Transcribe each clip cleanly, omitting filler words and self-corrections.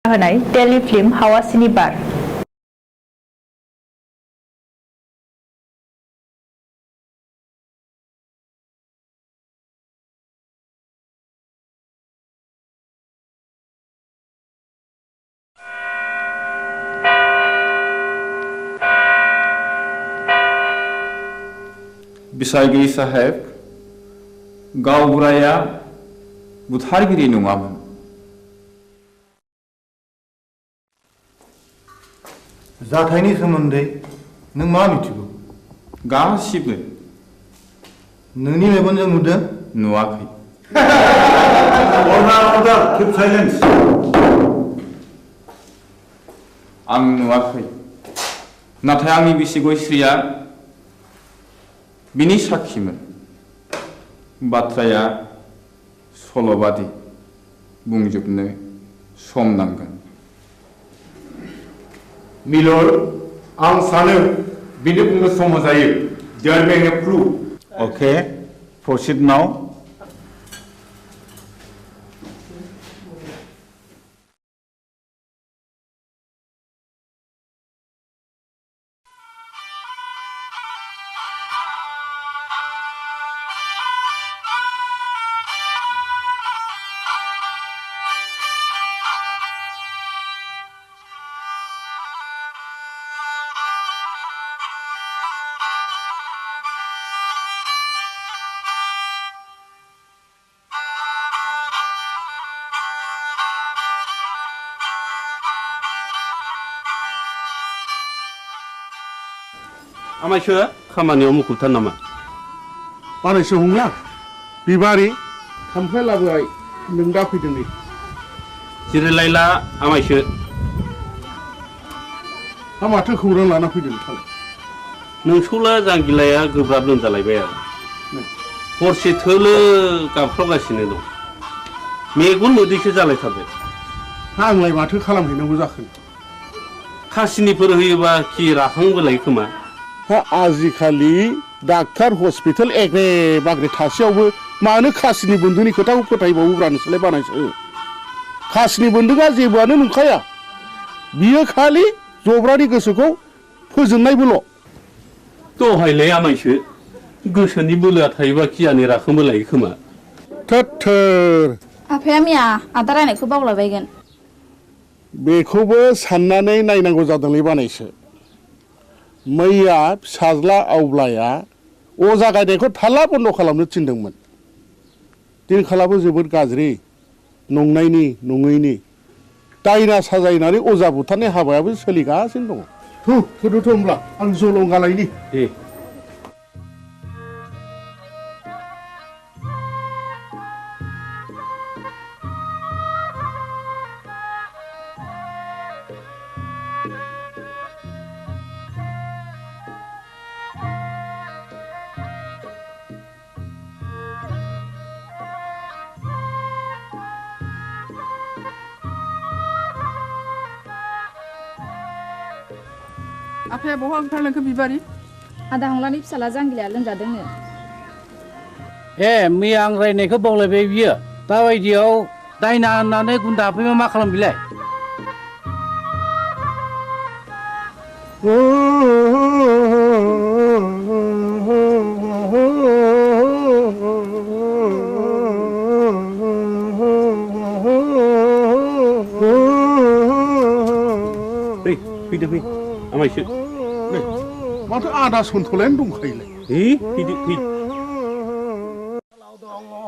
होनाय टेलिफिल्म हावासिनि बार बिसायगिरि साहेब गावबुराया बुथारगिरि नङामोन। जाथायनि सोमोन्दै नों मा मिथिगौ? गासिबो। नोंनि मेगनजों नुदों? नुवाखै। Order, keep silence. आं नुवाखै। नाथाय आंनि बिसि गयस्रिया बिनि साखिमोन। बाथ्राया सल'बादि बुंजोबनो सम नांगोन। मिलर आं सानो बिनो बुंनो सम होजायो। There may have proof. Okay, proceed now. आमायसो खामानियाव मुखुबथार नामा? बानायसो हंला बिबारि थाम्फै लाबोबाय नों दा फैदों नै जिरायलायला आमायसो दा माथो खौरां लाना फैदों नोंथांलाय? नोंसौला जांगिलाया गोब्राब लोमजालायबाय आरो हरसे थोलो गाबख्रावगासिनो दं। मेगन मोदैसो जालायथारबाय। आंलाय माथो खालामहैनांगौ जाखो? खासिनिफोर होयोबा खि राखांबोलाय खोमा। आजिखालि डाक्टार हस्पिटाल एग्रे बाग्रे थासेयावबो मानो खासिनि बन्दुनि खोथाखौ फोथायबावोब्रा नोंसोरलाय बानायसो? खासिनि बन्दुकआ जेबोआनो नंखाया। बियो खालि जब्रानि गोसोखौ फोजोंनायबोल'। दहायलाय आमायसो गोसोनि बोलोआ थायोबा खियानो राखांबोलायो खोमा। थोर आफाया मैया आदा रायनायखौ बावलाबायगोन। बेखौबो साननानै नायनांगौ जादोंलै बानायसो। मैया फिसाज्ला आवब्लाया अजा गायनायखौ थाला बन्द' खालामनो थिनदोंमोन। दिनखालाबो जोबोद गाज्रि नंनायनि नङैनि दायना साजायनानै अजा बुथारनाय हाबायाबो सोलिगासिनो दङ। थुदोथ' होमब्ला आं जलंगालायनि। दे आफाया बहा ओंखारलांखो बिबारि? आदा हंलानि फिसाला जांगिलाया लोमजादोंनो। ए मैया आं रायनायखौ बावलायबाय बियो। दाबायदियाव दायना होननानै गुन्दा हाबफैबा मा खालाम बिलाय? फैदो फै आमायसो माथो आदा सन्थलायानो दंखायोलाय। फैदो फै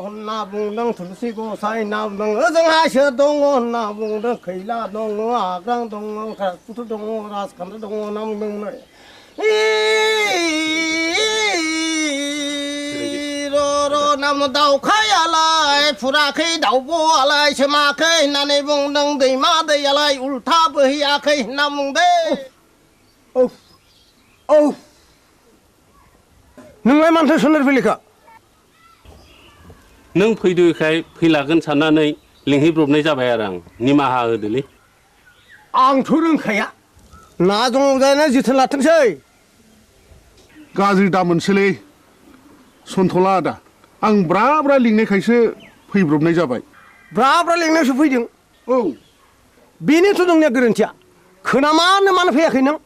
होनना बुंदों थुलसि गसाइ ना बुंदों ओजोंहायसो दङ होनना बुंदों खैला दङ आग्रां दङ कुथु दङ राजखान्थि दङ होनना बुंदोंमोन। नाम दाउखायालाय फुराखै दाउब'आलाय सोमाखै होननानै बुंदों दैमा दैयालाय उल्था बोहैयाखै होनना बुंदों। नोंलाय मानोथो सोलेर फैलिखा? नों फैदोखाय फैलागोन साननानै लिंहैब्रबनाय जाबाय आरो आं। निमाहा होदोलै। आंथ' रोंखाया ना दङ जानो जोथोन लाथोंसै। गाज्रि दा मोनसोलै सन्थला आदा। आं ब्रा ब्रा लिंनायखायसो फैब्रबनाय जाबाय। ब्रा ब्रा लिंनायसो फैदों? औ बेनोथ' नोंनिया गोरोन्थिया खोनामानो मानो फैयाखै नों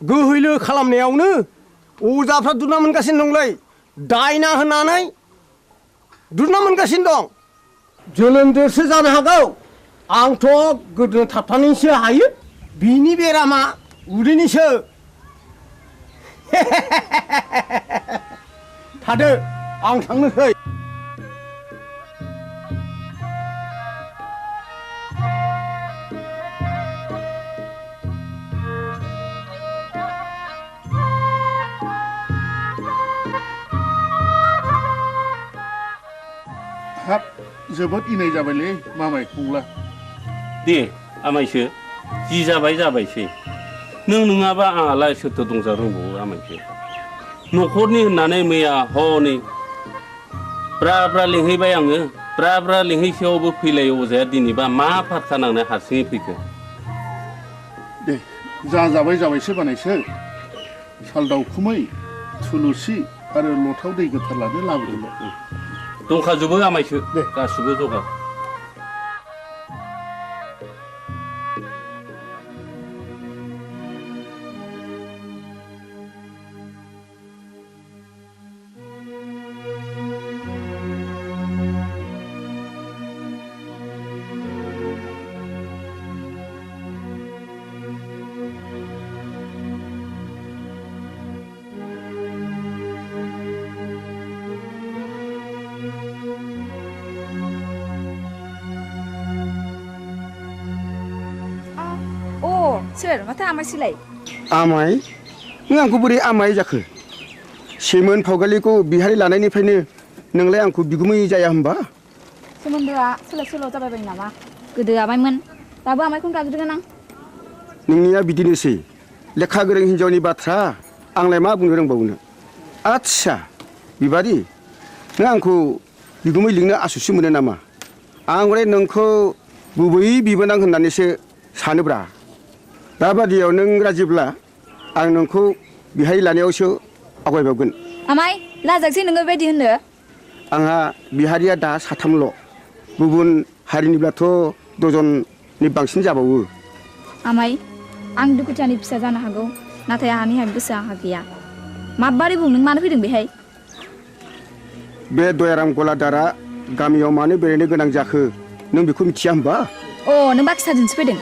गोहैलो खालामनायावनो अजाफ्रा दुना मोनगासिनो दंलै दायना होनानै दुना मोनगासिनो दं जोनोमजोंसो जानो हागौ आंथ' गोदोना थाबथानानैसो हायो बिनि बेरामा उदैनिसो थादो आं थांनोसै हाब जोबोद इनाय जाबायलै मामाय हंला दे आमायसो जि जाबाय जाबायसै नों नङाबा आंहालाय सोरथो दंजा रोंबावो आमायसो न'खरनि होननानै मैया हनै ब्रा ब्रा लिंहैबाय आङो ब्रा ब्रा लिंहैसेयावबो फैलाय अजाया दिनैबा मा फारखा नांनाय हारसिङै फैखो दे जा जाबाय जाबायसो बानायसो साल दाउखुमै थुलुसि आरो लथाव दै गोथार लानो लाबोदोंमोन दंखाजोबो आमायसो गासिबो जगार सोर माथो आमायसोलाय आमाय नों आंखौ बोरै आमाय जाखो सेमोन फावगालिखौ बिहारि लानायनिफ्रायनो नोंलाय आंखौ बिगुमै जाया होनबा सोमोन्दोआ सोलाय सोल' जाबाय नामा गोदो आमायमोन दाबो आमायखौनो गाबज्रिगोन आं नोंनिया बिदिनोसै लेखा गोरों हिन्जावनि बाथ्रा आंलाय मा बुंनो रोंबावनो आच्छा बिबारि नों आंखौ बिगुमै लिंनो आसुसु मोनो नामा आं हले नोंखौ गुबै बिबोनां होननानैसो सानोब्रा दाबादियाव नों राजिब्ला आं नोंखौ बिहाय लानायावसो आवगायबावगोन आमाय लाजाकसै नोङो बेबायदि होननो आंहा बिहारिया दा साथामल' गुबुन हारिनिब्लाथ' दजननि बांसिन जाबावो आमाय आं दुखुथियानि फिसा जानो हागौ नाथाय आंहानिहाय गोसो आंहा गैया माबारै बुं नों मानो फैदों बेहाय बे दयाराम गलादारा गामियाव मानो बेरायनो गोनां जाखो नों बेखौ मिथिया होमबा अ नों बाखि सादिनसो फैदों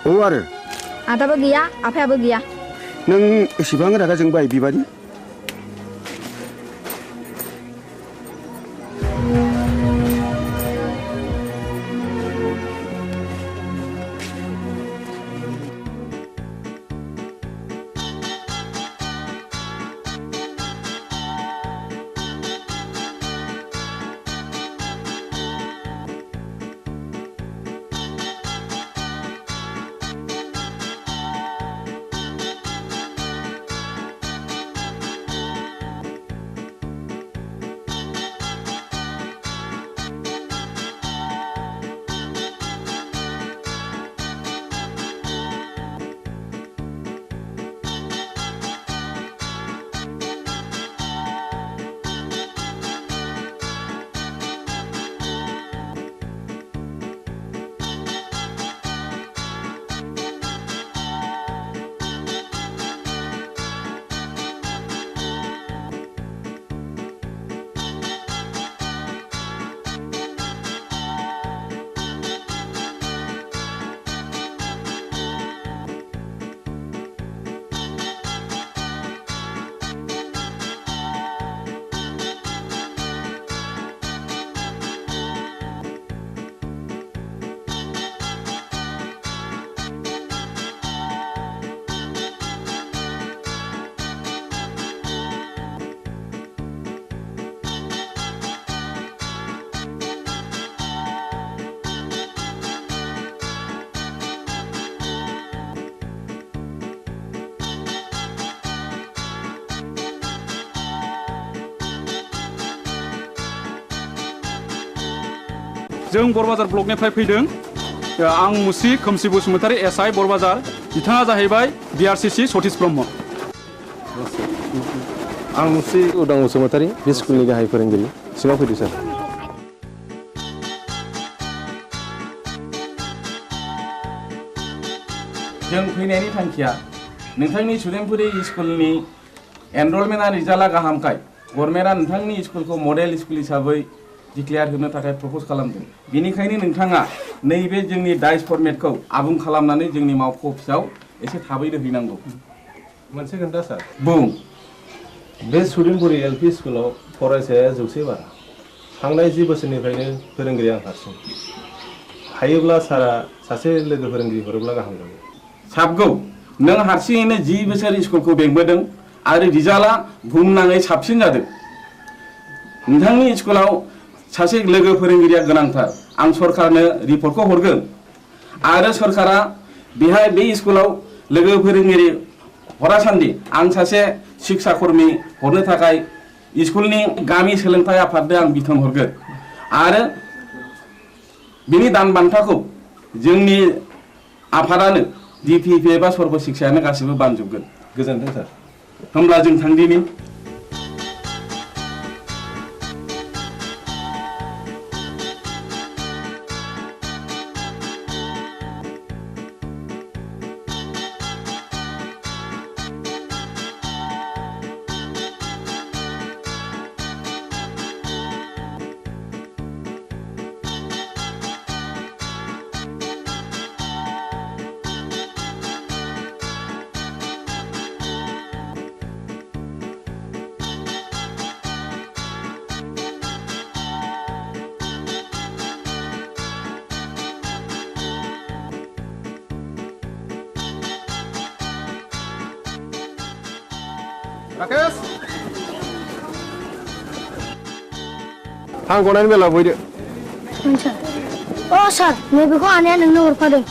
औ आरो आदाबो गैया आफायाबो गैया नों एसेबां रागा जोंबाय बिबारि जों बरबाजार ब्लकनिफ्राय फैदों आं मुस्रि खोमसि बसुमतारी एसआइ बरबाजार बिथाङा जाहैबाय बिआरसिसि सतीश ब्रह्म आं मुस्रि उदां बसुमतारी बे स्कुलनि गाहाय फोरोंगिरि सिङाव फैदो सार जों फैनायनि थांखिया नोंथांनि स्टुडेन्टफोरनि स्कुलनि एनरलमेन्टआ रिजाल्टआ गाहामखाय गभर्नमेन्टआ नोंथांनि स्कुलखौ मडेल स्कुल हिसाबै डिक्लेयार होनो थाखाय प्रप'ज खालामदों। बेनिखायनो नोंथाङा नैबे जोंनि डाइस फर्मेटखौ आबुं खालामनानै जोंनि मावख' अफिसाव एसे थाबैनो हैनांगौ। मोनसे खोन्था सार बुं। बे स्टुडेन्टपुरि एलपि स्कुलाव फरायसाया 100 बारा थांनाय 10 बोसोरनिफ्रायनो फोरोंगिरि आं हारसिं हायोब्ला सारा सासे लोगो फोरोंगिरि हरोब्ला गाहाम जागौ। साबगौ नों हारसिङैनो 10 बोसोर स्कुलखौ बेंबोदों आरो रिजाल्टआ बुहुमनाङै साबसिन जादों। नोंथांनि स्कुलाव सासे लोगो फोरोंगिरिया गोनांथार। आं सरकारनो रिपर्टखौ हरगोन आरो सरकारा बेहाय बे स्कुलाव लोगो फोरोंगिरि हरासान्दि आं सासे शिक्षा कर्मी हरनो थाखाय स्कुलनि गामि सोलोंथाइ आफादनो आं बिथोन हरगोन आरो बिनि दान बान्थाखौ जोंनि आफादानो DPP एबा सर्ब शिक्षायानो गासिबो बानजोबगोन। गोजोन्थों सार। होमब्ला जों थांदिनि। राकेश आं गनायनि बेला बयदो। अ सार नैबेखौ आनैया नोंनो हरफादों।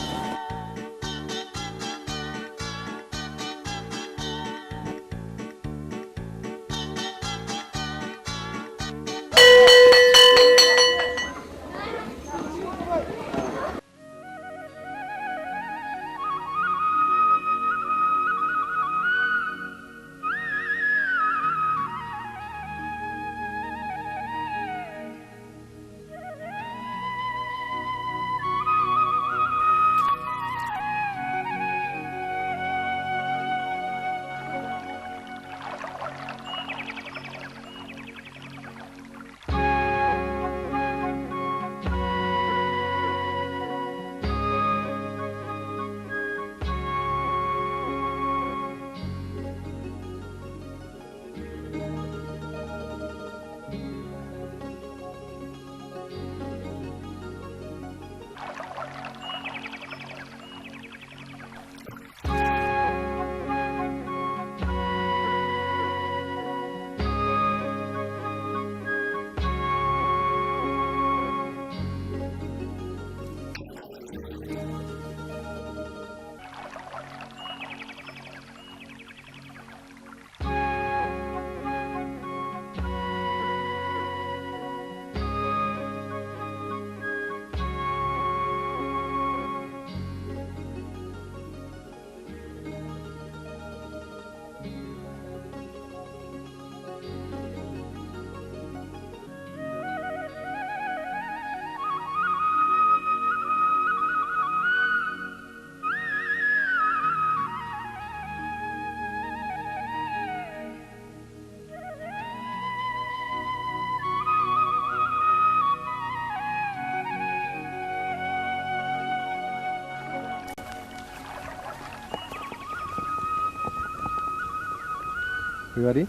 बिबारी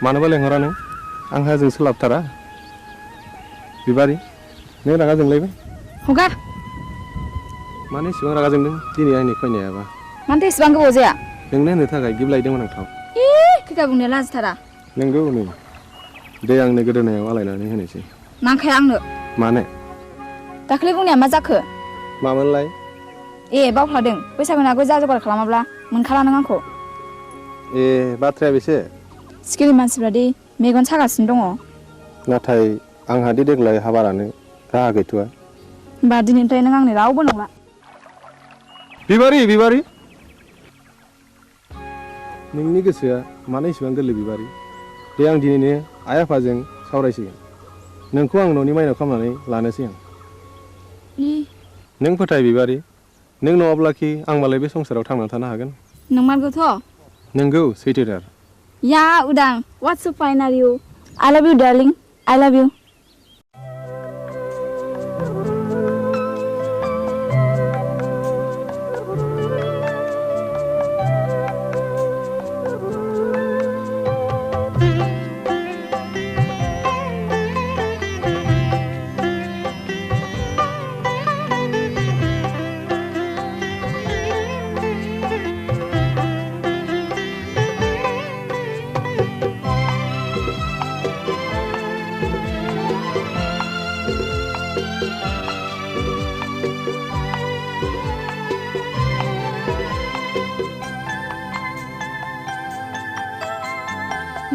मानोबा लेंहरा नों आंहा जों सोलाबथारा। बिबारी नों रागा जोंलायबाय? हगार। मानो इसेबां रागा जोंदों दिनै आंनि खयनायाबा? मानोथो इसेबां गोबाव जाया? नोंनो होनो थाखाय गिफ्ट लायदोंमोन आं थाव। खैथा बुंनाया लाजिथारा। नोंगौ नै दे आंनो गोदोनायाव आलायनानै होनोसै। नांखाया आंनो। मानो? दाख्लै बुंनाया मा जाखो? मामोनलाय? ए बावफ्लादों बैसागुनि आगोल जा जगार खालामाब्ला मोनखाला नों आंखौ। ए बाथ्राया बेसे? स्कुलनि मानसिफ्रा दि मेगन सागासिनो दङ। नाथाय आंहा दि देग्लाय हाबा लानो राहा गैथ'आ। होमबा दिनैनिफ्राय नों आंनि रावबो नंला। बिबारी बिबारी नोंनि गोसोआ मानो इसेबां गोरलै बिबारी? दे आं दिनैनो आइ आफाजों सावरायसिगोन। नोंखौ आं न'नि माइनाव खालामनानै लानोसै आं। नों फोथाय बिबारी नों नङाब्लाखि आं मालाय बे संसाराव थांना थानो हागोन नंमारगौथ' नोंगौ सैथोथार या उदां what's so fine are you I love you darling I love you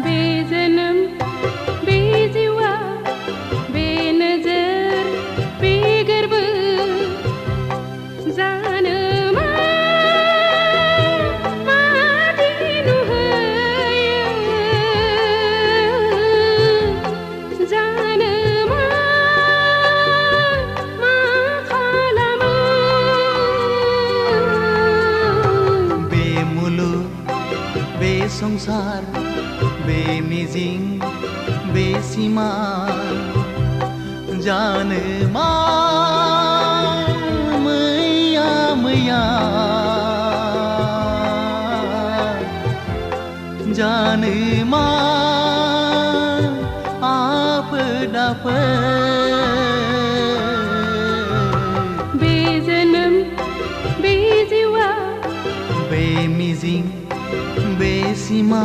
बेजनम बेजिवा बेनजर बेगर्ब जानो मादिनु होयो जानो मा खालामो बे मुलुग बे संसार बे मिजिं बे सिमा जानो मा मैया मैया जानो मा आफोद बे जोनोम बे जिउआ बे मिजिं बे सिमा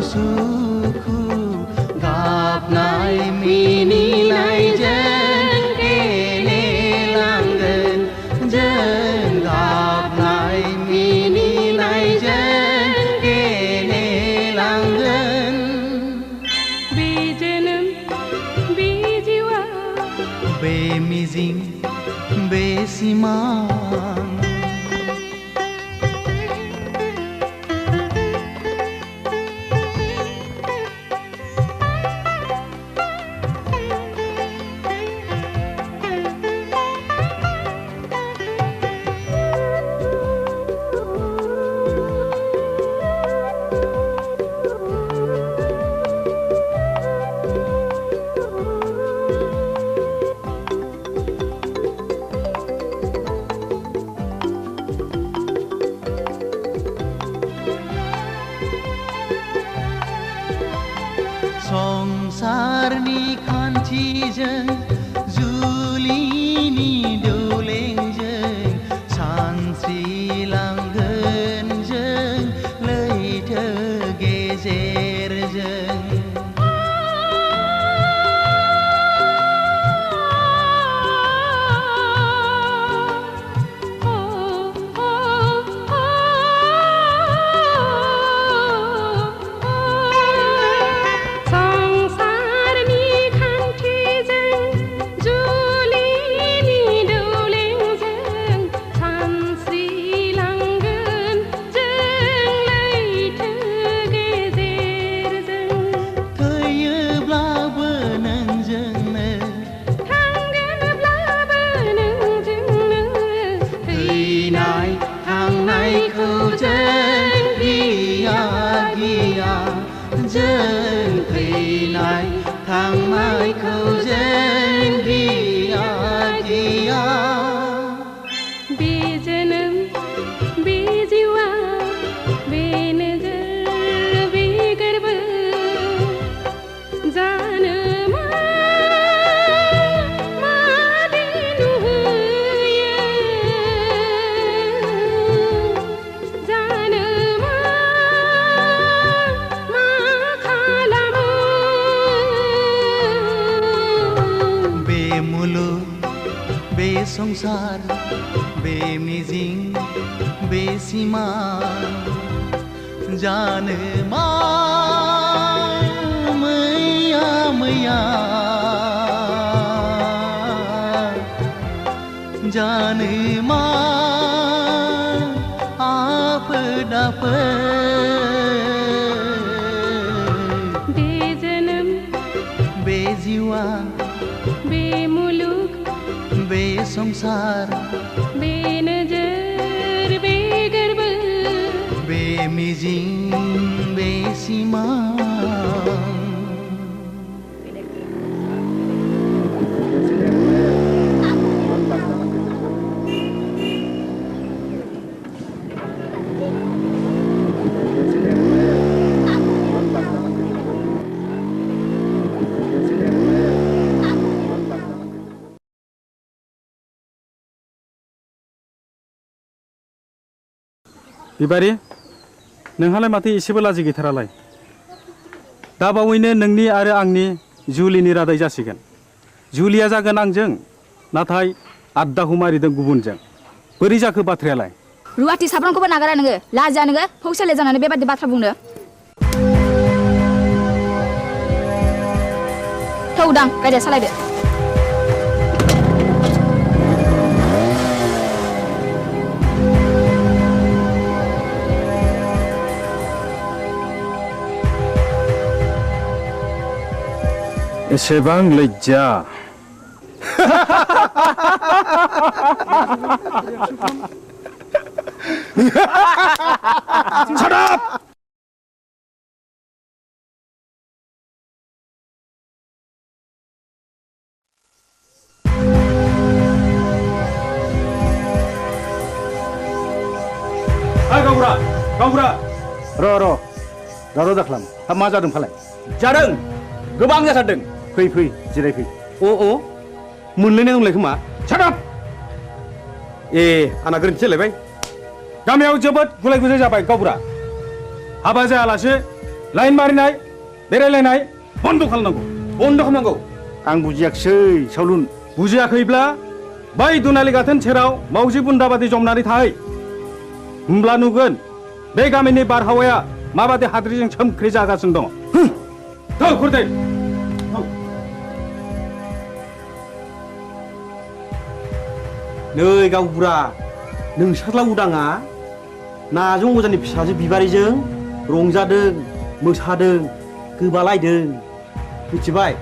सुखु गाबनाय मिनिनायजों गेलेलांगोन जों गाबनाय मिनिनायजों गेलेलांगोन बे जोनोम बे जिउआ बे मिजिं बे सिमां संसारनि खान्थिजों जुलिनि दौलेंजों सानस्रिलांगोन जों लैथो गेजेरजों संसारनि खान्थिजों जुलिनि संसार बे मिजिं बे सिमा जानो मा मैया मैया जानो मा आफोद आफोद बे जोनोम बे जिवा बे मुलुग बे संसार बे नोजोर बे गोरबो बे मिजिं बे सिमां बिबारि नोंहालाय माथो एसेबो लाजि गैथारालाय दा बावैनो नोंनि आरो आंनि जुलिनि रादाय जासिगोन जुलिया जागोन आंजों नाथाय आद्दाखौ मारिदों गुबुनजों बोरै जाखो बाथ्रायालाय रुवाथि साफ्रोमखौबो नागारा नोङो लाजिया नोङो फौसाले जानानै बेबादि बाथ्रा बुंनो थौ दां गारिया सालायदो एसेबां लज्जा Shut up! गावबुरा गावबुरा र' दावराव दाख्लाम हाब मा जादों फालाय जादों गोबां जाथारदों फै जिरायफै अ मोनलायनाय दंलाय खोमा सादाब ए आंना गोरोन्थि जालायबाय गामियाव जोबोद गुलाय गुजाय जाबाय गावबुरा हाबा जायालासे लाइन मारिनाय बेरायलायनाय बन्द खालामनांगौ आं बुजियाखिसै सावलुन बुजियाखैब्ला बै दुनालि गाथोन सेराव मावजि बुन्दा बादि जमनानै थाहै होमब्ला नुगोन बे गामिनि बारहावाया माबादि हाद्रिजों सोमख्रि जागासिनो दङ थौ खुरदै नै गावबुरा नोंसोरला उदाङा नाजों अजानि फिसाजो बिबारिजों रंजादों मोसादों गोबालायदों मिथिबाय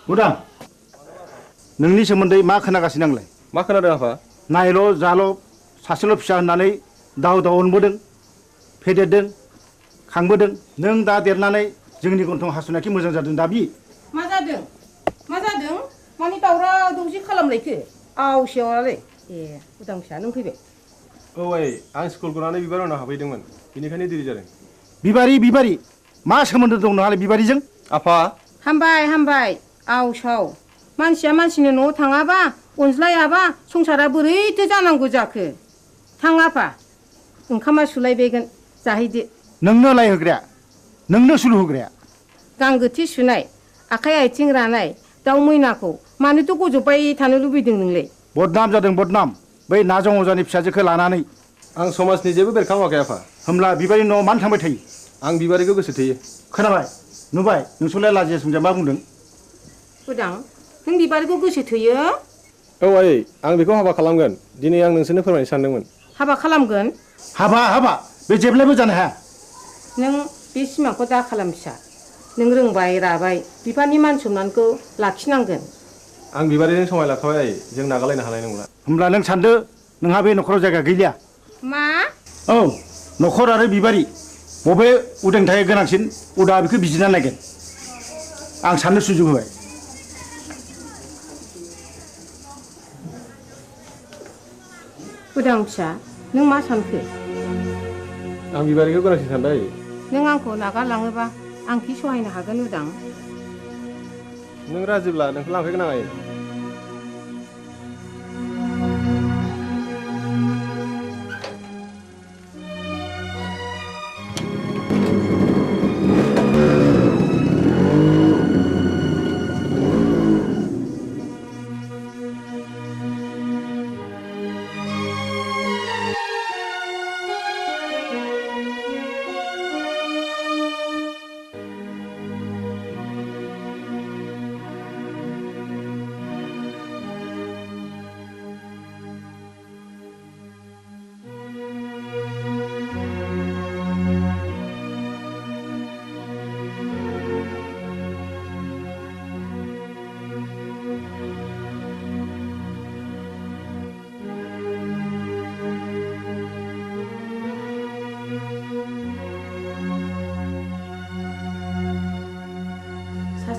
उदां नोंनि सोमोन्दै मा खोनागासिनो आंलाय मा खोनादों आफा नायल' जाल' सासेल' फिसा होननानै दाव अनबोदों फेदेरदों खांबोदों नों दा देरनानै जोंनि गन्थं हासुनायखि मोजां जादों दाबि मा जादों मानि दावराव दावसि खालामलायखो आवसेवालाय ए उदां फिसा नों फैबाय औ आं स्कुल गनानै बिबार उनाव हाबहैदोंमोन बेनिखायनो देरि जादों बिबारि मा सोमोन्दो दं नोंहालाय बिबारिजों आफा हामबाय आवसाव मानसिया मानसिनि न'आव थाङाबा अनज्लायाबा संसारा बोरैथो जानांगौ जाखो थाङाफा ओंखामा सुलायबायगोन जाहैदो नोंनो लायहोग्राया नोंनो सुलु होग्राया गांगोथि सुनाय आखाइ आथिं रानाय दाउ मैनाखौ मानोथ' गजबबाय थानो लुबैदों नोंलाय बदनाम जादों बदनाम बै नाजों अजानि फिसाजोखौ लानानै आं समाजनि जेबो बेरखाङाखै आफा होमब्ला बिबारि न'आव मानो थांबाय थायो आं बिबारिखौ गोसो थोयो खोनाबाय नुबाय नोंसोरलाय लाजिया सोंजा मा बुंदों उदां नों बिबारिखौ गोसो थोयो औ आं बेखौ हाबा खालामगोन दिनै आं नोंसोरनो फोरमायनो सानदोंमोन हाबा खालामगोन हाबा बे जेब्लायबो जानो हाया नों बे सिमांखौ दा खालाम फिसा नों रोंबाय राबाय बिफानि मान सनमानखौ लाखिनांगोन आं बिबारिजों समाय लाखाबाय जों नागारलायनो हानाय नंला होमब्ला नों सानदो नोंहा बे न'खराव जायगा गैलिया मा औ न'खर आरो बिबारि बबे उदांथाया गोनांसिन उदा बेखौ बिजिरना नायगोन आं साननो सुजुग होबाय उदां फिसा नों मा सानखो आं बिबारिखौ गोनांसिन सानबाय नों आंखौ नागारलाङोबा आं कि सहायनो हागोन उदां नों राजिब्ला नोंखौ लांफैगोन आं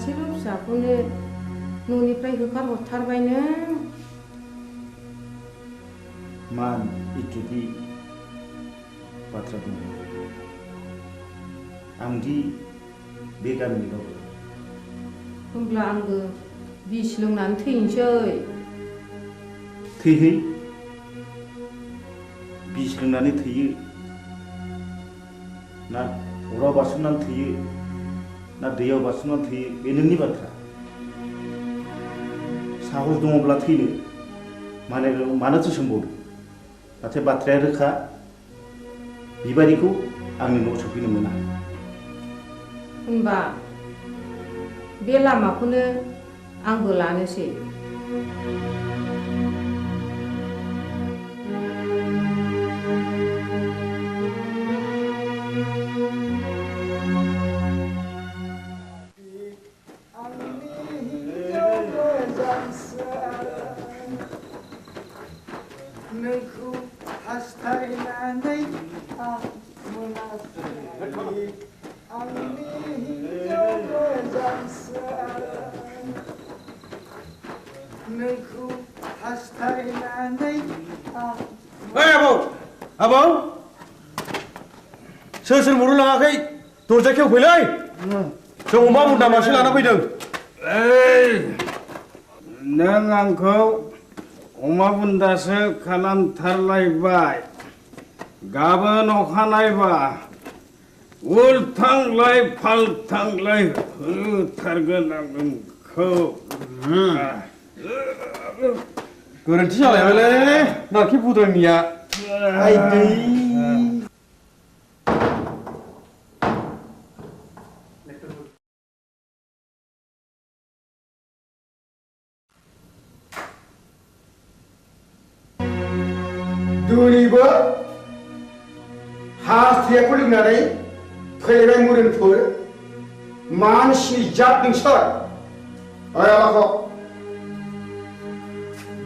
सासेल' फिसाखौनो न'निफ्राय होखारहरथारबाय नों। मान इटुबि बाथ्रा बुंदों आंदि बे गामिनि रावबो। होमब्ला आंबो बिस लोंनानै थैनोसै। थैहै बिस लोंनानै थैयो ना अराव बारसोमनानै थैयो ना दैयाव बारसोमनानै थैयो बे नोंनि बाथ्रा। साहस दङब्ला थैनो मानोथो सोंबावदों। नाथाय बाथ्राया रोखा बिबारिखौ आंनि न'आव सफैनो मोना। होनबा बे लामाखौनो आंबो लानोसै। नोंखौ हास्थायनानै आं मोनाखै आंनि हिन्जाव मोजांसो नोंखौ हास्थायनानै आं आबौ सोर मरु लाङाखै दरजा खेवफैलै जों अमा बुन्दा मासे लाना फैदों। नों आंखौ अमा बुन्दासो खालामथारलायबाय। गाबोन अखानायबा उल्थांलाय फाल्थांलाय होथारगोन आं नोंखौ। गोरोन्थि जालायबायलै नारखि बुद्रनिया। आइदै दिनैबो हास्थायखौ लोंनानै फैबाय मुरिनफोर मानसिनि जात नोंसोर। आलाखौ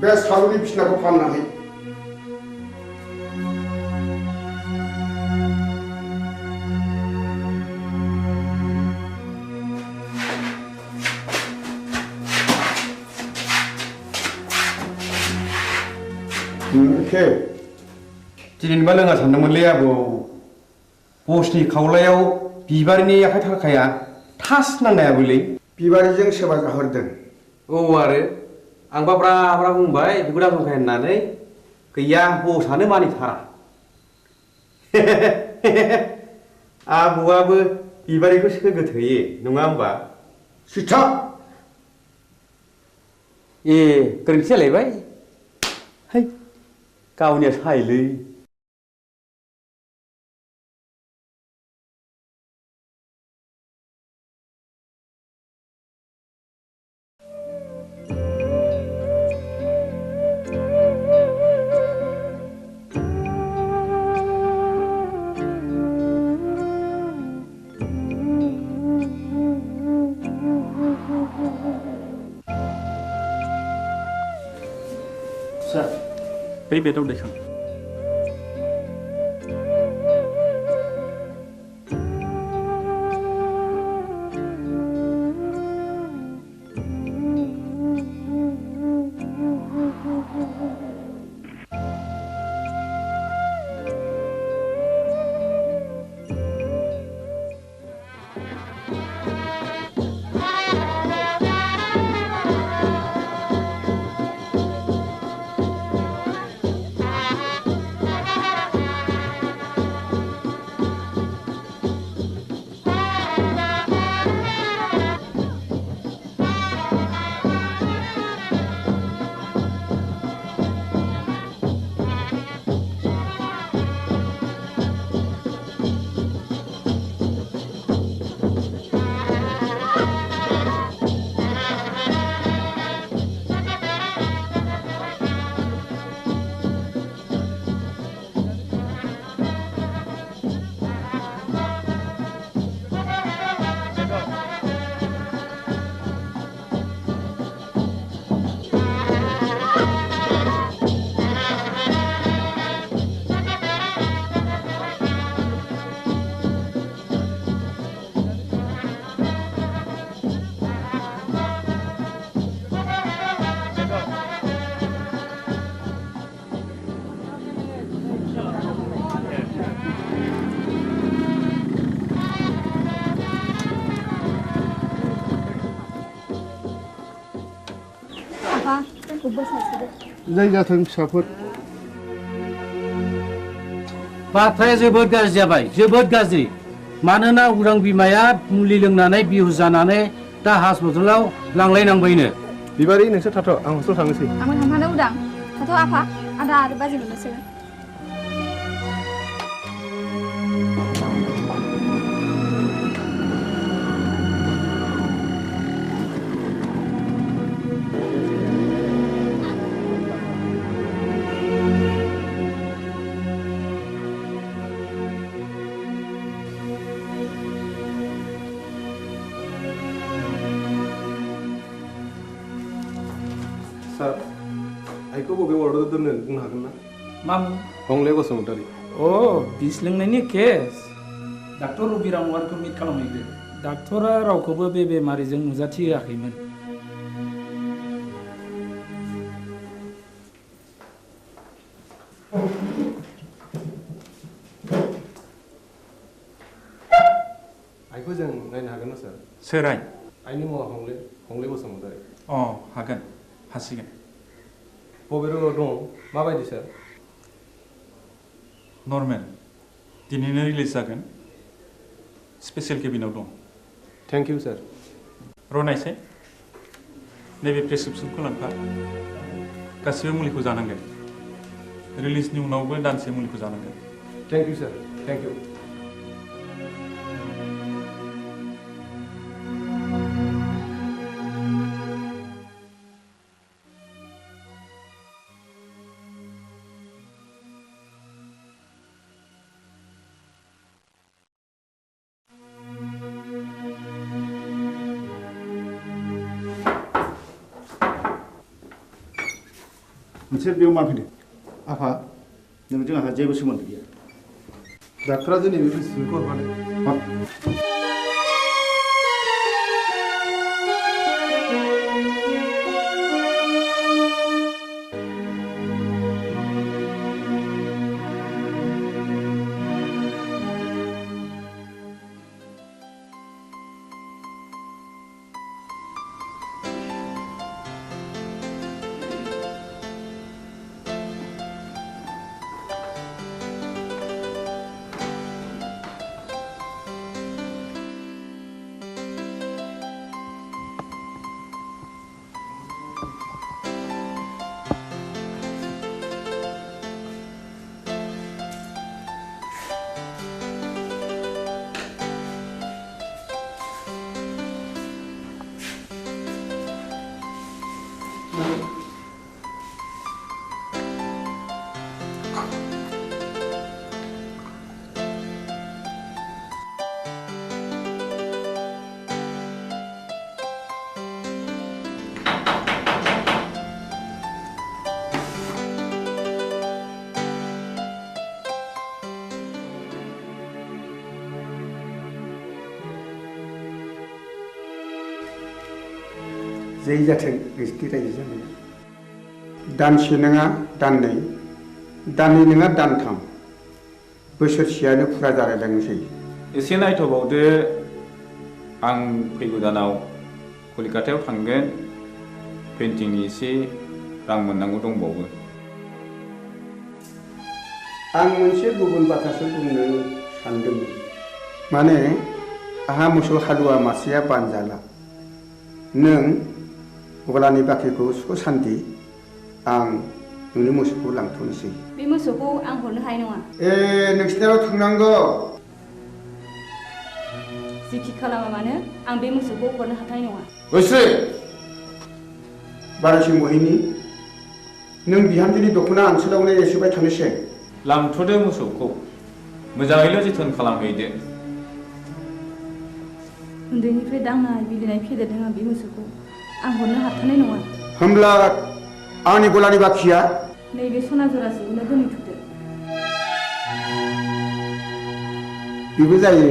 बे सालुनि बिसिनाखौ फाननानै दिनैबा लोङा सानदोंमोनलै आबौ। बसनि खावलायाव बिबारिनि आखाइ थाखाया थास नांनायाबोलै। बिबारिजों सोरबा जाहरदों। औ आरो आंबा ब्रा ब्रा बुंबाय बेखौ दाबुंखाय होननानै गैया बसआनो मानिथारा। आबौआबो बिबारिखौ सोगोथोयो नङा होमबा? सिथा ए गोरोन्थि जालायबाय। है गावनिया सायलै। बै बेदाव दैखां। आंखौ बोर सारस्रिदो जाय जाथों फिसाफोर बाथ्राया जोबोद गाज्रि जाबाय जोबोद गाज्रि मानोना उरां बिमाया मुलि लोंनानै बिहुस जानानै दा हासपातालाव लांलायनांबायनो बिबारि नोंसोर थाथ' आं हस्टेलाव थांनोसै आंबो थांफानो उदां थाथ' आफा आदा आरो बाजै मोननोसै सार आइखौ बबे वार्डआव दोननो बुंनो हागोन ना मामु हंले बसुमतारी अ बिस लोंनायनि केस डाक्टर रबिराम वारखौ मिट खालामहैदो डाक्टरा रावखौबो बे बेमारिजों नुजाथिहोआखैमोन आइखौ जों नायनो हागोन ना सार सोर आइ आइनि मुङा हंले बसुमतारी अ हागोन हासिगोन बबे रोगाव दं माबायदि सार नर्मेल दिनैनो रिलिज जागोन स्पेसियेल केबिनाव दं थेंक इउ सार रनायसाय नैबे प्रेसक्रिप्सनखौ लांफा गासिबो मुलिखौ जानांगोन रिलिजनि उनावबो दानसे मुलिखौ जानांगोन thank you sir thank you नोंसोर बेयाव मा फैदों आफा नोंजों आंहा जेबो सोमोन्दो गैया डाक्टरा दिनै बे प्रेसक्रिप्सनखौ हरफादों जै जाथों नोंसिनि रायजो जानाया दानसे नङा दाननै दाननै नङा दानथाम बोसोरसेयानो फुरा जालायलांनोसै एसे नायथ'बावदो आं फैगौ दानाव कलिकातायाव थांगोन पेन्टिंनि एसे रां मोननांगौ दंबावो आं मोनसे गुबुन बाथ्रासो बुंनो सानदोंमोन माने आहा मोसौ हालुवा मासेया बानजाला नों गलानि बाख्रिखौ सुख सान्ति आं नोंनि मोसौखौ लांथ'नोसै बे मोसौखौ आं हरनो हानाय नङा नोंसिनाव थांनांगौ जिखि खालामा मानो आं बे मोसौखौ हरनो हाथाय नङा गोसो बारासि महिनी नों बिहामजोनि दख'ना ओनसोलावनो एसेबाय थानोसै लांथ'दो मोसौखौ मोजाङैल' जोथोन खालामहैदो उन्दैनिफ्राय दांनाय बिलिनाय फेदेरदों आं बे मोसौखौ आं हरनो हाथारनाय नङा होमब्ला आंनि गलानि बाखिया नैबे सना जरासेखौनो दोनहैथ'दो बेबो जायो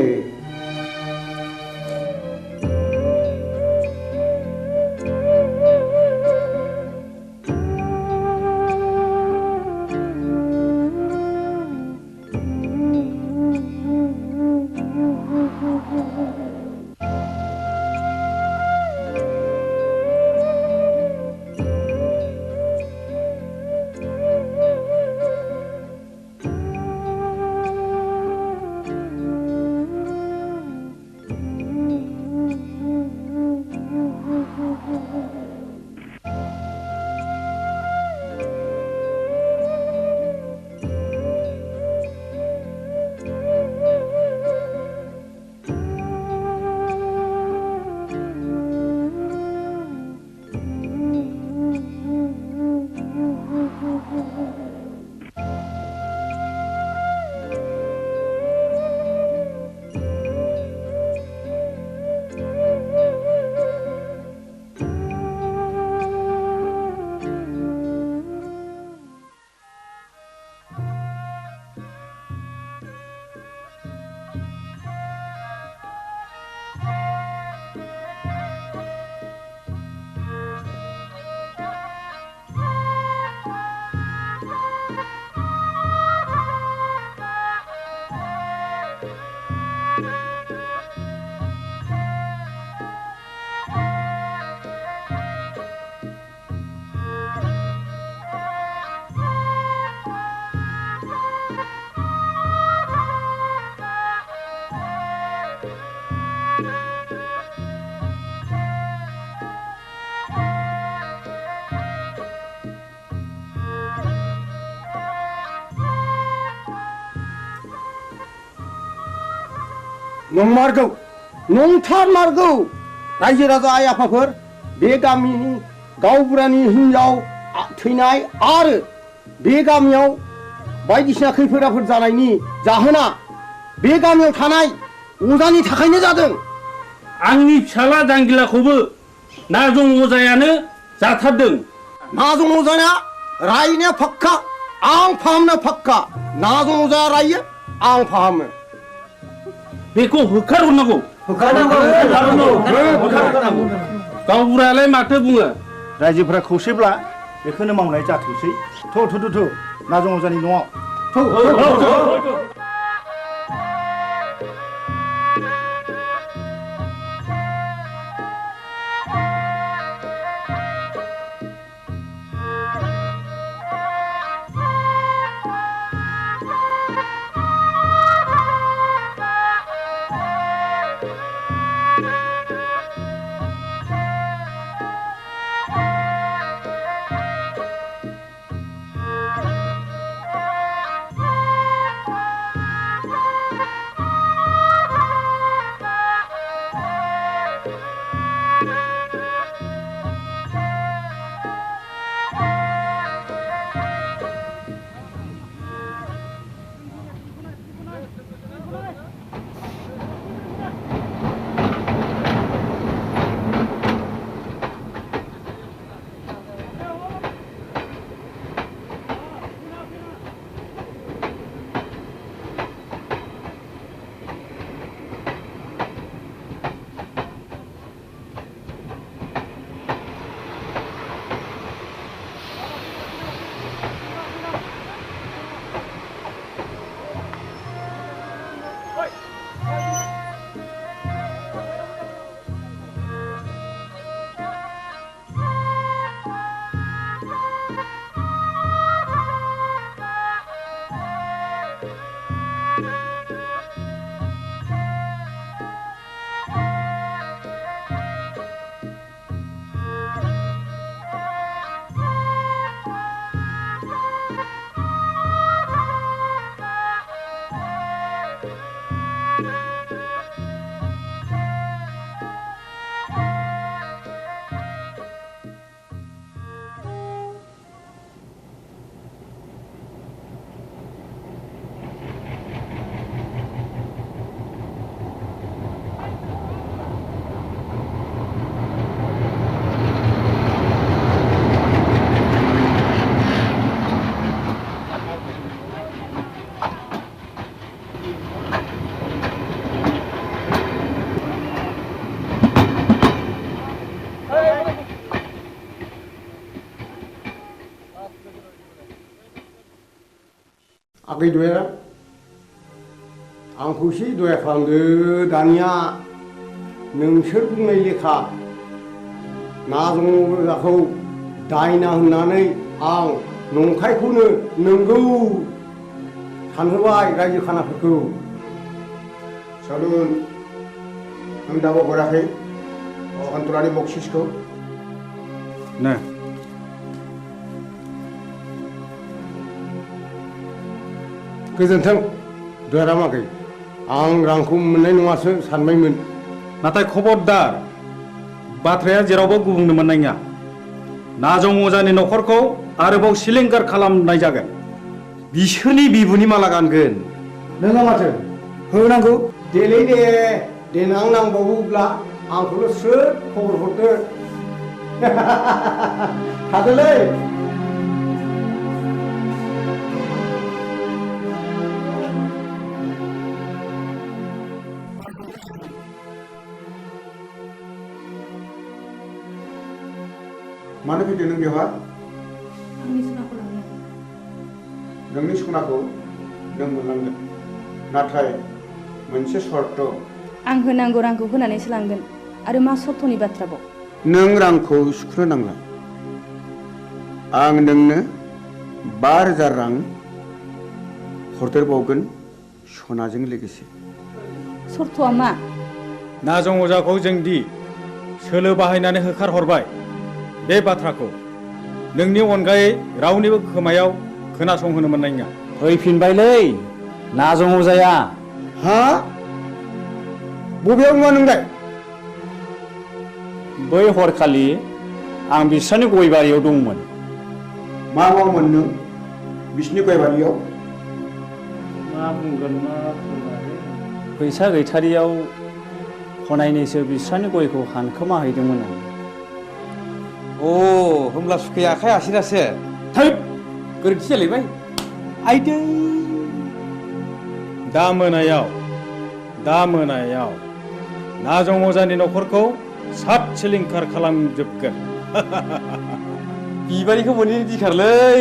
नंमारगौ नंथारमारगौ रायजो राजा आइ आफाफोर बे गामिनि गावबुरानि हिनजाव थैनाय आरो बे गामियाव बायदिसिना खैफोद आफोद जानायनि जाहोना बे गामियाव थानाय अजानि थाखायनो जादों। आंनि फिसाला जांगिलाखौबो नाजं अजायानो जाथारदों। नाजं अजाया रायनाया फाक्का आं फाहामनो फाक्का नाजं अजाया रायो आं फाहामो। बेखौ होखारहरनांगौ। गावबुरायालाय माथो बुङो? रायजोफोरा खौसेब्ला बेखौनो मावनाय जाथोंसै। थ' नाजं अजानि न'आव आगै दया आंखौ एसे दया खालामदो दानिया नोंसोर बुंनाय लेखा नाजं अजाखौ दायना होननानै आं नंखायखौनो नंगौ सानहोबाय रायजो खानाफोरखौ। सालुन आं दाबो हराखै सान्थरानि बक्सिसखौ नो गोजोन्थों दयारामागै आं रांखौ मोननाय नङासो सानबायमोन। नाथाय खबरदार बाथ्राया जेरावबो गुबुंनो मोननाय नङा। नाजं अजानि न'खरखौ आरोबाव सिलिंखार खालामनाय जागोन। बिसोरनि बिबुनि माला गानगोन। नोंहा माथो होनांगौ देलै दे देनां नांबावोब्ला आंखौल' स्रोद खबर हरदो। थादोलै मानो फैदो नों बेवहाय? नोंनि सनाखौ नों मोनलांगोन नाथाय मोनसे सर्त। आं होनांगौ रांखौ होनानैसो लांगोन आरो मा सर्तनि बाथ्राबाव? नों रांखौ सुख्रो नांला। आं नोंनो 5000 रां हरदेरबावगोन सनाजों लोगोसे। सर्तआ मा? नाजं अजाखौ जोंदि सोलो बाहायनानै होखारहरबाय बे बाथ्राखौ नोंनि अनगायै रावनिबो खोमायाव खोनासंहोनो मोननाय नङा। फैफिनबायलै नाजं अजाया। हा बबेयाव नुवा नोंलाय बै हरखालि आं बिस्रानि गय बारियाव दंमोन मा मावोमोन नों बिसिनि गय बारियाव मा बुंगोन मा बुंगोन फैसा गैथारियाव हनायनैसो बिस्रानि गयखौ हानखोमा हैदोंमोन आं अ होमब्ला सुखाया आखाइ आसिनासो थैद गोरोन्थि जालायबाय आइदै दा मोनायाव नाजं अजानि न'खरखौ सात सिलिंखार खालामजोबगोन बिबारिखौ मोनैनि दिखारलै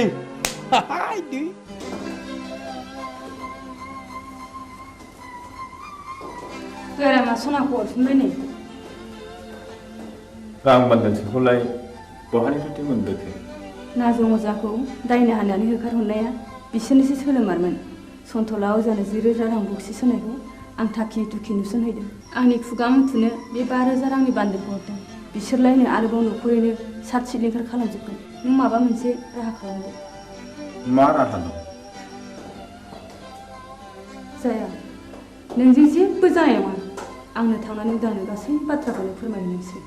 गारामा सनाखौ हरफिनबाय नै रां बान्दानसेखौलाय बहानिफ्रायथो मोनबोखो नाजं अजाखौ दायना हानानै होखारहरनाया बिसोरनिसो सोलोमारमोन सन्थला अजानो 10,000 रां बक्सिस होनायखौ आं थाखि दुखि नुसनहैदों आंनि खुगा मुथुनो बे 5,000 रांनि बान्दोखौ हरदों बिसोरलायनो आरोबाव न'खरैनो सात सिलिंखार खालामजोबगोन नों माबा मोनसे राहा खालामदो मा राहा दं जाया नोंजों जेबो जानाय नङा आंनो थांनानै उदांनो गासै बाथ्राखौनो फोरमायनोसै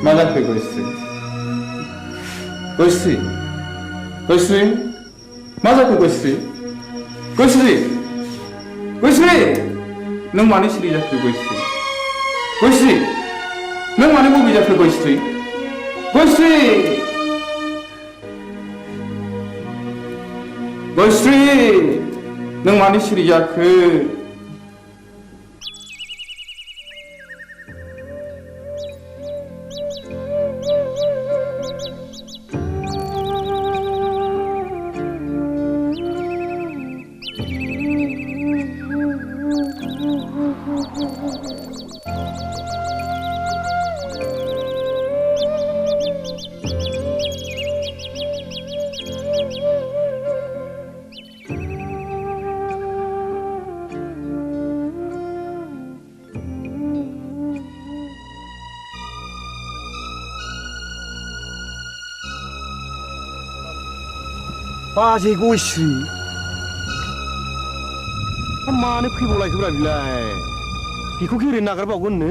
मा जाखो गयस्रि मा जाखो गयस्रि नों मानो सिरि जाखो गयस्रि नों मानो बबे जाखो गयस्रि नों मानो सिरि जाखो बाजै गयस्रि मानो फैबावलायखोब्रा बिलाय बेखौ गेरेनो नागारबावगोननो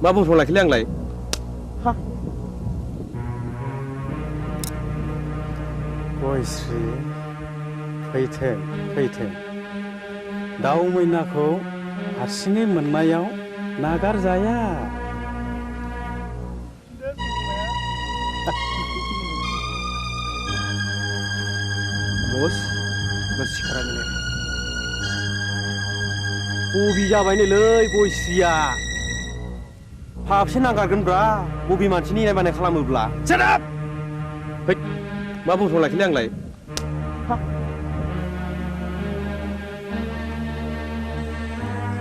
मा बुंफ्रांलायखैलै आंलाय गयस्रि फैथों फैथों दाउ मैनाखौ हारसिङै मोननायाव नागारजाया बस सिखारानो बबि जाबायनोलै गयस्रिया फाबसे नांगारगोनब्रा बबि मानसिनि इनाय बानाय खालामोब्ला सेराप है मा बुंथ'लायखैलै आंलाय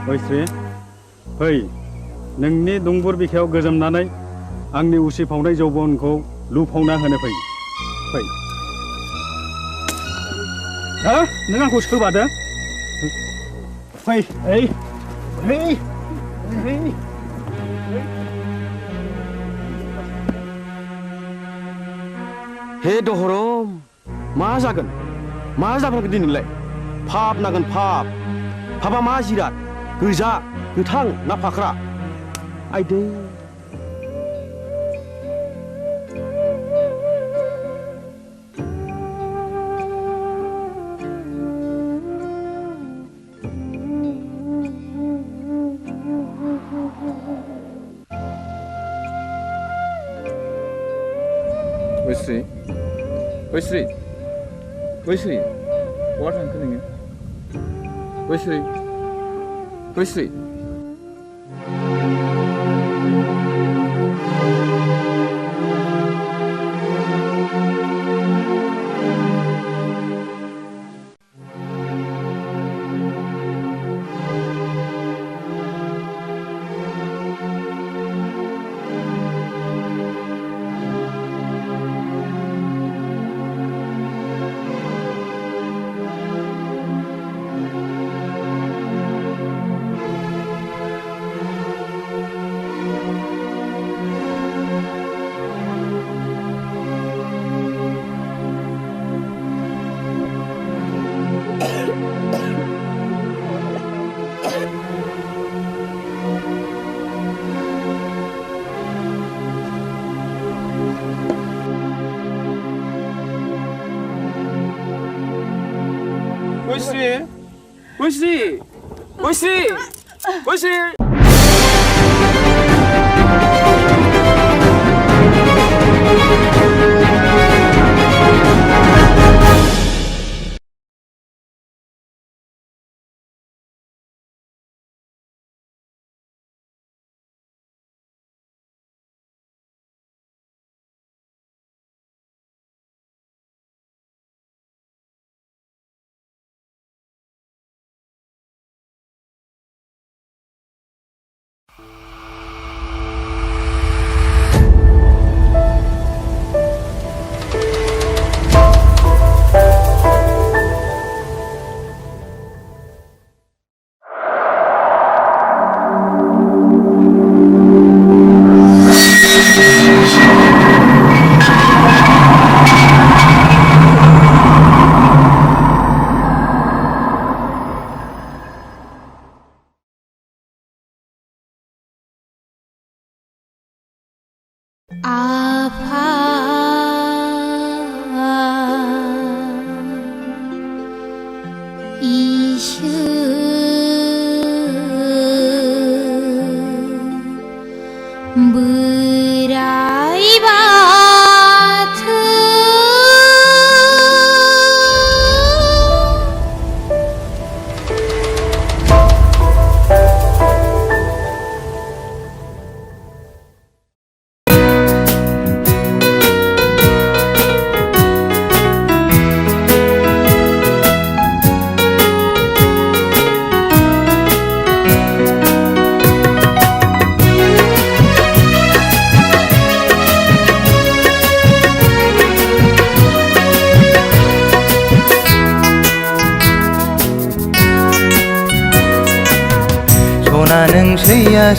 गयस्रि फै नोंनि दुंबुर बिखायाव गोजोमनानै आंनि उसिफावनाय जौबनखौ लुफावना होनो फै फै हा नों आंखौ सोबादों फै ओइ ओइ ओइ हे दहरम मा जागोन मा जागोन दिनैलाय फाब नागोन फाब फाबा मा जिराद गोजा गोथां ना फाख्रा आइदै गयस्रि गयस्रि गयस्रि बहा थांखो नोङो गयस्रि गयस्रि गयस्रि गयस्रि गयस्रि गयस्रि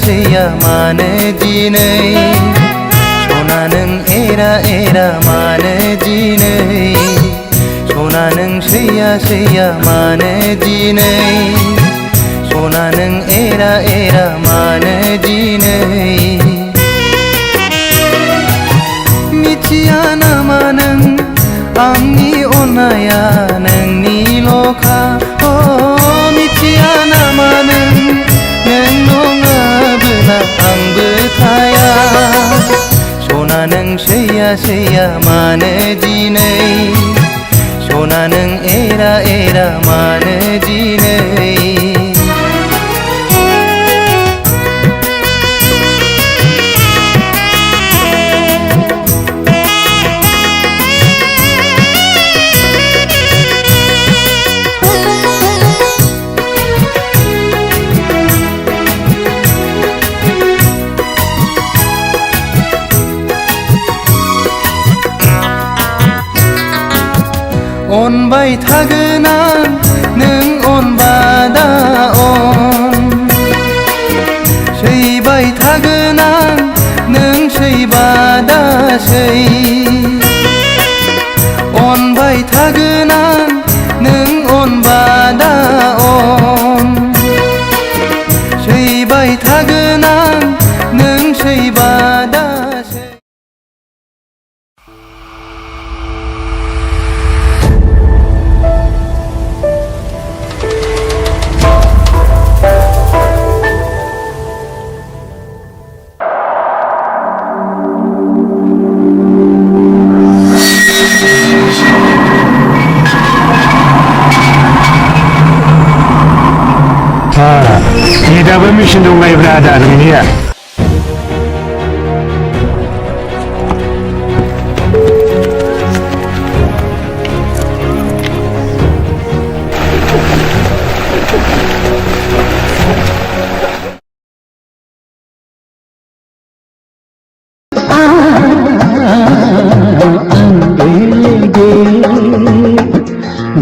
सैया मानो दिनै सना नों एरा एरा मानो दिनै सना नों सैया मानो दिनै सना नों एरा एरा मानो दिनै मिथिया नामा नों आंनि अननाया नोंनिल'खा मिथिया नामा नों नङाबोला आंबो थाया सना नों सैया मानो दिनै सना नों एरा मानो दिनै अनबाय थागोन आं नों अनबादा अन सैबाय थागोन आं नों सैबादा सै अनबाय थागोन आं नों अनबादा अन सैबाय थागोन आं नों सैबादा सै दाबो मेचिन दंलायब्रा आदा नोंनिया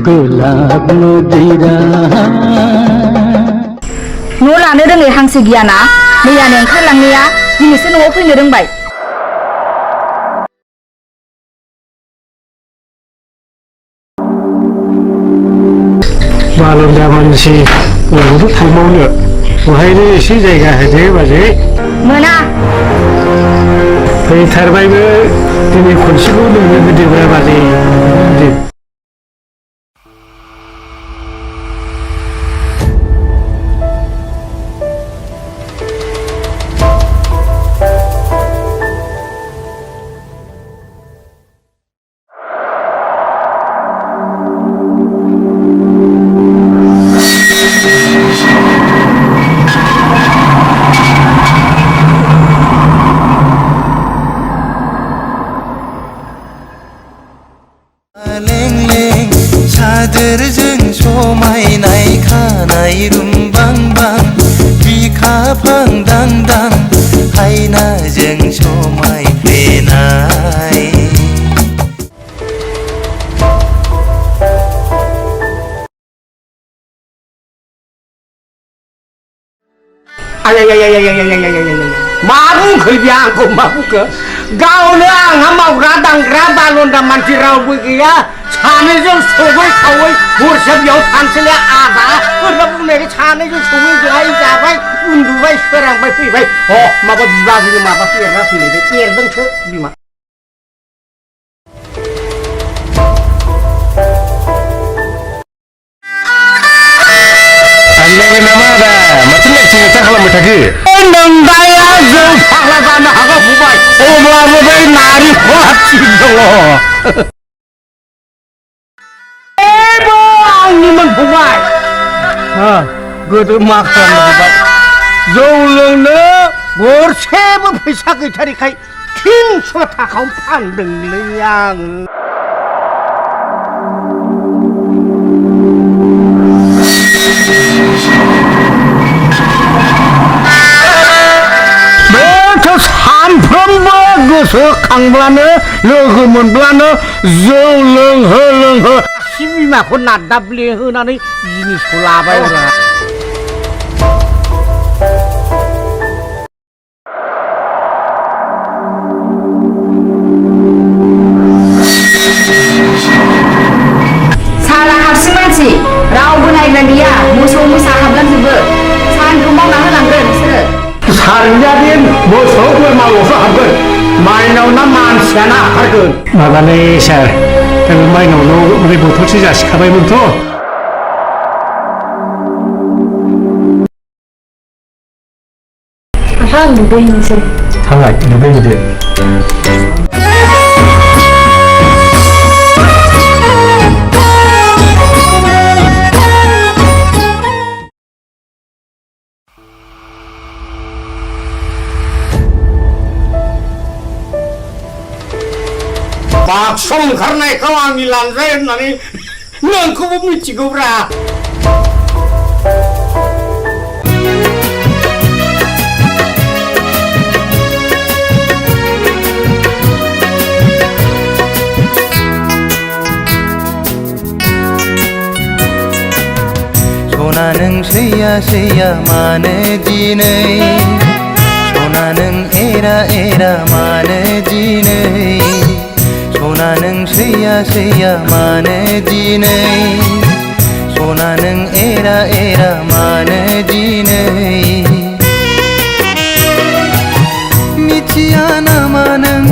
गुलाब नदीरा न' लानो रोङै हांसो गियाना मैयानो ओंखारलांनाया दिनैसो न'आव फैनो रोंबाय बालन्दा मानसि बबावथ' थांबावनो बहायनो एसे जायगा होदो बाजै मोना फैथारबायबो दिनै खनसेखौ नोंनो होदोब्रा बाजै होदो सादोरजों समायनाय खानाय रुमबांबां बिखाफां दांदां हायनाजों समायफ्लेनाय मा बुंखो बे आंखौ मा बुंखो गावनो आंहा मावग्रा दांग्रा बालन्दा मानसि रावबो गैया सानैजों सबै खावै हरसे बेयाव थानोसैलाय आदा बोरैबा बुंनायखाय सानैजों सबै जाय जाबाय उन्दुबाय सोरांबाय फैबाय माबा बिबाजैनि माबासो एरना फैलायबाय एरदोंसो बिमा थांनांगोन नामा आदा माथो लेक्सार खालामबाय थाखो नोंदाया जों फाग्ला जानो हागौ फंबाय अब्लाबो बै नारेंखला थिग दङ आंनिमोन फंबाय गोदो मा खालामनो जौ लोंनो गरसेबो फैसा गैथारिखाय 300 थाखायावनो फानदोंलै आङो सानफ्रोमबो गोसोखांब्लानो लोगो मोनब्लानो जौ लोंहो आसि बिमाखौ नादाब्ले होनानै जिनिसखौ लाबाय साला हारसिं मानसि रावबो नायग्रा गैया मोसौ मोसा हाबलांजोबो सानखौ मावना होलांगोन नोंसोरो सारजादिन मोसौ बोरमाल'सो हाबगोन माइनाव ना मानसियानो हाबथारगोन माबालै सार माइनावनाव ओरै बथलसे जासिखाबायमोनथ' आहा आं दुगैहैनोसै थांलाय दुगैहैदो बाक्सआव ओंखारनायखौ आंनि लानजाय होननानै नोंखौबो मिथिगौब्रा सना नों सैया सैया मानो दिनै सना नों एरा एरा मानो दिनै सना नों सैया सैया मानो दिनै सना नों एरा एरा मानो दिनै मिथिया नामा नों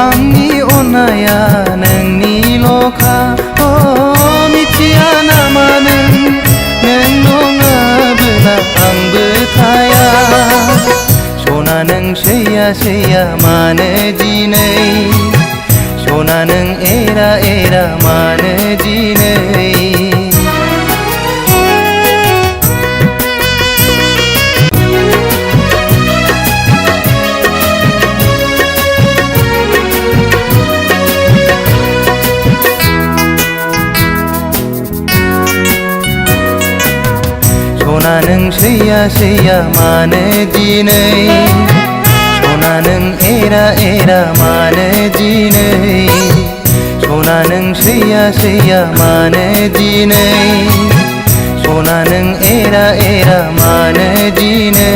आंनि अननाया नोंनिल'खा मिथिया नामा नों नङाबोला आंबो थाया सना नों सैया सैया मानो दिनै सना नों एरा एरा मानो दिनै सना नों सैया सैया मानो दिनै सना नों एरा एरा मानो दिनै सना नों सैया सैया मानो दिनै सना नों एरा एरा मानो दिनै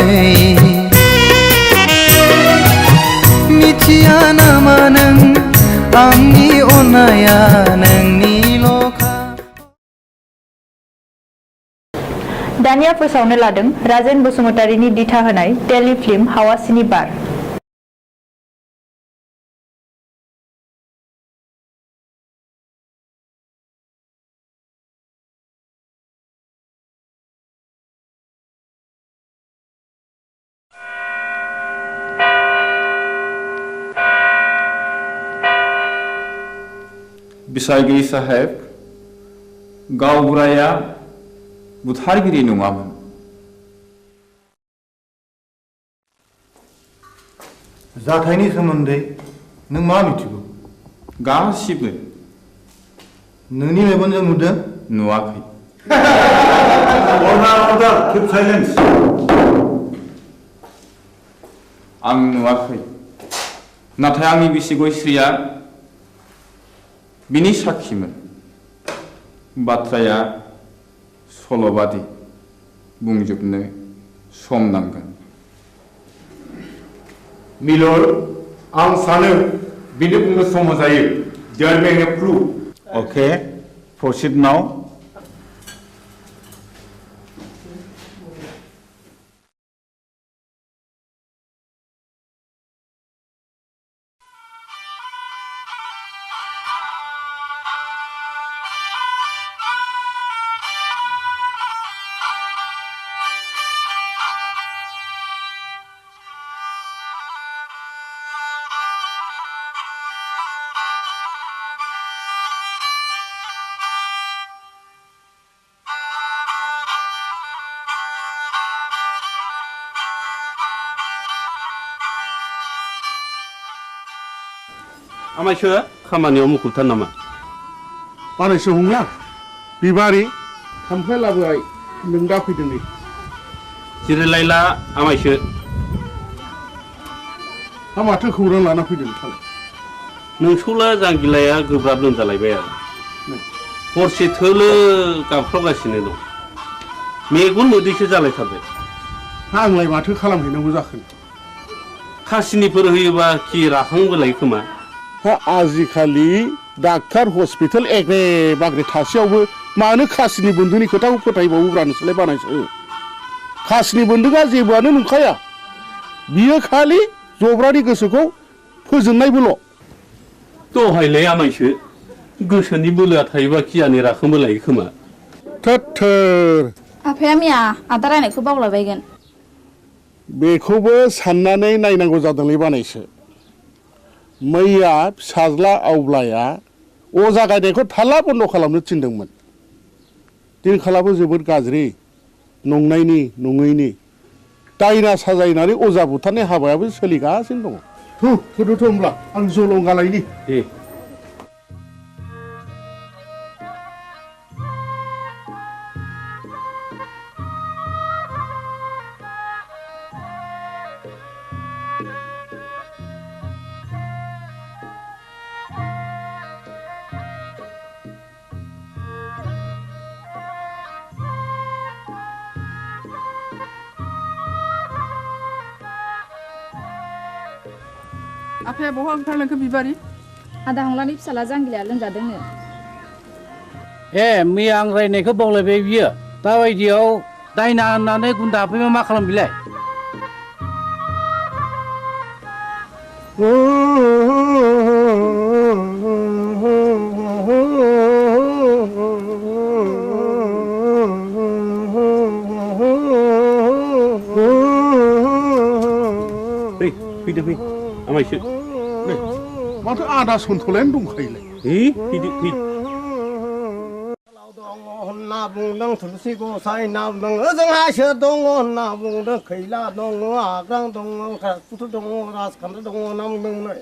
मिथिया नामा नों आंनि अननाया नोंनिल'खा दानिया फोसावनो लादों राजेन बसुमतारीनि दिथा होनाय टेलिफिल्म हावासिनि बार। बिसायगिरि साहेब गावबुराया बुथारगिरि नङामोन जाथायनि सोमोन्दै नों मा मिथिगौ गासिबो नोंनि मेगनजों नुदों नुवाखै अर्डार कीप साइलेन्स आं नुवाखै नाथाय आंनि बिसि गयस्रिया बिनि साखिमोन बाथ्राया सल'बादि बुंजोबनो सम नांगोन मिलर्ड आं सानो बिनि बुंनो सम जायो there may be proof okay proceed now आमायसो खामानियाव मुखुबथार नामा बारायसो हंला बिबारि खामफ्लाय लाबोबाय नों दा फैदों नै जिरायलायला आमायसो हा माथो खौरां लाना फैदों नोंथाङा नोंसौला जांगिलाया गोब्राब लोमजालायबाय आरो हरसे थोलो गाबख्रावगासिनो दं मेगन मोदैसो जालायथारबाय आंलाय माथो खालामहैनांगौ जाखो खासिनिफोर होयोबा खि राखांबोलायो खोमा आजिखालि डाक्टार हस्पिटाल एग्रे बाग्रे थासेयावबो मानो खासिनि बन्दुनि खोथाखौ फोथायबावोब्रा नोंसोरलाय बानायसो खासिनि बन्दुकआ जेबोआनो नंखाया बियो खालि जब्रानि गोसोखौ फोजोननायबोल' दहायलाय आमायसो गोसोनि बोलोआ थायोबा खियानि राखोमबो लायो खोमा थोर आफाया मैया आदा रायनायखौ बावलाबायगोन बेखौबो साननानै नायनांगौ जादोंलै बानायसो मैया फिसाज्ला आवब्लाया अजा गायनायखौ थाला बन्द' खालामनो थिनदोंमोन दिनखालाबो जोबोद गाज्रि नंनायनि नङैनि दायना साजायनानै अजा बुथारनाय हाबायाबो सोलिगासिनो दङ थुदोथ' होमब्ला आं जलंगालायनि दे आफाया बहा ओंखारलांखो बिबारि आदा हंलानि फिसाला जांगिलाया लोमजादोंनो ए मैया आं रायनायखौ बावलायबाय बियो दाबायदियाव दायना होननानै गुन्दा हाबफैबा मा खालाम बिलाय फैदो फै आमायसो माथो आदा सन्थलायानो दंखायोलाय फैदो फै होनना बुंदों थुलसि गसाइ होनना बुंदों ओजोंहायसो दङ होनना बुंदों खैला दङ आग्रां दङ कुथु दङ राजखान्थि दङ होनना बुंदोंमोन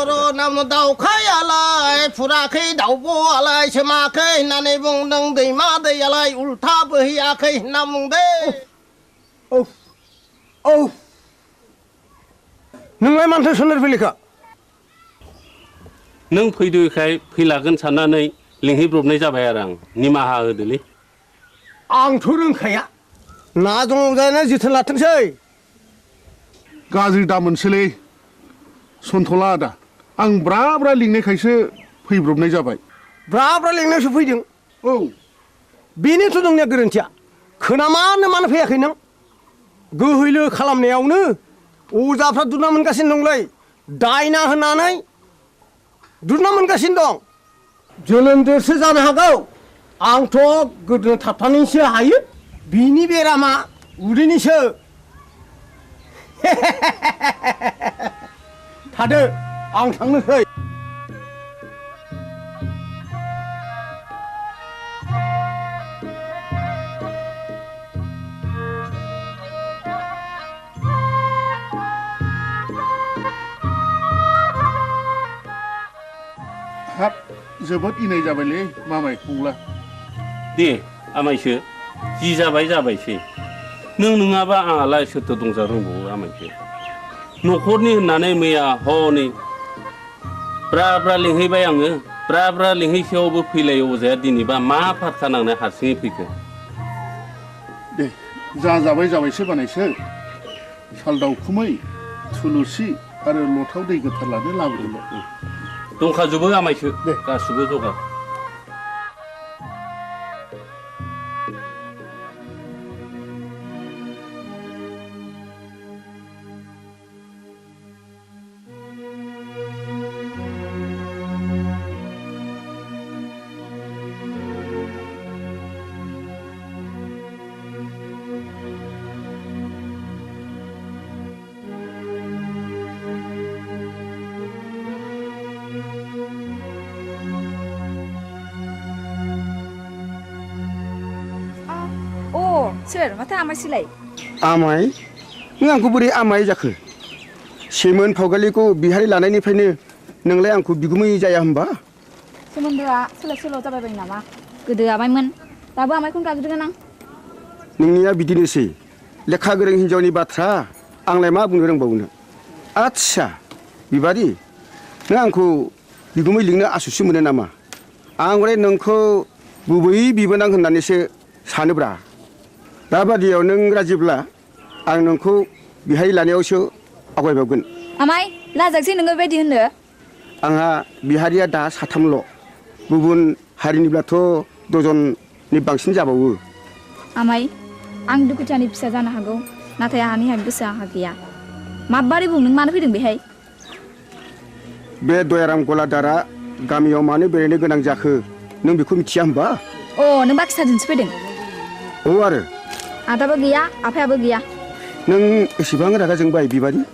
र' नाम दाउखायालाय फुराखै दाउब'आलाय सोमाखै होननानै बुंदों दैमा दैयालाय उल्था बोहैयाखै होनना बुंदों नोंलाय मानोथो सोनार फैलिखा नों फैदोखाय फैलागोन साननानै लिंहैब्रबनाय जाबाय आरो आं निमाहा होदोलै आंथ' रोंखाया ना दङ जानो जोथोन लाथोंसै गाज्रि दा मोनसोलै सन्थला आदा आं ब्रा ब्रा लिंनायखायसो फैब्रबनाय जाबाय ब्रा ब्रा लिंनायसो फैदों औ बेनोथ' नोंनिया गोरोन्थिया खोनामानो मानो फैयाखै नों गोहैलो खालामनायावनो अजाफ्रा दुना मोनगासिनो दंलै दायना होननानै दुना मोनगासिनो दं जोनोमदेरसो जानो हागौ आंथ' गोदो थाबथानानैसो हायो बिनि बेरामा उदैनिसो थादो आं थांनोसै हाब जोबोद इनाय जाबायलै मामाय फंला दे आमायसो जि जाबाय जाबायसै नों नङाबा आंहालाय सोरथो दंजा रोंबावो आमायसो न'खरनि होननानै मैया हनै ब्रा ब्रा लिंहैबाय आङो ब्रा ब्रा लिंहैसेयावबो फैलाय अजाया दिनैबा मा फारखा नांनाय हारसिङै फैखो दे जा जाबाय जाबायसो बानायसो साल दाउखुमै थुलुसि आरो लथाव दै गोथार लानो लाबोदोंल' दंखाजोबो आमायसो गासिबो जगार सोर माथो आमायसोलाय आमाय नों आंखौ बोरै आमाय जाखो सेमोन फावगालिखौ बिहारि लानायनिफ्रायनो नोंलाय आंखौ बिगुमै जाया होनबा सोमोन्दोआ सोलाय सोल' जाबाय नामा गोदो आमायमोन दाबो आमायखौनो गाबज्रिगोन आं नोंनिया बिदिनोसै लेखा गोरों हिन्जावनि बाथ्रा आंलाय मा बुंनो रोंबावनो आच्छा बिबारि नों आंखौ बिगुमै लिंनो आसुसु मोनो नामा आंलाय नोंखौ गुबै बिबोनां होननानैसो सानोब्रा दाबादियाव नों राजिब्ला आं नोंखौ बिहारि लानायावसो आवगायबावगोन आमाय लाजागसै नोङो बेबायदि होननो आंहा बिहारिया दा साथामल' गुबुन हारिनिब्लाथ' दजननि बांसिन जाबावो आमाय आं दुखुथियानि फिसा जानो हागौ नाथाय आंहानि गोसोआ आंहा गैया माबारै बुं नों मानो फैदों बेहाय बे दयाराम गलादारा गामियाव मानो बेरायनो गोनां जाखो नों बेखौ मिथिया होमबा? अ नों बाक्साजोंसो फैदों? औ आरो आदाबो गैया आफायाबो गैया। नों एसेबां रागा जोंबाय बिबारि?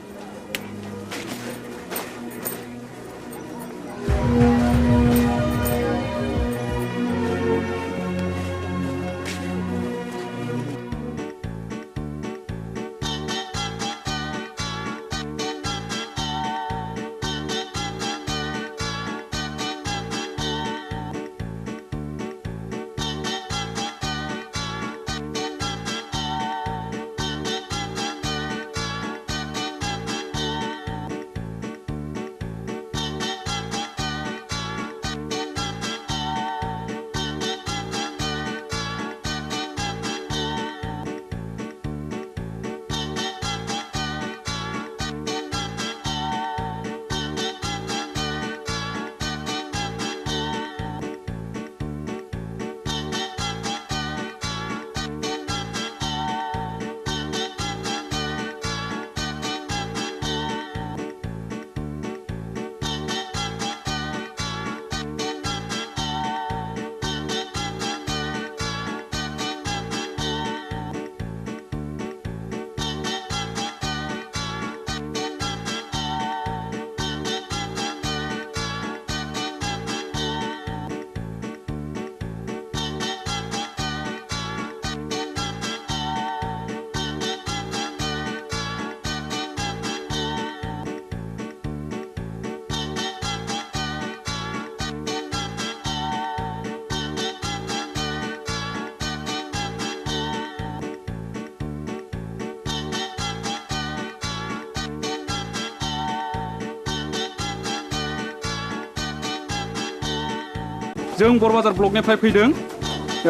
जों बरबाजार ब्लकनिफ्राय फैदों।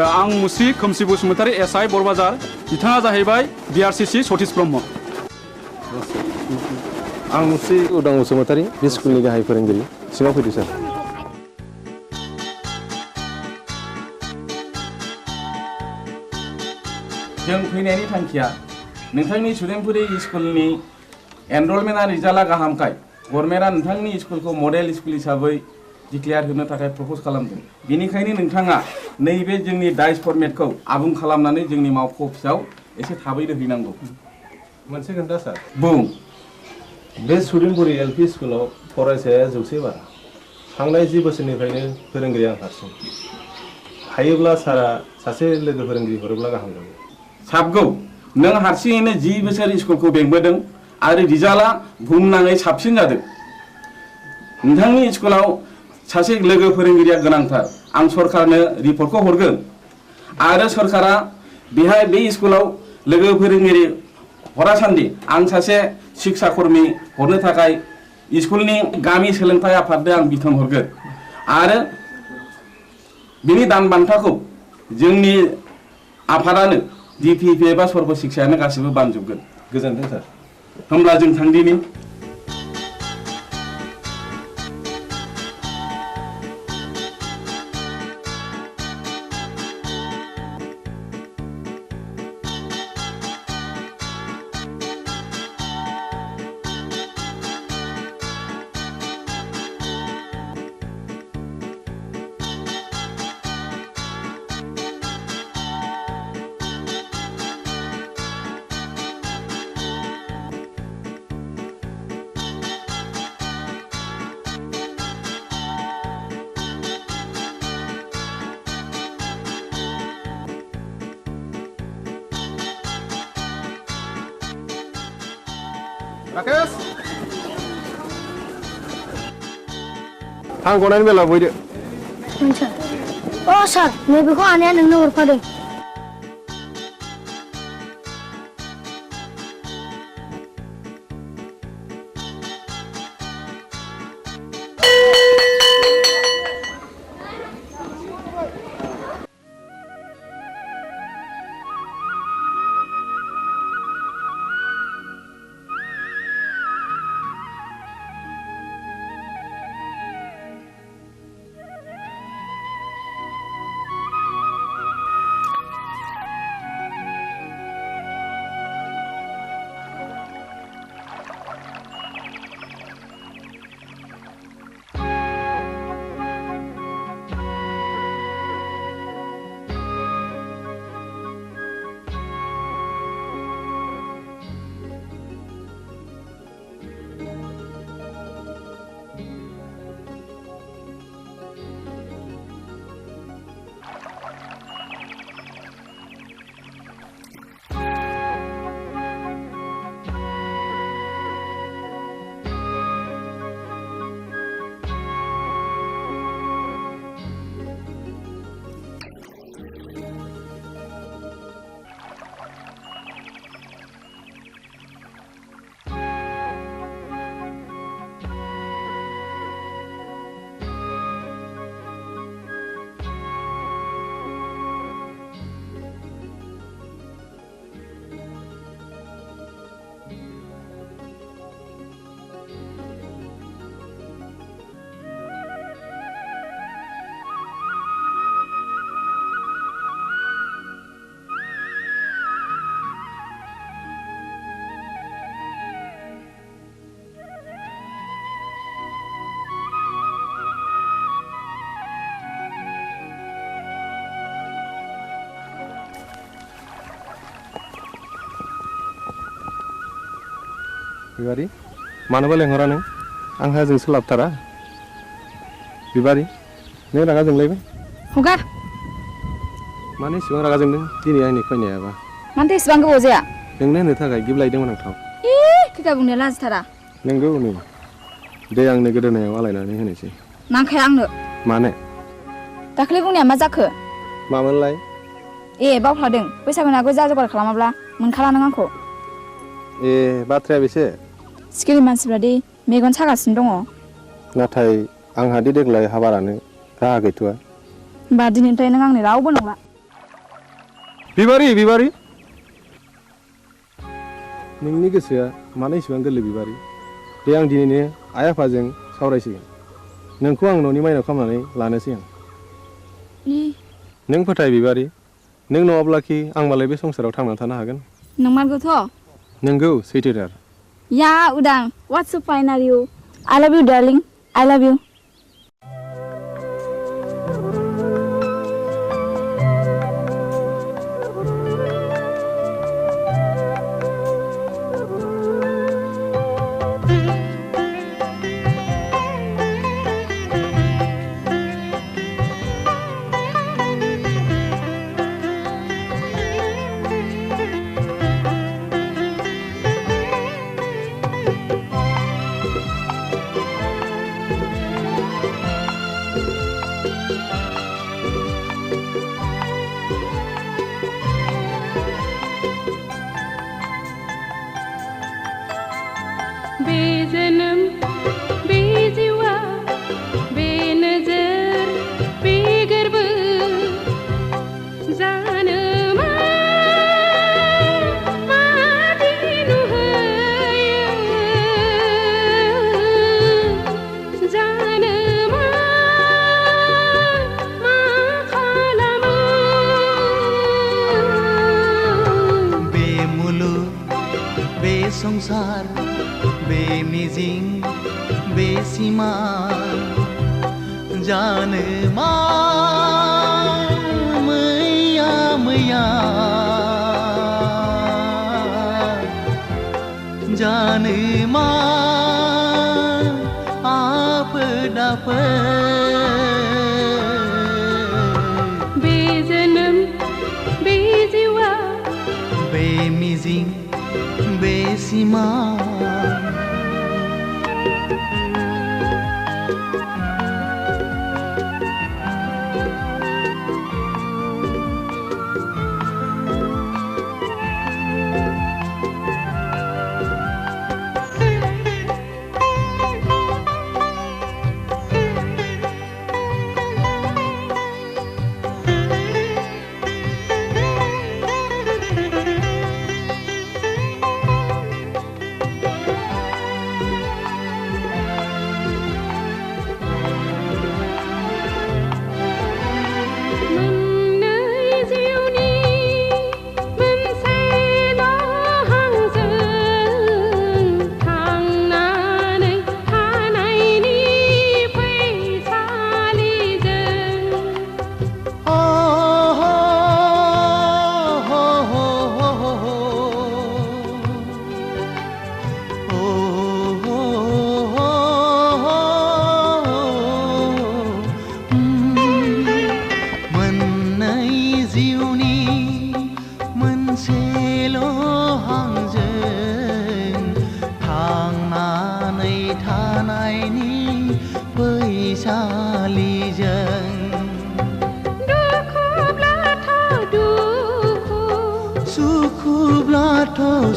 आं मुस्रि खोमसि बसुमतारी एसआइ बरबाजार, बिथाङा जाहैबाय बिआरसिसि सतीश ब्रह्म। आं मुस्रि उदां बसुमतारी, बे स्कुलनि गाहाय फोरोंगिरि। सिङाव फैदो सार। जों फैनायनि थांखिया नोंथांनि सुदेमपुरि स्कुलनि एनरलमेन्टआ रिजाल्टआ गाहामखाय गभर्नमेन्टआ नोंथांनि स्कुलखौ मडेल स्कुल हिसाबै डिक्लेयार होनो थाखाय प्रप'ज खालामदों। बेनिखायनो नोंथाङा नैबे जोंनि डाइस फर्मेटखौ आबुं खालामनानै जोंनि मावख' अफिसाव एसे थाबैनो हैनांगौ। मोनसे खोन्था सार। बुं। बे सुदेमपुरि एलपि स्कुलाव फरायसाया 100 बारा। थांनाय 10 बोसोरनिफ्रायनो फोरोंगिरि आं हारसिं। हायोब्ला सारा सासे लोगो फोरोंगिरि हरोब्ला गाहाम जागौ। साबगौ। नों हारसिङैनो 10 बोसोर स्कुलखौ बेंबोदों आरो रिजाल्टआ बुहुमनाङै साबसिन जादों। नोंथांनि स्कुलाव सासे लोगो फोरोंगिरिया गोनांथार। आं सरकारनो रिपर्टखौ हरगोन आरो सरकारा बेहाय बे स्कुलाव लोगो फोरोंगिरि हरासान्दि आं सासे शिक्षा कर्मी हरनो थाखाय स्कुलनि गामि सोलोंथाइ आफादनो आं बिथोन हरगोन आरो बिनि दान बान्थाखौ जोंनि आफादानो डिपिपि एबा सर्ब शिक्षायानो गासिबो बानजोबगोन। गोजोन्थों सार। होमब्ला जों थांदिनि। राकेश आं गनायनि बेलायाव बयदो। अ सार नैबेखौ आनैया नोंनो हरफादों। बिबारि मानोबा लेंहरा नों आंहा जों सोलाबथारा बिबारि नों रागा जोंलायबाय हगार मानो इसेबां रागा जोंदों दिनै आंनि फैनायाबा मानोथो एसेबां गोबाव जाया नोंनो होनो थाखाय गिफ्ट लायदोंमोन आं थाव खैखा बुंनो लाजिथारा नोंगौ नै दे आंनो गोदोनायाव आलायनानै होनोसै नांखाया आंनो मानो दाख्लै बुंनाया मा जाखो मामोनलाय बावफ्लादों बैसागुनाबो जा जगार खालामाब्ला मोनखाला नों आंखौ बाथ्राया बेसे सिखिरि मानसिफ्रा दि मेगन सागासिनो दङ नाथाय आंहा दि देग्लाय हाबा लानो राहा गैथ'आ होमबा दिनैनिफ्राय नों आंनि रावबो नंला बिबारि नोंनि गोसोआ मानो इसेबां गोरलै बिबारि दे आं दिनैनो आइ आफाजों सावरायसिगोन नोंखौ आं न'नि माइनाव खालामनानै लानोसै आं नों फोथाय बिबारि नों नङाब्लाखि आं मालाय बे संसाराव थांनानै थानो हागोन नंमारगौथ' नोंगौ सैथोथार या उदां what's so fine are you I love you darling I love you बेजनम बेजिवा बेनजर बेगर्ब जानो मादिनु होयो जानो मा खालामो बे मुलुग बे संसार बे मिजिं बे सिमा जानो मा मैया जानो मा आफोद बे जोनोम बे जिउआ बे मिजिं बे सिमा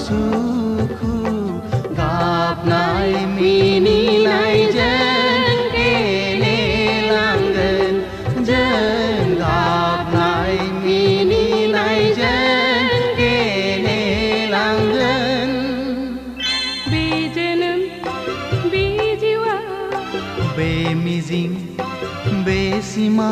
सुखु गाबनाय मिनिनायजों गेलेलांगोन जों गाबनाय मिनिनायजों गेलेलांगोन बे जोनोम बे जिउआ बे मिजिं बे सिमा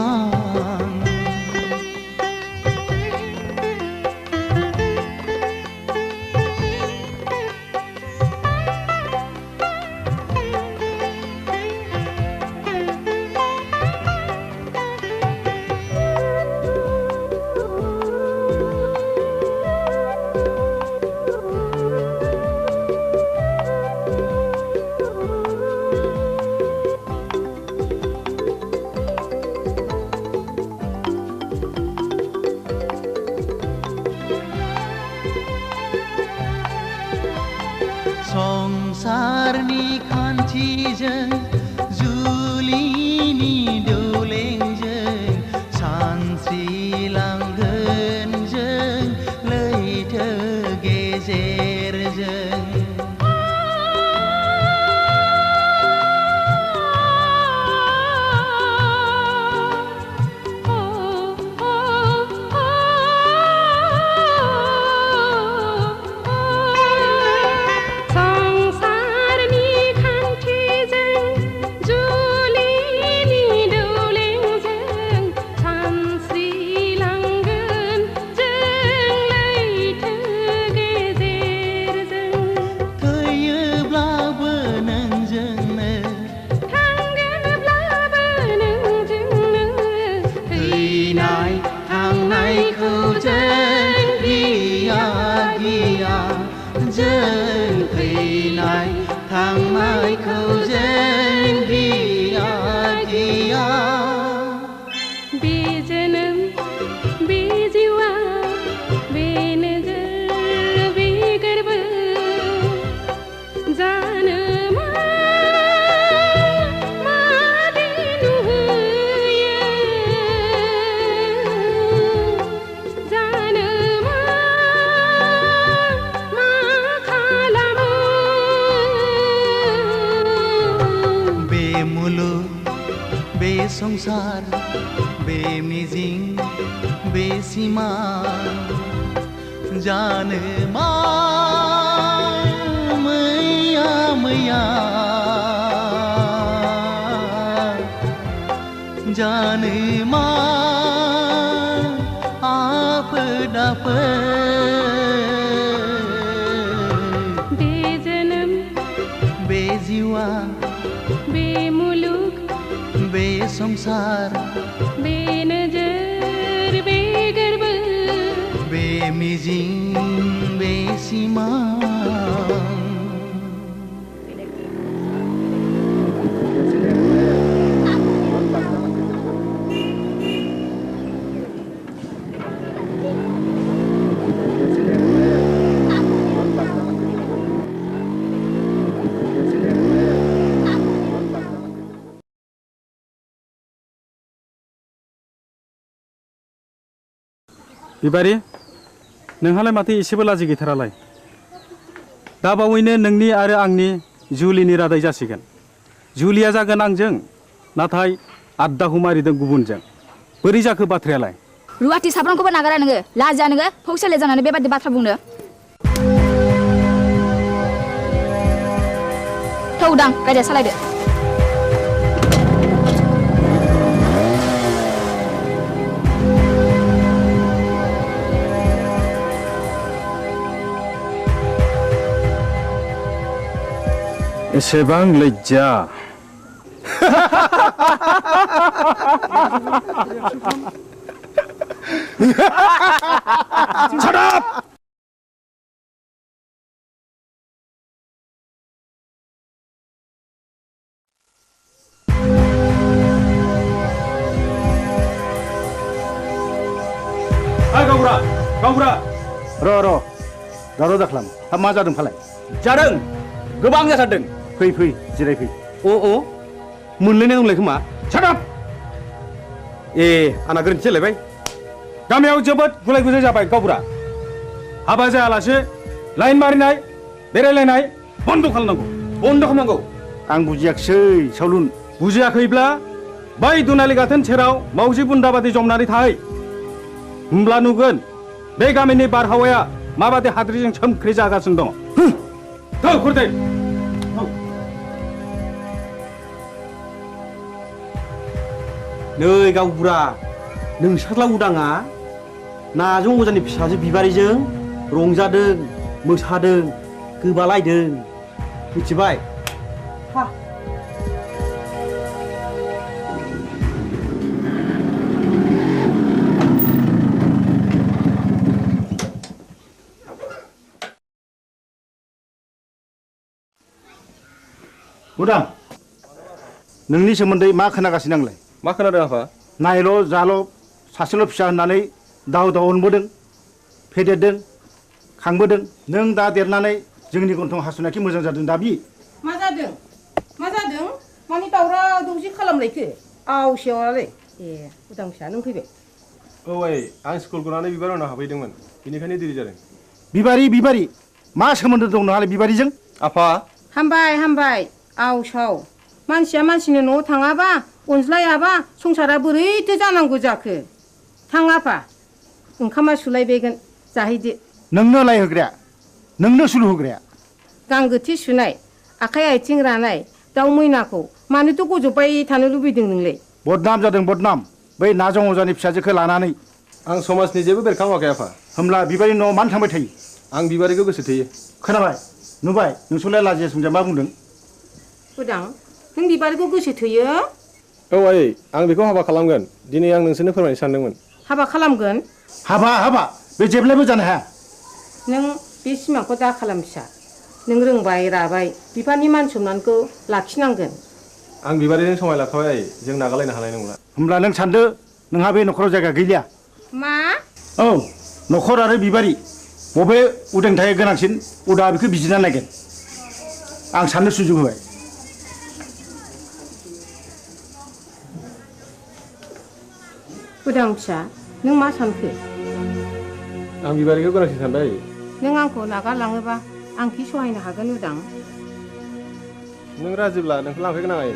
संसारनि खान्थिजों जुलिनि दौलेंजों सानस्रिलांगोन जों लैथो गेजेरजों संसार बे मिजिं बे सीमा जानो मा मैया मैया जानो मा आफोद आफोद बे जोनोम बे जिउआ बे मुलुग बे संसार बे नजर बे गोर्बो बे मिजिं बे सीमा बिबारि नोंहालाय माथो एसेबो लाजि गैथारालाय दा बावैनो नोंनि आरो आंनि जुलिनि रादाय जासिगोन जुलिया जागोन आंजों नाथाय आद्दाखौ मारिदों गुबुनजों बोरै जाखो बाथ्रायालाय रुवाथि साफ्रोमखौबो नागारा नोङो लाजिया नोङो फौसाले जानानै बेबादि बाथ्रा बुंनो थौ दां गारिया सालायदो एसेबां लज्जा Shut up! गावबुरा गावबुरा र' दावराव दाख्लाम हा मा जादों फालाय जादों गोबां जाथारदों फै फै जिरायफै अ मोनलायनाय दंलाय खोमा सादाब ए आंना गोरोन्थि जालायबाय गामियाव जोबोद गुलाय गुजाय जाबाय गावबुरा हाबा जायालासे लाइन मारिनाय बेरायलायनाय बन्द खालामनांगौ आं बुजियाखिसै सावलुन बुजियाखैब्ला बै दुनालि गाथोन सेराव मावजि बुन्दा बादि जमनानै थाहै होमब्ला नुगोन बे गामिनि बारहावाया माबादि हाद्रिजों सोमख्रि जागासिनो दङ थौ खुरदै नै गावबुरा नोंसोरला उदाङा नाजों अजानि फिसाजो बिबारिजों रंजादों मोसादों गोबालायदों मिथिबाय उदां नोंनि सोमोन्दै मा खोनागासिनो आंलाय मा खोनादों आफा नायल' जाल' सासेल' फिसा होननानै दाव अनबोदों फेदेरदों खांबोदों नों दा देरनानै जोंनि गन्थं हासुनायखि मोजां जादों दाबि जादों मा जादों मानि दावराव दावसि खालामलायखो आवसेवालाय ए उदां फिसा नों फैबाय औ आइ आं स्कुल गनानै बिबार उनाव हाबहैदोंमोन बेनिखायनो देरि जादों बिबारि मा सोमोन्दो दं नोंहालाय बिबारिजों आफा हामबाय आवसाव मानसिया मानसिनि न'आव थाङाबा अनज्लायाबा संसारा बोरैथो जानांगौ जाखो थां आफा ओंखामा सुलायबायगोन जाहैदो नोंनो लायहोग्राया नोंनो सुलु होग्राया गांगोथि सुनाय आखाइ आथिं रानाय दाउ मैनाखौ मानोथो गजबबाय थानो लुबैदों नोंलाय बदनाम जादों बदनाम बै नाजं अजानि फिसाजोखौ लानानै आं समाजनि जेबो बेरखाङाखै आफा होमब्ला बिबारि न'आव मानो थांबाय थायो आं बिबारिखौ गोसो थोयो खोनाबाय नुबाय नोंसोरलाय लाजिया सोमजिया मा बुंदों उदां नों बिबारिखौ गोसो थोयो औ आइ आं बेखौ हाबा खालामगोन दिनै आं नोंसोरनो फोरमायनो सानदोंमोन हाबा खालामगोन हाबा बे जेब्लायबो जानो हाया नों बे सिमांखौ दा खालाम फिसा नों रोंबाय राबाय बिफानि मान सनमानखौ लाखिनांगोन आं बिबारिजों समाय लाखाबाय आइ जों नागारलायनो हानाय नंला होमब्ला नों सानदो नोंहा बे न'खराव जायगा गैलिया मा औ न'खर आरो बिबारि बबे उदांथाया गोनांसिन उदा बेखौ बिजिरना नायगोन आं साननो सुजुग होबाय उदां फिसा नों मा सानखो आं बिबारिखौ गोनांसिन सानबाय नों आंखौ नागारलाङोबा आं कि सहायनो हागोन उदां नों राजिब्ला नोंखौ लांफैगोन आं आइ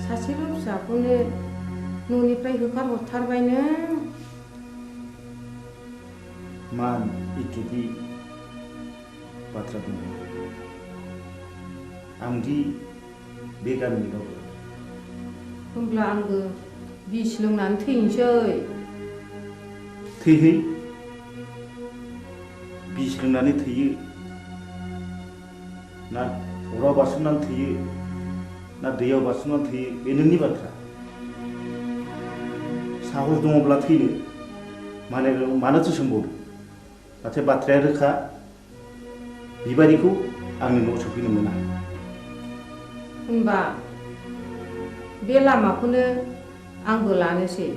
सासेल' फिसाखौनो न'निफ्राय होखारहरथारबाय नों मान इत्यादि बाथ्रा दङ आंदि बे गामिनि रावबो होमब्ला आंबो बिस लोंनानै थैनोसै थैहै बिस लोंनानै थैयो ना अराव बारसोमनानै थैयो ना दैयाव बारसोमनानै थैयो बे नोंनि बाथ्रा साहस दङब्ला थैनो मानोथो सोंबावदों नाथाय बाथ्राया रोखा बिबारिखौ आंनि न'आव सफैनो मोना होनबा बे लामाखौनो आंबो लानोसै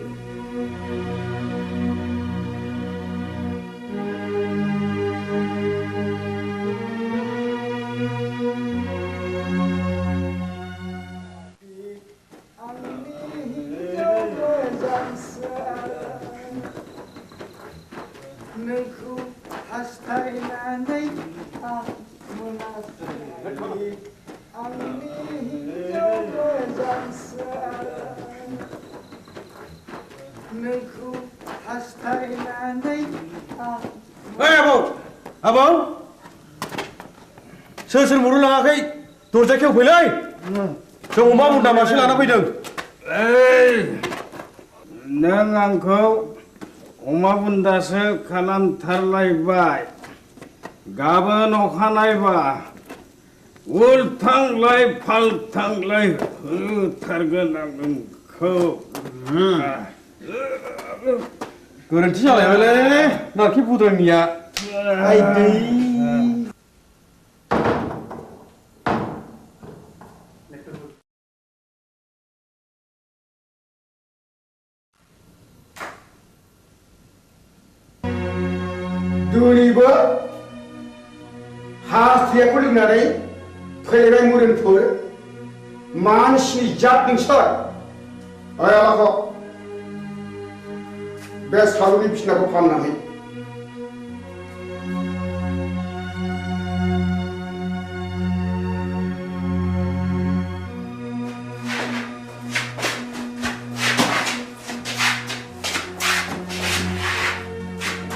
नोंखौ हास्थायनानै आं मोनाखै आंनि हिन्जाव मोजांसो नोंखौ हास्थायनानै आं आबौ सोर मरु लाङाखै दरजा खेवफैलै जों अमा बुन्दा मासे लाना फैदों नों आंखौ अमा बुन्दासो खालामथारलायबाय गाबोन अखानायबा उल्थांलाय फाल्थांलाय होथारगोन आं नोंखौ गोरोन्थि जालायबायलै नारखि बुद्रांनिया आइदै दिनैबो हास्थायखौ लोंनानै फैबाय मुरिनफोर मानसिनि जात नोंसोर आयालाखौ बे सालुनि बिसिनाखौ फाननानै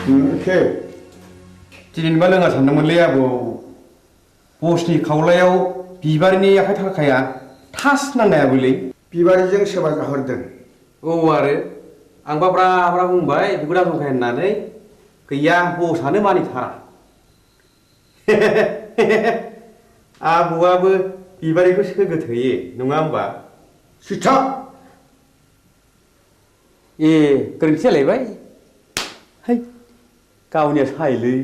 के दिनैबा लोङा सानदोंमोनलै आबौ बसनि खावलायाव बिबारिनि आखाइ थाखाया थास नांनायाबोलै बिबारिजों सोरबा जाहरदों औ आरो आंबा ब्रा ब्रा बुंबाय बिखौ दाजंखाय होननानै गैया बसआनो मानिथारा आबौआबो बिबारिखौ सोगोथोयो नङा होमबा सिथा ए गोरोन्थि जालायबाय है गावनिया सायलै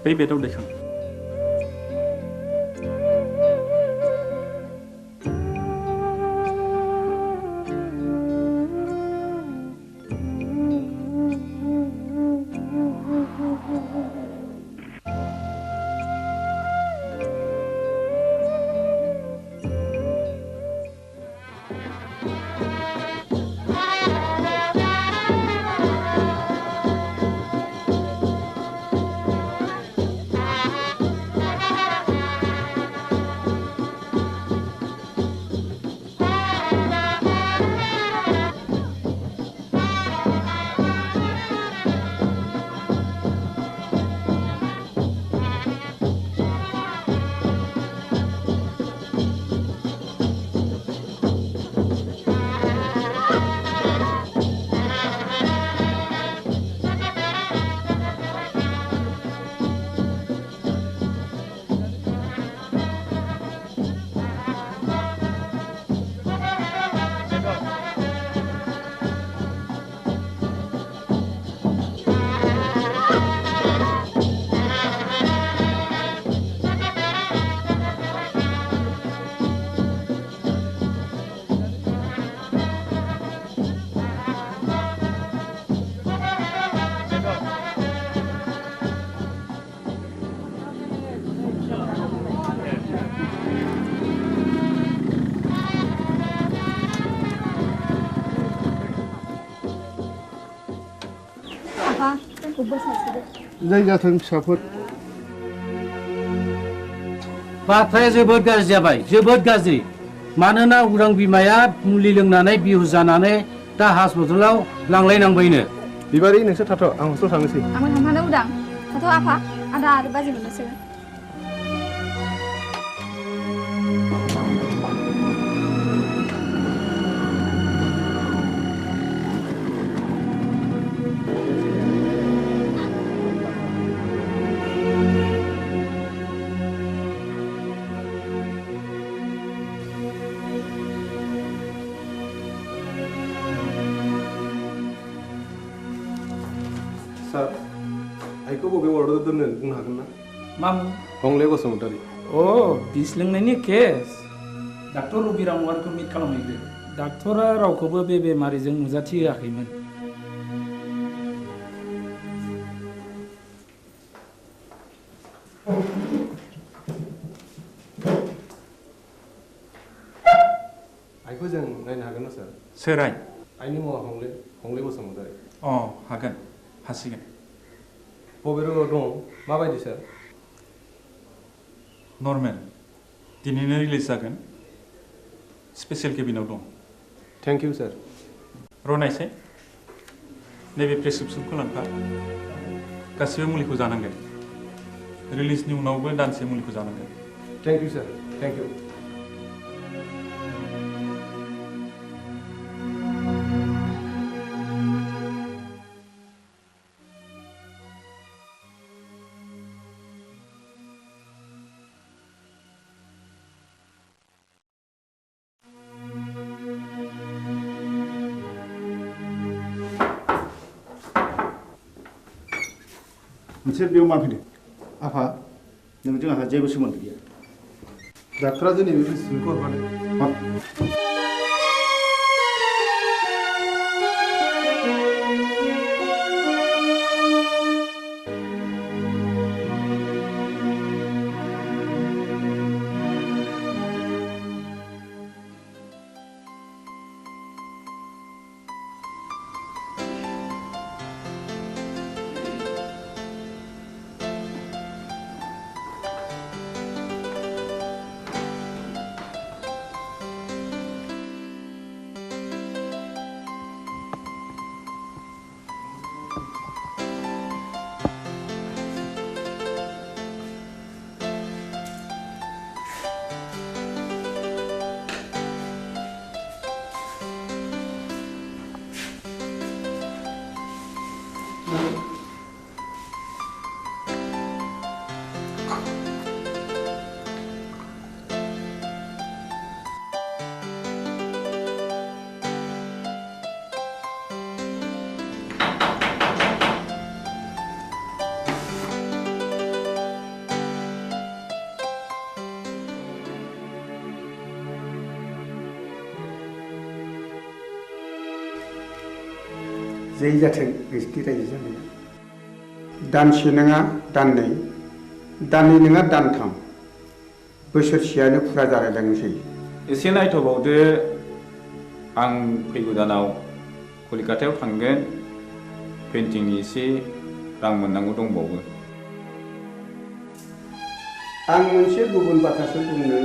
बै बेदाव दैखां जायगाथों फिसाफोर बाथ्राया जोबोद गाज्रि जाबाय जोबोद गाज्रि मानोना उरां बिमाया मुलि लोंनानै बिहुस जानानै दा हस्पिटालाव लांलायनांबायनो बिबारि नोंसोर थाथ' आं हस्टेलाव थांनोसै आंबो थांफानो उदां थाथ' आफा आदा आरो बाजै मोननोसै सार आइखौ बबे वार्डआव दोननो बुंनो हागोन ना मामु हंले बसुमतारी अ बिस लोंनायनि केस डाक्टर रबिराम वारखौ मिट खालामहैदो डाक्टरा रावखौबो बे बेमारिजों नुजाथि होआखैमोन आइखौ जों नायनो हागोन ना सार सोर आइ आइनि मुङा हंले बसुमतारी अ हागोन हासिगोन बबे रोगाव दं माबायदि सार नर्मेल दिनैनो रिलिज जागोन स्पेशल केबिनाव दं थेंक इउ सार रनायसाय नैबे प्रेसक्रिप्सनखौ लांफा गासिबो मुलिखौ जानांगोन रिलिजनि उनावबो दानसे मुलिखौ जानांगोन thank you sir thank you मोनसे बेयाव मा फैदों आफा नोंजों आंहा जेबो सोमोन्दो गैया डाक्टरा दिनै बे प्रेसक्रिप्सनखौ हरफादों जै जाथों नोंसिनि रायजो जानाया दानसे नङा दाननै दाननै नङा दानथाम बोसोरसेयानो फुरा जालायलांनोसै एसे नायथ'बावदो आं फैगौ दानाव कलिकातायाव थांगोन पेन्टिंनि एसे रां मोननांगौ दंबावो आं मोनसे गुबुन बाथ्रासो बुंनो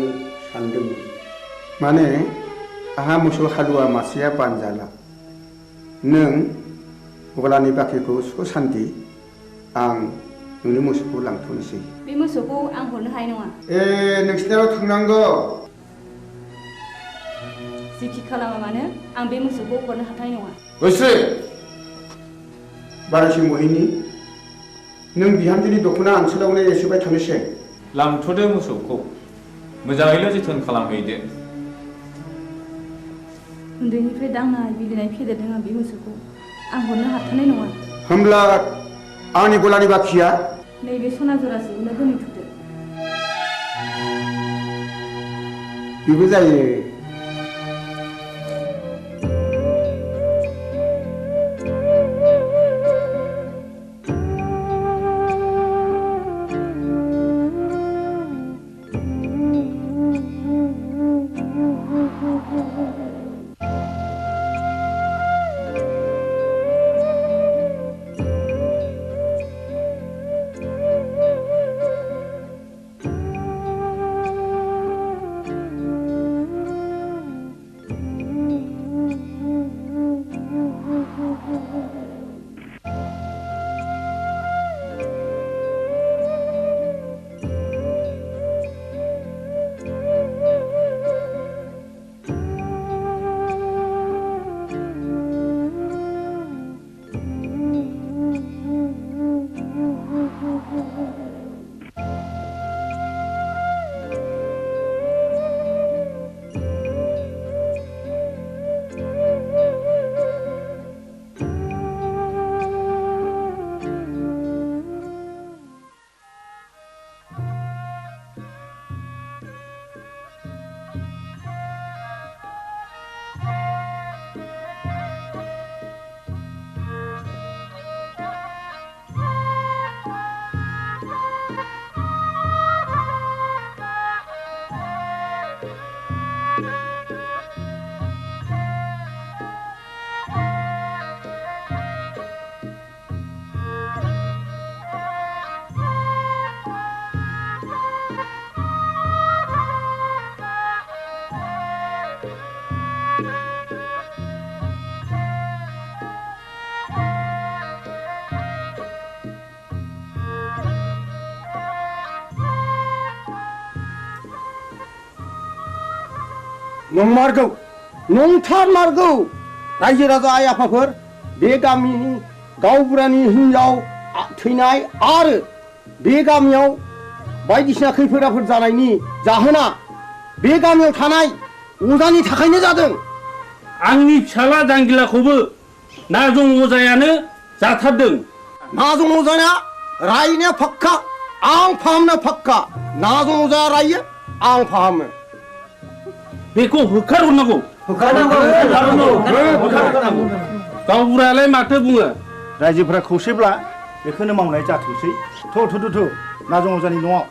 सानदोंमोन माने आहा मोसौ हालुवा मासेया बानजाला नों गलानि बाख्रिखौ सुख सान्ति आं नोंनि मोसौखौ लांथ'नोसै बे मोसौखौ आं हरनो हानाय नङा नोंसिनाव थांनांगौ जिखि खालामा मानो आं बे मोसौखौ हरनो हाथाय नङा गोसो बारासि महिनी नों बिहामजोनि दख'ना ओनसोलावनो एसेबाय थानोसै लांथ'दो मोसौखौ मोजाङैल' जोथोन खालामहैदो उन्दैनिफ्राय दांनाय बिलिनाय फेदेरदों आं बे मोसौखौ आं हरनो हाथारनाय नङा होमब्ला आंनि गलानि बाखिया नैबे सना जरासेखौनो दोनहैथ'दो बेबो जायो नंमारगौ नंथारमारगौ रायजो राजा आइ आफाफोर बे गामिनि गावबुरानि हिनजाव थैनाय आरो बे गामियाव बायदिसिना खैफोद आफोद जानायनि जाहोना बे गामियाव थानाय अजानि थाखायनो जादों आंनि फिसाला जांगिलाखौबो नाजं अजायानो जाथारदों नाजं अजाया रायनाया फाक्का आं फाहामनो फाक्का नाजं अजाया रायो आं फाहामो बेखौ होखारहरनांगौ गावबुरायालाय माथो बुङो रायजोफोरा खौसेब्ला बेखौनो मावनाय जाथोंसै थ' नाजं अजानि न'आव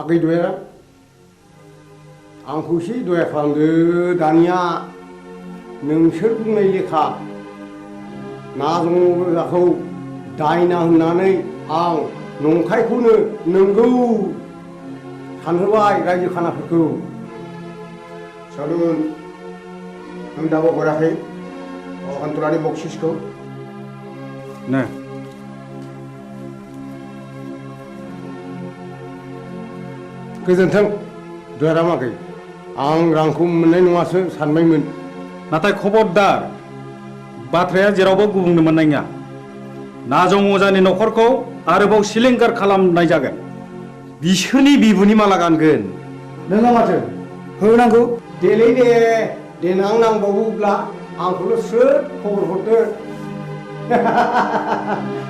गैद्राया आंखौ एसे दया खालामदो दानिया नोंसोर बुंनाय लेखा नाजंगजाखौ दायना होननानै आं नंखायखौनो नंगौ सानहोबाय रायजो खानाफोरखौ सादुन नों दाबो हराखै अखान्तरानि बक्सिसखौ नो गोजोन्थों दुरामागै आं रांखौ मोननाय नङासो सानबायमोन नाथाय खबरदार बाथ्राया जेरावबो गुबुंनो मोननाय नङा नाजं अजानि न'खरखौ आरोबाव सिलिंखार खालामनाय जागोन बिसोरनि बिबुनि माला गानगोन नोङा माथो होनांगौ देलै दे देनां नांबावोब्ला आंखौल' स्रोद खबर हरदो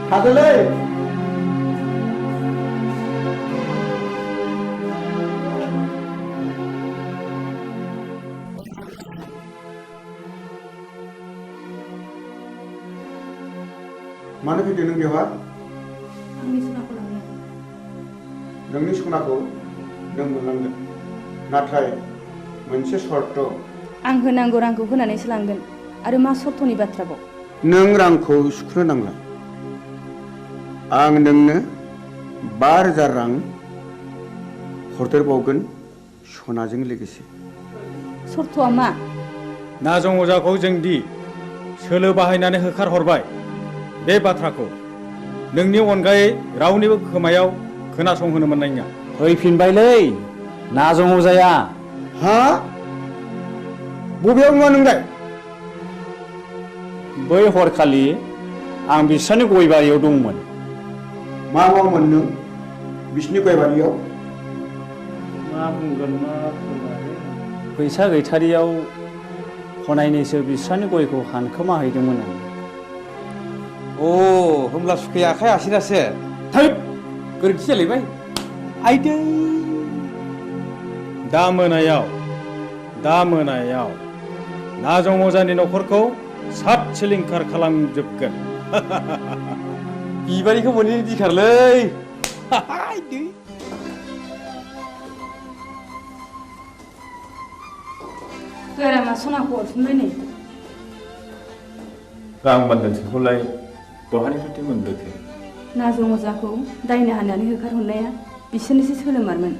थादोलै मानो फैदों नों बेवहाय आंनि सनाखौ लांनो नोंनि सनाखौ नों मोनलांगोन नाथाय मोनसे सर्त आं होनांगौ रांखौ होनानैसो लांगोन आरो मा सर्तनि बाथ्राबाव नों रांखौ सुख'नो नांला आं नोंनो 5,000 रां हरदेरबावगोन सनाजों लोगोसे सर्तआ मा नाजं अजाखौ जों दि सोलो बाहायनानै होखारहरबाय बे बाथ्राखौ नोंनि अनगायै रावनिबो खोमायाव खोनासंहोनो मोननाय नङा फैफिनबायलै नाजं अजाया हा बबेयाव नुवा नोंलाय बै हरखालि आं बिसोरनि गय बारियाव दंमोन मा मावोमोन नों बिसिनि गय बारियाव मा बुंगोन मा फैसा गैथारियाव हनायनैसो बिस्रानि गयखौ हानखोमा हैदोंमोन आं अ होमब्ला सुखै आखाइ आसिनासो थैद गोरोन्थि जालायबाय आइदै दा मोनायाव नाजं अजानि न'खरखौ सात सिलिंखार खालामजोबगोन बिबारिखौ मोनैनि दिखारलै गारामा सनाखौ हरफिनबाय नै रां बान्दोनसोखौलाय बहानिफ्राय मोनबोखो नाजं अजाखौ दायना होनानै होखारहरनाया बिसोरनिसो सोलोमारमोन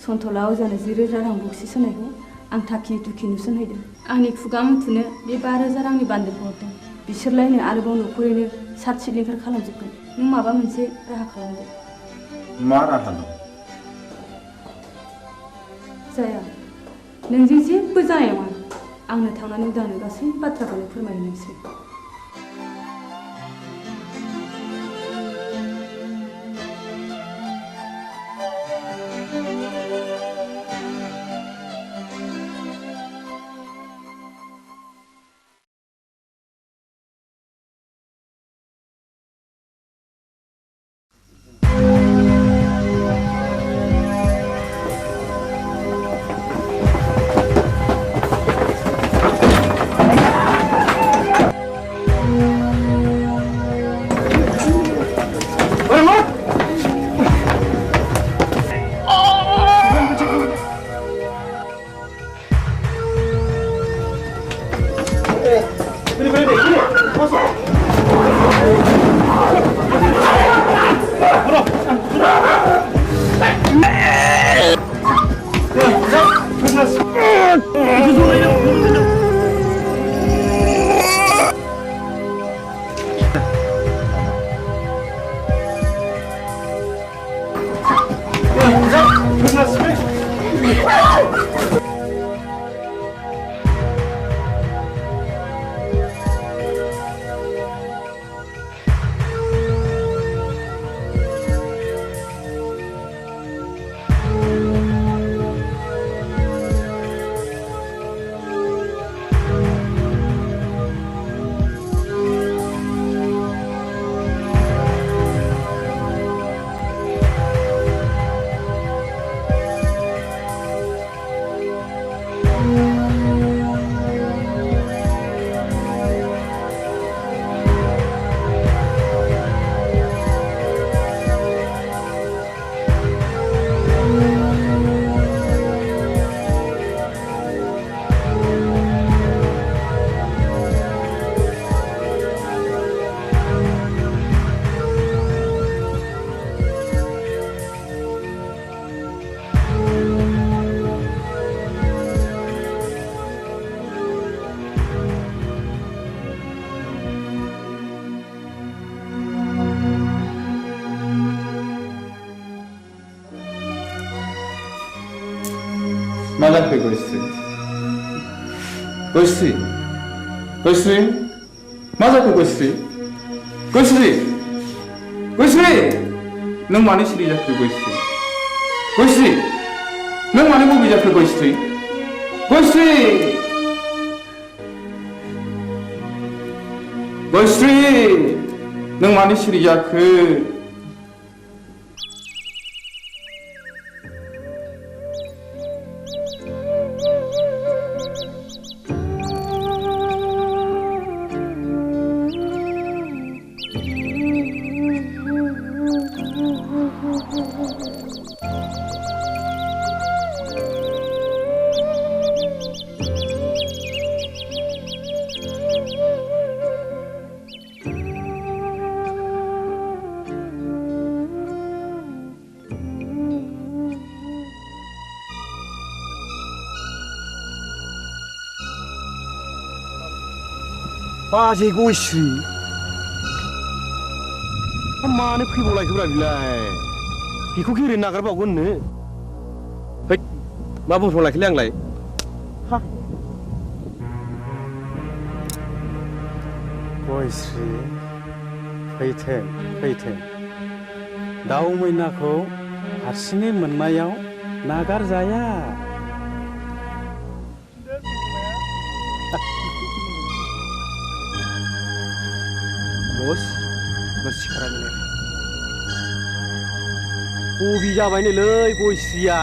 सन्थला अजानो 10,000 रां बक्सिस होनायखौ आं थाखि दुखि नुसनहैदों आंनि खुगा मुथुनो बे 5,000 रांनि बान्दोखौ हरदों बिसोरलायनो आरोबाव न'खरैनो सात सिलिंखार खालामजोबगोन नों माबा मोनसे राहा खालामदो मा राहा दं जाया नोंजों जेबो जानाय नङा आंनो थांनानै उदांनो गासै बाथ्राखौनो फोरमायनोसै मा जाखो गयस्रि गयस्रि गयस्रि मा जाखो गयस्रि गयस्रि गयस्रि नों मानो सिरि जाखो गयस्रि गयस्रि नों मानो बबे जाखो गयस्रि गयस्रि गयस्रि नों मानो सिरि जाखो बाजै गयस्रि मानो फैबावलायखोब्रा बिलाय बेखौ ओरैनो नागारबावगोननो है मा बुंफ्रावलायखोलै आंलाय गयस्रि फैथों दाउ मैनाखौ हारसिङै मोननायाव नागारजाया बस सिखारा मिलाय बबे जाबायनोलै गयस्रिया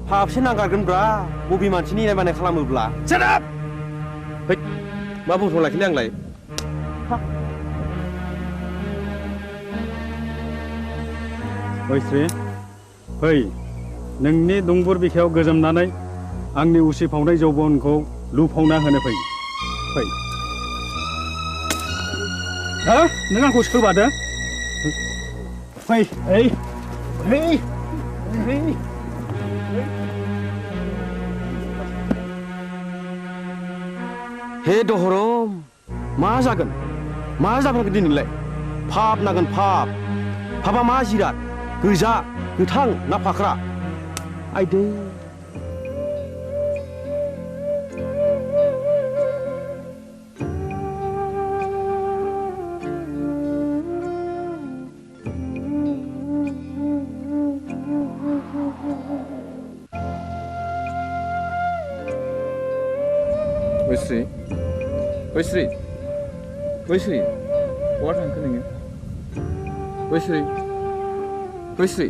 फाबसे नागारगोनब्रा बबे मानसिनि इनाय बानाय खालामोब्ला सेराब है मा बुंफ्रावलायखोलै आंलाय गयस्रि फै नोंनि दुंबुर बिखायाव गोजोमनानै आंनि उसिफावनाय जौबनखौ लुफावना होनो फै हो नों आंखौ सोबादो फै हे दहरम मा जागोन दिनैलाय फाब नागोन फाबा मा जिराद गोजा गोथां ना फाख्रा आइदै गयस्रि बहा थांखो नोङो गयस्रि गयस्रि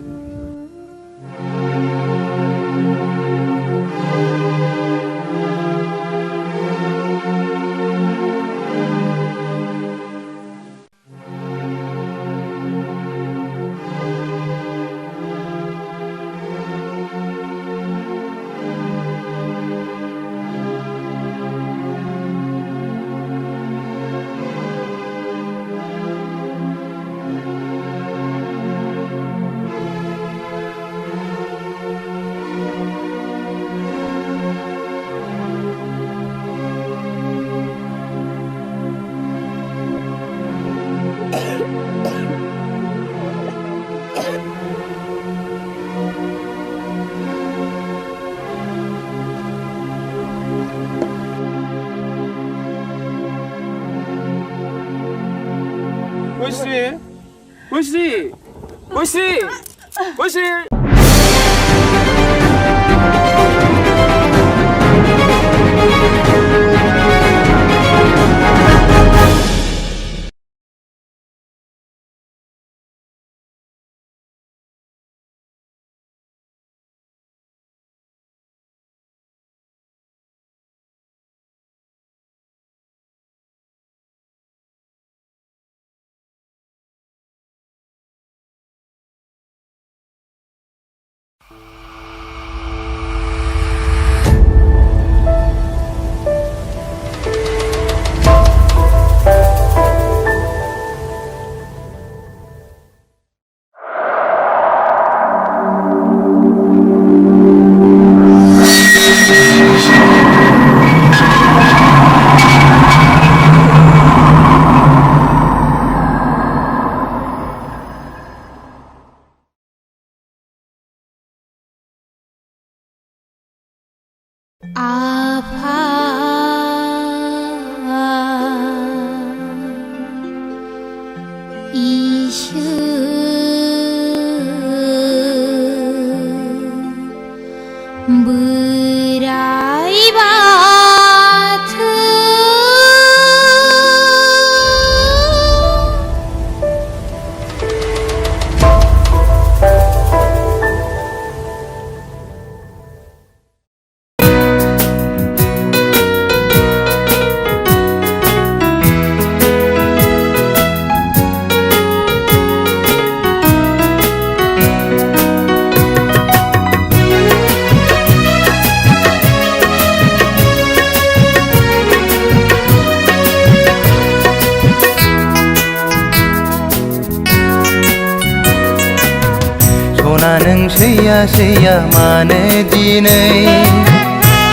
सैया मानो दिनै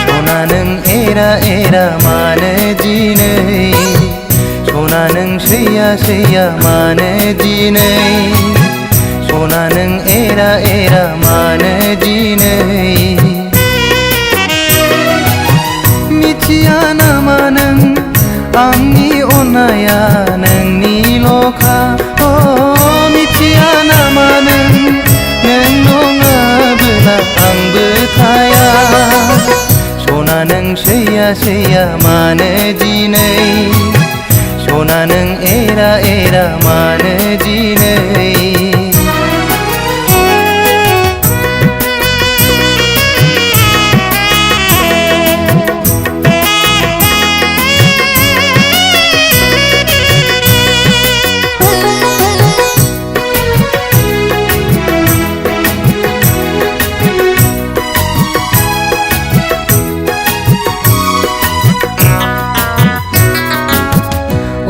सना नों एरा मानो दिनै सना नों सैया मानो दिनै सना नों एरा मानो दिनै मिथिया नामा नों आंनि अननाया नोंनिल'खा मिथिया नामा नों नङाबोला आंबो थाया सना नों सैया मानो दिनै सना नों एरा मानो दिनै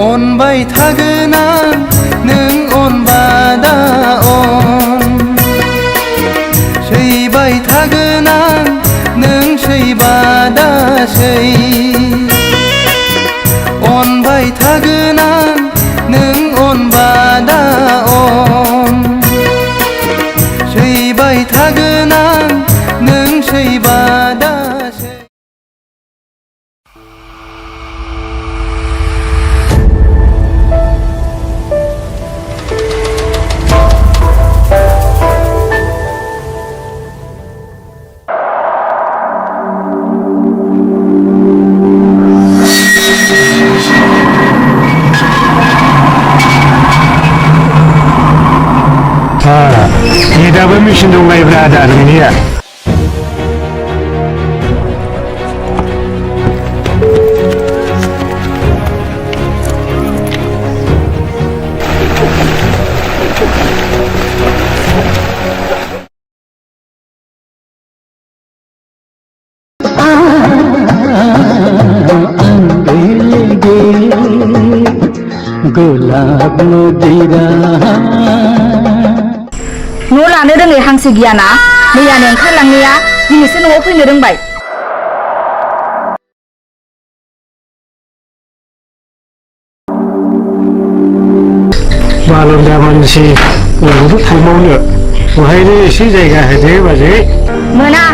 अनबाय थागोन आं नों अनबादा अन सैबाय थागोन आं नों सैबादा सै अनबाय थागोन आं नों अनबादा अन सैबाय थागोन आं नों सैबादा दाबो मेचिन दंलायोब्रा आदा नोंनिया गोलाब नदीरा न' लानो रोङै हांसो गियाना मैयानो ओंखारलांनाया दिनैसो न'आव फैनो रोंबाय बालन्दा मानसि उनावथ' थांबावनो बहायनो एसे जायगा होदो बाजै मोना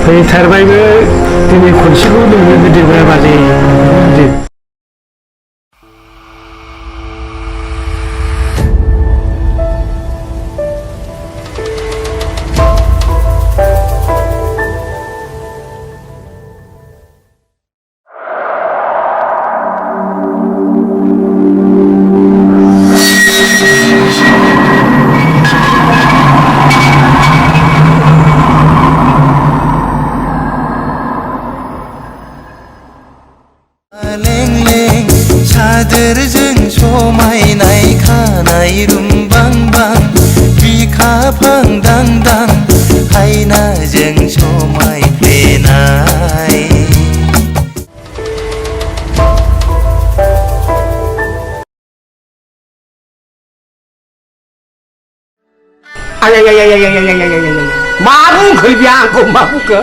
फैथारबायबो दिनै खनसेखौ नोंनो होदोब्रा बाजै सादोरजों समायनाय खानाय रुमबांबां बिखा फांदांदां हायनाजों समायफ्लेनाय मा बुंखो बे आंखौ मा बुंखो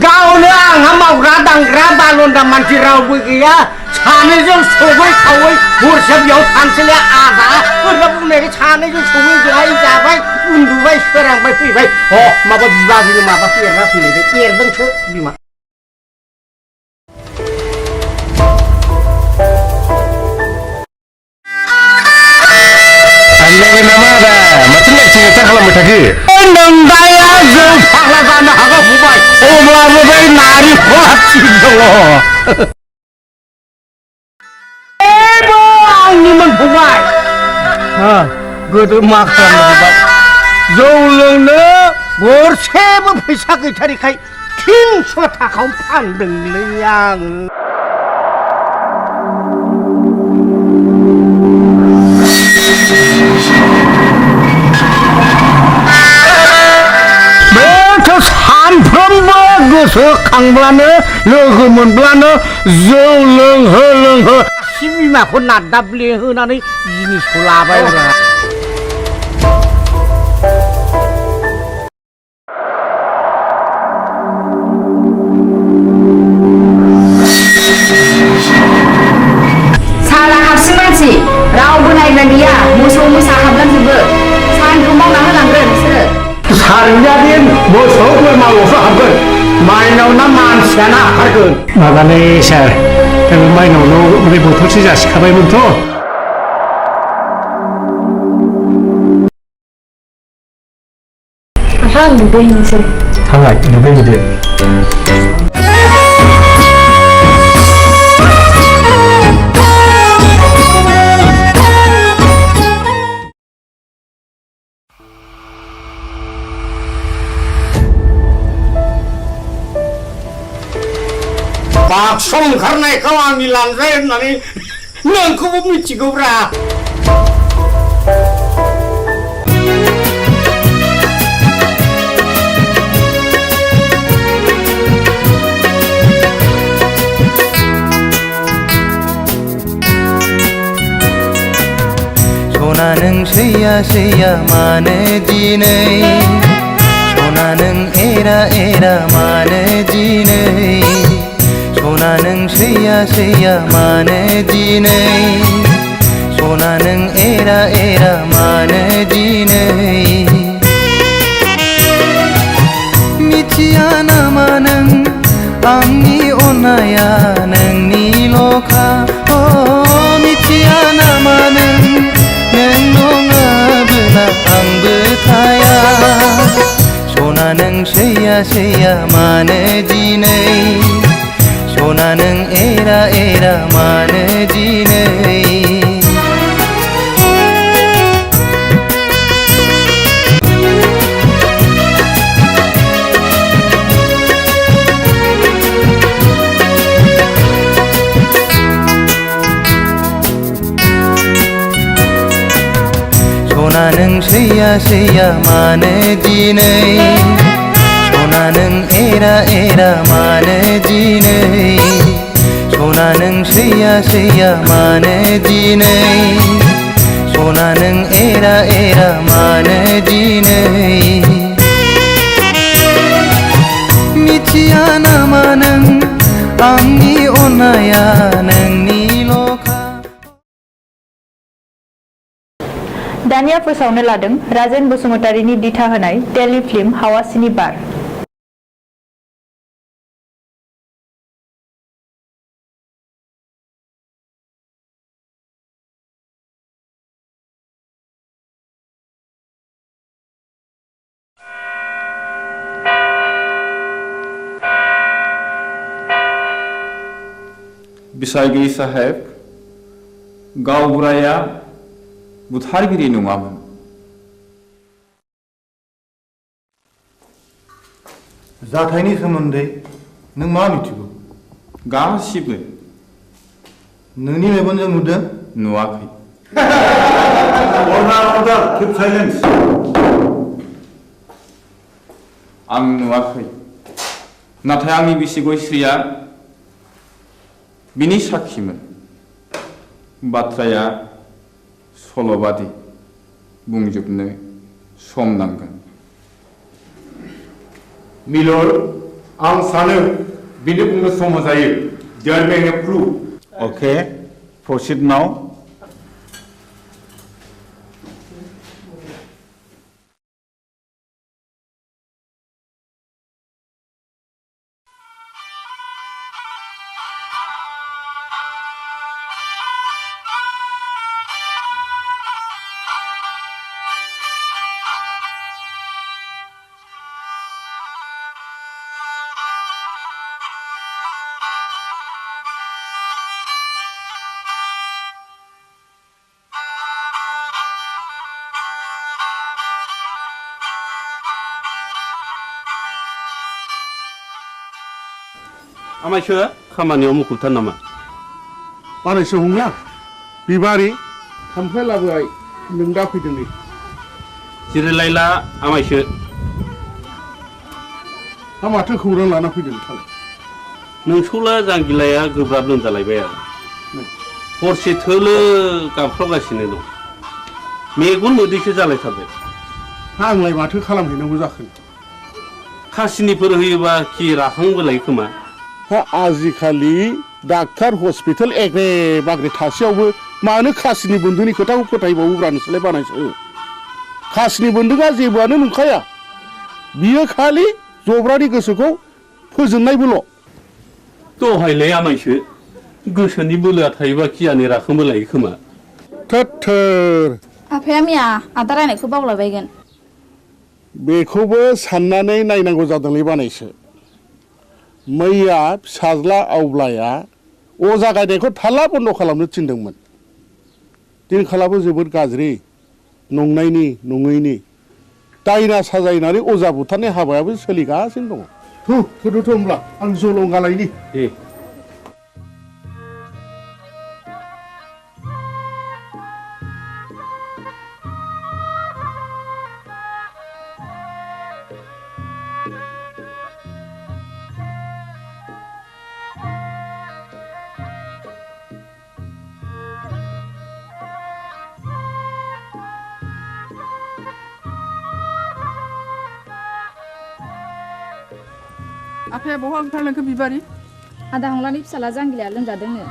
गावनो आंहा मावग्रा दांग्रा बालन्दा मानसि रावबो गैया सानैजों सबै खावै हरसे बेयाव थानोसैलाय आदा ओरैनो बुंनायखाय सानैजों सबै जाय जाबाय उन्दुबाय सोरांबाय फैबाय माबा बिबाजैनो माबा एरना फैलायबाय एरदोंसो बिमा नोंदाया जों फाग्ला जानो हागौ फंबाय अब्लाबो बै नारिखला थिग दङ आंनिमोन फंबाय गोदो मा खालामनो जौ लोंनो गरसेबो फैसा गैथारिखाय 300 थाखायाव फानदोंलै आङो सानफ्रोमबो गोसोखांब्लानो लोगो मोनब्लानो जौ लोंहो बिमाखौ नादाब्ले होनानै जिनिसखौ लाबाय गैना गैया मोसौ मोसा हाबलांजोबो सानखौ मावना होलांगोन नोंसोरो सारजादि मोसौ बोरमाल'सो हाबगोन माइनाव ना मानसियाना हाबगोन माबालै सार दा बे माइनावनाव ओमफ्राय बथलसे जासिखाबायमोनथ' आं दुगैनोसै थांलाय दुगैहैदो बाक्स ओंखारनायखौ आंनि लांजाय होननानै नोंखौबो मिथिगौब्रा सना नों सैया सैया मानो दिनै सना नों एरा एरा मानो दिनै सना नों सैया सैया मानो दिनै सना नों एरा एरा मानो दिनै मिथिया नामा नों आंनि अननाया नोंनिल'खा मिथिया नामा नों नङाबोला आंबो थाया सना नों सैया सैया मानो दिनै सना नों एरा एरा मानो दिनै सना नों सैया सैया मानो दिनै सना नों एरा एरा मानो दिनै सना नों सैया सैया मानो दिनै सना नों एरा एरा मानो दिनै मिथिया नामा नों आंनि अननाया नोंनिल'खा दानिया फोसावनो लादों राजेन बसुमतारीनि दिथा होनाय टेलिफिल्म हावासिनि बार बिसायगिरि साहेब गावबुराया बुथारगिरि नङामोन जाथायनि सोमोन्दै नों मा मिथिगौ गासिबो नोंनि मेगनजों नुदों नुवाखै आं नुवाखै नाथाय आंनि बिसि गयस्रिया बिनि साखिमोन बाथ्राया सल'बादि बुंजोबनो सम नांगोन मिलर आं सानो बिनो बुंनो सम जायो there may be proof okay proceed now आमायसो खामानियाव मुखुबथार नामा बानायसो हंला बिबारि थांफ्लाय लाबोबाय नों दा फैदों नै जिरायलायला आमायसो हा माथो खौरां लाना फैदों नोंथां नोंसौला जांगिलाया गोब्राब लोमजालायबाय आरो हरसे थोलो गाबख्रावगासिनो दं मेगन मोदैसो जालायथारबाय आंलाय माथो खालामहैनांगौ जाखो खासिनिफोर होयोबा खि राखांबोलाय खोमा हा आजिखालि डाक्टार हस्पिटाल एग्रे बाग्रे थासेयावबो मानो खासिनि बन्दुनि खोथाखौ फोथायबावोब्रा नोंसोरलाय बानायसो खासिनि बन्दुआ जेबोआनो नंखाया बियो खालि जब्रानि गोसोखौ फोजोननायबोल' दहायलाय आमायसो गोसोनि बोलोआ थायोबा गियानि राखोमबो लायो खोमा थोर आफाया मिया आदा रायनायखौ बावलाबायगोन बेखौबो साननानै नायनांगौ जादोंलै बानायसो मैया फिसाज्ला आवब्लाया अजा गायनायखौ थाला बन्द' खालामनो थिनदोंमोन दिनखालाबो जोबोद गाज्रि नंनायनि नङैनि दायना साजायनानै अजा बुथारनाय हाबायाबो सोलिगासिनो दङ थुदोथ' होमब्ला आं जलंगालायनि दे आफाया बहा ओंखारलांखो बिबारि आदा हंलानि फिसाला जांगिलाया लोमजादोंनो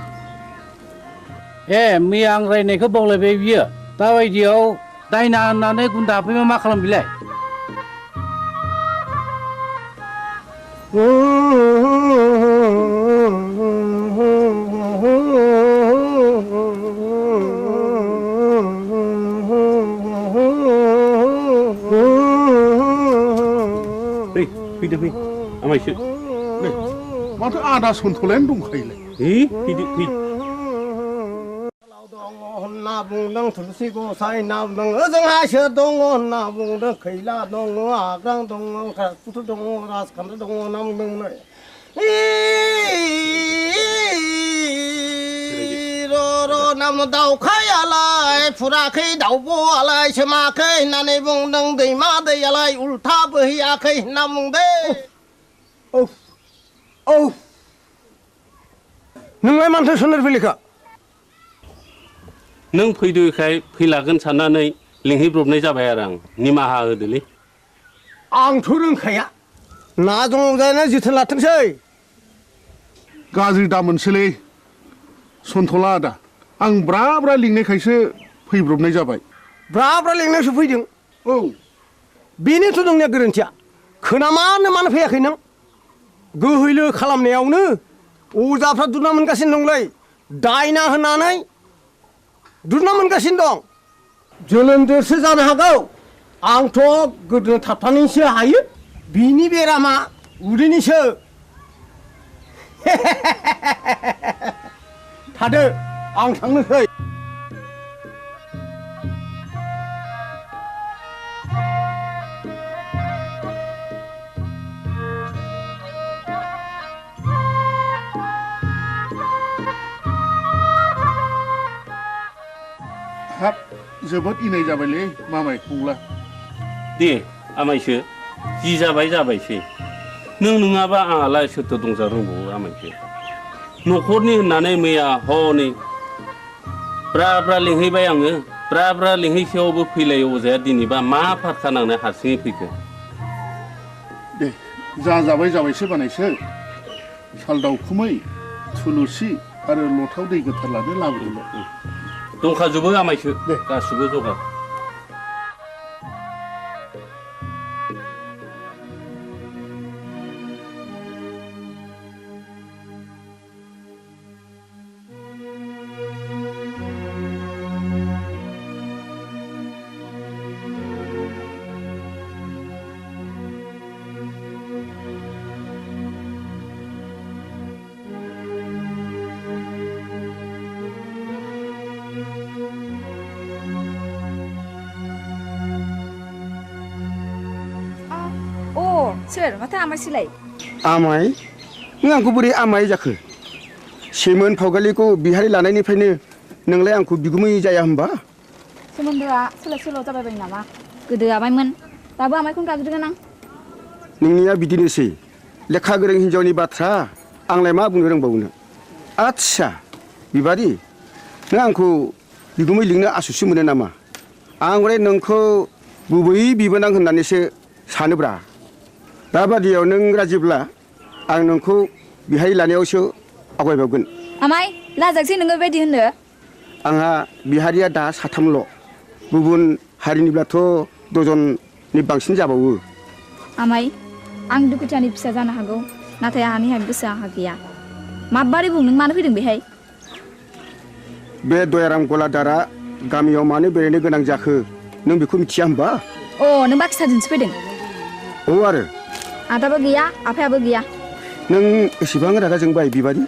ए मैया आं रायनायखौ बावलायबाय बियो दाबायदियाव दायना होननानै गुन्दा हाबफैबा मा खालाम बिलाय फैदो फै आमायसो माथो आदा सन्थलायानो दंखायोलाय फैदो फै होनना बुंदों थुलसि गसाइ ना बुंदों ओजोंहायसो दङ होनना बुंदों खैला दङ आग्रां दङ राजपुत दङ राजखान्थि दङ होनना बुंदों नाम दाउखायालाय फुराखै दाउब'आलाय सोमाखै होननानै बुंदों दैमा दैयालाय उल्था बोहैयाखै होनना बुंदों नोंलाय मानोथो सोनार फैलिखा नों फैदोखाय फैलागोन साननानै लिंहैब्रबनाय जाबाय आरो आं निमाहा होदोलै आंथ' रोंखाया ना दङ जाना जोथोन लाथोंसै गाज्रि दामोनसोलै सन्थला आदा आं ब्रा ब्रा लिंनायखायसो फैब्रबनाय जाबाय ब्रा ब्रा लिंनायसो फैदों औ बेनोथ' नोंनिया गोरोन्थिया खोनामानो मानो फैयाखै नों गोहैलो खालामनायावनो अजाफ्रा दुना मोनगासिनो दंलै दायना होनानै दुना मोनगासिनो दं जोनोमदेरसो जानो हागौ आंथ' गोदोना थाबथानानैसो हायो बिनि बेरामा उदैनिसो थादो आं थांनोसै हाब जोबोद इनाय जाबायलै मामाय फंला दे आमायसो जि जाबाय जाबायसै नों नङाबा आंहालाय सोरथो दंजा रोंबावो आमायसो न'खरनि होननानै मैया हनै ब्रा ब्रा लिंहैबाय आङो ब्रा ब्रा लिंहैसेयावबो फैलाय अजाया दिनैबा मा फारखा नांनाय हारसिङै फैखो दे जा जाबाय जाबायसो बानायसो साल दाउखुमै थुलुसि आरो लथाव दै गोथार लानो लाबोदोंल' दंखाजोबो आमायसो गासिबो जगार सोर माथो आमायसोलाय आमाय नों आंखौ बोरै आमाय जाखो सेमोन फावगालिखौ बिहारि लानायनिफ्रायनो नोंलाय आंखौ बिगुमै जाया होनबा सोमोन्दोआ सोलाय सोल' जाबाय नामा गोदो आमायमोन दाबो आमायखौनो गाबज्रिगोन आं नोंनिया बिदिनोसै लेखा गोरों हिन्जावनि बाथ्रा आंलाय मा बुंनो रोंबावनो आच्छा बिबारि नों आंखौ बिगुमै लिंनो आसुसु मोनो नामा आं हले नोंखौ गुबै बिबोनां होननानैसो सानोब्रा दाबादियाव नों राजिब्ला आं नोंखौ बिहाय लानायावसो आवगायबावगोन आमाय लाजाकसै नोङो बेबायदि होननो आंहा बिहारिया दा साथामल' गुबुन हारिनिब्लाथ' दजननि बांसिन जाबावो आमाय आं दुखुथियानि फिसा जानो हागौ नाथाय आंहानि गोसोआ आंहा गैया माबारै बुं नों मानो फैदों बेहाय बे दयाराम गलादारा गामियाव मानो बेरायनो गोनां जाखो नों बेखौ मिथिया होमबा अ नों बाखिसाजोंसो फैदों औ आरो आदाबो गैया आफायाबो गैया नों एसेबां रागा जोंबाय बिबारि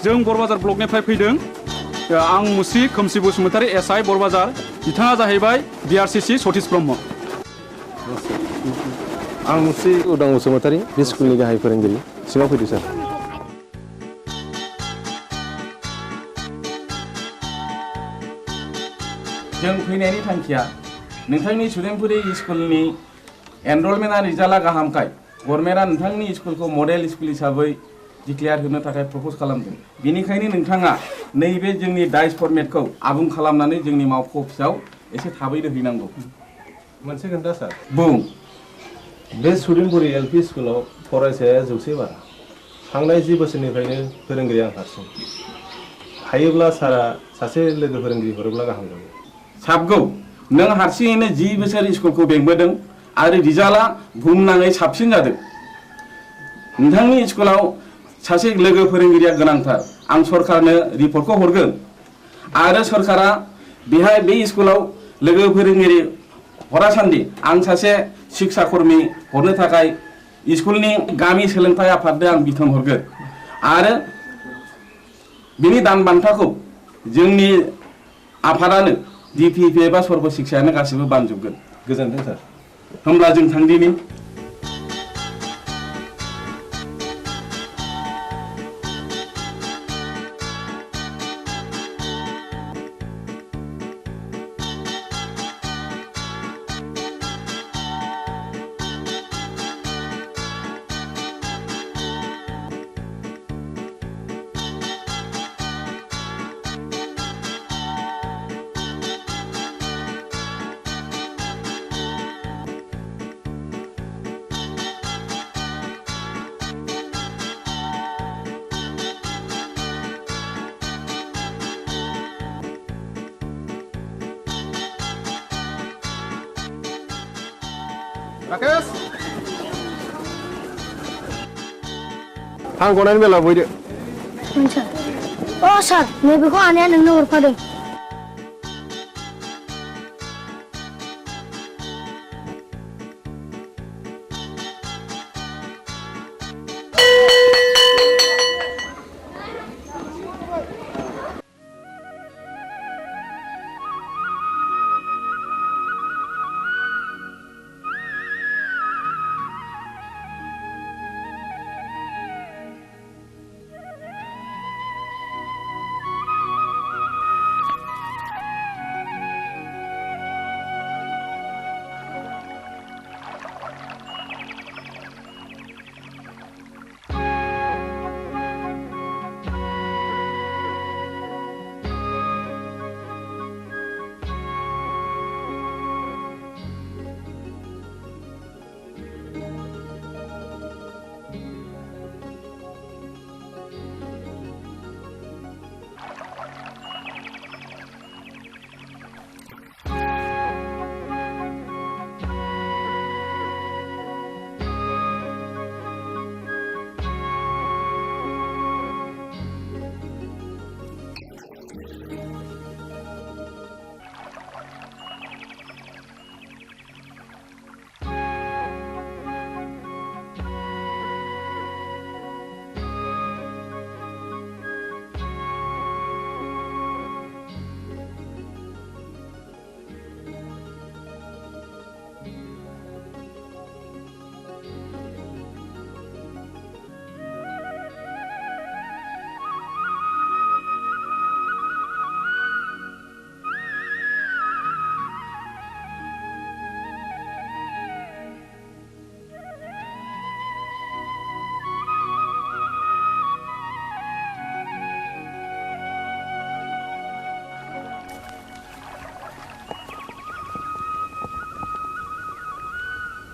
जों बरबाजार ब्लकनिफ्राय फैदों आं मुस्रि खोमसि बसुमतारी एसआइ बरबाजार बिथाङा जाहैबाय बिआरसिसि सतीश ब्रह्म आं मुस्रि उदां बसुमतारी बे स्कुलनि गाहाय फोरोंगिरि सिङाव फैदो सार जों फैनायनि थांखिया नोंथांनि सुदेमपुरि स्कुलनि एनरलमेन्टआ रिजाल्टआ गाहामखाय गभर्नमेन्टआ नोंथांनि स्कुलखौ मडेल स्कुल हिसाबै डिक्लेयार होनो थाखाय प्रपज खालामदों बेनिखायनो नोंथाङा नैबे जोंनि डाइस फर्मेटखौ आबुं खालामनानै जोंनि मावख' अफिसाव एसे थाबैनो हैनांगौ मोनसे खोन्था सार बुं बे सुदेमपुरि एलपि स्कुलाव फरायसाया 100 बारा थांनाय 10 बोसोरनिफ्रायनो फोरोंगिरि आं हारसिं हायोब्ला सारा सासे लोगो फोरोंगिरि हरोब्ला गाहाम जागौ साबगौ नों हारसिङैनो 10 बोसोर स्कुलखौ बेंबोदों आरो रिजाल्टआ बुहुमनाङै साबसिन जादों नोंथांनि स्कुलाव सासे लोगो फोरोंगिरिया गोनांथार आं सरकारनो रिपर्टखौ हरगोन आरो सरकारा बेहाय बे स्कुलाव लोगो फोरोंगिरि हरासान्दि आं सासे शिक्षा कर्मी हरनो थाखाय स्कुलनि गामि सोलोंथाय आफादनो आं बिथोन हरगोन आरो बिनि दान बान्थाखौ जोंनि आफादानो डिपिपि एबा सर्व शिक्षायानो गासिबो बानजोबगोन गोजोनथों सार होमब्ला जों थांदिनि राकेश आं गनायनि बेला बयदो सार सार नैबेखौ आनैया नोंनो हरफादों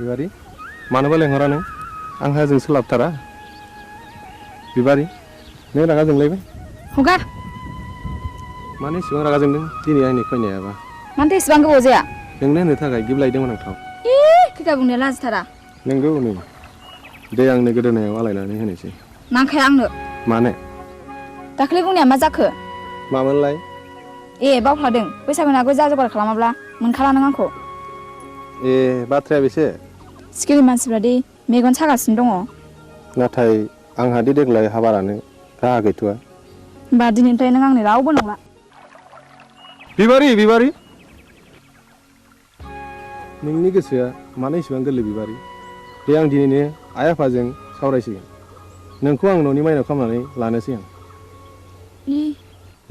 बिबारि मानोबा लेंहरा नों आंहा जों सोलाबथारा बिबारि नों रागा जोंलायबाय हगार मानो इसेबां रागा जोंदों दिनै आंनि फैनायाबा मानोथो इसेबां गोबाव जाया नोंनो होनो थाखाय गिफ्ट लायदोंमोन आं थाव खैथा बुंनाया लाजिथारा नोंगौ नै दे आंनो गोदोनायाव आलायनानै होनोसै नांखाया आंनो मानो दाख्लै बुंनाया मा जाखो मामोनलाय बावफ्लादों बैसागुनि आगोल जा जगार खालामाब्ला मोनखाला नों आंखौ बाथ्राया बेसे सिखिरि मानसिफ्रा दि मेगन सागासिनो दङ नाथाय आंहा दि देग्लाय हाबा लानो राहा गैथ'आ होमबा दिनैनिफ्राय नों आंनि रावबो नंला बिबारि नोंनि गोसोआ मानो इसेबां गोरलै बिबारि दे आं दिनैनो आइ आफाजों सावरायसिगोन नोंखौ आं न'नि माइनाव खालामनानै लानोसै आं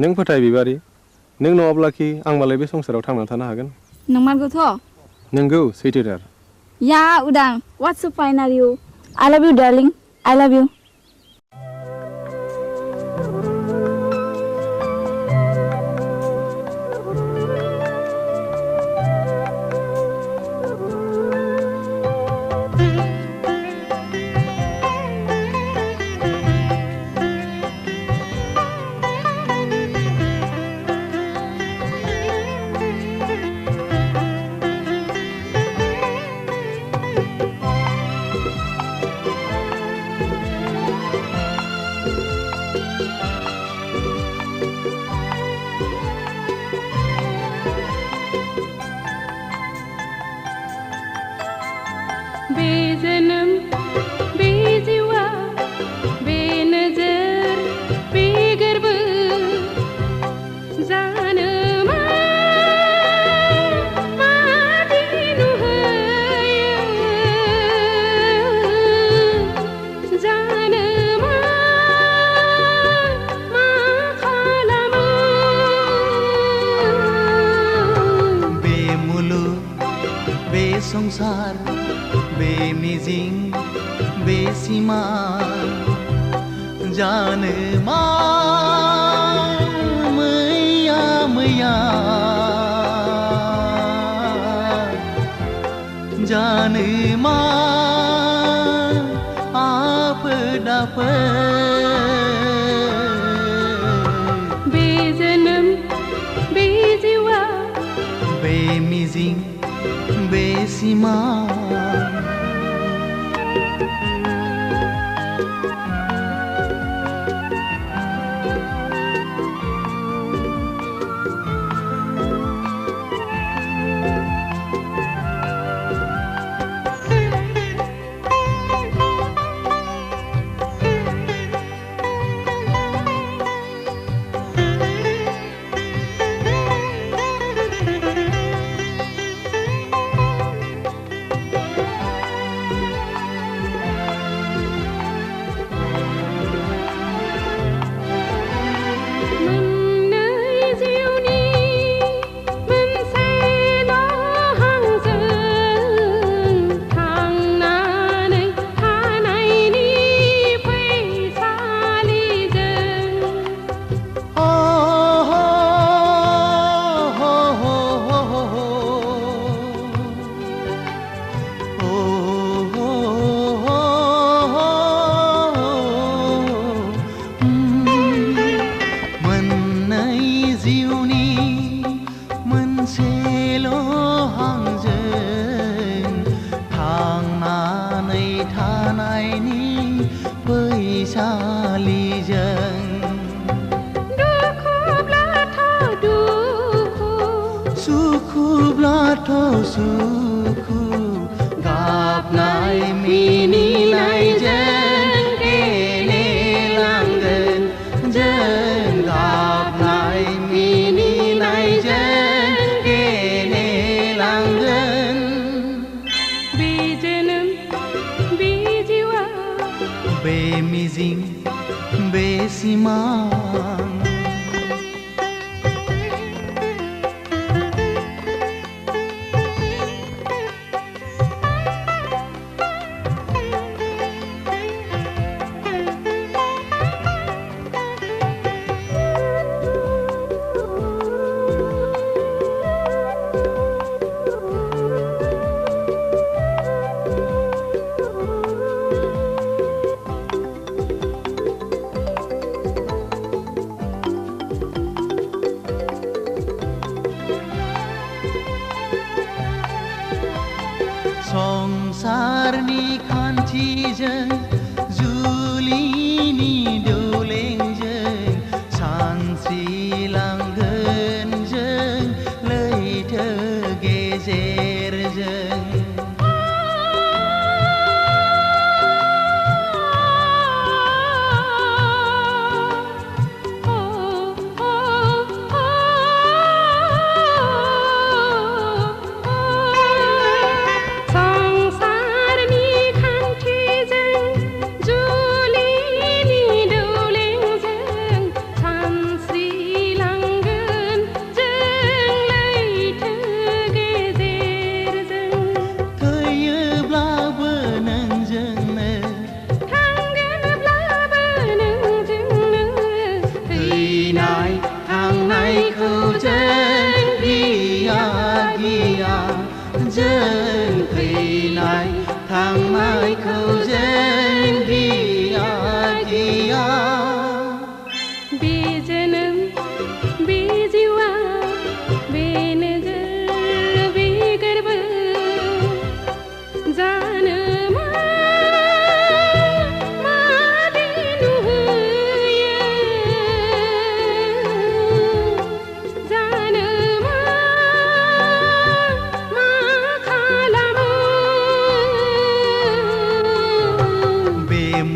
नों फोथाय बिबारि नों नङाब्लाखि आं मालाय बे संसाराव थांनानै थानो हागोन नंमारगौथ' नोंगौ सैथोथार या उदां what's so fine are you I love you darling I love you संसार बे मिजिं बे सिमा जानो मा मैया मैया जानो मा आफोद बे जोनोम बे जिउआ बे मिजिं बे सिमा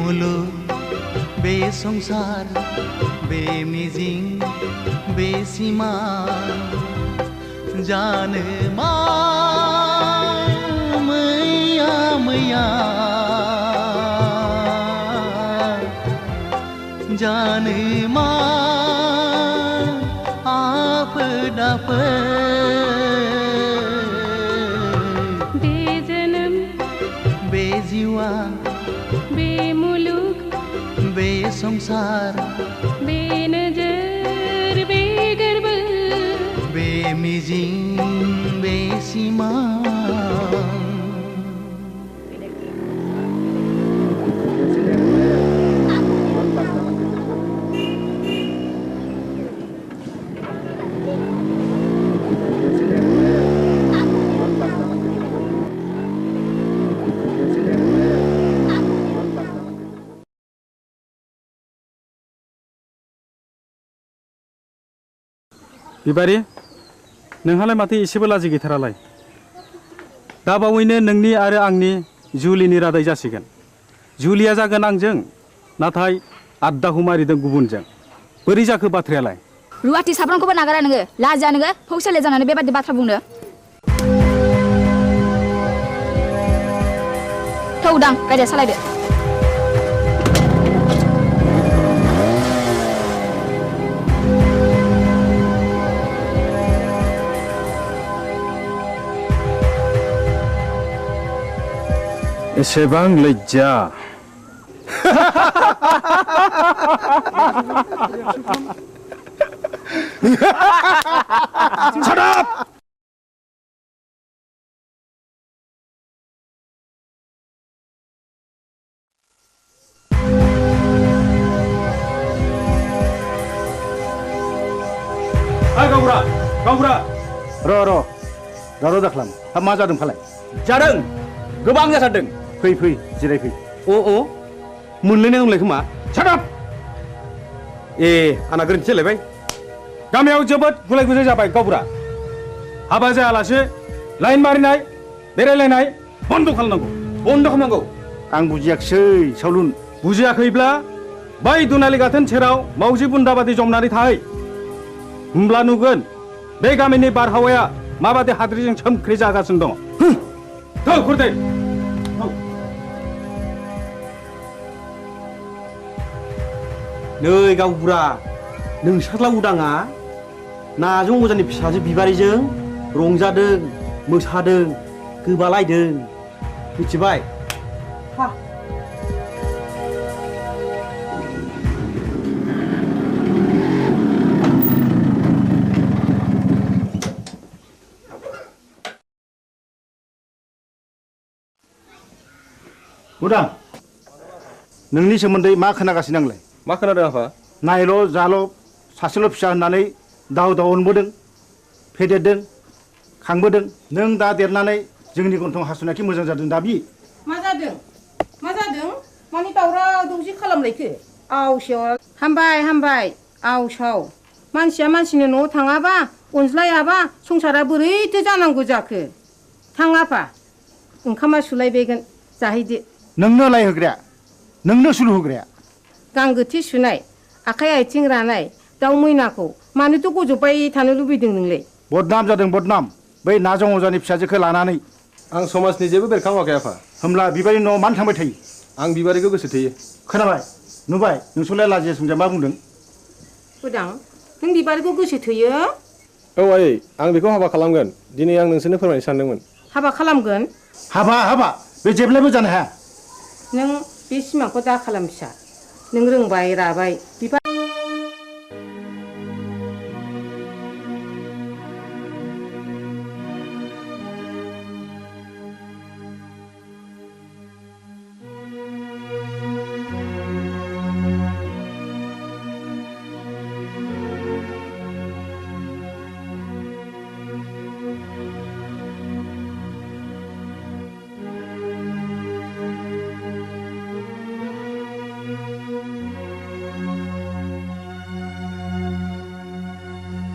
मुलुग बे संसार बे मिजिं बे सिमा जानो मा मैया मैया जानो मा आफोद आफोद बे जोनोम बे जिउआ बे मुलुग बे संसार बे नोजोर बे गोरबो बे मिजिं बे सिमा बिबारि नोंहालाय माथो एसेबो लाजि गैथारालाय दा बावैनो नोंनि आरो आंनि जुलिनि रादाय जासिगोन जुलिया जागोन आंजों नाथाय आद्दाखौ मारिदों गुबुनजों बोरै जाखो बाथ्रायालाय रुवाथि साब्रांखौबो नागारा नोङो लाजिया नोङो फौसाले जानानै बेबादि बाथ्रा बुंनो थौ दां गारिया सालायदो एसेबां लज्जा Shut up! Hai Gaura, र' दाख्लाम हा मा जादों फालाय जादों गोबां जाथारदों फै जिरायफै अ मोनलायनाय दंलाय खोमा सादाब ए आंना गोरोन्थि जालायबाय गामियाव जोबोद गुलाय गुजाय जाबाय गावबुरा हाबा जायालासे लाइन मारिनाय बेरायलायनाय बन्द खालामनांगौ आं बुजियाखिसै सावलुन बुजियाखैब्ला बै दुनालि गाथोन सेराव मावजि बुन्दाबादि जमनानै थाहै होमब्ला नुगोन बे गामिनि बारहावाया माबादि हाद्रिजों सोमख्रि जागासिनो दङ थौ खुरदै नै गावबुरा नोंसोरला उदाङा नाजों अजानि फिसाजो बिबारिजों रंजादों मोसादों गोबालायदों मिथिबाय उदां नोंनि सोमोन्दै मा खोनागासिनो आंलाय मा खोनादों आफा नायल' जाल' सासेल' फिसा होननानै दाव अनबोदों फेदेरदों खांबोदों नों दा देरनानै जोंनि गन्थं हासुनायखि मोजां जादों दाबि मा जादों मानि दावराव दावसि खालामलायखो आवसेव हामबाय आवसाव मानसिया मानसिनि न'आव थाङाबा अनज्लायाबा संसारा बोरैथो जानांगौ जाखो थाङाफा ओंखामा सुलायबायगोन जाहैदो नोंनो लायहोग्राया नोंनो सुलु होग्राया गांगोथि सुनाय आखाइ आथिं रानाय दाउ मैनाखौ मानोथ' गजबबाय थानो लुबैदों नोंलाय बदनाम जादों बदनाम बै नाजों अजानि फिसाजोखौ लानानै आं समाजनि जेबो बेरखाङाखै आफा होमब्ला बिबारि न'आव मानो थांबाय थायो आं बिबारिखौ गोसो थोयो खोनाबाय नुबाय नोंसोरलाय लाजिया सोंजा मा बुंदों उदां नों बिबारिखौ गोसो थोयो औ आयै आं बेखौ हाबा खालामगोन दिनै आं नोंसोरनो फोरमायनो सानदोंमोन हाबा खालामगोन हाबा बे जेब्लायबो जानो हाया नों बे सिमांखौ दा खालाम फिसा नों रोंबाय राबाय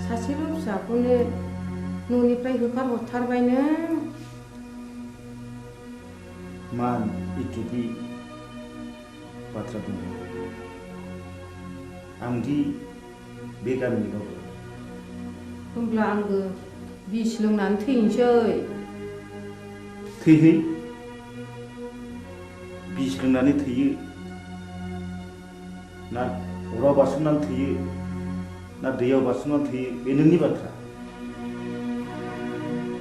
सासेल' फिसाखौनो न'निफ्राय होखारहरथारबाय नों मान इटुबि बाथ्रा बुङो आंदि बे गामिनि बाबु होमब्ला आंबो बिस लोंनानै थैनोसै थैहै बिस लोंनानै थैयो ना अराव बारसोमनानै थैयो ना दैयाव बारसोमनानै थैयो बे नोंनि बाथ्रा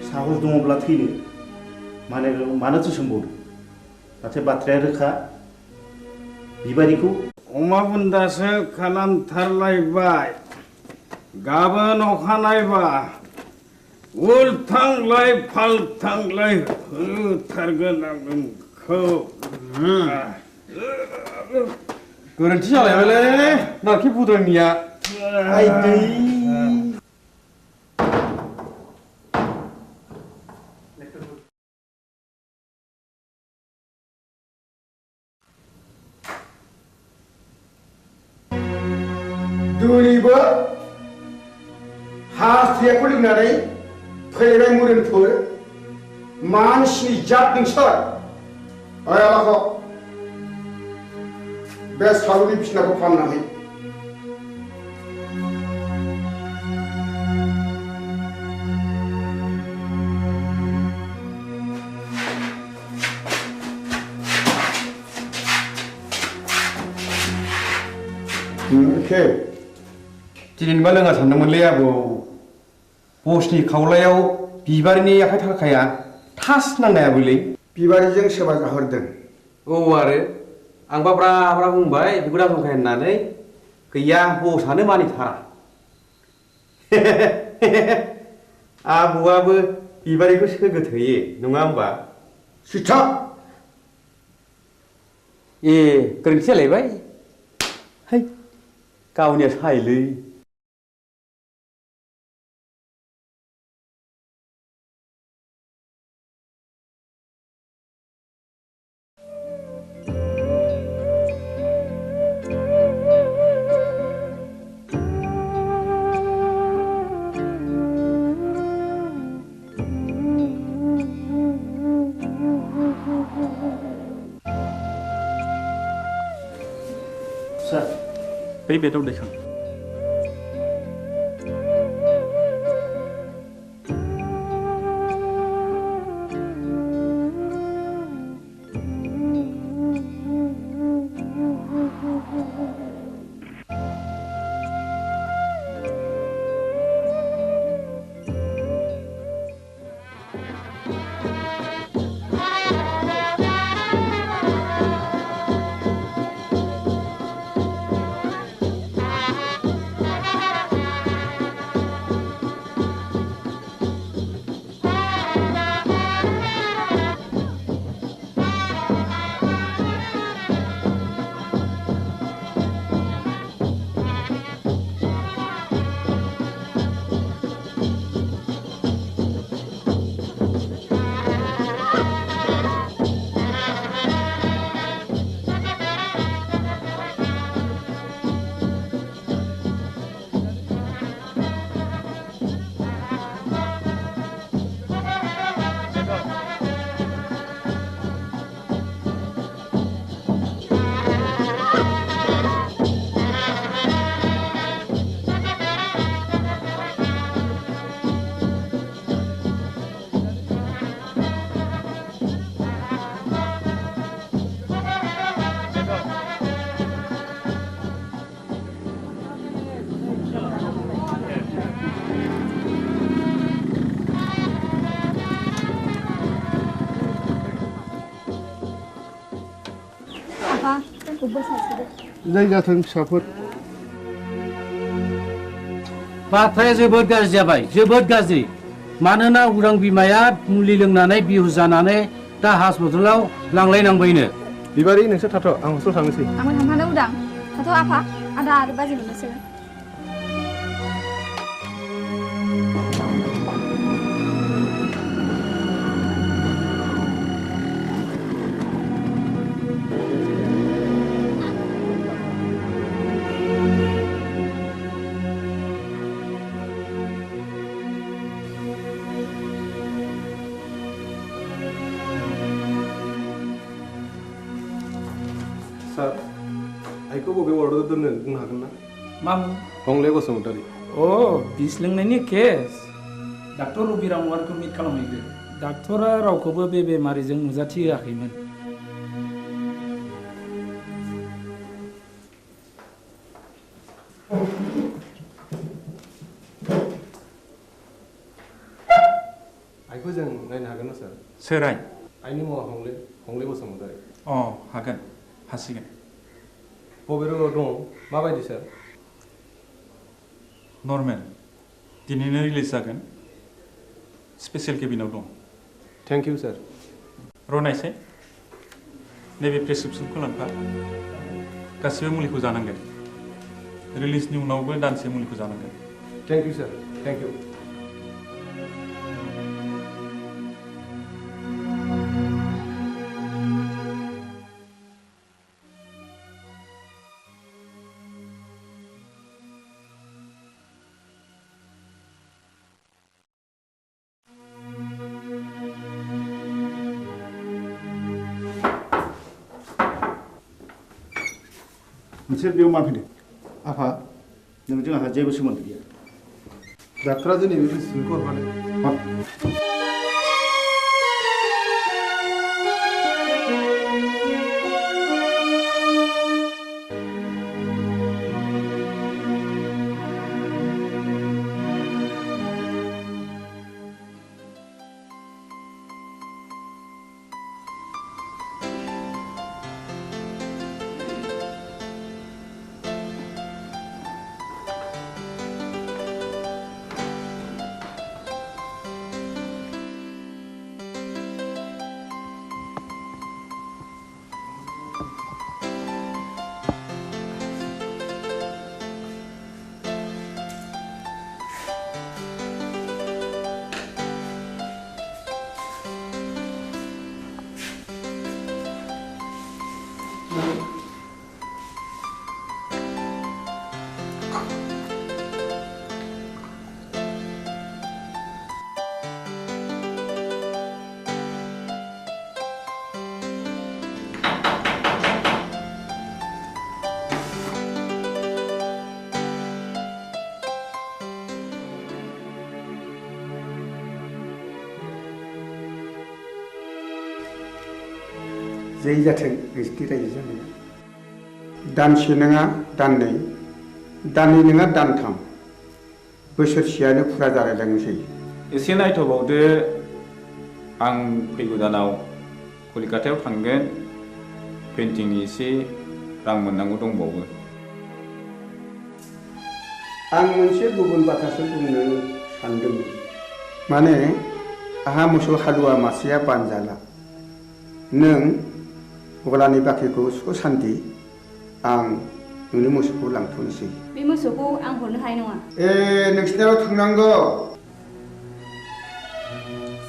साहस दङब्ला थैनो मानोथो सोंबावदों नाथाय बाथ्राया रोखा बिबारिखौ अमा बुन्दासो खालामथारलायबाय गाबोन अखानायबा उल्थांलाय फाल्थांलाय होथारगोन आं नोंखौ गोरोन्थि जालायबायलै नाखि बुद्रायनिया आइदै दिनैबो हास्थायखौ लोंनानै फैबाय मुरिनफोर मानसिनि जात नोंसोर आयालाखौ बे सालुनि बिसिनाखौ फाननानै दिनैबा लोङा सानदोंमोनलै आबौ बसनि खावलायाव बिबारिनि आखाइ थाखाया थास नांनायाबोलै बिबारिजों सोरबा जाहरदों औ आरो आंबा ब्रा ब्रा बुंबाय बिगुरा जंखाय होननानै गैया बसआनो मानिथारा आबौआबो बिबारिखौ सोगोथोयो नङा होमबा सिथा ए गोरोन्थि जालायबाय है गावनिया सायलै सार बै बेदआव दैखां जाय जाथों फिसाफोर बाथ्राया जोबोद गाज्रि जाबाय जोबोद गाज्रि मानोना उरां बिमाया मुलि लोंनानै बिहुस जानानै दा हस्पिटालाव लांलायनांबायनो बिबारि नोंसोर थाथ' आं हस्टेल थांनोसै आंबो थांफानो उदां थाथ' आफा आदा आरो बाजै मोननोसै सार आइखौ बबे वार्डआव दोननो बुंनो हागोन ना? मामु? हंले बसुमतारी। बिस लोंनायनि केस डाक्टर रबिराम वारखौ मिट खालामहैदो। डाक्टरा रावखौबो बे बेमारिजों नुजाथि होआखैमोन। आइखौ जों नायनो हागोन ना सार? सोर आइ? आइनि मुङा हंले बसुमतारी। हागोन हासिगोन। बबे रोगाव दं माबायदि सार? नर्मेल दिनैनो रिलिज जागोन। स्पेशल केबिनाव दं। थेंक इउ सार। रनायसाय नैबे प्रेसक्रिप्सनखौ लांफा। गासिबो मुलिखौ जानांगोन। रिलिजनि उनावबो दानसे मुलिखौ जानांगोन। Thank you sir. Thank you. मोनसे बेयाव मा फैदों? आफा नोंजों आंहा जेबो सोमोन्दो गैया। डाक्टरा दिनै बे प्रेसक्रिप्सनखौ हरफादों। जै जाथों नोंसिनि रायजो जानाया। दानसे नङा दाननै, दाननै नङा दानथाम, बोसोरसेयानो फुरा जालायलांनोसै। एसे नायथ'बावदो। आं फैगौ दानाव कलिकातायाव थांगोन। पेन्टिंनि एसे रां मोननांगौ दंबावो। आं मोनसे गुबुन बाथ्रासो बुंनो सानदोंमोन। माने आहा मोसौ हालुवा मासेया बानजाला। नों गलानि बाख्रिखौ सुख सान्थि आं नोंनि मोसौखौ लांथ'नोसै। बे मोसौखौ आं हरनो हानाय नङा। नोंसिनाव थांनांगौ।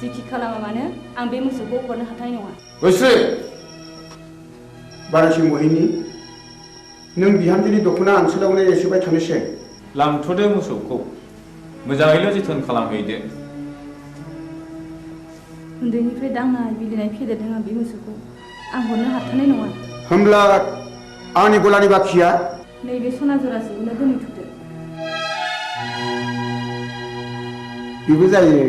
जेखि खालामा मानो आं बे मोसौखौ हरनो हाथाय नङा। बोस्रि बारासि महिनी नों बिहामजोनि दख'ना ओनसोलावनो एसेबाय थानोसै। लांथ'दो मोसौखौ। मोजाङैल' जोथोन खालामहैदो। उन्दैनिफ्राय दांनाय बिलिनाय फेदेरदों आं बे मोसौखौ। आं हरनो हाथारनाय नङा। होमब्ला आंनि गलानि बाखिया? नैबे सना जरासेखौनो दोनहैथ'दो। बेबो जायो।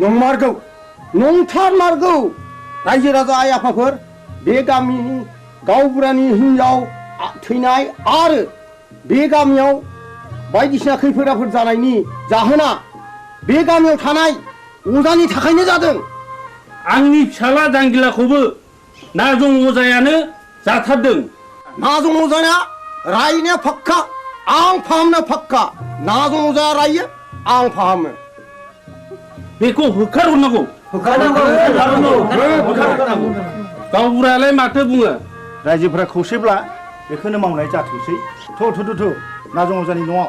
नंमारगौ नंथारमारगौ रायजो राजा आइ आफाफोर बे गामिनि गावबुरानि हिनजाव थैनाय आरो बे गामियाव बायदिसिना खैफोद आफोद जानायनि जाहोना बे गामियाव थानाय अजानि थाखायनो जादों। आंनि फिसाला जांगिलाखौबो नाजं अजायानो जाथारदों। नाजं अजाया रायनाया फाक्का आं फाहामनो फाक्का। नाजं अजाया रायो आं फाहामो। बेखौ होखारहरनांगौ। गावबुरायालाय माथो बुङो? रायजोफोरा खौसेब्ला बेखौनो मावनाय जाथोंसै। थु नाजं अजानि न'आव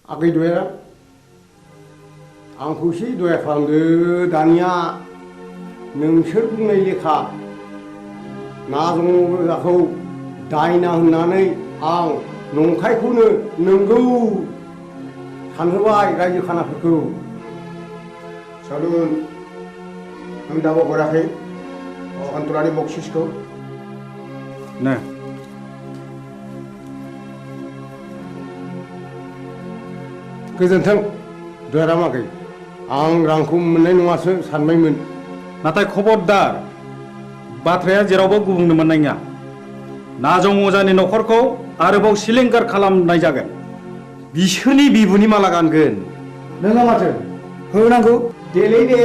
आगै दया आंखौ एसे दया खालामदो दानिया नोंसोर बुंनाय लेखा नाजं अजाखौ दायना होननानै आं नंखायखौनो नंगौ सानहोबाय रायजो खानाफोरखौ। सालुन नों दाबो हराखै सान्थरानि बक्सिसखौ नो गोजोन्थों दयारामागै आं रांखौ मोननाय नङासो सानबायमोन। नाथाय खबरदार बाथ्राया जेरावबो गुबुंनो मोननाय नङा। नाजं अजानि न'खरखौ आरोबाव सिलिंखार खालामनाय जागोन। बिसोरनि बिबुनि माला गानगोन नोङा माथो होनांगौ देलै दे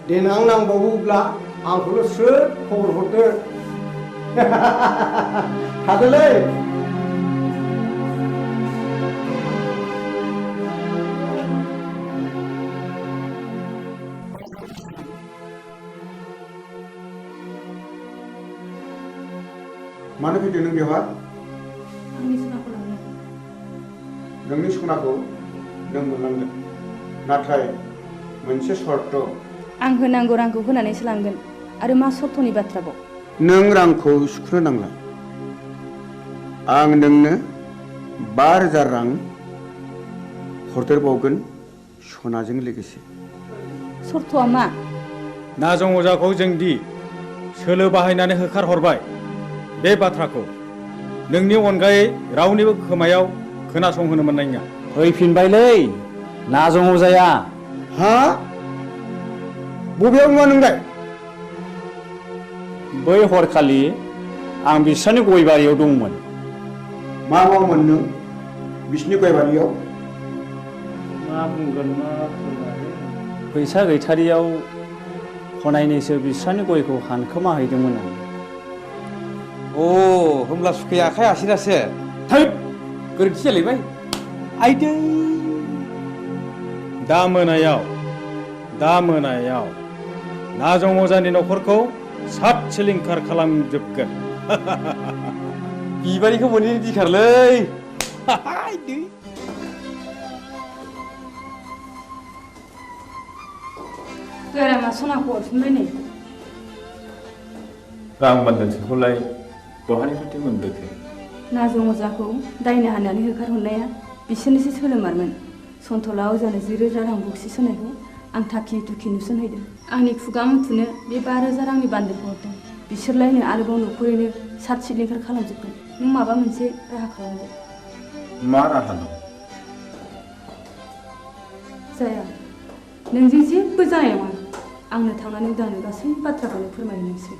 देनां नांबावोब्ला आंखौल' स्रोद खबर हरदो थादोलै। मानो फैदों नों बेवहाय? आंनि सनाखौ लांनो। नोंनि सनाखौ नों मोनलांगोन नाथाय मोनसे सर्त। आं होनांगौ रांखौ होनानैसो लांगोन आरो मा सर्तनि बाथ्राबाव? नों रांखौ सुख'नो नांला। आं नोंनो 5,000 रां हरदेरबावगोन सनाजों लोगोसे। सर्तआ मा? नाजं अजाखौ जोंदि सोलो बाहायनानै होखारहरबाय बे बाथ्राखौ नोंनि अनगायै रावनिबो खोमायाव खोनासंहोनो मोननाय नङा। फैफिनबायलै नाजं अजाया। हा बबेयाव नुवा नोंलाय बै हरखालि आं बिस्रानि गय बारियाव दंमोन मा मावोमोन नों बिसिनि गय बारियाव मा बुंगोन मा फैसा गैथारियाव खनायनैसो बिस्रानि गयखौ हानखोमा हैदोंमोन आं अ होमब्ला सुखैया आखाइ आसिनासो थैद गोरोन्थि जालायबाय आइदै दा मोनायाव नाजं अजानि न'खरखौ सात सिलिंखार खालामजोबगोन बिबारिखौ मोनैनि दिखारलै गारामा सनाखौ हरफिनबाय नै रां बान्दानसेखौलाय बहानिफ्राय मोनबोखो नाजं अजाखौ दायना हानानै होखारहरनाया बिसोरनिसो सोलोमारमोन सन्थला अजानो 10,000 रां बक्सिस होनायखौ आं थाखि दुखि नुसनहैदों आंनि खुगा मुथुनो बे 5,000 रांनि बान्दोखौ हरदों बिसोरलायनो आरोबाव न'खरैनो सात सिलिंखार खालामजोबगोन नों माबा मोनसे राहा खालामदो मा राहा दं जाया नोंजों जेबो जानाय नङा आंनो थांनानै उदांनो गासै बाथ्राखौनो फोरमायनोसै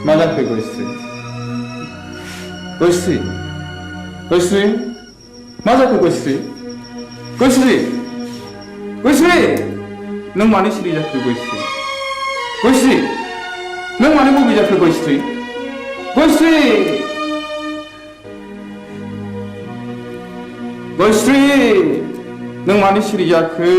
मा जाखो गयस्रि मा जाखो गयस्रि नों मानो सिरि जाखो गयस्रि नों मानो बबे जाखो गयस्रि नों मानो सिरि जाखो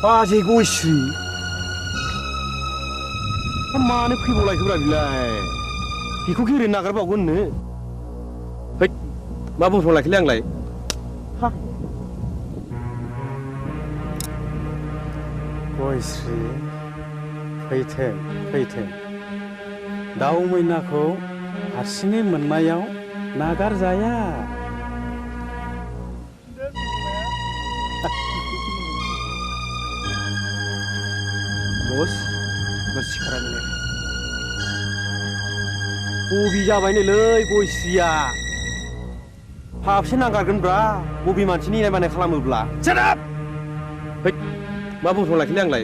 बाजै गयस्रि मानो फैबावलायखोब्रा बिलाय बेखौ गेरेनो नागारबावगोननो मा बुंफ्रांलायखैलै आंलाय गयश्री फैथों फैथों दाउ मैनाखौ हारसिङै मोननायाव नागारजाया। बस सिखारानो बबि जाबायनोलै गयश्रीया फाबसे नांगारगोनब्रा बबि मानसिनि इनाय मानाय खालामोब्ला। Shut मा बुंथ'लाखैलै आंलाय।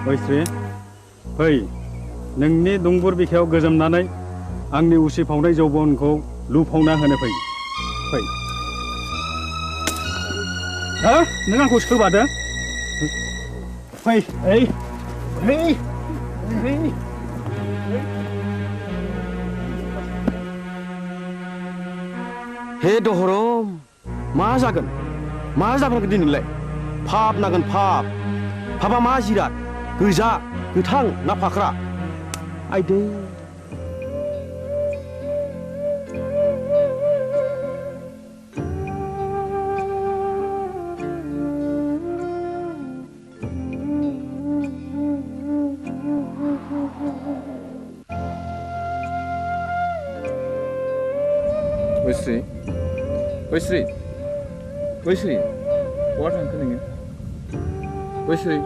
गयश्री फै नोंनि दुंबुर बिखायाव गोजोमनानै आंनि उसिफावनाय जौबनखौ लुफावना होनो फै। हो नों आंखौ सोबादो फै हे दहरम मा जागोन मा जागोन दिनैलाय फाब नागोन फाबा मा जिराद गोजा गोथां ना फाख्रा आइदै गयश्री बहा थांखो नोङो गयश्री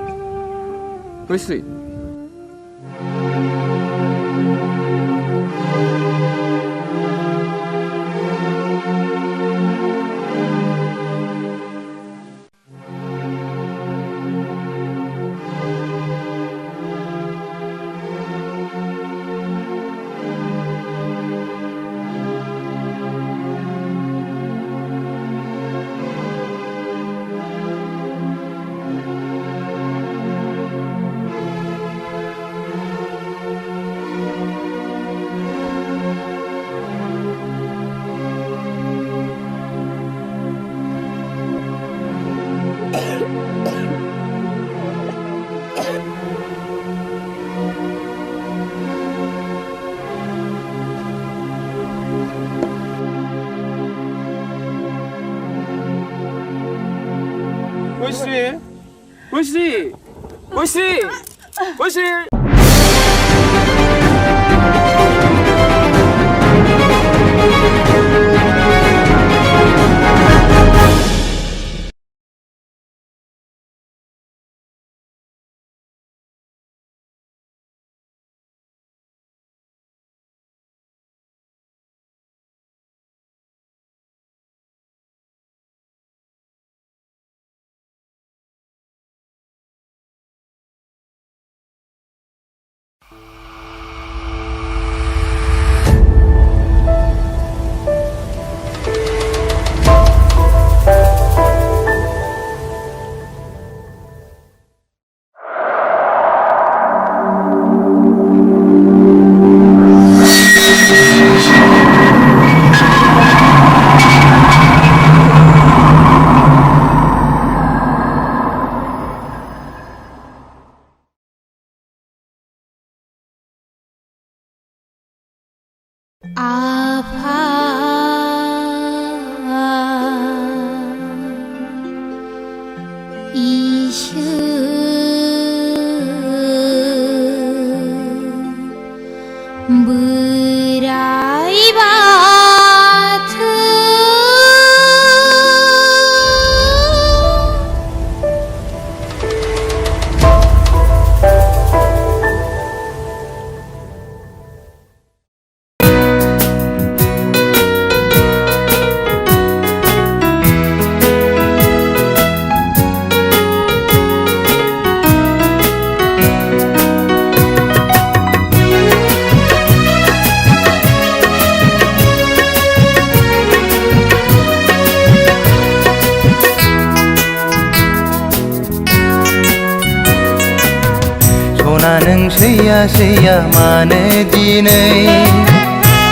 सैया मानो दिनै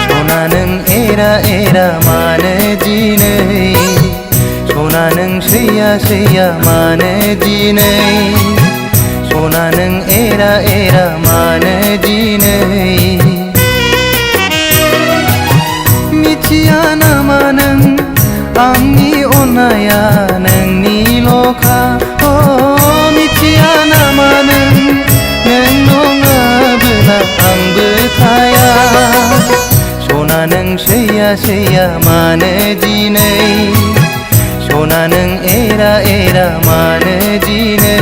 सना नों एरा मानो दिनै सना नों सैया मानो दिनै सना नों एरा मानो दिनै मिथिया नामा नों आंनि बुंनाया नोंनिल'खा मिथिया नामा नों नङाबोला आंबो थाया सना नों सैया मानो दिनै सना नों एरा मानो दिनै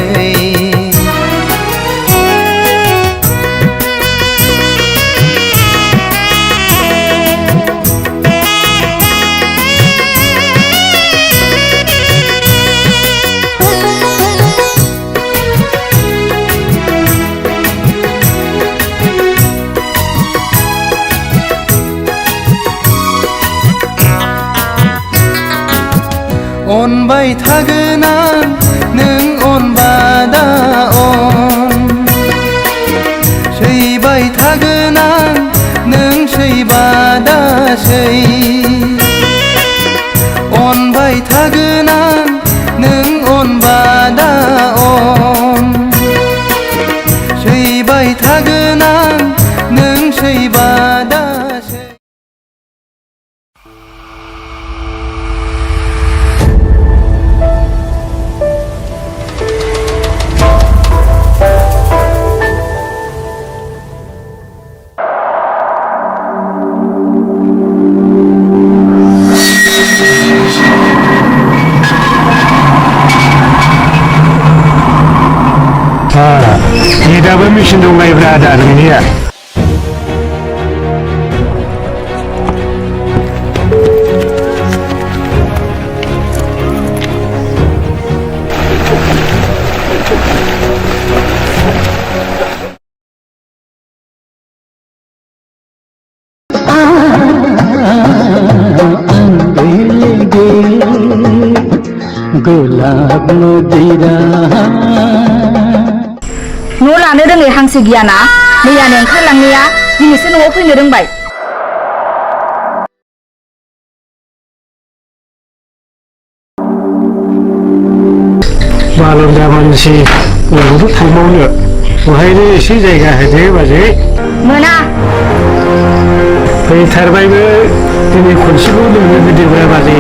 अनबाय थागोन आं नों अनबा दा अन सैबाय थागोन आं नों सैबा दा सै अनबाय थागोन आं नों अनबा दा अन सैबाय थागोन आं नों सैबा दा दाबो मेचिन दंलायब्रा आदा नोंनिया गुलाब मदिरा न' लानो रोङै हांसो गियाना मैयानो ओंखारलांनाया दिनैसो न'आव फैनो रोंबाय बालन्दा मानसि बबेयावथ' थांबावनो बहायनो एसे जायगा होदो बाजै मोना फैथारबायबो दिनै खनसेखौ लोंनो होदोब्रा बाजै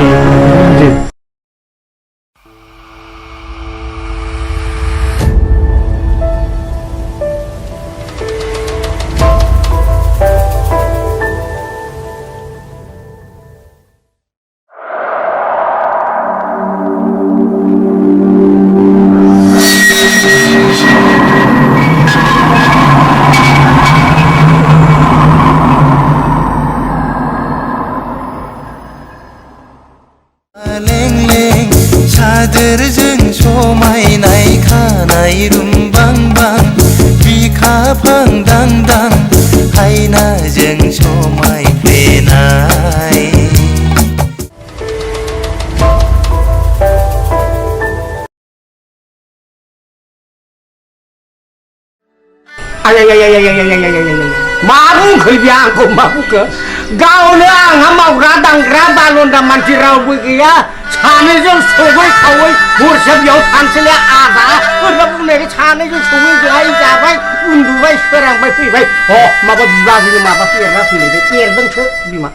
सादोरजों समायनाय खानाय रुमबांबां बिखा फांदांदां हायनाजों समायफ्लेनाय मा बुंखो बे आंखौ मा बुंखो गावनो आंहा मावग्रा दांग्रा बालन्दा मानसि रावबो गैया सानैजों सङै खावै हरसे बेयाव थानोसैलाय आदा ओरैनो बुंनायखाय सानैजों सङै जायै जाबाय उन्दुबाय सोरांबाय फैबाय माबा बिबाजैनो माबा एरना फैलायबाय एरदोंसो बिमा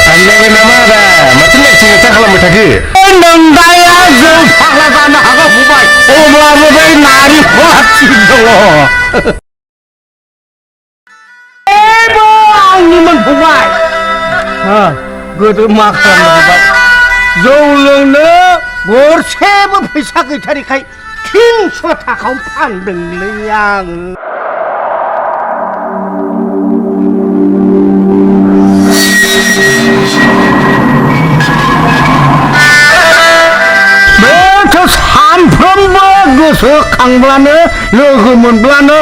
थांलायबाय नामा आदा माथो लेक्सिं लेक्सा खालामबाय थाखो नोंदाया जों फाग्ला जानो हागौ फंबाय अब्लाबो बै नारिखला थिग दङ आंनिमोन फंबाय गोदो मा खालामनो जौ लोंनो गरसेबो फैसा गैथारिखाय 300 थाखायाव फानदोंलै आङो सानफ्रोमबो गोसोखांब्लानो लोगो मोनब्लानो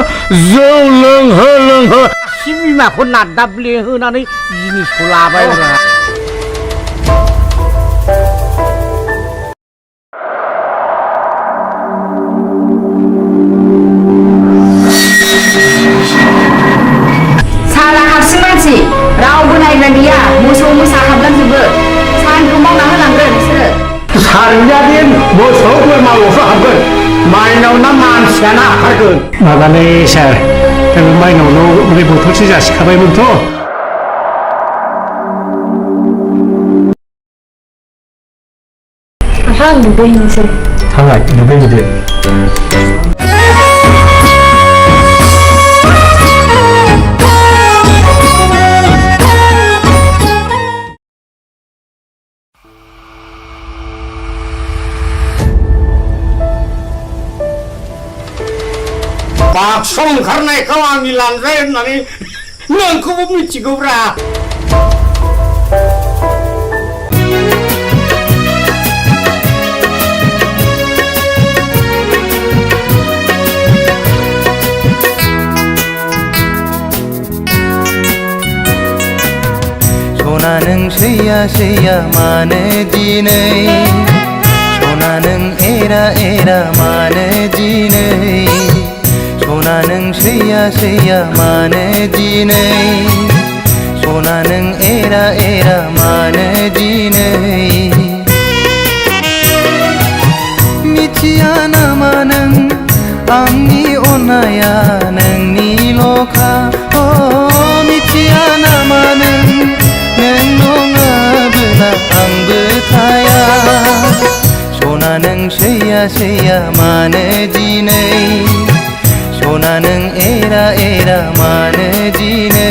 जौ लोंहो सि बिमाखौ नादाब्ले होनानै जिनिसखौ लाबाय साला हारसिं मानसि रावबो नायग्रा गैया मोसौ मोसा हाबलांजोबो सानखौ मावना होनांगोन बिसोरो सारजादिन मोसौ बोरमाल'सो हाबगोन माइनाव ना मानसियानो हाबथारगोन माबालै सार माइनावनाव ओरै बथलसे जासिखाबायमोनथ'। आं दुगैहैनोसै। थांलाय दुगैहैदो। बाक्सायाव ओंखारनायखौ आंनि लांजाय होननानै नोंखौबो मिथिगौब्रा। सना नों सैया सैया मानो दिनै सना नों एरा एरा मानो दिनै सना नों सैया सैया मानो दिनै सना नों एरा एरा मानो दिनै मिथिया नामा नों आंनि अननाया नोंनिल'खा मिथिया नामा नों नङाबोला आंबो थाया सना नों सैया सैया मानो दिनै सना नों एरा एरा मानो दिनै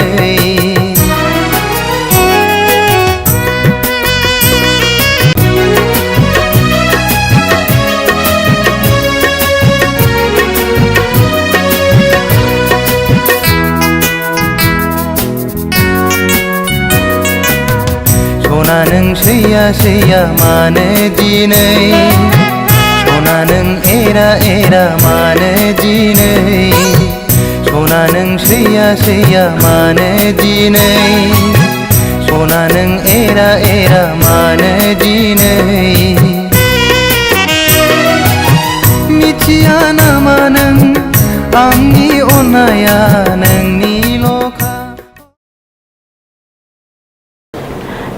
सना नों सैया सैया मानो दिनै सना नों एरा एरा मानो दिनै सना नों सैया सैया मानो दिनै सना नों एरा एरा मानो दिनै मिथिया नामा नों आंनि अननाया नोंनिल'खा।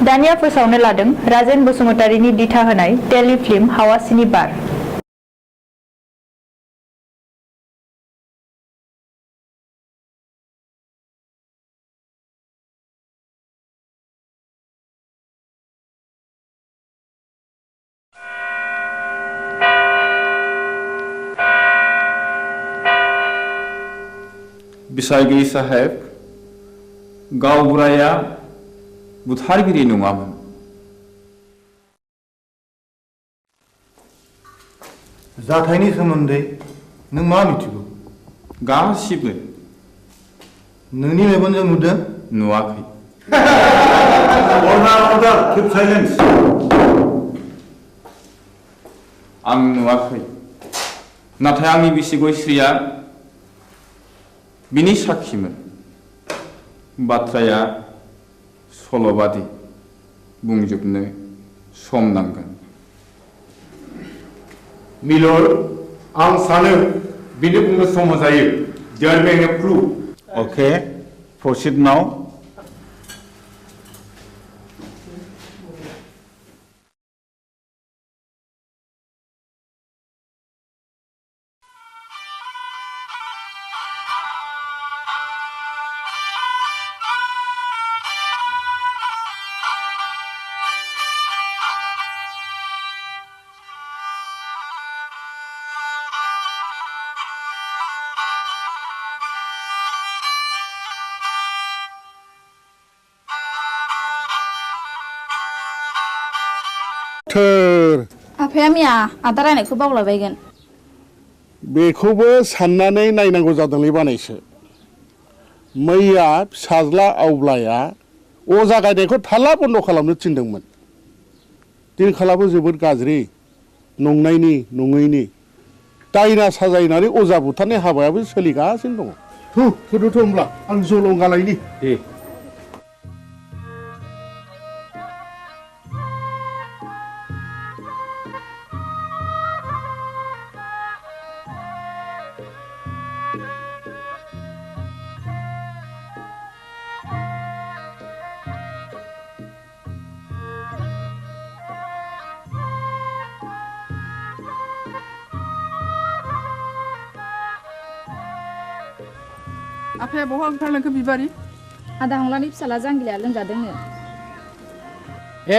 दानिया फोसावनो लादों राजेन बसुमतारीनि दिथा होनाय टेलिफिल्म हावासिनि बार। बिसायगिरि साहेब गावबुराया बुथारगिरि नङामोन। जाथायनि सोमोन्दै नों मा मिथिगौ? गासिबो। नोंनि मेगनजों नुदों? नुवाखै। अर्डार किप साइलेन्स। आं नुवाखै नाथाय आंनि बिसि गयस्रिया बिनि साखिमोन। बाथ्राया सल'बादि बुंजोबनो सम नांगोन। मिलर आं सानो बिनो बुंनो सम जायो। There be a proof. Okay proceed now. आफाया मिया आदा रायनायखौ बावलाबायगोन। बेखौबो साननानै नायनांगौ जादोंलै बानायसो। मैया फिसाज्ला आवब्लाया अजा गायनायखौ थाला बन्द खालामनो थिनदोंमोन। दिनखालाबो जोबोद गाज्रि नंनायनि नङैनि दायना साजायनानै अजा बुथारनाय हाबायाबो सोलिगासिनो दङ। थुदोथ' होमब्ला आं जलंगालायनि। दे आफाया बहा ओंखारलांखो बिबारि आदा हंलानि फिसाला जांगिलाया लोमजादोंनो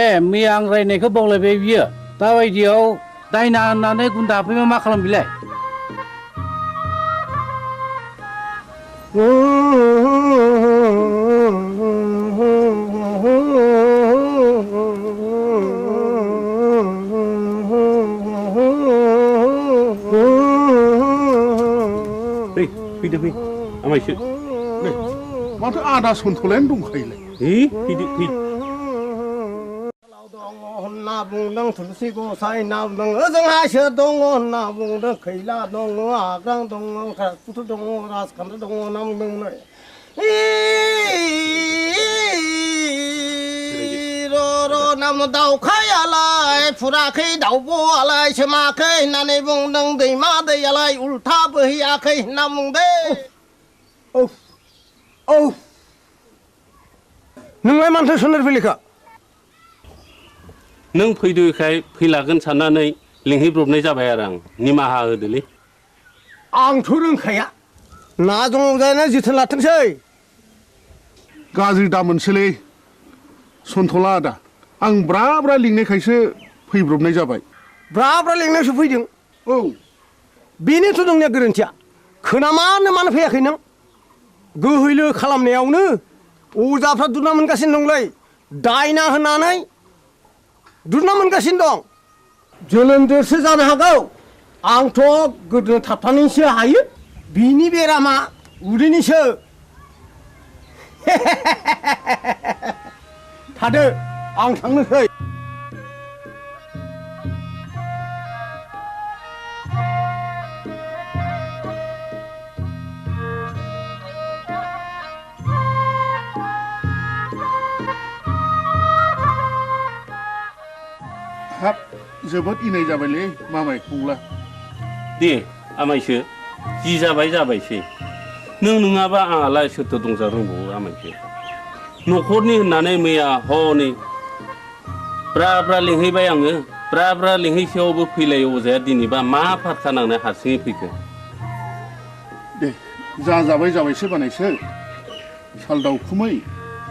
ए मैया आं रायनायखौ बावलायबाय बियो दाबायदियाव दायना होननानै गुन्दा हाबफैबा मा खालाम बिलाय फैदो फै आमायसो माथो आदा सन्थलायानो दंखायोलाय फैदो फै होनना बुंदों थुलसि गसाइ ना बुंदों ओजोंहायसो दङ होनना बुंदों खैला दङ आग्रां दङ राजपुत दङ राजखान्थि दङ होनना बुंदों र' नाम दाउखायालाय फुराखै दाउब'आलाय सोमाखै होननानै बुंदों दैमा दैयालाय उल्था बोहैयाखै होनना बुंदों औ नोंलाय मानोथो सोलोर फैलिखा नों फैदोखाय फैलागोन साननानै लिंहैब्रबनाय जाबाय आरो आं निमाहा होदोलै आंथ' रोंखाया ना दङ जाना जोथोन लाथोंसै गाज्रि दा मोनसैलै सन्थला आदा आं ब्रा ब्रा लिंनायखायसो फैब्रबनाय जाबाय ब्रा ब्रा लिंनायसो फैदों औ बेनोथ' नोंनिया गोरोन्थिया खोनामानो मानो फैयाखै नों गोहैलो खालामनायावनो अजाफ्रा दुना मोनगासिनो दंलै दायना होनानै दुना मोनगासिनो दं जोनोमजोंसो जानो हागौ आंथ' गोदो थाबथानानैसो हायो बिनि बेरामा उदैनिसो थादो आं थांनोसै हाब जोबोद इनाय जाबायलै मामाय फंला दे आमायसो जि जाबाय जाबायसै नों नङाबा आंहालाय सोरथो दंजा रोंबावो आमायसो न'खरनि होननानै मैया हनै ब्रा ब्रा लिंहैबाय आङो ब्रा ब्रा लिंहैसेयावबो फैलाय अजाया दिनैबा मा फारखा नांनाय हारसिङै फैखो दे जा जाबाय जाबायसो बानायसो साल दाउखुमै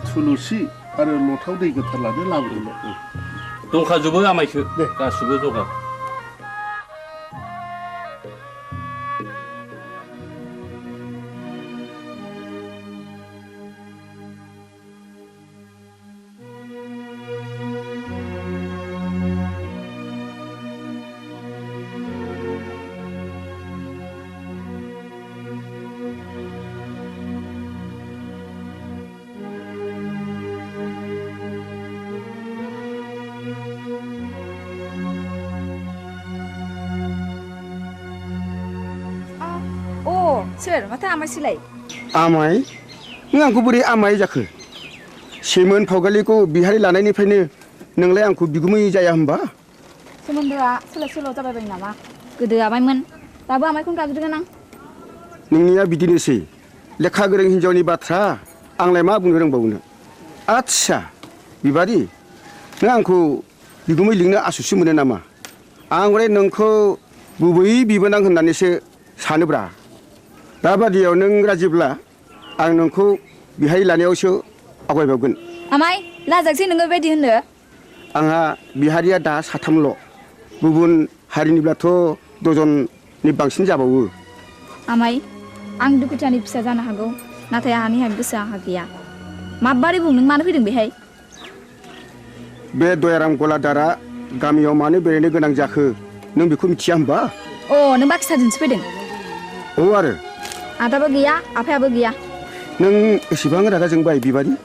थुलुसि आरो लथाव दै गोथार लानो लाबोदोंल' दंखाजोबो आमायसो गासिबो जगार सोर माथो आमायसोलाय आमाय नों आंखौ बोरै आमाय जाखो सेमोन फावगालिखौ बिहारि लानायनिफ्रायनो नोंलाय आंखौ बिगुमै जाया होमबा सोमोन्दोआ सोलाय सोल' जाबाय नामा गोदो आमायमोन दाबो आमायखौनो गाबज्रिगोन आं नोंनिया बिदिनोसै लेखा गोरों हिन्जावनि बाथ्रा आंलाय मा बुंनो रोंबावनो आच्छा बिबारि नों आंखौ बिगुमै लिंनो आसुसि मोनो नामा आं हले नोंखौ गुबै बिबोनां होननानैसो सानोब्रा दाबादियाव नों राजिब्ला आं नोंखौ बिहारि लानायावसो आवगायबावगोन आमाय लाजाकसै नोङो बेबायदि होननो आंहा बिहारिया दा साथामल' गुबुन हारिनिब्लाथ' दजननि बांसिन जाबावो आमाय आं दुखुथियानि फिसा जानो हागौ नाथाय आंहानिहाय गोसो आंहा गैया माबारै बुं नों मानो फैदों बेहाय बे दयाराम गलादारा गामियाव मानो बेरायनो गोनां जाखो नों बेखौ मिथिया होमबा अ नों बाक्साजोंसो फैदों औ आरो आदाबो गैया आफायाबो गैया नों एसेबां रागा जोंबाय बिबारि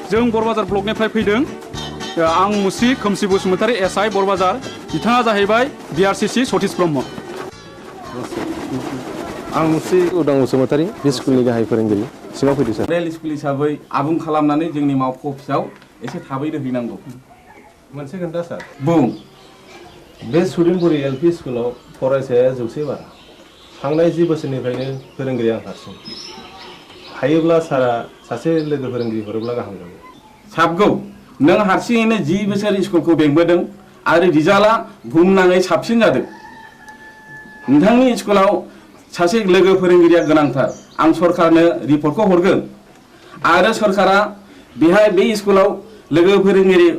जों बरबाजार ब्लकनिफ्राय फैदों आं मुस्रि खोमसि बसुमतारी एसआइ बरबाजार बिथाङा जाहैबाय बिआरसिसि सतीश ब्रह्म आं मुस्रि उदां बसुमतारी बे स्कुलनि गाहाय फोरोंगिरि सिङाव फैदों सार रेल स्कुल हिसाबै आबुं खालामनानै जोंनि मावख' अफिसाव एसे थाबैनो हैनांगौ मोनसे खोन्था सार बुं बे सुरिनपुरि एलपि स्कुलाव फरायसाया 100 बारा थांनाय 10 बोसोरनिफ्रायनो फोरोंगिरि आं हारसिं हायोब्ला सारा सासे लोगो फोरोंगिरि हरोब्ला गाहाम जागौ साबगौ नों हारसिङैनो 10 बोसोर स्कुलखौ बेंबोदों आरो रिजाल्टआ बुहुमनाङै साबसिन जादों नोंथांनि स्कुलाव सासे लोगो फोरोंगिरिया गोनांथार आं सरकारनो रिपर्टखौ हरगोन आरो सरकारा बेहाय बे स्कुलाव लोगो फोरोंगिरि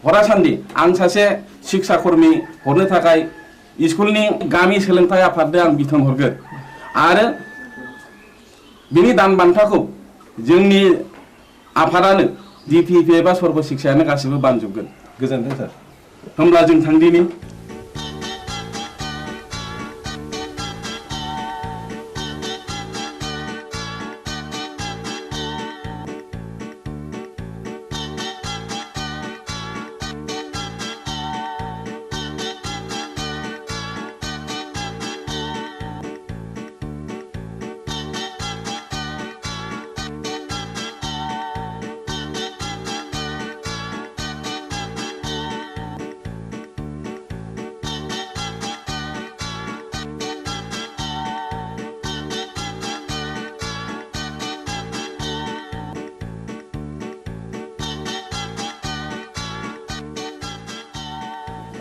हरासान्दि आं सासे शिक्षा कर्मी हरनो थाखाय स्कुलनि गामि सोलोंथाइ आफादनो आं बिथोन हरगोन आरो बिनि दान बान्थाखौ जोंनि आफादानो डिपिपि एबा सर्ब शिक्षायानो गासिबो बानजोबगोन गोजोन्थों सार होमब्ला जों थांदिनि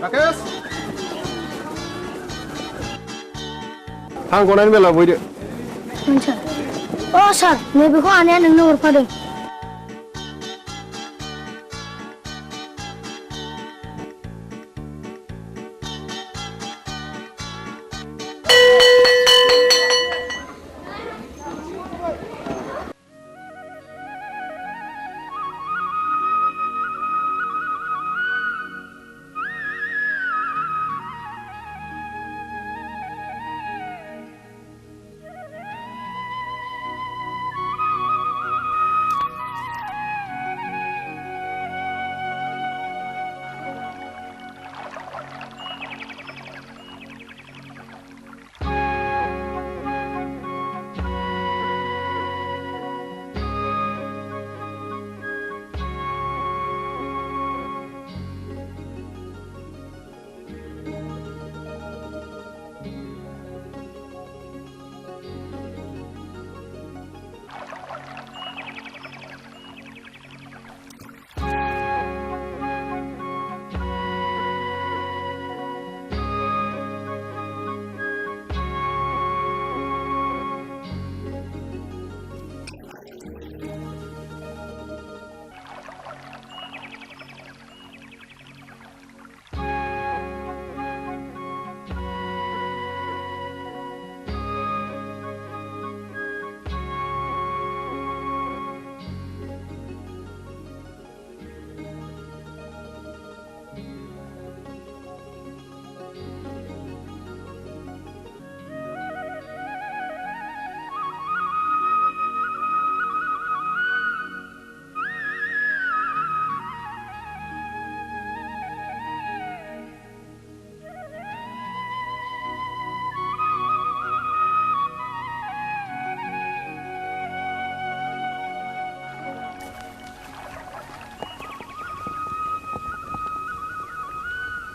राकेश आं गनायनि बेलायाव फैदो सार अ सार नैबेखौ आनैया नोंनो हरफादों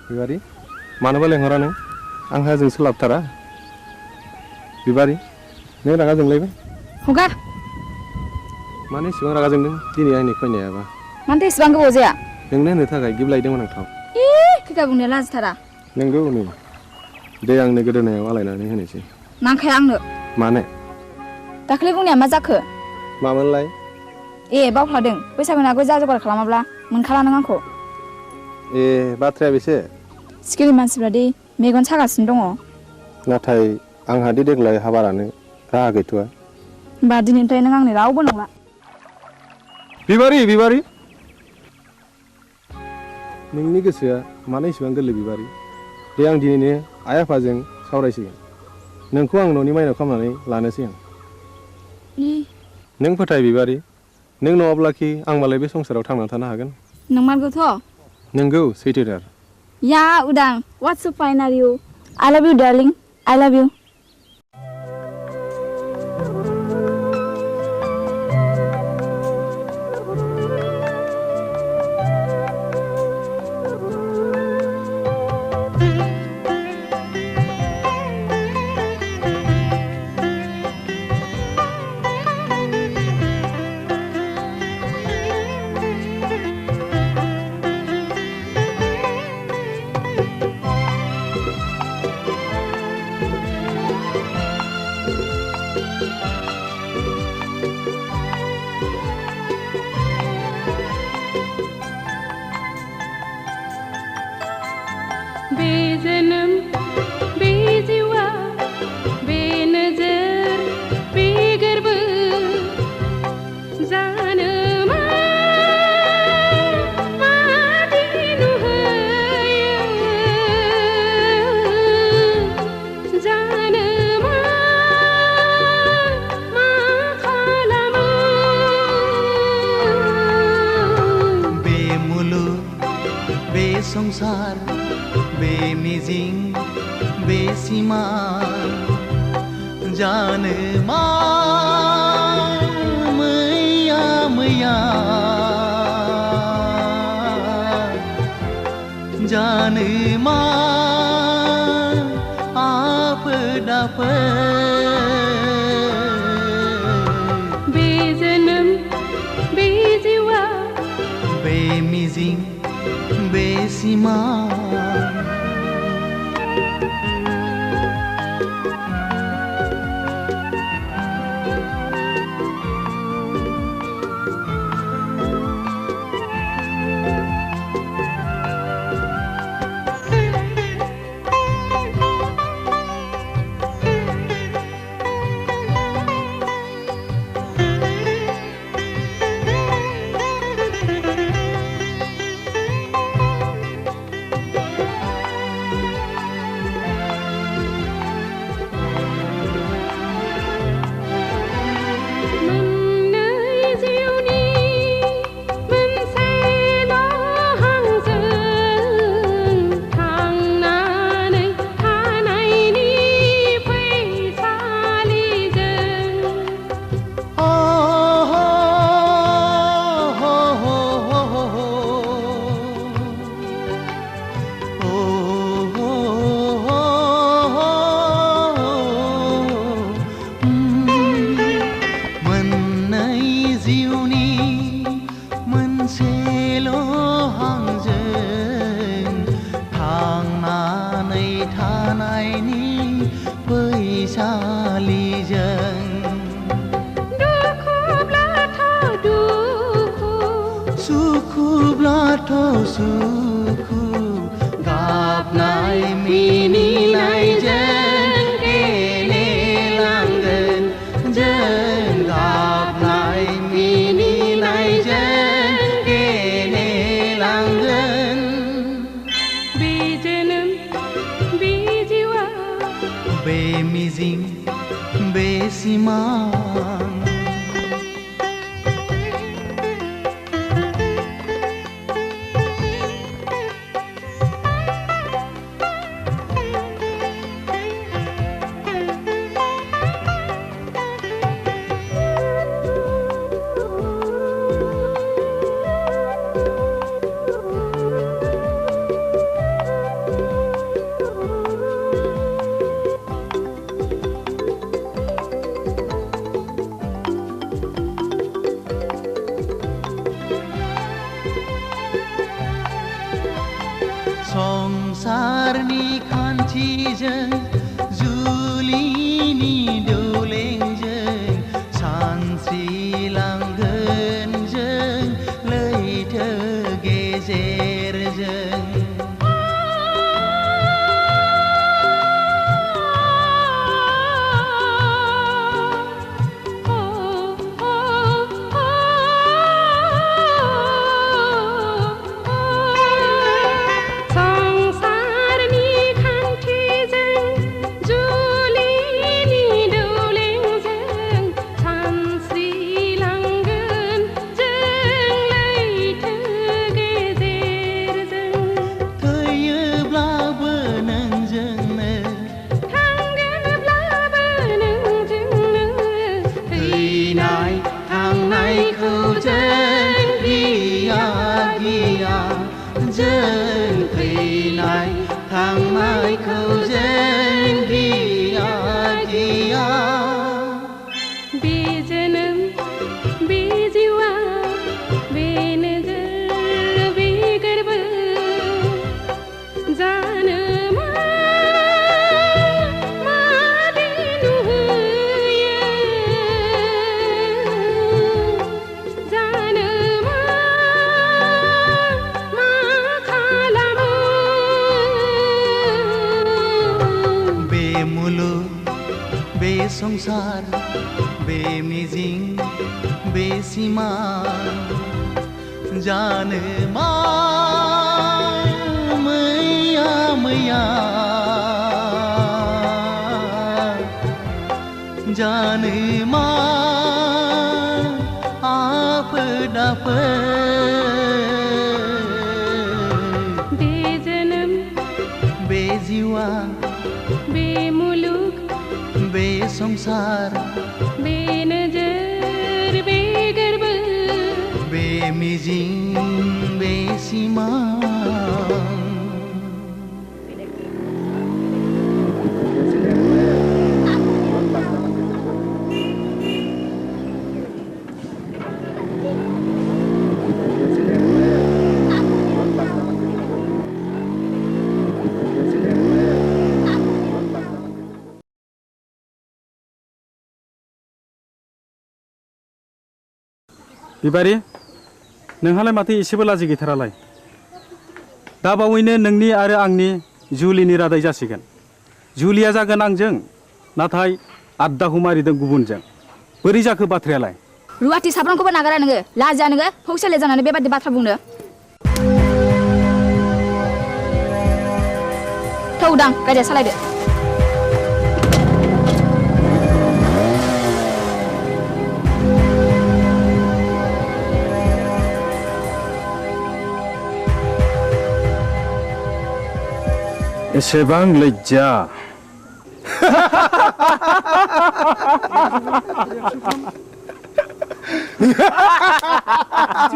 बिबारी मानोबा लेंहरा नों आंहा जों सोलाबथारा बिबारी नों रागा जोंलायबाय हगार माने इसेबां रागा जोंदों दिनै आंनि फैनायाबा मानोथो इसेबां गोबाव जाया नोंनो होनो थाखाय गिबलायदोंमोन आं थाव खैथा बुंनो लाजिथारा नोंगौ नै दे आंनो गोदोनायाव आलायनानै होनोसै नांखाया आंनो माने दाखालि बुंनाया मा जाखो मामोनलाय ए बावफ्लादों बैसागुनि आगोल जा जगार खालामाब्ला मोनखाला नों आंखौ ए बाथ्राया बेसे सिखिरि मानसिफ्रा दि मेगन सागासिनो दङ नाथाय आंहा दि देग्लाय हाबारानो राहा गैथ'आ होमबा दिनैनिफ्राय नों आंनि रावबो नंला बिबारी बिबारी नोंनि गोसोआ मानो इसेबां गोरलै बिबारी दे आं दिनैनो आइ आफाजों सावरायसिगोन नोंखौ आं न'नि माइनाव खालामनानै लानोसै आं नों फोथाय बिबारी नों नङाब्लाखि आं मालाय बे संसाराव थांना थानो हागोन नंमारगौथ' नोंगौ सैथोथार या उदां what's so fine are you I love you darling I love you बेजनम बेजिवा बेनजर बेगर्ब जानो मादि नुहोयो जानो मा खालामो बे मुलुग बे संसार बे मिजिं बे सिमा जानो मा मैया मैया जानो मा आफोद आफोद बे जोनोम बे जिउआ बे मिजिं बे सिमा सुखु गाबनाय मिनिनायजों गेलेलांगोन जों गाबनाय मिनिनायजों गेलेलांगोन बे जोनोम बे जिउआ बे मिजिं बे सिमां संसारनि खान्थिजों जुलिनि दौलेंजों सानस्रिलांगोन जों लैथो गेजेरजों संसारनि खान्थिजों जुलिनि संसार बे मिजिं बे सिमा जानो मा मैया मैया जानो मा आफोद आफोद बे जोनोम बे जिवा बे मुलुग बे संसार बे नोजोर बे गोरबो बे मिजिं बे सिमा बिबारि नोंहालाय माथो एसेबो लाजि गैथारालाय दा बावैनो नोंनि आरो आंनि जुलिनि रादाय जासिगोन जुलिया जागोन आंजों नाथाय आद्दाखौ मारिदों गुबुनजों बोरै जाखो बाथ्रायालाय रुवाथि साब्रांखौबो नागारा नोङो लाजिया नोङो फौसाले जानानै बेबादि बाथ्रा बुंनो थौ उदां गारिया सालायदो एसेबां लज्जा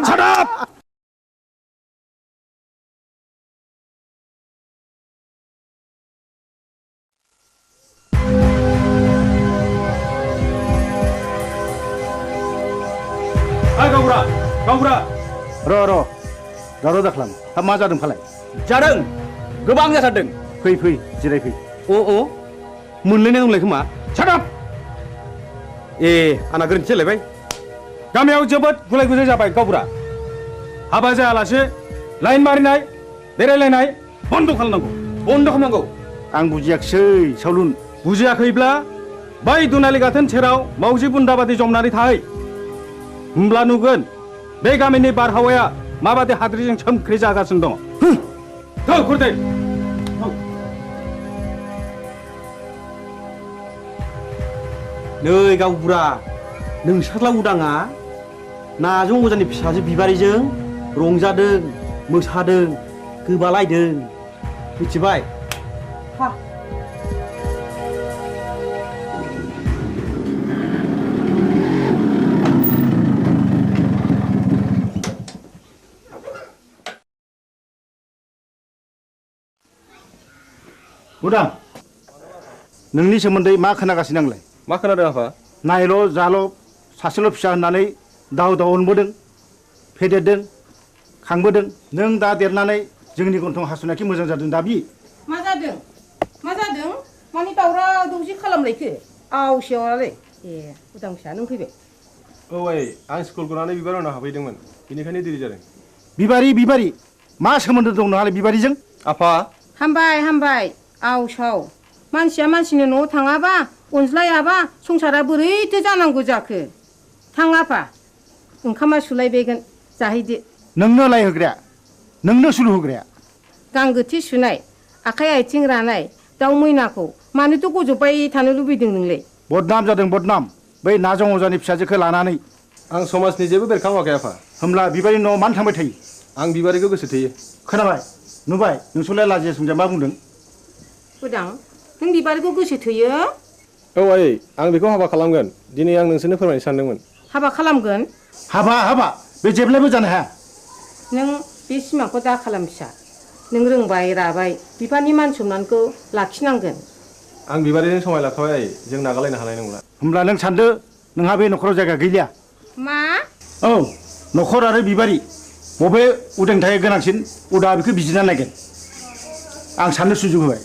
Shut up! गावबुरा गावबुरा र' दावराव दाख्लाम हा मा जादों फालाय जादों गोबां जाथारदों फै फै जिरायफै अ मोनलायनाय दंलाय खोमा सादाब ए आंना गोरोन्थि जालायबाय गामियाव जोबोद गुलाय गुजाय जाबाय गावबुरा हाबा जायालासे लाइन मारिनाय बेरायलायनाय बन्द' खालामनांगौ आं बुजियाखिसै सावलुन बुजियाखैब्ला बै दुनालि गाथोन सेराव मावजि बुन्दा बादि जमनानै थाहै होमब्ला नुगोन बे गामिनि बारहावाया माबादि हाद्रिजों सोमख्रि जागासिनो दङ थौ खुरदै नै गावबुरा नोंसोरला उदाङा नाजों अजानि फिसाजो बिबारिजों रंजादों मोसादों गोबालायदों मिथिबाय उदां नोंनि सोमोन्दै मा खोनागासिनो आंलाय मा खोनादों आफा नायल' जाल' सासेल' फिसा होननानै दाव दाव अनबोदों फेदेरदों खांबोदों नों दा देरनानै जोंनि गन्थं हास'नायखि मोजां जादों दाबि मा जादों मानि दावराव दावसि खालामलायखो आवसेयावलाय ए उदां फिसा नों फैबाय औ आं स्कुल गनानै बिबार उनाव हाबफैदोंमोन बेनिखायनो देरि जादों बिबारि मा सोमोन्दो दं नोंहालाय बिबारिजों आफा हामबाय आवसाव मानसिया मानसिनि न'आव थाङाबा अनज्लायाबा संसारा बोरैथो जानांगौ जाखो थां आफा ओंखामा सुलायबायगोन जाहैदो नोंनो लायहोग्राया नोंनो सुलु होग्राया गांगोथि सुनाय आखाइ आथिं रानाय दाउ मैनाखौ मानोथो गजबबाय थानो लुबैदों नोंलाय बदनाम जादों बदनाम बै नाजों अजानि फिसाजोखौ लानानै आं समाजनि जेबो बेरखाङाखै आफा होमब्ला बिबारि न'आव मानो थांबाय थायो आं बिबारिखौ गोसो थोयो खोनाबाय नुबाय नोंसोरलाय लाजिया सोमजिया मा बुंदों उदां नों बिबारिखौ गोसो थोयो औ आं बेखौ हाबा खालामगोन दिनै आं नोंसोरनो फोरमायनो सानदोंमोन हाबा खालामगोन हाबा बे जेब्लायबो जानो हाया नों बे सिमांखौ दा खालाम फिसा नों रोंबाय राबाय बिफानि मान सनमानखौ लाखिनांगोन आं बिबारिजों समाय लाखाबाय जों नागारलायनो हानाय नंला होमब्ला नों सानदो नोंहा बे न'खराव जायगा गैलिया मा औ न'खर आरो बिबारि बबे उदांनि थाखाय गोनांसिन उदा बेखौ बिजिरना नायगोन आं साननो सुजुग होबाय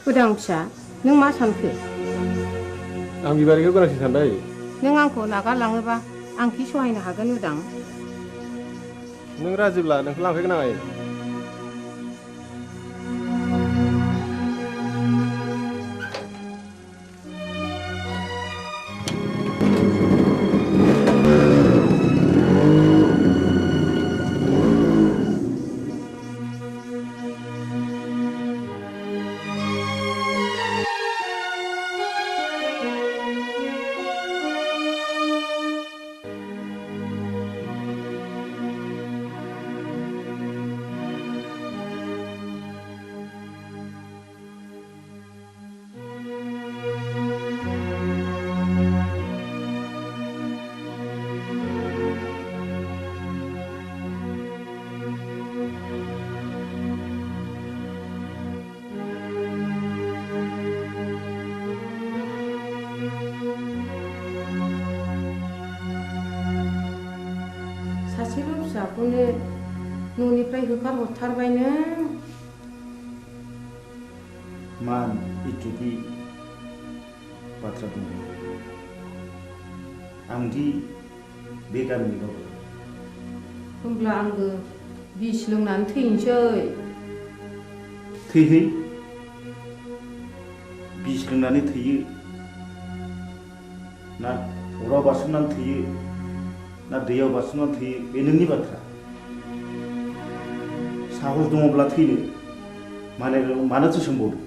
उदां फिसा नों मा सानखो आं बिबारिखौ गोनांसिन सानबाय नों आंखौ नागारलाङोबा आं कि सहायनो हागोन उदां नों राजिब्ला नोंखौ लांफैगोन आं फिसाखौनो न'निफ्राय होखारहरथारबाय नों मान इतुदि बाथ्रा बुंदों आंदि बे गामिनि रावबो होमब्ला आंबो बिस लोंनानै थैनोसै थैहै बिस लोंनानै थैयो ना अराव बारसोमनानै थैयो ना दैयाव बारसोमनानै थैयो बे नोंनि बाथ्रा साहस दङब्ला थैनो मानोथो सोंबावदों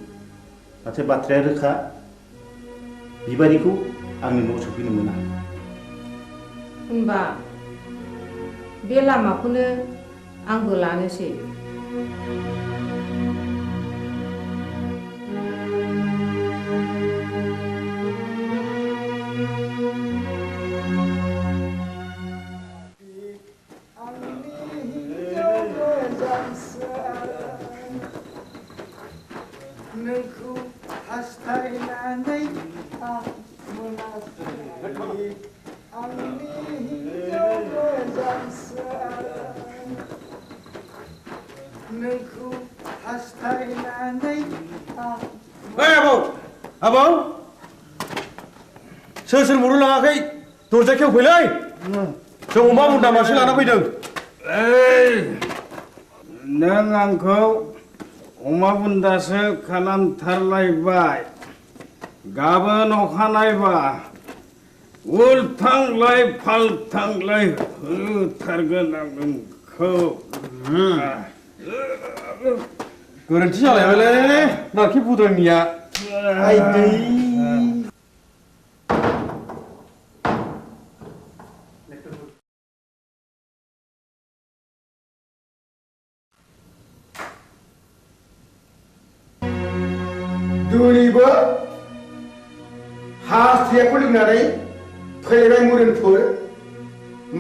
नाथाय बाथ्राया रोखा बिबारिखौ आंनि न'आव सफैनो मोना होनबा बे लामाखौनो आंबो लानोसै नोंखौ हास्थायनानै आं मोनाखै आंनि हिन्जाव मोजांसो नोंखौ हास्थायनानै आं आबौ सोर मरु लाङाखै दरजा खेवफैलै जों अमा बुन्दा मासे लाना फैदों नों आंखौ अमा बुन्दासो खालामथारलायबाय गाबोन अखानायबा उल्थांलाय फाल्थांलाय होथारगोन आं नोंखौ गोरोन्थि जालायबायलै नाखि बुद्रायनिया आइदै दिनैबो हास्थायखौ लोंनानै फैबाय मुरिनफोर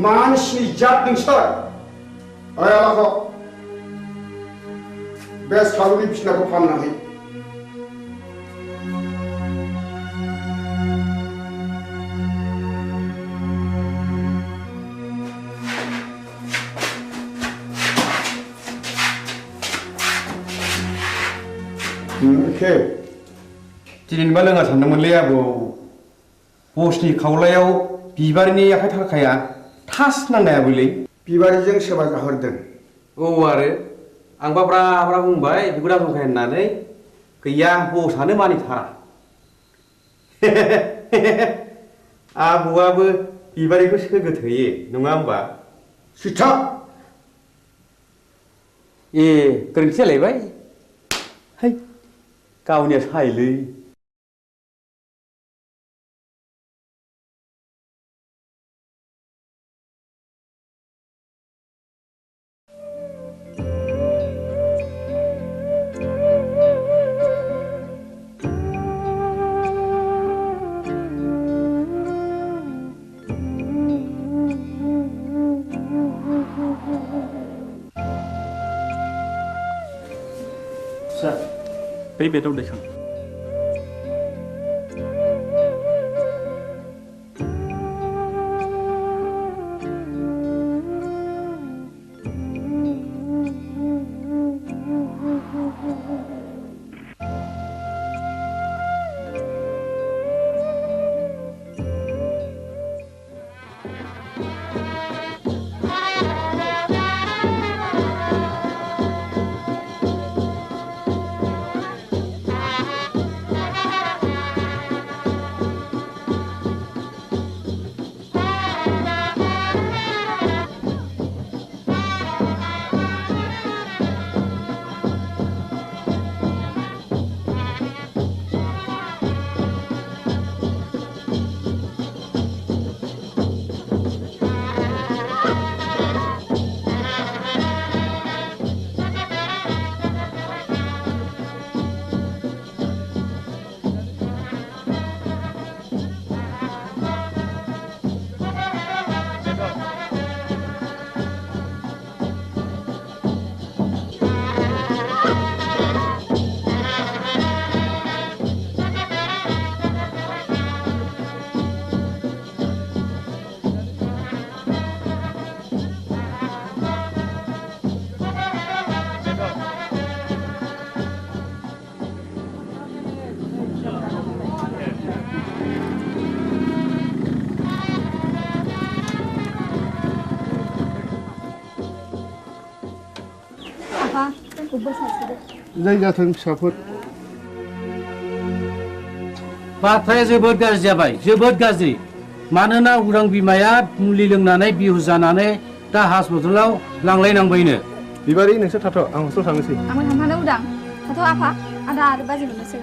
मानसि जात नोंसोर आयालाखौ बे सालुनि बिसिनाखौ फाननानै दिनैबा लोङा सानदोंमोनलै आबौ बसनि खावलायाव बिबारिनि आखाइ थाखाया थास नांनायाबोलै बिबारिजों सोरबा जाहरदों औ आरो आंबा ब्रा ब्रा बुंबाय बेखौ दाजंखाय होननानै गैया बसआनो मानिथारा आबौआबो बिबारिखौ सोगोथोयो नङा होमबा सिथा ए गोरोन्थि जालायबाय है गावनिया सायलै बै बेदआव दैखां बोर सारस्रिदो जाय जाथों फिसाफोर बाथ्राया जोबोद गाज्रि जाबाय जोबोद गाज्रि मानोना उरां बिमाया मुलि लोंनानै बिहु जानानै दा हस्पिटालाव लांलायनांबायनो बिबारि नोंसोर थाथ' आं हस्टेल थांनोसै आंबो थांफानो उदां थाथ' आफा आदा आरो बाजै मोननोसै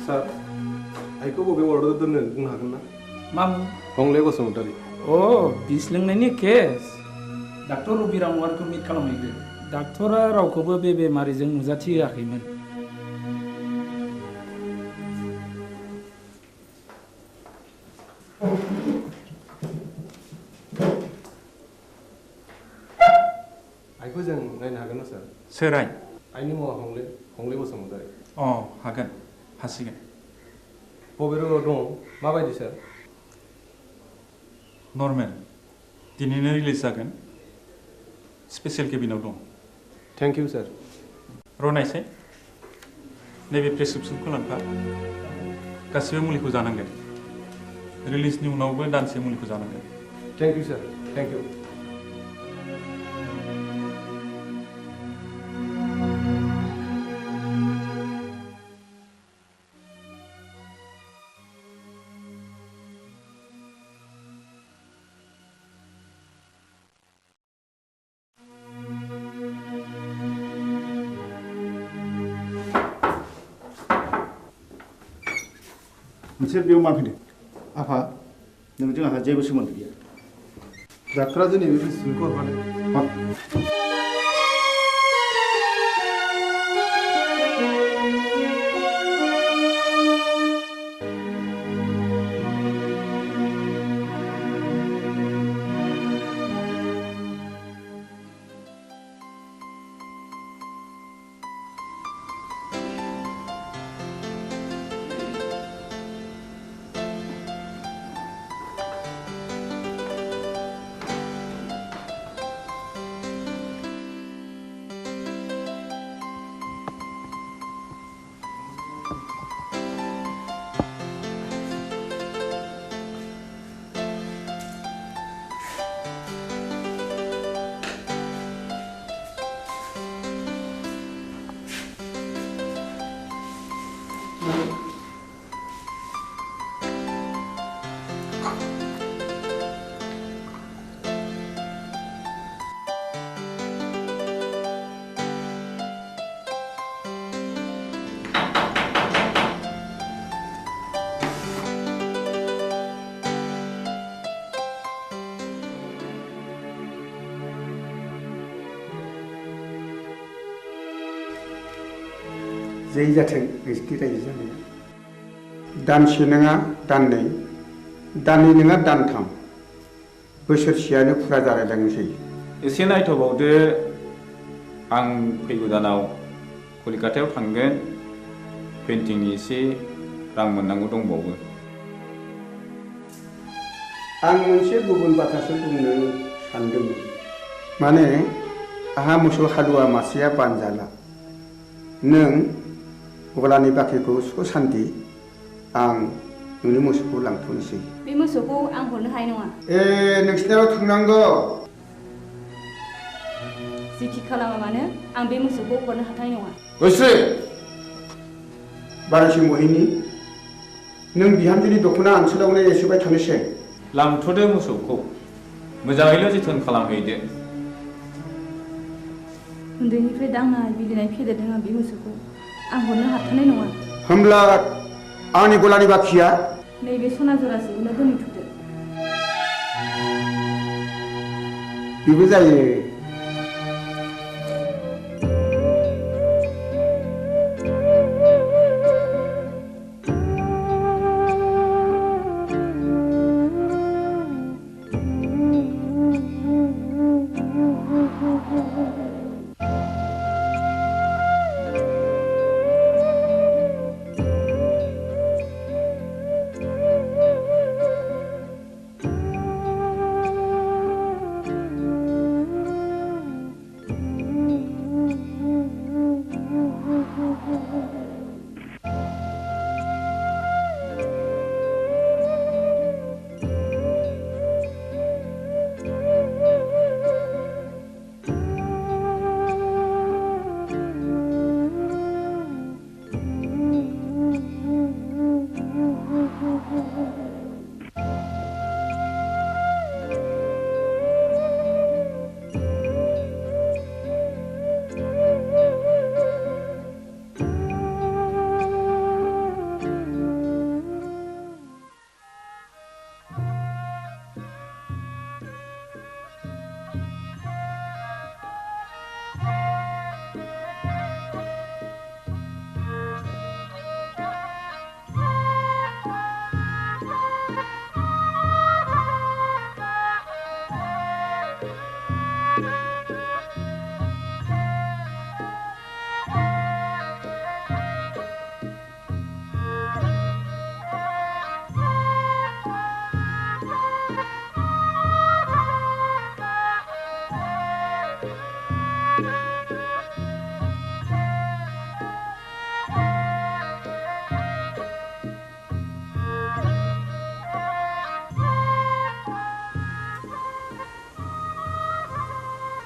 सार आइखौ बबे वार्डआव दोननो बुंनो हागोन ना मामु हंले बसुमतारी अ बिस लोंनायनि केस डाक्टर रबिराम वारखौ मिट खालामहैदो डाक्टरा रावखौबो बे बेमारिजों नुजाथिहोआखैमोन आइखौ जों नायनो हागोन ना सार सोर आइ आइनि मुङा हंले बसुमतारी अ हागोन हासिगोन बबे रोगाव दं माबायदि सार नर्मेल दिनैनो रिलिज जागोन स्पेसियेल केबिनाव दं थेंक इउ सार रनायसाय नैबे प्रेसक्रिप्सनखौ लांफा गासिबो मुलिखौ जानांगोन रिलिजनि उनावबो दानसे मुलिखौ जानांगोन thank you sir thank you मोनसे बेयाव मा फैदों आफा नोंजों आंहा जेबो सोमोन्दो गैया डाक्टरा दिनै बे प्रेसक्रिप्सनखौ हरफादों जै जाथों नोंसिनि रायजो जानाया दानसे नङा दाननै दाननै नङा दानथाम बोसोरसेयानो फुरा जालायलांनोसै एसे नायथ'बावदो आं फैगौ दानाव कलिकातायाव थांगोन पेन्टिंनि एसे रां मोननांगौ दंबावो आं मोनसे गुबुन बाथ्रासो बुंनो सानदोंमोन माने आहा मोसौ हालुवा मासेया बानजाला नों गलानि बाख्रिखौ सुख सान्ति आं नोंनि मोसौखौ लांथ'नोसै बे मोसौखौ आं हरनो हानाय नङा नोंसिनाव थांनांगौ जिखि खालामा मानो आं बे मोसौखौ हरनो हाथाय नङा गोसो बारासि महिनी नों बिहामजोनि दख'ना ओनसोलावनो एसेबाय थानोसै लांथ'दो मोसौखौ मोजाङैल' जोथोन खालामहैदो उन्दैनिफ्राय दांनाय बिलिनाय फेदेरदों आं बे मोसौखौ आं हरनो हाथारनाय नङा होमब्ला आंनि गलानि बाखिया नैबे सना जरासेखौनो दोनथ'दो बेबो जायो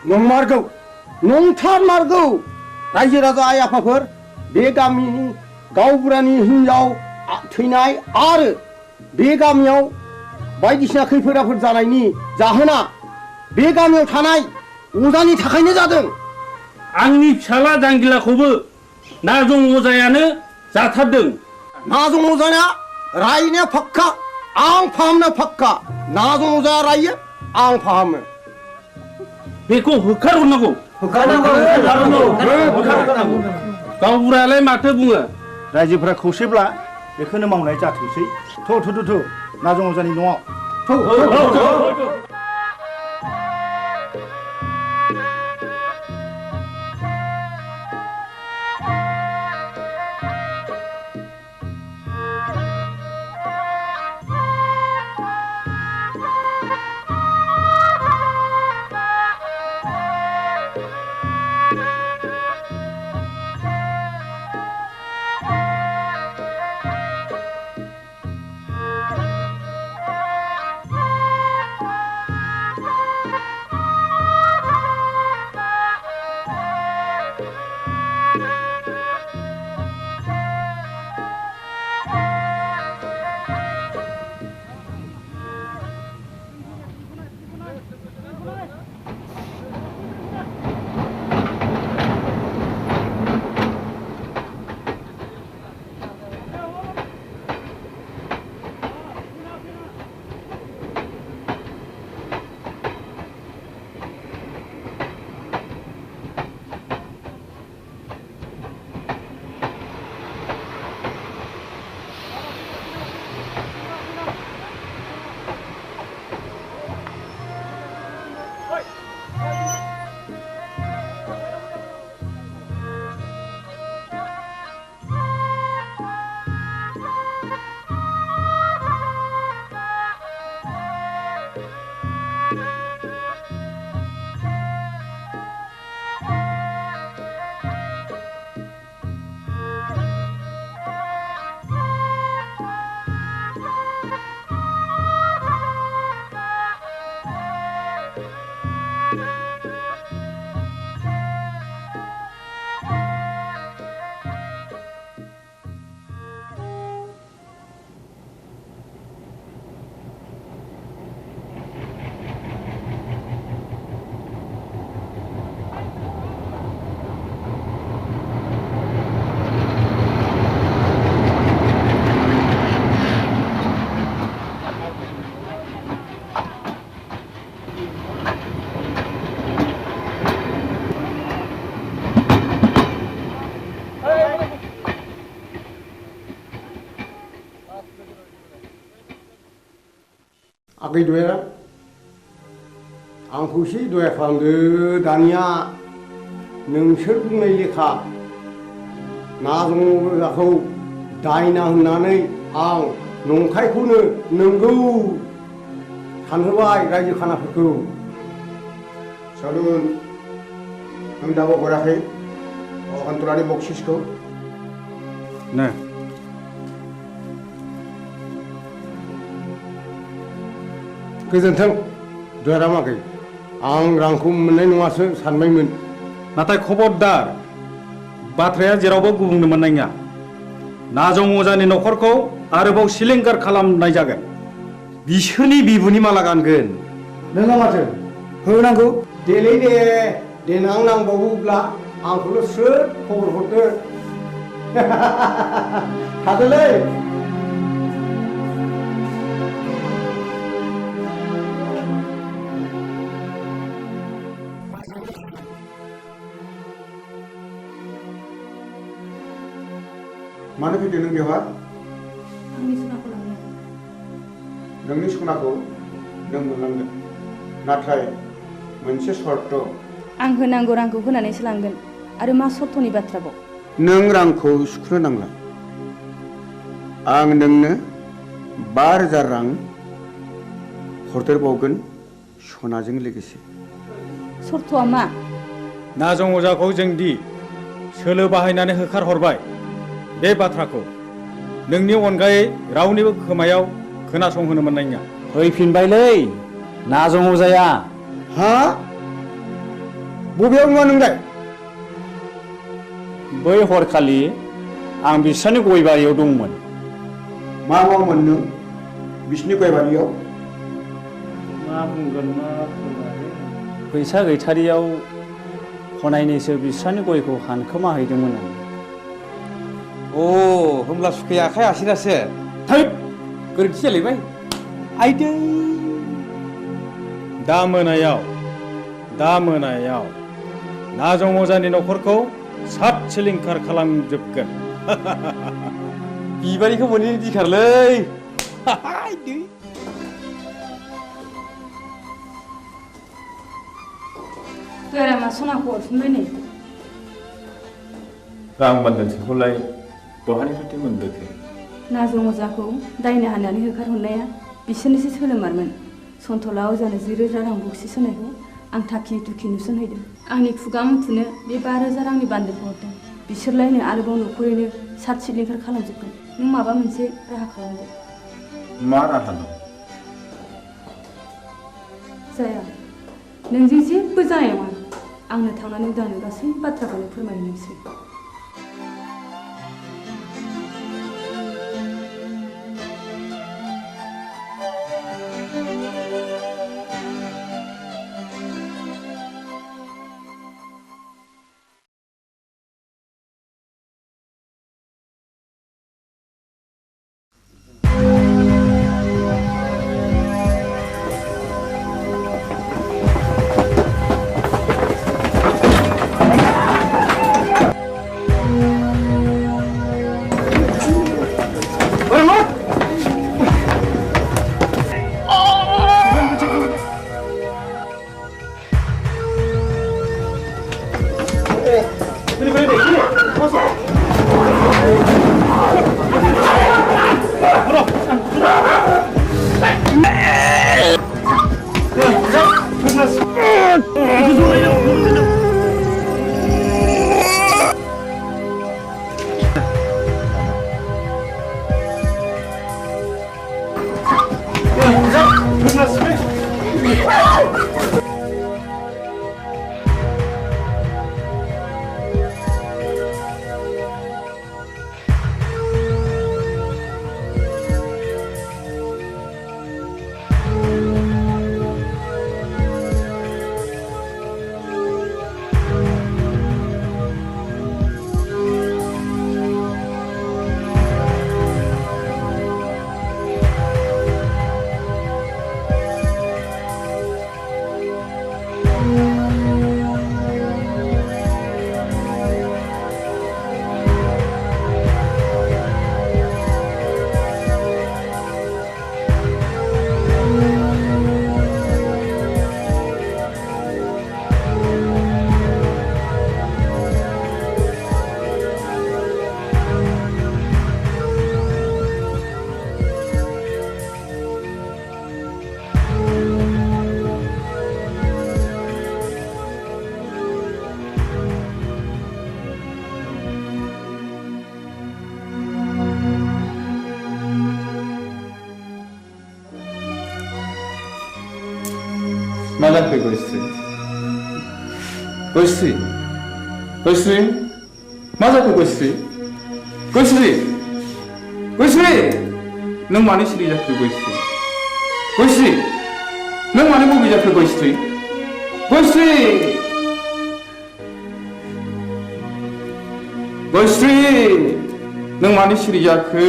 नंमारगौ नंथारमारगौ रायजो राजा आइ आफाफोर बे गामिनि गावबुरानि हिनजाव थैनाय आरो बे गामियाव बायदिसिना खैफोद आफोद जानायनि जाहोना बे गामियाव थानाय अजानि थाखायनो जादों। आंनि फिसाला जांगिलाखौबो नाजं अजायानो जाथारदों। नाजं अजाया रायनाया फाक्का आं फाहामनो फाक्का। नाजं अजाया रायो आं फाहामो। बेखौ होखारहरनांगौ। गावबुरायालाय माथो बुङो? रायजोफोरा खौसेब्ला बेखौनो मावनाय जाथोंसै। थु नाजं अजानि न'आव आगै दया आंखौ एसे दया खालामदो दानिया नोंसोर बुंनाय लेखा नाजं अजाखौ दायना होननानै आं नंखायखौनो नंगौ सानहोबाय रायजो खानाफोरखौ। सालुन नों दाबो हराखै अखान्तरानि बक्सिसखौ नो गोजोन्थों दयाराम आगै आं रांखौ मोननाय नङासो सानबायमोन। नाथाय खबरदार बाथ्राया जेरावबो गुबुंनो मोननाय नङा। नाजं अजानि न'खरखौ आरोबाव सिलिंखार खालामनाय जागोन। बिसोरनि बिबुनि माला गानगोन नोंहा माथो होनांगौ देलै दे देनां नांबावोब्ला आंखौल' स्रोद खबर हरदो थादोलै। मानो फैदों नों बेवहाय? आंनि सनाखौ लांनो। नोंनि सनाखौ नों मोनलांगोन नाथाय मोनसे सर्त। आं होनांगौ रांखौ होनानैसो लांगोन आरो मा सर्तनि बाथ्राबाव? नों रांखौ सुख'नो नांला। आं नोंनो 5,000 रां हरदेरबावगोन सनाजों लोगोसे। सर्तआ मा? नाजं अजाखौ जोंदि सोलो बाहायनानै होखारहरबाय बे बाथ्राखौ नोंनि अनगायै रावनिबो खोमायाव खोनासंहोनो मोननाय नङा। फैफिनबायलै नाजं अजाया। हा बबेयाव नुवा नोंलाय बै हरखालि आं बिसोरनि गय बारियाव दंमोन मा मावोमोन नों बिसिनि गय बारियाव मा बुंगोन मा फैसा गैथारियाव खनायनैसो बिस्रानि गयखौ हानखोमा हैदोंमोन आं अ होमब्ला सुखाया आखाइ आसिनासो थैद गोरोन्थि जालायबाय आइदै दा मोनायाव नाजं अजानि न'खरखौ सात सिलिंखार खालामजोबगोन बिबारिखौ मोनैनि दिखारलै आइदै गारामा सनाखौ हरफिनबाय नै रां बान्दानसेखौलाय बहानिफ्राय मोनबोखो नाजं अजाखौ दायना हानानै होखारहरनाया बिसोरनिसो सोलोमारमोन सन्थला अजानो 10,000 रां बक्सिस होनायखौ आं थाखि दुखि नुसनहैदों आंनि खुगा मुथुनो बे 5,000 रांनि बान्दोलखौ हरदों बिसोरलायनो आरोबाव न'खरैनो सात सिलिंखार खालामजोबगोन नों माबा मोनसे राहा खालामदो मा राहा दं जाया नोंजों जेबो जानाय नङा आंनो थांनानै उदांनो गासै बाथ्राखौनो फोरमायनोसै मा जाखो गयस्रि मा जाखो गयस्रि नों मानो सिरि जाखो गयस्रि नों मानो बबे जाखो गयस्रि नों मानो सिरि जाखो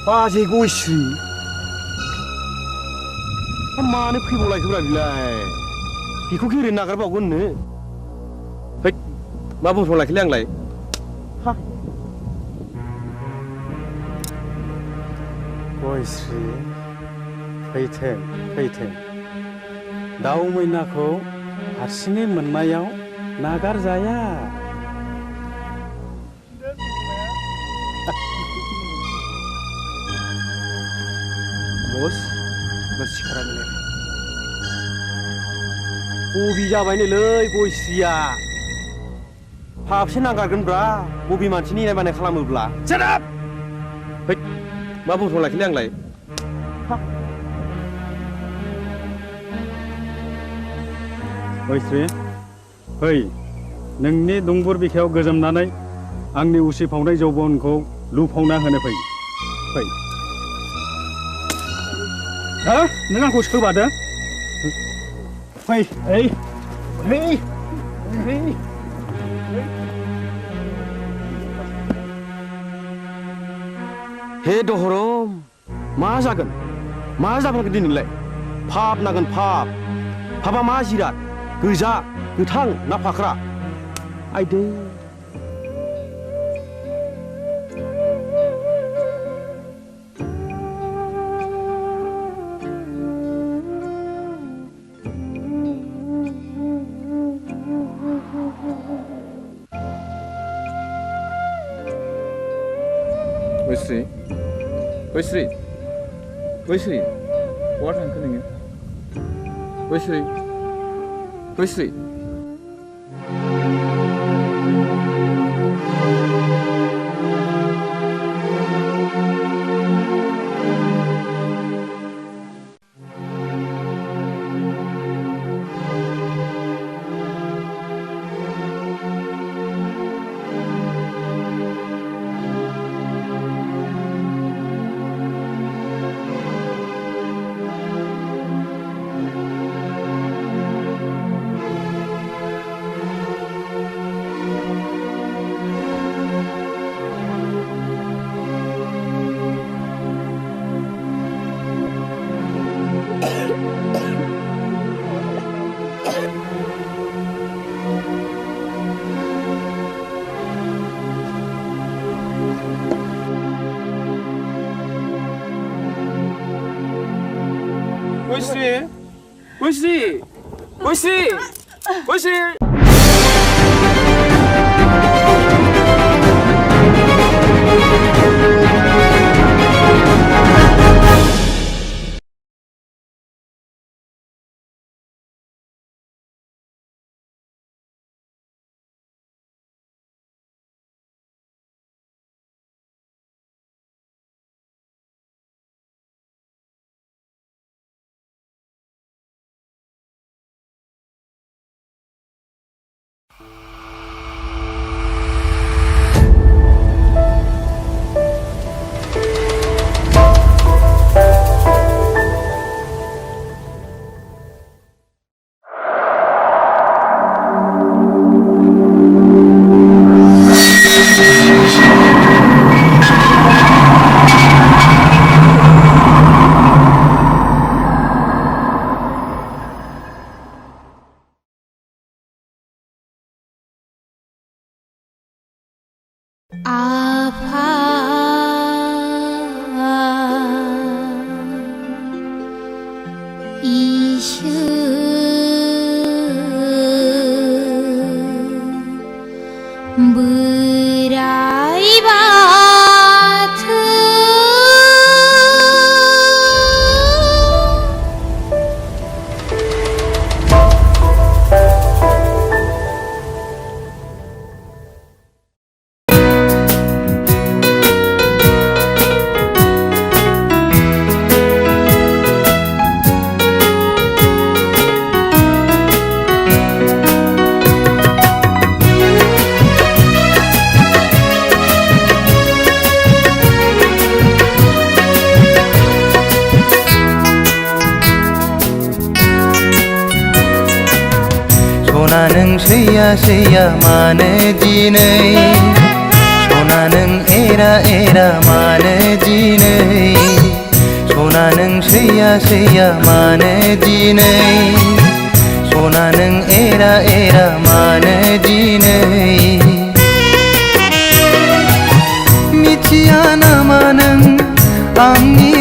बाजै गयस्रि मानो फैबावलायखोब्रा बिलाय बेखौ गेरेनो नागारबावगोननो मा बुंफ्रावलायखोलै आंलाय गयश्री फैथों फैथों दाउ मैनाखौ हारसिङै मोननायाव नागारजाया। बस सिखारा मिलाय बबि जाबायनोलै गयश्रीया फाबसे नांगारगोनब्रा बबि मानसिनि इनाय मानाय खालामोब्ला। सेराप है मा बुंथाव लाखिनो आंलाय गयश्री फै नोंनि दुंबुर बिखायाव गोजोमनानै आंनि उसिफावनाय जौबनखौ लुफावना होनो फै फै हो नों आंखौ सोबादो फै ओइ ओइ ओइ हे दहरम मा जागोन मा जागोन दिनैलाय फाब नागोन फाब फाबा मा जिराद गोजा गोथां ना फाख्रा आइदै गयश्री गयश्री गयश्री बहा थांखो नोङो गयश्री गयश्री गयश्री गयश्री गयश्री गयश्री सैया मानो दिनै सना नों एरा एरा मानो दिनै सना नों सैया मानो दिनै सना नों एरा एरा मानो दिनै मिथिया नामा नों आंनि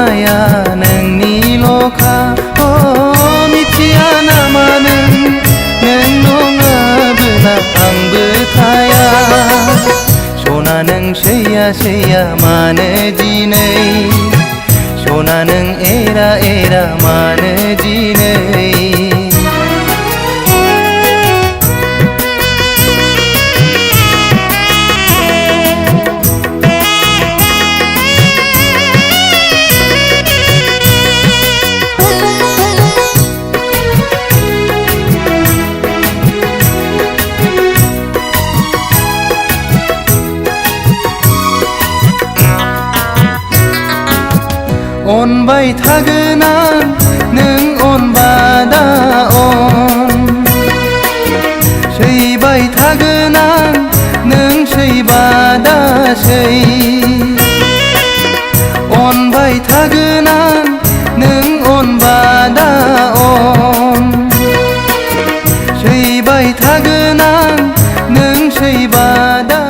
अननाया नोंनिल'खा मिथिया नामा नों नङाबोला आंबो थाया सना नों सैया सैया मानो दिनै सना नों एरा एरा मानो दिनै अनबाय थागोन आं नों अनबा दा अन सैबाय थागोन आं नों सैबा दा सै अनबाय थागोन आं नों अनबा दा अन सैबाय थागोन आं नों सैबा दा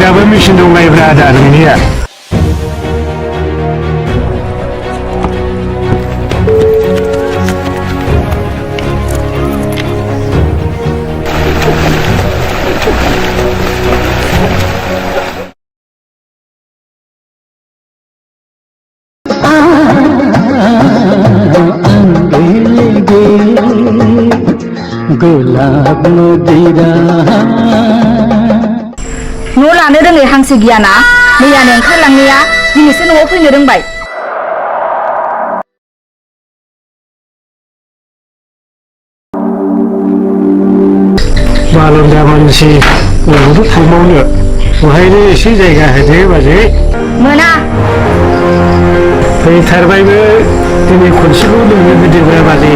दाबो मेचिन दंलायब्रा आदा नोंनिया गुलाब मदिरा न' लानो रोङै हांसो गियाना मैयानो ओंखारलांनाया दिनैसो न'आव फैनो रोंबाय बालन्दा मानसि बबेयावथ' थांबावनो बहायनो एसे जायगा होदो बाजै मोना फैथारबायबो दिनै खनसेखौ लोंनो होदोब्रा बाजै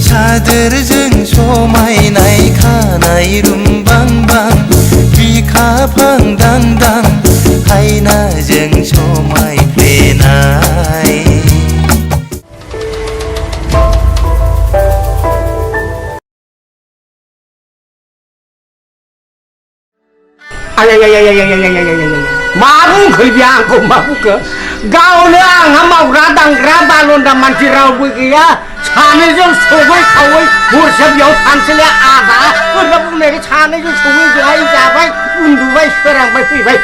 सादोरजों समायनाय खानाय रुमबांबां बिखा फांदांदां हायनाजों समायफ्लेनाय मा बुंखो बे आंखौ मा बुंखो गावनो आंहा मावग्रा दांग्रा बालन्दा मानसि रावबो गैया सानैजों सङै खावै हरसे बेयाव थानोसैलाय आदा ओरैनो बुंनायखाय सानैजों सङै जायै जाबाय उन्दुबाय सोरांबाय फैबाय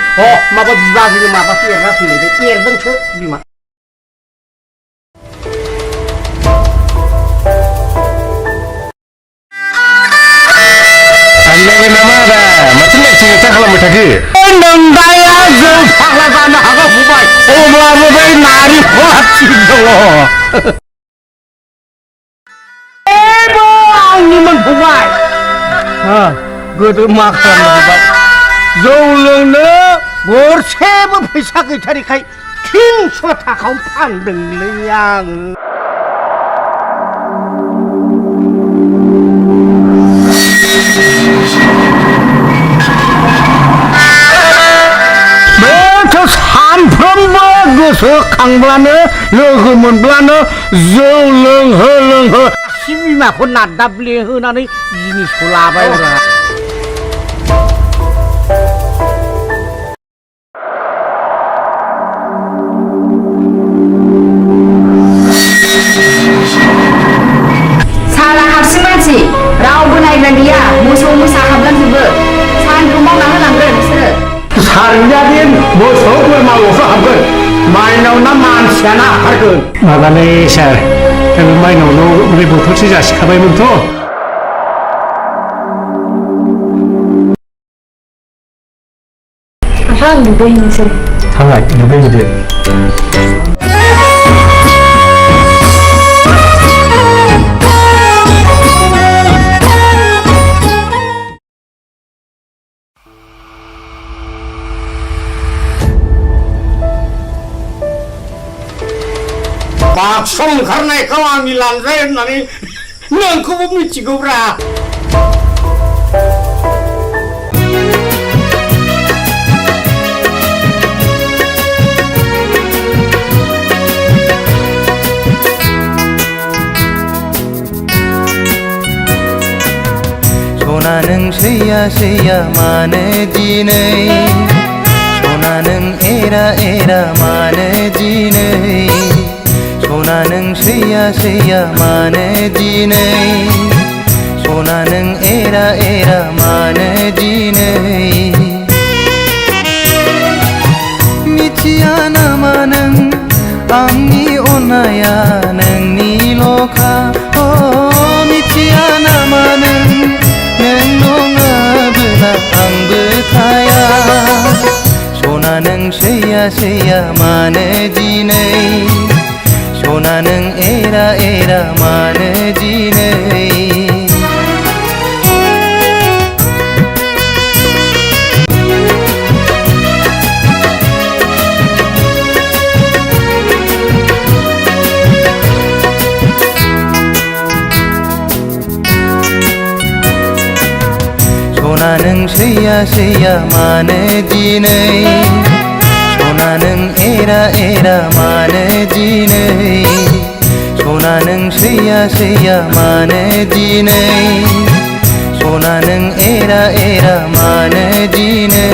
माबा बिबाजैनो माबा एरना फैलायबाय एरदोंसो बिमा थांलायबाय नामा आदा माथो लेक्सार खालामबाय थाखो नोंदाया जों फाग्ला जानो हागौ फंबाय अब्लाबो बै नारेंखला थिग दङ आंनिमोन फंबाय गोदो मा खालामनो जौ लोंनो गरसेबो फैसा गैथारिखाय 300 थाखायाव फानदोंलै आङो सानफ्रोमबो गोसोखांब्लानो लोगो मोनब्लानो जौ लोंहो लोंहो बिमाखौ नादाब्ले होनानै जिनिसखौ लाबाय साला हारसिं मानसि रावबो नायग्रा गैया मोसौ मोसा हाबलांजोबो सानखौ मावना होलांगोन बिसोरो सारजादिन मोसौ बोरमाल'सो हाबगोन माइनाव ना मानसियानो हाबथारगोन माबालै सार दा बे माइनावनाव ओमफ्राय बथलसे जासिखाबायमोनथ'। आं दुगैहैनोसै। थांलाय दुगैहैदो। बाक्सा ओंखारनायखौ आंनि लांजाय होननानै नोंखौबो मिथिगौब्रा। सना नों सैया सैया मानो दिनै सना नों एरा एरा मानो दिनै सना नों सैया सैया मानो दिनै सना नों एरा एरा मानो दिनै मिथिया नामा नों आंनि अननाया नोंनिल'खा मिथिया नामा नों नङाबोला आंबो थाया सना नों सैया सैया मानो दिनै सना नों एरा एरा मानो दिनै सना नों सैया सैया मानो दिनै सना नों एरा एरा मानो दिनै सना नों सैया सैया मानो दिनै सना नों एरा एरा मानो दिनै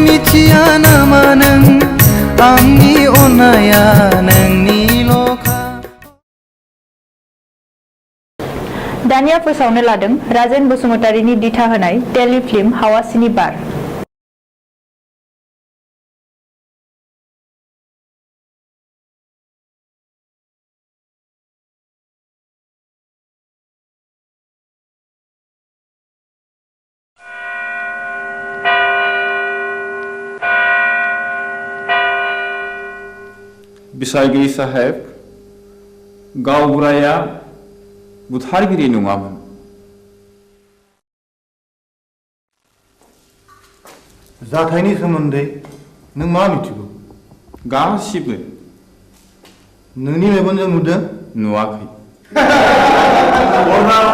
मिथिया नामा नों आंनि अननाया नोंनिल'खा। दानिया फोसावनो लादों राजेन बसुमतारीनि दिथा होनाय टेलिफिल्म हावासिनि बार। बिसायगिरि साहेब गावबुराया बुथारगिरि नङामोन। जाथायनि सोमोन्दै नों मा मिथिगौ? गासिबो। नोंनि मेगनजों नुदों? नुवाखै।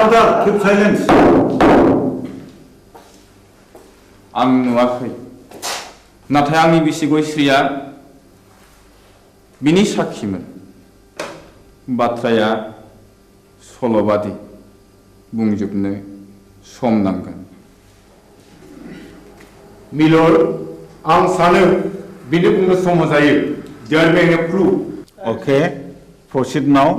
अर्डार किप साइलेन्स। आं नुवाखै नाथाय आंनि बिसि गयस्रिया बिनि साखिमोन। बाथ्राया सल'बादि बुंजोबनो सम नांगोन। मिलर आं सानो बिनो बुंनो सम जायो। There be a clue. Okay proceed now.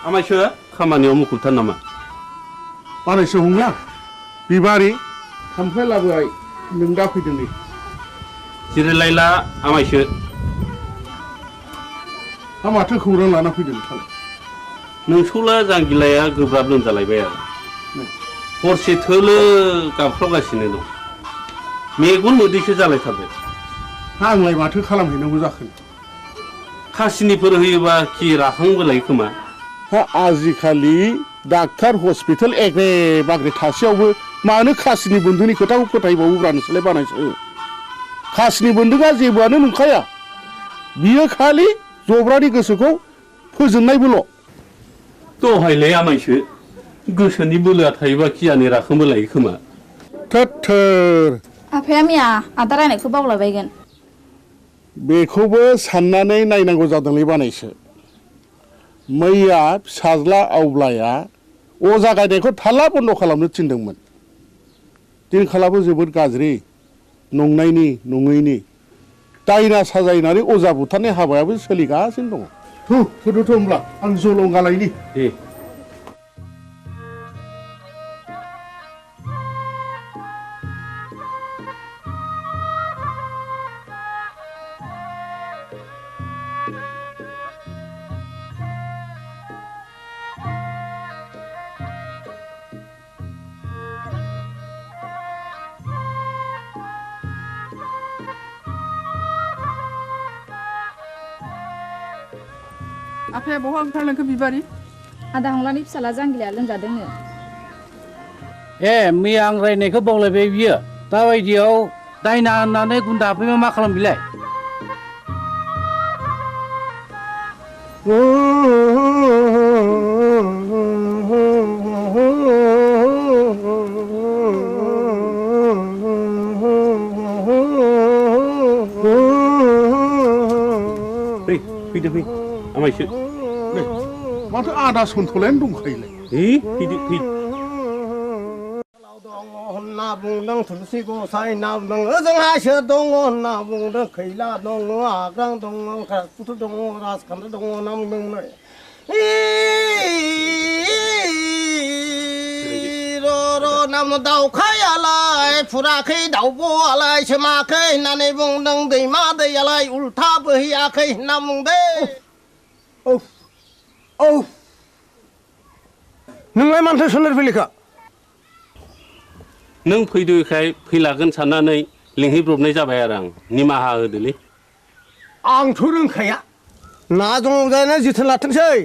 आमायसो खामानियाव मुखुबथार नामा? बानायसो हंला बिबारि थाम्फै लाबोबाय नों दा फैदों नै। जिरायलायला आमायसो। हा माथो खौरां लाना फैदों नोंथां? नोंसौला जांगिलाया गोब्राब लोमजालायबाय आरो हरसे थोलो गाबख्रावगासिनो दं। मेगन मोदैसो जालायथारबाय। आंलाय माथो खालामहैनांगौ जाखो? खासिनिफोर होयोबा खि राखांबोलाय खोमा। हा आजिखालि डाक्टार हस्पिटाल एग्रे बाग्रे थासेयावबो मानो खासिनि बन्दुनि खोथाखौ फोथायबावोब्रा नोंसोरलाय बानायसो? खासिनि बन्दुकआ जेबोआनो नंखाया। बियो खालि जब्रानि गोसोखौ फोजोननायबोल'। दहायलाय आमायसो गोसोनि बोलोआ थायोबा खियानि राखोमबो लायो खोमा। थोर आफाया मैया आदा रायनायखौ बावलाबायगोन। बेखौबो साननानै नायनांगौ जादोंलै बानायसो। मैया फिसाज्ला आवब्लाया अजा गायनायखौ थाला बन्द खालामनो थिनदोंमोन। दिनखालाबो जोबोद गाज्रि, नंनायनि नङैनि दायना साजायनानै अजा बुथारनाय हाबायाबो सोलिगासिनो दङ। थुदोथ' होमब्ला आं जलंगालायनि। दे आफाया बहा ओंखारलांखो बिबारि? आदा हंलानि फिसाला जांगिलाया लोमजादोंनो। ए मैया आं रायनायखौ बावलायबाय बियो। दाबायदियाव दायना होननानै गुन्दा हाबफैबा मा खालाम बिलाय? फैदो फै आमायसो। माथो आदा सन्थलायानो दंखायोलाय। फैदो फै। होनना बुंदों थुलसि गसाइ होनना बुंदों ओजोंहायसो दङ होनना बुंदों खैला दङ आग्रां दङ राजपुत दङ राजखान्थि दङ होनना बुंदों। नाम दाउखायालाय फुराखै दाउब'आलाय सोमाखै होननानै बुंदों दैमा दैयालाय उल्था बोहैयाखै होनना बुंदों। नोंलाय मानोथो सोलेर फैलिखा? नों फैदोखाय फैलागोन साननानै लिंहैब्रबनाय जाबाय आरो आं। निमाहा होदोलै। आंथ' रोंखाया। ना दङ जानो जोथोन लाथोंसै।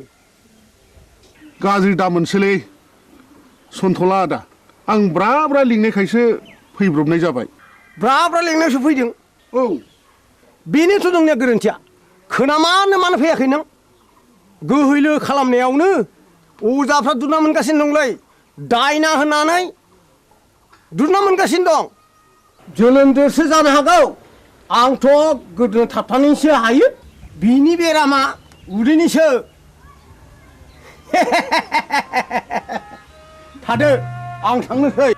गाज्रि दामोनसोलै सन्थला आदा। आं ब्रा ब्रा लिंनायखायसो फैब्रबनाय जाबाय। ब्रा ब्रा लिंनायसो फैदों? औ बेनोथ' नोंनिया गोरोन्थिया। खोनामानो मानो फैयाखै नों? गोहैलो खालामनायावनो अजाफ्रा दुना मोनगासिनो दंलै। दायना होननानै दुना मोनगासिनो दं। जोनोमदेरसो जानो हागौ। आंथ' गोदोनो थाबथानानैसो हायो। बिनि बेरामा उदैनिसो। थादो आं थांनोसै।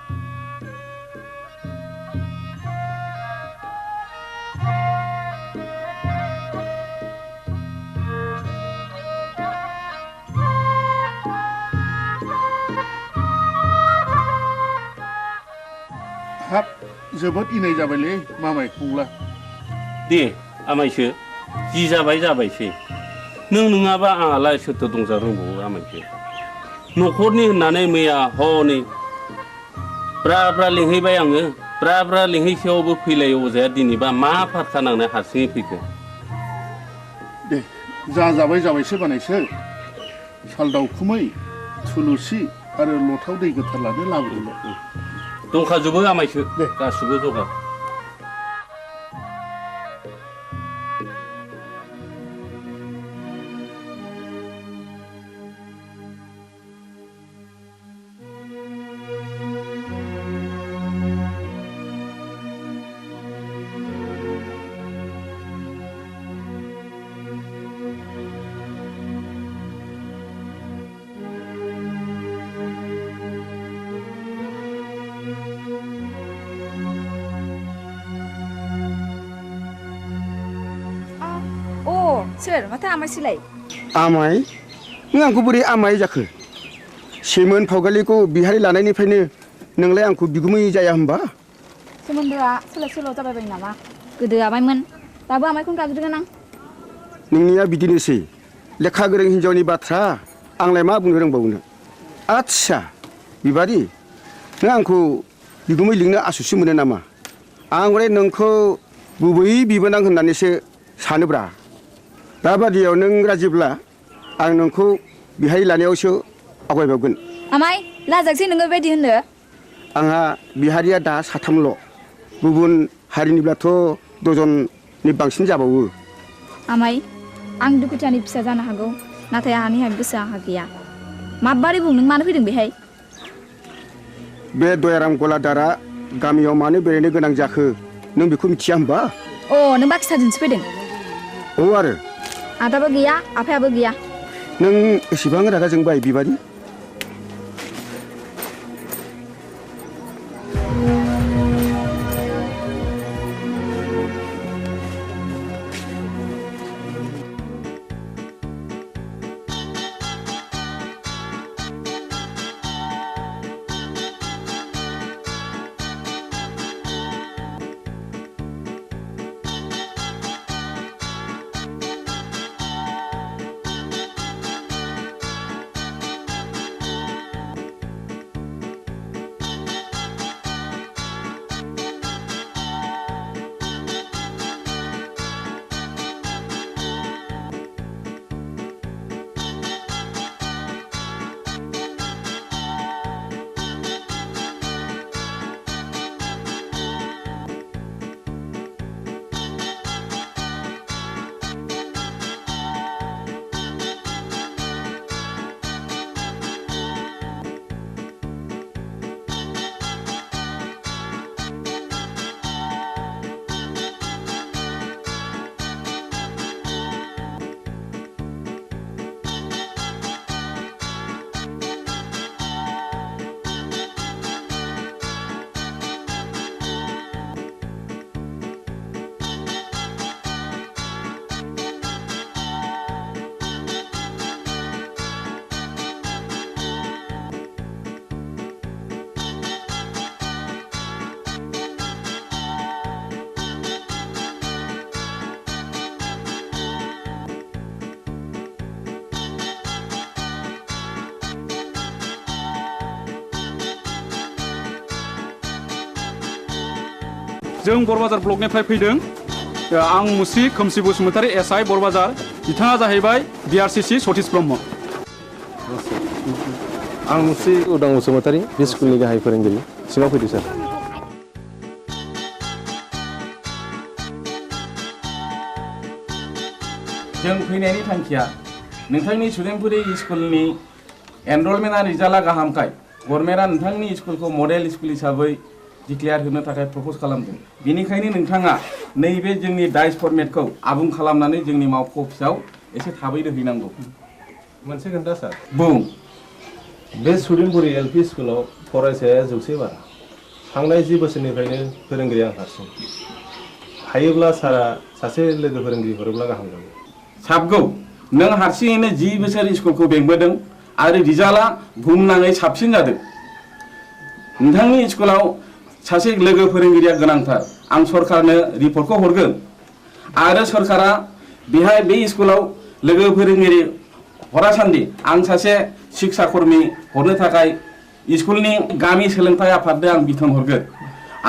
हाब जोबोद इनाय जाबायलै मामाय खुंला। दे आमायसो जि जाबाय जाबायसै। नों नङाबा आंहालाय सोरथो दंजा रोंबावो आमायसो। न'खरनि होननानै मैया हनै ब्रा ब्रा लिंहैबाय आङो। ब्रा ब्रा लिंहैसेयावबो फैलाय अजाया दिनैबा मा फारखा नांनाय हारसिङै फैखो? दे जा जाबाय जाबायसो बानायसो। साल दाउखुमै थुलुसि आरो लथाव दै गोथार लानो लाबोदोंल'। दंखाजोबो आमायसो गासिबो जगार। सोर माथो आमायसोलाय? आमाय? नों आंखौ बोरै आमाय जाखो? सेमोन फावगालिखौ बिहारि लानायनिफ्रायनो नोंलाय आंखौ बिगुमै जाया होनबा? सोमोन्दोआ सोलाय सोल' जाबायबाय नामा? गोदो आमायमोन, दाबो आमायखौनो गाबज्रिगोन आं। नोंनिया बिदिनोसै। लेखा गोरों हिन्जावनि बाथ्रा आंलाय मा बुंनो रोंबावनो। आच्छा बिबारि, नों आंखौ बिगुमै लिंनो आसुसु मोनो नामा? आं हले नोंखौ गुबै बिबोनां होननानैसो सानोब्रा। दाबादियाव नों राजिब्ला आं नोंखौ बिहाय लानायावसो आवगायबावगोन। आमाय लाजागसै नोङो बेबायदि होननो। आंहा बिहारिया दा साथामल'। गुबुन हारिनिब्लाथ' दजननि बांसिन जाबावो। आमाय आं दुखुथियानि फिसा जानो हागौ, नाथाय आहानि गोसोआ आंहा गैया। माबारै बुं नों मानो फैदों बेहाय? बे दयाराम गलादारा गामियाव मानो बेरायनो गोनां जाखो नों बेखौ मिथिया होमबा? अ नों बाक्साजोंसो फैदों? औ आरो आदाबो गैया आफायाबो गैया। नों एसेबां रागा जोंबाय बिबारि? जों बरबाजार ब्लकनिफ्राय फैदों। आं मुस्रि खोमसि बसुमतारी एसआइ बरबाजार, बिथाङा जाहैबाय बिआरसिसि सतीश ब्रह्म। आं मुस्रि उदां बसुमतारी बे स्कुलनि गाहाय फोरोंगिरि। सिङाव फैदो सार। जों फैनायनि थांखिया नोंथांनि सुदेमपुरि स्कुलनि एनरलमेन्टआ रिजाल्टआ गाहामखाय गभर्नमेन्टआ नोंथांनि स्कुलखौ मडेल स्कुल हिसाबै डिक्लेयार होनो थाखाय प्रप'ज खालामदों। बेनिखायनो नोंथाङा नैबे जोंनि डाइस फर्मेटखौ आबुं खालामनानै जोंनि मावख' अफिसाव एसे थाबैनो हैनांगौ। मोनसे खोन्था सार। बुं। बे सुदेमपुरि एलपि स्कुलाव फरायसाया 100 बारा। थांनाय 10 बोसोरनिफ्रायनो फोरोंगिरि आं हारसिं। हायोब्ला सारा सासे लोगो फोरोंगिरि हरोब्ला गाहाम जागौ। साबगौ। नों हारसिङैनो 10 बोसोर स्कुलखौ बेंबोदों आरो रिजाल्टआ बुहुमनाङै साबसिन जादों। नोंथांनि स्कुलाव सासे लोगो फोरोंगिरिया गोनांथार। आं सरकारनो रिपर्टखौ हरगोन आरो सरकारा बेहाय बे स्कुलाव लोगो फोरोंगिरि हरासान्दि आं सासे शिक्षा कर्मी हरनो थाखाय स्कुलनि गामि सोलोंथाइ आफादनो आं बिथोन हरगोन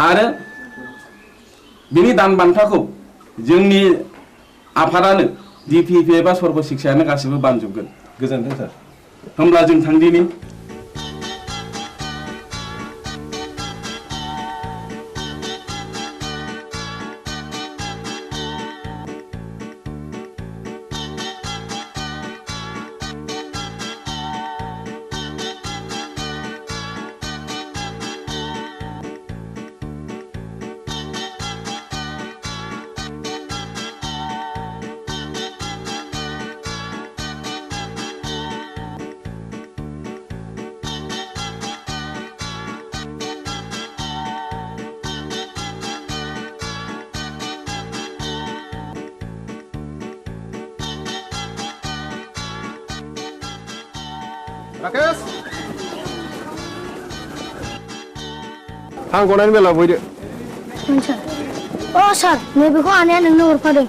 आरो बिनि दान बान्थाखौ जोंनि आफादानो डिपिपि एबा सर्ब शिक्षायानो गासिबो बानजोबगोन। गोजोन्थों सार। होमब्ला जों थांदिनि। राकेश आं गनायनि बेलायाव बयदो। अ सार नैबेखौ आनैया नोंनो हरफादों।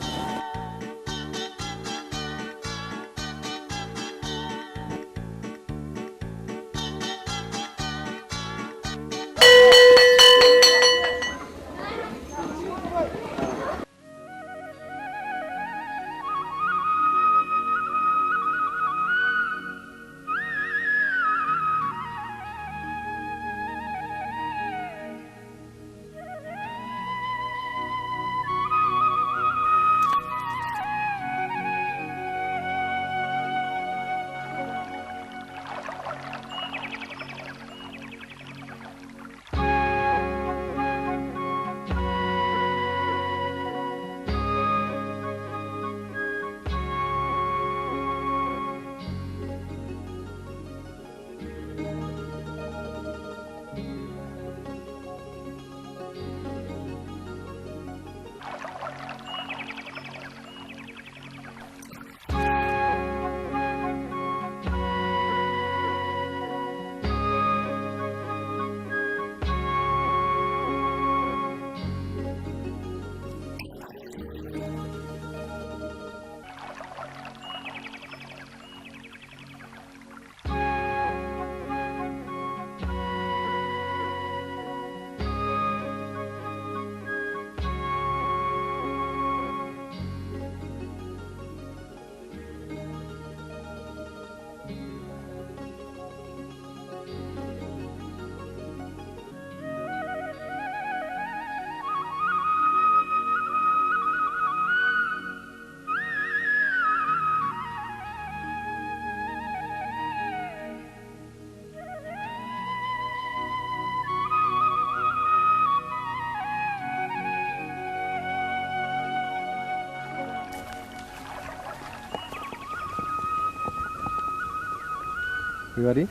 बिबारि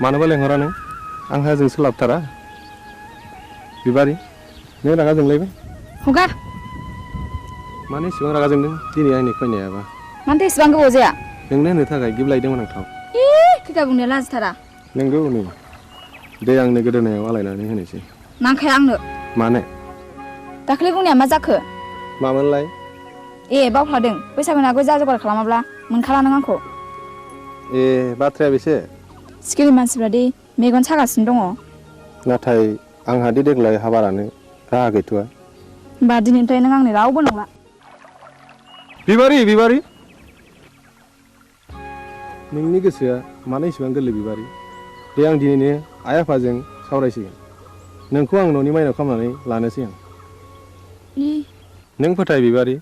मानोबा लेंहरा नों आंहा जों सोलाबथारा बिबारि नों रागा जोंलायबाय हगार मानो इसेबां रागा जोंदों दिनै आंनि खयनायाबा मानोथो इसेबां गोबाव जाया नोंनो होनो थाखाय गिफ्ट लायदोंमोन आं थाव खैथा बुंनाया लाजिथारा नोंगौ नै दे आंनो गोदोनायाव आलायनानै होनोसै नांखाया आंनो मानो दाख्लै बुंनाया मा जाखो मामोनलाय ए बावफ्लादों बैसागुनि आगोल जा जगार खालामाब्ला मोनखाला नों आंखौ ए बाथ्राया बेसे सिखिरि मानसिफ्रा दि मेगन सागासिनो दङ नाथाय आंहा दि देग्लाय हाबा लानो राहा गैथ'आ होमबा दिनैनिफ्राय नों आंनि रावबो नंला बिबारि बिबारि नोंनि गोसोआ मानो इसेबां गोरलै बिबारि दे आं दिनैनो आइ आफाजों सावरायसिगोन नोंखौ आं न'नि माइनाव खालामनानै लानोसै आं नों फोथाय बिबारि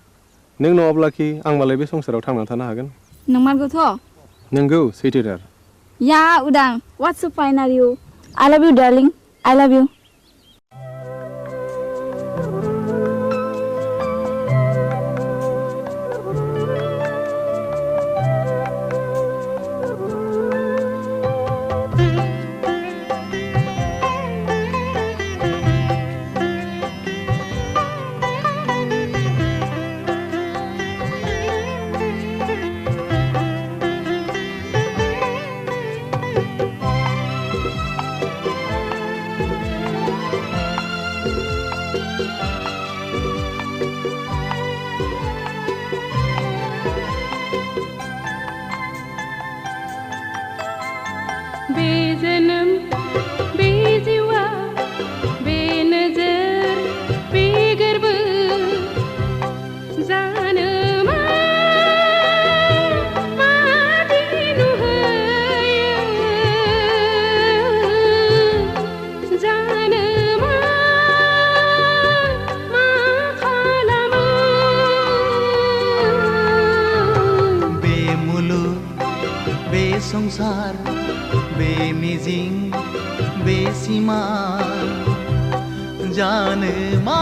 नों नङाब्लाखि आं मालाय बे संसाराव थांनानै थानो हागोन नंमारगौथ' नोंगौ सैथोथार या उदां what's so fine are you I love you darling I love you बेजनम बेजिवा बेनजर बेगर्ब जानो मादि नुहोयो जानो मा खालामो बे मुलुग बे संसार बे मिजिं बे सिमा जानो मा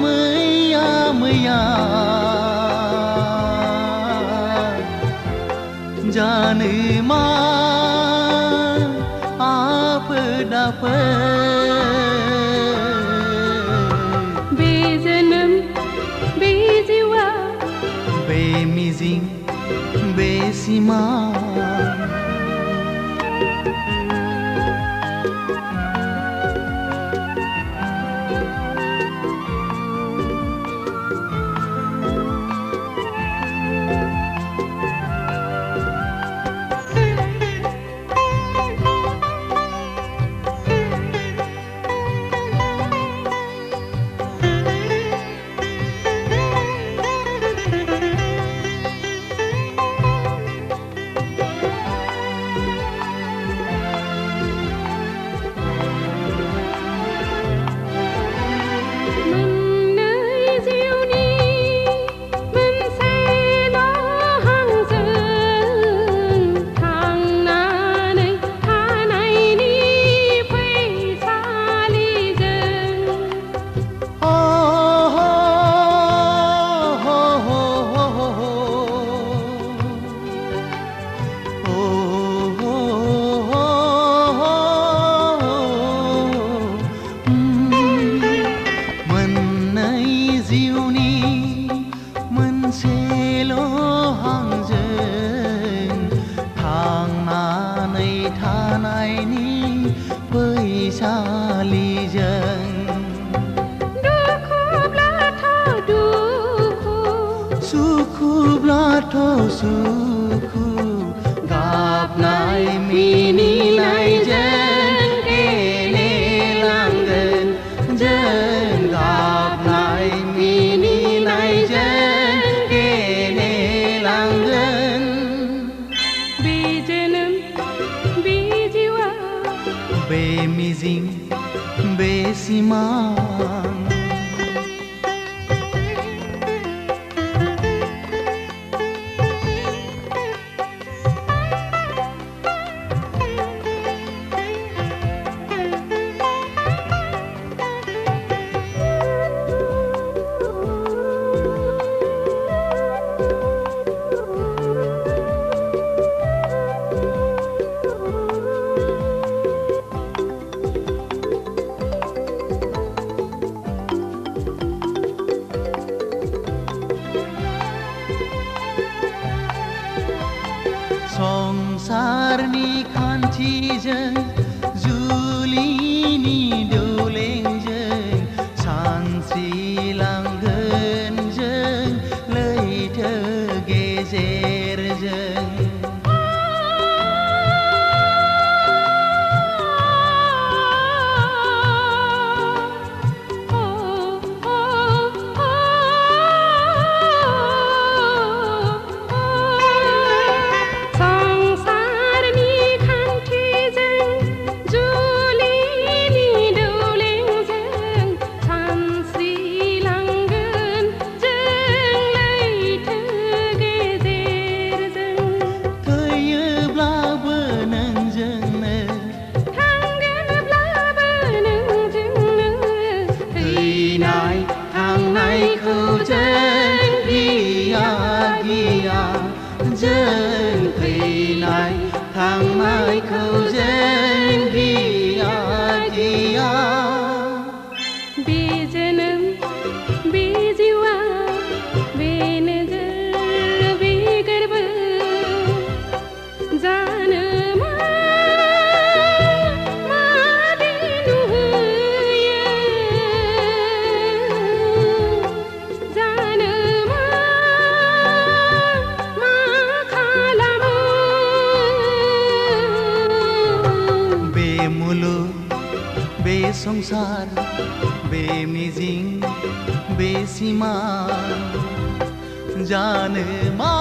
मैया मैया जानो मा आफोद आफोद बे जोनोम बे जिउआ बे मिजिं बे सिमा सुखु गाबनाय मिनिनायजों गेलेलांगोन जों गाबनाय मिनिनायजों गेलेलांगोन बे जोनोम बे जिउआ बे मिजिं बे सिमा संसारनि खान्थिजों जुलिनि दौलेंजों सानस्रिलांगोन जों लैथो गेजेरजों संसार बे मिजिं बे सिमा जानो मा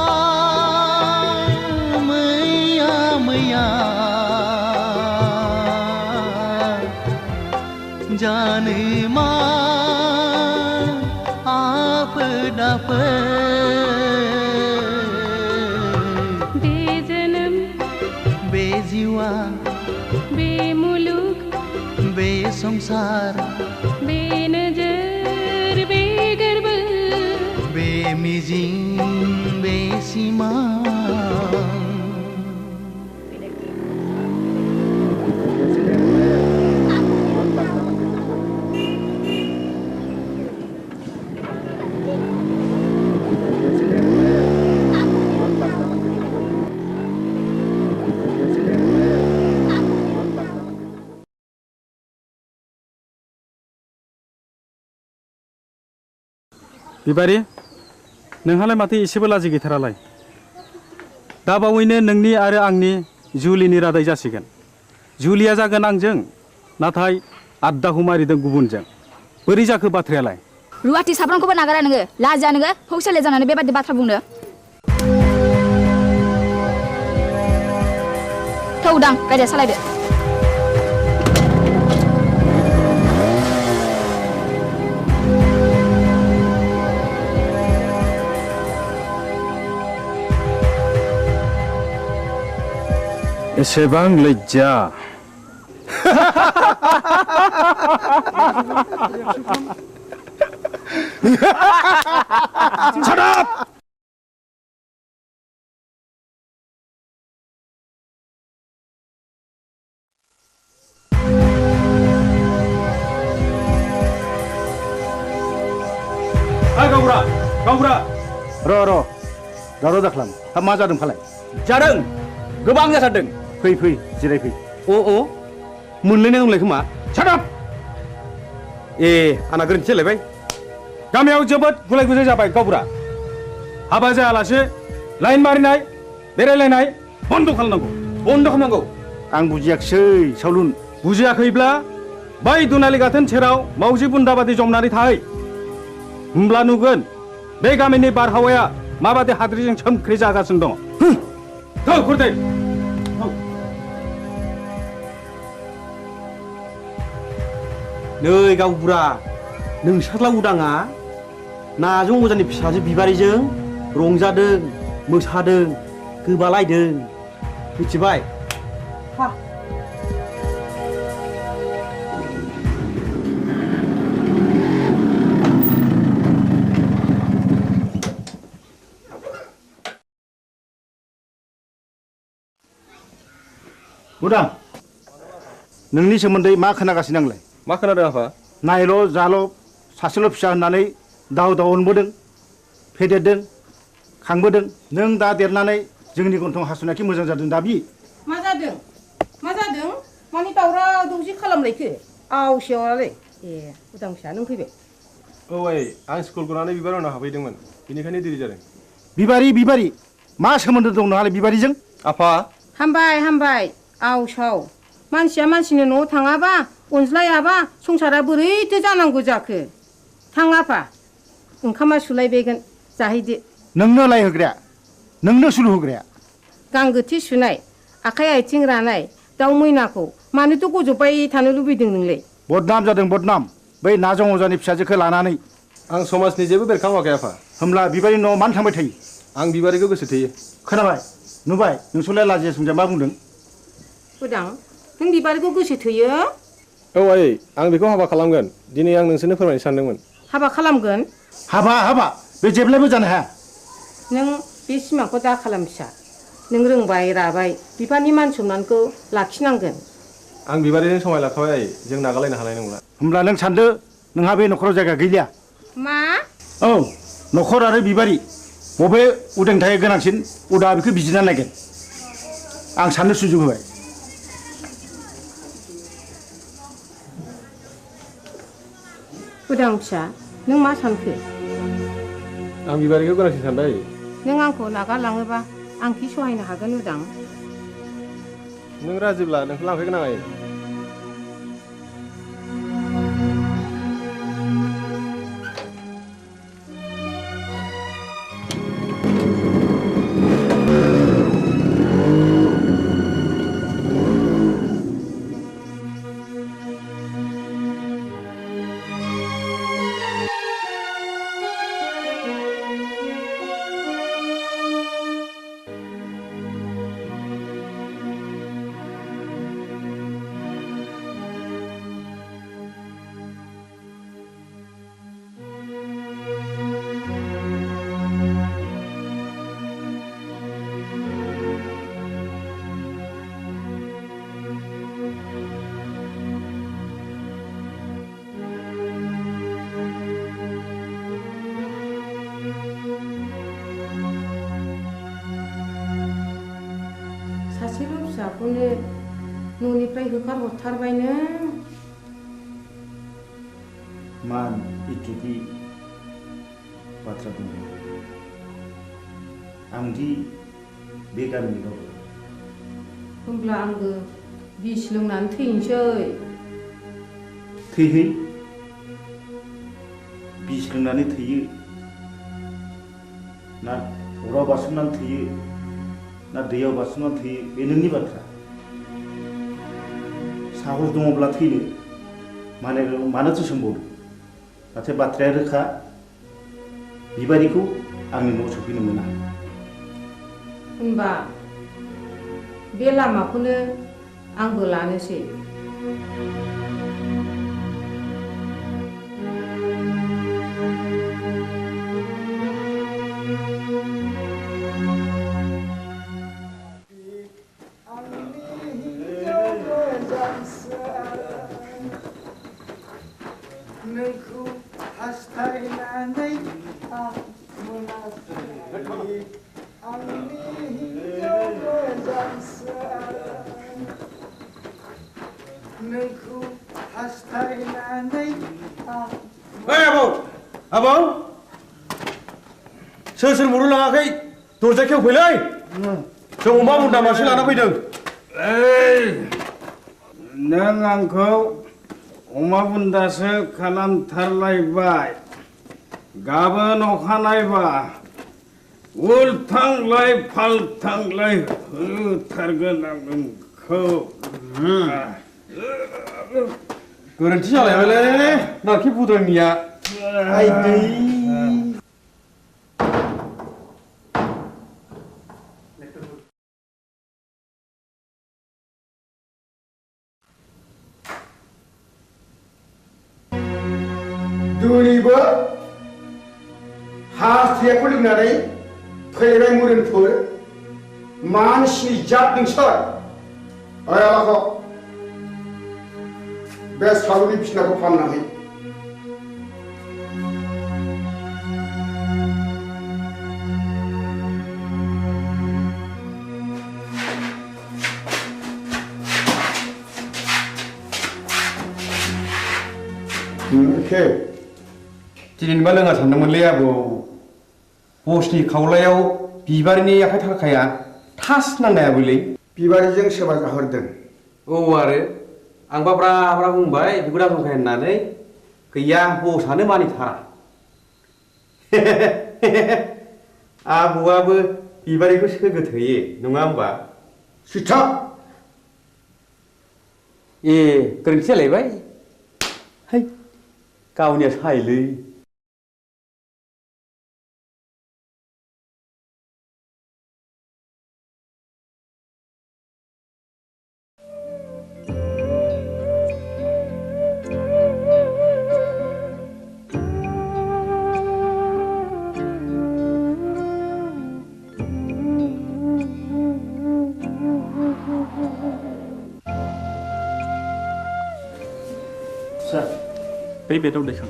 मैया मैया जानो मा आफोद आफोद बे जोनोम बे जिउआ बे मुलुग बे संसार बे नजर बे गोर्बो बे मिजिं बे सिमा बिबारि नोंहालाय माथो एसेबो लाजि गैथारालाय दा बावैनो नोंनि आरो आंनि जुलिनि रादाय जासिगोन जुलिया जागोन आंजों नाथाय आद्दाखौ मारिदों गुबुनजों बोरै जाखो बाथ्रायालाय रुवाथि साब्रांखौबो नागारा नोङो लाजिया नोङो हौसेले जानानै बेबादि बाथ्रा बुंनो थौ दां गारिया सालायदो एसेबां लज्जा Shut up! गावबुरा र' दावराव दाख्लाम हा मा जादों फालाय जादों गोबां जाथारदों फै जिरायफै अ मोनलायनाय दंलाय खोमा सादाब ए आंना गोरोन्थि जालायबाय गामियाव जोबोद गुलाय गुजाय जाबाय गावबुरा हाबा जायालासे लाइन मारिनाय बेरायलायनाय बन्द खालामनांगौ आं बुजियाखिसै सावलुन बुजियाखैब्ला बै दुनालि गाथोन सेराव मावजि बुन्दाबादि जमनानै थाहै होमब्ला नुगोन बे गामिनि बारहावाया माबादि हाद्रिजों सोमख्रि जागासिनो दङ थौ खुरदै नै गावबुरा नोंसोरला उदाङा नाजों अजानि फिसाजो बिबारिजों रंजादों मोसादों गोबालायदों मिथिबाय उदां नोंनि सोमोन्दै मा खोनागासिनो आंलाय मा खोनादों आफा नायल' जाल' सासेल' फिसा होननानै दाव अनबोदों फेदेरदों खांबोदों नों दा देरनानै जोंनि गन्थं हासुनायखि मोजां जादों दाबि मा जादों मानि दावराव दावसि खालामलायखो आवसेवालाय ए उदां फिसा नों फैबाय औ आइ आं स्कुल गनानै बिबार उनाव हाबहैदोंमोन बेनिखायनो देरि जादों बिबारि मा सोमोन्दो दं नोंहालाय बिबारिजों आफा हामबाय आवसाव मानसिया मानसिनि न'आव थाङाबा अनज्लायाबा संसारा बोरैथो जानांगौ जाखो थां आफा ओंखामा सुलायबायगोन जाहैदो नोंनो लायहोग्राया नोंनो सुलु होग्राया गांगोथि सुनाय आखाइ आथिं रानाय दाउ मैनाखौ मानोथ' गजबबाय थानो लुबैदों नोंलाय बदनाम जादों बदनाम बै नाजं अजानि फिसाजोखौ लानानै आं समाजनि जेबो बेरखाङाखै आफा होमब्ला बिबारि न'आव मानो थांबाय थायो आं बिबारिखौ गोसो थोयो खोनाबाय नुबाय नोंसोरलाय लाजिया सोंजा मा बुंदों उदां नों बिबारिखौ गोसो थोयो औ आइ आं बेखौ हाबा खालामगोन दिनै आं नोंसोरनो फोरमायनो सानदोंमोन हाबा खालामगोन हाबा बे जेब्लाबो जानो हाया नों बे सिमांखौ दा खालाम फिसा नों रोंबाय राबाय बिफानि मान सनमानखौ लाखिनांगोन आं बिबारिजों समाय लाखाबाय आइ जों नागारलायनो हानाय नंला होमब्ला नों सानदो नोंहा बे न'खराव जायगा गैलिया मा औ न'खर आरो बिबारि बबे उदांथाया गोनांसिन उदा बेखौ बिजिरना नायगोन आं साननो सुजुग होबाय उदां फिसा नों मा सानखो आं बिबारिखौ गोनांसिन सानबाय नों आंखौ नागारलाङोबा आं कि सहायनो हागोन उदां नों राजिब्ला नोंखौ लांफैगोन आं आइ सासेल' फिसाखौनो न'निफ्राय होखारहरथारबाय नों मान इथुबि बाथ्रा बुंदों आंदि बे गामिनि रावबो होमब्ला आंबो बिस लोंनानै थैनोसै थैहै बिस लोंनानै थैयो ना अराव बारसोमनानै थैयो ना दैयाव बारसोमनानै थैयो बे नोंनि बाथ्रा साहस दङब्ला थैनो मानोथो सोंबावो नाथाय बाथ्राया रोखा बिबारिखौ आंनि न'आव सफैनो मोना होनबा बे लामाखौनो आंबो लानोसै नोंखौ हास्थायनानै आं मोनाखै आंनि हिन्जाव मोजांसो नोंखौ हास्थायनानै आं आबौ सोर मरु लाङाखै दरजा खेवफैलै जों अमा बुन्दा मासे लाना फैदों नों आंखौ अमा बुन्दासो खालामथारलायबाय गाबोन अखानायबा उल्थांलाय फाल्थांलाय होथारगोन आं नोंखौ गोरोन्थि जालायबायलै नाखि बुद्रनिया आइदै दिनैबो हास्थायखौ लोंनानै फैबाय मोदोमफोर मानसिनि जात नोंसोर आयालाखौ बे सालुनि बिसिनाखौ फाननानै एखे दिनैबा लोङा सानदोंमोनलै आबौ बसनि खावलायाव बिबारिनि आखाइ थाखाया थास नांनायाबोलै बिबारिजों सोरबा जाहरदों औ आरो आंबा ब्रा ब्रा बुंबाय बेखौ दा जंखाय होननानै गैया बसआनो मानिथारा आबौआबो बिबारिखौ सोगोथोयो नङा होमबा सिथा ए गोरोन्थि जालायबाय है गावनिया सायलै बै बेदाव दैखां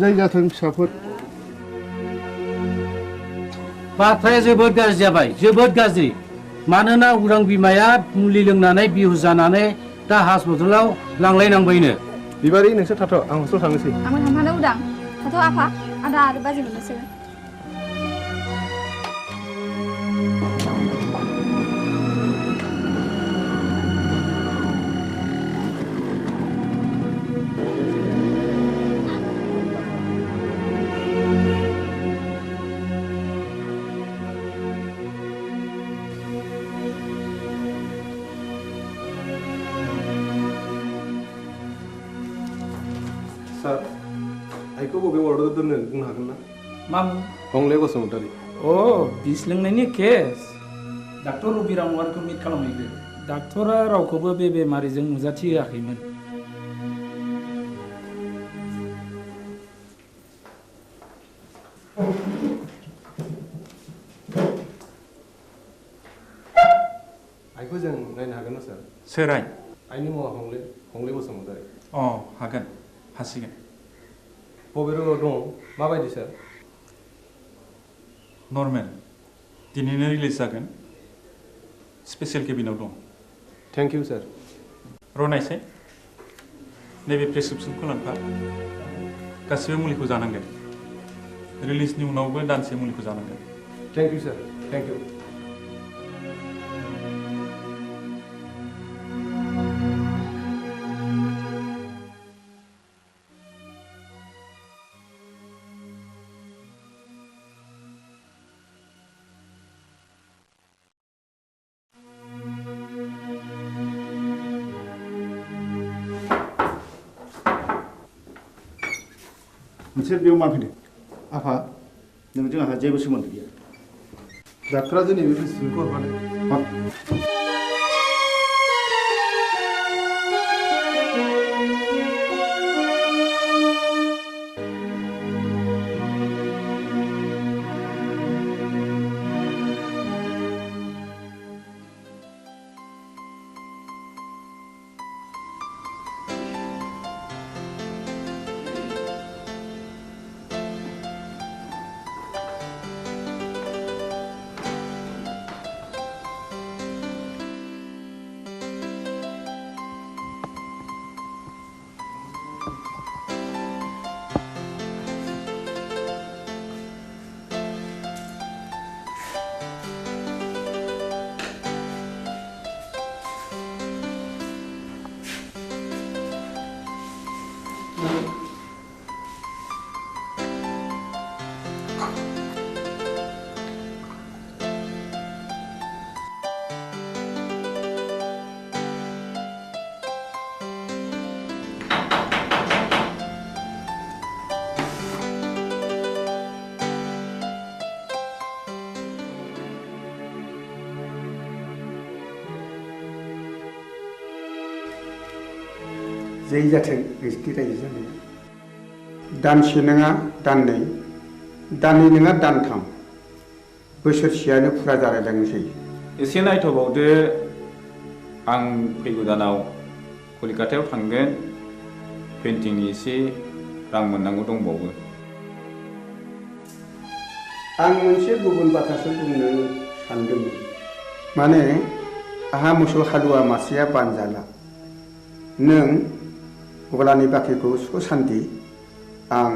जाय जाथों फिसाफोर बाथ्राया जोबोद गाज्रि जाबाय जोबोद गाज्रि मानोना उरां बिमाया मुलि लोंनानै बिहु जानानै दा हस्पिटालाव लांलायनांबायनो बिबारि नोंसोर थाथ' आं हस्टेलाव थांनोसै आंबो थांफानो उदां थाथ' आफा आदा आरो बाजै मोननोसै सार आइखौ बबे वार्डआव दोननो बुंनो हागोन ना मामु हंले बसुमतारी अ बिस लोंनायनि केस डाक्टर रबिराम वारखौ मिट खालामहैदो डाक्टरा रावखौबो बे बेमारिजों नुजाथि होआखैमोन आइखौ जों नायनो हागोन ना सार सोर आइ आइनि मुङा हंले बसुमतारी अ हागोन हासिगोन बबे रोगाव दं माबायदि सार नर्मेल दिनैनो रिलिज जागोन स्पेसियेल केबिनाव दं थेंक इउ सार रनायसाय नैबे प्रेसक्रिप्सनखौ लांफा गासिबो मुलिखौ जानांगोन रिलिजनि उनावबो दानसे मुलिखौ जानांगोन thank you sir thank you नोंसोर बेयाव मा फैदों आफा नोंजों आंहा जेबो सोमोन्दो गैया डाक्टरा दिनै बे प्रेसक्रिप्सनखौ हरफादों जै जाथों नोंसिनि रायजो जानाया दानसे नङा दाननै दाननै नङा दानथाम बोसोरसेयानो फुरा जालायलांनोसै एसे नायथ'बावदो आं फैगौ दानाव कलिकातायाव थांगोन पेन्टिंनि एसे रां मोननांगौ दंबावो आं मोनसे गुबुन बाथ्रासो बुंनो सानदोंमोन माने आहा मोसौ हालुवा मासेया बानजाला नों गलानि बाख्रिखौ सुख सान्ति आं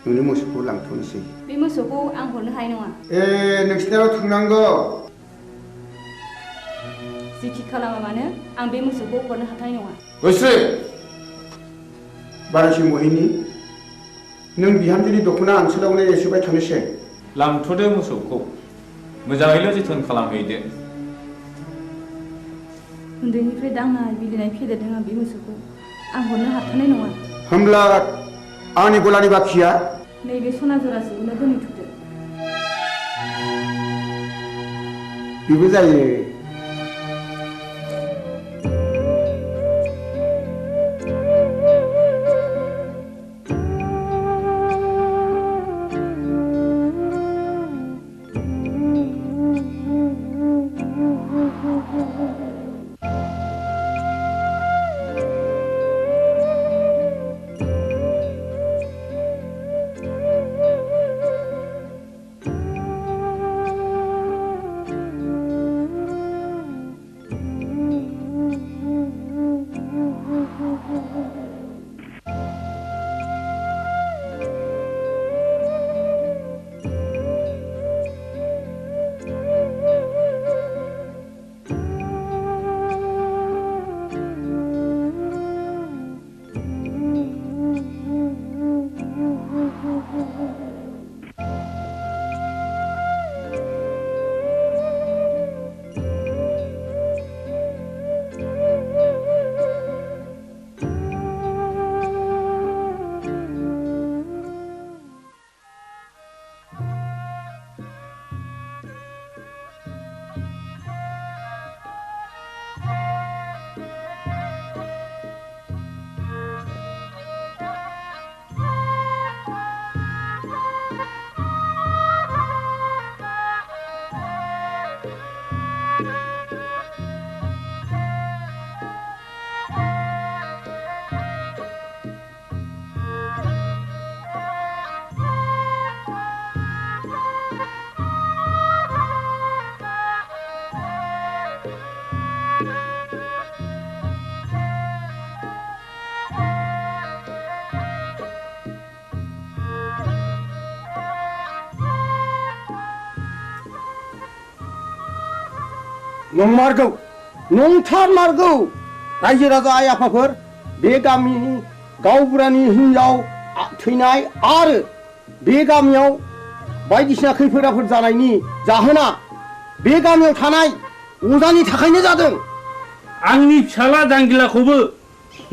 नोंनि मोसौखौ लांथ'नोसै बे मोसौखौ आं हरनो हानाय नङा नोंसिनाव थांनांगौ जिखि खालामा मानो आं बे मोसौखौ हरनो हाथाय नङा गोसो बारासि महिनी नों बिहामजोनि दख'ना ओनसोलावनो एसेबाय थानोसै लांथ'दो मोसौखौ मोजाङैल' जोथोन खालामहैदो उन्दैनिफ्राय दांनाय बिलिनाय फेदेरदों आं बे मोसौखौ आं हरनो हाथारनाय नङा होमब्ला आंनि गलानि बाखिया नैबे सना जरासेखौनो दोनैथ'दो बेबो जायो नंमारगौ नंथारमारगौ रायजो राजा आइ आफाफोर बे गामिनि गावबुरानि हिनजाव थैनाय आरो बे गामियाव बायदिसिना खैफोद आफोद जानायनि जाहोना बे गामियाव थानाय अजानि थाखायनो जादों आंनि फिसाला जांगिलाखौबो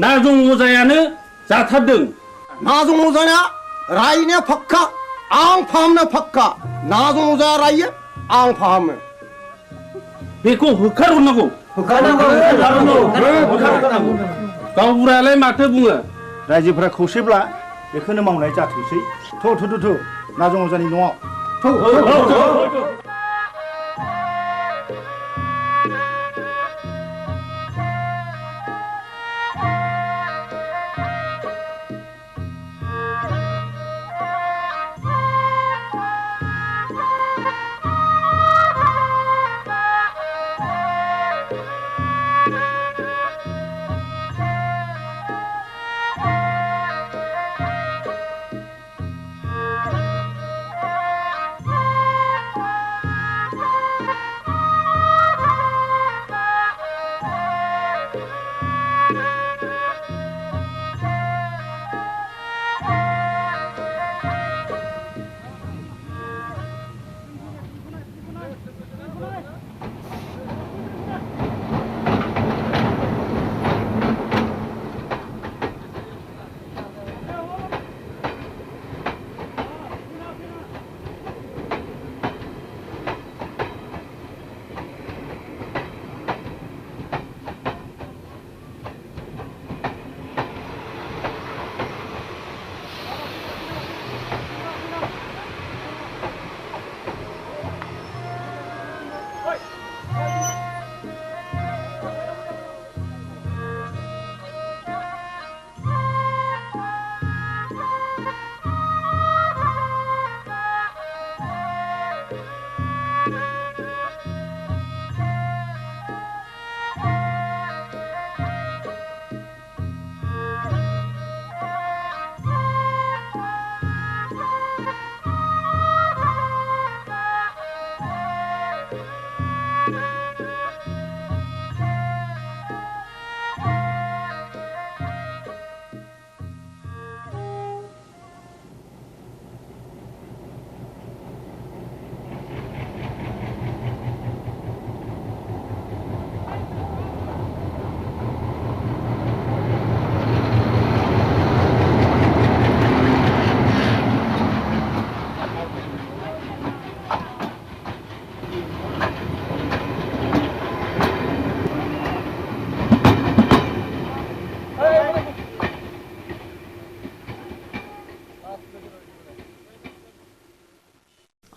नाजं अजायानो जाथारदों नाजं अजाया रायनाया फाक्का आं फाहामनो फाक्का नाजं अजाया रायो आं फाहामो बेखौ होखारहरनांगौ गावबुरायालाय माथो बुङो रायजोफोरा खौसेब्ला बेखौनो मावनाय जाथोंसै थ' नाजं अजानि न'आव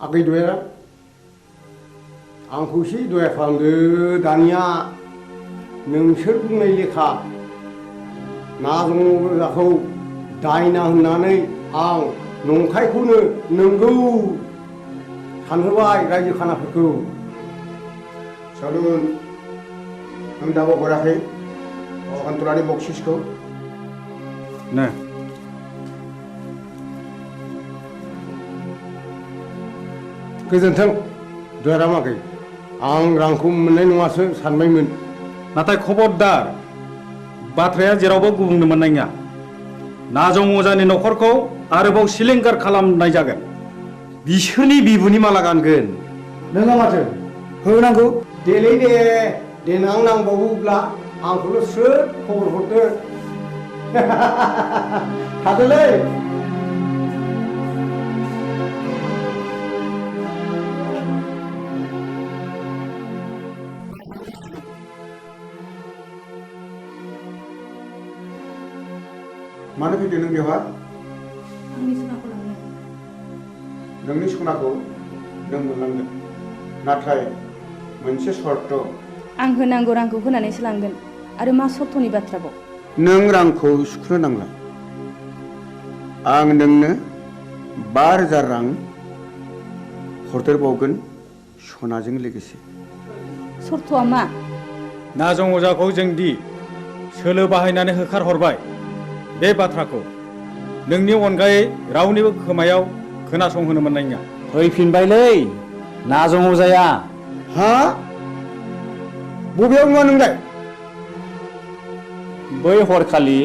आगै दया आंखौ एसे दया खालामदो दानिया नोंसोर बुंनाय लेखा नाजंजाखौ दायना होननानै आं नंखायखौनो नंगौ सानहोबाय रायजो खानाफोरखौ सारुन आं दाबो हराखै सान्तरानि बक्सिसखौ ना गोजोन्थों दयारामाखै आं रांखौ मोननाय नङासो सानबायमोन नाथाय खबरदार बाथ्राया जेरावबो गुबुंनो मोननाय नङा नाजं अजानि न'खरखौ आरोबाव सिलिंखार खालामनाय जागोन बिसोरनि बिबुनि माला गानगोन नोङा माथो होनांगौ देलै दे देनां नांबावोब्ला आंखौल' स्रोद खबर हरदो थादोलै मानो फैदो नों बेवहाय आंनि सनाखौ लांनो नोंनि सनाखौ नों मोनलांगोन नाथाय मोनसे सर्त आं होनांगौ रांखौ होनानैसो लांगोन आरो मा सर्तनि बाथ्राबाव नों रांखौ सुख'नो नांला आं नोंनो 5,000 रां हरदेरबावगोन सनाजों लोगोसे सर्तआ मा नाजं अजाखौ जों दि सोलो बाहायनानै होखारहरबाय बे बाथ्राखौ नोंनि अनगायै रावनिबो खोमायाव खोनासंहोनो मोननाय नङा फैफिनबायलै नाजं अजाया हा बबेयाव नङा नोंलाय बै हरखालि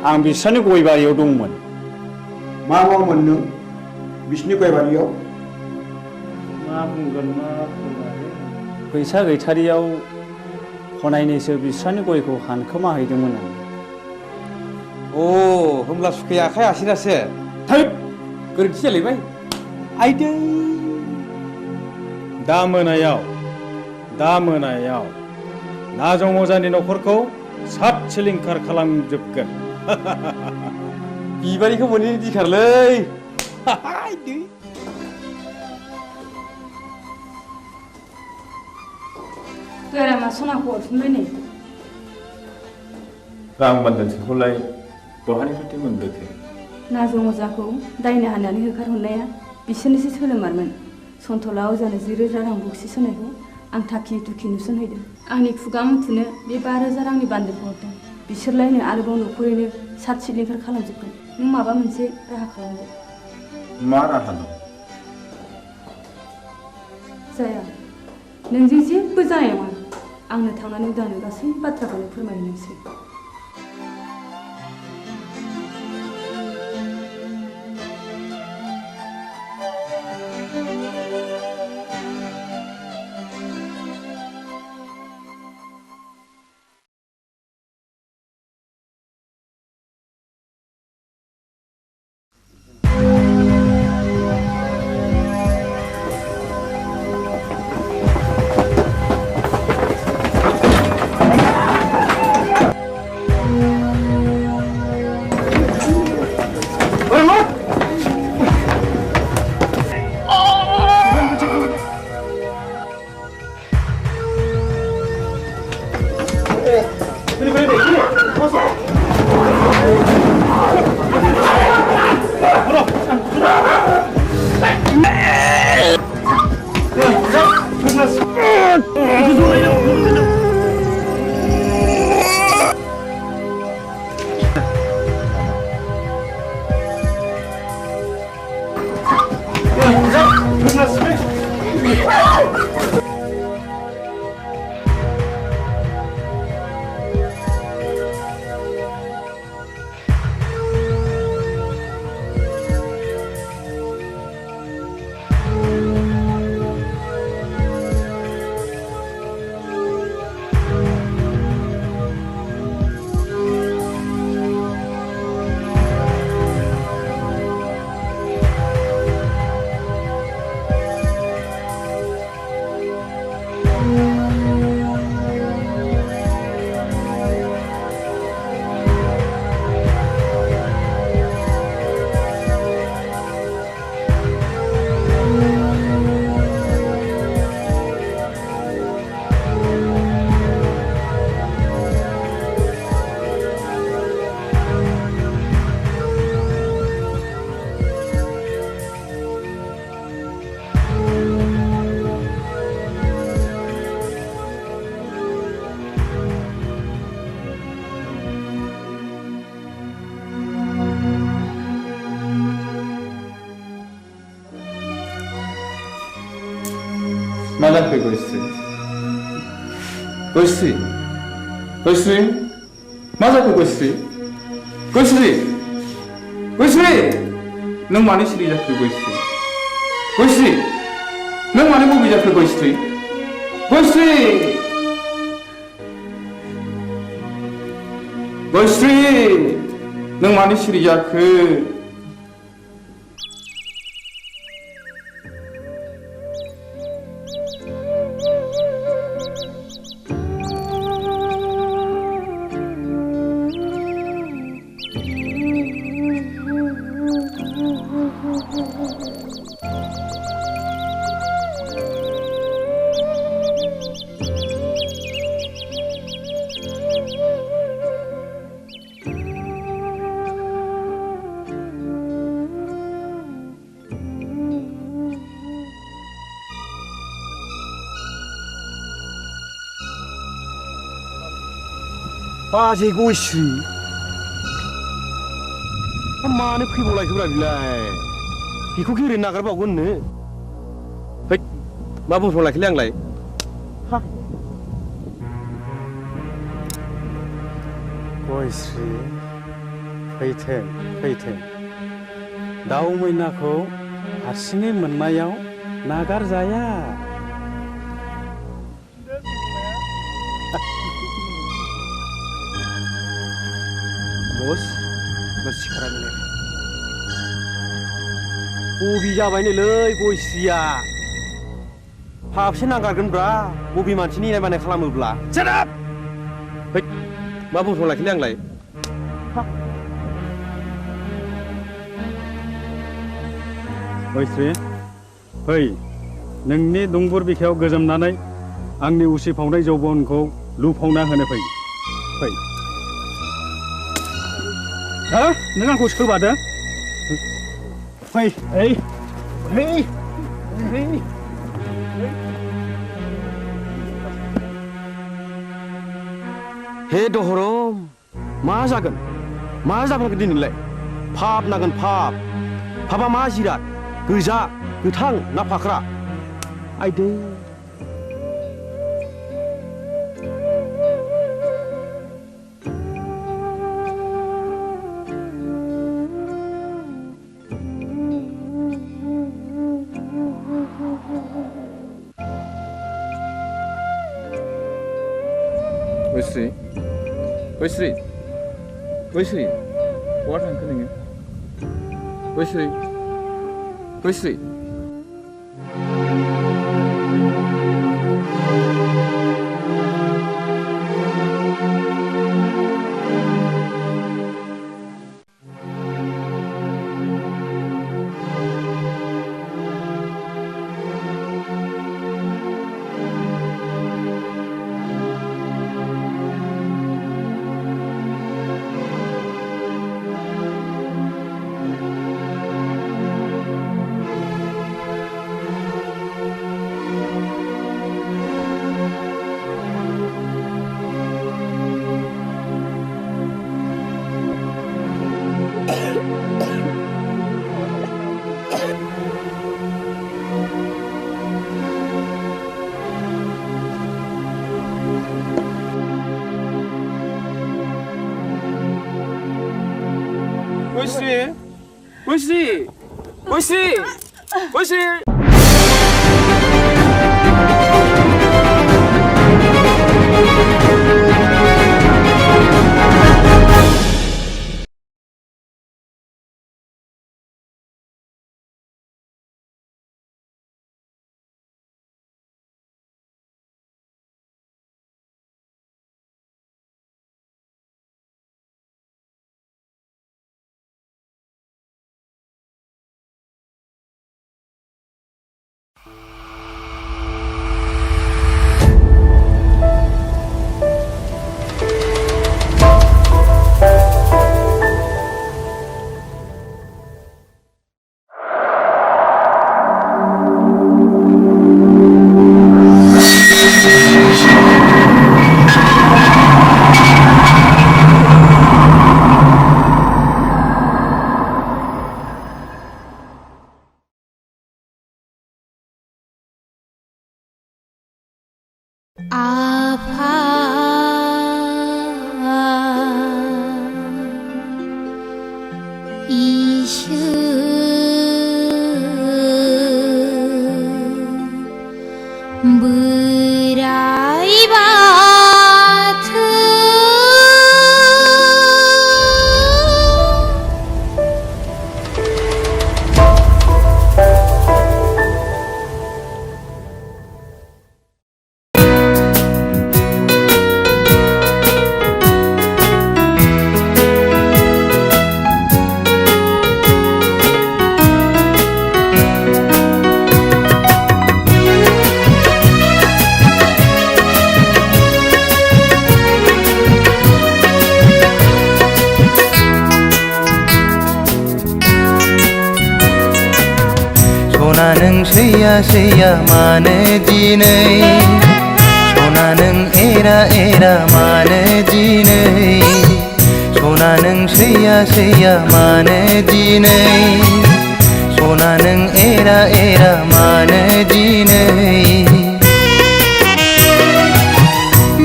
आं बिसोरनि गय बारियाव दंमोन मा मावोमोन नों बिसिनि गय बारियाव मा बुंगोन मा फैसा गैथारियाव हनायनैसो बिस्रानि गयखौ हानखोमा हैदोंमोन आं अ होमब्ला सुखाया आखाइ आसिनासो थै गोरोन्थि जालायबाय आइदै दा मोनायाव नाजं अजानि न'खरखौ सात सिलिंखार खालामजोबगोन बिबारिखौ मोनैनि दिखारलै दयारामा सनाखौ हरफिनबाय नै रां बान्दानसेखौलाय बहानिफ्रायथो मोनबोखो नाजं अजाखौ दायना हाननानै होखारहरनाया बिसोरनिसो सोलोमारमोन सन्थला अजानो 10,000 रां बक्सिस होनायखौ आं थाखि दुखि नुसनहैदों आंनि खुगा मुथुनो बे 5,000 रांनि बान्दोखौ हरदों बिसोरलायनो आरोबाव न'खरैनो सात सिलिंखार खालामजोबगोन नों माबा मोनसे राहा खालामदो मा राहा दं जाया नोंजों जेबो जानाय नङा आंनो थांनानै उदानो गासै बाथ्राखौनो फोरमायनोसै जाखो गयस्रि गयस्रि गयस्रि मा जाखो गयस्रि गयस्रि गयस्रि नों मानो सिरि जाखो गयस्रि गयस्रि नों मानो बबे जाखो गयस्रि गयस्रि गयस्रि नों मानो सिरि जाखो बाजै गयस्रि मानो फैबावलायखोब्रा बिलाय बेखौ ओरैनो नागारबावगोननो है मा बुंफ्रांलायखोलै आंलाय गयस्रि फैथों दाउ मैनाखौ हारसिङै मोननायाव नागारजाया बस सिखारा मिलाय बबे जाबायनोलै गयस्रिया हाबसे नागारगोनब्रा बबे मानसिनि इनाय मानाय खालामोब्ला जानाब है मा बुंफ्रांलायखोलै आंलाय गयस्रि फै नोंनि दुंबुर बिखायाव गोजोमनानै आंनि उसिफावनाय जौबनखौ लुफावना होनो फै हो नों आंखौ सोबादों फै हे दहरम मा जागोन दिनैलाय फाप नागोन फापा मा जिराद गोजा गोथां ना फाख्रा आइदै गयस्रि बहा थांखो नोङो गयस्रि गयस्रि सैया सैया मानो दिनै सना नों एरा एरा मानो दिनै सना नों सैया सैया मानो दिनै सना नों एरा एरा मानो दिनै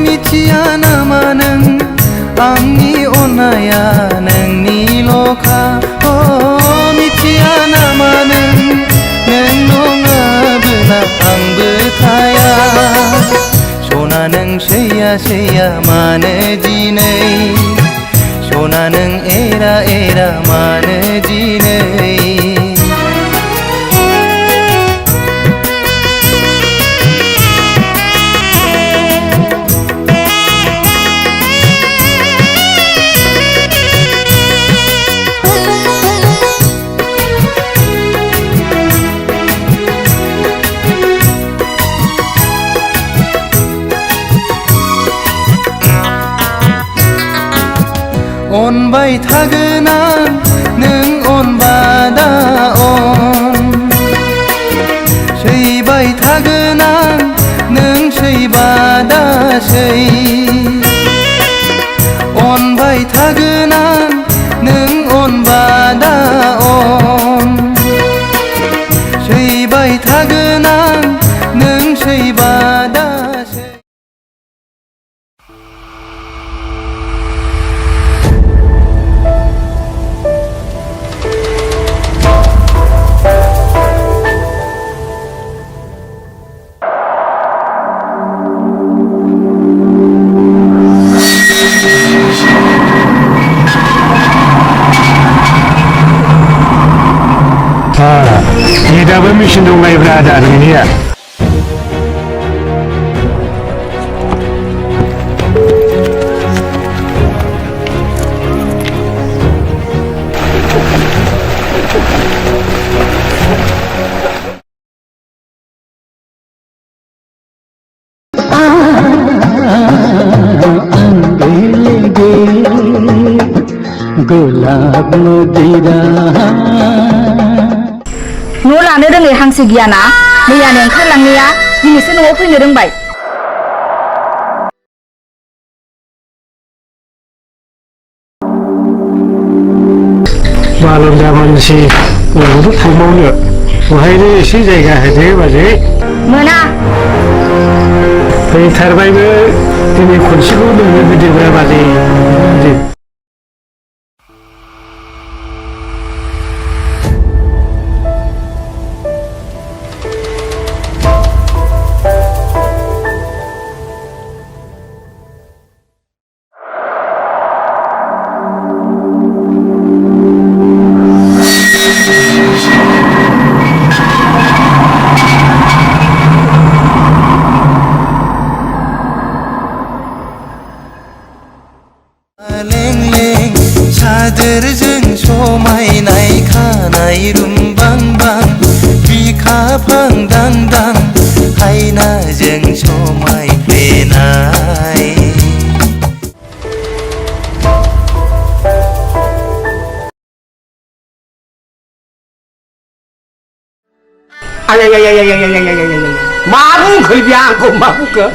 मिथिया नामा नों आंनि अननाया नोंनिल'खा मिथिया नामा नों नङाबोला आंबो थाया सना नों सैया सैया मानो दिनै सना नों एरा एरा मानो दिनै अनबाय थागोन आं नों अनबादा अन सैबाय थागोन आं नों सैबादा सै अनबाय थागोन आं नों अनबादा अन सैबाय थागोन आं नों सैबादा सै दाबो मेचिन दंलायब्रा आदा नोंनिया गुलाब मोगिरा न' लानो रोङै हांसो गियाना मैयानो ओंखारलांनाया दिनैसो न'आव फैनो रोंबाय बालन्दा मानसि न'आवथ' थांबावनो बहायनो एसे जायगा होदो बाजै मोना फैथारबायबो दिनै खनसेखौ नोंनो होदोब्रा बाजै सादोरजों समायनाय खानाय रुमबांबां बिखाफां दांदां हायनाजों समायफ्लेनाय मा बुंखो बे आंखौ मा बुंखो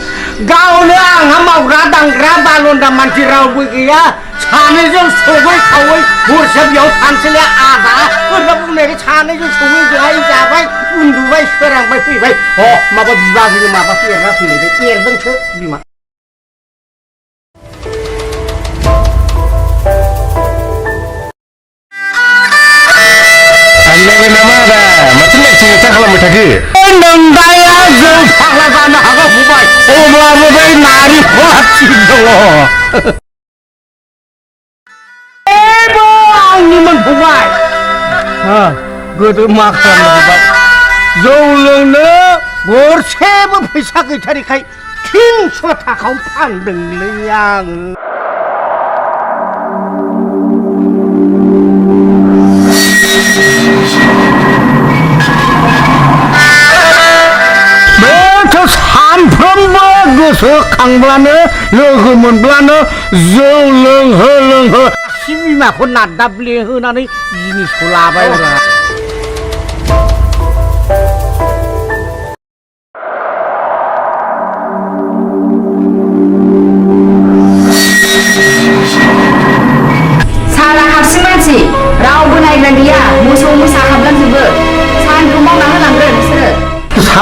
गावनो आंहा मावग्रा दांग्रा बालन्दा मानसि रावबो गैया सानैजों सबै खावै हरसे बेयाव थानोसैलाय आदा बोरैबा बुंनायखाय सानैजों सबै जाबाय जाबाय उन्दुबाय सोरांबाय फैबाय माबा बिबाजैनो माबासो एरना फैलायबाय एरदोंसो बिमा थांलायबाय नामा आदा माथो लेक्सार खालामबाय थाखो नोंदाया जौ फाग्ला जानो हागौ फंबाय अब्लाबो बै नारेंखला थिग दङ आंनिमोन फंबाय गोदो मा खालामनो जौ लोंनो गरसेबो फैसा गैथारिखाय 300 थाखायाव फानदोंलै आङो सानफ्रोमबो गोसोखांब्लानो लोगो मोनब्लानो जौ लोंहो लोंहो बिमाखौ नादाब्ले होनानै जिनिसखौ लाबाय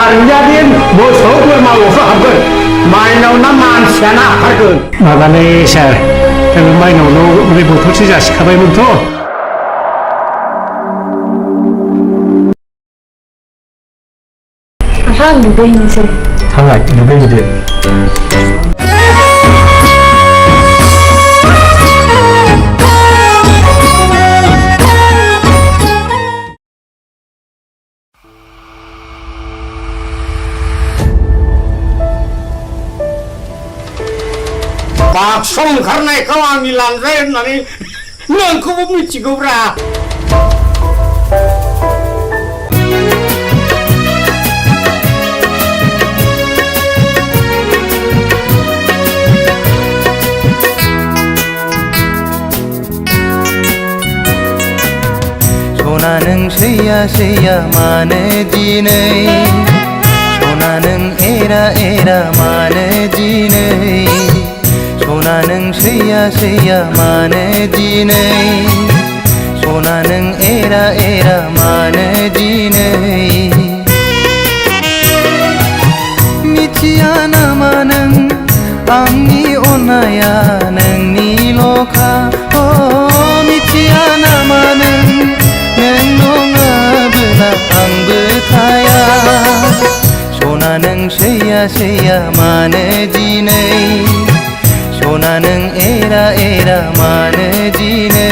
दिन मोसौ बोरमाल'सो हाबगोन माइनाव ना मानसियानो हाबथारगोन माबालै सार माइनावनाव बे बथलसे जासिखाबायमोनथ' आहा दुगैनोसै थांबाय दुगैहैदो बाक्सायाव ओंखारनायखौ आंनि लांजाय होननानै नोंखौबो मिथिगौब्रा सना नों सैया सैया मानो दिनै सना नों एरा एरा मानो दिनै सना नों सैया सैया मानो दिनै सना नों एरा एरा मानो दिनै मिथिया नामा नों आंनि अननाया नोंनिल'खा मिथिया नामा नों नङाबोला आंबो थाया सना नों सैया सैया मानो दिनै सना नों एरा एरा मानो दिनै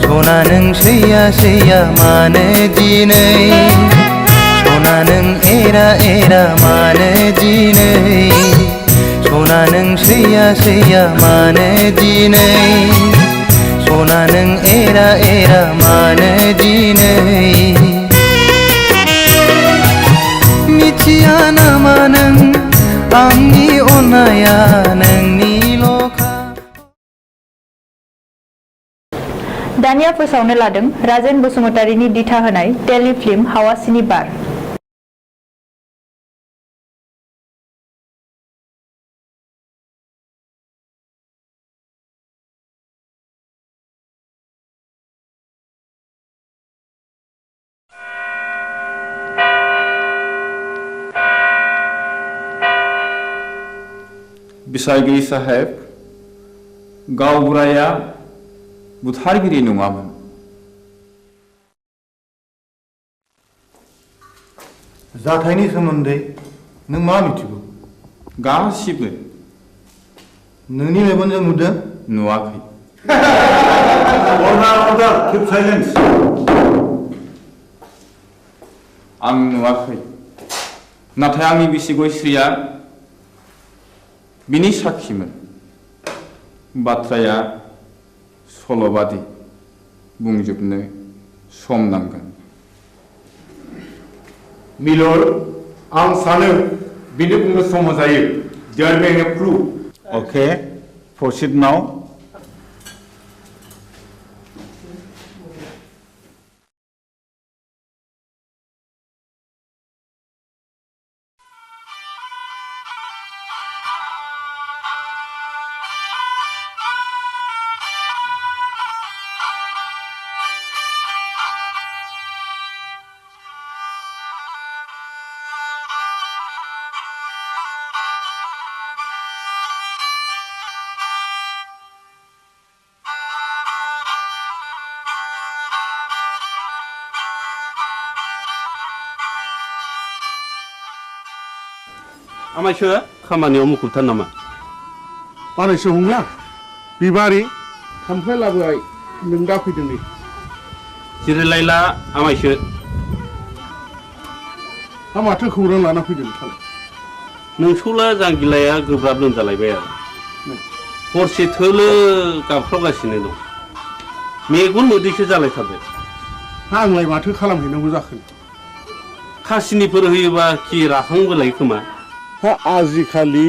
सना नों सैया सैया मानो दिनै सना नों एरा एरा मानो दिनै सना नों सैया सैया मानो दिनै सना नों एरा एरा मानो दिनै मिथिया नामा नों आंनि अननाया नोंनिल'खा दानिया फोसावनो लादों राजेन बसुमतारीनि दिथा होनाय टेलिफिल्म हावासिनि बार बिसायगिरि साहेब गावबुराया बुथारगिरि नङामोन जाथायनि सोमोन्दै नों मा मिथिगौ गासिबो नोंनि मेगनजों नुदों नुवाखै आं नुवाखै नाथाय आंनि बिसि गयस्रिया बिनि साखिमोन बाथ्राया सल'बादि बुंजोबनो सम नांगोन मिलर आं सानो बिनो बुंनो सम होजायो there may be proof okay proceed now आमायसो खामानियाव मुखुबथार नामा बानायसो हंला बिबारि खामफ्लाय लाबोबाय नों दा फैदों नै जिरायलायला आमायसो माथो खौरां लाना फैदों नोंथाङा नोंसौला जांगिलाया गोब्राब लोमजालायबाय आरो हरसे थोलो गाबख्रावगासिनो दं मेगन मोदैसो जालायथारबाय आंलाय माथो खालामहैनांगौ जाखो खासिनिफोर होयोबा खि राखांबोलाय खोमा आजिखालि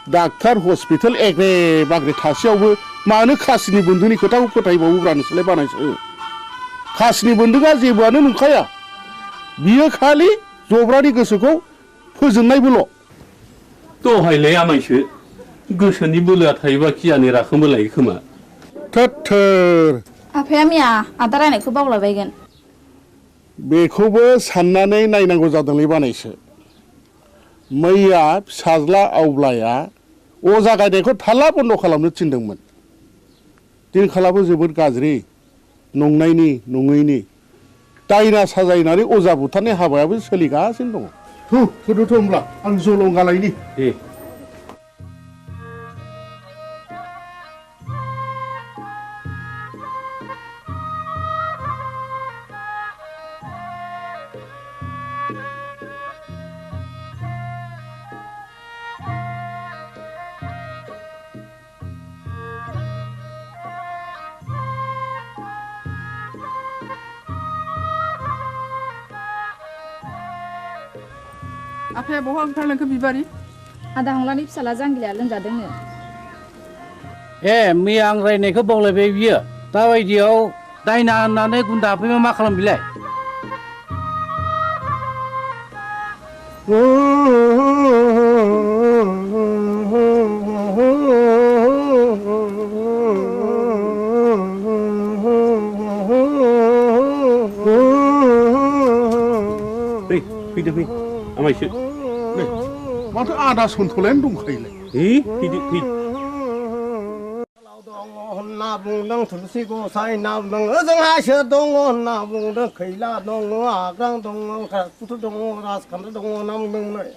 डाक्टार हस्पिटाल एग्रे बाग्रे थासेयावबो मानो खासिनि बन्दुनि खोथाखौ फोथायबावोब्रा नोंसोरलाय बानायसो खासिनि बन्दुआ जेबोआनो नंखाया बियो खालि जब्रानि गोसोखौ फोजोननायबोल'। दहायलाय आमायसो गोसोनि बोलोआ थायोबा खियानि राखोमबो लायो खोमा। थोर आफाया मैया आदा रायनायखौ बावलाबायगोन। बेखौबो साननानै नायनांगौ जादोंलै बानायसो। मैया फिसाज्ला आवब्लाया अजा गायनायखौ थाल्ला बन्द खालामनो थिनदोंमोन। दिनखालाबो जोबोद गाज्रि, नंनायनि नङैनि दायना साजायनानै अजा बुथारनाय हाबायाबो सोलिगासिनो दङ। होदोथ' होमब्ला आं जलंगालायनि। दे आफाया बहा ओंखारलांखो बिबारि? आदा हंलानि फिसाला जांगिलाया लोमजादोंनो। ए मैया आं रायनायखौ बावलायबाय बियो। दाबायदियाव दायना होननानै गुन्दा हाबफैबा मा खालाम बिलाय? फैदो फै आमायसो। माथो आदा सन्थलायानो दंखायोलाय। फैदो फै। होनना बुंदों थुलसि गसाइ होनना बुंदों ओजोंहायसो दङ होनना बुंदों खैला दङ आग्रां दङ राजपुत्र दङ राजखान्थि दङ होनना बुंदोंमोन।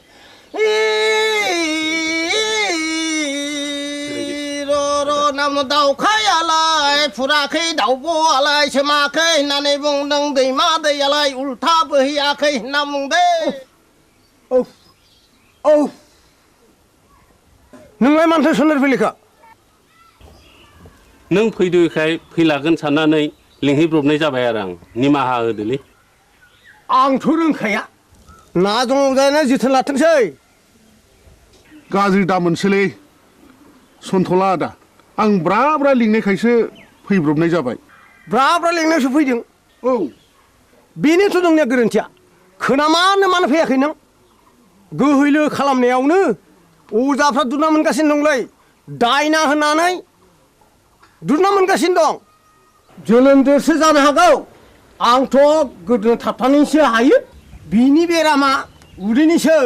र' नाम दाउखायालाय फुराखै दाउब'आलाय सोमाखै होननानै बुंदों दैमा दैयालाय उल्था बोहैयाखै होनना बुंदों। औ नोंलाय मानोथो सोनार फैलिखा? नों फैदोखाय फैलागोन साननानै लिंहैब्रबनाय जाबाय आरो आं। निमाहा होदोलै। आंथ' रोंखाया ना दङ जानो जोथोन लाथोंसै। गाज्रि दा मोनसोलै सन्थला आदा, आं ब्रा ब्रा लिंनायखायसो फैब्रबनाय जाबाय। ब्रा ब्रा लिंनायसो फैदों? औ बेनोथ' नोंनिया गोरोन्थिया। खोनामानो मानो फैयाखै नों? गोहैलो खालामनायावनो अजाफ्रा दुना मोनगासिनो दंलै। दायना होनानै दुना मोनगासिनो दं। जोलोमजोंसो जानो हागौ। आंथ' गोदो थाबथानैसो हायो। बिनि बेरामा उदैनिसो।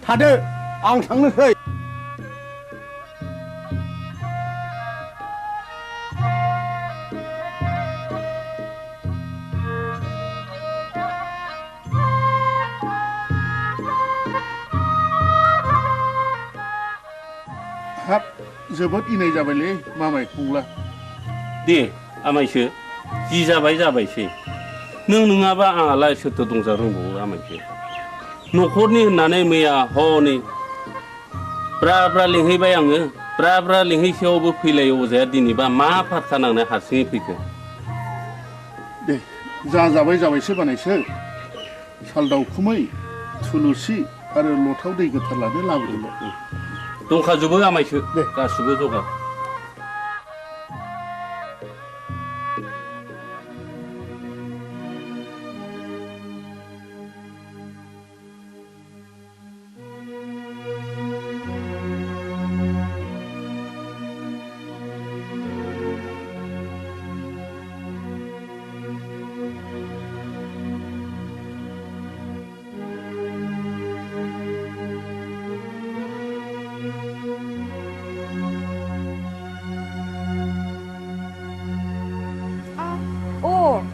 थादो आं थांनोसै। हाब जोबोद इनाय जाबायलै मामाय फंला। दे आमायसो जि जाबाय जाबायसै। नों नङाबा आंहालाय सोरथो दंजा रोंबावो आमायसो। न'खरनि होननानै मैया हनै ब्रा ब्रा लिंहैबाय आङो। ब्रा ब्रा लिंहैसेयावबो फैलाय अजाया दिनैबा मा फारखा नांनाय हारसिङै फैखो? दे जा जाबाय जाबायसो बानायसो। साल दाउखुमै थुलुसि आरो लथाव दै गोथार लानो लाबोदोंल'। दंखाजोबो आमायसो गासिबो जगार।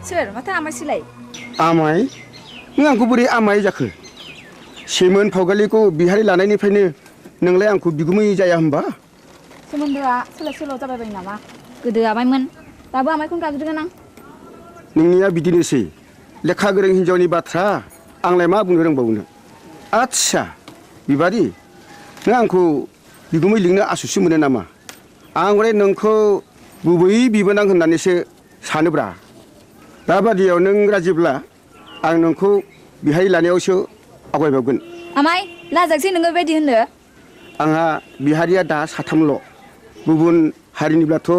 सोर माथो आमायसोलाय? आमाय? नों आंखौ बोरै आमाय जाखो? सेमोन फावगालिखौ बिहारि लानायनिफ्रायनो नोंलाय आंखौ बिगुमै जाया होनबा? सोमोन्दोआ सोलाय सोल' जाबायबाय नामा? गोदो आमायमोन, दाबो आमायखौनो गाबज्रिगोन आं। नोंनिया बिदिनोसै लेखा गोरों हिन्जावनि बाथ्रा आंलाय मा बुंनो रोंबावनो। आच्छा बिबारि, नों आंखौ बिगुमै लिंनो आसुसु मोनो नामा? आं हले नोंखौ गुबै बिबोनां होननानैसो सानोब्रा। दाबादियाव नों राजिब्ला आं नोंखौ बिहाय लानायावसो आवगायबावगोन। आमाय लाजागसै नोङो बेबायदि होननो। आंहा बिहारिया दा साथामल', गुबुन हारिनिब्लाथ'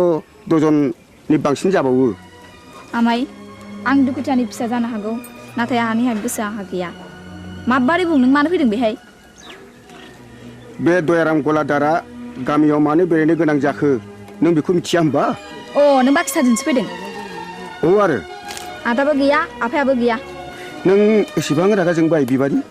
दजननि बांसिन जाबावो। आमाय आं दुखुथियानि फिसा जानो हागौ नाथाय आहानिहाय गोसो आंहा गैया माबारै बुं नों मानो फैदों बेहाय बे दयाराम गलादारा गामियाव मानो बेरायनो गोनां जाखो नों बेखौ मिथिया होमबा अ नों बाक्साजोंसो फैदों औ आरो आदाबो गैया आफायाबो गैया नों एसेबां रागा जोंबाय बिबारि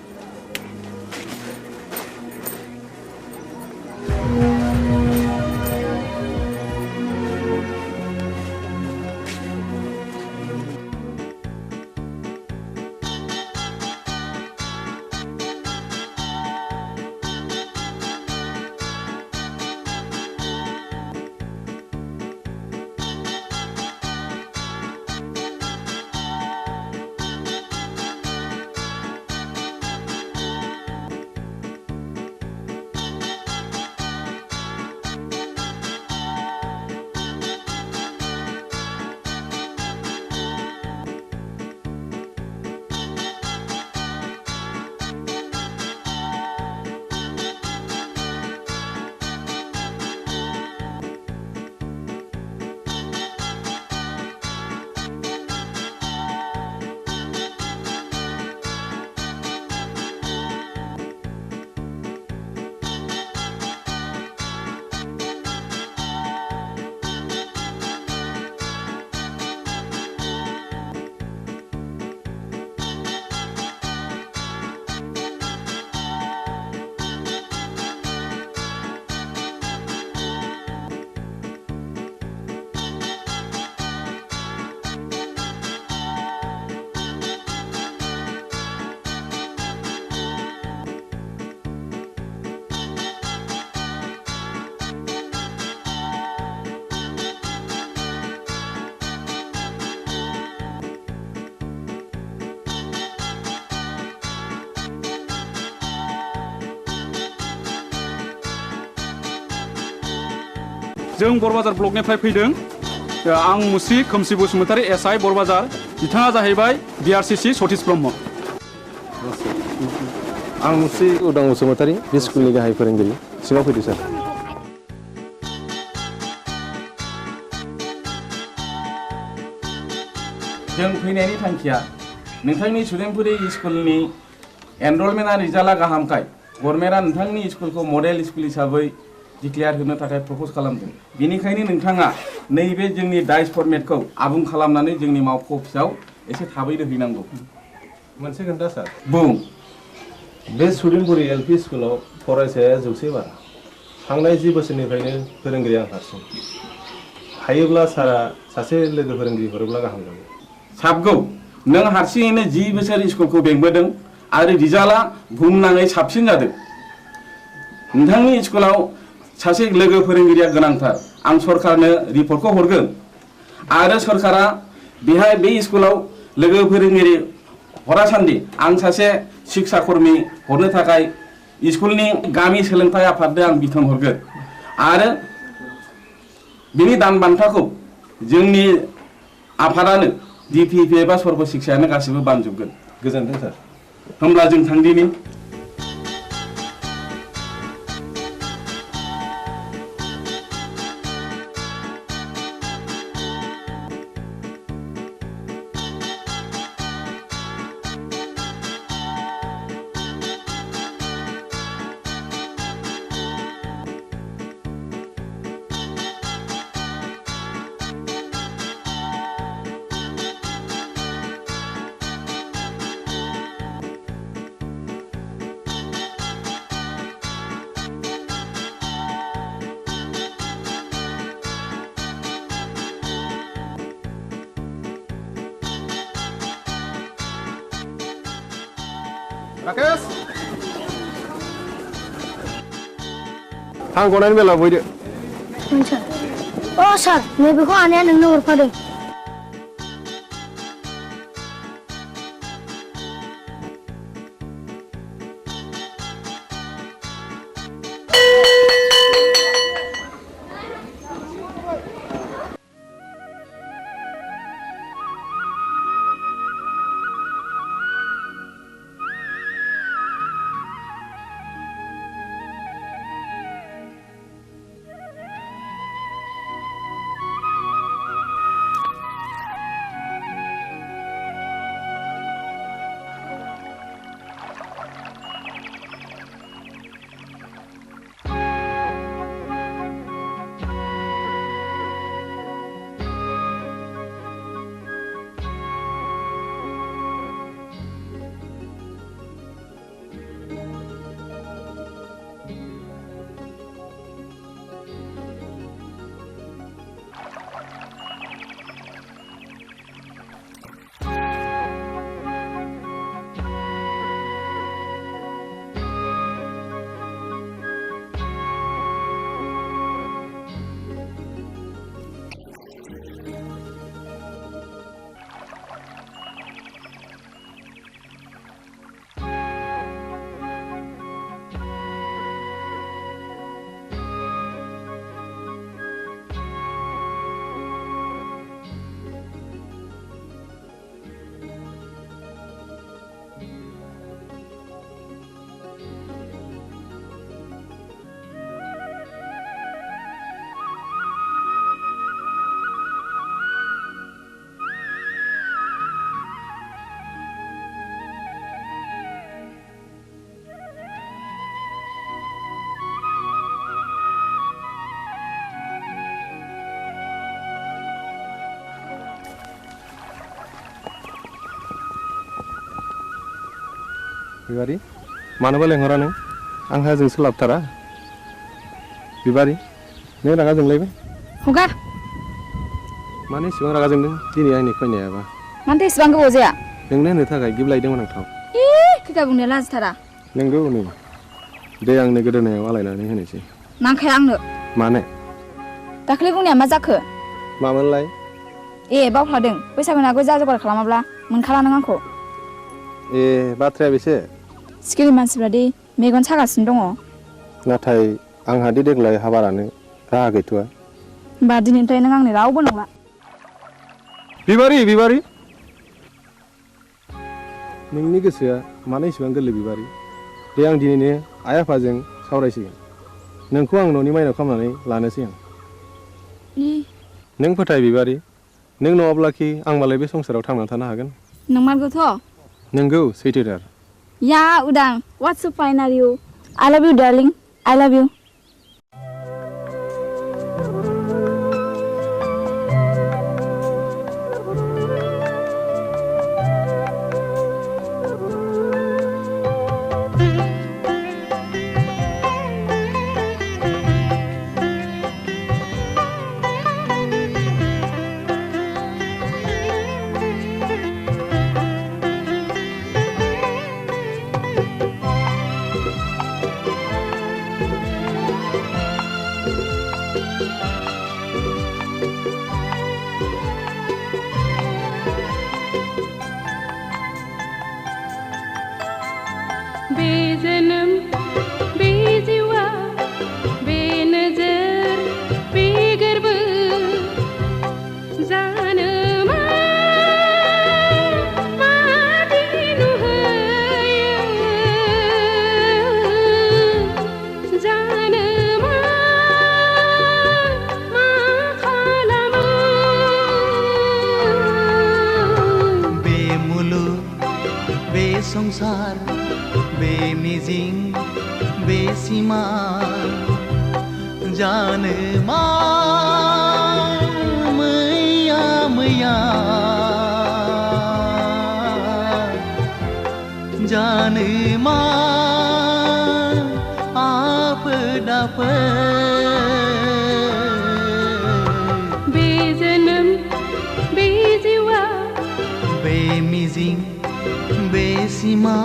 जों बरबाजार ब्लकनिफ्राय फैदों आं मुस्रि खोमसि बसुमतारी एसआइ बरबाजार बिथाङा जाहैबाय बिआरसिसि सतीश ब्रह्म आं मुस्रि उदां बसुमतारी बे स्कुलनि गाहाय फोरोंगिरि सिङाव फैदो सार जों फैनायनि थांखिया नोंथांनि सुदेमपुरि स्कुलनि एनरलमेन्टआ रिजाल्टआ गाहामखाय गभर्नमेन्टआ नोंथांनि स्कुलखौ मडेल स्कुल हिसाबै डिक्लेयार होनो थाखाय प्रप'ज खालामदों बेनिखायनो नोंथाङा नैबे जोंनि डाइस फर्मेटखौ आबुं खालामनानै जोंनि मावख' अफिसाव एसे थाबैनो हैनांगौ मोनसे खोन्था सार बुं बे सुदेमपुरि एलपि स्कुलाव फरायसाया 100 बारा थांनाय 10 बोसोरनिफ्रायनो फोरोंगिरि आं हारसिं हायोब्ला सारा सासे लोगो फोरोंगिरि हरोब्ला गाहाम जागौ साबगौ नों हारसिङैनो 10 बोसोर स्कुलखौ बेंबोदों आरो रिजाल्टआ बुहुमनाङै साबसिन जादों नोंथांनि स्कुलाव सासे लोगो फोरोंगिरिया गोनांथार आं सरकारनो रिपर्टखौ हरगोन आरो सरकारा बेहाय बे स्कुलाव लोगो फोरोंगिरि हरासान्दि आं सासे शिक्षा कर्मी हरनो थाखाय स्कुलनि गामि सोलोंथाइ आफादनो आं बिथोन हरगोन आरो बिनि दान बान्थाखौ जोंनि आफादानो डिपिपि एबा सर्ब शिक्षायानो गासिबो बानजोबगोन गोजोन्थों सार होमब्ला जों थांदिनि राकेश आं गनायनि बेलायाव फैदो सार अ सार नैबेखौ आनैया नोंनो हरफादों बिबारि मानोबा लेंहरा नों आंहा जों सोलाबथारा बिबारि नों रागा जोंलायबाय हगार मानो इसेबां रागा जोंदों दिनै आंनि फैनायाबा मानोथो इसेबां गोबाव जाया नोंनो होनो थाखाय गिबलायदोंमोन आं थाव खैथा बुंनो लाजिथारा नोंगौ नै दे आंनो गोदोनायाव आलायनानै होनोसै नांखाया आंनो मानो दाखालि बुंनाया मा जाखो मामोनलाय ए बावफ्लादों बैसागुनि आगोल जा जगार खालामाब्ला मोनखाला नों आंखौ ए बाथ्राया बेसे सिखिरि मानसिफ्रा दि मेगन सागासिनो दङ नाथाय आंहा दि देग्लाय हाबारानो राहा गैथ'आ होमबा दिनैनिफ्राय नों आंनि रावबो नंला बिबारि बिबारि नोंनि गोसोआ मानो इसेबां गोरलै बिबारि दे आं दिनैनो आइ आफाजों सावरायसिगोन नोंखौ आं न'नि माइनाव खालामनानै लानोसै आं नों फोथाय बिबारि नों नङाब्लाखि आं मालाय बे संसाराव थांनानै थानो हागोन नंमारगौथ' नोंगौ सैथोथार या उदां what's so fine are you I love you darling I love you बेजनम बेजिवा बेनजर बेगरब जानो मादि नुहोयो जानो मा खालामो बे मुलुग बे संसार बे मिजिं बे सिमा जानो मा मैया मैया जानो मा आफोद आफोद बे जोनोम बे जिउआ बे मिजिं बे सिमा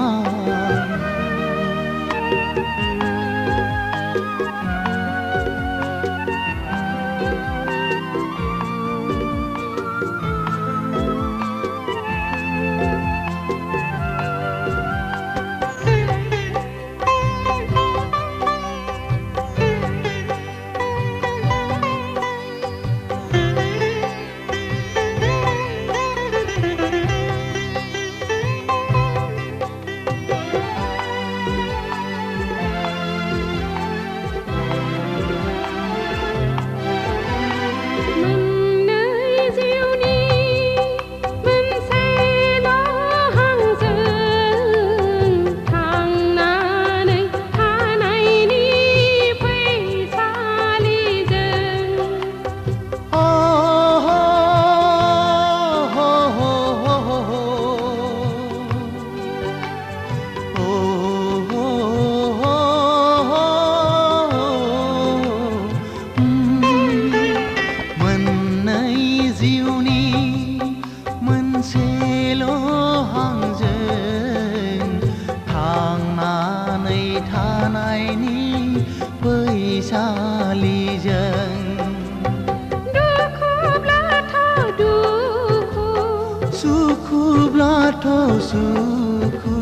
सुखु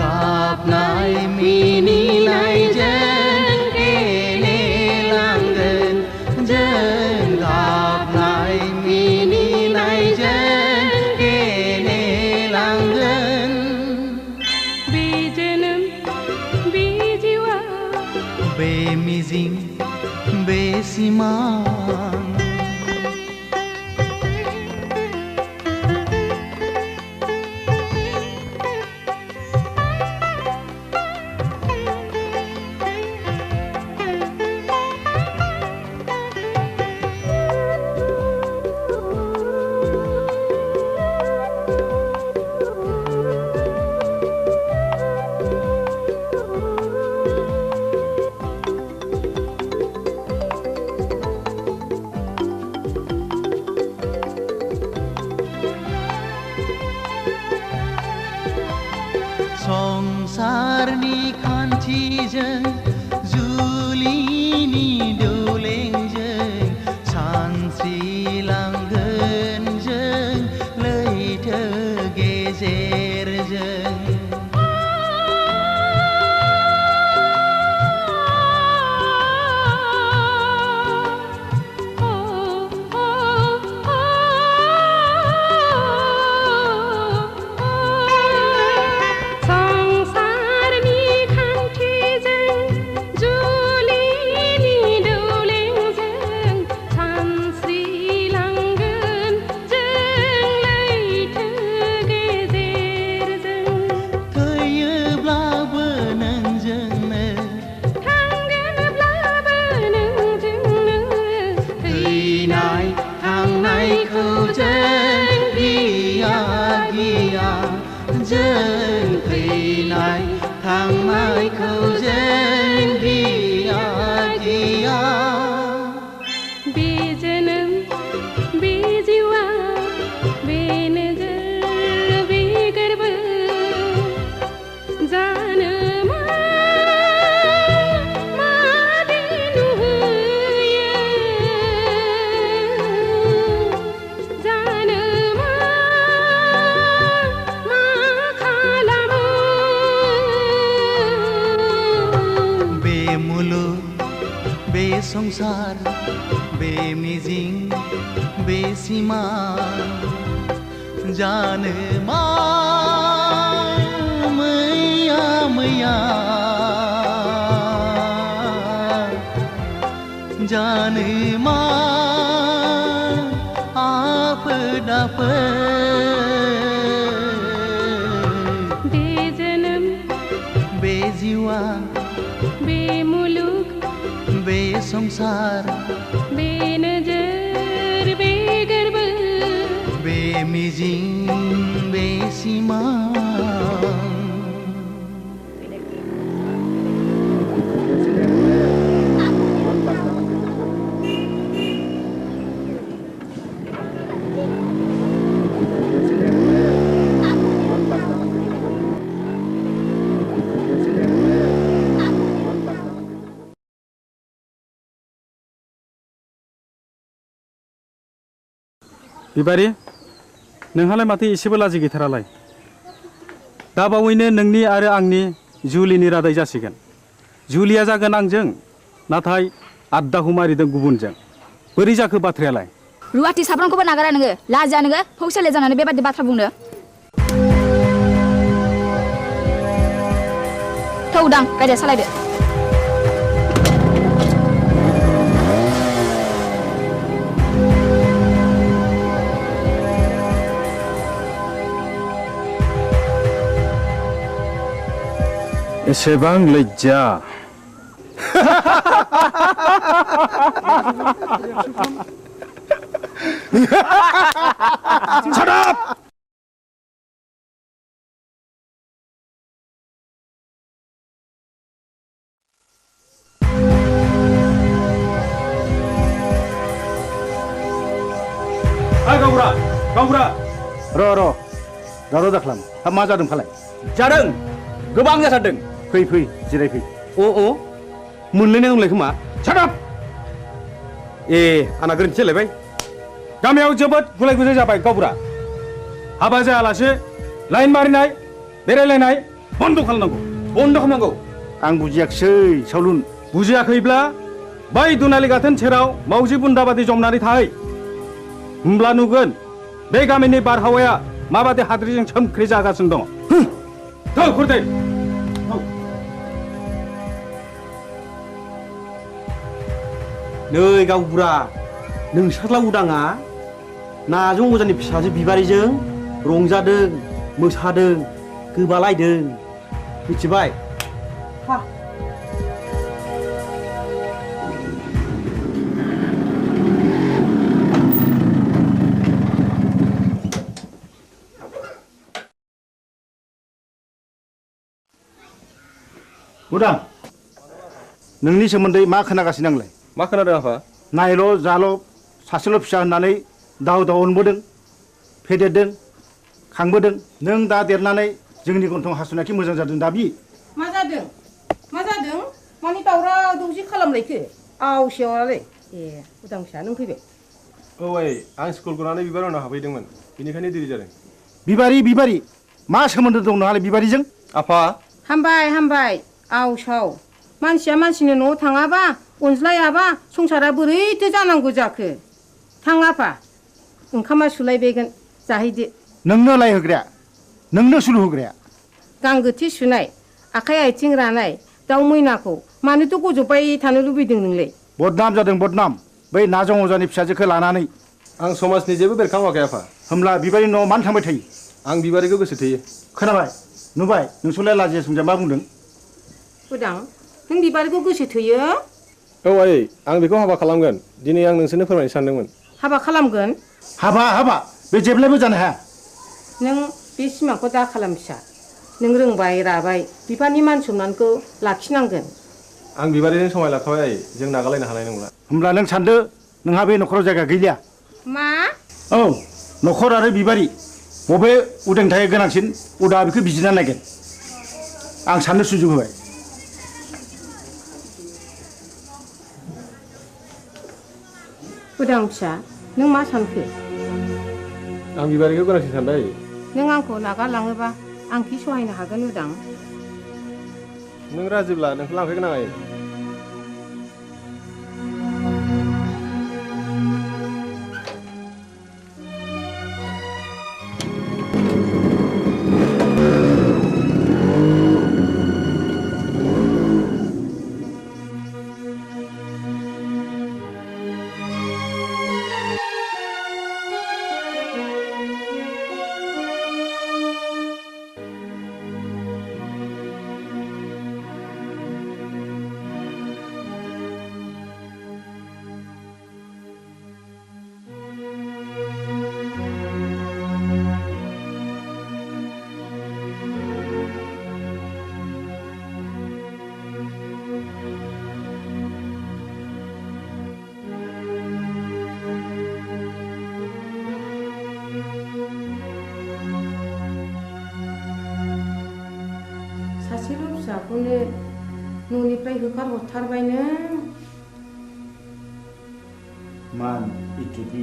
गाबनाय मिनिनायजों गेलेलांगोन जों गाबनाय मिनिनायजों गेलेलांगोन बे जोनोम बे जिउआ बे मिजिं बे सिमा मुलुग बे संसार बे मिजिं बे सिमा जानो मा मैया मैया जानो मा आफोद आफोद बे जोनोम बे जिउआ बे मुलुग बे संसार बे नोजोर बे गोरबो बे मिजिं बे सिमा बिबारि नोंहालाय माथो एसेबो लाजि गैथारालाय दा बावैनो नोंनि आरो आंनि जुलिनि रादाय जासिगोन जुलिया जागोन आंजों नाथाय आद्दाखौ मारिदों गुबुनजों बोरै जाखो बाथ्रायालाय रुवाथि साफ्रोमखौबो नागारा नोङो लाजिया नोङो फौसाले जानानै बेबादि बाथ्रा बुंनो थौ उदां गारिया सालायदो एसेबां लज्जा Shut up! Hai गावबुरा गावबुरा र' दावराव दाख्लाम हा मा जादों फालाय जादों गोबां जाथारदों फै फै जिरायफै अ मोनलायनाय दंलाय खोमा Shut up! ए आंना गोरोन्थि जालायबाय गामियाव जोबोद गुलाय गुजाय जाबाय गावबुरा हाबा जायालासे लाइन मारिनाय बेरायलायनाय बन्द' खालामनांगौ आं बुजियाखिसै सावलुन बुजियाखैब्ला बै दुनालि गाथोन सेराव मावजि बुन्दा बादि जमनानै थाहै होमब्ला नुगोन बे गामिनि बारहावाया माबादि हाद्रिजों सोमख्रि जागासिनो दङ थौ खुरदै नै गावबुरा नोंसोरला उदाङा नाजों अजानि फिसाजो बिबारिजों रंजादों मोसादों गोबालायदों मिथिबाय उदां नोंनि सोमोन्दै मा खोनागासिनो आंलाय मा खोनादों आफा नायल' जाल' सासेल' फिसा होननानै दाव दाव अनबोदों फेदेरदों खांबोदों नों दा देरनानै जोंनि गन्थं हासुनायखि मोजां जादों दाबि मा जादों मानि दावराव दावसि खालामलायखो आवसेवालाय ए उदां फिसा नों फैबाय औ आइ आं स्कुल गनानै बिबार उनाव हाबहैदोंमोन बेनिखायनो देरि जादों बिबारि मा सोमोन्दो दं नोंहालाय बिबारिजों आफा हामबाय आवसाव मानसिया मानसिनि न'आव थाङाबा अनज्लायाबा संसारा बोरैथो जानांगौ जाखो थां आफा ओंखामा सुलायबायगोन जाहैदो नोंनो लायहोग्राया नोंनो सुलु होग्राया गांगोथि सुनाय आखाइ आथिं रानाय दाउ मैनाखौ मानोथो गजबबाय थानो लुबैदों नोंलाय बदनाम जादों बदनाम बै नाजों अजानि फिसाजोखौ लानानै आं समाजनि जेबो बेरखांवाखै आफा होमब्ला बिबारि न'आव मानो थांबाय थायो आं बिबारिखौ गोसो थोयो खोनाबाय नुबाय नोंसोरलाय लाजिया सोमजिया मा बुंदों उदां नों बिबारिखौ गोसो थोयो औ आइ आं बेखौ हाबा खालामगोन दिनै आं नोंसोरनो फोरमायनो सानदोंमोन हाबा खालामगोन हाबा बे जेब्लायबो जानो हाया नों बे सिमांखौ दा खालाम फिसा नों रोंबाय राबाय बिफानि मान सन्मानखौ लाखिनांगोन आं बिबारिजों समाय लाखाबाय आइ जों नागारलायनो हानाय नंला होमब्ला नों सानदो नोंहा बे न'खराव जायगा गैलिया मा औ न'खर आरो बिबारि बबे उदांथाया गोनांसिन उदा बेखौ बिजिरना नायगोन आं साननो सुजुग होबाय उदां फिसा नों मा सानखो आं बिबारिखौ गोनांसिन सानबाय नों आंखौ नागारलाङोबा आं कि सहायनो हागोन उदां नों राजिब्ला नोंखौ लांफैगोन आं आइ फिसाखौनो न'निफ्राय होखारहरथारबाय नों मान इटुदि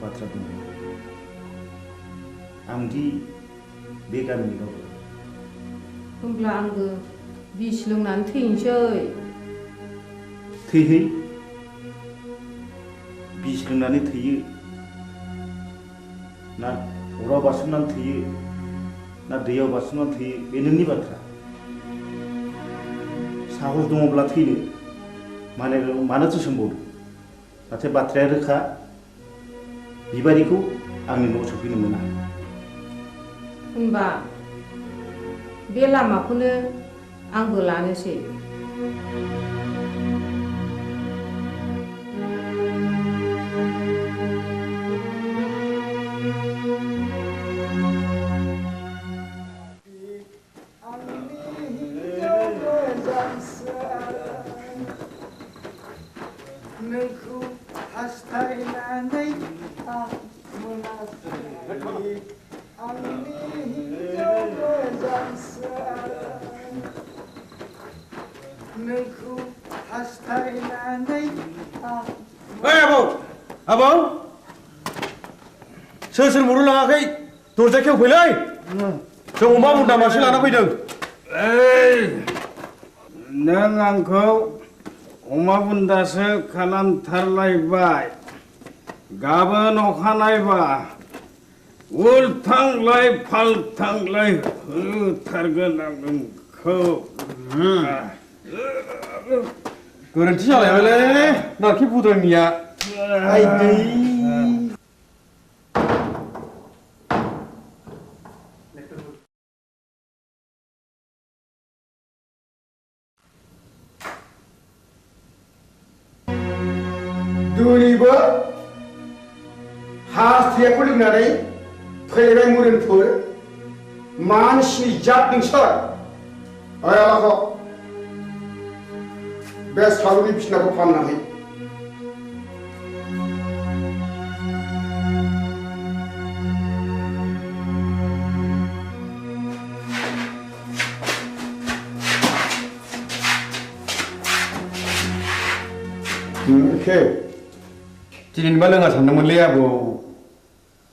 बाथ्रा दङ आंदि बे गामिनि रावबो होमब्ला आंबो बिस लोंनानै थैनोसै थैहै बिस लोंनानै थैयो ना अराव बारसोमनानै थैयो ना दैयाव बारसोमनानै थैयो बे नोंनि बाथ्रा साहस दङब्ला थैनो मानोथो सोंबावदों नाथाय बाथ्राया रोखा बिबारिखौ आंनि न'आव सफैनो मोना होनबा बे लामाखौनो आंबो लानोसै नोंखौ हास्थायनानै आं मोनाखै आंनि हिन्जाव मोजांसो नोंखौ हास्थायनानै आं आबौ सोर मरु लाङाखै दरजा खेवफैलै जों अमा बुन्दा मासे लाना फैदों नों आंखौ अमा बुन्दासो खालामथारलायबाय गाबोन अखानायबा उल्थांलाय फाल्थांलाय होथारगोन आं नोंखौ गोरोन्थि जालायबायलै नारखि बुद्रायनिया दिनैबो हास्थायखौ लोंनानै फैबाय मुरिनफोर मानसिनि जात नोंसोर आयालाखौ बे सालुनि बिसिनाखौ फाननानै दिनैबा लोङा सानदोंमोनलै आबौ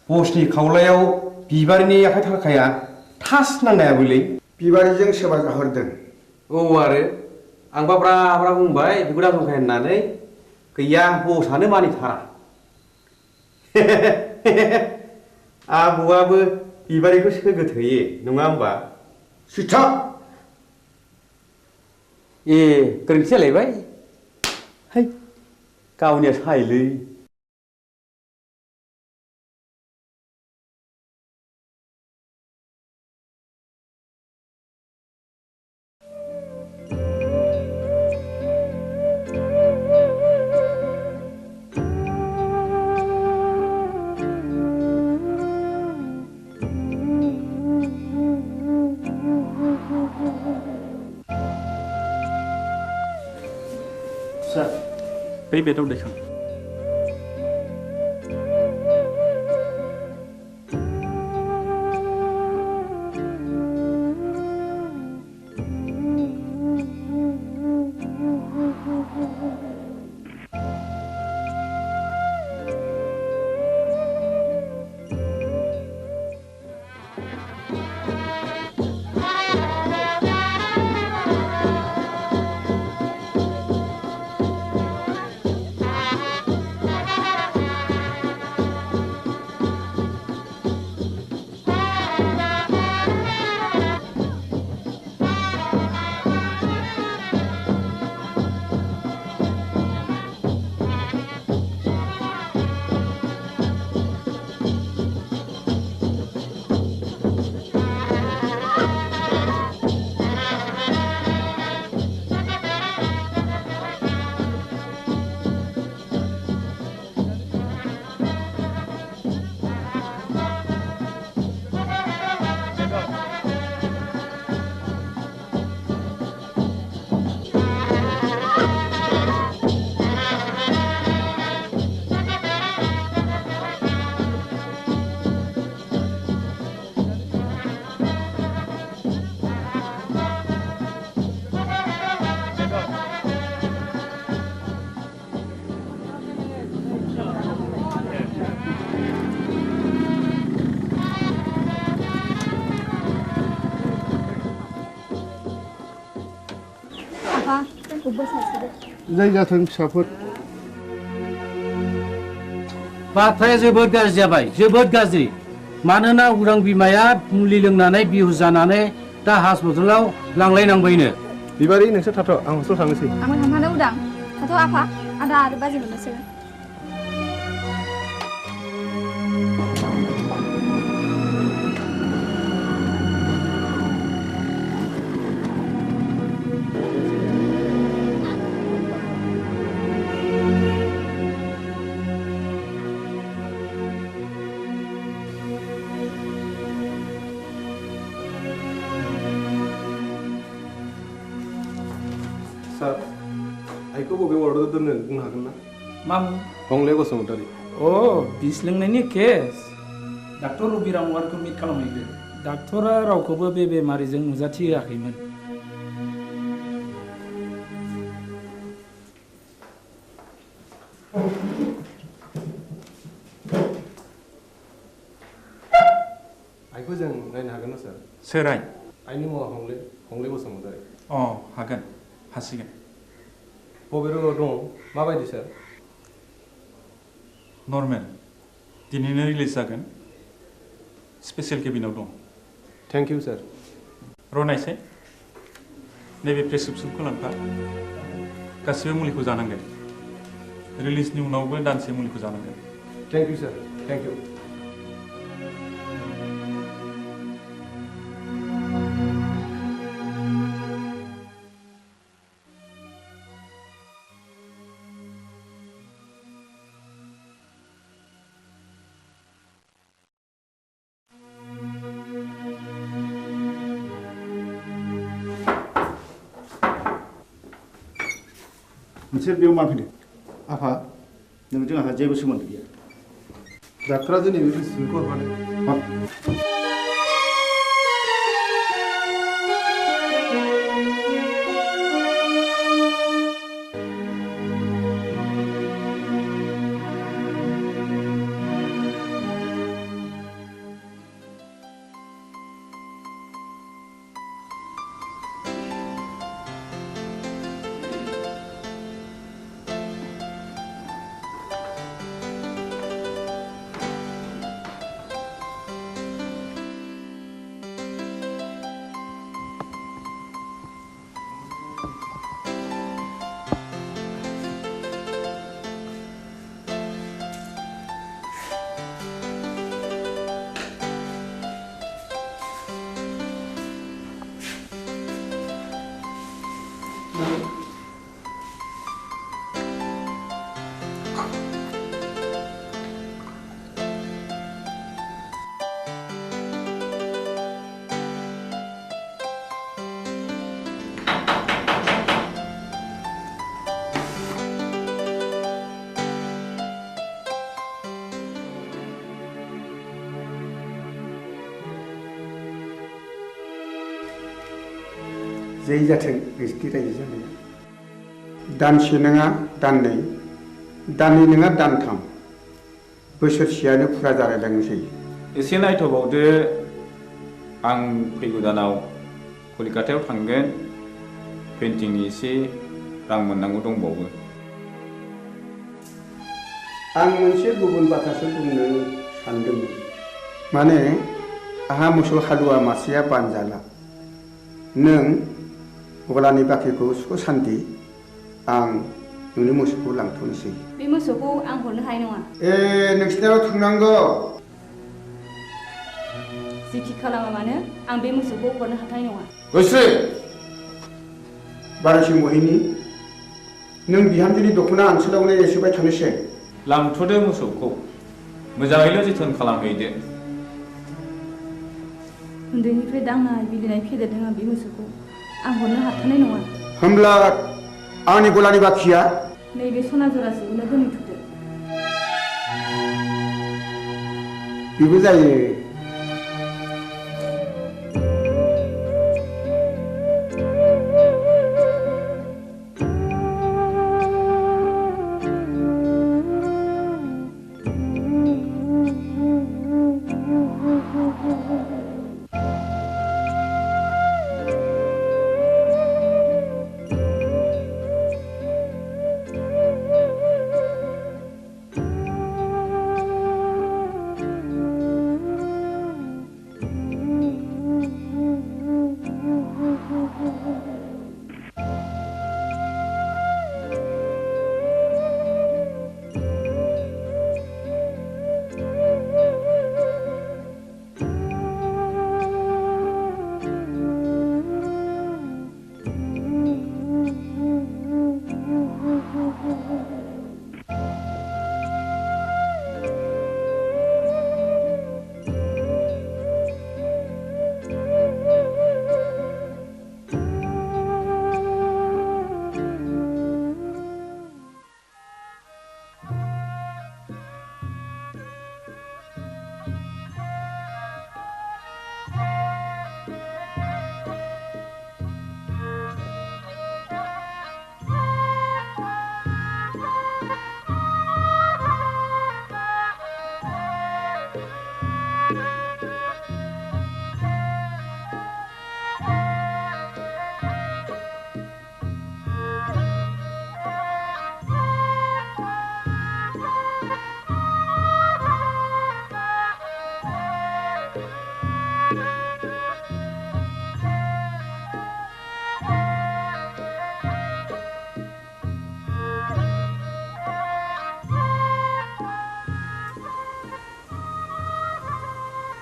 बसनि खावलायाव बिबारिनि आखाइ थाखाया थास नांनायाबोलै बिबारिजों सोरबा जाहरदों औ आरो आंबा ब्रा ब्रा बुंबाय बिगुर दाजंखाय होननानै गैया बसआनो मानिथारा आबौआबो बिबारिखौ सोगोथोयो नङा होमबा सिथा ए गोरोन्थि जालायबाय है गावनिया सायलै बै बेदआव दैखां बोर सारस्रिदो जाय जाथों फिसाफोर बाथ्राया जोबोद गाज्रि जाबाय जोबोद गाज्रि मानोना उरां बिमाया मुलि लोंनानै बिहुस जानानै दा हस्पिटालाव लांलायनांबायनो बिबारि नोंसोर थाथ' आं हस्टेलाव थांनोसै आंबो थांफानो उदां थाथ' आफा आदा आरो बाजै मोननोसै सार आइखौ बबे वार्डआव दोननो बुंनो हागोन ना मामु हंले बसुमतारी अ बिस लोंनायनि केस डाक्टर रबिराम वारखौ मिट खालामहैदो डाक्टरा रावखौबो बे बेमारिजों नुजाथि होआखैमोन आइखौ जों नायनो हागोन ना सार सोर आइ आइनि मुङा हंले बसुमतारी अ हागोन हासिगोन बबे रोगाव दं माबायदि सार नर्मेल दिनैनो रिलिज जागोन स्पेसियेल केबिनाव दं थेंक इउ सार रनायसाय नैबे प्रेसक्रिप्सनखौ लांफा गासिबो मुलिखौ जानांगोन रिलिजनि उनावबो दानसे मुलिखौ जानांगोन thank you sir thank you नोंसोर बेयाव मा फैदों आफा नोंजों आंहा जेबो सोमोन्दो गैया डाक्टरा दिनै बे प्रेसक्रिप्सनखौ हरफादों जै जाथों नोंसिनि रायजो जानाया दानसे नङा दाननै दाननै नङा दानथाम बोसोरसेयानो फुरा जालायलांनोसै एसे नायथ'बावदो आं फैगौ दानाव कलिकातायाव थांगोन पेन्टिंनि एसे रां मोननांगौ दंबावो आं मोनसे गुबुन बाथ्रासो बुंनो सानदोंमोन माने आहा मोसौ हालुवा मासेया बानजाला नों गलानि बाख्रिखौ सुख सान्ति आं नोंनि मोसौखौ लांथ'नोसै बे मोसौखौ आं हरनो हानाय नङा नोंसिनाव थांनांगौ जेखि खालामा मानो आं बे मोसौखौ हरनो हाथाय नङा गोस्रि बारासिं मोहिनी नों बिहामजोनि दख'ना ओनसोलावनो एसेबाय थानोसै लांथ'दो मोसौखौ मोजाङैल' जोथोन खालामहैदो उन्दैनिफ्राय दांनाय बिलिनाय फेदेरदों आं बे मोसौखौ आं हरनो हाथारनाय नङा होमब्ला आंनि गलानि बाखिया नैबे सना जरासेखौनो दोनथ'दो बेबो जायो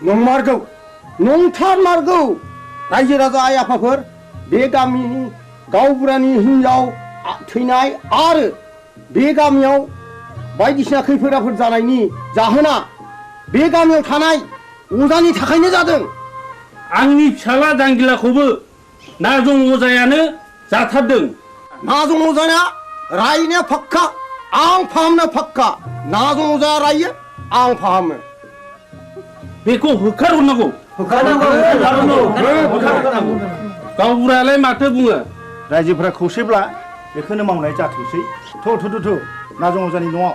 नंमारगौ नंथारमारगौ रायजो राजा आइ आफाफोर बे गामिनि गावबुरानि हिनजाव थैनाय आरो बे गामियाव बायदिसिना खैफोद आफोद जानायनि जाहोना बे गामियाव थानाय अजानि थाखायनो जादों। आंनि फिसाला जांगिलाखौबो नाजं अजायानो जाथारदों। नाजं अजाया रायनाया फाक्का आं फाहामनो फाक्का। नाजं अजाया रायो आं फाहामो। बेखौ होखारहरनांगौ। गावबुरायालाय माथो बुङो? रायजोफोरा खौसेब्ला बेखौनो मावनाय जाथोंसै। थु नाजं अजानि न'आव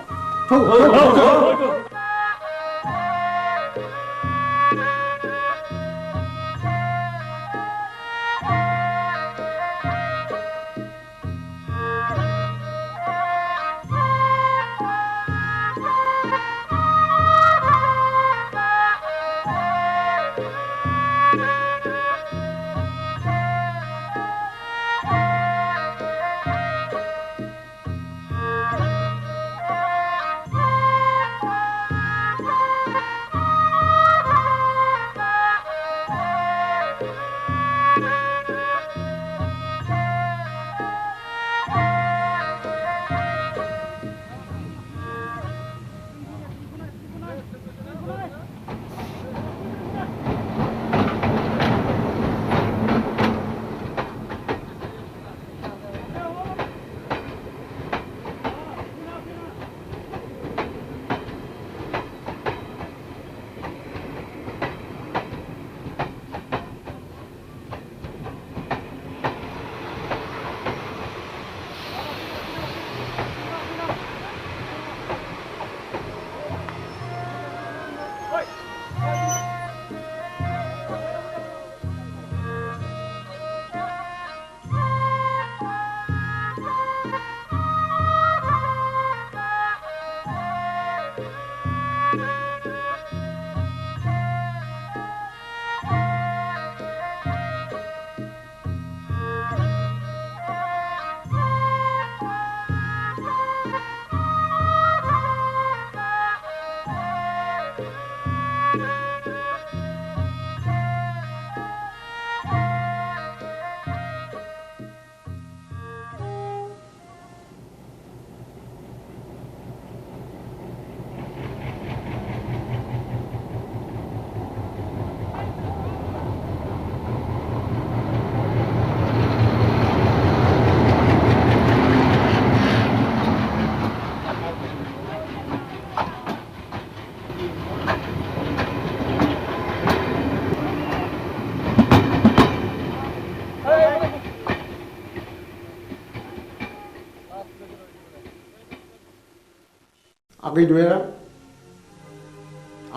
आगै दया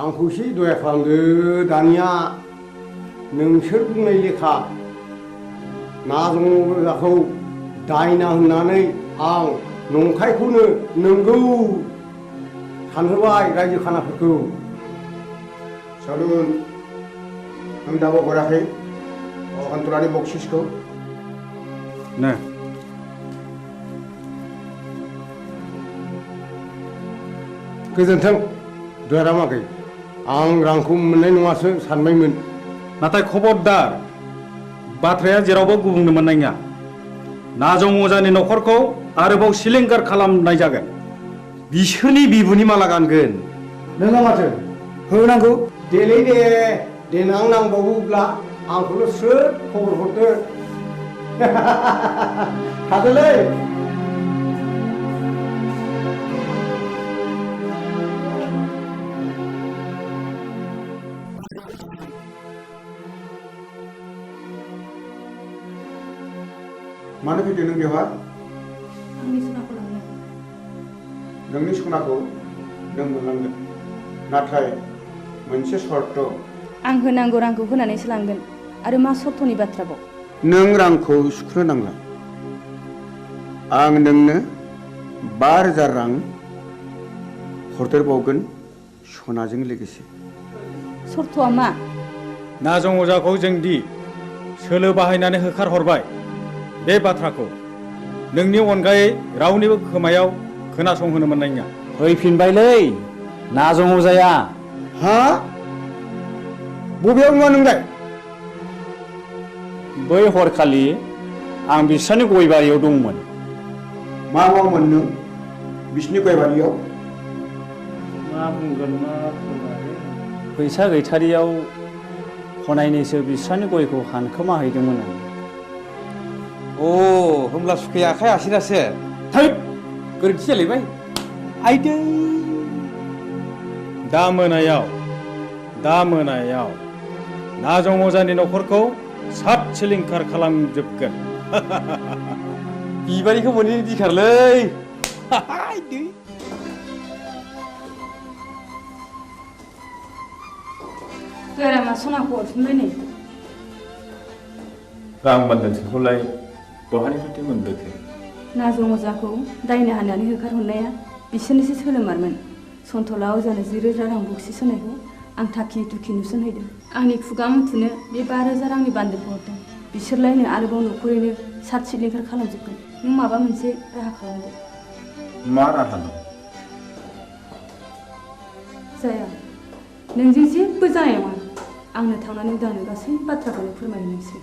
आंखौ एसे दया खालामदो। दानिया नोंसोर बुंनाय लेखा नाजं अजाखौ दायना होननानै आं नंखायखौनो नंगौ सानहोबाय रायजो खानाफोरखौ। सालुन नों दाबो हराखै अखान्तरानि बक्सिसखौ? नो गोजोन्थों दयाराम आगै। आं रांखौ मोननाय नङासो सानबायमोन। नाथाय खबरदार बाथ्राया जेरावबो गुबुंनो मोननाय नङा। नाजं अजानि न'खरखौ आरोबाव सिलिंखार खालामनाय जागोन। बिसोरनि बिबुनि माला गानगोन। नोङा माथो होनांगौ। देलै दे देनां नांबावोब्ला आंखौल' स्रोद खबर हरदो। थादोलै। मानो फैदों नों बेवहाय? आंनि सनाखौ लांनो। नोंनि सनाखौ नों मोनलांगोन, नाथाय मोनसे सर्त। आं होनांगौ रांखौ होनानैसो लांगोन। आरो मा सर्तनि बाथ्राबाव? नों रांखौ सुख्रो नांला। आं नोंनो 5,000 रां हरदेरबावगोन सनाजों लोगोसे। सर्तआ मा? नाजं अजाखौ जोंदि सोलो बाहायनानै होखारहरबाय बे बाथ्राखौ नोंनि अनगायै रावनिबो खोमायाव खोनासंहोनो मोननाय नङा। फैफिनबायलै नाजं अजाया। हा? बबेयाव नुवा नोंलाय बै हरखालि आं बिसोरनि गय बारियाव दंमोन मा मावोमोन नों बिसिनि गय बारियाव मा बुंगोन मा फैसा गैथारियाव हनायनैसो बिस्रानि गयखौ हानखोमा हैदोंमोन आं अ होमब्ला सुखाया आखाइ आसिनासो थै गोरोन्थि जालायबाय आइदै दा मोनायाव नाजं अजानि न'खरखौ सात सिलिंखार खालामजोबगोन बिबारिखौ मोनैनि दिखारलै गारामा सनाखौ हरफिनबाय नै रां बान्दानसेखौलाय बहानिफ्राय मोनबोखो नाजं अजाखौ दायना हानानै होखारहरनाया बिसोरनिसो सोलोमारमोन सन्थला अजानो 10,000 रां बक्सिस होनायखौ आं थाखि दुखि नुसनहैदों आंनि खुगा मुथुनो बे 5,000 रांनि बान्दोखौ हरदों बिसोरलायनो आरोबाव न'खरैनो सात सिलिंखार खालामजोबगोन नों माबा मोनसे राहा खालामदो मा राहा दं जाया नोंजों जेबो जानाय नङा आंनो थांनानै उदांनो गासै बाथ्राखौनो फोरमायनोसै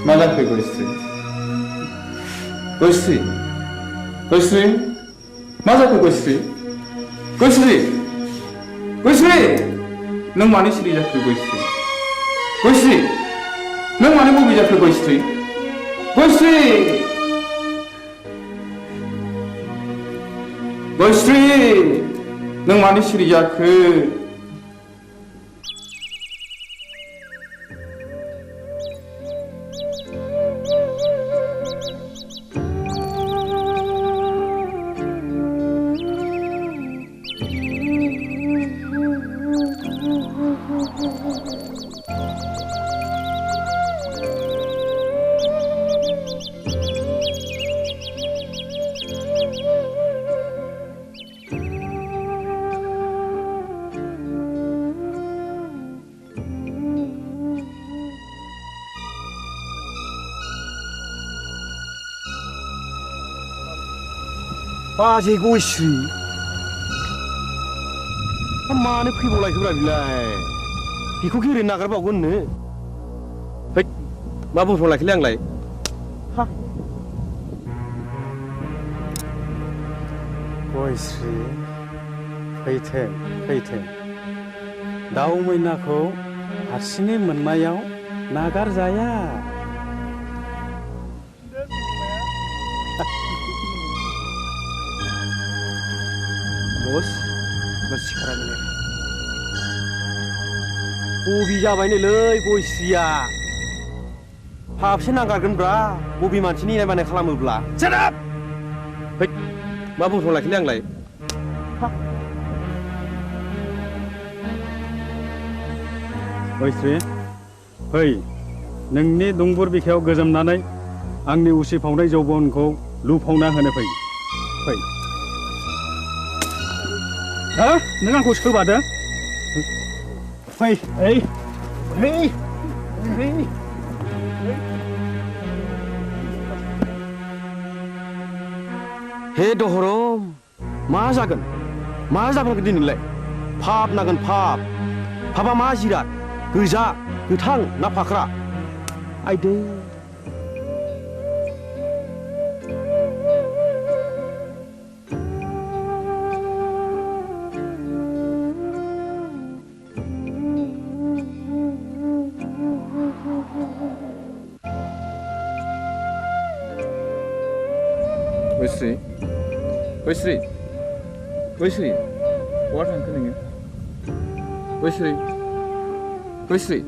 मा जाखो गयस्रि मा जाखो गयस्रि नों मानो सिरि जाखो गयस्रि नों मानो बबे जाखो गयस्रि नों मानो सिरि जाखो बाजै गयस्रि मानो फैबावलायखोब्रा बिलाय बेखौ गेरेनो नागारबावगोननो मा बुंफ्रांलायखोलै आंलाय गयश्री फैथों फैथों दाउ मैनाखौ हारसिङै मोननायाव नागारजाया। बस सिखारा मिलाय बबि जाबायनोलै गयश्रीया हाबसे नांगारगोनब्रा बबि मानसिनि इनाय मानाय खालामोब्ला। जानाब मा बुंथाव लाखिनो आंलाय गयश्री फै नोंनि दुंबुर बिखायाव गोजोमनानै आंनि उसिफावनाय जौबनखौ लुफावना होनो फै फै नों आंखौ सोबादो फै ओइ हे दहरम मा जागोन मा जागोन दिनैलाय फाप नागोन फापा मा जिराद गोजा गोथां ना फाख्रा आइदै गयश्री गयश्री गयश्री बहा थांखो नोङो गयश्री गयश्री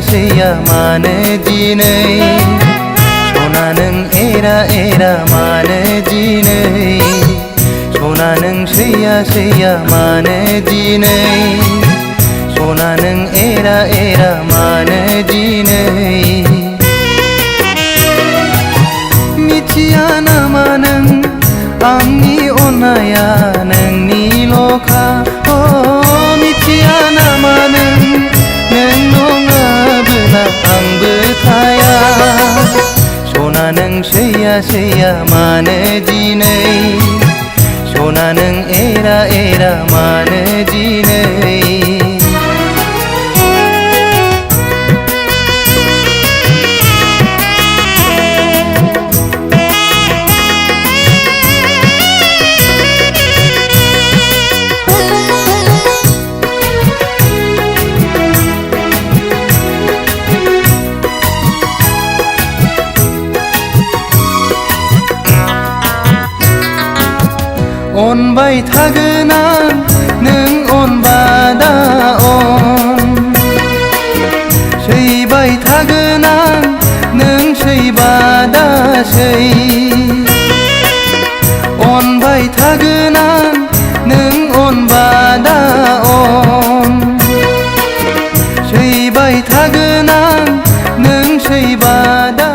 सैया मानो दिनै सना नों एरा मानो दिनै सना नों सैया मानो दिनै सना नों एरा मानो दिनै मिथिया नामा नों आंनि बिमाया नोंनिल'खा मिथिया नामा नों नङाबोला आंबो थाया सना नों सैया मानो दिनै सना नों एरा मानो दिनै अनबाय थागोन आं नों अनबा दा अन सैबाय थागोन आं नों सैबा दा सै अनबाय थागोन आं नों अनबा दा अन सैबाय थागोन आं नों सैबा दा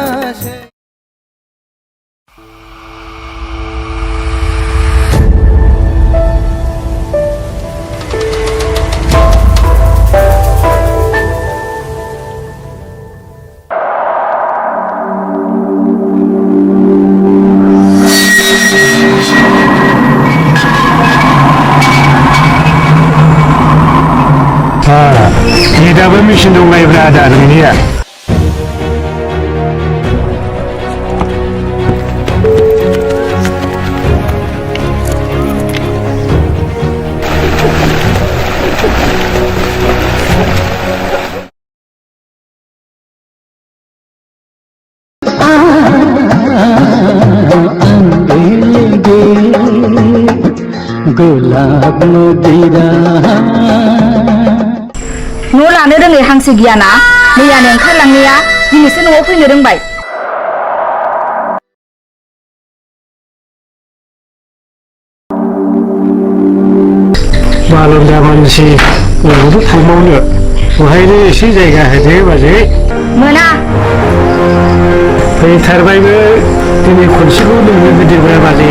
दाबो मेचिन दंलायब्रा आदा नोंनिया गुलाब गिरा न' लानो रोङै हांसो गियाना मैयानो ओंखारलांनाया दिनैसो न'आव फैनो रोंबाय बालन्दा मानसि बबेयावबो थांबावनो बहायनो एसे जायगा होदो बाजै मोना फैथारबायबो दिनै खनसेखौ नोंनो होदोब्रा बाजै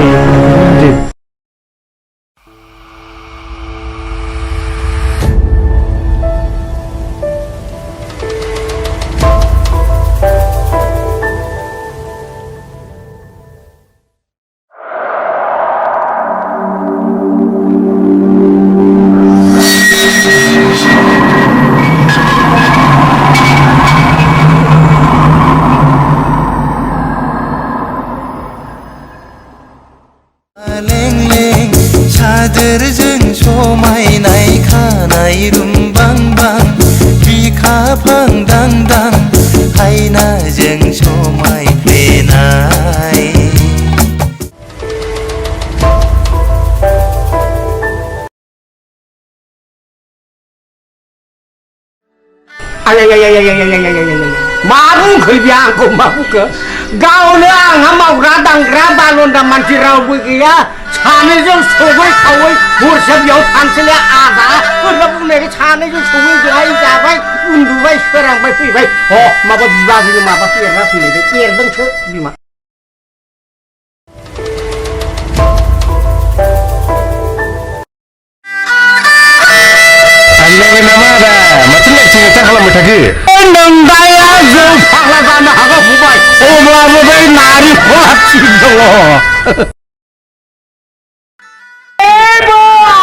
सादोरजों समायनाय खानाय रुमबांबां बिखा फांदांदां हायनाजों समायफ्लेनाय मा बुंखो बे आंखौ मा बुंखो गावनो आंहा मावग्रा दांग्रा बालन्दा मानसि रावबो गैया सानैजों सबै खावै हरसे बेयाव थानोसैलाय आदा होनना बुंनायखाय सानैजों सबै जाय जाबाय उन्दुबाय सोरांबाय फैबाय माबा बिबाजैनो माबा एरना फैलायबाय एरदोंसो बिमा थांलायबाय नामा आदा माथो लेक्टिं खालामबाय थाखो नोंदाया जों फाग्ला जानो हागौ फंबाय अब्लाबो बै नारेंखला थिग दङ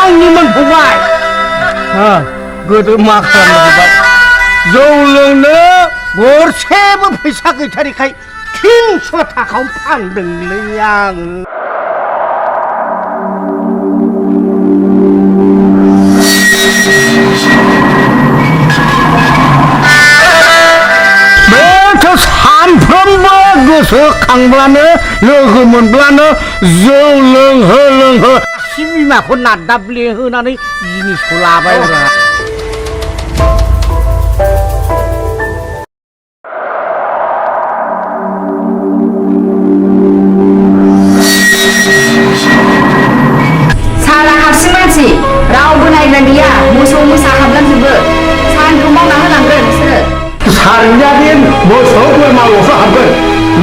आंनिमोन फंबाय गोदो मा खालामनो जौ लोंनो गरसेबो फैसा गैथारिखाय 300 थाखायाव फानदोंलै आङो सानफ्रोमबो गोसोखांब्लानो लोगो मोनब्लानो जौ लोंहो आसि बिमाखौ नादाब्ले होनानै जिनिसखौ लाबाय सारा हारसिं मानसि रावबो नायग्रा गैया मोसौ मोसा हाबलांजोबो सानखौ मावना होनांगोन नोंसोरो सानजादिन मोसौ बोरमाल'सो हाबगोन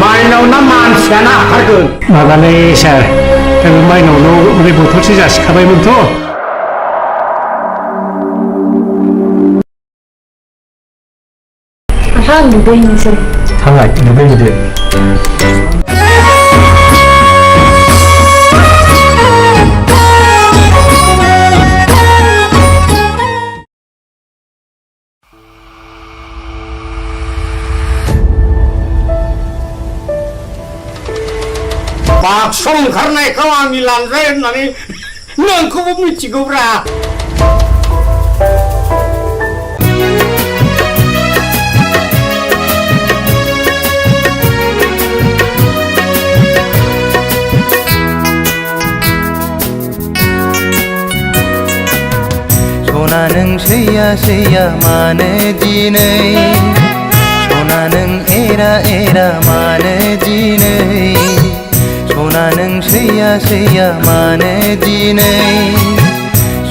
माइनाव ना मानसियानो हाबथारगोन माबालै सार माइनावनाव ओरै बथलसे जासिखाबायमोनथ'। आं दुगैहैनोसै। थांलाय दुगैहैदो। बाक्स ओंखारनायखौ आंनि लांजाय होननानै नोंखौबो मिथिगौब्रा। सना नों सैया सैया मानो दिनै सना नों एरा एरा मानो दिनै सना नों सैया सैया मानो दिनै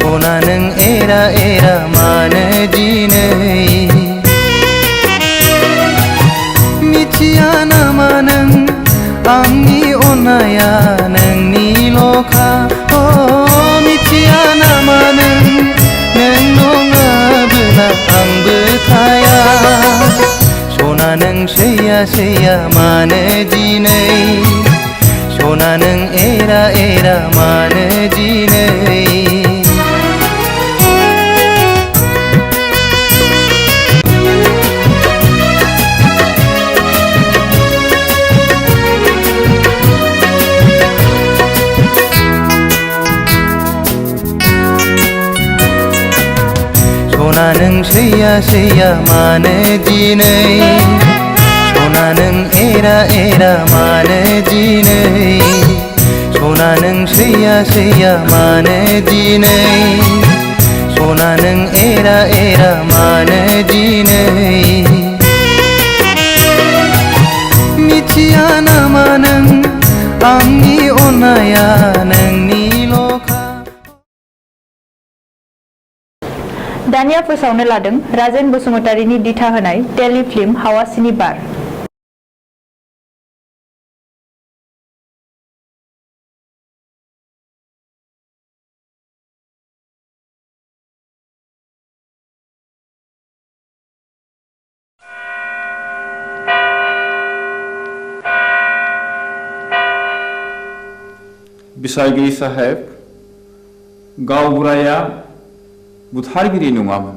सना नों एरा एरा मानो दिनै मिथिया नामा नों आंनि अननाया नोंनिल'खा मिथिया नामा नों नङाबोला आंबो थाया सना नों सैया सैया मानो दिनै सना नों एरा एरा मानो दिनै सना नों सैया सैया मानो दिनै सना नों एरा एरा मानो दिनै सना नों सैया सैया मानो दिनै सना नों एरा एरा मानो दिनै मिथिया नामा नों आंनि अननाया नोंनिल'खा। दानिया फोसावनो लादों राजेन बसुमतारीनि दिथा होनाय टेलिफिल्म हावासिनि बार। बिसायगिरि साहेब, गावबुराया बुथारगिरि नङामोन।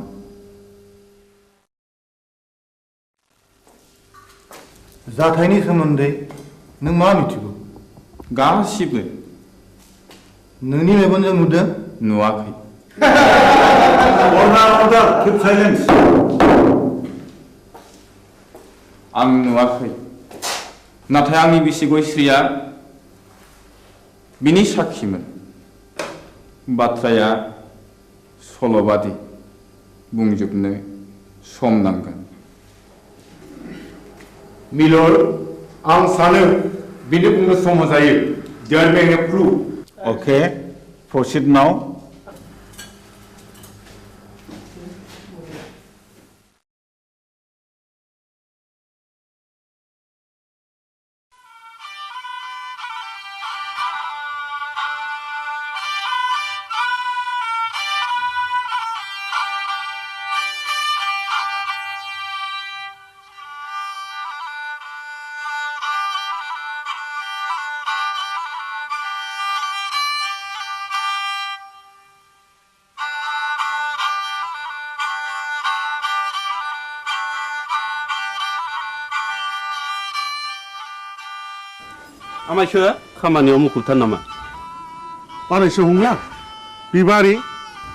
जाथायनि सोमोन्दै नों मा मिथिगौ? गासिबो। नोंनि मेगनजों नुदों? नुवाखै। आं नुवाखै, नाथाय आंनि बिसि गयस्रिया बिनि साखिमोन। बाथ्राया सल'बादि, बुंजोबनो सम नांगोन। मिलर, आं सानो बिनो बुंनो सम जायो। There may be a clue. Okay, proceed now. आमायसो खामानियाव मुखुबथार नामा? बारायसो हंला बिबारि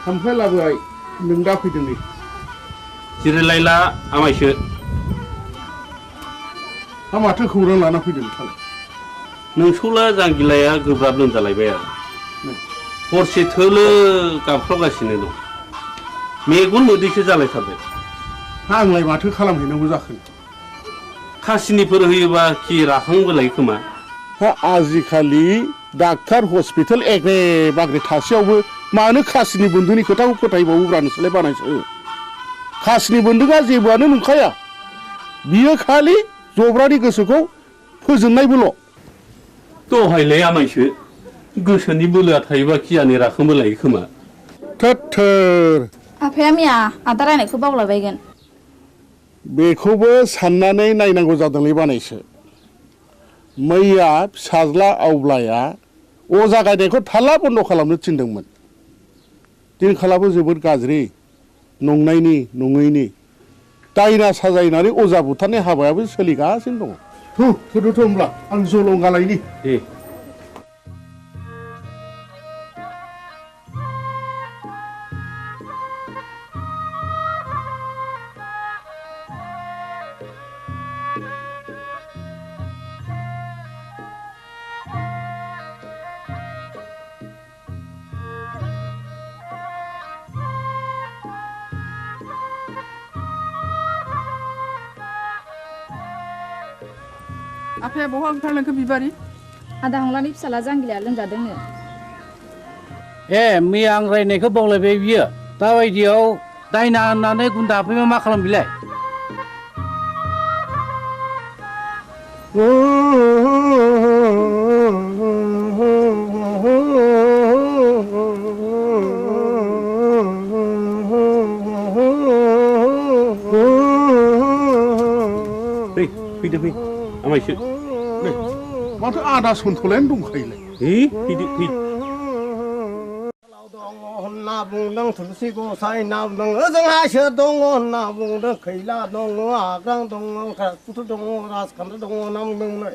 खामफ्लाय लाबोबाय नों दा फैदों नै। जिरायलायला आमायसो। हा माथो खौरां लाना फैदों नोंथाङालाय? नोंसौला जांगिलाया गोब्राब लोमजालायबाय आरो हरसे थोलो गाबख्रावगासिनो दं। मेगन मोदैसो जालायथारबाय। आंलाय माथो खालामहैनांगौ जाखो? खासिनिफोर होयोबा खि राखांबोलाय खोमा। हा आजिखालि डाक्टार हस्पिटाल एग्रे बाग्रे थासेयावबो मानो खासिनि बन्दुनि खोथाखौ फोथायबावोब्रा नोंसोरलाय बानायसो? खासिनि बन्दुकआ जेबोआनो नंखाया, बियो खालि जब्रानि गोसोखौ फोजोननायबोल'। दहायलाय आमायसो गोसोनि बोलोआ थायोबा खियानि राखोमबो लायो खोमा। थोर आफाया मिया आदा रायनायखौ बावलाबायगोन। बेखौबो साननानै नायनांगौ जादोंलै बानायसो। मैया फिसाज्ला आवब्लाया अजा गायनायखौ थाला बन्द खालामनो थिनदोंमोन। दिनखालाबो जोबोद गाज्रि, नंनायनि नङैनि दायना साजायनानै अजा बुथारनाय हाबायाबो सोलिगासिनो दङ। थुदोथ' होमब्ला आं जलंगालायनि। दे आफाया बहा ओंखारलांखो बिबारि? आदा हंलानि फिसाला जांगिलाया लोमजादोंनो। ए मैया आं रायनायखौ बावलायबाय बियो। दाबायदियाव दायना होननानै गुन्दा हाबफैबा मा खालाम बिलाय? फैदो फै आमायसो। माथो आदा सन्थलायानो दंखायोलाय। फैदो फै। होनना बुंदों थुलसि गसाइ ना बुंदों ओजोंहायसो दङ होनना बुंदों खैला दङ आग्रां दङ कुथु दङ राजखान्थि दङ होनना बुंदों।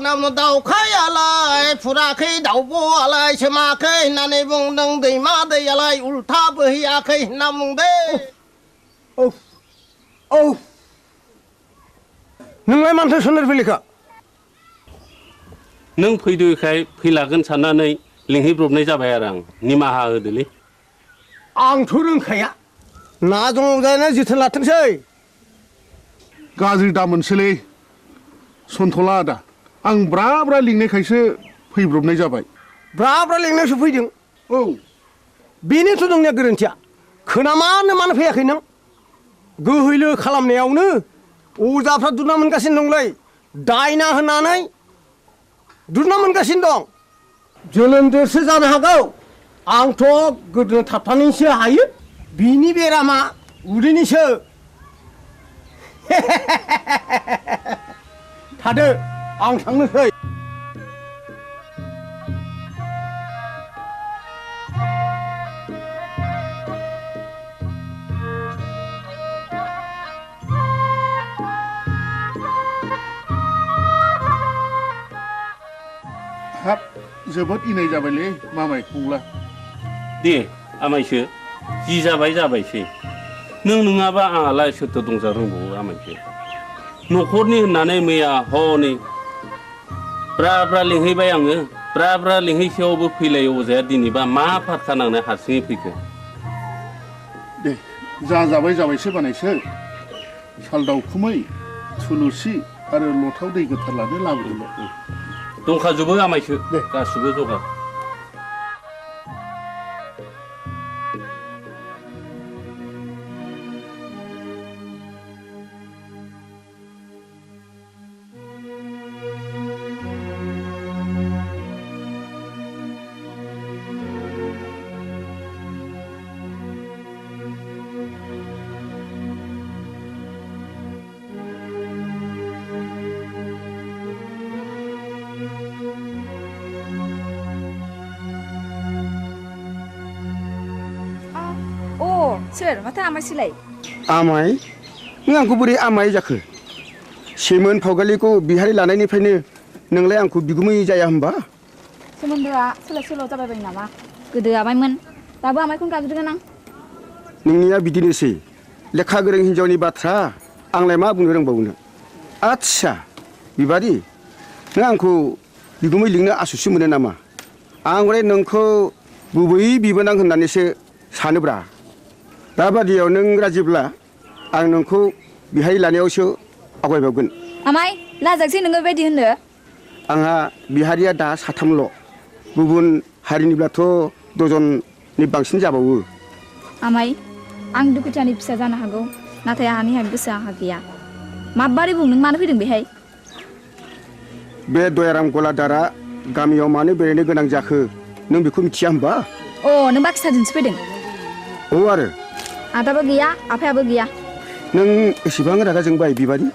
नाम दाउखायालाय फुराखै दाउब'आलाय सोमाखै होननानै बुंदों दैमा दैयालाय उल्था बोहैयाखै होनना बुंदों। नोंलाय मानोथो सोनार फैलिखा? नों फैदोखाय फैलागोन साननानै लिंहैब्रबनाय जाबाय आरो आं। निमाहा होदोलै। आंथ' रोंखाया ना दंजानो जोथोन लाथोंसै। गाज्रि दामोनसोलै सन्थला आदा, आं ब्रा ब्रा लिंनायखायसो फैब्रबनाय जाबाय। ब्रा ब्रा लिंनायसो फैदों? औ बेनोथ' नोंनिया गोरोन्थिया। खोनामानो मानो फैयाखै नों? गोहैलो खालामनायावनो अजाफ्रा दुना मोनगासिनो दंलै। दायना होननानै दुना मोनगासिनो दं। जोनोमदेरसो जानो हागौ। आंथ' गोदो थाबथानानैसो हायो। बिनि बेरामा उदैनिसो। थादो आं थांनोसै। हाब जोबोद इनाय जाबायलै मामाय फंला। दे आमायसो जि जाबाय जाबायसै। नों नङाबा आंहालाय सोरथो दंजा रोंबावो आमायसो। न'खरनि होननानै मैया हनै ब्रा ब्रा लिंहैबाय आङो। ब्रा ब्रा लिंहैसेयावबो फैलाय अजाया दिनैबा मा फारखा नांनाय हारसिङै फैखो? दे जा जाबाय जाबायसो बानायसो। साल दाउखुमै थुलुसि आरो लथाव दै गोथार लानो लाबोदोंमोन। दंखाजोबो आमायसो गासिबो जगार। सोर माथो आमायसोलाय? आमाय? नों आंखौ बोरै आमाय जाखो? सेमोन फावगालिखौ बिहारि लानायनिफ्रायनो नोंलाय आंखौ बिगुमै जाया होमबा? सोमोन्दोआ सोलाय सोल' जाबायबाय नामा? गोदो आमायमोन, दाबो आमायखौनो गाबज्रिगोन आं। नोंनिया बिदिनोसै। लेखा गोरों हिन्जावनि बाथ्रा आंलाय मा बुंनो रोंबावनो। आच्छा बिबारि, नों आंखौ बिगुमै लिंनो आसुसि मोनो नामा? आं हले नोंखौ गुबै बिबोनां होननानैसो सानोब्रा। दाबादियाव नों राजिब्ला आं नोंखौ बिहाय लानायावसो आवगायबावगोन। आमाय लाजागसै नोङो बेबायदि होननो। आंहा बिहारिया दा साथामल'। गुबुन हारिनिब्लाथ' दजननि बांसिन जाबावो। आमाय आं दुखुथियानि फिसा जानो हागौ, नाथाय आहानि गोसोआ आंहा गैया। माबारै बुं नों मानो फैदों बेहाय? बे दयाराम गलादारा गामियाव मानो बेरायनो गोनां जाखो नों बेखौ मिथिया होमबा? अ नों बाक्साजोंसो फैदों? औ आरो आदाबो गैया आफायाबो गैया। नों एसेबां रागा जोंबाय बिबारि?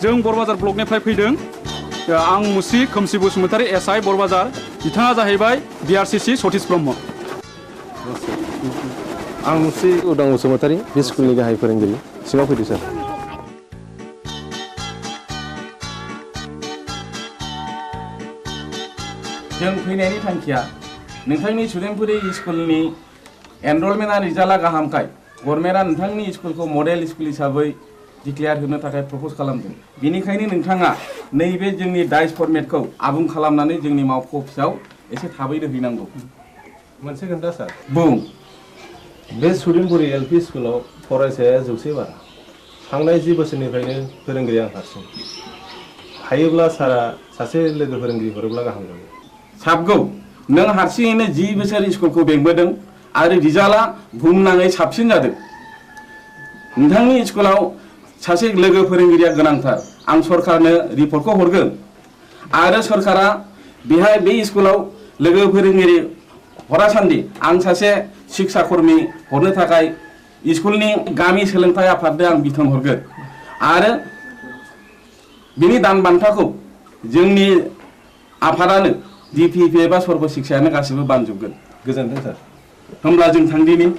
जों बरबाजार ब्लकनिफ्राय फैदों। आं मुस्रि खोमसि बसुमतारी एसआइ बरबाजार, बिथाङा जाहैबाय बिआरसिसि सतीश ब्रह्म। आं मुस्रि उदां बसुमतारी बे स्कुलनि गाहाय फोरोंगिरि। सिङाव फैदो सार। जों फैनायनि थांखिया नोंथांनि सुदेमपुरि स्कुलनि एनरलमेन्टआ रिजाल्टआ गाहामखाय गभर्नमेन्टआ नोंथांनि स्कुलखौ मडेल स्कुल हिसाबै डिक्लेयार होनो थाखाय प्रप'ज खालामदों। बेनिखायनो नोंथाङा नैबे जोंनि डाइस फर्मेटखौ आबुं खालामनानै जोंनि मावख' अफिसाव एसे थाबैनो हैनांगौ। मोनसे खोन्था सार। बुं। बे सुदेमपुरि एलपि स्कुलाव फरायसाया 100 बारा। थांनाय 10 बोसोरनिफ्रायनो फोरोंगिरि आं हारसिं। हायोब्ला सारा सासे लोगो फोरोंगिरि हरोब्ला गाहाम जागौ। साबगौ, नों हारसिङैनो 10 बोसोर स्कुलखौ बेंबोदों आरो रिजाल्टआ बुहुमनाङै साबसिन जादों। नोंथांनि स्कुलाव सासे लोगो फोरोंगिरिया गोनांथार। आं सरकारनो रिपर्टखौ हरगोन आरो सरकारा बेहाय बे स्कुलाव लोगो फोरोंगिरि हरासान्दि आं सासे शिक्षा कर्मी हरनो थाखाय स्कुलनि गामि सोलोंथाइ आफादनो आं बिथोन हरगोन आरो बिनि दान बान्थाखौ जोंनि आफादानो डिपिपि एबा सर्ब शिक्षायानो गासिबो बानजोबगोन। गोजोनथों सार। होमब्ला जों थांदिनि।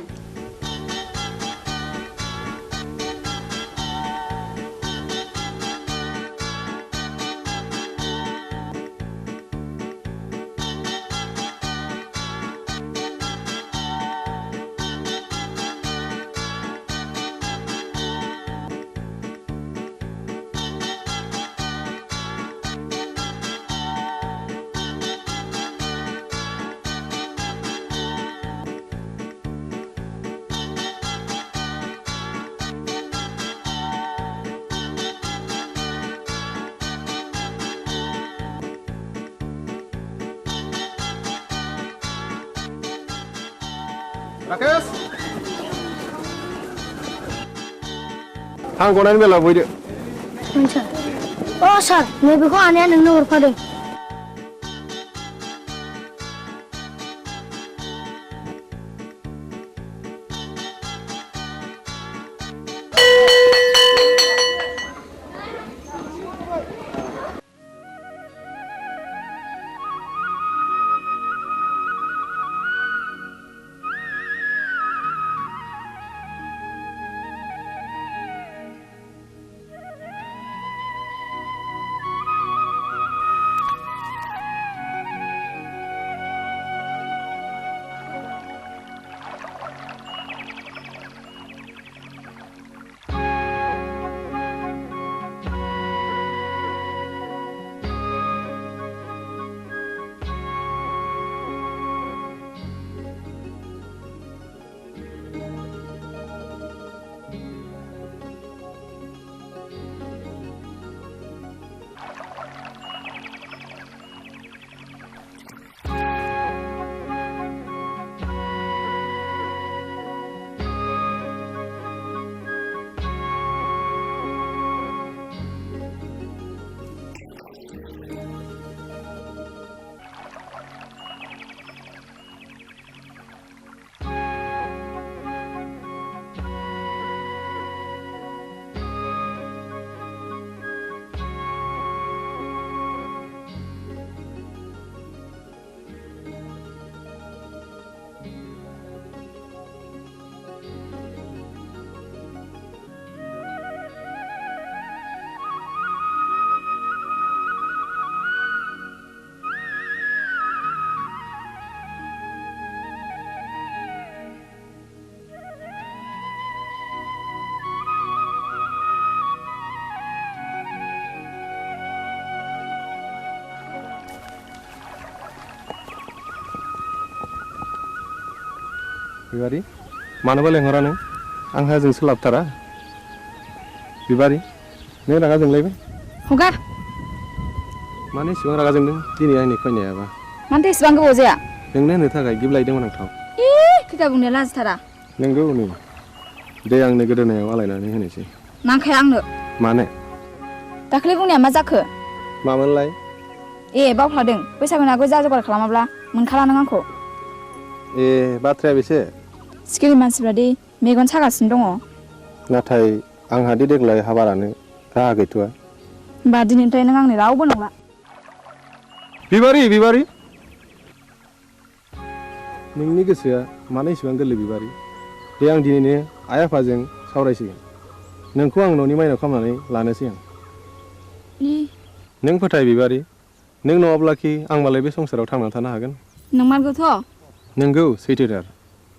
राकेश आं गनायनि बेलायाव बयदो। अ सार नैबेखौ आनैया नोंनो हरफादों। बिबारि मानोबा लेंहरा नों आंहा जों सोलाबथारा बिबारि नों रागा जोंलायबाय हगार मानो इसेबां रागा जोंदों दिनै आंनि फैनायाबा मानोथो एसेबां गोबाव जाया नोंनो होनो थाखाय गिफ्ट लायदोंमोन आं थाव खोथा बुंनाया लाजिथारा नोंगौ नै दे आंनो गोदोनायाव आलायनानै होनोसै नांखाया आंनो मानो दाख्लै बुंनाया मा जाखो मामोनलाय ए बावफ्लादों बैसागुनि आगोल जा जगार खालामाब्ला मोनखाला नों आंखौ ए बाथ्राया बेसे सिखिरि मानसिफ्रा दि मेगन सागासिनो दङ नाथाय आंहादि देग्लाय हाबा लानो राहा गैथ'आ होमबा दिनैनिफ्राय नों आंनि रावबो नंला बिबारि बिबारि नोंनि गोसोआ मानो इसेबां गोरलै बिबारि दे आं दिनैनो आइ आफाजों सावरायसिगोन नोंखौ आं न'नि माइनाव खालामनानै लानोसै आं नों फोथाय बिबारि नों नङाब्लाखि आं मालाय बे संसाराव थांनानै थानो हागोन नंमारगौथ' नोंगौ सैथोथार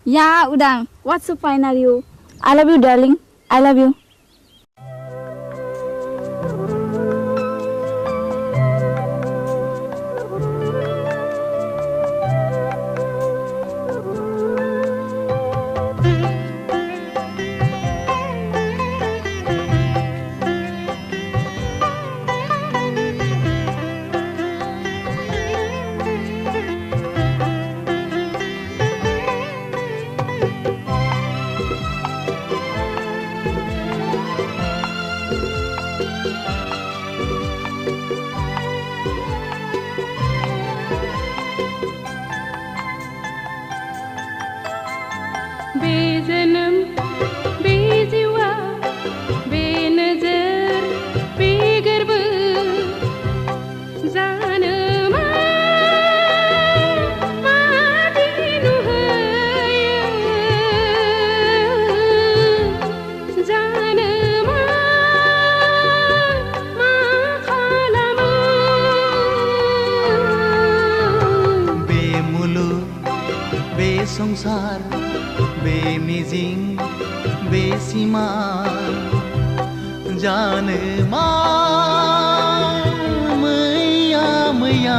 या उदां what's so fine are you I love you darling I love you बेजनम बेजिवा बेनजर बेगर्ब जानो मादिनु जानो मा खालामो बे मुलुग बे संसार बे मिजिं बे सिमा जानो मा मैया मैया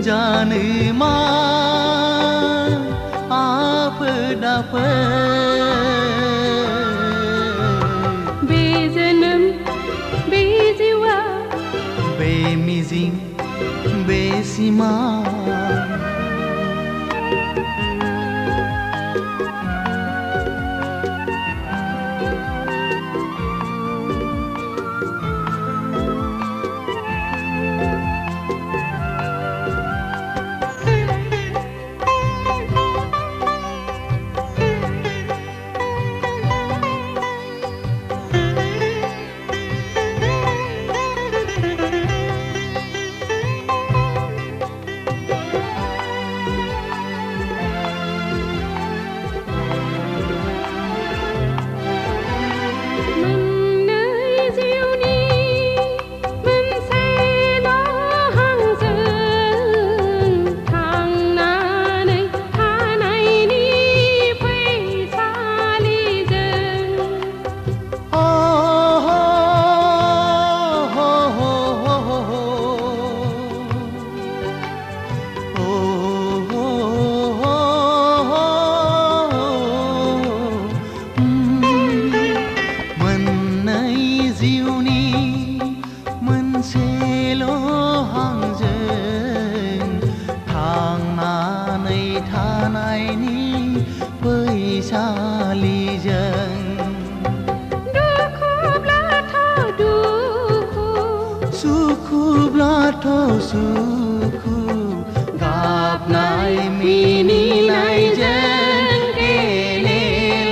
जानो मा आफोद बे जोनोम बे जिउआ बे मिजिं बे सिमा सुखु गाबनाय मिनिनायजों गेलेलांगोन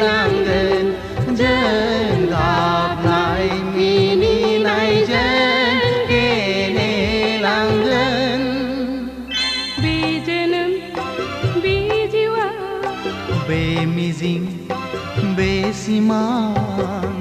जों गाबनाय मिनिनायजों गेलेलांगोन बे जोनोम बे जिउआ बे मिजिं बे सिमां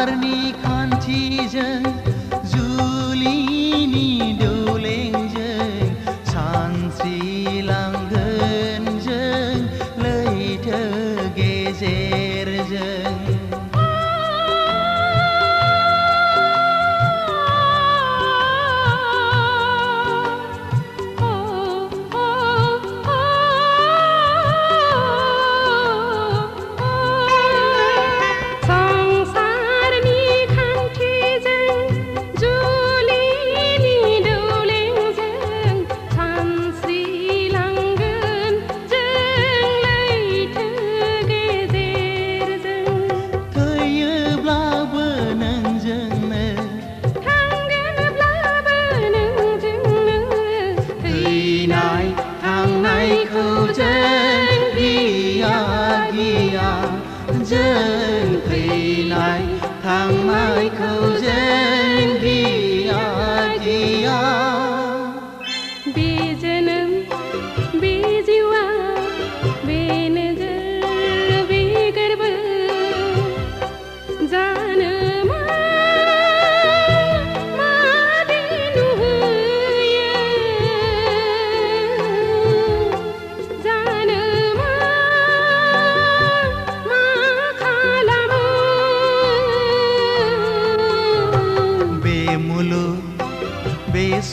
संसारनि खान्थिजों जुलिनि दौलेंजों सानस्रिलांगोन जों लैथो गेजेरजों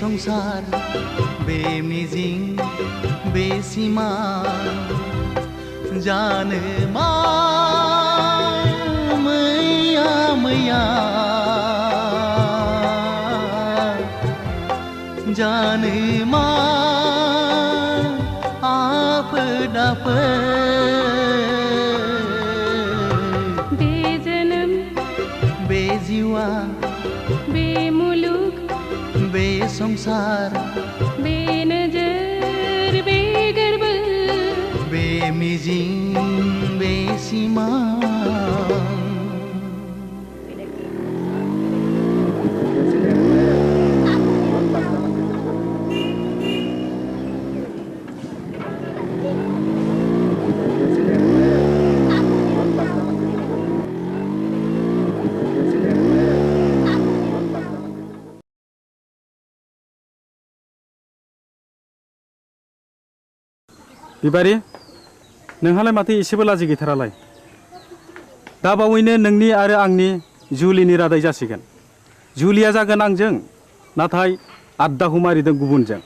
संसार बे मिजिं बे सिमा जानो मा मैया मैया जानो मा आफोद आफोद बे जोनोम बे जिउआ बे मुलुग बे संसार बे नजर बे गोर्बो बे मिजिं बे सिमा बिबारि नोंहालाय माथो एसेबो लाजि गैथारालाय दा बावैनो नोंनि आरो आंनि जुलिनि रादाय जासिगोन जुलिया जागोन आंजों नाथाय आद्दाखौ मारिदों गुबुनजों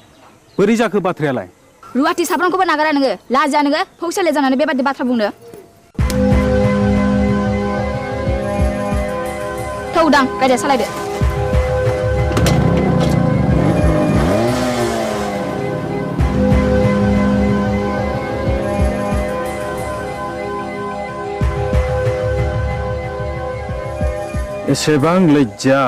बोरै जाखो बाथ्रायालाय रुवाथि साब्रांखौबो नागारा नोङो लाजिया नोङो फौसाले जानानै बेबादि बाथ्रा बुंनो थौदां गारिया सालायदो एसेबां लज्जा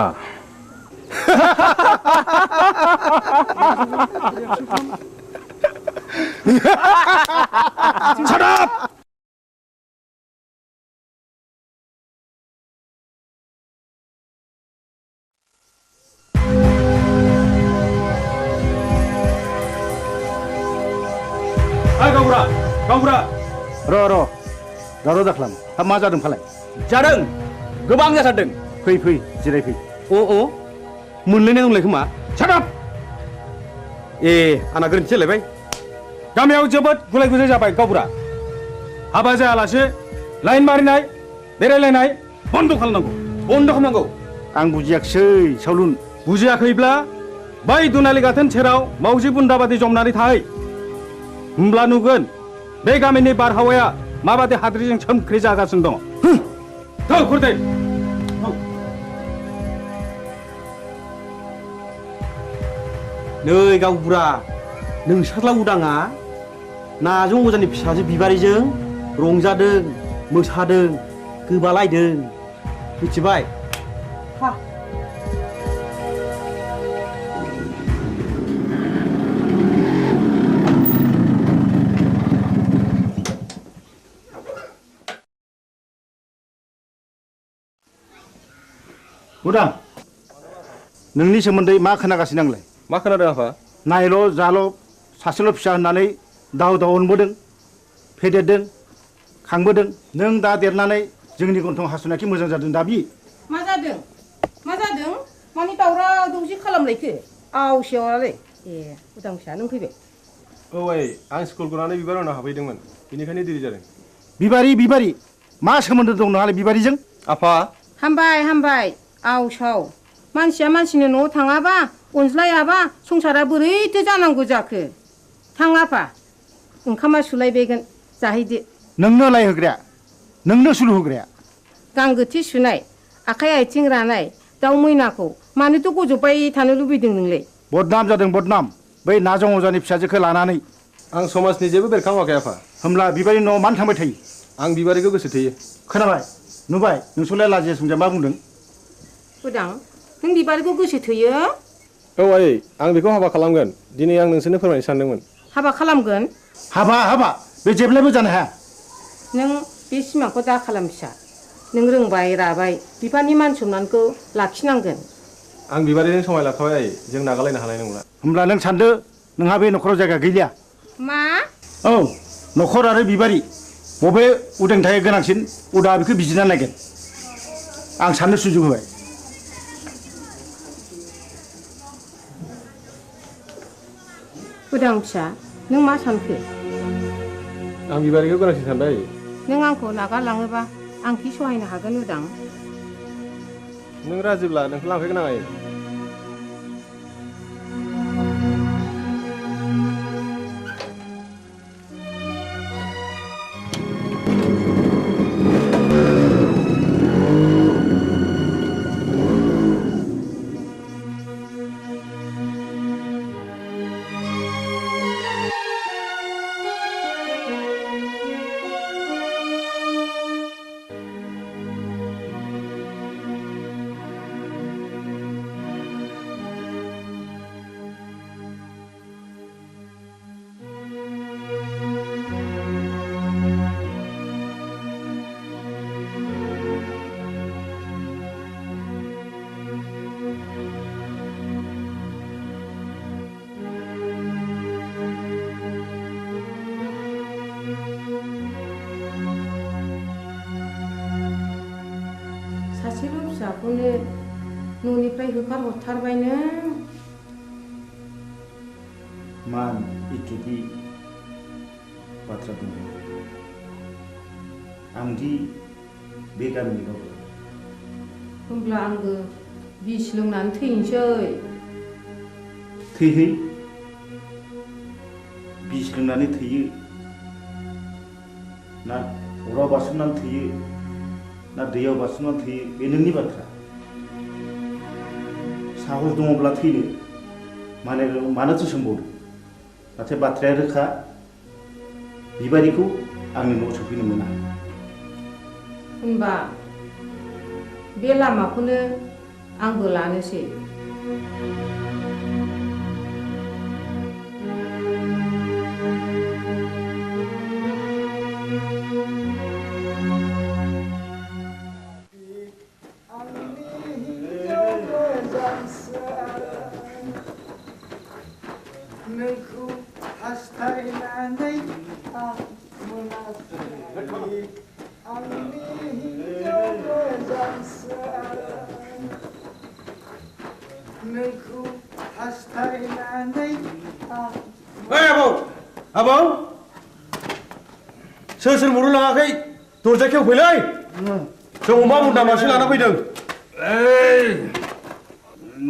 Shut up! गावबुरा गावबुरा र' दावराव दाख्लाम मा जादों फालाय जादों गोबां जाथारदों फै जिरायफै अ मोनलायनाय दंलाय खोमा सादाब ए आंना गोरोन्थि जालायबाय गामियाव जोबोद गुलाय गुजाय जाबाय गावबुरा हाबा जायालासे लाइन मारिनाय बेरायलायनाय बन्द खालामनांगौ आं बुजियाखिसै सावलुन बुजियाखैब्ला बै दुनालि गाथोन सेराव मावजि बुन्दाबादि जमनानै थाहै होमब्ला नुगोन बे गामिनि बारहावाया माबादि हाद्रिजों सोमख्रि जागासिनो दङ थौ खुरदै नै गावबुरा नोंसारला उदाङा नाजों अजानि फिसाजो बिबारिजों रंजादों मोसादों गोबालायदों मिथिबाय उदां नोंनि सोमोन्दै मा खोनागासिनो आंलाय मा खोनादों आफा नायल' जाल' सासेल' फिसा होननानै दाव अनबोदों फेदेरदों खांबोदों नों दा देरनानै जोंनि गन्थं हास'नायखि मोजां जादों दाबि मा जादों जादों मा जादों मानि दावराव दावसि खालामलायखो आवसेवालाय ए उदां फिसा नों फैबाय औ आइ आं स्कुल गनानै बिबार उनाव हाबहैदोंमोन बेनिखायनो देरि जादों बिबारि मा सोमोन्दो दं नोंहालाय बिबारिजों आफा हामबाय आवसाव मानसिया मानसिनि न'आव थाङाबा अनज्लायाबा संसारा बोरैथो जानांगौ जाखो थां आफा ओंखामा सुलायबायगोन जाहैदो नोंनो लायहोग्राया नोंनो सुलु होग्राया गांगोथि सुनाय आखाइ आथिं रानाय दाउ मैनाखौ मानोथो गजबबाय थानो लुबैदों नोंलाय बदनाम जादों बदनाम बै नाजं अजानि फिसाजोखौ लानानै आं समाजनि जेबो बेरखाङाखै आफा होमब्ला बिबारि न'आव मानो थांबाय थायो आं बिबारिखौ गोसो थोयो खोनाबाय नुबाय नोंसोरलाय लाजिया सोंजा मा बुंदों उदां नों बिबारिखौ गोसो थोयो औ आइ आं बेखौ हाबा खालामगोन दिनै आं नोंसोरनो फोरमायनो सानदोंमोन हाबा खालामगोन हाबा बे जेब्लायबो जानो हाया नों बे सिमांखौ दा खालाम फिसा नों रोंबाय राबाय बिफानि मान सनमानखौ लाखिनांगोन आं बिबारिजों समाय लाखाबाय आइ जों नागारलायनो हानाय नंला होमब्ला नों सानदो नोंहा बे न'खराव जायगा गैलिया मा औ न'खर आरो बिबारि बबे उदांथाया गोनांसिन उदा बेखौ बिजिरना नायगोन आं साननो सुजुग होबाय उदां फिसा नों मा सानखो आं बिबारिखौ गोनांसिन सानबाय नों आंखौ नागारलाङोबा आं कि सहायनो हागोन उदां नों राजिब्ला नोंखौ लांफैगोन आं आइ सासेल' फिसाखौनो न'निफ्राय होखारहरथारबाय नों मान इटुबि बाथ्रा बुंदों आंदि बे गामिनि रावबो होमब्ला आंबो बिस लोंनानै थैनोसै थैहै बिस लोंनानै थैयो ना अराव बारसोमनानै थैयो ना दैयाव बारसोमनानै थैयो बे नोंनि बाथ्रा साहस दङब्ला थैनो मानोथो सोंबावदों नाथाय बाथ्राया रोखा बिबारिखौ आंनि न'आव सफैनो मोना होनबा बे लामाखौनो आंबो लानोसै नोंखौ हास्थायनानै आं मोनाखै आंनि हिन्जाव मोजांसो नोंखौ हास्थायनानै आं आबौ सोर मरु लाङाखै दरजा खेवफैलै जों अमा बुन्दा मासे लाना फैदों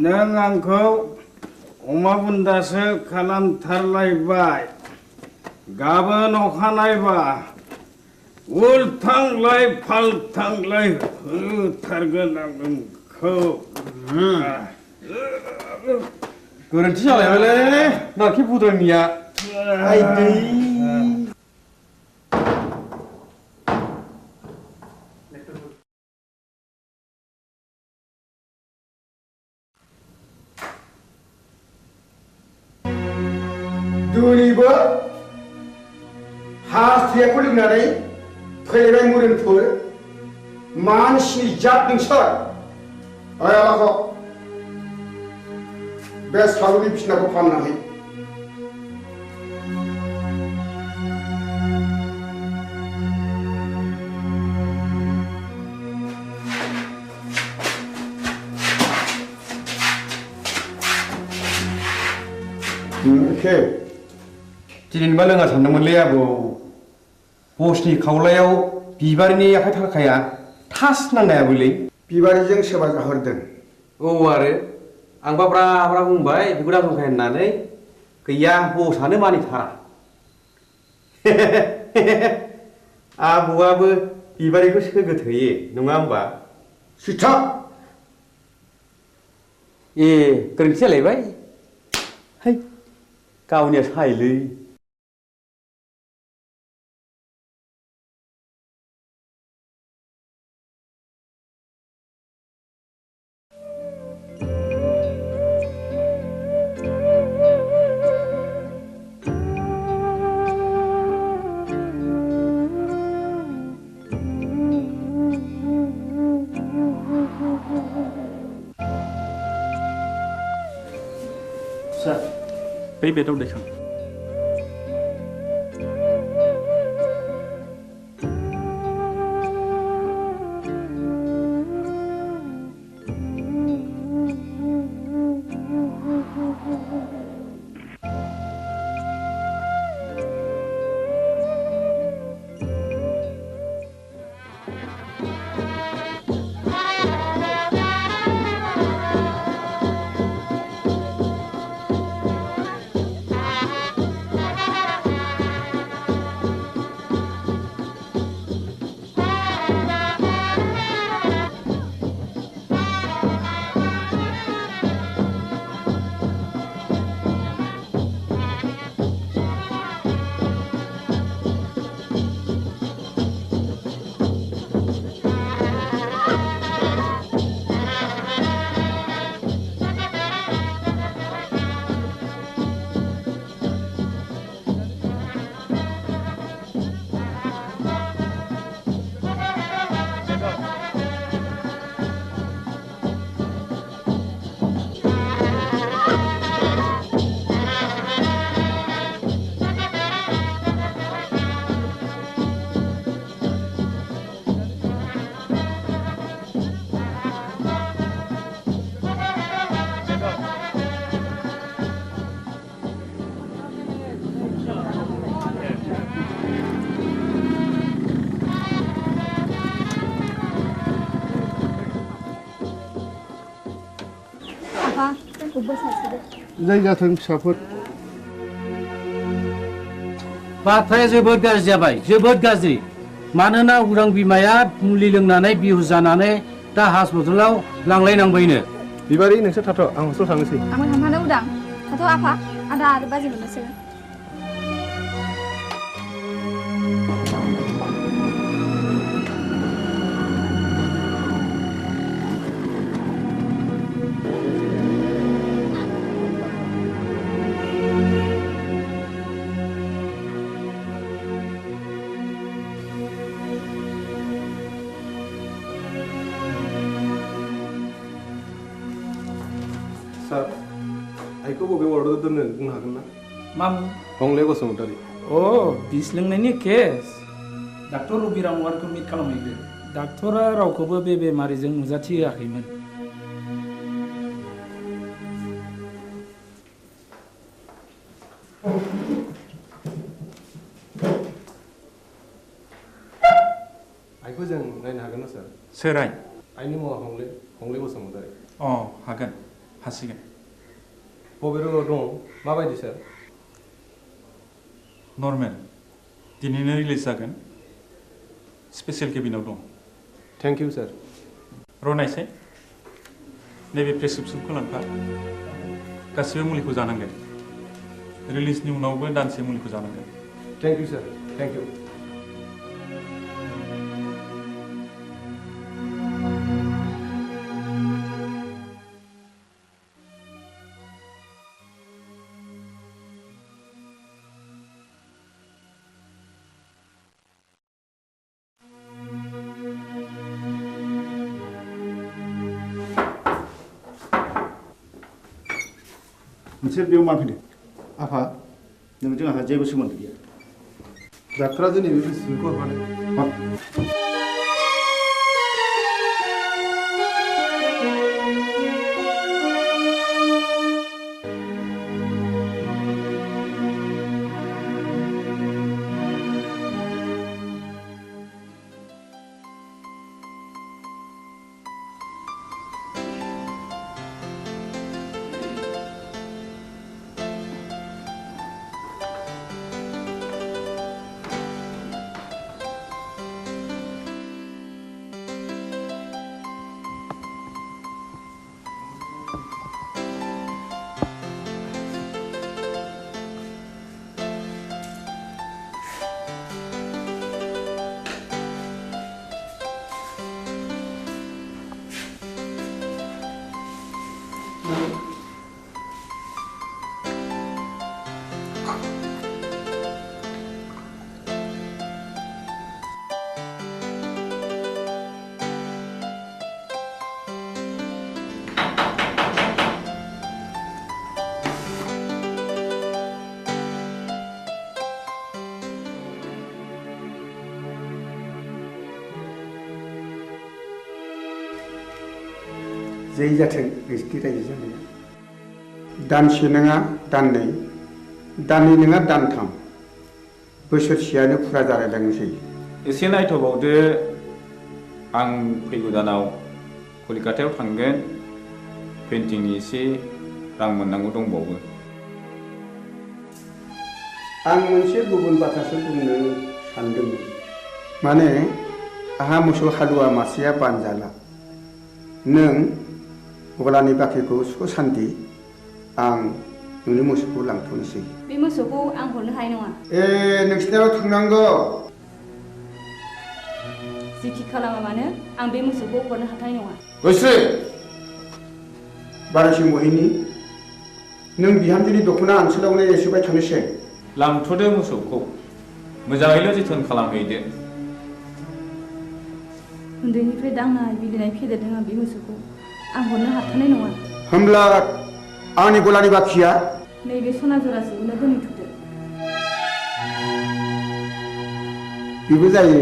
नों आंखौ अमा बुन्दासो खालामथारलायबाय गाबोन अखानायबा उल्थांलाय फाल्थांलाय होथारगोन आं नोंखौ गोरोन्थि जालायबायलै नारखि बुद्रायनिया आइदै दिनैबो हास्थायखौ लोंनानै फैबाय मुरिनफोर मानसिनि जात नोंसोर आयालाखौ बे सालुनि बिसिनाखौ फाहामनानै फैखो दिनैबा लोङा सानदोंमोनलै आबौ बसनि खावलायाव बिबारिनि आखाइ थाखाया थास नांनायाबोलै बिबारिजों सोरबा जाहरदों औ आरो आंबा ब्रा ब्रा बुंबाय बिखौ दाजंखाय होननानै गैया बसआनो मानिथारा आबौआबो बिबारिखौ सोगोथोयो नङा होमबा सिथा ए गोरोन्थि जालायबाय है गावनिया सायलै बै बेदाव दैखां जाय जाथों फिसाफोर बाथ्राया जोबोद गाज्रि जाबाय जोबोद गाज्रि मानोना उरां बिमाया मुलि लोंनानै बिहुस जानानै दा हस्पिटालाव लांलायनांबायनो बिबारि नोंसोर थाथ' आं हस्टेलाव थांनोसै आंबो थांफानो उदां थाथ' आफा आदा आरो बाजै मोननोसै सार आइखौ बबे वार्डआव दोननो बुंनो हागोन ना मामु हंले बसुमतारी अ बिस लोंनायनि केस डाक्टर रबिराम वारखौ मिट खालामहैदो डाक्टरा रावखौबो बे बेमारिजों नुजाथि होआखैमोन आइखौ जों नायनो हागोन ना सार सोर आइ आइनि मुङा हंले बसुमतारी अ हागोन हासिगोन बबे रोगाव दं माबायदि सार नर्मेल दिनैनो रिलिज जागोन स्पेसियेल केबिनाव दं थेंक इउ सार रनायसाय नैबे प्रेसक्रिप्सनखौ लांफा गासिबो मुलिखौ जानांगोन रिलिजनि उनावबो दानसे मुलिखौ जानांगोन thank you sir thank you नोंसोर बेयाव मा फैदों आफा नोंजों आंहा जेबो सोमोन्दो गैया डाक्टरा दिनै बे प्रेसक्रिप्सनखौ हरफादों जै जाथों नोंसिनि रायजो जानाया दानसे नङा दाननै दाननै नङा दानथाम बोसोरसेयानो फुरा जालायलांनोसै एसे नायथ'बावदो आं फैगौ दानाव कलिकातायाव थांगोन पेन्टिंनि एसे रां मोननांगौ दंबावो आं मोनसे गुबुन बाथ्रासो बुंनो सानदोंमोन माने आहा मोसौ हालुवा मासेया बानजाला नों गलानि बाख्रिखौ सुख सान्ति आं नोंनि मोसौखौ लांथ'नोसै बे मोसौखौ आं हरनो हानाय नङा नोंसिनाव थांनांगौ जिखि खालामा मानो आं बे मोसौखौ हरनो हाथाय नङा गोसो बारासि महिनी नों बिहामजोनि दख'ना ओनसोलावनो एसेबाय थानोसै लांथ'दो मोसौखौ मोजाङैल' जोथोन खालामहैदो उन्दैनिफ्राय दांनाय बिलिनाय फेदेरदों आं बे मोसौखौ आं हरनो हाथारनाय नङा होमब्ला आंनि गलानि बाखिया नैबे सना जरासेखौनो दोनथ'दो बेबो जायो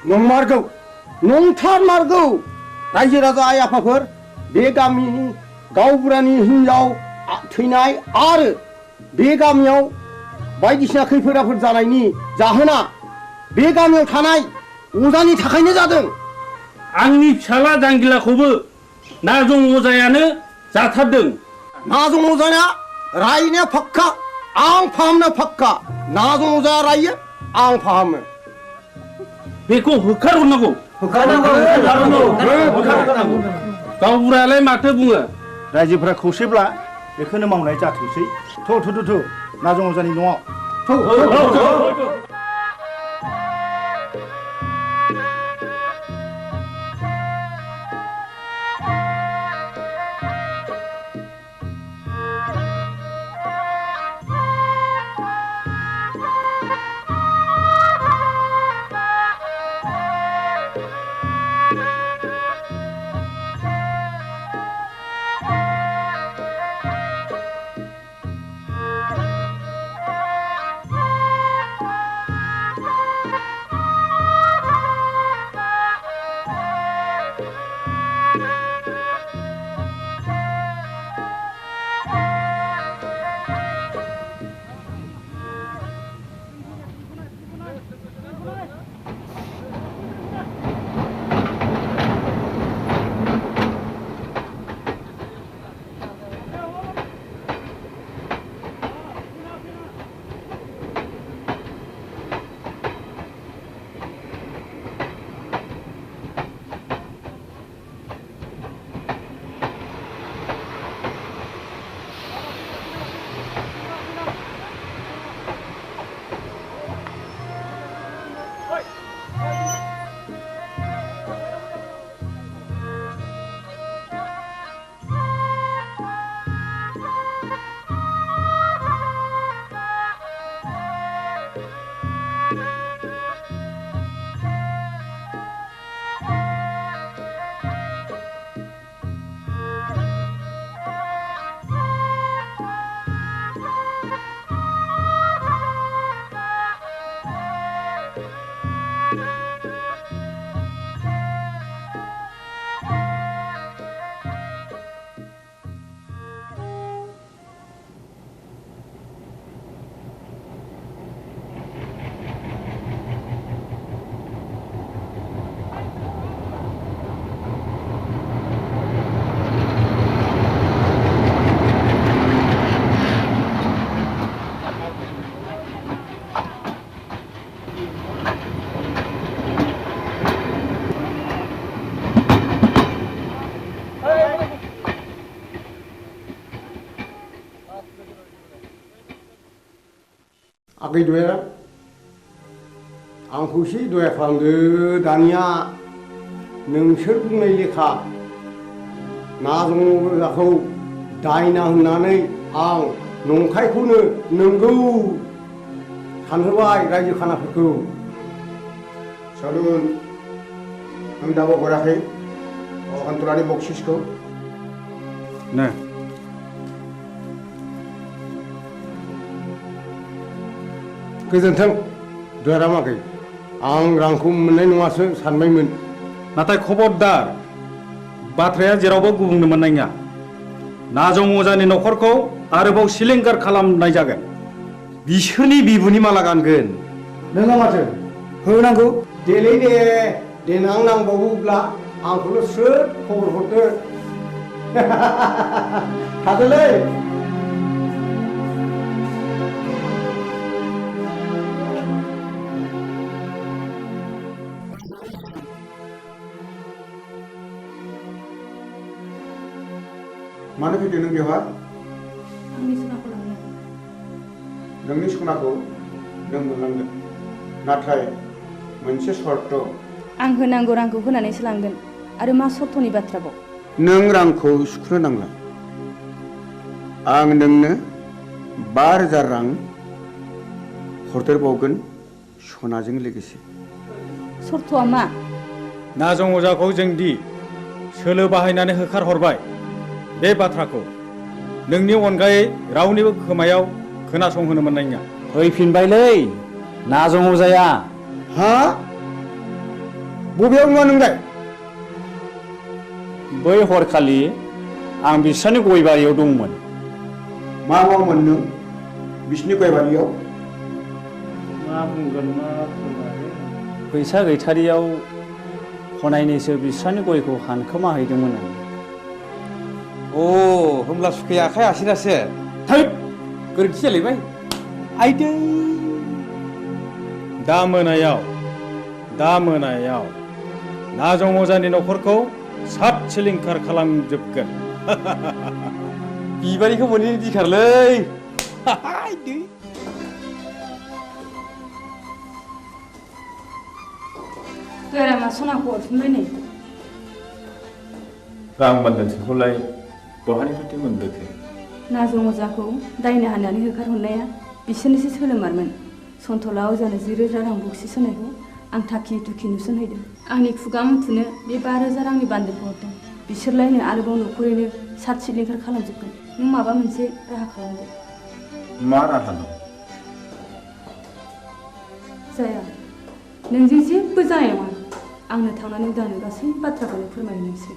नंमारगौ नंथारमारगौ रायजो राजा आइ आफाफोर बे गामिनि गावबुरानि हिनजाव थैनाय आरो बे गामियाव बायदिसिना खैफोद आफोद जानायनि जाहोना बे गामियाव थानाय अजानि थाखायनो जादों आंनि फिसाला जांगिलाखौबो नाजं अजायानो जाथारदों नाजं अजाया रायनाया फाक्का आं फाहामनो फाक्का नाजं अजाया रायो आं फाहामो बेखौ होखारहरनांगौ गावबुरायालाय माथो बुङो रायजोफोरा खौसेब्ला बेखौनो मावनाय जाथोंसै थ' नाजं अजानि न'आव आगै दुया आंखौ एसे दया खालामदो दानिया नोंसोर बुंनाय लेखा नाजंजाखौ दायना होननानै आं नंखायखौनो नंगौ सानहोबाय रायजो खानाफोरखौ सादुन आं दाबो हराखै सान्तरानि बक्सिसखौ नो गोजोन्थों दुयारामागै आं रांखौ मोननाय नङासो सानबायमोन नाथाय खबरदार बाथ्राया जेरावबो गुबुंनो मोननाय नङा नाजं अजानि न'खरखौ आरोबाव सिलिंखार खालामनाय जागोन बिसोरनि बिबुनि माला गानगोन नोंहा माथो होनांगौ देलै दे देनां नांबावोब्ला आंखौल' स्रोद खबर हरदो थादोलै मानो फैदों नों बेवहाय आंनि सनाखौ लांनो नोंनि सनाखौ नों मोनलांगोन नाथाय मोनसे सर्त आं होनांगौ रांखौ होनानैसो लांगोन आरो मा सर्तनि बाथ्राबाव नों रांखौ सुख्रनो नांला आं नोंनो 5,000 रां हरदेरबावगोन सनाजों लोगोसे सर्तआ मा नाजं अजाखौ जोंदि सोलो बाहायनानै होखारहरबाय बे बाथ्राखौ नोंनि अनगायै रावनिबो खोमायाव खोनासंहोनो मोननाय नङा फैफिनबायलै नाजं अजाया हा बबेयाव नुवा नोंलाय बै हरखालि आं बिसोरनि गय बारियाव दंमोन मा मावोमोन नों बिसिनि गय बारियाव मा बुंगोन मा फोरमायगोन फैसा गैथारियाव हनायनैसो बिसोरनि गयखौ हानखोमा हैदोंमोन आं अ होमब्ला सुखाया आखाइ आसिनासो थैद गोरोन्थि जालायबाय आइदै दा मोनायाव नाजं अजानि न'खरखौ सात सिलिंखार खालामजोबगोन बिबारिखौ मोनैनि दिखारलै दुयारामा सनाखौ हरफिनबाय नै रां बान्दानसेखौलाय बहानिफ्रायथो मोनबोखो नाजं अजाखौ दायना होननानै होखारहरनाया बिसोरनिसो सोलोमारमोन सन्थला अजानो 10,000 रां बक्सिस होनायखौ आं थाखि दुखि नुसनहैदों आंनि खुगा मुथुनो बे 5,000 रांनि बान्दोखौ हरदों बिसोरलायनो आरोबाव न'खरैनो सात सिलिंखार खालामजोबगोन नों माबा मोनसे राहा खालामदो मा राहा दं जाया नोंजों जेबो जानाय नङा आंनो थांनानै उदानो गासै बाथ्राखौनो फोरमायनोसै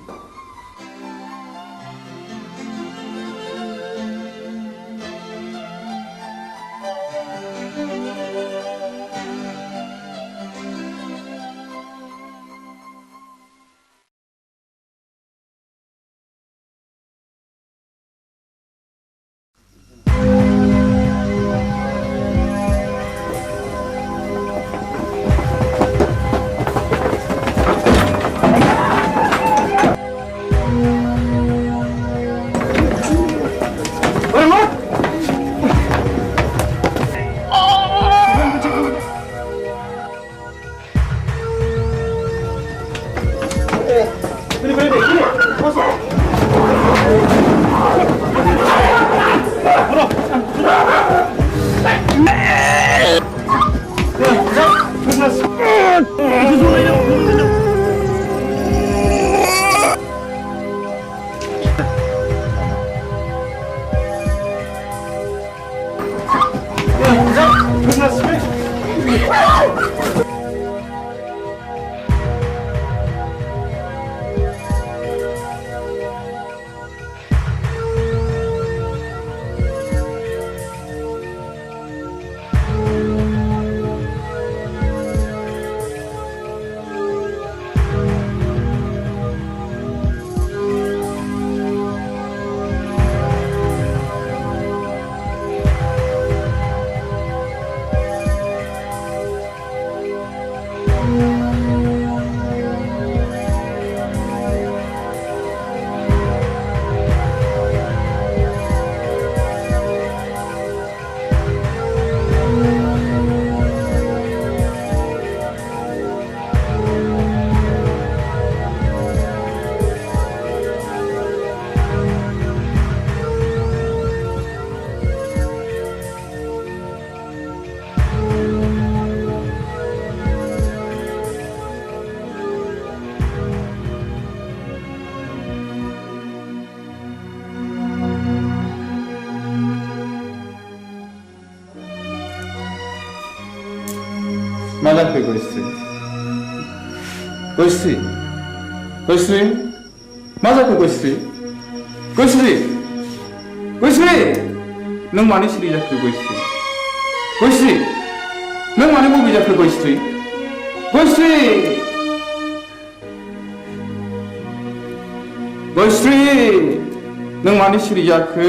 मा जाखो गयस्रि गयस्रि गयस्रि मा जाखो गयस्रि गयस्रि गयस्रि नों मानो सिरि जाखो गयस्रि गयस्रि नों मानो बबे जाखो गयस्रि गयस्रि गयस्रि नों मानो सिरि जाखो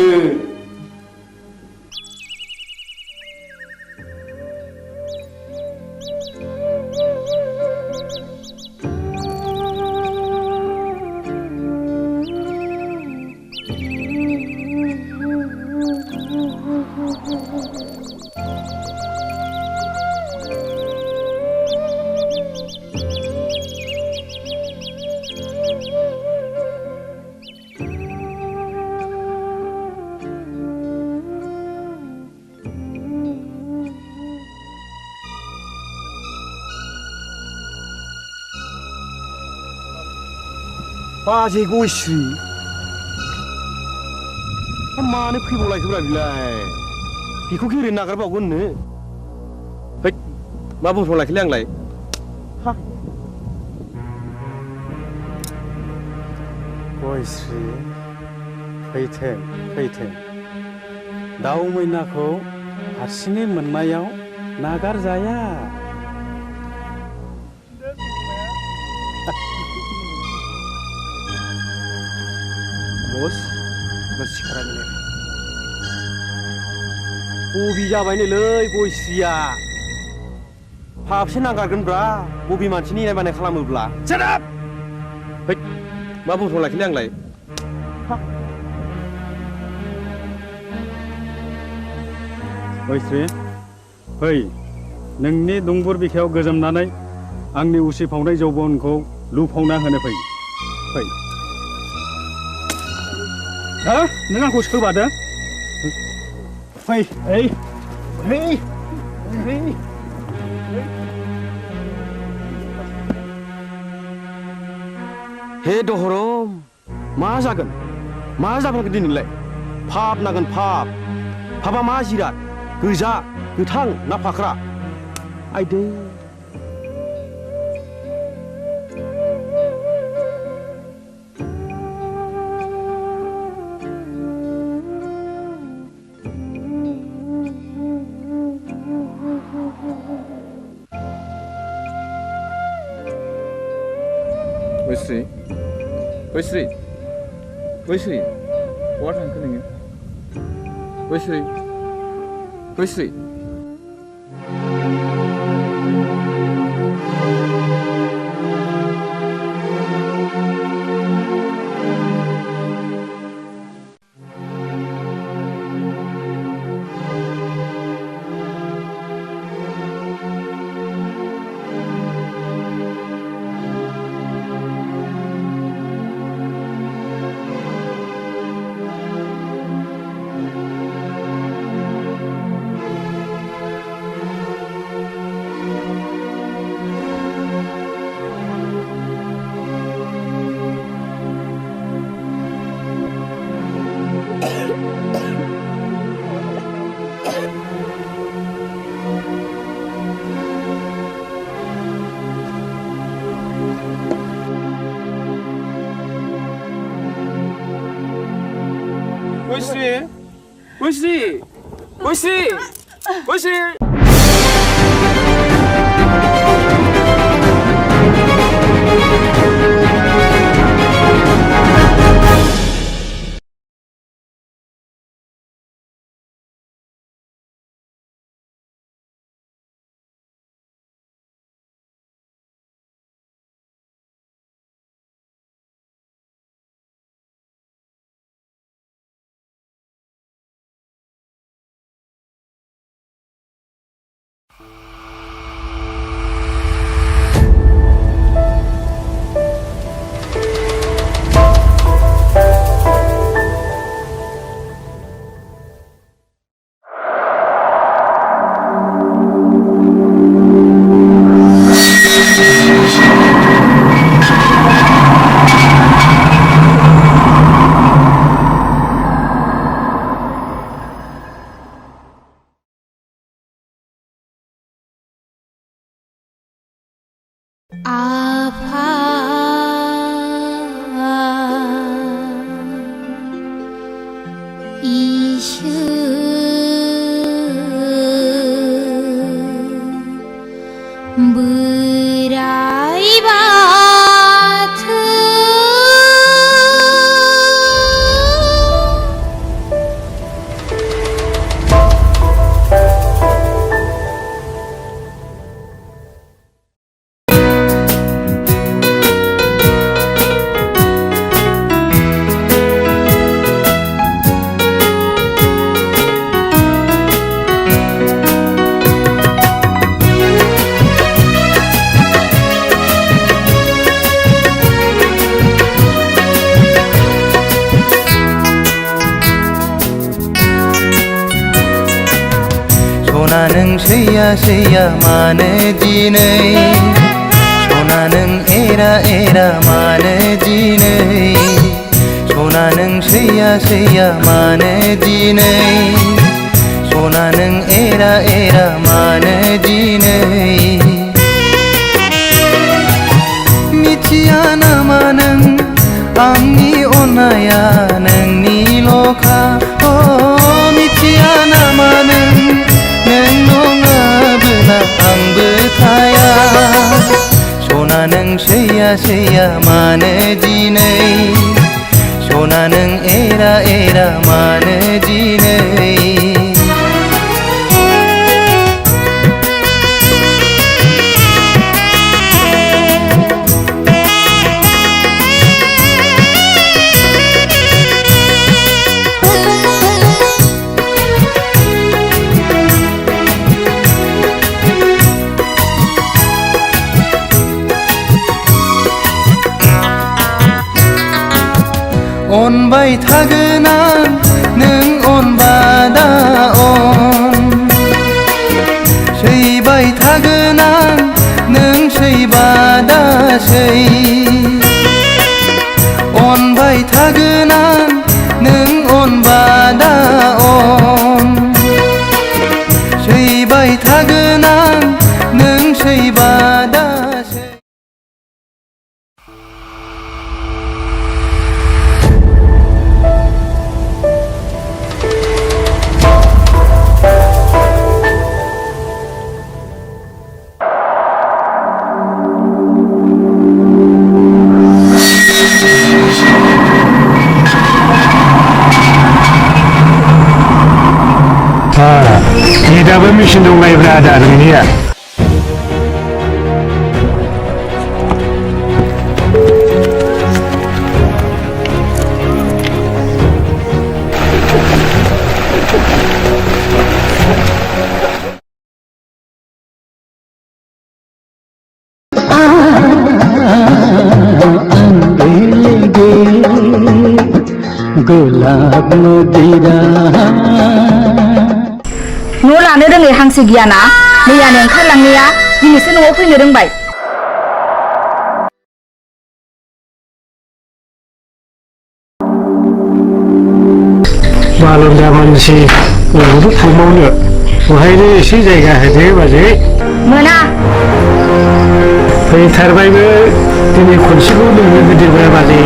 बाजै गयस्रि मानो फैबावलायखोब्रा बिलाय बेखौ ओरैनो नागारबावगोननो है मा बुंफ्रावलायखोलै आंलाय गयस्रि फैथों दाउ मैनाखौ हारसिङै मोननायाव नागारजाया बस सिखारा मिलाय बबे जाबायनोलै गयस्रिया हाबसे नागारगोनब्रा बबे मानसिनि इनाय बानाय खालामोब्ला सेराप है मा बुंफ्रावलायखोलै आंलाय गयस्रि फै नोंनि दुंबुर बिखायाव गोजोमनानै आंनि उसिफावनाय जौबनखौ लुफावना होनो फै हा नों आंखौ सोबादों फै हे दहरम मा जागोन दिनैलाय फाप नागोन फापा मा जिराद गोजा गोथां ना फाख्रा आइदै गयस्रि बहा थांखो नोङो गयस्रि गयस्रि आफा इसोर बोराइ बाथौ सना नों सैया सैया मानो दिनै सना नों एरा एरा मानो दिनै सना नों सैया सैया मानो दिनै सना नों एरा एरा मानो दिनै मिथिया नामा नों आंनि अननाया नोंनिल'खा मिथिया नामा नों नङाबोला आंबो थाया सना नों सैया सैया मानो दिनै सना नों एरा एरा मानो दिनै अनबाय थागोन आं नों अनबादा अन सैबाय थागोन आं नों सैबादा सै अनबाय थागोन आं नों अनबादा अन सैबाय थागोन आं नों सैबादा सै दाबो मेचिन दंलायब्रा आदा नोंनिया गुलाब नदीरा न' लानो रोङै हांसो गियाना मैयानो ओंखारलांनाया दिनैसो न'आव फैनो रोंबाय बालन्दा मानसि न'आवथ' थांबावनो बहायनो एसे जायगा होदो बाजै मोना फैथारबायबो दिनै खनसेखौ नोंनो होदोब्रा बाजै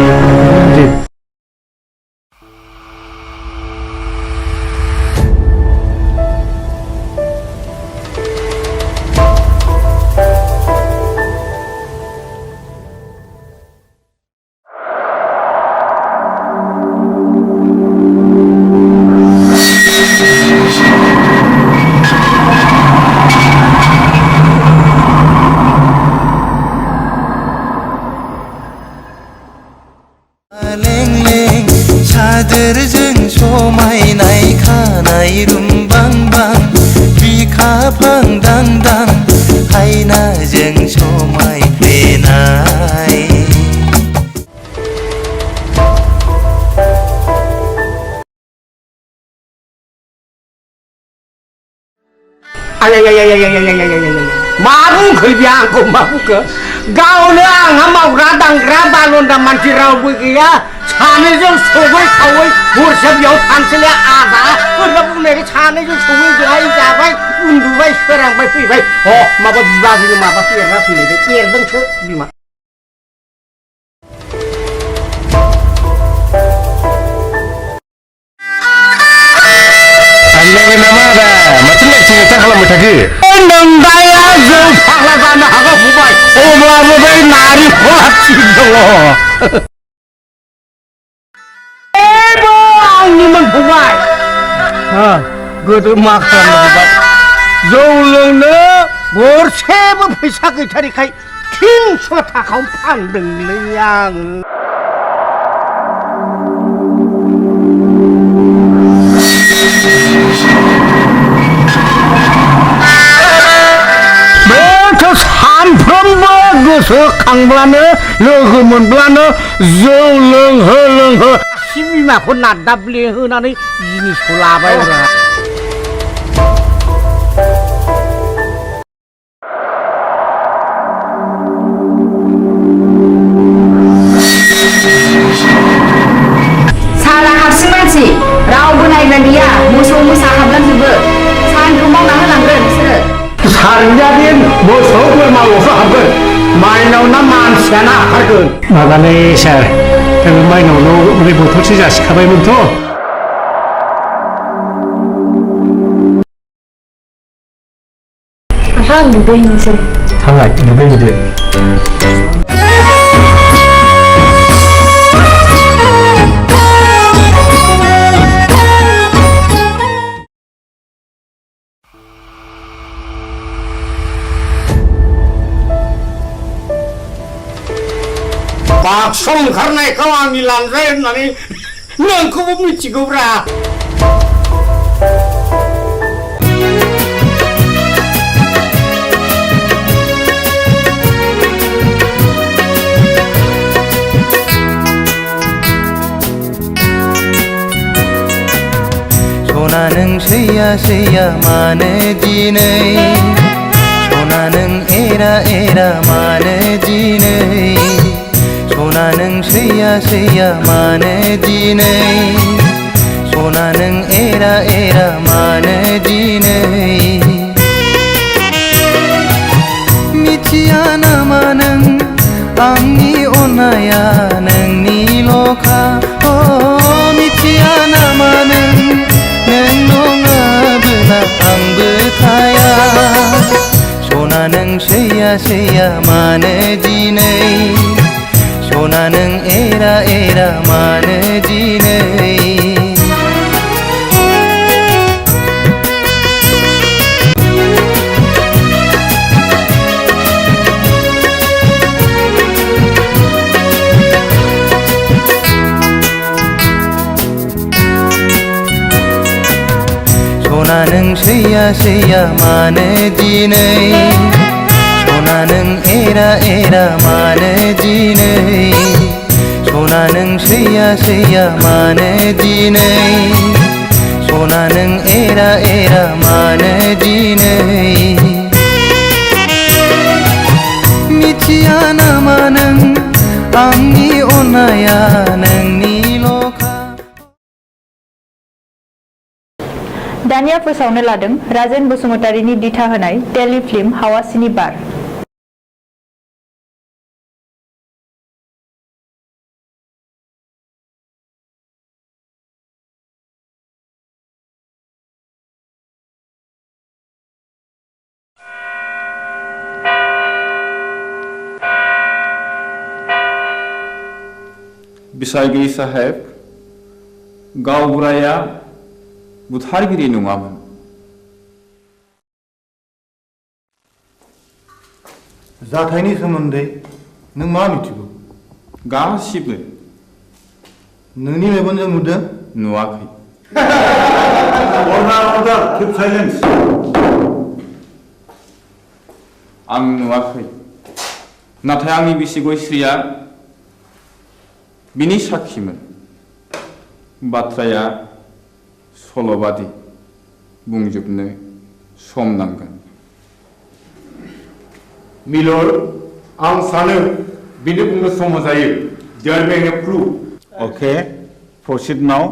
सादोरजों समायनाय खानाय रुमबांबां बिखाफां दांदां हायनाजों समायफ्लेनाय मा बुंखो बे आंखौ मा बुंखो गावनो आंहा मावग्रा दांग्रा बालन्दा मानसि रावबो गैया सानैजों सबाय खावै हरसे बेयाव थानोसैलाय आदा बोरैबा बुंनायखाय सानैजों सबाय जाबाय उन्दुबाय सोरांबाय फैबाय माबा बिबाजैनो माबासो एरना फैलायबाय एरदोंसो बिमा आनलायबाय नामा आदा माथो लेक्सार खालामबाय थाखो नोंदाया जौ फाग्ला जानो हागौ फंबाय अब्लाबो बै नारेंखला थिग दङ आंनिमोन फंबाय गोदो मा खालामनो जौ लोंनो गरसेबो फैसा गैथारिखाय 300 थाखायावनो फानदोंलै आङो सानफ्रोमबो गोसोखांब्लानो लोगो मोनब्लानो जौ लोंहो लोंहो बिमाखौ नादाब्ले होनानै जिनिसखौ लाबाय साला हारसिं मानसि रावबो नायग्रा गैया मोसौ मोसा हाबलांजोबो सानखौ मावना होलांगोन नोंसोरो सानजादिन मोसौ बोरमाल'सो हाबगोन माइनाव ना मानसियानो हाबथारगोन माबालै सार माइनावनाव ओरै बथलसे जासिखाबायमोनथ' आहा नुबाय नोंसोर थांबाय नुबाय नुदो बाक्स ओंखारनायखौ आंनि लांजाय होननानै नोंखौबो मिथिगौब्रा सना नों सैया सैया मानो दिनै सना नों एरा एरा मानो दिनै सना नों सैया सैया मानो दिनै सना नों एरा एरा मानो दिनै मिथिया नामा नों आंनि अननाया नोंनिल'खा मिथिया नामा नों नङाबोला आंबो थाया सना नों सैया सैया मानो दिनै सना नों एरा एरा मानो दिनै सना नों सैया सैया मानो दिनै सना नों एरा एरा मानो दिनै सना नों सैया सैया मानो दिनै सना नों एरा एरा मानो दिनै मिथिया नामा नों आंनि अननाया नोंनिल'खा दानिया फोसावनो लादों राजेन बसुमतारीनि दिथा होनाय टेलिफिल्म हावासिनि बार बिसायगिरि साहेब गावबुराया बुथारगिरि नङामोन जाथायनि सोमोन्दै नों मा मिथिगौ गासिबो नोंनि मेगनजों नुदों नुवाखै आं नुवाखै नाथाय आंनि बिसि गयस्रिया बिनि साखिमोन बाथ्राया सल'बादि बुंजोबनो सम नांगोन मिलर आं सानो बिनो बुंनो सम जायो there be a proof okay proceed now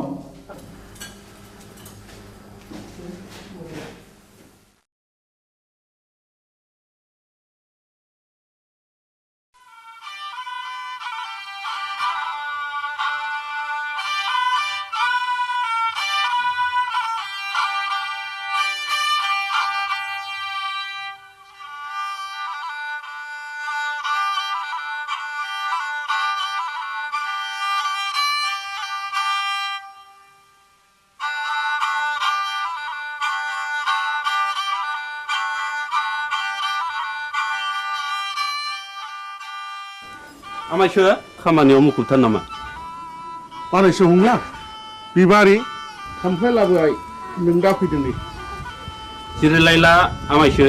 आमायसो खामानियाव मुखुबथार नामा बानायसो हंला बिबारि खामफ्लाय लाबोबाय नों दा फैदों नै जिरायलायला आमायसो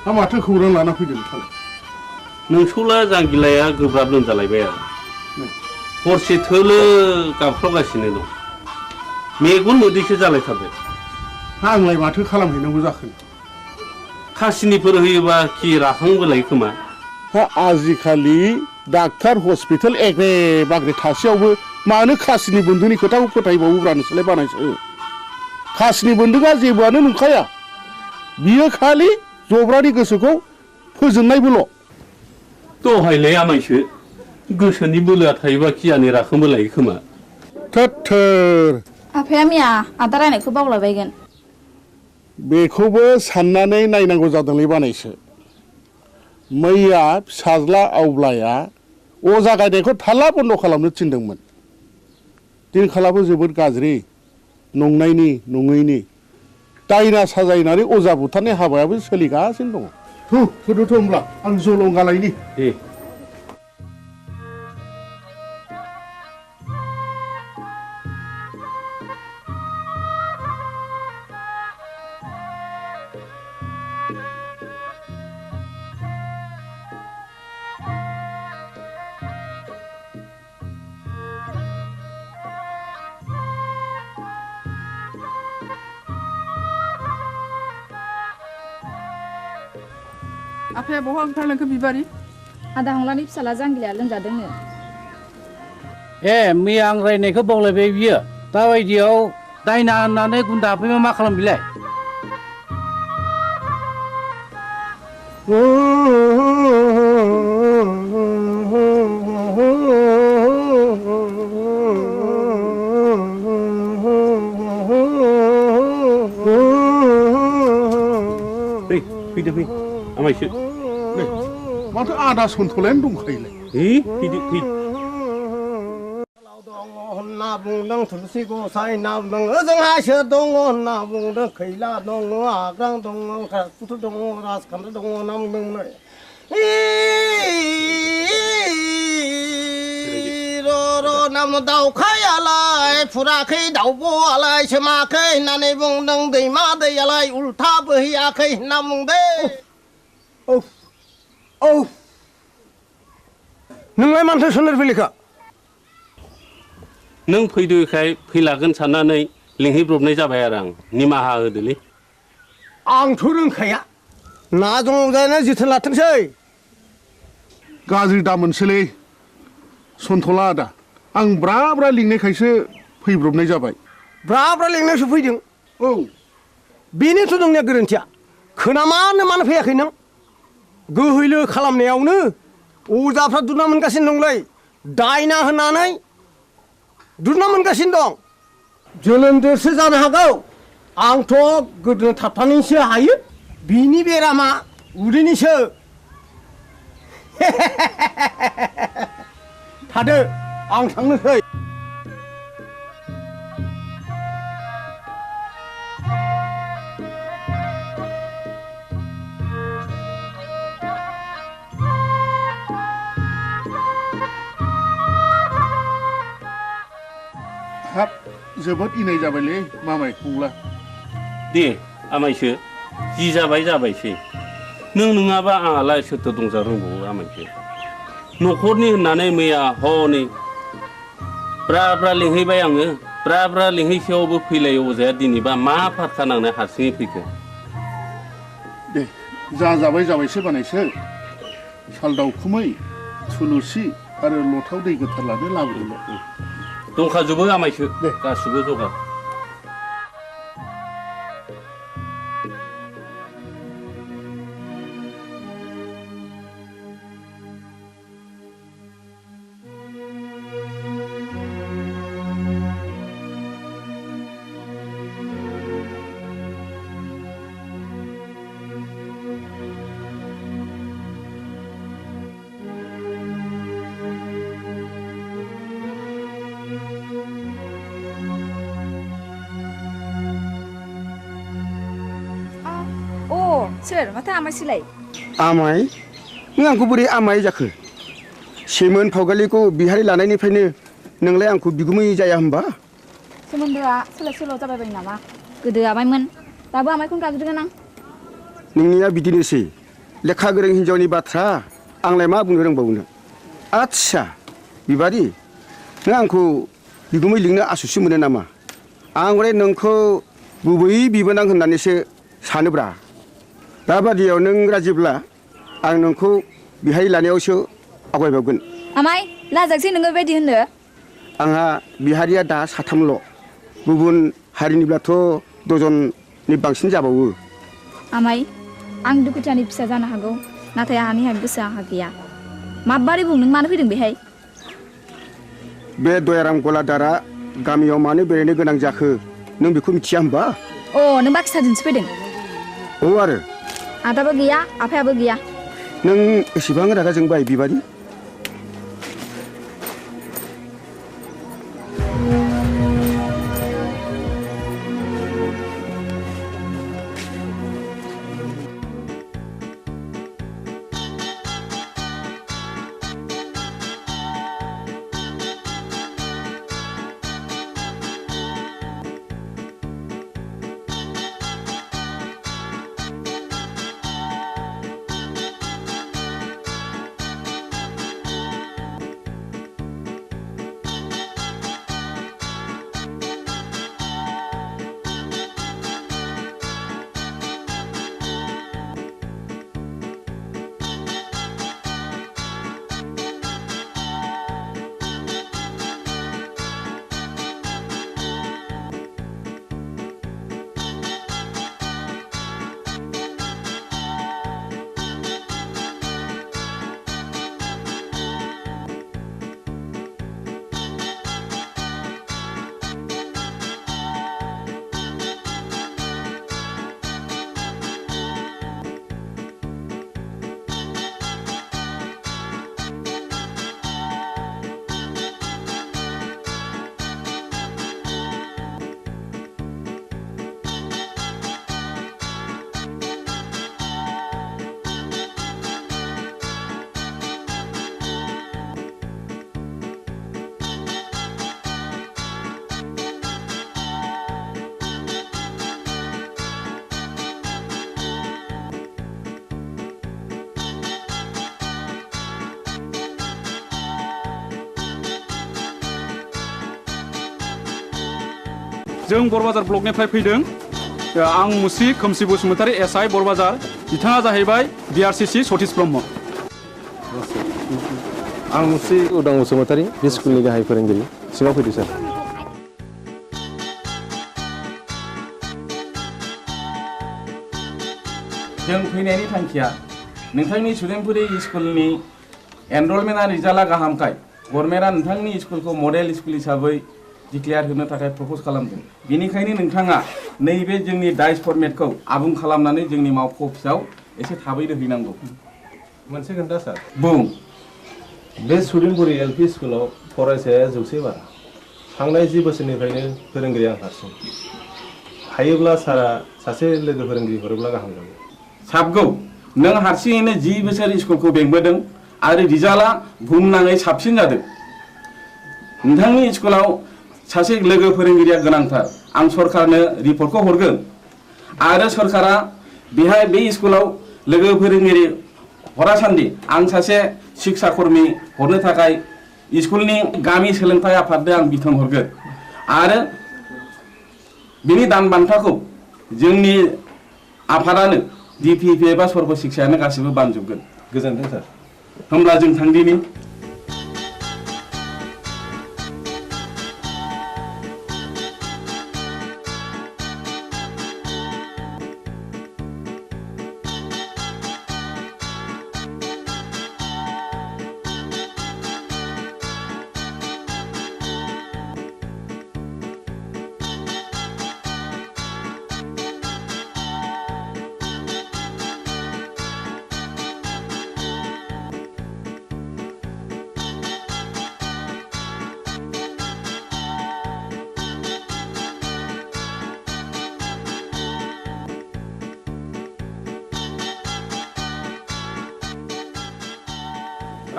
हा माथो खौरां लाना फैदों नोंथां नोंसौला जांगिलाया गोब्राब लोमजालायबाय आरो हरसे थोलो गाबख्रावगासिनो दं मेगन मोदैसो जालायथारबाय आंलाय माथो खालामहैनांगौ जाखो खासिनिफोर होयोबा खि राखांबोलाय खोमा हा आजिखालि डाक्टार हस्पिटाल एग्रे बाग्रे थासेयावबो मानो खासिनि बन्दुनि खोथाखौ फोथायबावोब्रा नोंसोरलाय बानायसो खासिनि बन्दुआ जेबोआनो नंखाया बियो खालि जब्रानि गोसोखौ फोजोननायबोल' दहायलाय आमायसो गोसोनि बोलोआ थायोबा खियानो राखांबोलाय खोमा थोर आफाया मिया आदा रायनायखौ बावलायबायगोन बेखौबो साननानै नायनांगौ जादोंलै बानायसो मैया फिसाज्ला आवब्लाया अजा गायनायखौ थाल्ला बन्द' खालामनो थिनदोंमोन दिनखालाबो जोबोद गाज्रि नंनायनि नङैनि दायना साजायनानै अजा बुथारनाय हाबायाबो सोलिगासिनो दङ थुदोथ' होमब्ला आं जलंगालायनि आफाया बहा ओंखारलांखो बिबारि आदा हंलानि फिसाला जांगिलाया लोमजादोंनो ए मैया आं रायनायखौ बावलायबाय बियो दाबायदियाव दायना होननानै गुन्दा हाबफैबा मा खालाम बिलाय फैदो फै आमायसो माथो आदा सन्थलायानो दंखायोलाय फैदो फै होनना बुंदों थुलसि गसाइ ना बुंदों ओजोंहायसो दङ होनना बुंदों खैला दङ आग्रां दङ राजपुत दङ राजखान्थि दङ होनना बुंदों नाम दाउखायालाय फुराखै दाउब'आलाय सोमाखै होननानै बुंदों दैमा दैयालाय उल्था बोहैयाखै होनना बुंदों नोंलाय मानोथो सोनार फैलिखा नों फैदोखाय फैलागोन साननानै लिंहैब्रबनाय जाबाय आरो आं निमाहा होदोलै आंथ' रोंखाया ना दंजानो जोथोन लाथोंसै गाज्रि दामोनसोलै सन्थला आदा आं ब्रा ब्रा लिंनायखायसो फैब्रबनाय जाबाय ब्रा ब्रा लिंनायसो फैदों बेनोथ' नोंनिया गोरोन्थिया खोनामानो मानो फैयाखै नों गोहैलो खालामनायावनो अजाफ्रा दुना मोनगासिनो दंलै दायना होननानै दुना मोनगासिनो दं जोनोमदेरसो जानो हागौ आंथ' गोदोनो थाबथानानैसो हायो बिनि बेरामा उदैनिसो थादो आं थांनोसै हाब जोबोद इनाय जाबायलै मामाय हंला दे आमायसो जि जाबाय जाबायसै नों नङाबा आंहालाय सोरथो दंजा रोंबावो आमायसो न'खरनि होननानै मैया हनै ब्रा ब्रा लिंहैबाय आङो ब्रा ब्रा लिंहैसेयावबो फैलाय अजाया दिनैबा मा फारखा नांनाय हारसिङै फैखो दे जा जाबाय जाबायसो बानायसो साल दाउखुमै थुलुसि आरो लथाव दै गोथार लानो लाबोदोंल' दंखाजोबो आमायसो गासिबो जगार सोर माथो आमायसोलाय आमाय नों आंखौ बोरै आमाय जाखो सेमोन फावगालिखौ बिहारि लानायनिफ्रायनो नोंलाय आंखौ बिगुमै जाया होमबा सोमोन्दोआ सोलाय सोल' जाबाय बायो नामा गोदो आमायमोन दाबो आमायखौनो गाबज्रिगोन आं नोंनिया बिदिनोसै लेखा गोरों हिन्जावनि बाथ्रा आंलाय मा बुंनो रोंबावनो आच्छा बिबारि नों आंखौ बिगुमै लिंनो आसुसि मोनो नामा आं हले नोंखौ गुबै बिबोनां होननानैसो सानोब्रा दाबादियाव नों राजिब्ला आं नोंखौ बिहारि लानायावसो आवगायबावगोन आमाय लाजागसै नोङो बेबायदि होननो आंहा बिहारिया दा साथामल' गुबुन हारिनिब्लाथ' दजननि बांसिन जाबावो आमाय आं दुखुथियानि फिसा जानो हागौ नाथाय आहानि गोसोआ आंहा गैया माबारै बुं नों मानो फैदों बेहाय बे दयाराम गलादारा गामियाव मानो बेरायनो गोनां जाखो नों बेखौ मिथिया होमबा अ नों बाखि साजोंसो फैदों औ आरो आदाबो गैया आफायाबो गैया नों एसेबां रागा जोंबाय बिबारि जों बरबाजार ब्लकनिफ्राय फैदों आं मुस्रि खोमसि बसुमतारी एसआइ बरबाजार बिथाङा जाहैबाय बिआरसिसि सतीश ब्रह्म आं मुस्रि उदां बसुमतारी बे स्कुलनि गाहाय फोरोंगिरि सिङाव फैदो सार जों फैनायनि थांखिया नोंथांनि सुदेमपुरि स्कुलनि एनरलमेन्टआ रिजाल्टआ गाहामखाय गभर्नमेन्टआ नोंथांनि स्कुलखौ मडेल स्कुल हिसाबै डिक्लेयार होनो थाखाय प्रप'ज खालामदों बेनिखायनो नोंथाङा नैबे जोंनि डाइस फर्मेटखौ आबुं खालामनानै जोंनि मावख' अफिसाव एसे थाबैनो हैनांगौ मोनसे खोन्था सार बुं बे सुदेमपुरि एलपि स्कुलाव फरायसाया 100 बारा थांनाय 10 बोसोरनिफ्रायनो फोरोंगिरि आं हारसिं हायोब्ला सारा सासे लोगो फोरोंगिरि हरोब्ला गाहाम जागौ साबगौ नों हारसिङैनो 10 बोसोर स्कुलखौ बेंबोदों आरो रिजाल्टआ बुहुमनाङै साबसिन जादों नोंथांनि स्कुलाव सासे लोगो फोरोंगिरिया गोनांथार आं सरकारनो रिपर्टखौ हरगोन आरो सरकारा बेहाय बे स्कुलाव लोगो फोरोंगिरि हरासान्दि आं सासे शिक्षा कर्मी हरनो थाखाय स्कुलनि गामि सोलोंथाय आफादनो आं बिथोन हरगोन आरो बिनि दान बान्थाखौ जोंनि आफादानो डिपिपि एबा सर्व शिक्षायानो गासिबो बानजोबगोन गोजोनथों सार होमब्ला जों थांदिनि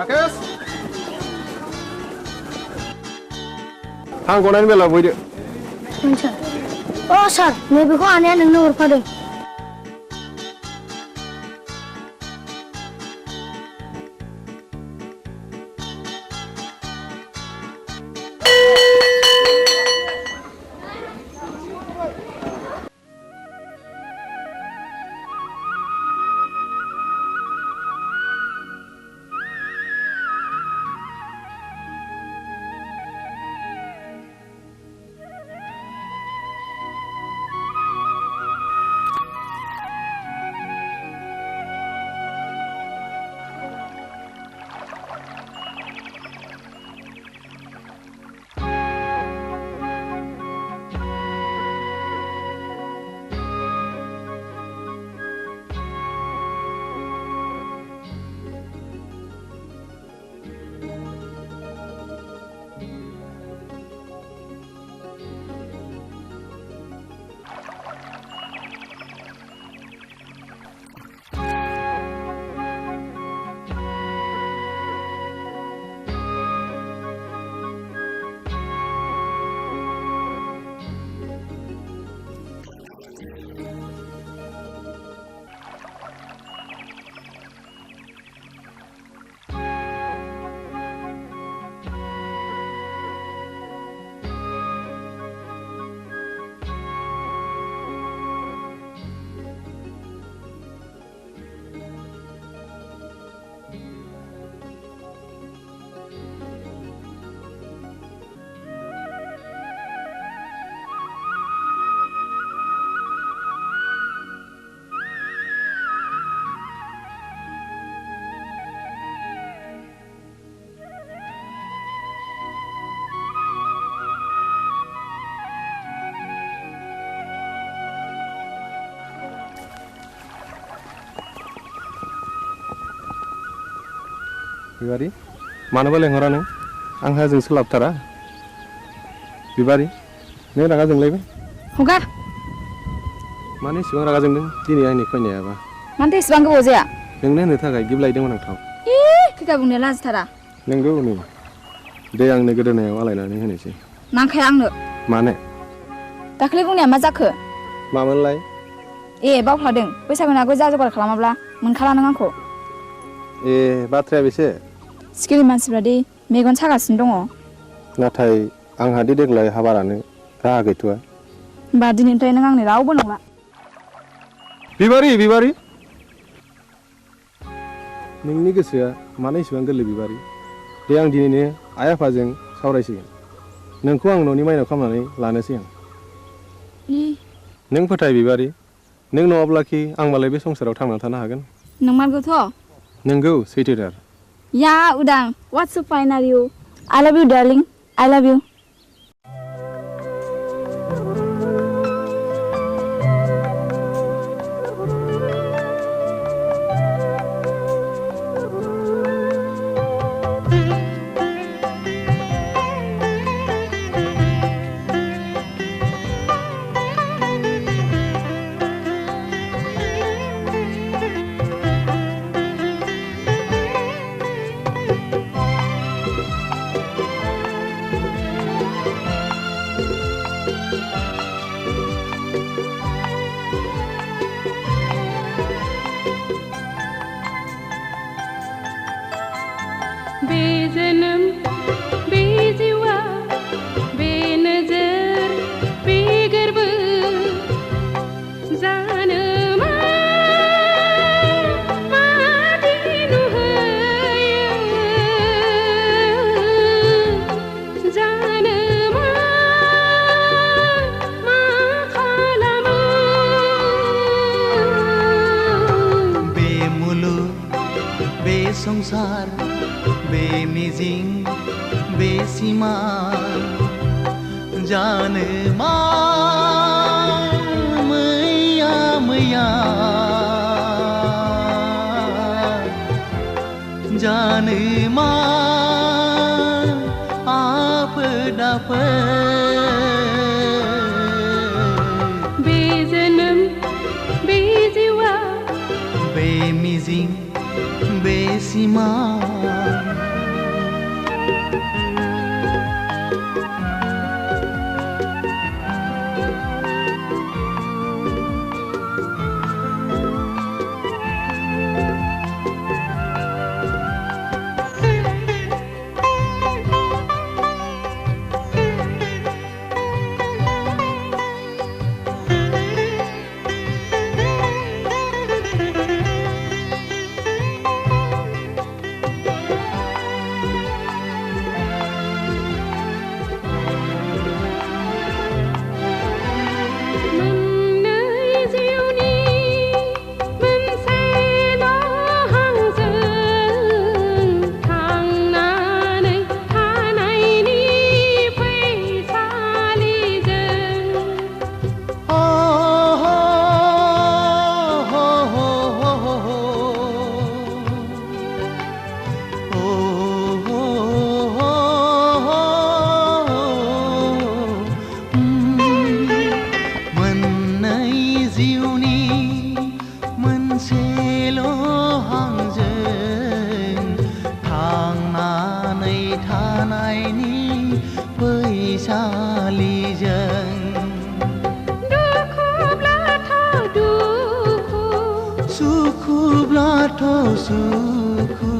राकेश आं गनायनि बेला बयदो सार अ सार नैबेखौ आनैया नोंनो हरफादों बिबारी मानोबा लेंहरा नों आंहा जों सोलाबथारा बिबारी नों रागा जोंलायबाय हगार मानो इसेबां रागा जोंदों दिनै आंनि फैनायाबा मानोथो इसेबां गोबाव जाया नोंनो होनो थाखाय गिफ्ट लायदोंमोन आं थाव खैथा बुंनाया लाजिथारा नोंगौ नै दे आंनो गोदोनायाव आलायनानै होनोसै नांखाया आंनो मानो दाख्लै बुंनाया मा जाखो मामोनलाय ए बावफ्लादों बैसागुनि आगोल जा जगार खालामाब्ला मोनखाला नों आंखौ ए बाथ्राया बेसे सिखिरि मानसिफ्रा दि मेगन सागासिनो दङ नाथाय आंहा दि देग्लाय हाबारानो राहा गैथ'आ होमबा दिनैनिफ्राय नों आंनि रावबो नंला बिबारी बिबारी नोंनि गोसोआ मानो इसेबां गोरलै बिबारी दे आं दिनैनो आइ आफाजों सावरायसिगोन नोंखौ आं न'नि माइनाव खालामनानै लानोसै आं नों फोथाय बिबारी नों नङाब्लाखि आं मालाय बे संसाराव थांनानै थानो हागोन नंमारगौथ' नोंगौ सैथोथार या उदां what's so fine are you I love you darling I love you बेजनम बेजिवा बेनजर बेगर्ब जानो मादिनु होयो जानो मा खालामो बे मुलुग बे संसार बे मिजिं बे सिमा जानो मा मैया मैया जानो मा आफोद बे जोनोम बे जिउआ बे मिजिं बे सिमा बाथ' सुखु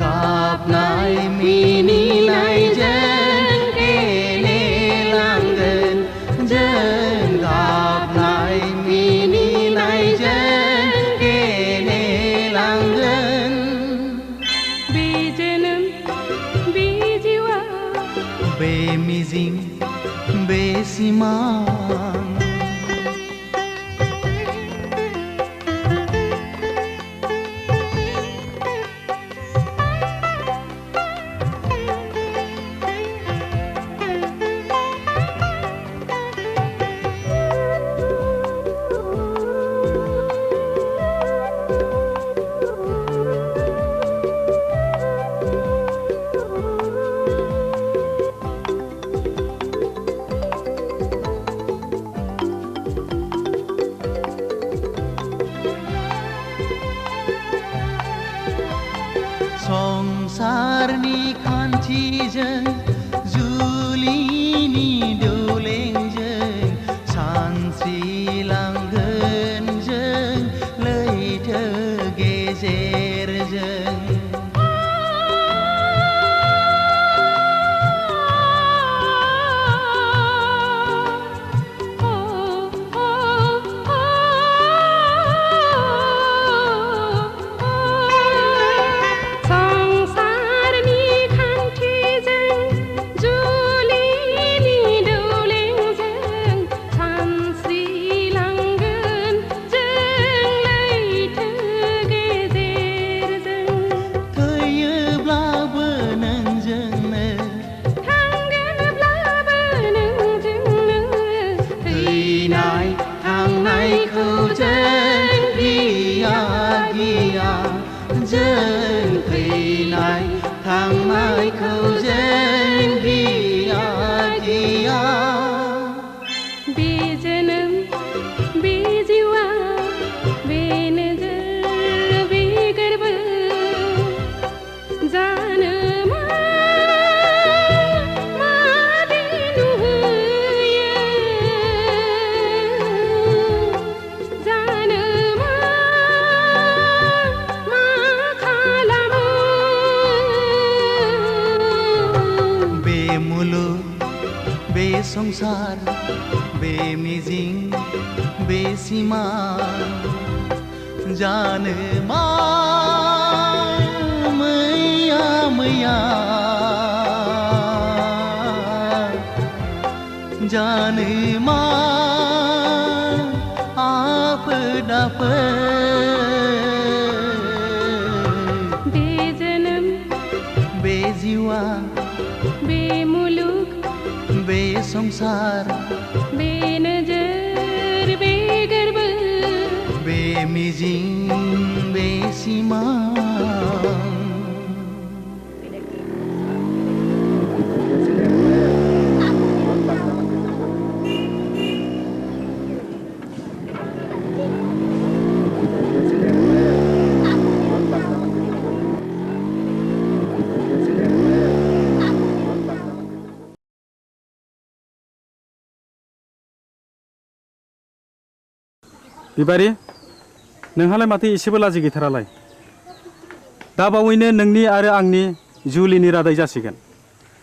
गाबनाय मिनिनायजों गेलेलांगोन जों गाबनाय मिनिनायजों गेलेलांगोन बे जोनोम बे जिउआ बे मिजिं बे सिमां संसारनि खान्थिजों जुलिनि दौलेंजों सानस्रिलांगोन जों लैथो गेजेरजों संसारनि खान्थिजों जुलिनि दौलेंजों सानस्रिलांगोन जों लैथो गेजेरजों थैयोब्लाबो नोंजोंनो थांगोनब्लाबो नोंजोंनो थैनाय थांनायखौ जों गिया गिया जों थैनाय थांनायखौ जों गिया गिया बे जोनोम बे जिउआ बे नोगोर बे गोरबो जानो मादि नुहोयो जानो मा खालामो बे मुलुग बे संसार बे मिजिं बे सिमां जानो मा मैया मैया जानो मा आफोद आफोद बे जोनोम बे जिउआ बे मुलुग बे संसार बे नोजोर बे गोरबो बे मिजिं बे सिमां बिबारि नोंहालाय माथो एसेबो लाजि गैथारालाय दा बावैनो नोंनि आरो आंनि जुलिनि रादाय जासिगोन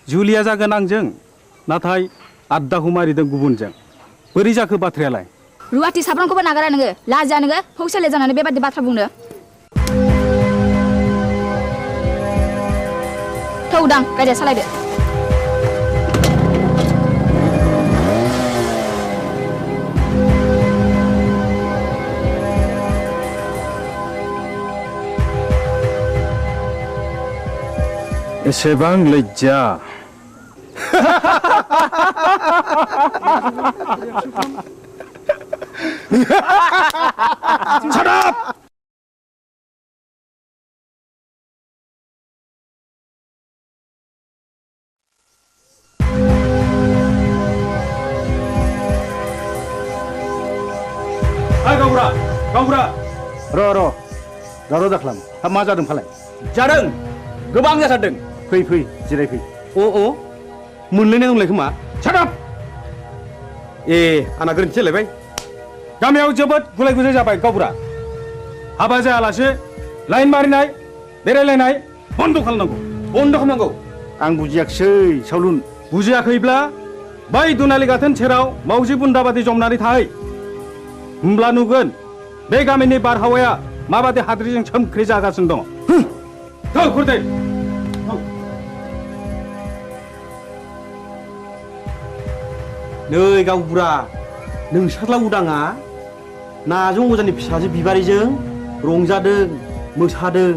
जुलिया जागोन आंजों नाथाय आद्दाखौ मारिदों गुबुनजों बोरै जाखो बाथ्रायालाय रुवाथि साफ्रोमखौबो नागारा नोङो लाजिया नोङो हौसेले जानानै बेबादि बाथ्रा बुंनो थौ दां गारिया सालायदो एसेबां लज्जा Shut up! गावबुरा गावबुरा र' दावराव दाख्लाम हाब मा जादों फालाय जादों गोबां जाथारदों फै फै जिरायफै अ मोनलायनाय दंलाय खोमा सादाब ए आंना गोरोन्थि जालायबाय गामियाव जोबोद गुलाय गुजाय जाबाय गावबुरा हाबा जायालासे लाइन मारिनाय बेरायलायनाय बन्द खालामनांगौ बन्द खालामनांगौ आं बुजियाखिसै सावलुन बुजियाखैब्ला बै दुनालि गाथोन सेराव मावजि बुन्दा बादि जमनानै थाहै होमब्ला नुगोन बे गामिनि बारहावाया माबादि हाद्रिजों सोमख्रि जागासिनो दङ थौ खुरदै नै गावबुरा नोंसारला उदाङा नाजों अजानि फिसाजो बिबारिजों रंजादों मोसादों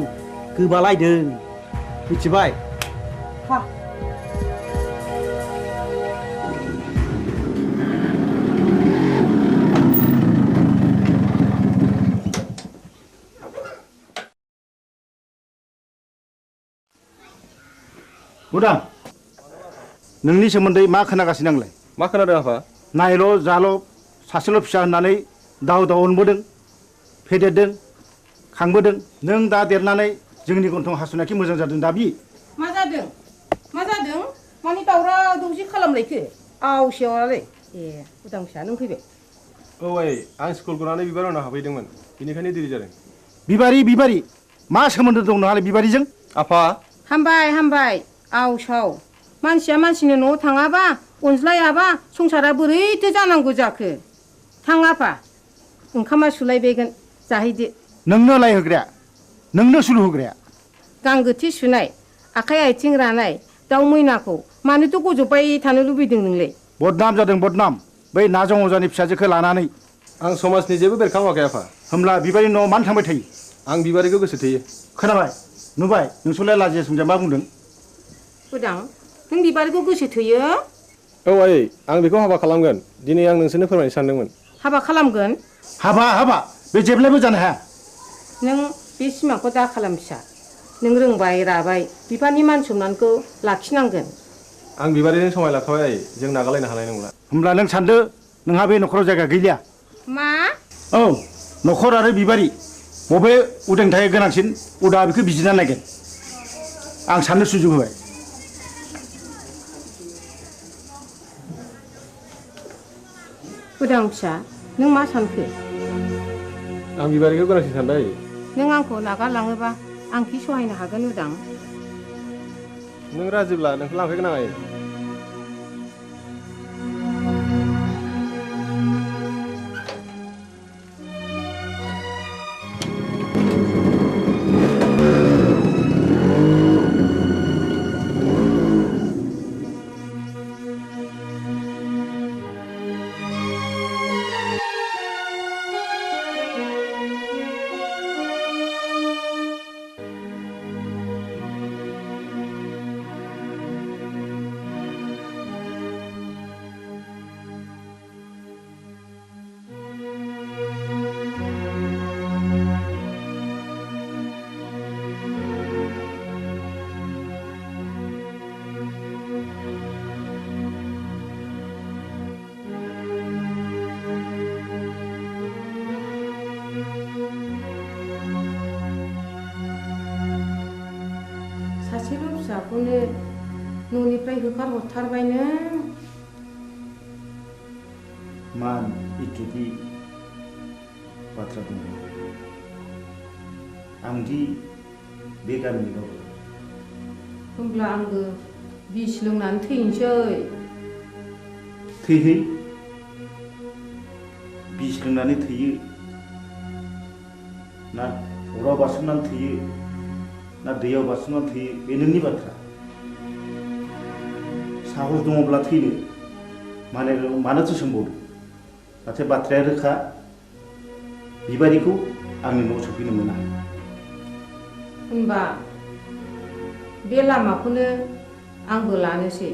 गोबालायदों मिथिबाय उदां नोंनि सोमोन्दै मा खोनागासिनो आंलाय मा खोनादों आफा नायल' जाल' सासेल' फिसा होननानै दाव दाव अनबोदों फेदेरदों खांबोदों नों दा देरनानै जोंनि गन्थं हास'नायखि मोजां जादों दाबि मा जादों मानि दावराव दावसि खालामलायखो आवसेवालाय ए उदां फिसा नों फैबाय औ आइ आं स्कुल गनानै बिबार उनाव हाबहैदोंमोन बेनिखायनो देरि जादों बिबारि मा सोमोन्दो दं नोंहालाय बिबारिजों आफा हामबाय आवसाव मानसिया मानसिनि न'आव थाङाबा अनज्लायाबा संसारा बोरैथो जानांगौ जाखो थां आफा ओंखामा सुलायबायगोन जाहैदो नोंनो लायहोग्राया नोंनो सुलु होग्राया गांगोथि सुनाय आखाइ आथिं रानाय दाउ मैनाखौ मानोथ' गजबबाय थानो लुबैदों नोंलाय बदनाम जादों बदनाम बै नाजों अजानि फिसाजोखौ लानानै आं समाजनि जेबो बेरखाङाखै आफा होमब्ला बिबारि न'आव मानो थांबाय थायो आं बिबारिखौ गोसो थोयो खोनाबाय नुबाय नोंसोरलाय लाजिया सोंजा मा बुंदों उदां नों बिबारिखौ गोसो थोयो औ आइ आं बेखौ हाबा खालामगोन दिनै आं नोंसोरनो फोरमायनो सानदोंमोन हाबा खालामगोन हाबा बे जेब्लायबो जानो हाया नों बे सिमांखौ दा खालाम फिसा नों रोंबाय राबाय बिफानि मान सनमानखौ लाखिनांगोन आं बिबारिजों समाय लाखाबाय आइ जों नागारलायनो हानाय नंला होमब्ला नों सानदो नोंहा बे न'खराव जायगा गैलिया मा औ न'खर आरो बिबारि बबे उदांथाया गोनांसिन उदा बेखौ बिजिरना नायगोन आं साननो सुजुग होबाय उदां फिसा नों मा सानखो आं बिबारिखौ गोनांसिन सानबाय नों आंखौ नागारलाङोबा आं खि सहायनो हागोन उदां नों राजिब्ला नोंखौ लांफैगोन आं आइ सासेल' फिसाखौनो न'निफ्राय होखारहरथारबाय नों मान इथुदि बाथ्रा दङ आंदि बे गामिनि रावबो होमब्ला आंबो बिस लोंनानै थैनोसै थैहै बिस लोंनानै थैयो ना अराव बारसोमनानै थैयो ना दैयाव बारसोमनानै थैयो बे नोंनि बाथ्रा साहस दङब्ला थैनो मानोथो सोंबावदो नाथाय बाथ्राया रोखा बिबारिखौ आंनि न'आव सफैनो मोना होनबा बे लामाखौनो आंबो लानोसै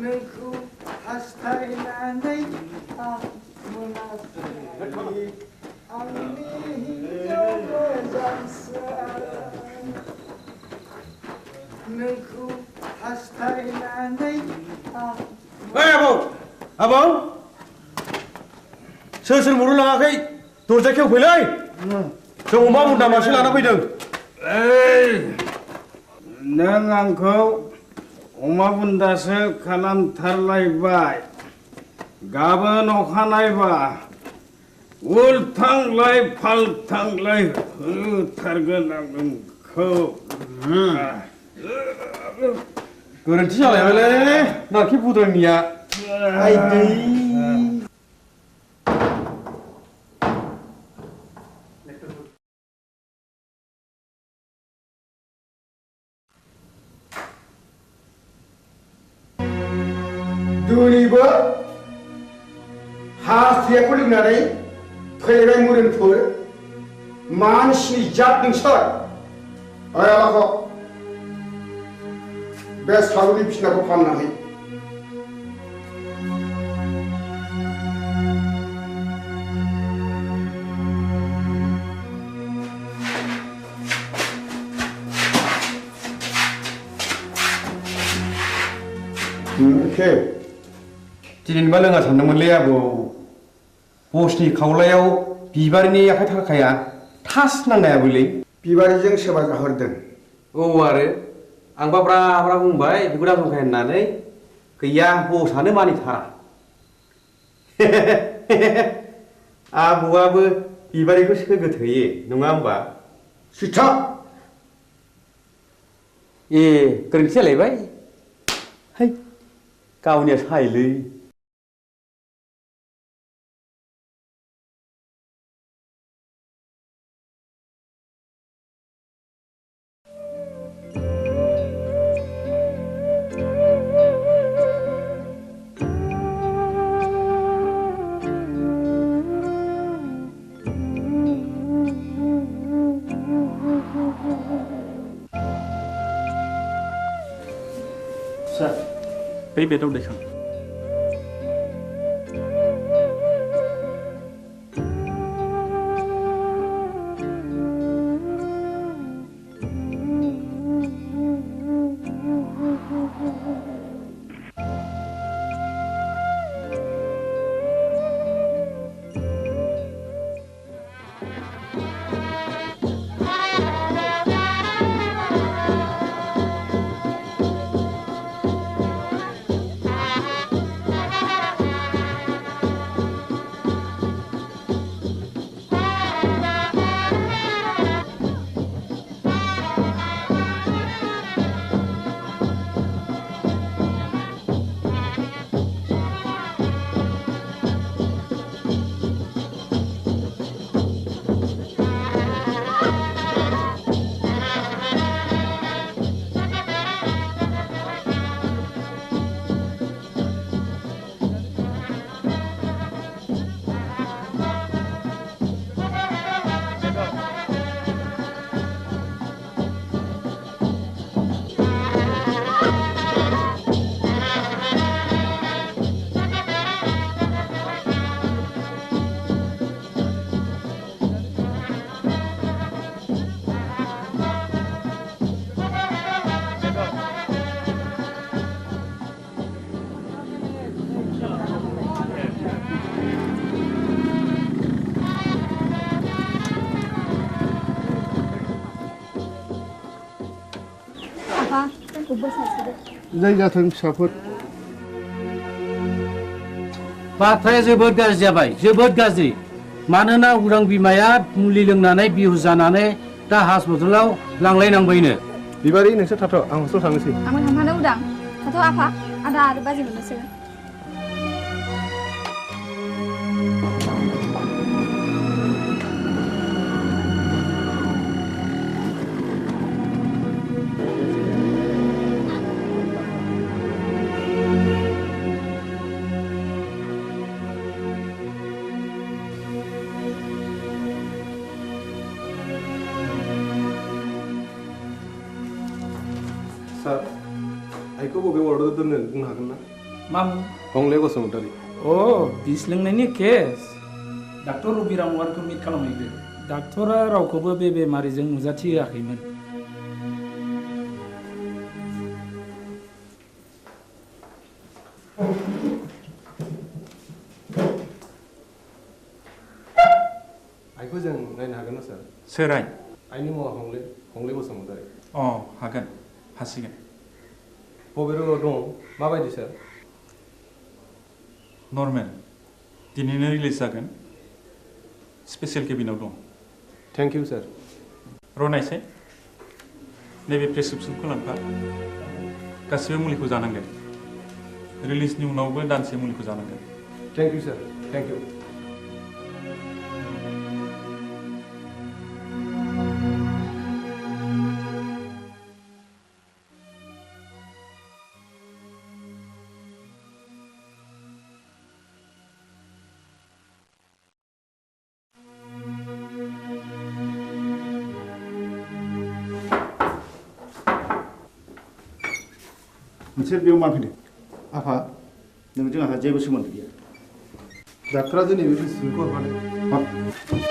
नोंखौ हास्थायनानै आं मोनाखै आंनि हिन्जाव मोजांसो नोंखौ हास्थायनानै आं आबौ सोर सोर मरु लाङाखै दरजा खेवफैलै जों अमा बुन्दा मासे लाना फैदों नों आंखौ अमा बुन्दासो खालामथारलायबाय गाबोन अखानायबा उल्थांलाय फाल्थांलाय होथारगोन आं नोंखौ गोरोन्थि जालायबायलै नारखि बुद्रायनिया आइदै दिनैबो हास्थायखौ लोंनानै फैबाय मोदोमफोर मानसिनि जात नोंसोर आलाखौ बे सालुनि बिसिनाखौ फाननानै दिनैबा लोङा सानदोंमोनलै आबौ बसनि खावलायाव बिबारिनि आखाइ थाखाया थास नांनायाबोलै बिबारिजों सोरबा जाहरदों औ आरो आंबा ब्रा ब्रा बुंबाय बेखौ दाजंखाय होननानै गैया बसआनो मानिथारा आबौआबो बिबारिखौ सोगोथोयो नङा होमबा सिथा ए गोरोन्थि जालायबाय है गावनिया सायलै बै बेदाव दैखां जाय जाथों फिसाफोर बाथ्राया जोबोद गाज्रि जाबाय जोबोद गाज्रि मानोना उरां बिमाया मुलि लोंनानै बिहुस जानानै दा हस्पिटालाव लांलायनांबायनो बिबारि नोंसोर थाथ' आं हस्टेलाव थांनोसै आंबो थांफानो उदां थाथ' आफा आदा आरो बाजै मोननोसै सार आइखौ बबे वार्डआव दोननो बुंनो हागोन ना मामु हंले बसुमतारी अ बिस लोंनायनि केस डाक्टर रबिराम वारखौ मिट खालामहैदो डाक्टरा रावखौबो बे बेमारिजों नुजाथि होआखैमोन नायनो हागोन ना सार सोराय आइनि मुङा हंले बसुमतारी अ हागोन हासिगोन बबे रोगाव दं माबायदि सार नर्मेल दिनैनो रिलिज जागोन स्पेसियेल केबिनाव दं थेंक इउ सार रनायसाय नैबे प्रेसक्रिप्सनखौ लांफा गासिबो मुलिखौ जानांगोन रिलिजनि उनावबो दानसे मुलिखौ जानांगोन thank you sir thank you नोंसोर बेयाव मा फैदों आफा नोंजों आंहा जेबो सोमोन्दो गैया डाक्टरा दिनै बे प्रेसक्रिप्सनखौ हरफादों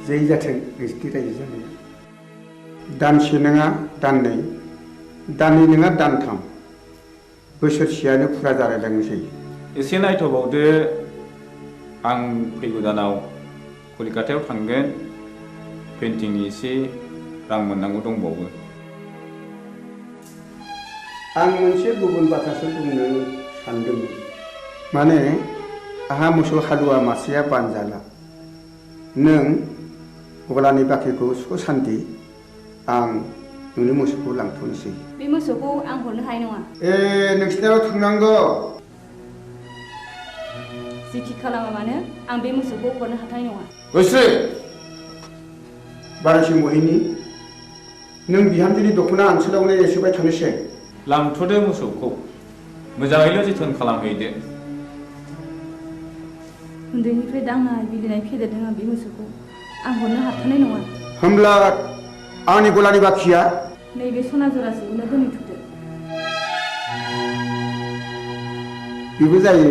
जै जाथों नोंसिनि रायजो जानाया दानसे नङा दाननै दाननै नङा दानथाम बोसोरसेयानो फुरा जालायलांनोसै एसे नायथ'बावदो आं फैगौ दानाव कलिकातायाव थांगोन पेन्टिंनि एसे रां मोननांगौ दंबावो आं मोनसे गुबुन बाथ्रासो बुंनो सानदोंमोन माने आहा मोसौ हालुवा मासेया बानजाला नों गलानि बाख्रिखौ सुख सान्ति आं नोंनि मोसौखौ लांथ'नोसै बे मोसौखौ आं हरनो हानाय नङा नोंसिनाव थांनांगौ जिखि खालामा मानो आं बे मोसौखौ हरनो हाथाय नङा गोसो बारासि महिनी नों बिहामजोनि दख'ना ओनसोलावनो एसेबाय थानोसै लांथ'दो मोसौखौ मोजाङैल' जोथोन खालामहैदो उन्दैनिफ्राय दांनाय बिलिनाय फेदेरदों आं बे मोसौखौ आं हरनो हाथारनाय नङा होमब्ला आंनि गलानि बाखिया नैबे सना जरासेखौनो दोनैथ'दो बेबो जायो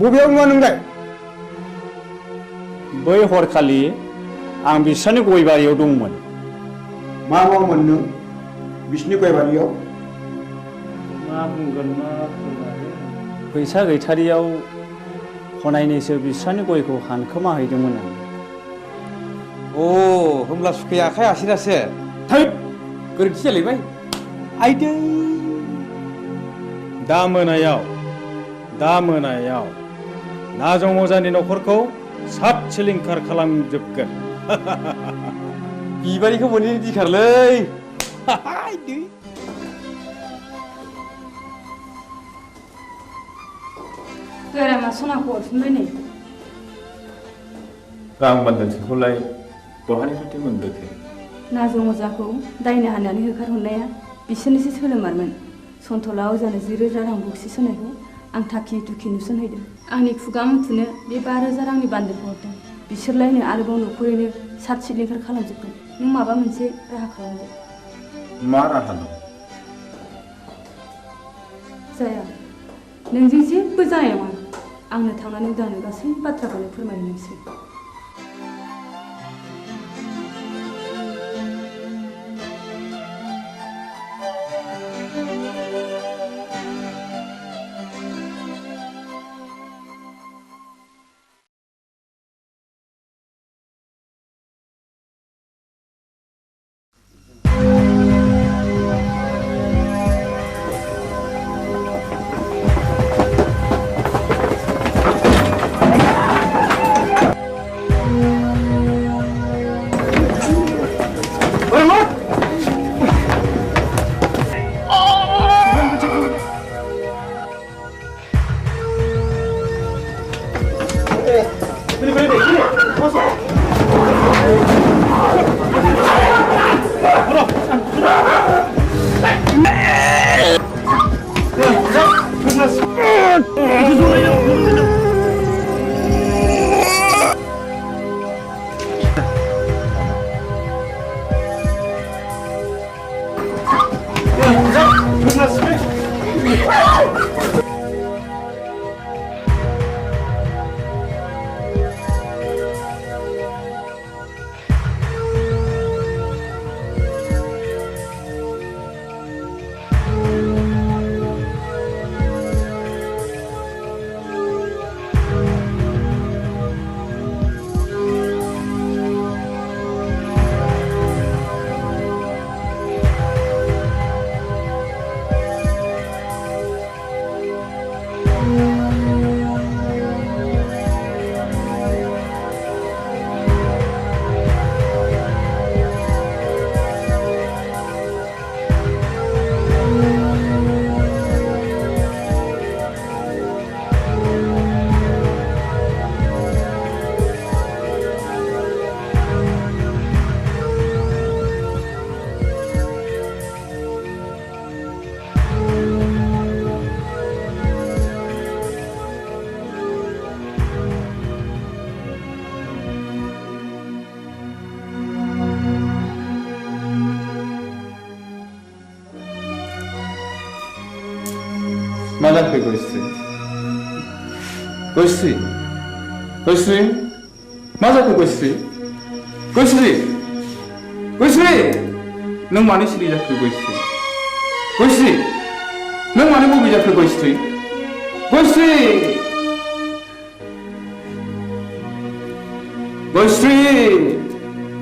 बबेयाव नुवा नोंलाय बै हरखालि आं बिसोरनि गय बारियाव दंमोन मा मावोमोन नों बिसिनि गय बारियाव मा बुंगोन मा बुंगोन फैसा गैथारियाव हनायनैसो बिसोरनि गयखौ हानखोमा हैदोंमोन आं अ होमब्ला सुखाया आखाइ आसिनासो थैद गोरोन्थि जालायबाय आइदै दा मोनायाव नाजं अजानि न'खरखौ सात सिलिंखार खालामजोबगोन बिबारिखौ मोनैनि दिखारलै गारामा सनाखौ हरफिनबाय नै रां बान्दानसेखौलाय बहानिफ्राय मोनबोखो नाजं अजाखौ दायना हानानै होखारहरनाया बिसोरनिसो सोलोमारमोन सन्थला अजानो 10,000 रां बक्सिस होनायखौ आं थाखि थुखि नुसनहैदों आंनि खुगा मुथुनो बे 5,000 रांनि बान्दोखौ हरदों बिसोरलायनो आरोबाव न'खरैनो सात सिलिंखार खालामजोबगोन नों माबा मोनसे राहा खालामदो मा राहा दं जाया नोंजों जेबो जानाय नङा आंनो थांनानै उदांनो गासै बाथ्राखौनो फोरमायनोसै मा जाखो गयस्रि मा जाखो गयस्रि नों मानो सिरि जाखो गयस्रि नों मानो बबे जाखो गयस्रि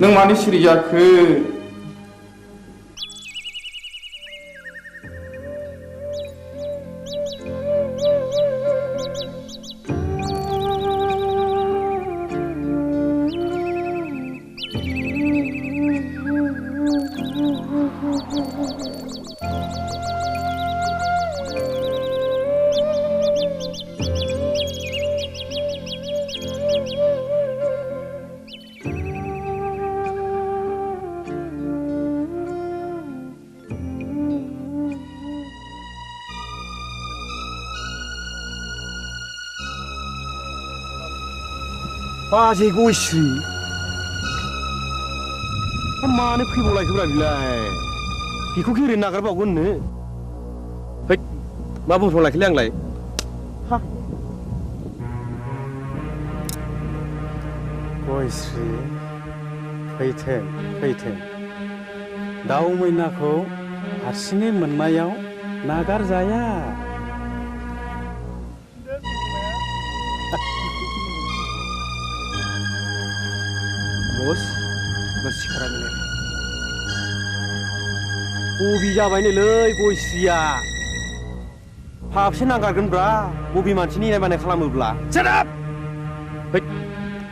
नों मानो सिरि जाखो बाजै गयस्रि मानो फैबावलायखोब्रा बिलाय बेखौ ओरैनो नागारबावगोननो मा बुंफ्रांलायखैलै आंलाय गयश्री फैथों फैथों दाउ मैनाखौ हारसिङै मोननायाव नागारजाया बस सिखारा मिलाय बबि जाबायनोलै गयश्रीया फाबसे नांगारगोनब्रा बबि मानसिनि इनाय बानाय खालामोब्ला सेराप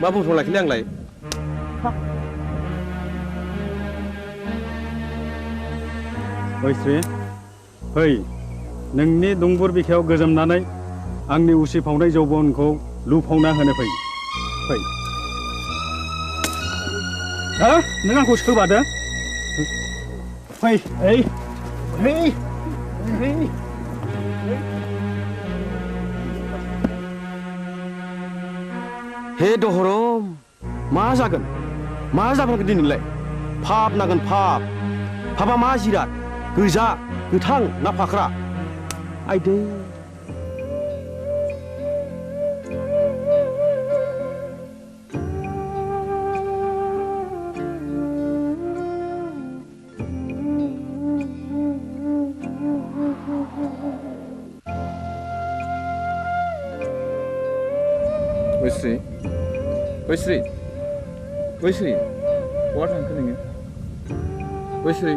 मा बुंथ'लाखैलै आंलाय गयश्री फै नोंनि दुंबुर बिखायाव गोजोमनानै आंनि उसिफावनाय जौबनखौ लुफावना होनो फै फै नों आंखौ सोबादो फै ओइ हे दहरम मा जागोन दिनैलाय फाब नांगोन फाबा मा जिराद गोजा गोथां ना फाख्रा आइदै गयश्री बहा थांखो नोङो गयश्री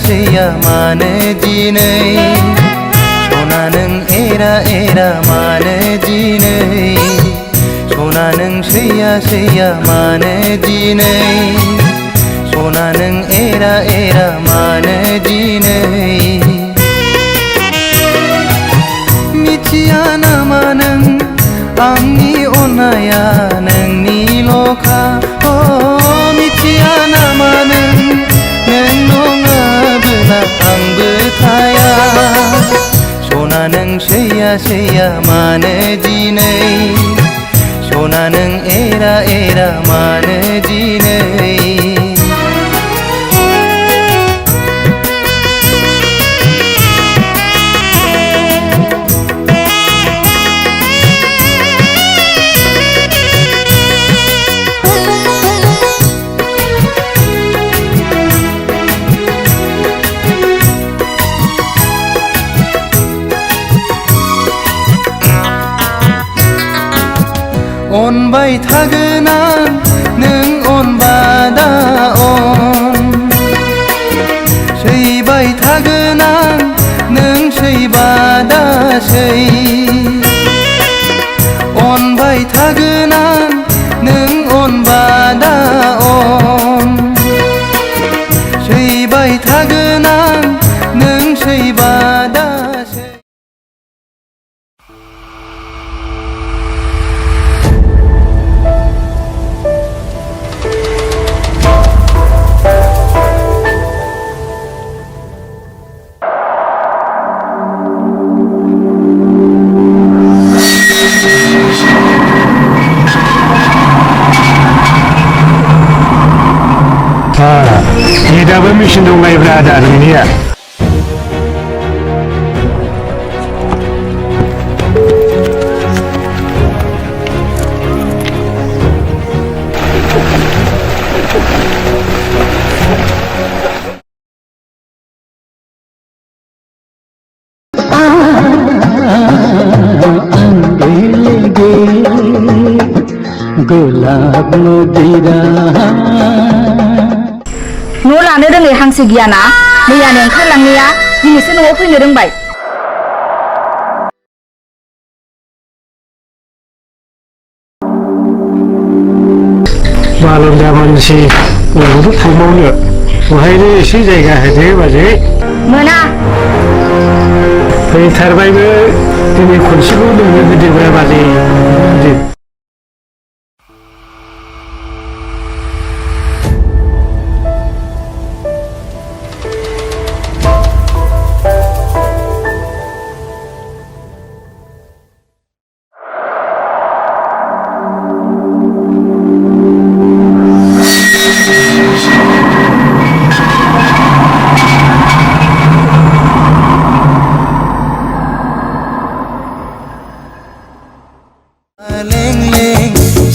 सैया मानो दिनै सना नों एरा मानो दिनै सना नों सैया मानो दिनै सना नों एरा मानो दिनै मिथिया नामा नों आंनि अननाया नोंनिल'खा मिथिया नामा नों नङाबोला आंबो थाया सना नों सैया मानो दिनै सना नों एरा मानो दिनै अनबाय थागोन आं नों अनबादा अन सैबाय थागोन आं नों सैबादा सै अनबाय थागोन आं नों अनबादा अन सैबाय थागोन आं नों सैबादा सै दाबो मेचिन दंलायब्रा आदा नोंनिया गोलाब नदीरा न' लानो रोङै हांसो गियाना मैयानो ओंखारलांनाया दिनैसो न'आव फैनो रोंबाय बालन्दा मानसि न'आवथ' थांबावनो बहायनो एसे जायगा होदो बाजै मोना फैथारबायबो दिनै खनसेखौ नोंनो होदोब्रा बाजै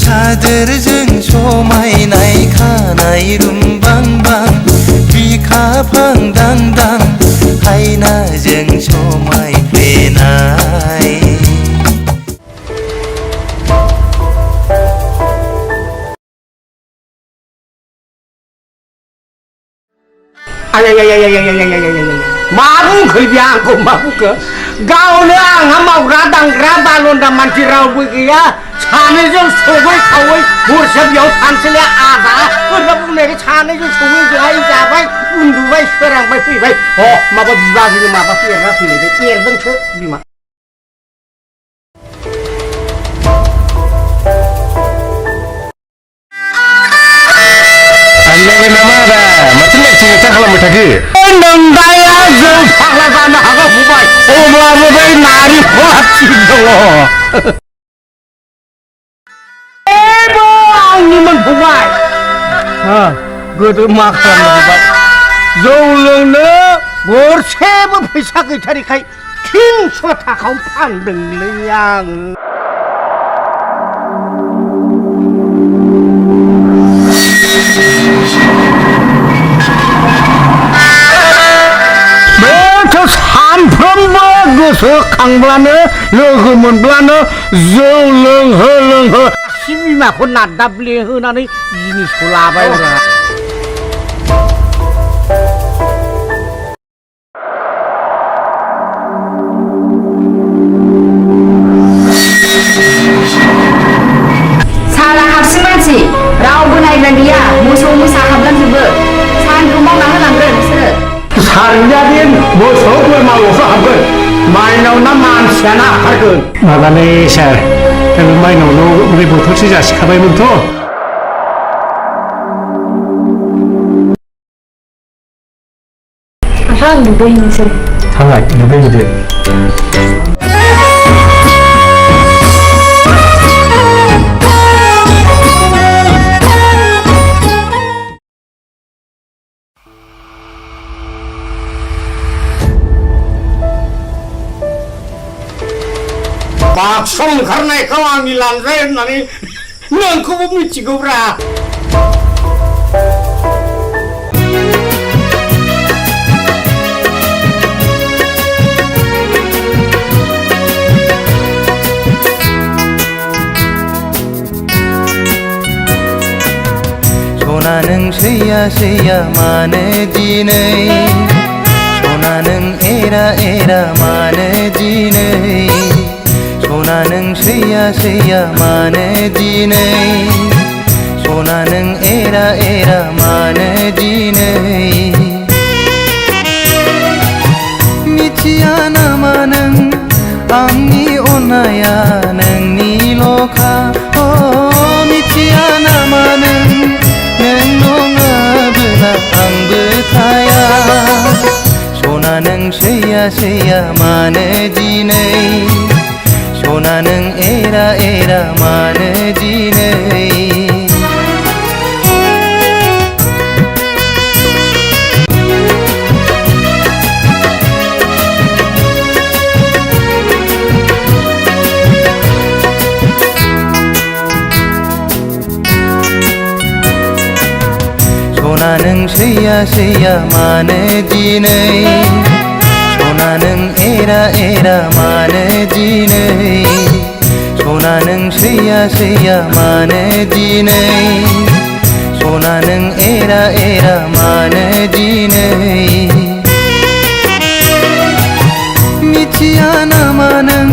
सादोरजों समायनाय खानाय रुमबांबां बिखाफां दांदां हायनाजों समायफ्लेनाय मा बुंखो बे आंखौ मा बुंखो गावनो आंहा मावग्रा दांग्रा बालन्दा मानसि रावबो गैया सानैजों सङै खावै हरसे बेयाव थानोसैलाय आहा बोरैबा बुंनायखाय सानैजों सङै जाबाय जाबाय उन्दुबाय सोरांबाय फैबाय माबा बिबाजैनो माबासो एरना फैलायबाय एरदोंसो बिमा आनलायबाय नामा आदा माथो लेक्टिं लेक्टां खालामबाय थाखो नोंदाया जों फाग्ला जानो हागौ फंबाय अब्लाबो बै नारेंखला थिग दङ आंनिमोन फंबाय गोदो मा खालामनो फंबाय जौ लोंनो गरसेबो फैसा गैथारिखाय 300 थाखायावनो फानदोंलै आङो सानफ्रोमबो गोसोखांब्लानो लोगो मोनब्लानो जौ लोंहो आसि बिमाखौ नादाब्ले होनानै जिनिसखौ लाबाय साला हारसिं मानसि रावबो नायग्रा गैया मोसौ मोसा हाबलांजोबो सानखौ मावना होलांगोन नोंसोरो सानजादिन मोसौ बोरमाल'सो हाबगोन माइनाव ना मानसियानो हाबथारगोन माबालै सार माइनावनाव उदै बथलसे जासिखाबायमोनथ'। आहा दुगैनोसै। थांलाय दुगैहैदो। बाक्सायाव ओंखारनायखौ आंनि लांजाय होननानै नोंखौबो मिथिगौब्रा। सना नों सैया सैया मानो दिनै सना नों एरा एरा मानो दिनै सना नों सैया सैया मानो दिनै सना नों एरा एरा मानो दिनै मिथिया नामा नों आंनि अननाया नोंनिल'खा मिथिया नामा नों नङाबोला आंबो थाया सना नों सैया सैया मानो दिनै सना नों एरा एरा मानो दिनै सना नों सैया सैया मानो दिनै सना नों एरा एरा मानो दिनै सना नों सैया सैया मानो दिनै सना नों एरा एरा मानो दिनै मिथिया नामा नों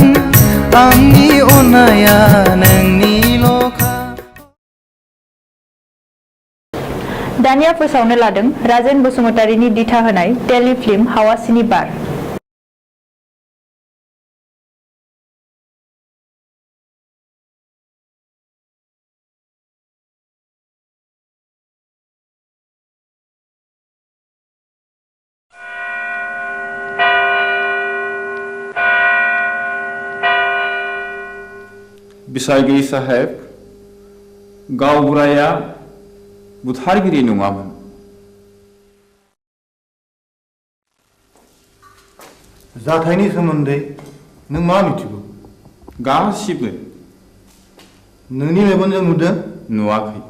आंनि अननाया नोंनिल'खा। दानिया फोसावनो लादों राजेन बसुमतारीनि दिथा होनाय टेलिफिल्म हावासिनि बार। बिसायगिरि साहेब गावबुराया बुथारगिरि नङामोन। जाथायनि सोमोन्दै नों मा मिथिगौ? गासिबो। नोंनि मेगनजों नुदों? नुवाखै।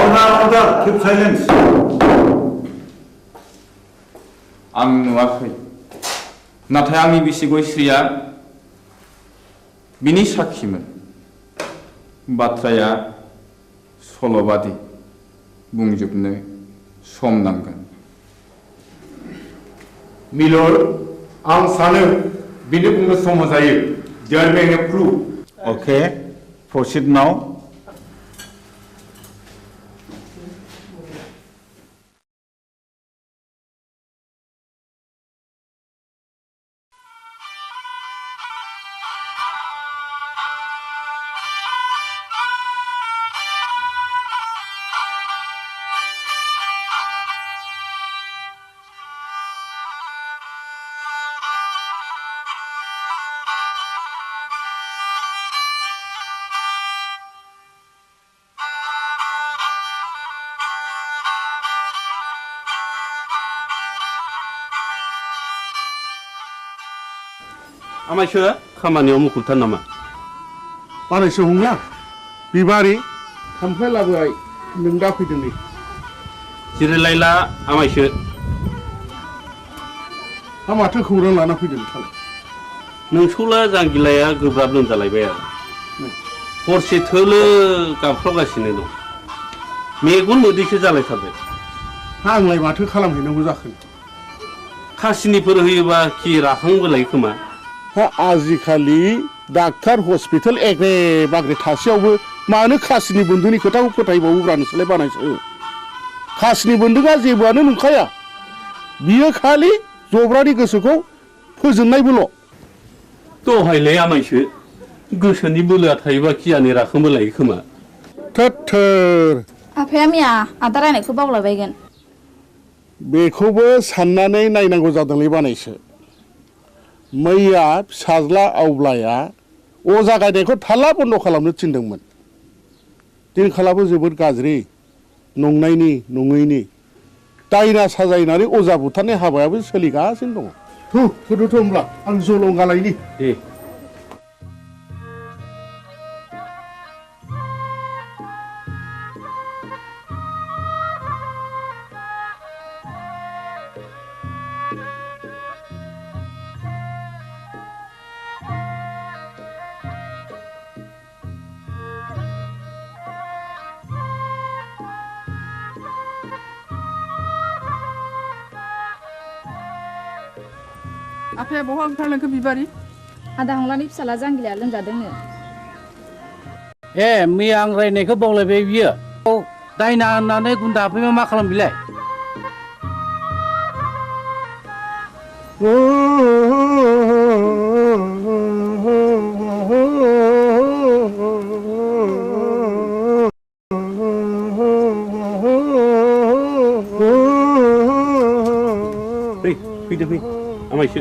Order keep silence. आं नुवाखै नाथाय आंनि बिसि गयस्रिया बिनि साखिमोन। बाथ्राया सल'बादि बुंजोबनो सम नांगोन। मिलर आं सानो बिनो बुंनो सम होजायो। देयर बें ए प्रुफ। Okay proceed now. आमायसो खामानियाव मुखुबथार नामा? बानायसो हंला बिबारि खामफ्लाय लाबोबाय नों दा फैदों नै। जिरायलायला आमायसो। हा माथो खौरां लाना फैदों नोंथाङा? नोंसौला जांगिलाया गोब्राब लोमजालायबाय आरो हरसे थोलो गाबफ्रावगासिनो दं। मेगन मोदैसो जालायथारबाय। आंलाय माथो खालामहैनांगौ जाखो? खासिनिफोर होयोबा खि राखांबोलायो खोमा। आजिखालि डाक्टार हस्पिटाल एग्रे बाग्रे थासेयावबो मानो खासिनि बन्दुनि खोथाखौ फोथायबावोब्रा नोंसोरलाय बानायसो? खासिनि बन्दुकआ जेबोआनो नंखाया। बियो खालि जब्रानि गोसोखौ फोजोननायबोल'। दहायलाय आमायसो गोसोनि बोलोआ थायोबा गियानि राखोमबो लायो खोमा। थोर आफाया मैया आदा रायनायखौ बावलायबायगोन। बेखौबो साननानै नायनांगौ जादोंलै बानायसो। मैया फिसाज्ला आवब्लाया अजा गायनायखौ थाला बन्द खालामनो थिनदोंमोन। दिनखालाबो जोबोद गाज्रि, नंनायनि नङैनि दायना साजायनानै अजा बुथारनाय हाबायाबो सोलिगासिनो दङ। होदोथ' होमब्ला आं जलंगालायनि। दे आफाया बहा ओंखारलांखो बिबारि? आदा हंलानि फिसाला जांगिलाया लोमजादोंनो। ए मैया आं रायनायखौ बावलायबाय बियो। दायना होननानै गुन्दा हाबफैबा मा खालाम बिलाय? फैदो फै आमायसो।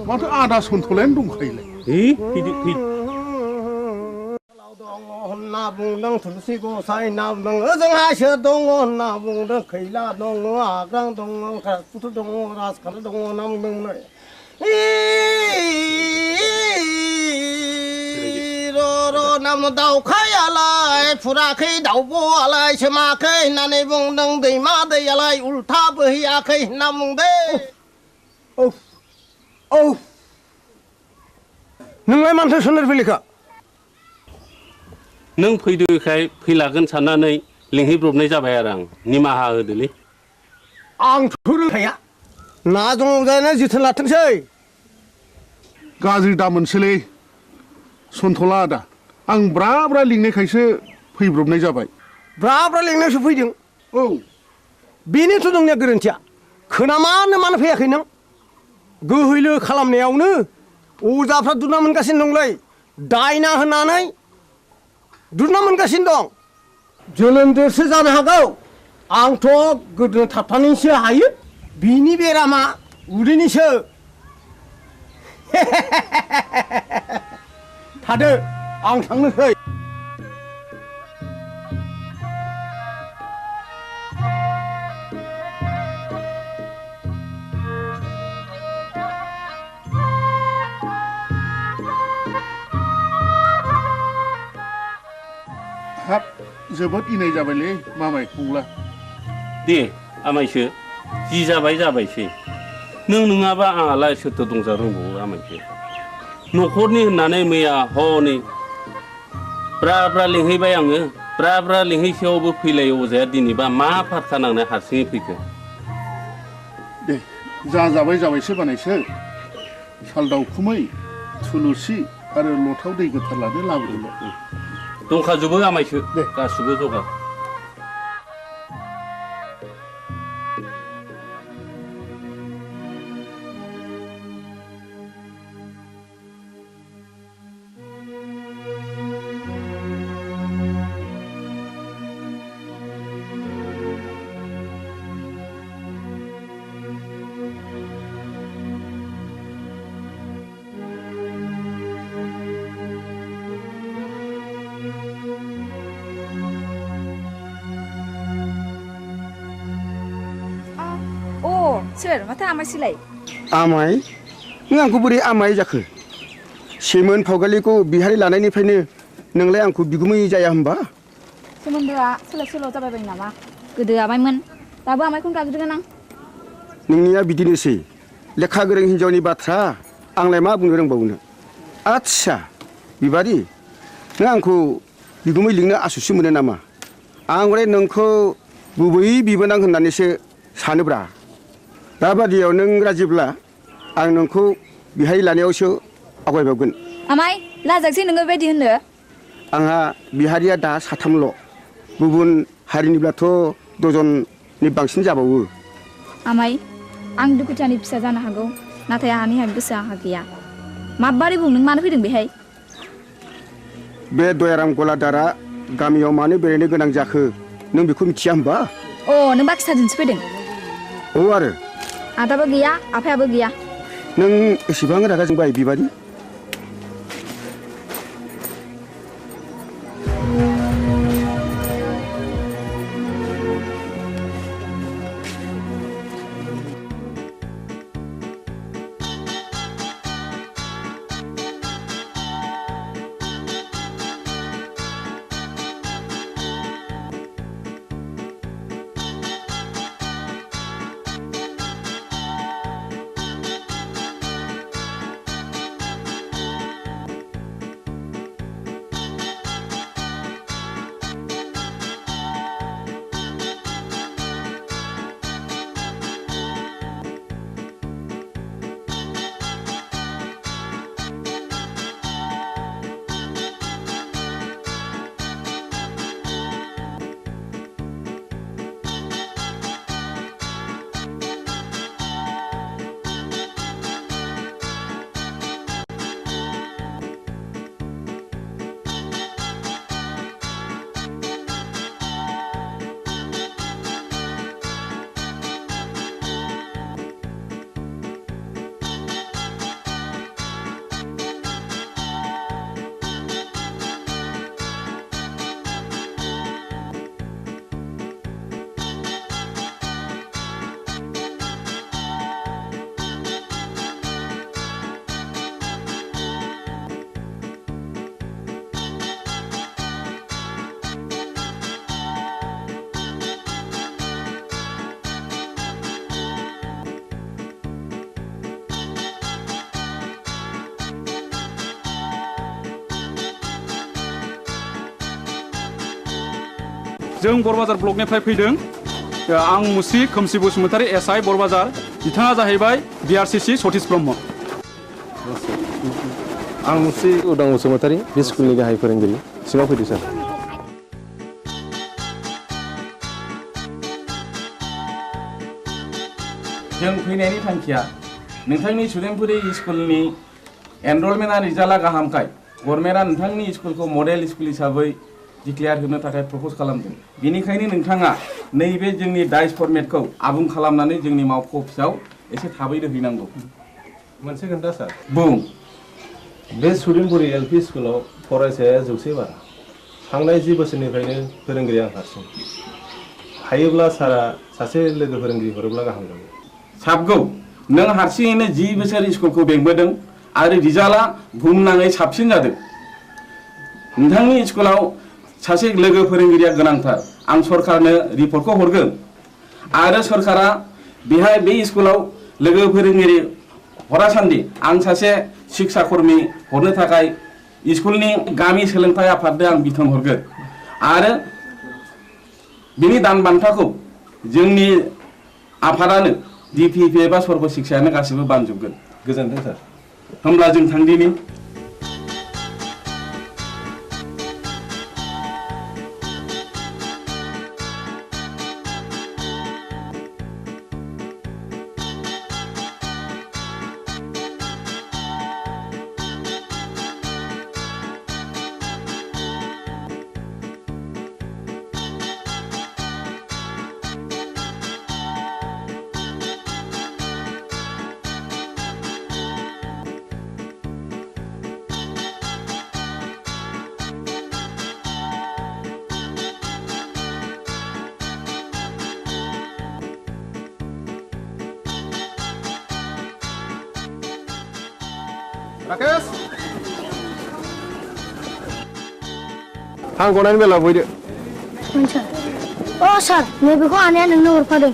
माथो आदा सन्थलायानो दंखायोलाय। फैदो फै। होनना बुंदों थुलसि गसाइ होनना बुंदों ओजोंहायसो दङ होनना बुंदों खैला दङ आग्रां दङ राजपुत दङ राजखान्थि दङ होनना बुंदों। नाम दाउखायालाय फुराखै दाउब'आलाय सोमाखै होननानै बुंदों दैमा दैयालाय उल्था बोहैयाखै होनना बुंदों। नोंलाय मानोथो सोनार फैलिखा? नों फैदोखाय फैलागोन साननानै लिंहैब्रबनाय जाबाय आरो आं। निमाहा होदोलै। आंथ' रोंखाया ना दङ जानो जोथोन लाथोंसै। गाज्रि दामोनसोलै सन्थला आदा, आं ब्रा ब्रा लिंनायखायसो फैब्रबनाय जाबाय। ब्रा ब्रा लिंनायसो फैदों? औ बेनोथ' नोंनिया गोरोन्थिया। खोनामानो मानो फैयाखै नों? गोहैलो खालामनायावनो अजाफ्रा दुना मोनगासिनो दंलै। दायना होनानै दुना मोनगासिनो दं। जोलोमजोंसो जानो हागौ। आंथ' गोदो थाबथानैसो हायो। बिनि बेरामा उदैनिसो। थादो आं थांनोसै। हाब जोबोद इनाय जाबायलै मामाय फंला। दे आमायसो जि जाबाय जाबायसै। नों नङाबा आंहालाय सोरथो दंजा रोंबावो आमायसो। न'खरनि होननानै मैया हनै ब्रा ब्रा लिंहैबाय आङो। ब्रा ब्रा लिंहैसेयावबो फैलायो अजाया दिनैबा मा फारखा नांनाय हारसिङै फैखो? दे जा जाबाय जाबायसो बानायसो। साल दाउखुमै थुलुसि आरो लथाव दै गोथार लानो लाबोदोंल'। दंखाजोबो आमायसो गासिबो जगार। सोर माथो आमायसोलाय? आमाय? नों आंखौ बोरै आमाय जाखो? सेमोन फावगालिखौ बिहारि लानायनिफ्रायनो नोंलाय आंखौ बिगुमै जाया होनबा? सोमोन्दोआ सोलाय सोल' जाबायबाय नामा? गोदो आमायमोन, दाबो आमायखौनो गाबज्रिगोन आं। नोंनिया बिदिनोसै। लेखा गोरों हिन्जावनि बाथ्रा आंलाय मा बुंनो रोंबावनो। आच्छा बिबारि, नों आंखौ बिगुमै लिंनो आसुसु मोनो नामा? आं हले नोंखौ गुबै बिबोनां होननानैसो सानोब्रा। दाबादियाव नों राजिब्ला आं नोंखौ बिहाय लानायावसो आवगायबावगोन। आमाय लाजासै नोङो बेबायदि होननो। आंहा बिहारिया दा साथामल'। गुबुन हारिनिब्लाथ' दजननि बांसिन जाबावो। आमाय आं दुखुथियानि फिसा जानो हागौ, नाथाय आंहानि गोसोआ आंहा गैया। माबारै बुं नों मानो फैदों बेहाय? बे दयाराम गलादारा गामियाव मानो बेरायनो गोनां जाखो नों बेखौ मिथिया होमबा? अ नों बाक्साजोंसो फैदों? औ आरो आदाबो गैया आफायाबो गैया। नों एसेबां रागा जोंबाय बिबारि? जों बरबाजार ब्लकनिफ्राय फैदों। आं मुस्रि खोमसि बसुमतारी एसआइ बरबाजार, बिथाङा जाहैबाय बिआरसिसि सतीश ब्रह्म। आं मुस्रि उदां बसुमतारी, बे स्कुलनि गाहाय फोरोंगिरि। सिङाव फैदो सार। जों फैनायनि थांखिया नोंथांनि सुदेमपुरि स्कुलनि एनरलमेन्टआ रिजाल्टआ गाहामखाय गभर्नमेन्टआ नोंथांनि स्कुलखौ मडेल स्कुल हिसाबै डिक्लेयार होनो थाखाय प्रप'ज खालामदों। बेनिखायनो नोंथाङा नैबे जोंनि डाइस फर्मेटखौ आबुं खालामनानै जोंनि मावख' अफिसाव एसे थाबैनो हैनांगौ। मोनसे खोन्था सार। बुं। बे सुदेमपुरि एलपि स्कुलाव फरायसाया 100 बारा। थांनाय 10 बोसोरनिफ्रायनो फोरोंगिरि आं हारसिं। हायोब्ला सारा सासे लोगो फोरोंगिरि हरोब्ला गाहाम जागौ। साबगौ, नों हारसिङैनो 10 बोसोर स्कुलखौ बेंबोदों आरो रिजाल्टआ बुहुमनाङै साबसिन जादों। नोंथांनि स्कुलाव सासे लोगो फोरोंगिरिया गोनांथार। आं सरकारनो रिपर्टखौ हरगोन आरो सरकारा बेहाय बे स्कुलाव लोगो फोरोंगिरि हरासान्दि आं सासे शिक्षा कर्मी हरनो थाखाय स्कुलनि गामि सोलोंथाइ आफादनो आं बिथोन हरगोन आरो बिनि दान बान्थाखौ जोंनि आफादानो डिपिपि एबा सर्ब शिक्षायानो गासिबो बानजोबगोन। गोजोन्थों सार। होमब्ला जों थांदिनि। राकेश आं गनायनि बेलायाव फैदो। अ सार, नैबेखौ आनैया नोंनो हरफादों।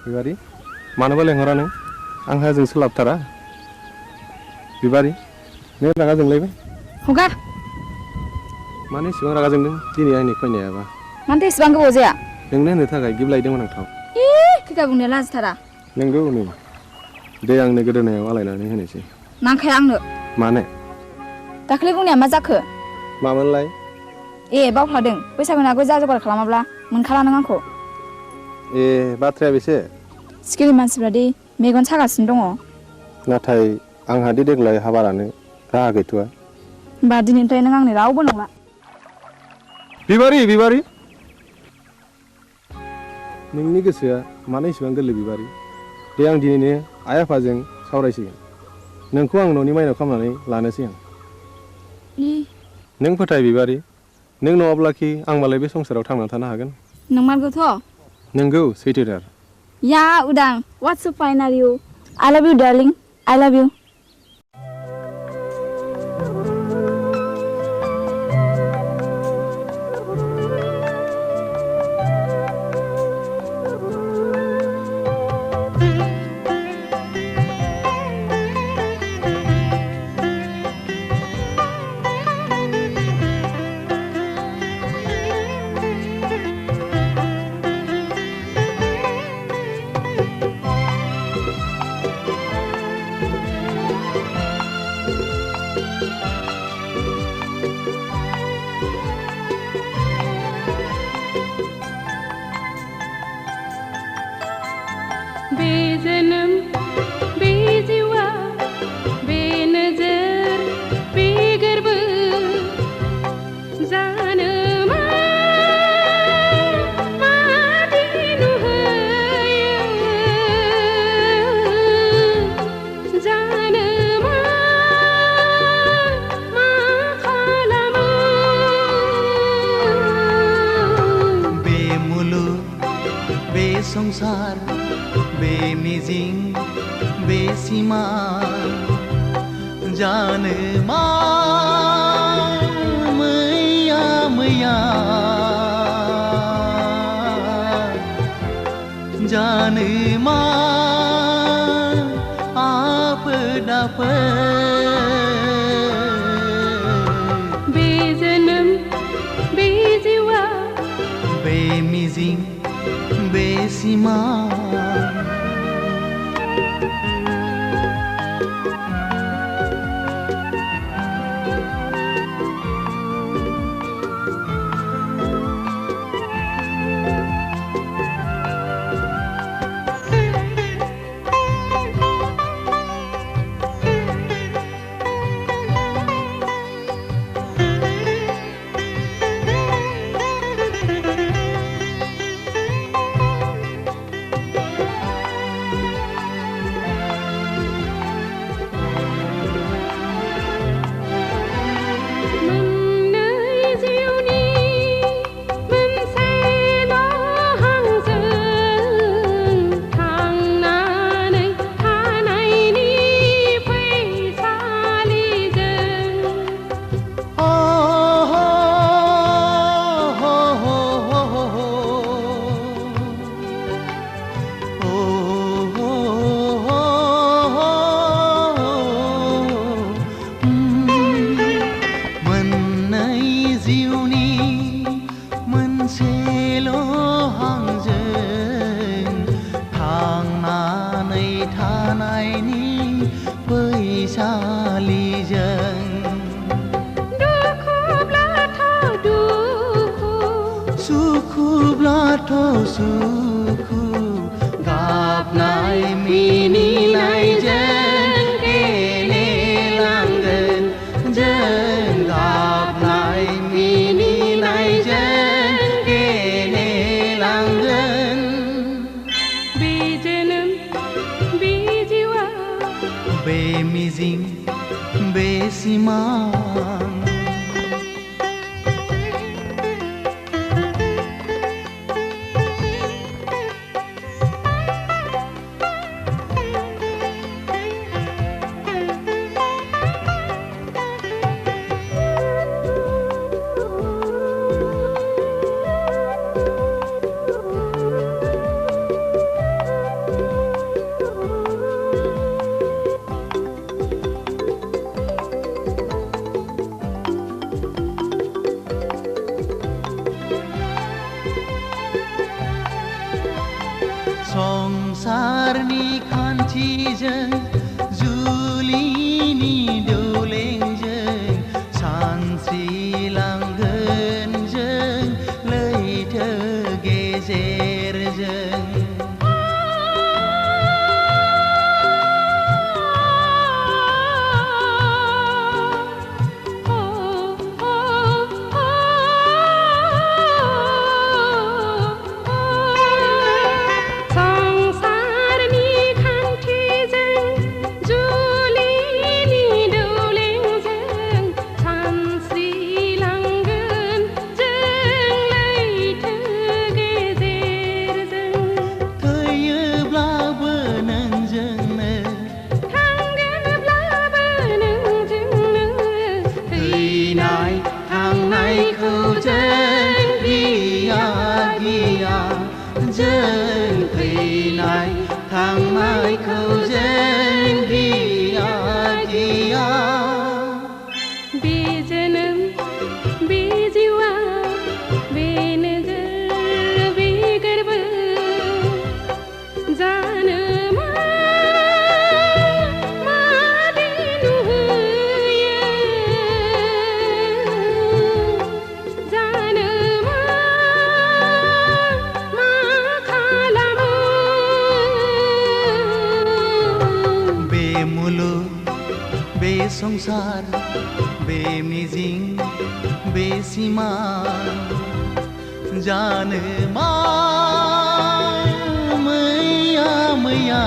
बिबारि मानोबा लेंहरा नों आंहा जों सोलाबथारा बिबारि नों रागा जोंलायबाय हगार मानो इसेबां रागा जोंदों दिनै आंनि फैनायाबा मानोथो एसेबां गोबाव जाया नोंनो होनो थाखाय गिफ्ट लायदोंमोन आं थाव खैखा बुंनो लाजिथारा नोंगौ नै दे आंनो गोदोनायाव आलायनानै होनोसै नांखाया आंनो मानो दाखालि बुंनाया मा जाखो मामोनलाय बावफ्लादों बैसागुनि आगोल जा जगार खालामाब्ला मोनखाला नों आंखौ बाथ्राया बेसे सिखिरि मानसिफ्रा दि मेगन सागासिनो दङ नाथाय आंहा दि देग्लाय हाबा लानो राहा गैथ'आ होमबा दिनैनिफ्राय नों आंनि रावबो नंला बिबारि नोंनि गोसोआ मानो इसेबां गोरलै बिबारि दे आं दिनैनो आइ आफाजों सावरायसिगोन नोंखौ आं न'नि माइनाव खालामनानै लानोसै आं नों फोथाय बिबारि नों नङाब्लाखि आं मालाय बे संसाराव थांनानै थानो हागोन नंमारगौथ' नोंगौ सैथोथार या उदां what's so fine are you I love you darling I love you संसार बे मिजिं बे सिमा जानो मा मैया जानो मा आफोद बे जोनोम बे जिउआ बे मिजिं बे सिमा सुखु गाबनाय मिनिनायजों गेलेलांगोन जों गाबनाय मिनिनायजों गेलेलांगोन बे जोनोम बे जिउआ बे मिजिं बे सिमा संसारनि खान्थिजों जुलिनि दौलेंजों सानस्रिलांगोन जों लैथो गेजेरजों संसार बे मिजिं बे सिमा जानो मा मैया मैया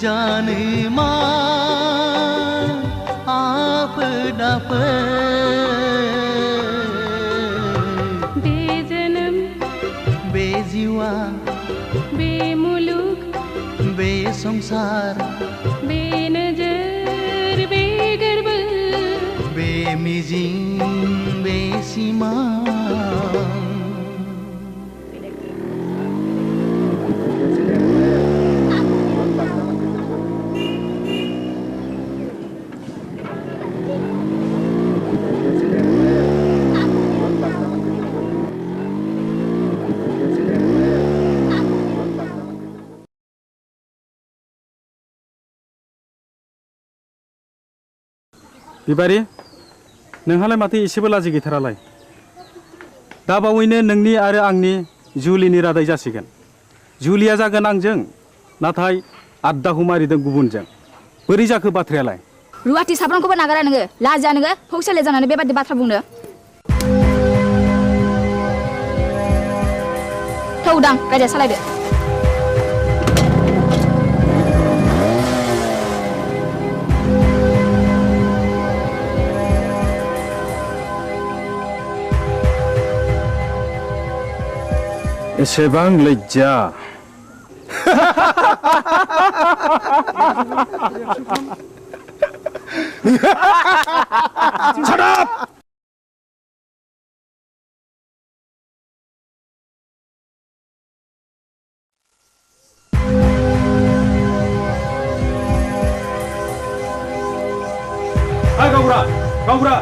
जानो मा आफोद आफोद बे जोनोम बे जिउआ बे मुलुग बे संसार बे नजर बे गोर्बो बे मिजिं बे सिमा बिबारि नोंहालाय माथो एसेबो लाजि गैथारालाय दा बावैनो नोंनि आरो आंनि जुलिनि रादाय जासिगोन जुलिया जागोन आंजों नाथाय आद्दाखौ मारिदों गुबुनजों बोरै जाखो बाथ्रायालाय रुवाथि साफ्रोमखौबो नागारा नोङो लाजिया नोङो फौसाले जानानै बेबादि बाथ्रा बुंनो थौ दां गारिया सालायदो एसेबां लज्जा Shut up! Hai Gaura, Gaura.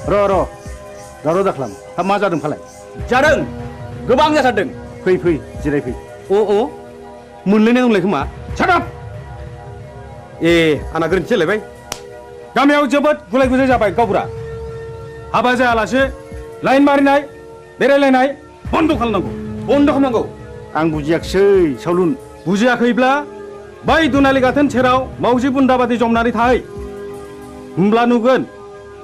र' दावराव दाखालाम हा मा जादों फालाय जादों गोबां जाथारदों फै जिरायफै अ मोनलायनाय दंलाय खोमा सादाब ए आंना गोरोन्थि जालायबाय गामियाव जोबोद गुलाय गुजाय जाबाय गावबुरा हाबा जायालासे लाइन मारिनाय बेरायलायनाय बन्द खालामनांगौ आं बुजियाखिसै सावलुन बुजियाखैब्ला बै दुनालि गाथोन सेराव मावजि बुन्दाबादि जमनानै थाहै होमब्ला नुगोन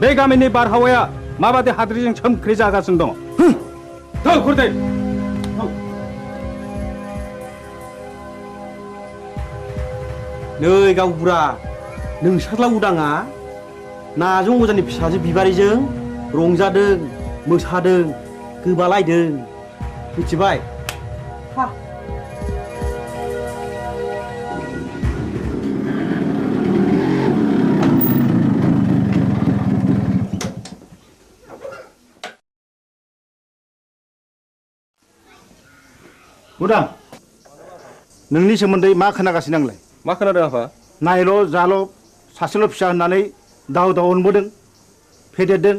बे गामिनि बारहावाया माबादि हाद्रिजों सोमख्रि जागासिनो दङ थौ खुरदै नै गावबुरा नोंसारला उदाङा नाजों अजानि फिसाजो बिबारिजों रंजादों मोसादों गोबालायदों मिथिबाय उदां नोंनि सोमोन्दै मा खोनागासिनो आंलाय मा खोनादों आफा नायल' जाल' सासेल' फिसा होननानै दाव अनबोदों फेदेरदों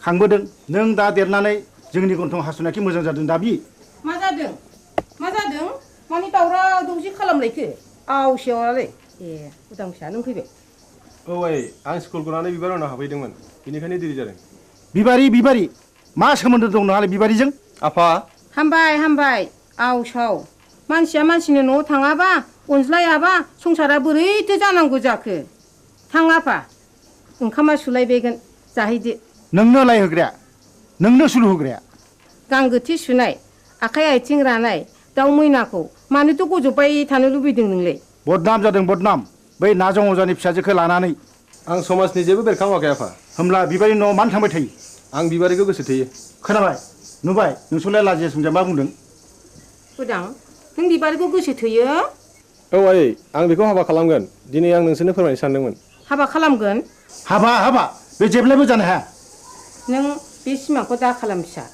खांबोदों नों दा देरनानै जोंनि गन्थं हासुनायखि मोजां जादों दाबि मा जादों मानि दावराव दावसि खालामलायखो आवसेयावलाय ए उदां फिसा नों फैबाय औ आइ आं स्कुल गनानै बिबार उनाव हाबहैदोंमोन बेनिखायनो देरि जादों बिबारि मा सोमोन्दो दं नोंहालाय बिबारिजों आफा हामबाय आवसाव मानसिया मानसिनि न'आव थाङाबा अनज्लायाबा संसारा बोरैथो जानांगौ जाखो थां आफा ओंखामा सुलायबायगोन जाहैदो नोंनो लायहोग्राया नोंनो सुलु होग्राया गांगोथि सुनाय आखाइ आथिं रानाय दाउ मैनाखौ मानोथ' गजबबाय थानो लुबैदों नोंलाय बदनाम जादों बदनाम बै नाजं अजानि फिसाजोखौ लानानै आं समाजनि जेबो बेरखांवाखै आफा होमब्ला बिबारि न'आव मानो थांबाय थायो आं बिबारिखौ गोसो थोयो खोनाबाय नुबाय नोंसोरलाय लाजिया सोंजा मा बुंदों उदां नों बिबारिखौ गोसो थोयो औ आइ आं बेखौ हाबा खालामगोन दिनै आं नोंसोरनो फोरमायनो सानदोंमोन हाबा खालामगोन हाबा बे जेब्लायबो जानो हाया नों बे सिमांखौ दा खालाम फिसा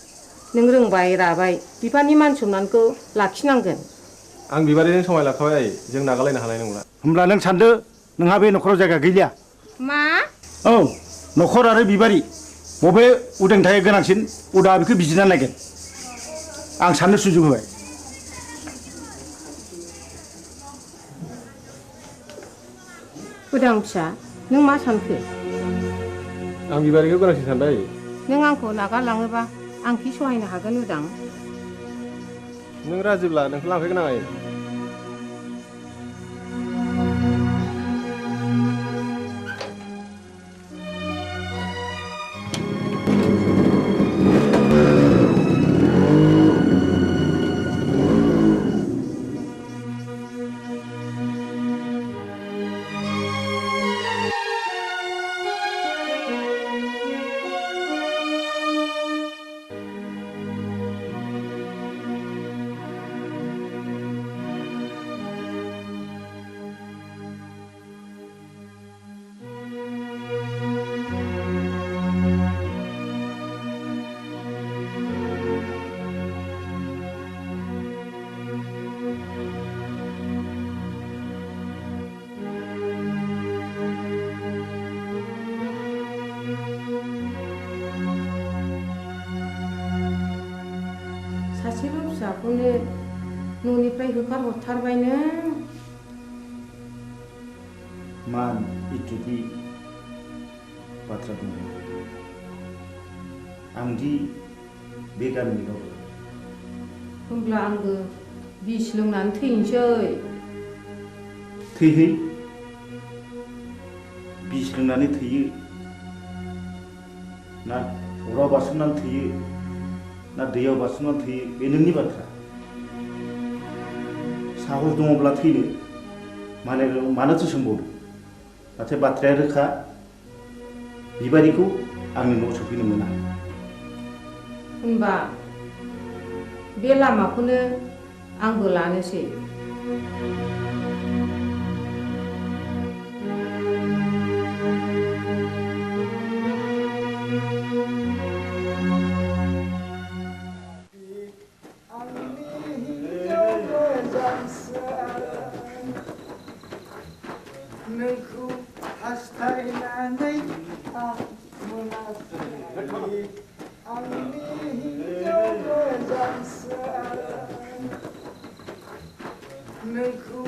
नों रोंबाय राबाय बिफानि मान सनमानखौ लाखिनांगोन आं बिबारिजों समाय लाखाबाय आइ जों नागारलायनो हानाय नंला होमब्ला नों सानदो नोंहा बे न'खराव जायगा गैलिया मा औ न'खर आरो बिबारि बबे उदांथाया गोनांसिन उदा बेखौ बिजिरना नायगोन आं साननो सुजुग होबाय उदां फिसा नों मा सानखो आं बिबारिखौ गोनांसिन सानबाय नों आंखौ नागारलाङोबा आं कि सहायनो हागोन उदां नों राजिब्ला नोंखौ लांफैगोन आं आइ सासेल' फिसाखौनो न'निफ्राय होखारहरथारबाय नों मान इटुदि बाथ्रा बुंदों आंदि बे गामिनि गाव होमब्ला आंबो बिस लोंनानै थैनोसै थैहै बिस लोंनानै थैयो ना अराव बारसोमनानै थैयो ना दैयाव बारसोमनानै थैयो बे नोंनि बाथ्रा साहस दङब्ला थैनो मानोथो सोंबावदों नाथाय बाथ्राया रोखा बिबारिखौ आंनि न'आव सफैनो मोना होनबा बे लामाखौनो आंबो लानोसै नोंखौ हास्थायनानै आं मोनाखै आंनि हिन्जाव मोजांसो नोंखौ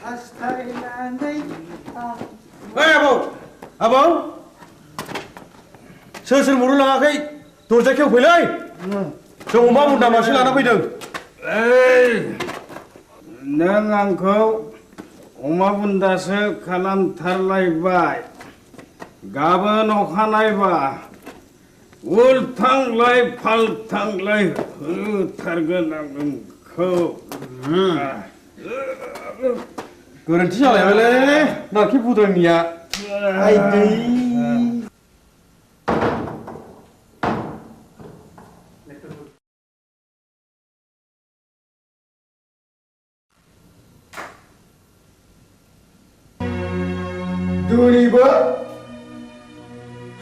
हास्थायनानै आं आबौ सोर मरु लाङाखै दरजा खेवफैलै जों अमा बुन्दा मासे लाना फैदों नों आंखौ अमा बुन्दासो खालामथारलायबाय गाबोन अखानायबा उल्थांलाय फाल्थांलाय होथारगोन आं नोंखौ गोरोन्थि जालायबायलै नाखि बुद्रांनिया आइदै दिनैबो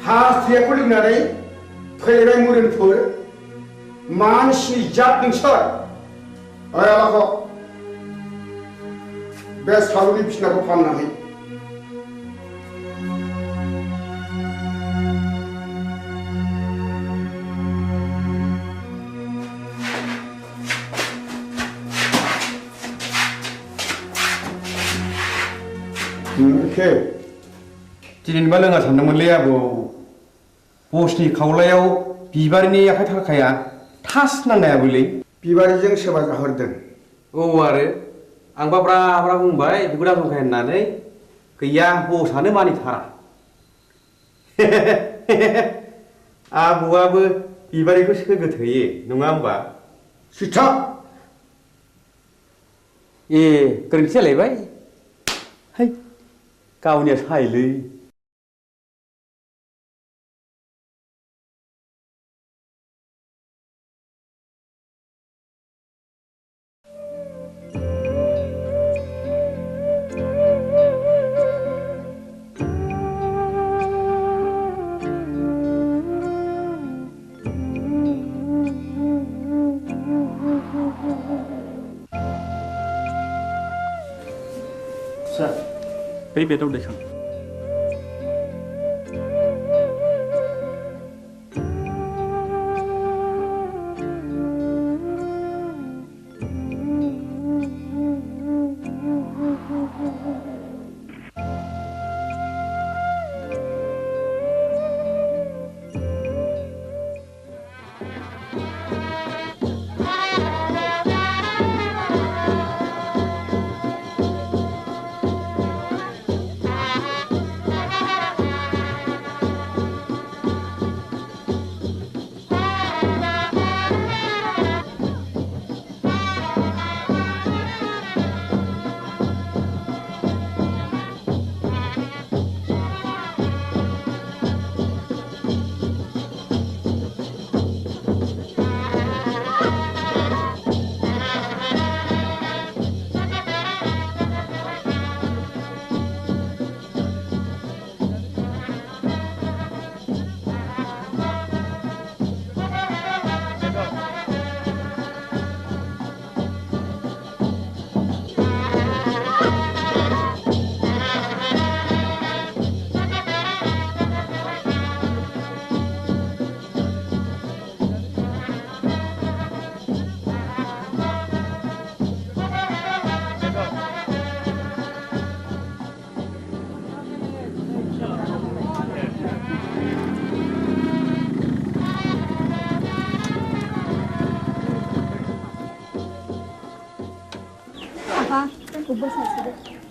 हास्थायखौ लोंनानै फैलायबाय मोदोमफोर मानसिनि जात नोंसोर आलाखौ बे सालुनि बिसिनाखौ फाननानै के दिनैबा लोङा सानदोंमोनलै आबौ बसनि खावलायाव बिबारिनि आखाइ थाखाया थास नांनायाबोलै बिबारिजों सोरबा जाहरदों औ आरो आंबा ब्रा ब्रा बुंबाय बेखौ दाजंखाय होननानै गैया बसआनो मानिथारा आबौआबो बिबारिखौ सोगोथोयो नङा होमबा सिथा ए गोरोन्थि जालायबाय है गावनिया सायलै बै बेदाव दैखां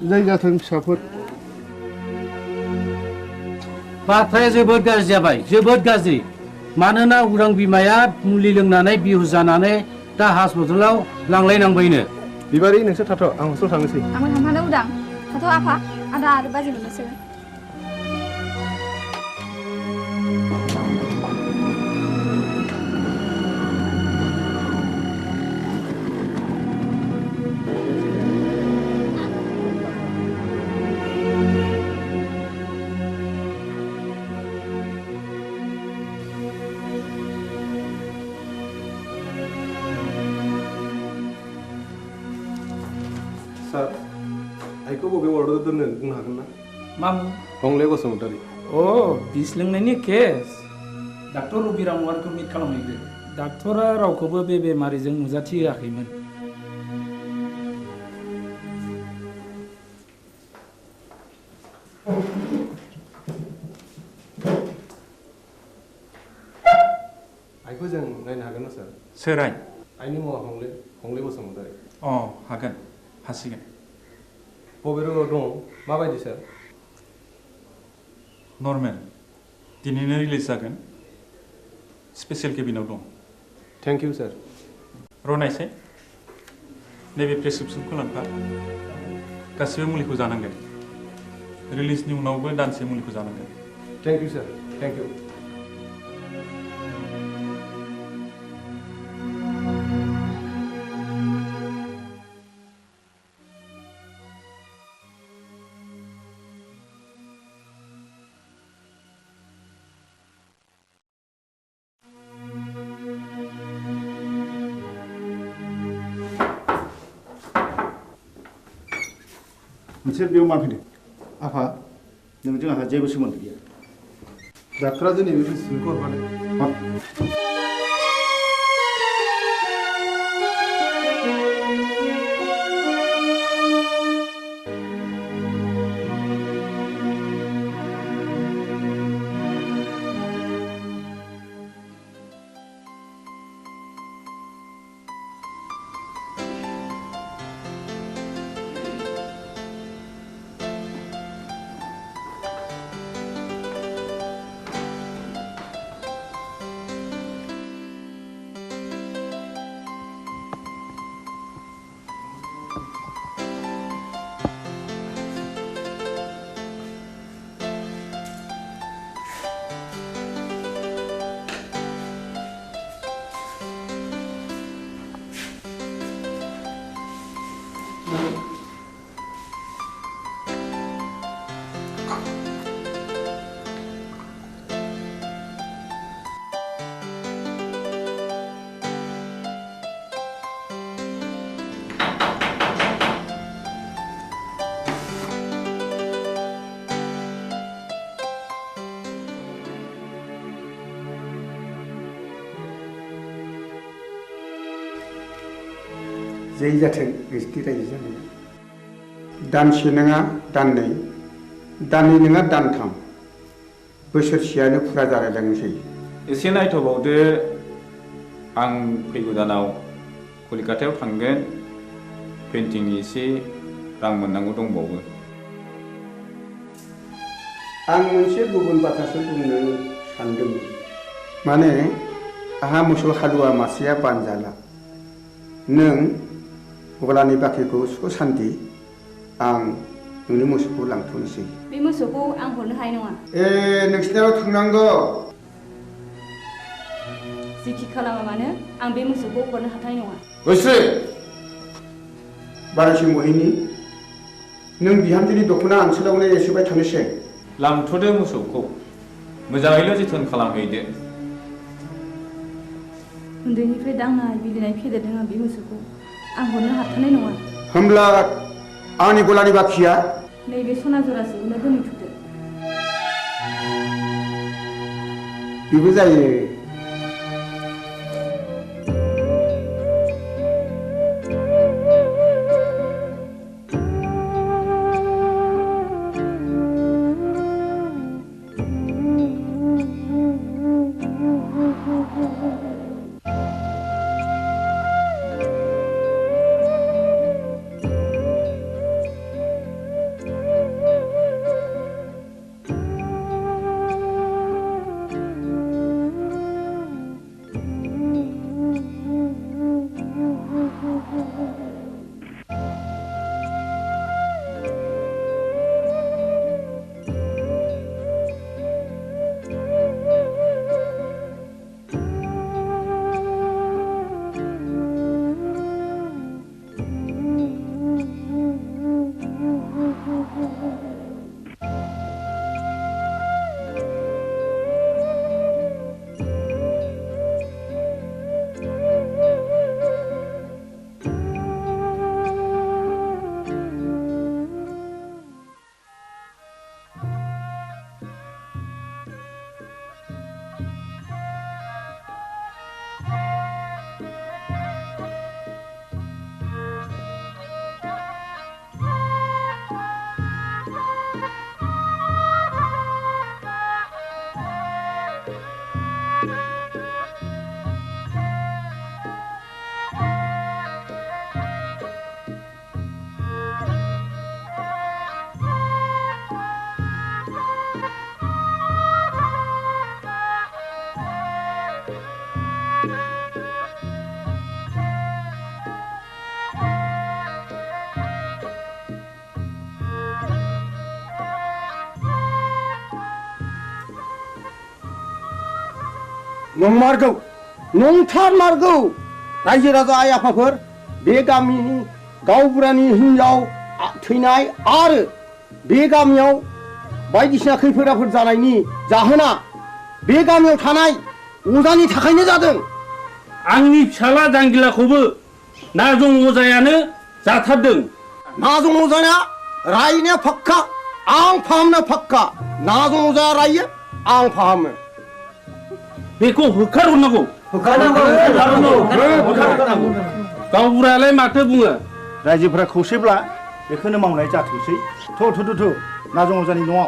जायगाथों फिसाफोर बाथ्राया जोबोद गाज्रि जाबाय जोबोद गाज्रि मानोना उरां बिमाया मुलि लोंनानै बिहुस जानानै दा हस्पिटालाव लांलायनांबायनो बिबारि नोंसोर थाथ' आं हस्टेलाव थांनोसै आंबो थांफानो उदां थाथ' आफा आदा आरो बाजै मोननोसै सार आइखौ बबे वार्डआव दोननो बुंनो हागोन ना मामु हंले बसुमतारी अ बिस लोंनायनि केस डाक्टर रबिराम वारखौ मिट खालामहैदो डाक्टरा रावखौबो बे बेमारिजों नुजाथि होआखैमोन आइखौ जों नायनो हागोन ना सार सोर आइ आइनि मुङा हंले बसुमतारी अ हागोन हासिगोन बबे रोगाव दं माबायदि सार नर्मेल दिनैनो रिलिज जागोन स्पेशल केबिनाव दं थेंक इउ सार रनायसाय नैबे प्रेसक्रिप्सनखौ लांफा गासिबो मुलिखौ जानांगोन रिलिजनि उनावबो दानसे मुलिखौ जानांगोन thank you sir thank you नोंसोर बेयाव मा फैदों आफा नोंजों आंहा जेबो सोमोन्दो गैया डाक्टरा दिनै बे प्रेसक्रिप्सनखौ हरफादों जै जाथों नोंसिनि रायजो जानाया दानसे नङा दाननै दाननै नङा दानथाम बोसोरसेयानो फुरा जालायलांनोसै एसे नायथ'बावदो आं फैगौ दानाव कलिकातायाव थांगोन पेन्टिंनि एसे रां मोननांगौ दंबावो आं मोनसे गुबुन बाथ्रासो बुंनो सानदों माने आहा मोसौ हालुवा मासेया बानजाला नों गलानि बाख्रिखौ सुख सान्ति आं नोंनि मोसौखौ लांथ'नोसै बे मोसौखौ आं हरनो हानाय नङा नोंसिनाव थांनांगौ जिखि खालामा मानो आं बे मोसौखौ हरनो हाथाय नङा गोसो बारासि मोहिनी नों बिहामजोनि दख'ना ओनसोलावनो एसेबाय थानोसै लांथ'दो मोसौखौ मोजाङैल' जोथोन खालामहैदो उन्दैनिफ्राय दांनाय बिलिनाय फेदेरदों आं बे मोसौखौ आं हरनो हाथारनाय नङा होमब्ला आंनि गलानि बाखिया नैबे सना जरासेखौनो दोनहैथ'दो बेबो जायो नंमारगौ नंथारमारगौ रायजो राजा आइ आफाफोर बे गामिनि गावबुरानि हिनजाव थैनाय आरो बे गामियाव बायदिसिना खैफोद आफोद जानायनि जाहोना बे गामियाव थानाय अजानि थाखायनो जादों आंनि फिसाला जांगिलाखौबो नाजं अजायानो जाथारदों नाजं अजाया रायनाया फाक्का आं फाहामनो फाक्का नाजं अजाया रायो आं फाहामो बेखौ होखारहरनांगौ गावबुरायालाय माथो बुङो रायजोफोरा खौसेब्ला बेखौनो मावनाय जाथोंसै थ' नाजं अजानि न'आव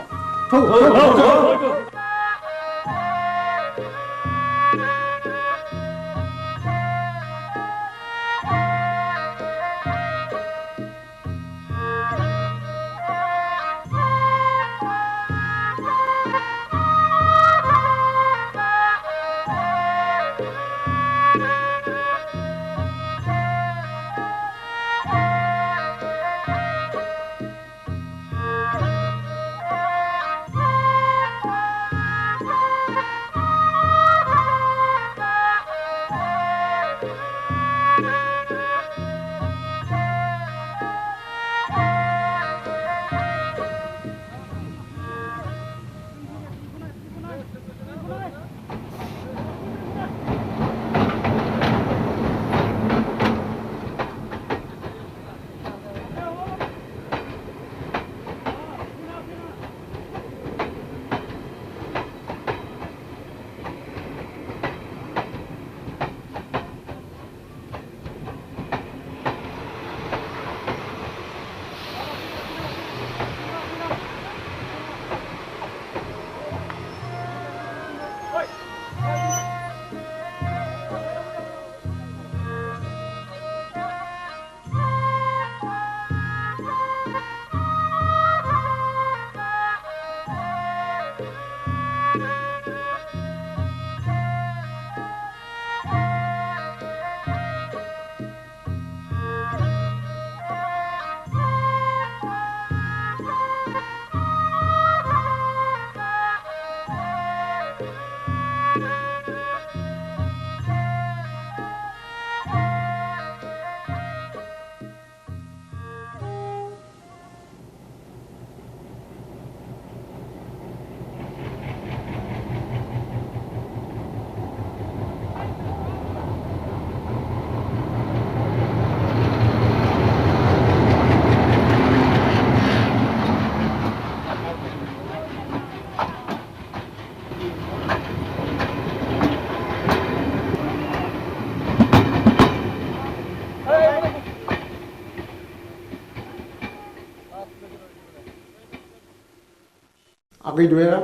आगै दया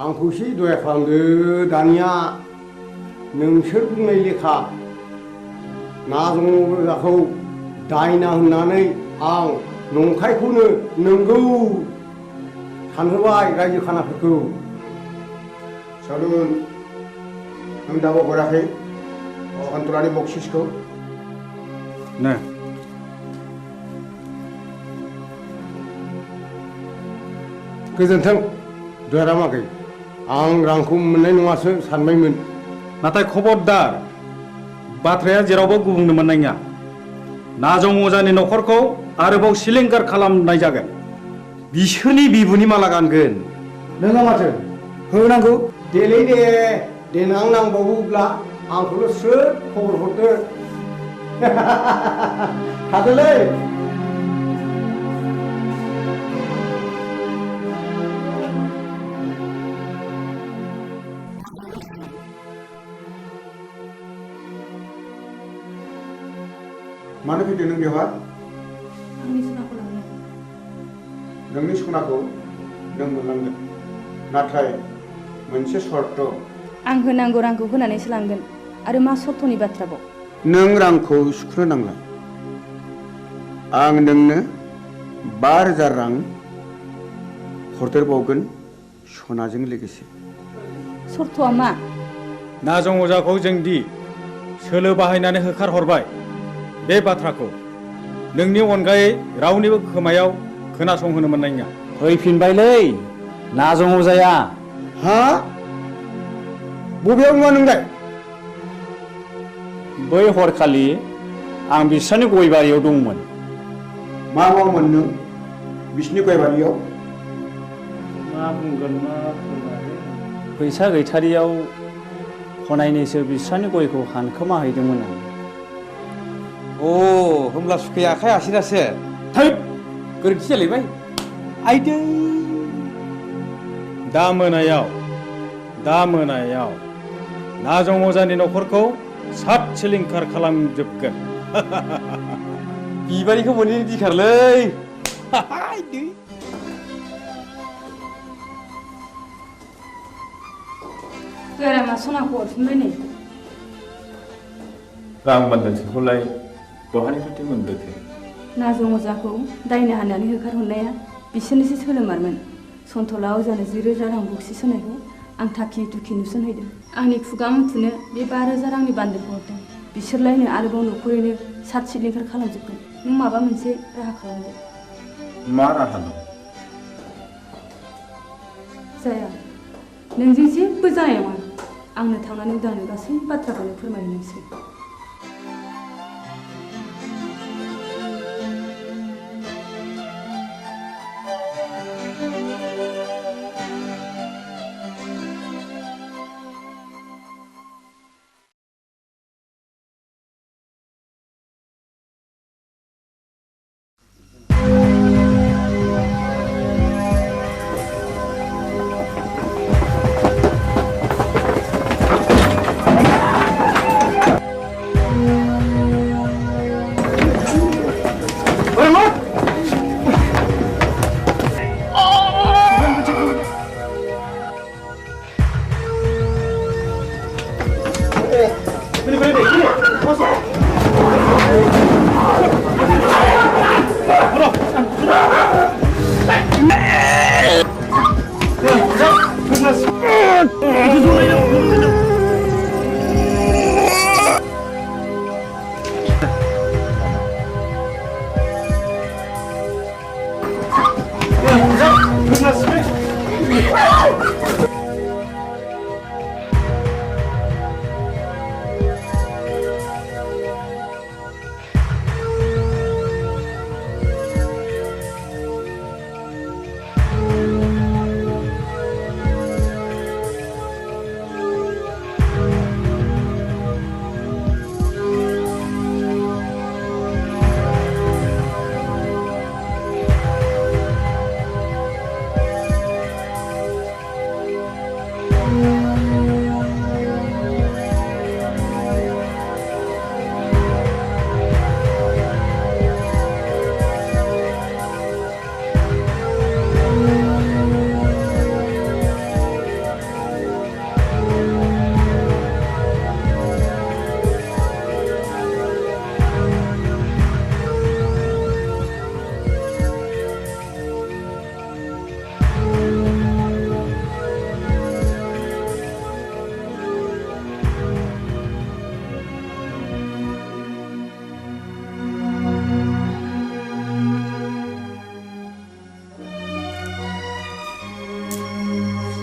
आंखौ एसे दया खालामदो दानिया नोंसोर बुंनाय लेखा नाजंजाखौ दायना होननानै आं नंखायखौनो नंगौ सानहोबाय रायजो खानाफोरखौ सारुन नों दाबो हराखै अखान्थलानि बक्सिसखौ नो गोजोन्थों दयाराम आगै आं रांखौ मोननाय नङासो सानबायमोन नाथाय खबरदार बाथ्राया जेरावबो गुबुंनो मोननाय नङा नाजं अजानि न'खरखौ आरोबाव सिलिंखार खालामनाय जागोन बिसोरनि बिबुनि माला गानगोन नोंहा माथो होनांगौ देलै दे देनां नांबावोब्ला आंखौल' स्रोद खबर हरदो थादोलै मानो फैदों नों बेवहाय आंनि सनाखौ लांनो नोंनि सनाखौ नों मोनलांगोन नाथाय मोनसे सर्त आं होनांगौ रांखौ होनानैसो लांगोन आरो मा सर्तनि बाथ्राबाव नों रांखौ सुख्रो नांला आं नोंनो 5000 रां हरदेरबावगोन सनाजों लोगोसे सर्तआ मा नाजं अजाखौ जोंदि सोलो बाहायनानै होखार हरबाय बे बाथ्राखौ नोंनि अनगायै रावनिबो खोमायाव खोनासंहोनो मोननाय नङा फैफिनबायलै नाजं अजाया हा बबेयाव नङा नोंलाय बै हरखालि आं बिस्रानि गय बारियाव दंमोन मा मावोमोन नों बिसिनि गय बारियाव मा बुंगोन मा फैसा गैथारियाव हनायनैसो बिस्रानि गयखौ हानखोमा हैदोंमोन आं अ होमब्ला सुखैया आखाइ आसिनासो थै गोरोन्थि जालायबाय आइदै दा मोनायाव नाजं अजानि न'खरखौ सात सिलिंखार खालामजोबगोन बिबारिखौ मोनैनि दिखारलै दयारामा सनाखौ हरफिनबाय नै रां बान्दानसेखौलाय बहानिफ्राय मोनदोथो नाजं अजाखौ दायना हाननानै होखारहरनाया बिसोरनिसो सोलोमारमोन सन्थला अजानो 1000 रां बक्सिस होनायखौ आं थाखि दुखि नुसनहैदों आंनि खुगा मुथुनो बे 5000 रांनि बान्दोखौ हरदों बिसोरलायनो आरोबाव न'खरैनो सात सिलिंखार खालामजोबगोन नों माबा मोनसे राहा खालामदो मा राहा दं जाया नोंजों जेबो जानाय नङा आंनो थांनानै उदांनो गासै बाथ्राखौनो फोरमायनोसै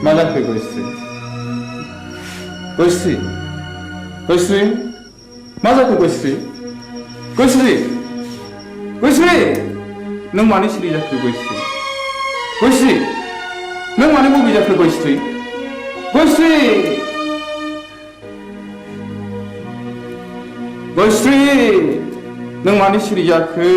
मा जाखो गयस्रि गयस्रि गयस्रि मा जाखो गयस्रि गयस्रि गयस्रि नों मानो सिरि जाखो गयस्रि गयस्रि नों मानो बबे जाखो गयस्रि गयस्रि गयस्रि नों मानो सिरि जाखो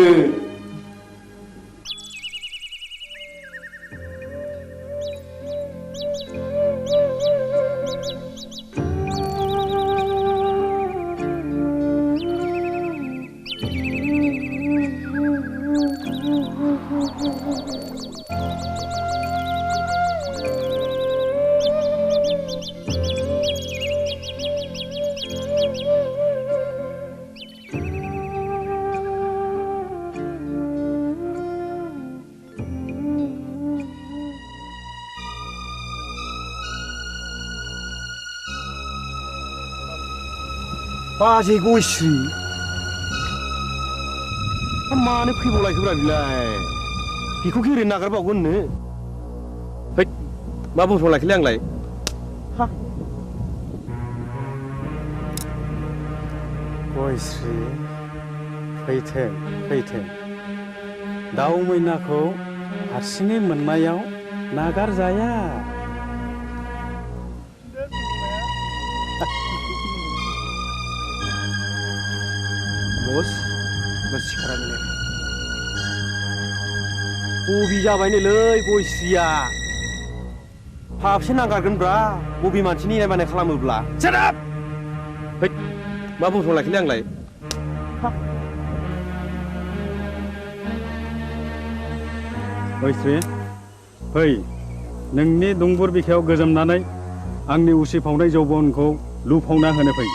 बाजै गयस्रि मानो फैबावलायखोब्रा बिलाय बेखौ ओरैनो नागारबावगोननो हैद मा बुंफ्रावलायखोलै आंलाय गयस्रि फैथों फैथों दाउ मैनाखौ हारसिङै मोननायाव नागारजाया बस सिखारा मिलायबाय बबे जाबायनोलै गयस्रिया फाबसे नागारगोनब्रा बबे मानसिनि इनाय मानाय खालामोब्ला सेराप हैद मा बुंफ्रावलायखोलै आंलाय गयस्रि फै नोंनि दुंबुर बिखायाव गोजोमनानै आंनि उसिफावनाय जौबनखौ लुफावना होनो फै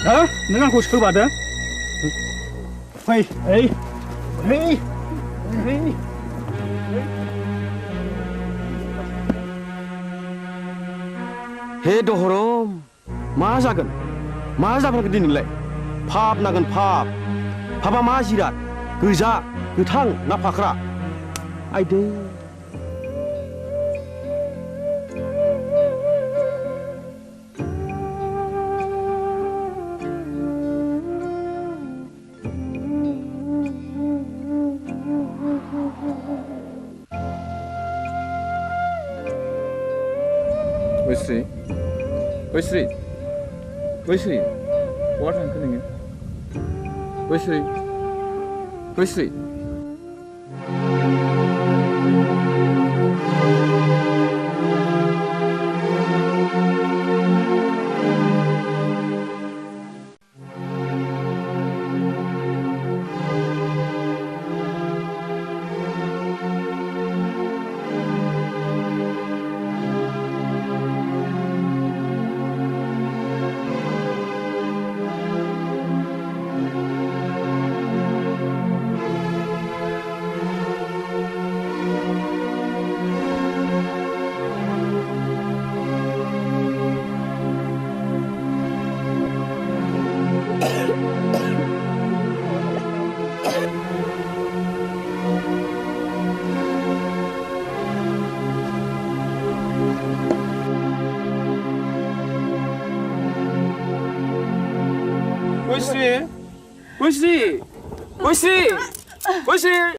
हो नों आंखौ सोबादो फै हे दहरम मा जागोन मा जागोन दिनैलाय फाब नागोन फाबा मा जिराद गोजा गोथां ना फाख्रा आइदै गयस्रि गयस्रि गयस्रि बहा थांखो नोङो गयस्रि गयस्रि गयस्रि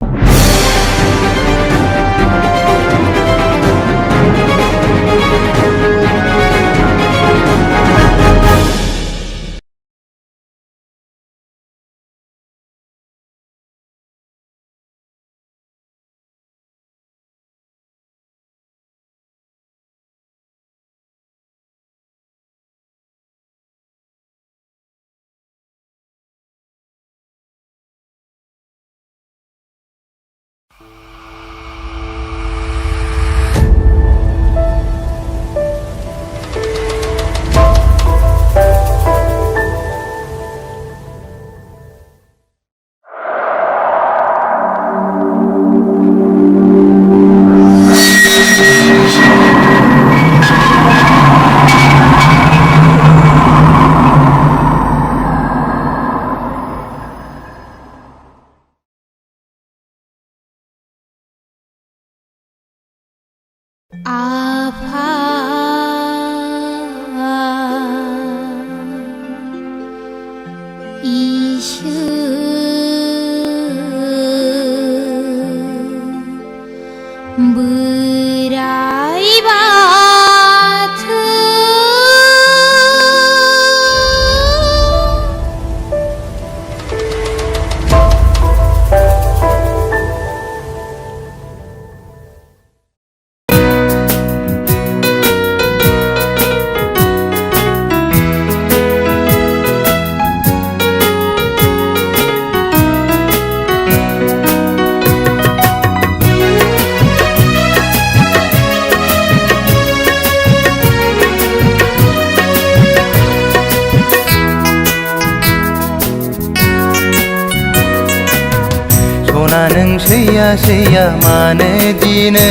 सैया सैया मानो दिनै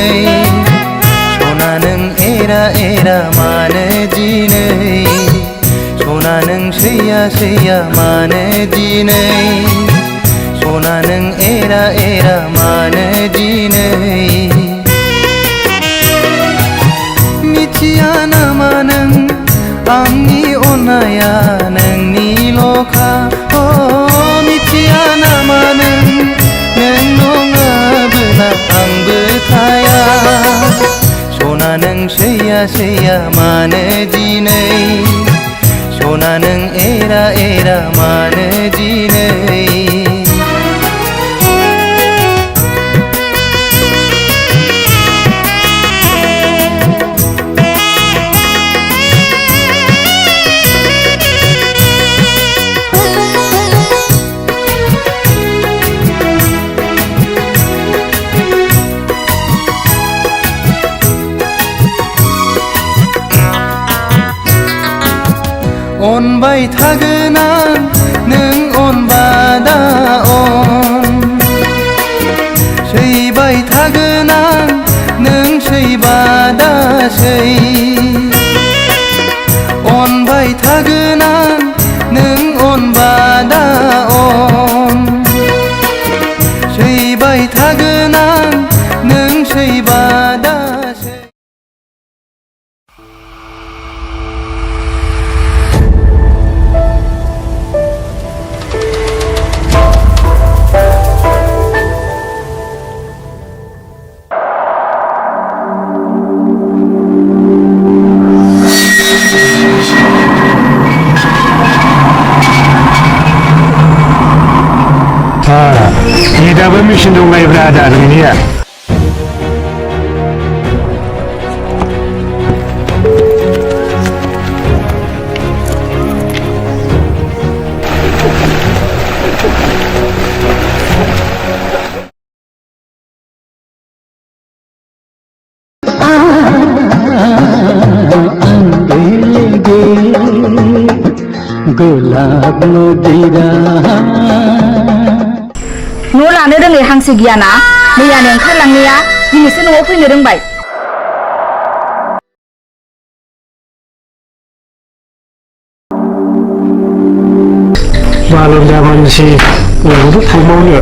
सना नों एरा एरा मानो दिनै सना नों सैया सैया मानो दिनै सना नों एरा एरा मानो दिनै मिथिया नामा नों आंनि अननाया नोंनिल'खा मिथिया नामा नों नङाबोला आंबो थाया सना नों सैया सैया मानो दिनै सना नों एरा एरा मानो दिनै अनबाय थागोन आं नों अनबादा अन सैबाय थागोन आं नों सैबादा सै अनबाय थागोन आं नों अनबादा अन सैबाय थागोन आं नों सैबादा सै दाबो मेचिन दंलायब्रा आदा नोंनिया गुलाब नदीरा न' लानो रोङै हांसो गियाना मैयानो ओंखारलांनाया दिनैसो न'आव फैनो रोंबाय बालन्दा मानसि बबावथ' थांबावनो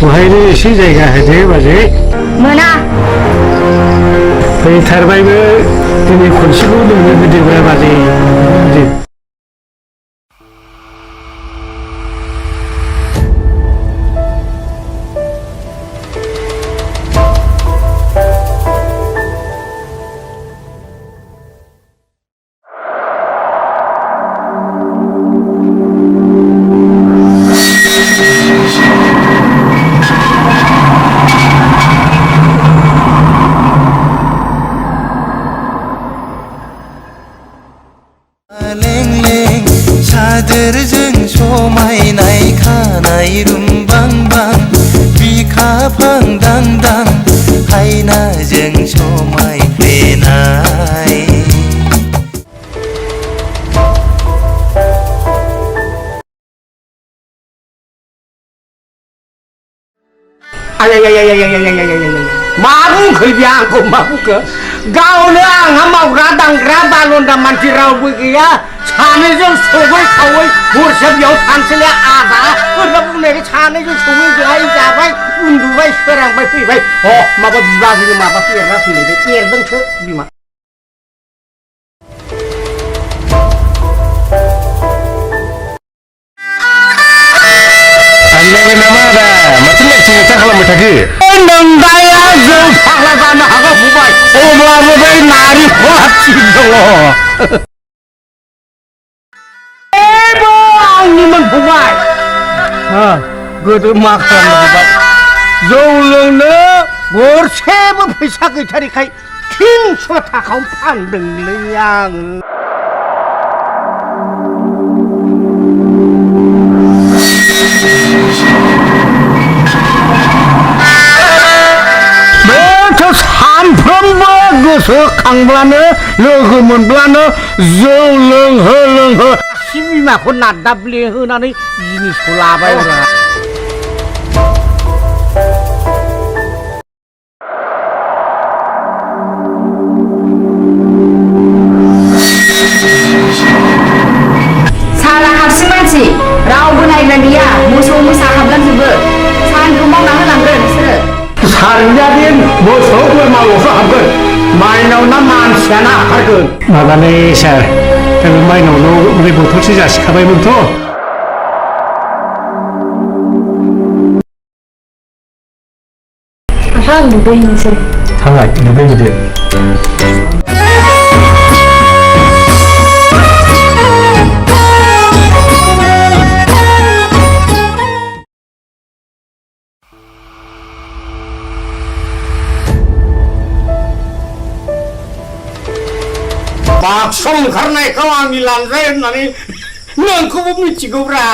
बहायनो एसे जायगा होदो बाजै मोना फैथारबायबो दिनै खनसेखौ नोंनो होदोब्रा बाजै सादोरजों समायनाय खानाय रुमबांबां बिखाफां दांदां हायनाजों समायफ्लेनाय मा बुंखो बे आंखौ मा बुंखो गावनो आंहा मावग्रा दांग्रा बालन्दा मानसि रावबो गैया सानैजों सबै खावै हरसे बेयाव थानोसैलाय आदा ओरैनो बुंनायखाय सानैजों सबै बेहाय जाबाय उन्दुबाय सोरांबाय फैबाय माबा बिबाजैनो माबा एरना फैलायबाय एरदोंसो बिमा थांबाय नामा आदा माथो लेक्टिंटा खालामबाय थाखो नोंदाया जौ फाग्ला जानो हागौ फंबाय अब्लाबो बै नारेंखला थिग दङ आंनिमोन फंबाय गोदो मा खालामनो जौ लोंनो गरसेबो फैसा गैथारिखाय 300 थाखायाव फानदोंलै आङो सानफ्रोमबो गोसोखांब्लानो लोगो मोनब्लानो जौ लोंहो लोंहो बिमाखौ नादाब्ले होनानै जिनिसखौ लाबाय गारिया दिन मोसौ बोरमाल'सो हाबगोन माइनाव ना मानसियानो हाबथारगोन माबालै सार दा बे माइनावनाव बे बथलसे जासिखाबायमोनथ' आं दुगैहैनोसै थांलाय दुगैहैदो बाक्सायाव ओंखारनायखौ आंनि लांजाय होननानै नोंखौबो मिथिगौब्रा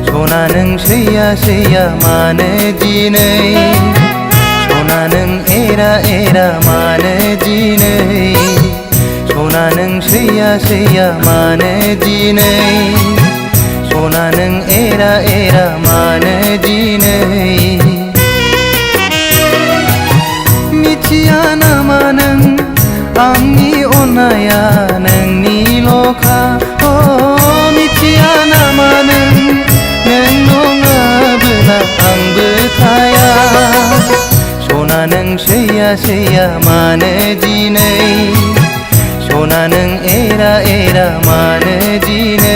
सना नों सैया सैया मानो दिनै सना नों एरा एरा मानो दिनै सना नों सैया सैया मानो दिनै सना नों एरा एरा मानो दिनै मिथिया नामा नों आंनि अननाया नोंनिल'खा मिथिया नामा नों नङाबोला आंबो थाया सना नों सैया सैया मानो दिनै सना नों एरा एरा मानो दिनै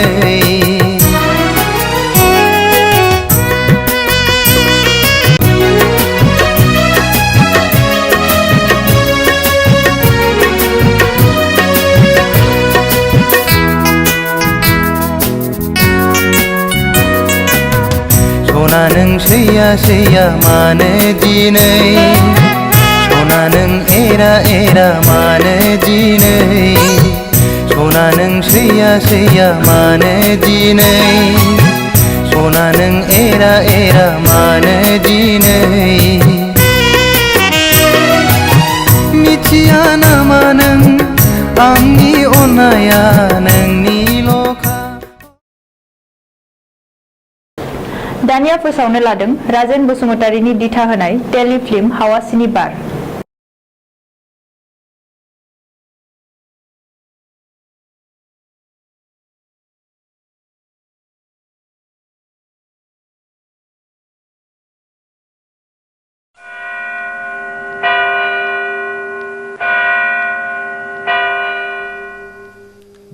सना नों सैया सैया मानो दिनै सना नों एरा एरा मानो दिनै सना नों सैया सैया मानो दिनै सना नों एरा एरा मानो दिनै मिथिया नामा नों आंनि अननाया नोंनिल'खा दानिया फोसावनो लादों राजेन बसुमतारीनि दिथा होनाय टेलिफिल्म हावासिनि बार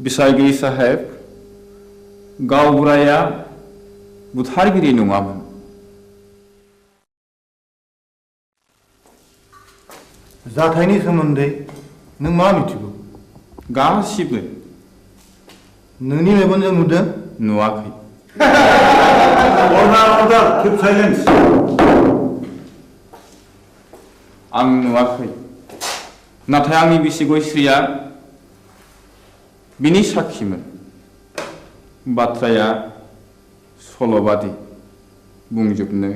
बिसायगिरि साहेब गावबुराया बुथारगिरि नङामोन जाथायनि सोमोन्दै नों मा मिथिगौ गासिबो नोंनि मेगनजों नुदों नुवाखै अर्डार किप साइलेन्स आं नुवाखै नाथाय आंनि बिसिगय स्रिया बिनि साखिमोन बाथ्राया सल'बादि बुंजोबनो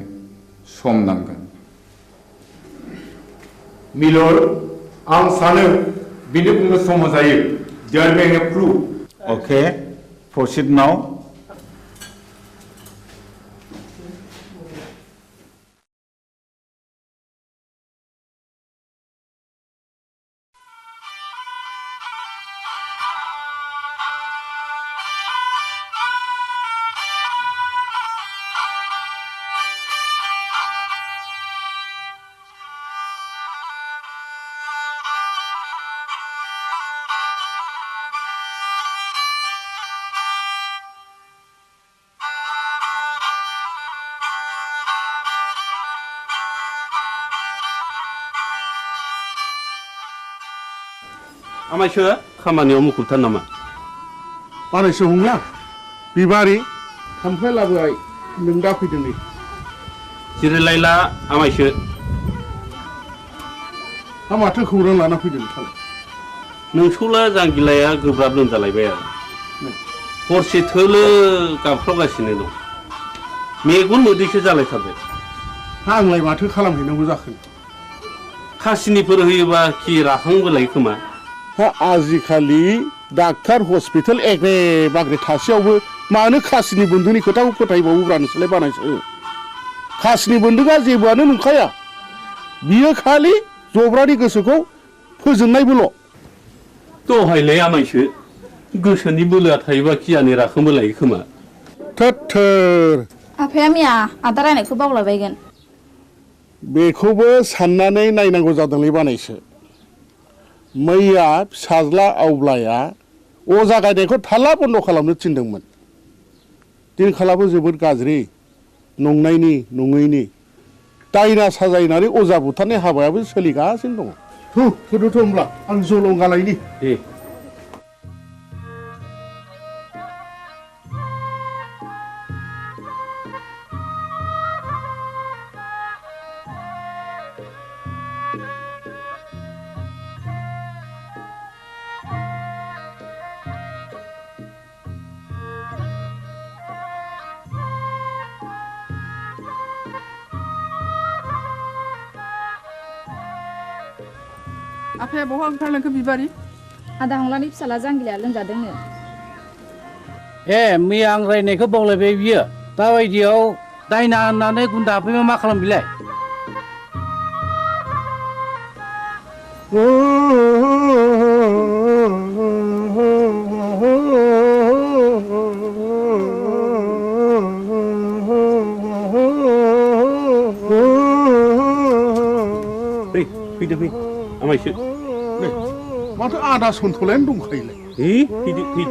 सम नांगोन मिलर आं सानो बिनो बुंनो सम जायो there be a proof okay proceed now आमायसो खामानियाव मुखुबथार नामा बानायसो हंला बिबारि ओमफ्राय लाबोबाय नों दा फैदों नै जिरायलायला आमायसो हा माथो खौरां लाना फैदों नोंथाङा नोंसौला जांगिलाया गोब्राब लोमजालायबाय आरो हरसे थोलो गाबख्रावगासिनो दं मेगन मोदैसो जालायथारबाय आंलाय माथो खालामहैनांगौ जाखो खासिनिफोर होयोबा खि राखांबोलाय खोमा आजिखालि डाक्टार हस्पिटाल एग्रे बाग्रे थासेयावबो मानो खासिनि बन्दुनि खोथाखौ फोथायबावोब्रा नोंसोरलाय बानायसो खासिनि बन्दुकआ जेबोआनो नंखाया बियो खालि जब्रानि गोसोखौ फोजोंनायबोल'। दहायलाय आमायसो गोसोनि बोलोआ थायोबा गियानि राखोमबो लायो खोमा। थोर आफाया मैया आदा रायनायखौ बावलायबायगोन। बेखौबो साननानै नायनांगौ जादोंलै बानायसो। मैया फिसाज्ला आवब्लाया अजा गायनायखौ थाल्ला बन्द' खालामनो थिनदोंमोन। दिनखालाबो जोबोद गाज्रि, नंनायनि नङैनि दायना साजायनानै अजा बुथारनाय हाबायाबो सोलिगासिनो दङ। थुदोथ' होनब्ला आं जलंगालायनि। दे आफाया बहा ओंखारलांखो बिबारि? आदा हंलानि फिसाला जांगिलाया लोमजादोंनो। मैया आं रायनायखौ बावलायबाय बियो। दाबायदियाव दायना होननानै गुन्दा हाबफैबा मा खालाम बिलाय? फैदो फै आमायसो। माथो आदा सन्थलायानो दंखायोलाय। फैदो फै।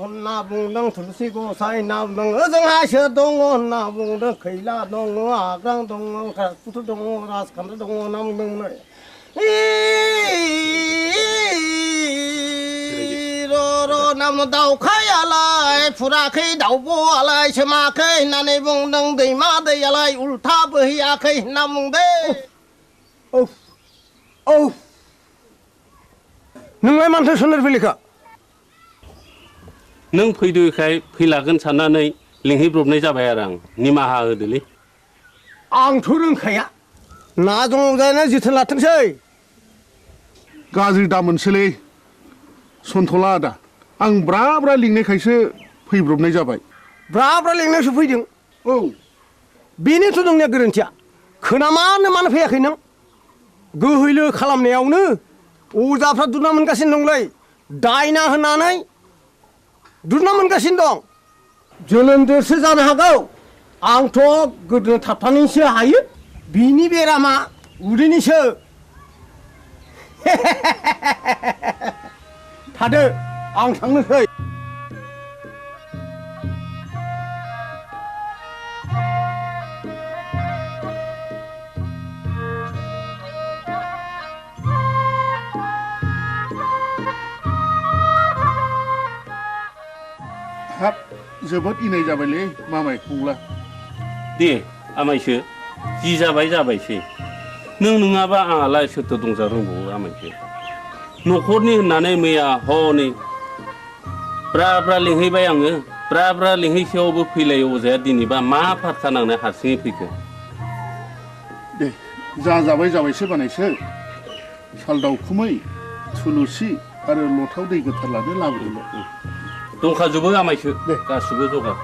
होनना बुंदों थुलसि गसाइ ना बुंदों ओजोंहायसो दङ होनना बुंदों खैला दङ आग्रां दङ राजपुत दङ राजखान्थि दङ होनना बुंदोंमोन। र' नाम दाउखायालाय फुराखै दाउब'आलाय सोमाखै होननानै बुंदों दैमा दैयालाय उल्था बोहैयाखै होनना बुंदों। औ नोंलाय मानोथो सोलेर फैलिखा? नों फैदोखाय फैलागोन साननानै लिंहैब्रबनाय जाबाय आरो आं। निमाहा होदोलै। आंथ' रोंखाया ना दङ जाना जोथोन लाथोंसै। गाज्रि दामोनसोलै सन्थला आदा, आं ब्रा ब्रा लिंनायखायसो फैब्रबनाय जाबाय। ब्रा ब्रा लिंनायसो फैदों? औ बेनोथ' नोंनिया गोरोन्थिया। खोनामानो मानो फैयाखै नों? गोहैलो खालामनायावनो अजाफ्रा दुना मोनगासिनो दंलै। दायना होनानै दुना मोनगासिनो दं। जोलोमजोंसो जानो हागौ। आंथ' गोदो थाबथानैसो हायो। बिनि बेरामा उदैनिसो। थादो आं थांनोसै। हाब जोबोद इनाय जाबायलै मामाय फंला। दे आमायसो जि जाबाय जाबायसै। नों नङाबा आंहालाय सोरथो दंजा रोंबावो आमायसो। न'खरनि होननानै मैया हनै ब्रा ब्रा लिंहैबाय आङो। ब्रा ब्रा लिंहैसेयावबो फैलायो अजाया दिनैबा मा फारखा नांनाय हारसिङै फैखो? दे जा जाबाय जाबायसो बानायसो। साल दाउखुमै थुलुसि आरो लथाव दै गोथार लानो लाबोदोंल'। दंखाजोबो आमायसो गासिबो जगार।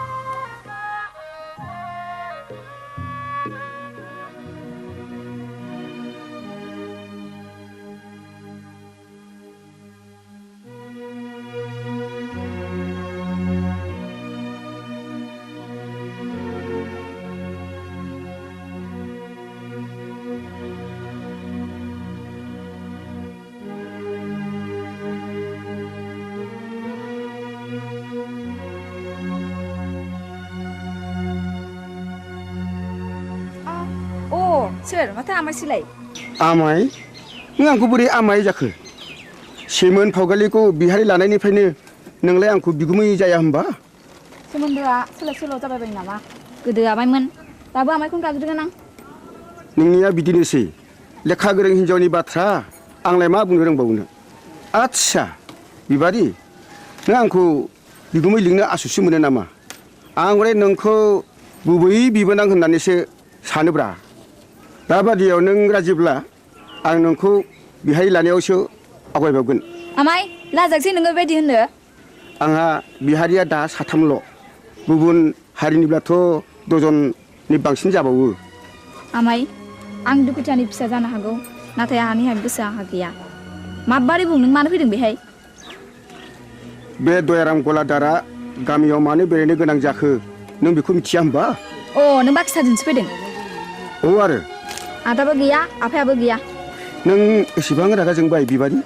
सोर माथो आमायसोलाय? आमाय? नों आंखौ बोरै आमाय जाखो? सेमोन फावगालिखौ बिहारि लानायनिफ्रायनो नोंलाय आंखौ बिगुमै जाया होनबा? सोमोन्दोआ सोलाय सोल' जाबायबाय नामा? गोदो आमायमोन, दाबो आमायखौनो गाबज्रिगोन आं। नोंनिया बिदिनोसै। लेखा गोरों हिन्जावनि बाथ्रा आंलाय मा बुंनो रोंबावनो। आच्छा बिबारि, नों आंखौ बिगुमै लिंनो आसुसु मोनो नामा? आं हले नोंखौ गुबै बिबोनां होननानैसो सानोब्रा। दाबादियाव नों राजिब्ला आं नोंखौ बिहारि लानायावसो आवगायबावगोन। आमाय लाजाकसै नोङो बेबायदि होननो। आंहा बिहारिया दा साथामल'। गुबुन हारिनिब्लाथ' दजननि बांसिन जाबावो। आमाय आं दुखुथियानि फिसा जानो हागौ नाथाय आंहानिहाय गोसो आंहा गैया माबारै बुं नों मानो फैदों बेहाय बे दयाराम गलादारा गामियाव मानो बेरायनो गोनां जाखो नों बेखौ मिथिया होमबा अ नों बाखि सादिनसो फैदों औ आरो आदाबो गैया आफायाबो गैया नों एसेबां रागा जोंबाय बिबारि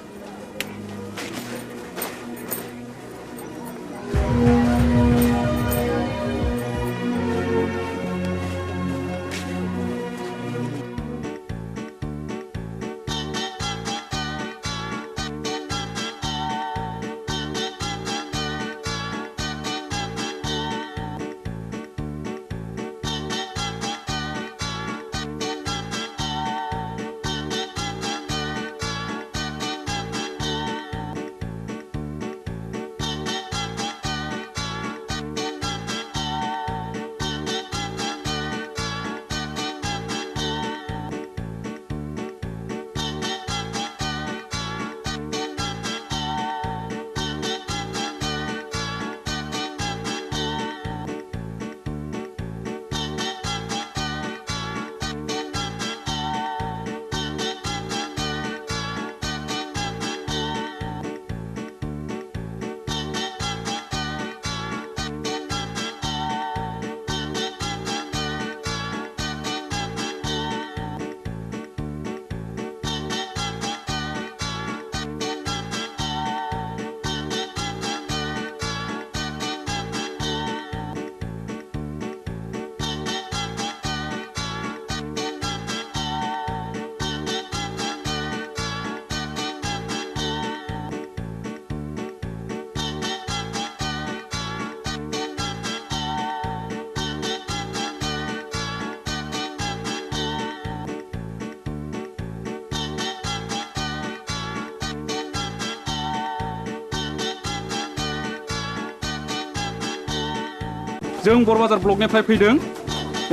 जों बरबाजार ब्लकनिफ्राय फैदों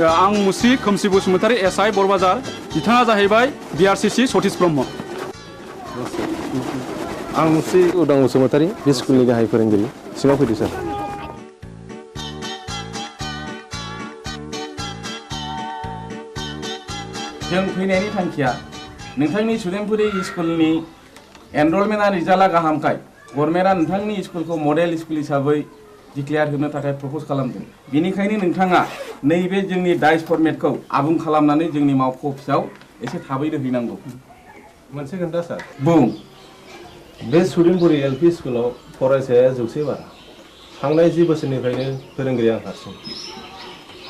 आं मुस्रि खोमसि बसुमतारी एसआइ बरबाजार बिथाङा जाहैबाय बिआरसिसि सतीश ब्रह्म आं मुस्रि उदां बसुमतारी बे स्कुलनि गाहाय फोरोंगिरि सिङाव फैदो सार जों फैनायनि थांखिया नोंथांनि सुदेमपुरि स्कुलनि एनरलमेन्टआ रिजाल्टआ गाहामखाय गभर्नमेन्टआ नोंथांनि स्कुलखौ मडेल स्कुल हिसाबै डिक्लेयार होनो थाखाय प्रप'ज खालामदों बेनिखायनो नोंथाङा नैबे जोंनि डाइस फर्मेटखौ आबुं खालामनानै जोंनि मावख' अफिसाव एसे थाबैनो हैनांगौ मोनसे खोन्था सार बुं बे सुदेमपुरि एलपि स्कुलाव फरायसाया 100 बारा थांनाय 10 बोसोरनिफ्रायनो फोरोंगिरि आं हारसिं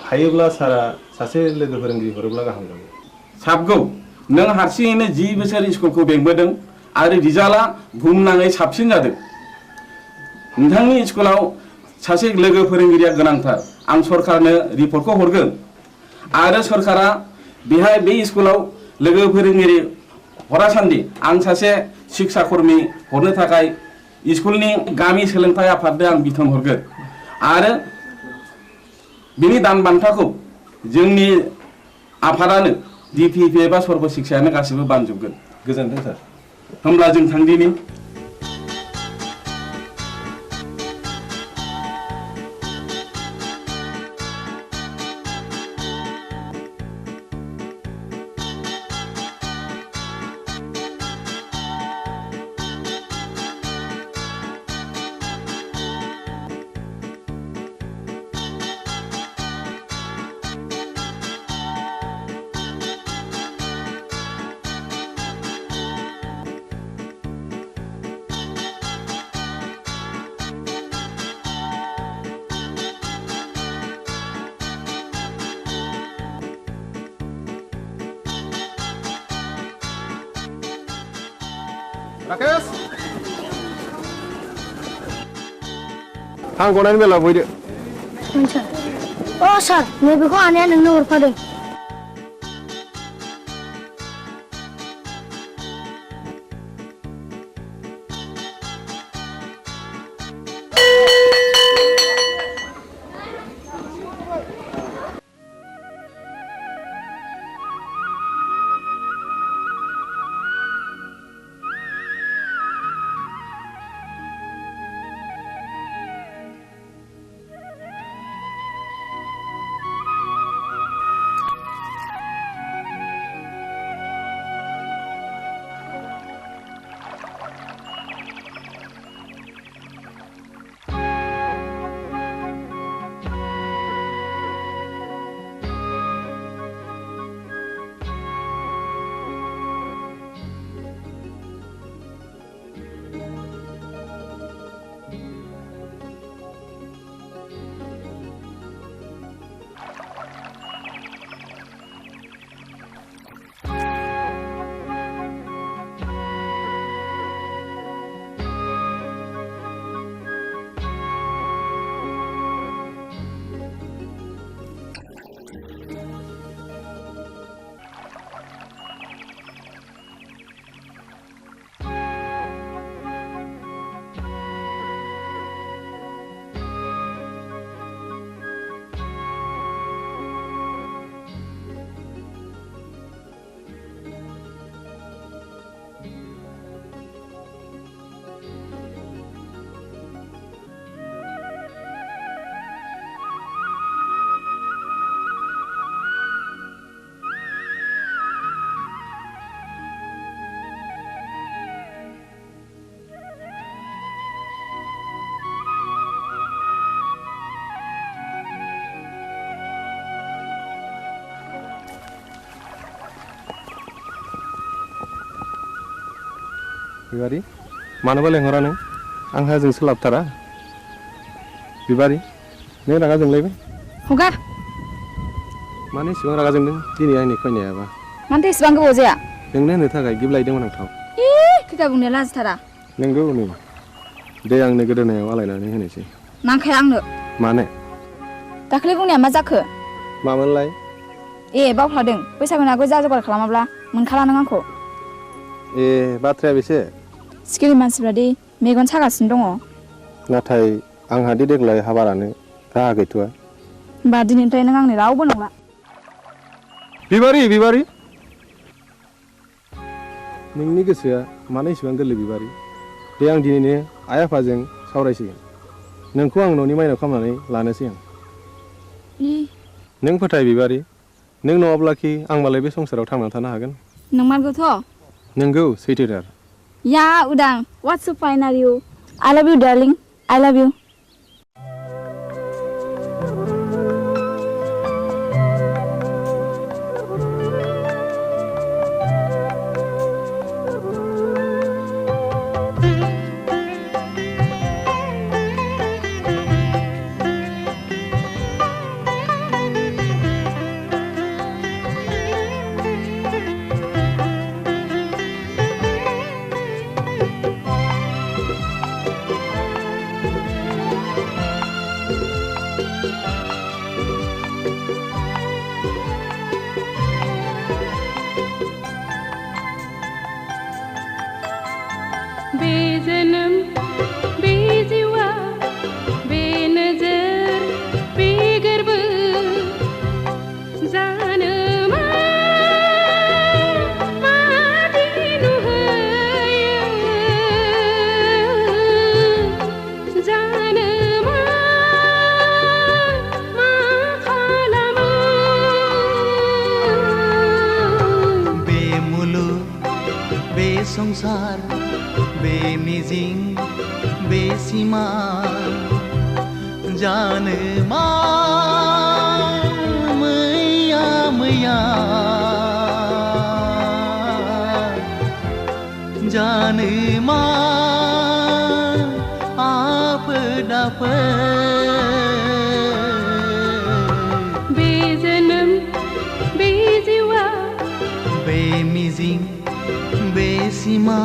हायोब्ला सारा सासे लोगो फोरोंगिरि हरोब्ला गाहाम जागौ साबगौ नों हारसिङैनो 10 बोसोर स्कुलखौ बेंबोदों आरो रिजाल्टआ बुहुमनाङै साबसिन जादों नोंथांनि स्कुलाव सासे लोगो फोरोंगिरिया गोनांथार आं सरकारनो रिपर्टखौ हरगोन आरो सरकारा बेहाय बे स्कुलाव लोगो फोरोंगिरि हरासान्दि आं सासे शिक्षा कर्मी हरनो थाखाय स्कुलनि गामि सोलोंथाइ आफादनो आं बिथोन हरगोन आरो बिनि दान बान्थाखौ जोंनि आफादानो डिपिपि एबा सर्ब शिक्षायानो गासिबो बानजोबगोन गोजोन्थों सार होमब्ला जों थांदिनि राकेश आं गनायनि बेलायाव फैदो अ सार नैबेखौ आनैया नोंनो हरफादों बिबारि मानोबा लेंहरा नों आंहा जों सोलाबथारा बिबारि नों रागा जोंलायबाय हगार मानो इसेबां रागा जोंदों दिनै आंनि खयनायाबा मानोथो इसेबां गोबाव जाया नोंनो होनो थाखाय गिबलायदोंमोन आं थाव खोथा बुंनाया लाजिथारा नोंगौ नै दे आंनो गोदोनायाव आलायनानै होनोसै नांखाया आंनो मानो दाखालि बुंनाया मा जाखो मामोनलाय ए बावफ्लादों बैसागुनि आगोल जा जगार खालामाब्ला मोनखाला नों आंखौ ए बाथ्राया बेसे सिखिरि मानसिफ्रा दि मेगन सागासिनो दङ नाथाय आंहा दि देग्लाय हाबारानो राहा गैथ'आ होमबा दिनैनिफ्राय नों आंनि रावबो नंला बिबारि बिबारि नोंनि गोसोआ मानो इसेबां गोरलै बिबारि दे आं दिनैनो आइ आफाजों सावरायसिगोन नोंखौ आं न'नि माइनाव खालामनानै लानोसै आं नों फोथाय बिबारि नों नङाब्लाखि आं मालाय बे संसाराव थांनानै थानो हागोन नंमारगौथ' नोंगौ सैथोथार या उदां what's so fine are you I love you darling I love you संसार बे मिजिं बे सिमा जानो मा मैया मैया जानो मा आफोद आफोद बे जोनोम बे जिउआ बे मिजिं बेसिमा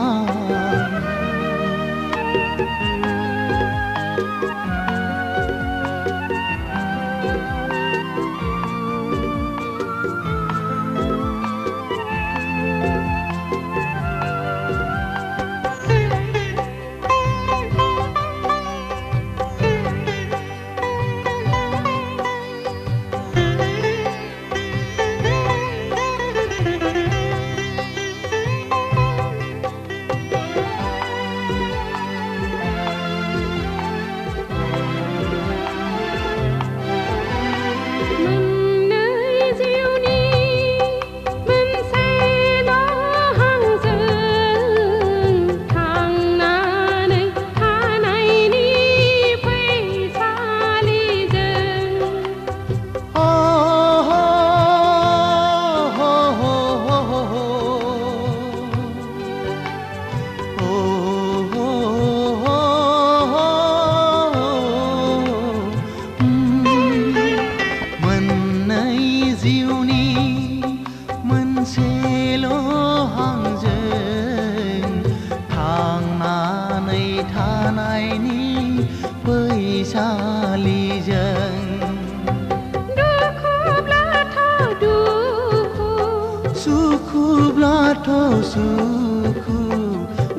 सुखु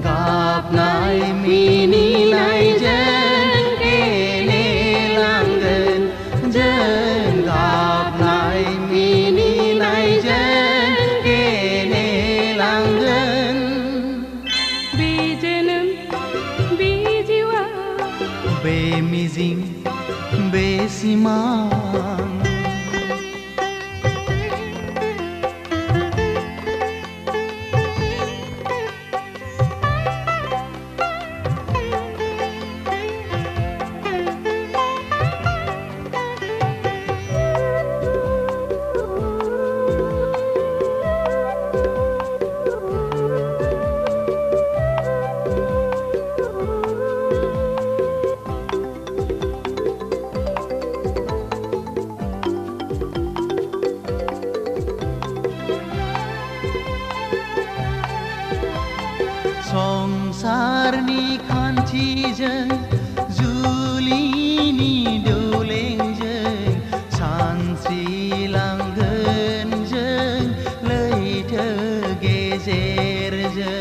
गाबनाय मिनिनायजों गेलेलांगोन जों गाबनाय मिनिनायजों गेलेलांगोन बे जोनोम बे जिउआ बे मिजिं बे सिमां संसारनि खान्थिजों जुलिनि दौलेंजों सानस्रिलांगोन जों लैथो गेजेरजों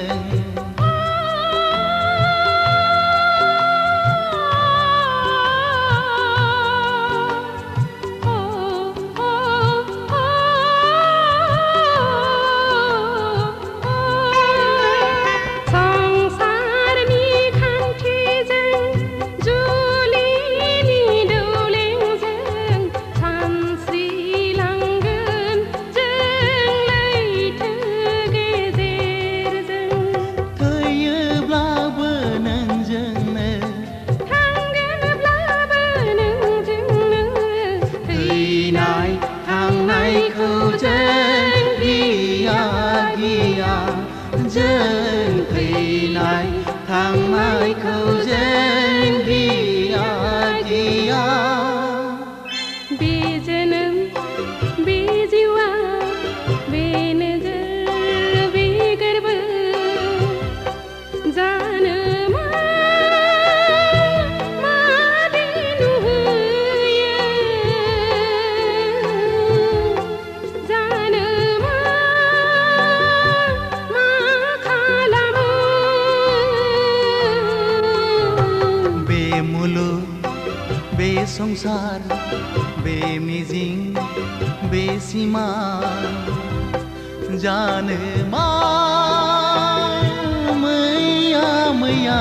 संसार बे मिजिं बे सिमा जानो मा मैया मैया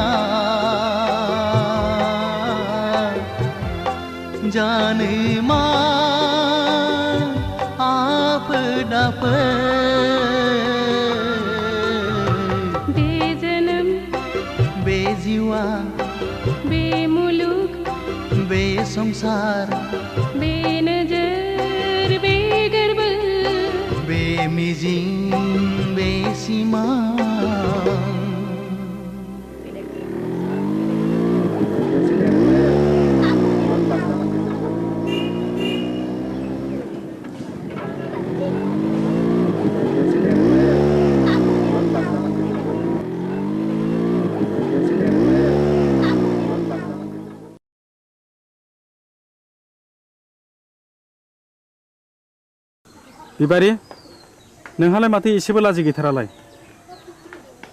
जानो मा आफोद आफोद बे जोनोम बे जिउआ बे मुलुग बे संसार बे नोजोर बे गोरबो बे मिजिं बे सिमा बिबारि नोंहालाय माथो एसेबो लाजि गैथारालाय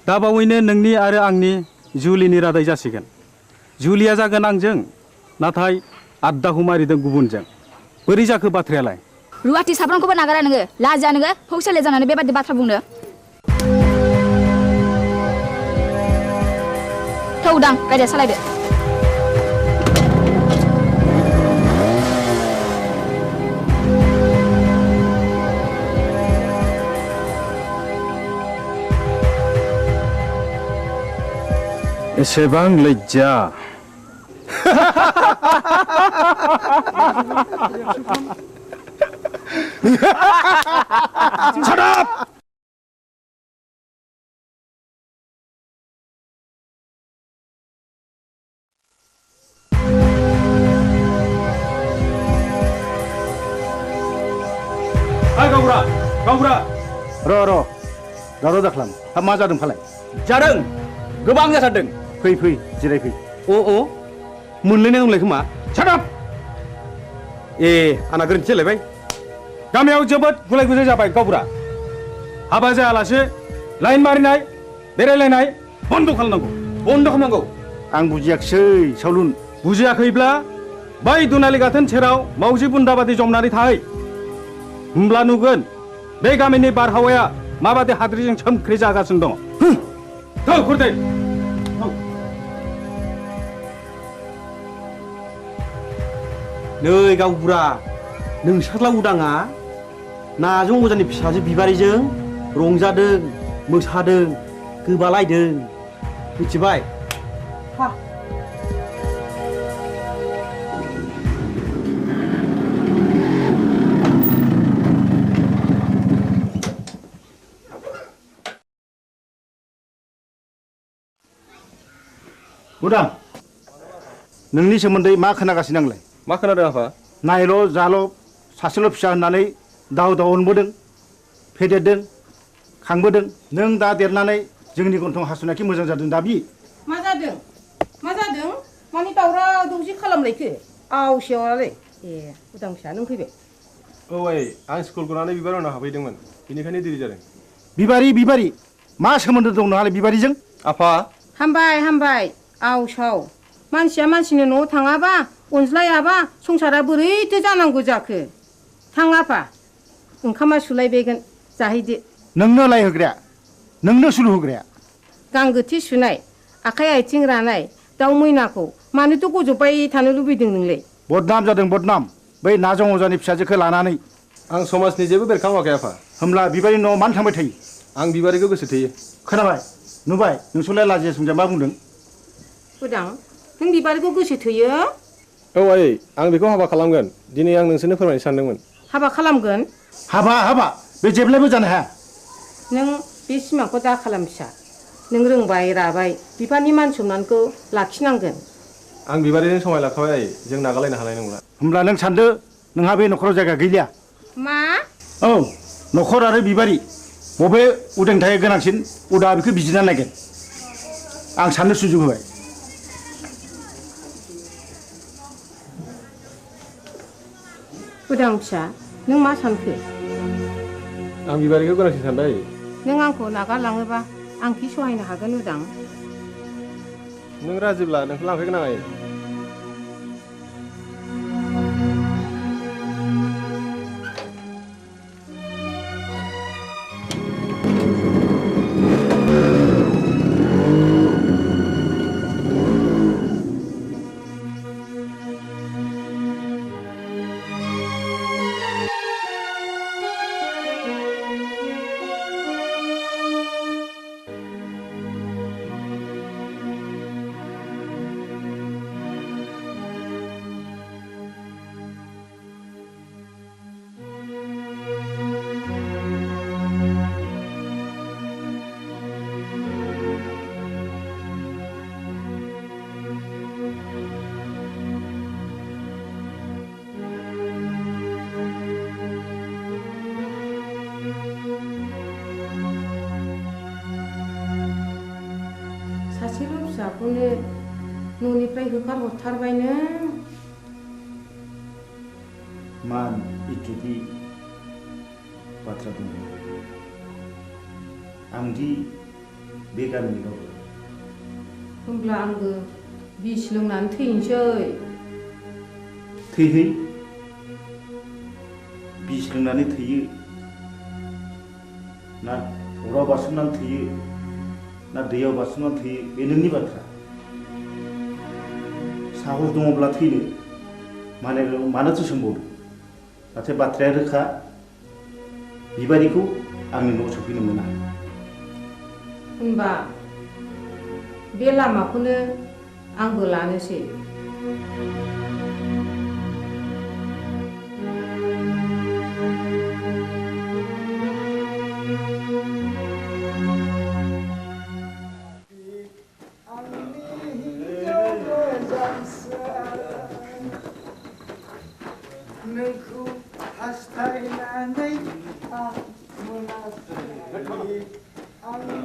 दा बावैनो नोंनि आरो आंनि जुलिनि रादाय जासिगोन जुलिया जागोन आंजों नाथाय आद्दाखौ मारिदों गुबुनजों बोरै जाखो बाथ्रायालाय रुवाथि साफ्रोमखौबो नागारा नोङो लाजिया नोङो फौसाले जानानै बेबादि बाथ्रा बुंनो थौ उदां गारिया सालायदो एसेबां लज्जा Shut up! Hai Gaura, Gaura. र' दावराव दाख्लाम हाब मा जादों फालाय जादों गोबां जाथारदों फै फै जिरायफै अ मोनलायनाय दंलाय खोमा Shut up! आंना गोरोन्थि जालायबाय गामियाव जोबोद गुलाय गुजाय जाबाय गावबुरा हाबा जायालासे लाइन मारिनाय बेरायलायनाय बन्द खालामनांगौ आं बुजियाखिसै सावलुन बुजियाखैब्ला बै दुनालि गाथोन सेराव मावजि बुन्दा बादि जमनानै थाहै होमब्ला नुगोन बे गामिनि बारहावाया माबादि हाद्रिजों सोमख्रि जागासिनो दङ थौ खुरदै नै गावबुरा नोंसारला उदाङा नाजों अजानि फिसाजो बिबारिजों रंजादों मोसादों गोबालायदों मिथिबाय उदां नोंनि सोमोन्दै मा खोनागासिनो आंलाय मा खोनादों आफा नायल' जाल' सासेल' फिसा होननानै दाव अनबोदों फेदेरदों खांबोदों नों दा देरनानै जोंनि गन्थं हासुनायखि मोजां जादों दाबि मा जादों मा जादों मानि दावराव दावसि खालामलायखो आवसेवालाय ए उदां फिसा नों फैबाय औ आइ आं स्कुल गनानै बिबार उनाव हाबहैदोंमोन बेनिखायनो देरि जादों बिबारि मा सोमोन्दो दं नोंहालाय बिबारिजों आफा हामबाय आवसाव मानसिया मानसिनि न'आव थाङाबा अनज्लायाबा संसारा बोरैथो जानांगौ जाखो थां आफा ओंखामा सुलायबायगोन जाहैदो नोंनो लायहोग्राया नोंनो सुलु होग्राया गांगोथि सुनाय आखाइ आथिं रानाय दाउ मैनाखौ मानोथ' गजबबाय थानो लुबैदों नोंलाय बदनाम जादों बदनाम बै नाजं अजानि फिसाजोखौ लानानै आं समाजनि जेबो बेरखाङाखै आफा होमब्ला बिबारि न'आव मानो थांबाय थायो आं बिबारिखौ गोसो थोयो खोनाबाय नुबाय नोंसोरलाय लाजिया सोंजा मा बुंदों उदां नों बिबारिखौ गोसो थोयो औ आइ आं बेखौ हाबा खालामगोन दिनै आं नोंसोरनो फोरमायनो सानदोंमोन हाबा खालामगोन हाबा बे जेब्लायबो जानो हाया नों बे सिमांखौ दा खालाम फिसा नों रोंबाय राबाय बिफानि मान सनमानखौ लाखिनांगोन आं बिबारिजों समाय लाखाबाय आइ जों नागारलायनो हानाय नंला होमब्ला नों सानदो नोंहा बे न'खराव जायगा गैलिया मा औ न'खर आरो बिबारि बबे उदेंथाया गोनांसिन उदा बेखौ बिजिरना नायगोन आं साननो सुजुग होबाय उदां फिसा नों मा सानखो आं बिबारिखौ गोनांसिन सानबाय नों आंखौ नागारलाङोबा आं खि सहायनो हागोन उदां नों राजिब्ला नोंखौ लांफैगोन आं आइ सासेल' फिसाखौनो न'निफ्राय होखारहरथारबाय नों मान इज्जतनि बाथ्रा दङ आंदि बे गामिनि रावबो होमब्ला आंबो बिस लोंनानै थैनोसै थैहै बिस लोंनानै थैयो ना अराव बारसोमनानै थैयो ना दैयाव बारसोमनानै थैयो बे नोंनि बाथ्रा साहस दङब्ला थैनो मानोथो सोंबावदों नाथाय बाथ्राया रोखा बिबारिखौ आंनि न'आव सफैनो मोना होनबा बे लामाखौनो आंबो लानोसै नोंखौ हास्थायनानै आं मोनाखै आंनि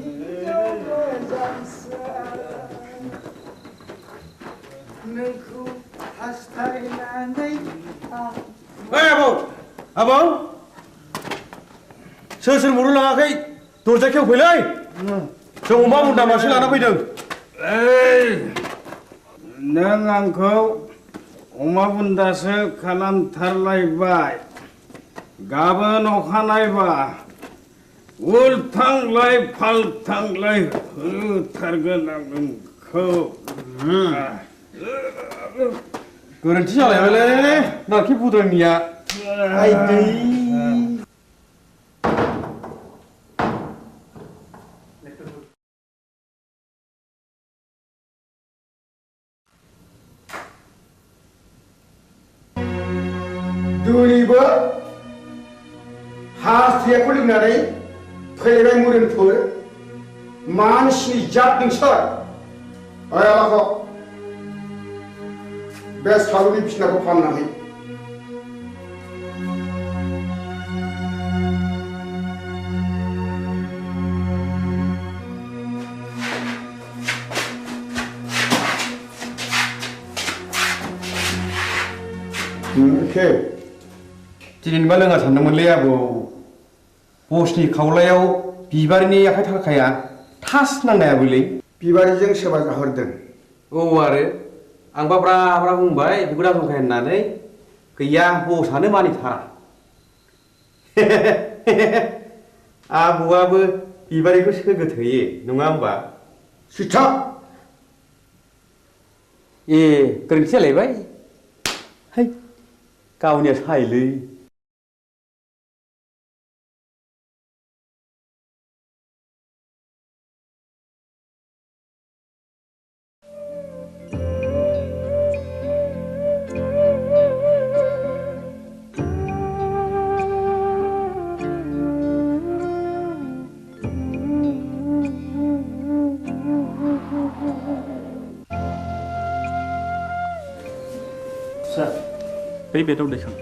हिन्जाव मोजांसो नोंखौ हास्थायनानै आं ओइ आबौ सोर मरु लाङाखै दरजा खेवफैलै जों अमा बुन्दा मासे लाना फैदों नों आंखौ अमा बुन्दासो खालामथारलायबाय गाबोन अखानायबा उल्थांलाय फाल्थांलाय होथारगोन आं नोंखौ गोरोन्थि जालायबायलै नाखि बुद्रायनिया आइदै दिनैबो हास्थायखौ लोंनानै फैबाय मुरिनफोर मानसिनि जात नोंसोर ओइ आलाखौ बे सालुनि बिसिनाखौ फाननानै बेखो दिनैबा लोङा सानदोंमोनलै आबौ बसनि खावलायाव बिबारिनि आखाइ थाखाया थास नांनायाबोलै बिबारिजों सोरबा जाहरदों औ आरो आंबा ब्रा ब्रा बुंबाय बेखौ दाजंखाय होननानै गैया बसआनो मानिथारा आबौआबो बिबारिखौ सोगोथोयो नङा होमबा सिथा ए गोरोन्थि जालायबाय है गावनिया सायोलै Sir, बै बेदाव दैखां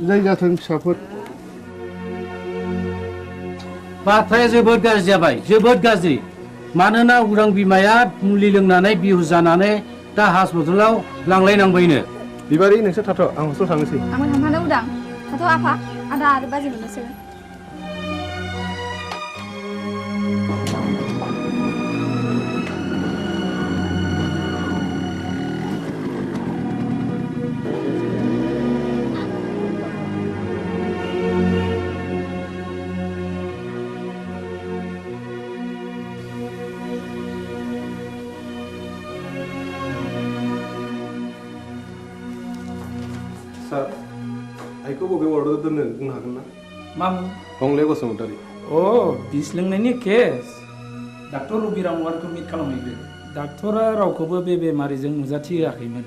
जाय जाथों फिसाफोर बाथ्राया जोबोद गाज्रि जाबाय जोबोद गाज्रि मानोना उरां बिमाया मुलि लोंनानै बिहुस जानानै दा हस्पिटालाव लांलायनांबायनो बिबारि नोंसोर थाथ' आं हस्टेल थांनोसै आंबो थांफानो उदां थाथ' आफा आदा आरो बाजै मोननोसै सार आइखौ बबे वार्डआव दोननो बुंनो हागोन ना मामोन हंले बसुमतारी अ बिस लोंनायनि केस डाक्टर रबिराम वारखौ मिट खालामहैदो डाक्टरा रावखौबो बे बेमारिजों नुजाथिहोआखैमोन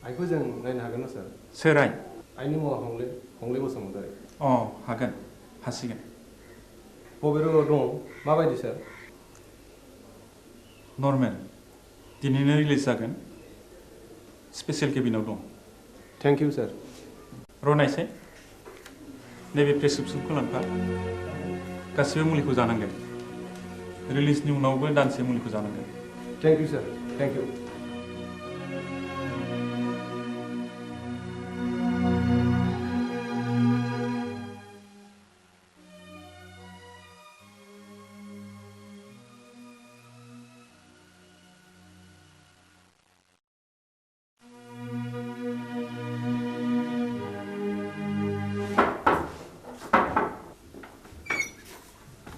आइखौ जों नायनो हागोन ना सार सोर आइ आइनि मुङा हंले बसुमतारी अ हागोन हासिगोन बबे रोगाव दं माबायदि सार नर्मेल दिनैनो रिलिज जागोन स्पेसियेल केबिनाव दं थेंक इउ सार रनायसै नैबे प्रेसक्रिप्सनखौ लांफा गासिबो मुलिखौ जानांगोन रिलिजनि उनावबो दानसे मुलिखौ जानांगोन thank you sir thank you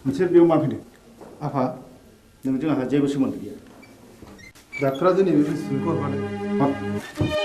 मोनसे बेयाव मा फैदों आफा नोंजों आंहा जेबो सोमोन्दो गैया डाक्टरा दिनै बे प्रेसक्रिप्सनखौ हरफादों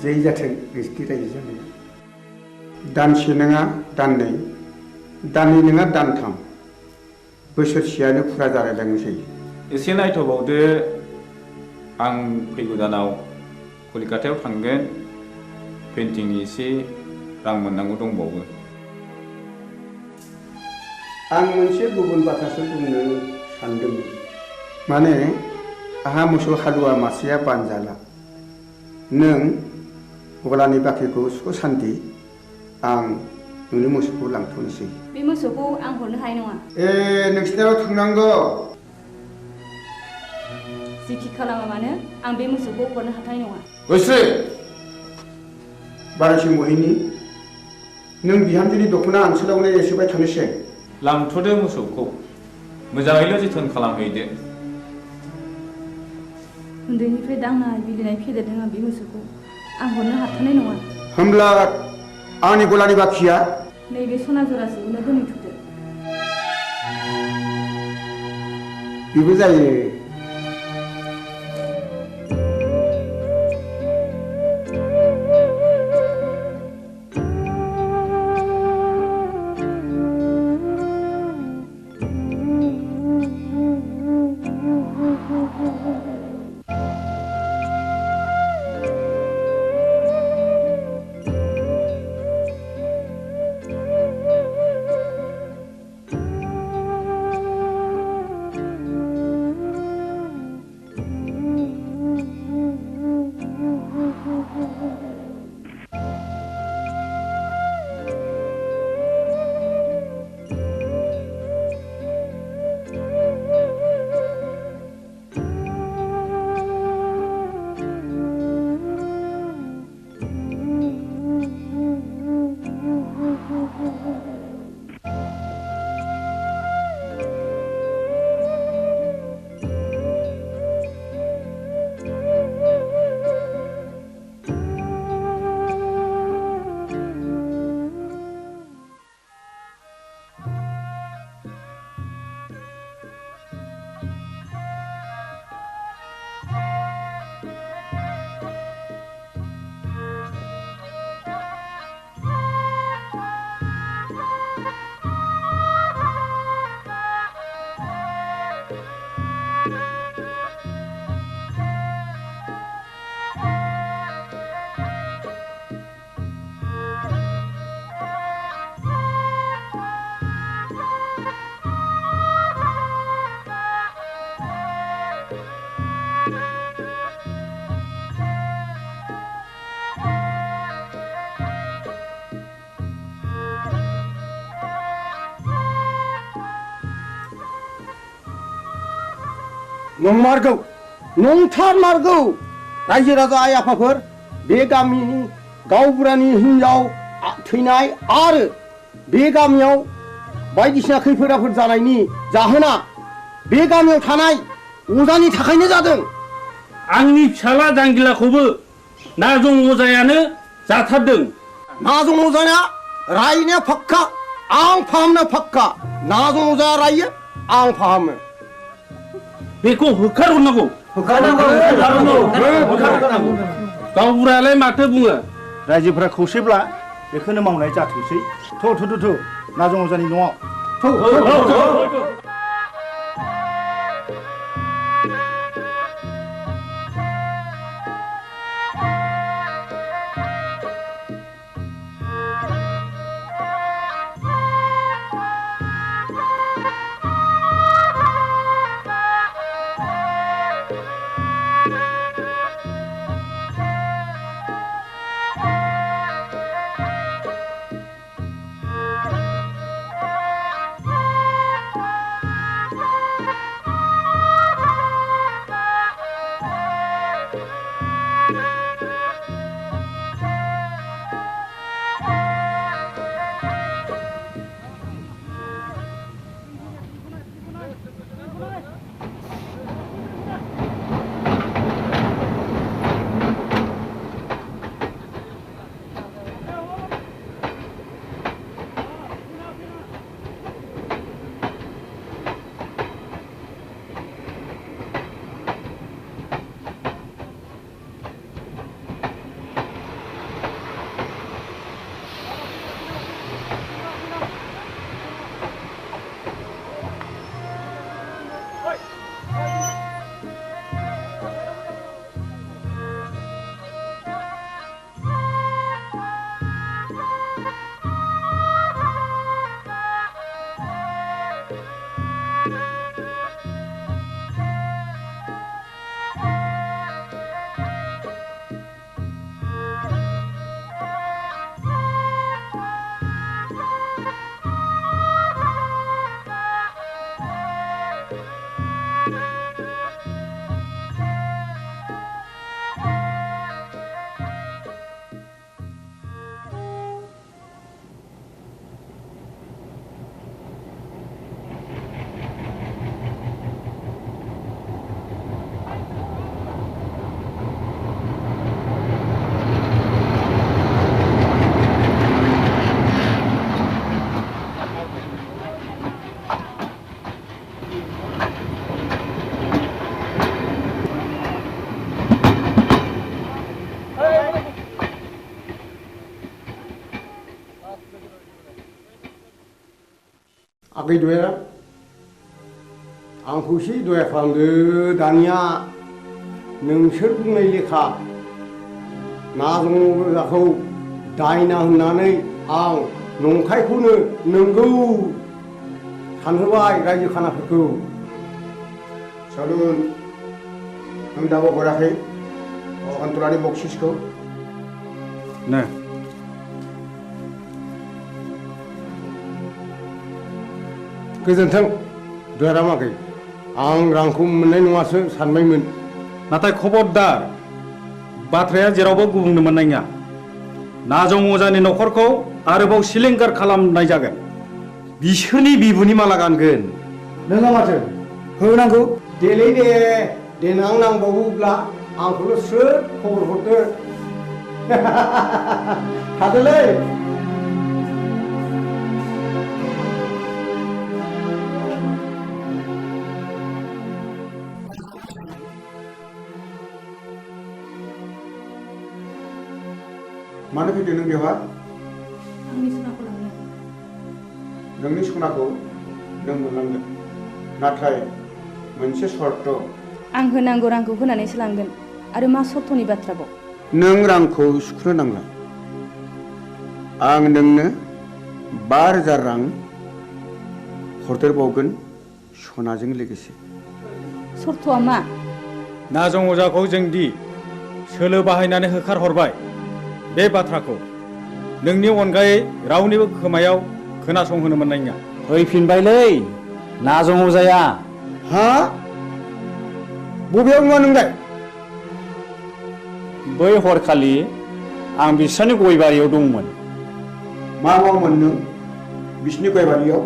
जै जाथों नोंसिनि रायजो जानाया दानसे नङा दाननै दाननै नङा दानथाम बोसोरसेयानो फुरा जालायलांनोसै एसे नायथ'बावदो आं फैगौ दानाव कलिकातायाव थांगोन पेन्टिंनि एसे रां मोननांगौ दंबावो आं मोनसे गुबुन बाथ्रासो बुंनो सानदोंमोन माने आहा मोसौ हालुवा मासेया बानजाला नों गलानि बाख्रिखौ सुख सान्ति आं नोंनि मोसौखौ लांथ'नोसै बे मोसौखौ आं हरनो हानाय नङा नोंसिनाव थांनांगौ जिखि खालामा मानो आं बे मोसौखौ हरनो हाथाय नङा गोसो बारायसो मोहैनि नों बिहामजोनि दख'ना ओनसोलावनो एसेबाय थानोसै लांथ'दो मोसौखौ मोजाङैल' जोथोन खालामहैदो उन्दैनिफ्राय दांनाय बिलिनाय फेदेरदों आं बे मोसौखौ आं हरनो हाथारनाय नङा होमब्ला आंनि गलानि बाखिया नैबे सना जरासेखौनो दोनहैथ'दो बेबो जायो नंमारगौ नंथारमारगौ रायजो राजा आइ आफाफोर बे गामिनि गावबुरानि हिनजाव थैनाय आरो बे गामियाव बायदिसिना खैफोद आफोद जानायनि जाहोना बे गामियाव थानाय अजानि थाखायनो जादों आंनि फिसाला जांगिलाखौबो नाजं अजायानो जाथारदों नाजं अजाया रायनाया फाक्का आं फाहामनो फाक्का नाजं अजाया रायो आं फाहामो बेखौ होखारहरनांगौ गावबुरायालाय माथो बुङो रायजोफोरा खौसेब्ला बेखौनो मावनाय जाथोंसै थ' नाजं अजानि न'आव आगै दया आंखौसो दया खालामदो दानिया नोंसोर बुंनाय लेखा नाजंखौ दायना होननानै आं नंखायखौनो नंगौ सानहोबाय रायजो खानाफोरखौ सालुन नों दाबो हराखै अन्तरानि बक्सिसखौ नो गोजोन्थों देरहामाखै आं रांखौ मोननाय नङासो सानबायमोन नाथाय खबरदार बाथ्राया जेरावबो गुबुंनो मोननाय नङा नाजं अजानि न'खरखौ आरोबाव सिलिंखार खालामनाय जागोन बिसोरनि बिबुनि माला गानगोन नोङा माथो होनांगौ देलै दे देनां नांबावोब्ला आंखौल' स्रोद खबर हरदो थादोलै मानो फैदों नों बेवहाय आंनि सनाखौ लांनो नोंनि सनाखौ नों मोनलांगोन नाथाय मोनसे सर्त आं होनांगौ रांखौ होनानैसो लांगोन आरो मा सर्तनि बाथ्राबाव नों रांखौ सुख'नो नांला आं नोंनो 5,000 रां हरदेरबावगोन सनाजों लोगोसे सर्तआ मा नाजं अजाखौ जोंदि सोलो बाहायनानै होखारहरबाय बे बाथ्राखौ नोंनि अनगायै रावनिबो खोमायाव खोनासंहोनो मोननाय नङा फैफिनबायलै नाजं अजाया हा बबेयाव मा नोंलाय बै हरखालि आं बिसोरनि गय बारियाव दंमोन मा मावोमोन नों बिसिनि गय बारियाव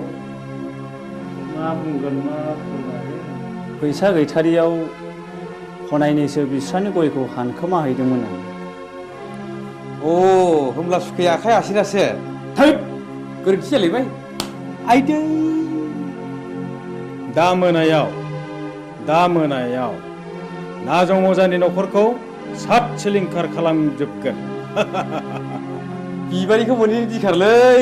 मा बुंगोन मा फैसा गैथारियाव हनायनैसो बिसोरनि गयखौ हानखोमा हैदोंमोन आं अ होमब्ला सुखै आखाइ आसिनासो थैद गोरोन्थि जालायबाय आइदै दा मोनायाव नाजं अजानि न'खरखौ सात सिलिंखार खालामजोबगोन बिबारिखौ मोनैनि दिखारलै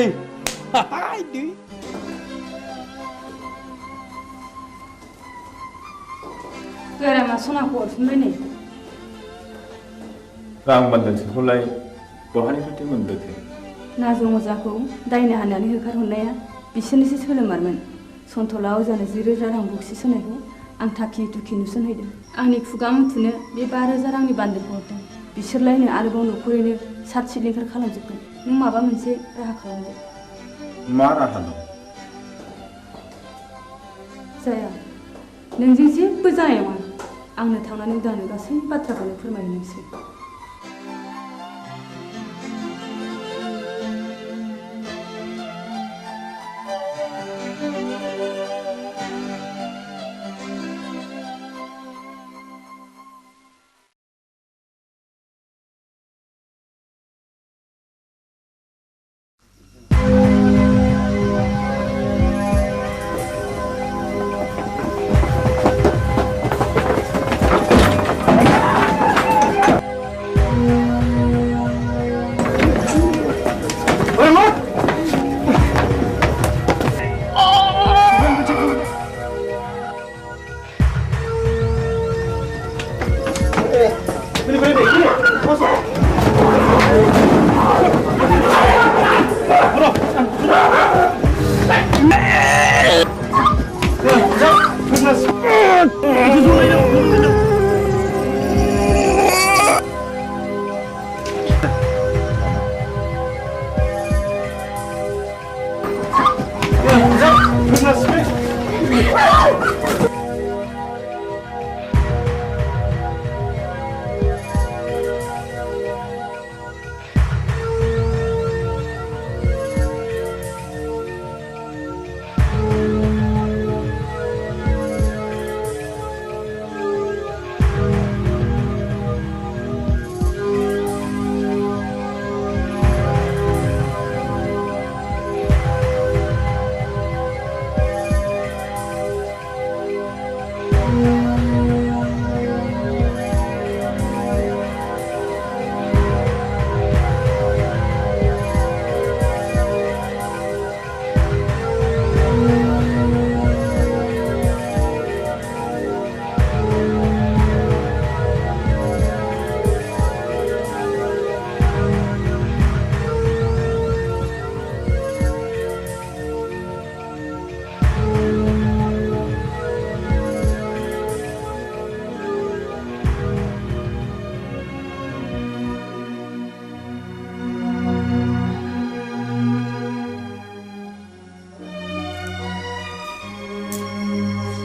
गारामा सनाखौ हरफिनबाय नै रां बान्दोनसोखौलाय बहानिफ्राय मोनबोखो नाजं अजाखौ दायना हानानै होखारहरनाया बिसोरनिसो सोलोमारमोन सन्थला अजानो 10,000 रां बक्सिस होनायखौ आं थाखि थुखि नुसनहैदों आंनि खुगा मुथुनो बे 5,000 रांनि बान्दोखौ हरदों बिसोरलायनो आरोबाव न'खरैनो सात सिलिंखार खालामजोबगोन नों माबा मोनसे राहा खालामदो मा राहा दं जाया नोंजों जेबो जानाय नङा आंनो थांनानै उदांनो गासै बाथ्राखौनो फोरमायनोसै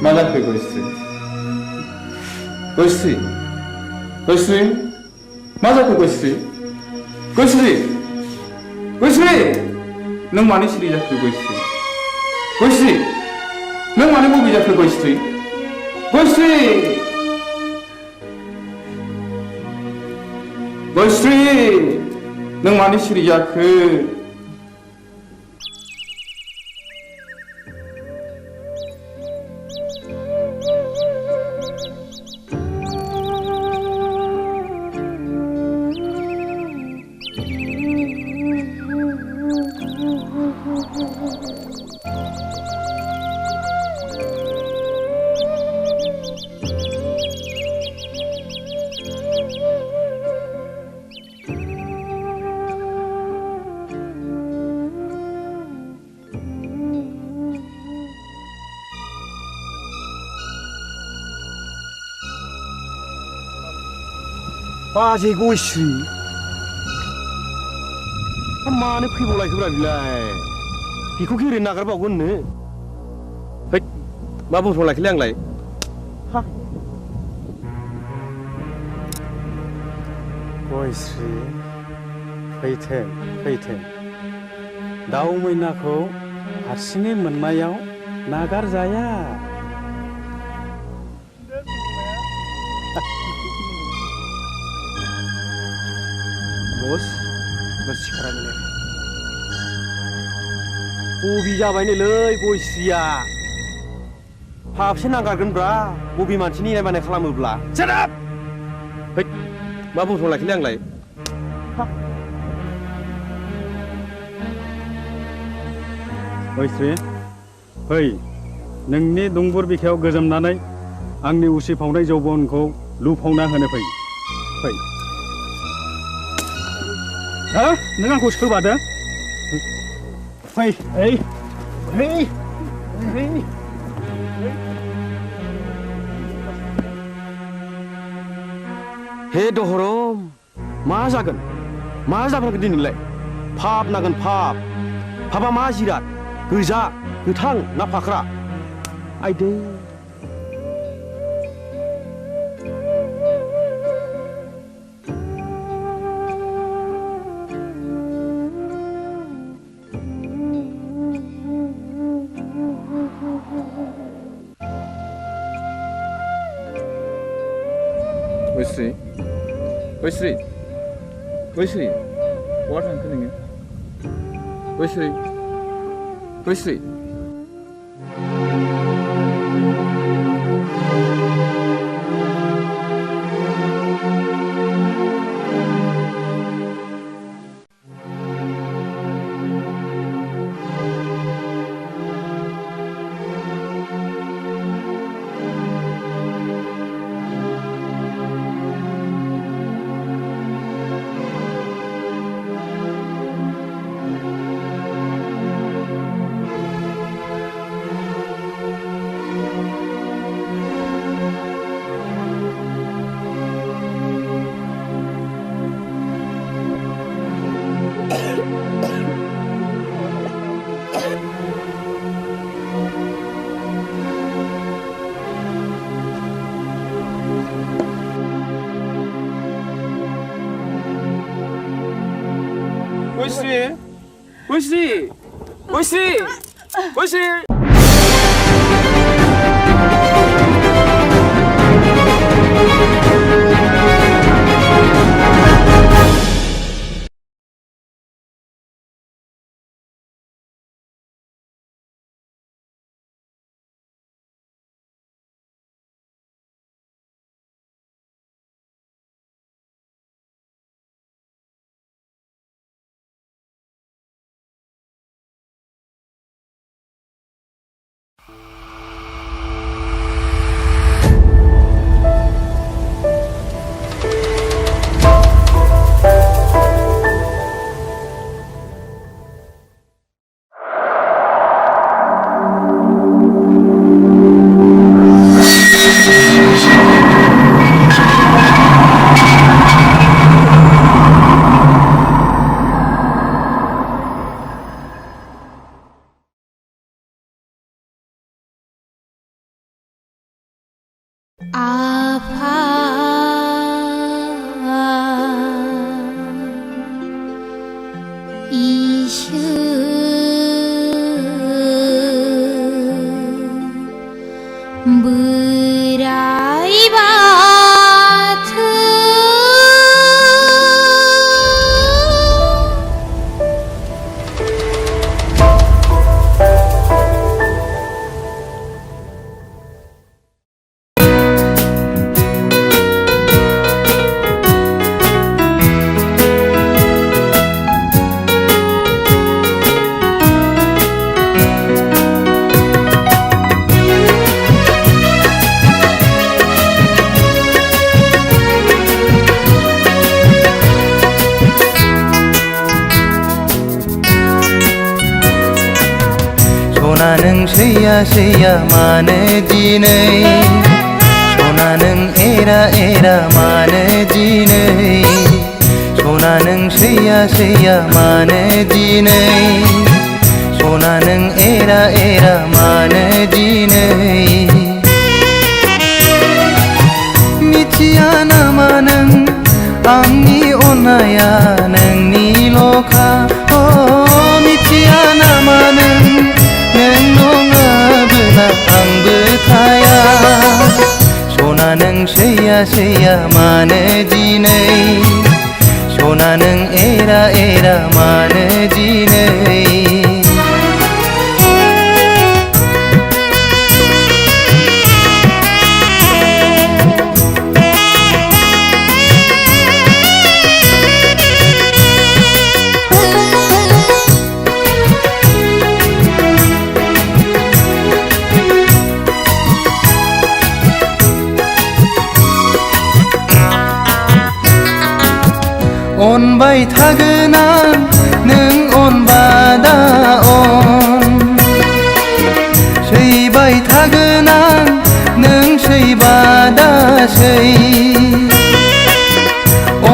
मा जाखो गयस्रि गयस्रि गयस्रि मा जाखो गयस्रि गयस्रि गयस्रि नों मानो सिरि जाखो गयस्रि गयस्रि नों मानो बबे जाखो गयस्रि गयस्रि गयस्रि नों मानो सिरि जाखो बाजै गयस्रि मानो फैबावलायखोब्रा बिलाय बेखौ गेरेनो नागारबावगोननो है मा बुंथ'लायखैलै आंलाय गयस्रि फैथों दाउ मैनाखौ हारसिङै मोननायाव नागारजाया बस सिखारा मिले बबे जाबायनोलै गयस्रिया फाबसे नांगारगोनब्रा बबे मानसिनि इनाय बानाय खालामोब्ला है मा बुंथ'लायखैलै आंलाय गयस्रि फै नोंनि दुंबुर बिखायाव गोजोमनानै आंनि उसिफावनाय जौबनखौ लुफावना होनो फै नों आंखौ सोबादो फै हे दहरम मा जागोन दिनैलाय फाब नागोन फाबा मा जिराद गोजा गोथां ना फाख्रा आइदै गयस्रि बहा थांखो नोङो गयस्रि सैया मानो दिनै सना नों एरा मानो दिनै सना नों सैया मानो दिनै सना नों एरा मानो दिनै मिथिया नामा नों आंनि अननाया नोंनिल'खा मिथिया नामा नों आंबो थाया सना नों सैया मानो दिनै सना नों एरा मानो दिनै अनबाय थागोन आं नों अनबादा सैबाय थागोन आं नों सैबादा सै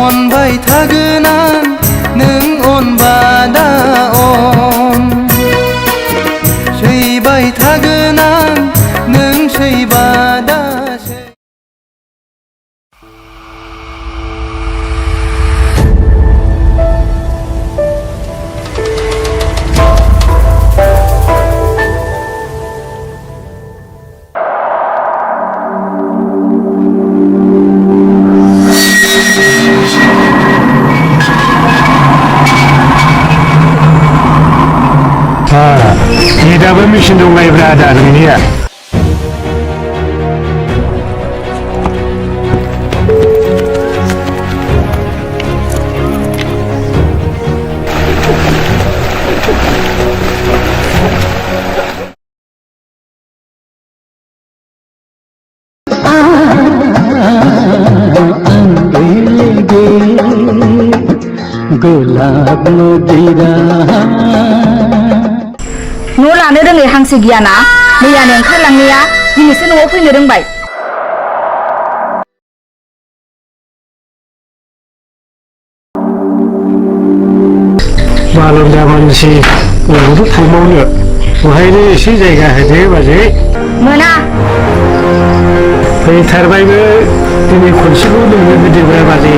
अनबाय थागोन आं नों अनबादा सैबाय थागोन आं नों सैबादा दाबो मेचिन दंलायब्रा आदा नोंनिया गोलाब नदीरा न' लानो रोङै हांसो गियाना मैयानो ओंखारलांनाया दिनैसो न'आव फैनो रोंबाय बालन्दा मानसि बबावथ' थांबावनो बहायनो एसे जायगा होदो बाजै मोना फैथारबायबो दिनै खनसेखौ नोंनो होदोब्रा बाजै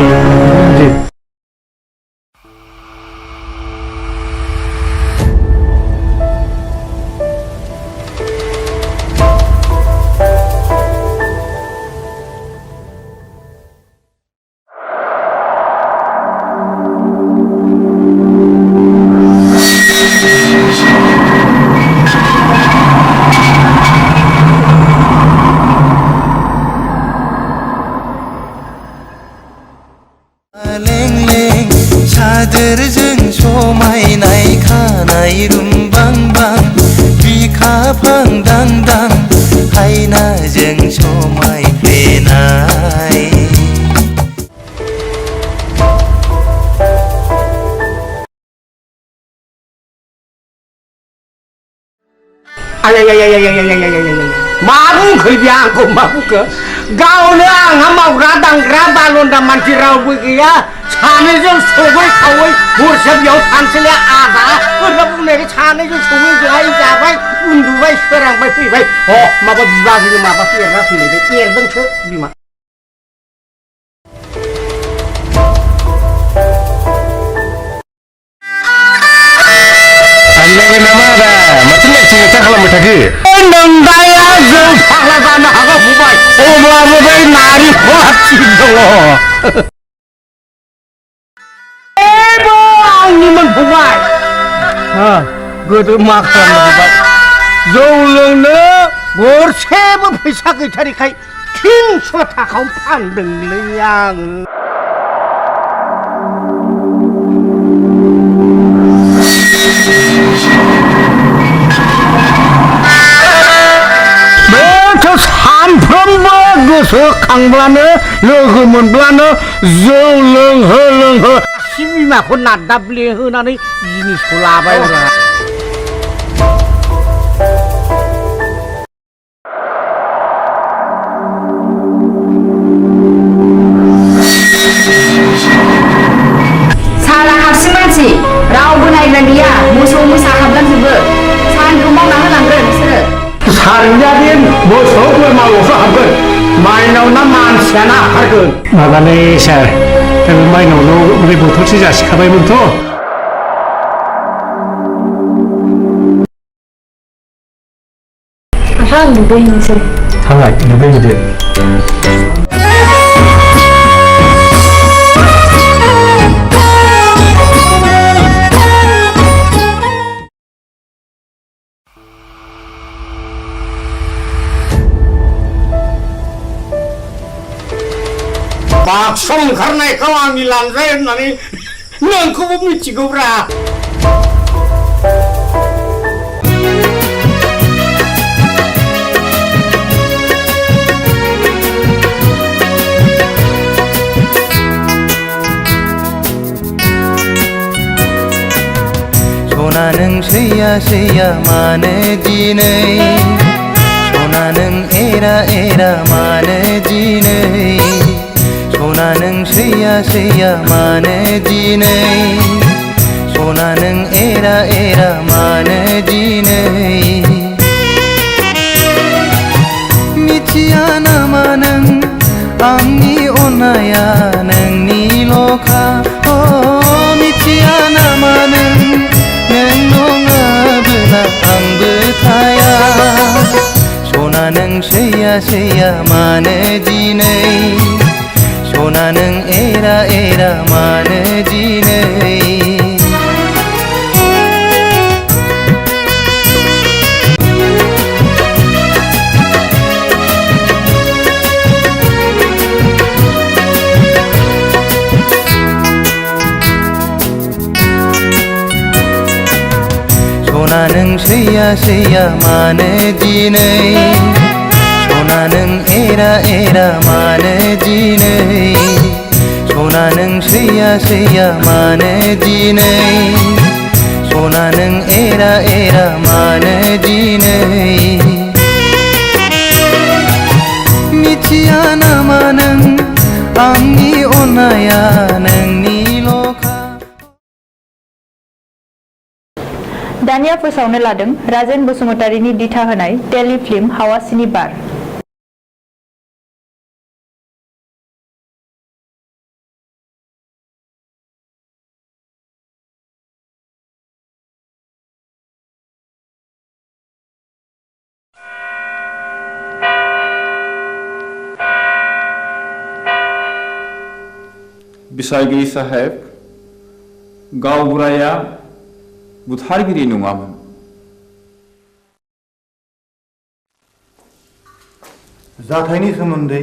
नों समायफ्लेनाय मा बुंखो बे आंखौ मा बुंखो गावनो आंहा मावग्रा दांग्रा बालन्दा मानसि रावबो गैया सानैजों सबै खावै हरसे बेयाव थानोसैलाय आदा ओरैनो बुंनायखाय सानैजों सबै जायै जाबाय उन्दुबाय सोरांबाय फैबाय ह माबा बिबाजैनो माबा एरना फैलायबाय एरदोंसो बिमा साननांगोन नामा आदा माथो लेक्टिं लेक्टां खालामबाय थाखो नोंदाया जों फाग्ला जानो हागौ फंबाय अब्लाबो बै नारिखला थिग दङ जेबो आंनिमोन फंबाय गोदो मा खालामनो जौ लोंनो गरसेबो फैसा गैथारिखाय 300 थाखायाव फानदोंलै आङो सानफ्रोमबो गोसोखांब्लानो लोगो मोनब्लानो जौ लोंहो लोंहो बिमाखौ नादाब्ले होनानै जिनिसखौ लाबाय सारा हारसिं मानसि रावबो नायग्रा गैया मोसौ मोसा हाबलांजोबो सानखौ मावना होलांगोन बिसोरो सारिया दिन मोसौ बोरमाल'सो हाबगोन माइनाव ना मानसियानो हाबथारगोन माबालै सार दा बे माइनावनाव बे बथलसे जासिखाबायमोनथ' आं दुगैहैनोसै थांलाय दुगैहैदो बाक्स ओंखारनायखौ आंनि लांजाय होननानै नोंखौबो मिथिगौब्रा सना नों सैया सैया मानो दिनै सना नों एरा एरा मानो दिनै सना नों सैया सैया मानो दिनै सना नों एरा एरा मानो दिनै मिथिया नामा नों आंनि अननाया नोंनिल'खा मिथिया नामा नों नङाबोला आंबो थाया सना नों सैया सैया मानो दिनै सना नों एरा एरा मानो दिनै सना नों सैया सैया मानो दिनै सना नों एरा एरा मानो दिनै सना नों सैया सैया मानो दिनै सना नों एरा एरा मानो दिनै मिथिया नामा नों आंनि अननाया नोंनिल'खा दानिया फोसावनो लादों राजेन बसुमतारीनि दिथा होनाय टेलिफिल्म हावासिनि बार बिसायगिरि साहेब गावबुराया बुथारगिरि नङामोन जाथायनि सोमोन्दै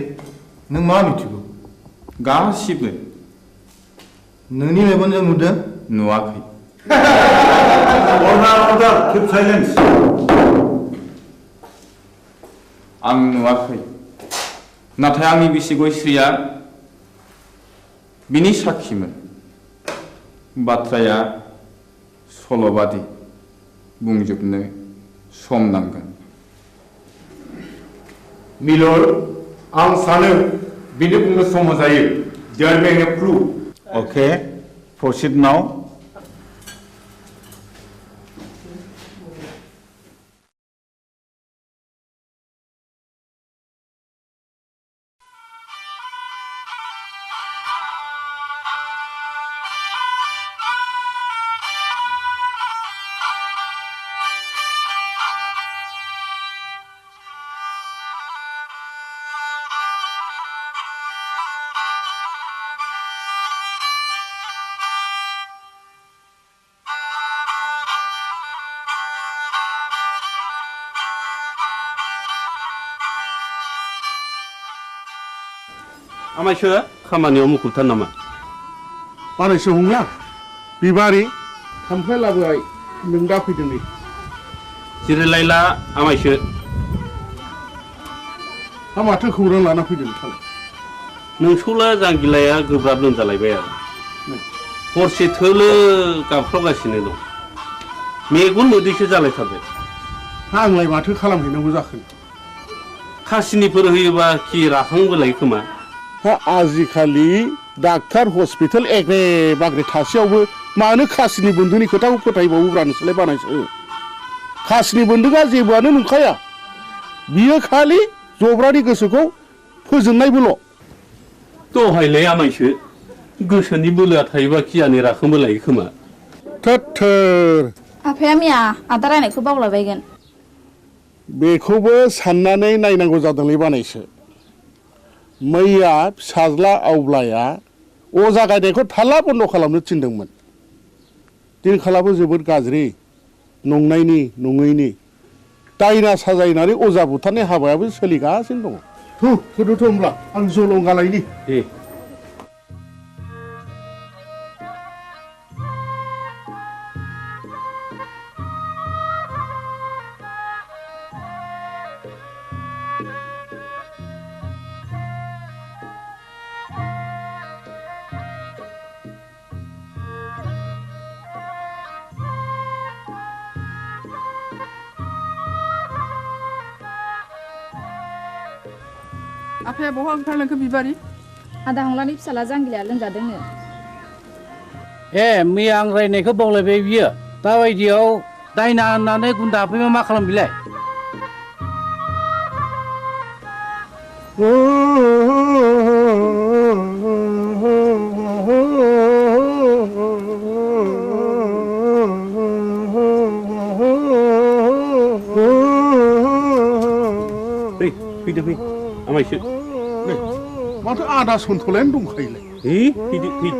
नों मा मिथिगौ गासिबो नोंनि मेगनजों नुदों नुवाखै keep silence आं नुवाखै नाथाय आंनि बिसि गयस्रिया बिनि साखिमोन बाथ्राया सल'बादि बुंजोबनो सम नांगोन मिलर आं सानो बिनि बुंनो सम जायो देयर बें ए प्रुफ ओके प्रसिड नाउ आमायसो खामानियाव मुखुबथार नामा बानायसो हंला बिबारि थाम्फै लाबोबाय नों दा फैदों नै जिरायलायला आमायसो माथो खौरां लाना फैदों नोंथाङा नोंसौला जांगिलाया गोब्राब लोमजालायबाय आरो हरसे थोलो गाबख्रावगासिनो दं मेगन मोदैसो जालायथारबाय आंलाय माथो खालामहैनांगौ जाखो खासिनिफोर होयोबा खि राखांबोलाय खोमा आजिखालि डाक्टार हस्पिटाल एग्रे बाग्रे थासेयावबो मानो खासिनि बन्धुनि खोथाखौ फोथायबावोब्रा नोंसोरलाय बानायसो खासिनि बन्धुआ जेबोआनो नंखाया बियो खालि जब्रानि गोसोखौ फोजोंनायबोल' दहायलाय आमायसो गोसोनि बोलोआ थायोबा खियानि राखांबोलायो खोमा थोर आफाया मैया आदा रायनायखौ बावलायबायगोन बेखौबो साननानै नायनांगौ जादोंलै बानायसो मैया फिसाज्ला आवब्लाया अजा गायनायखौ थाला बन्द' खालामनो थिनदोंमोन दिनखालाबो जोबोद गाज्रि नंनायनि नङैनि दायना साजायनानै अजा बुथारनाय हाबायाबो सोलिगासिनो दङ थुदो होमब्ला आं जलंगालायनि दे आफाया बहा ओंखारलांखो बिबारि आदा हंलानि फिसाला जांगिलाया लोमजादोंनो ए मैया आं रायनायखौ बावलायबाय बियो दाबायदियाव दायना होननानै गुन्दा हाबफैबा मा खालाम बिलाय फैदो फै आमायसो माथो आदा सन्थलायानो दंखायोलाय फैदो फै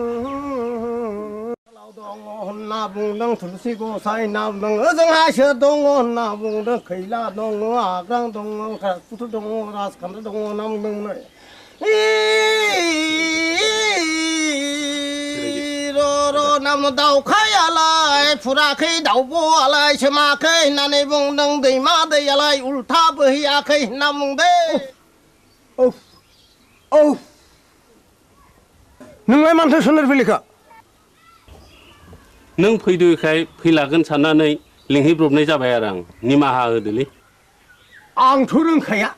होनना बुंदों थुलसि गसाइ ना बुंदों ओजोंहायसो दङ होनना बुंदों खैला दङ आग्रां दङ राजपुत दङ राजखान्थि दङ होनना बुंदोंमोन नाम दाउखायालाय फुराखै दाउब'आलाय सोमाखै होननानै बुंदों दैमा दैयालाय उल्था बोहैयाखै होनना बुंदों नोंलाय मानोथो सोनार फैलिखा नों फैदोखाय फैलागोन साननानै लिंहैब्रबनाय जाबाय आरो आं निमाहा होदोलै आंथ' रोंखाया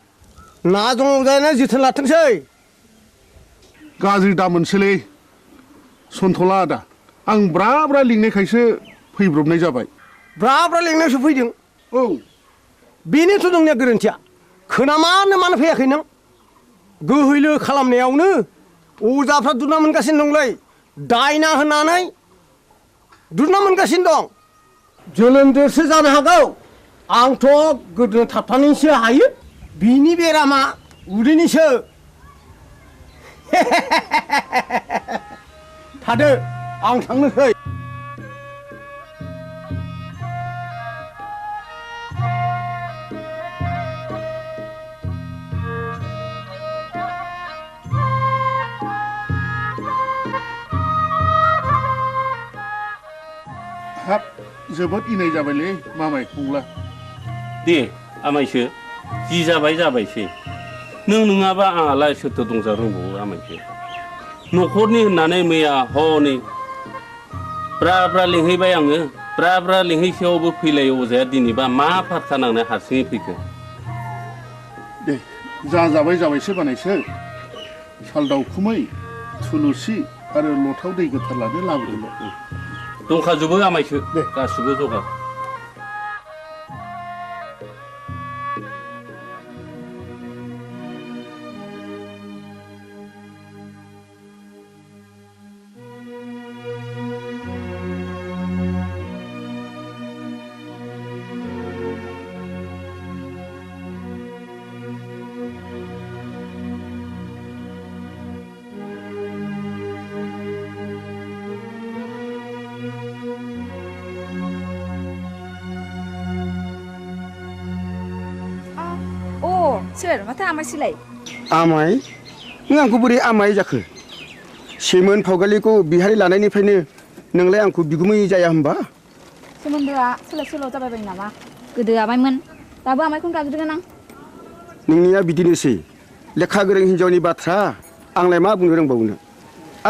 ना दङ जानो जोथोन लाथोंसै गाज्रि दा मोनसैलै सन्थला आदा आं ब्रा ब्रा लिंनायखायसो फैब्रबनाय जाबाय ब्रा ब्रा लिंनायसो फैदों औ बेनोथ' नोंनिया गोरोन्थिया खोनामानो मानो फैयाखै नों गोहैलो खालामनायावनो अजाफ्रा दुना मोनगासिनो दंलै दायना होनानै दुना मोनगासिनो दं जोलोमदेरसो जानो हागौ आंथ' गोदोना थाबथानानैसो हायो बिनि बेरामा उदैनिसो थादो आं थांनोसै हाब जोबोद इनाय जाबायलै मामाय हंला दे आमायसो जि जाबाय जाबायसै नों नङाबा आंहालाय सोरथो दंजा रोंबावो आमायसो न'खरनि होननानै मैया हनै ब्रा ब्रा लिंहैबाय आङो ब्रा ब्रा लिंहैसेयावबो फैलाय अजाया दिनैबा मा फारखा नांनाय हारसिङै फैखो दे जा जाबाय जाबायसो बानायसो साल दाउखुमै थुलुसि आरो लथाव दै गोथार लादो लाबोदो दंखाजोबो आमायसो गासिबो जगार सोर माथो आमायसोलाय आमाय नों आंखौ बोरै आमाय जाखो सेमोन फावगालिखौ बिहारि लानायनिफ्रायनो नोंलाय आंखौ बिगुमै जाया होनबा सोमोन्दोआ सोलाय सोल' जाबाय नामा गोदो आमायमोन दाबो आमायखौनो गाबज्रिगोन आं नोंनिया बिदिनोसै लेखा गोरों हिन्जावनि बाथ्रा आंलाय मा बुंनो रोंबावनो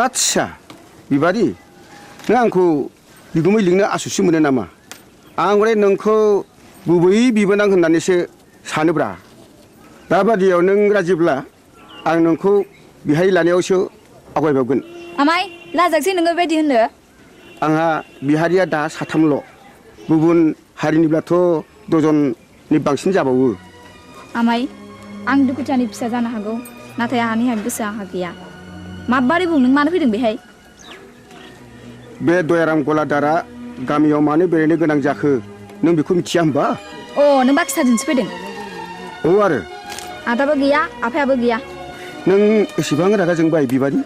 आच्छा बिबारि नों आंखौ बिगुमै लिंनो आसुसु मोनो नामा आं हले नोंखौ गुबै बिबोनां होननानैसो सानोब्रा दाबादियाव नों राजिब्ला आं नोंखौ बिहाय लानायावसो आवगायबावगोन आमाय लाजाकसै नोङो बेबायदि होननो आंहा बिहारिया दा साथामल' गुबुन हारिनिब्लाथ' दजननि बांसिन जाबावो आमाय आं दुखुथियानि फिसा जानो हागौ नाथाय आंहानि गोसोआ आंहा गैया माबारै बुं नों मानो फैदों बेहाय बे दयाराम गलादारा गामियाव मानो बेरायनो गोनां जाखो नों बेखौ मिथिया होनबा अ नों बाखिसाजोंसो फैदों औ आरो आदाबो गैया आफायाबो गैया नों एसेबां रागा जोंबाय बिबारि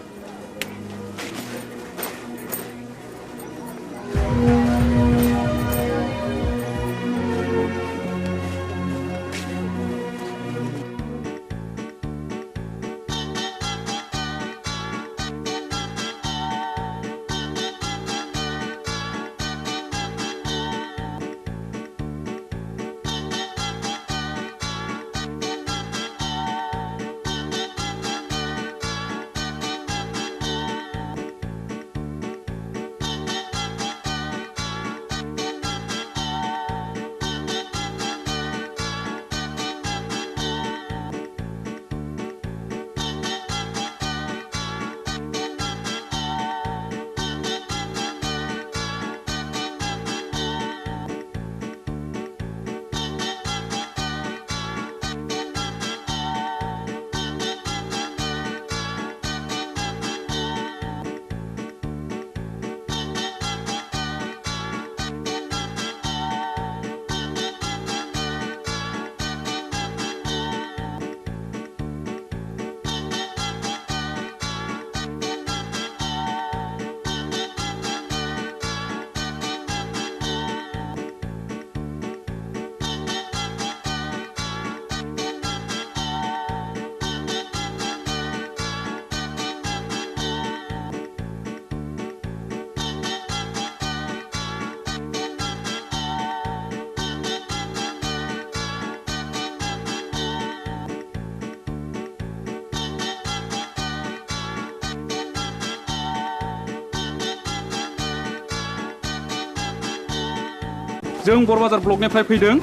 जों बरबाजार ब्लकनिफ्राय फैदों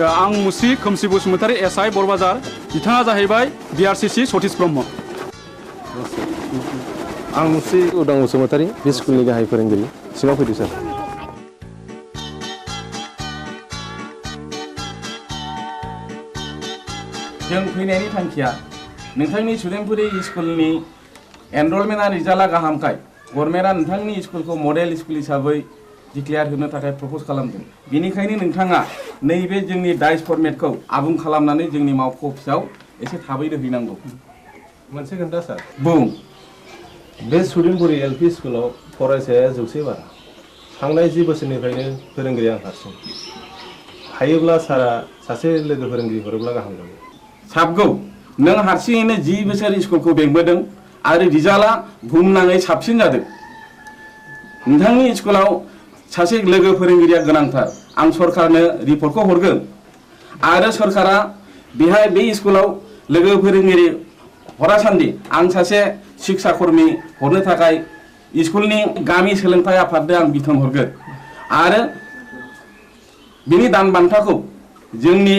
आं मुस्रि खोमसि बसुमतारी एसआइ बरबाजार बिथाङा जाहैबाय बिआरसिसि सतीश ब्रह्म आं मुस्रि उदां बसुमतारी बे स्कुलनि गाहाय फोरोंगिरि सिङाव फैदों सार जों फैनायनि थांखिया नोंथांनि सुदेमपुरि स्कुलनि एनरलमेन्टआ रिजाल्टआ गाहामखाय गभर्नमेन्टआ नोंथांनि स्कुलखौ मडेल स्कुल हिसाबै डिक्लेयार होनो थाखाय प्रपज खालामदों बेनिखायनो नोंथाङा नैबे जोंनि डाइस फर्मेटखौ आबुं खालामनानै जोंनि मावख' अफिसाव एसे थाबैनो हैनांगौ मोनसे खोन्था सार बुं बे सुदेमपुरि एलपि स्कुलाव फरायसाया 100 बारा थांनाय 10 बोसोरनिफ्रायनो फोरोंगिरि आं हारसिं हायोब्ला सारा सासे लोगो फोरोंगिरि हरोब्ला गाहाम जागौ साबगौ नों हारसिङैनो 10 बोसोर स्कुलखौ बेंबोदों आरो रिजाल्टआ बुहुमनाङै साबसिन जादों नोंथांनि स्कुलाव सासे लोगो फोरोंगिरिया गोनांथार आं सरकारनो रिपर्टखौ हरगोन आरो सरकारा बेहाय बे स्कुलाव लोगो फोरोंगिरि हरासान्दि आं सासे शिक्षा कर्मी हरनो थाखाय स्कुलनि गामि सोलोंथाइ आफादनो आं बिथोन हरगोन आरो बिनि दान बान्थाखौ जोंनि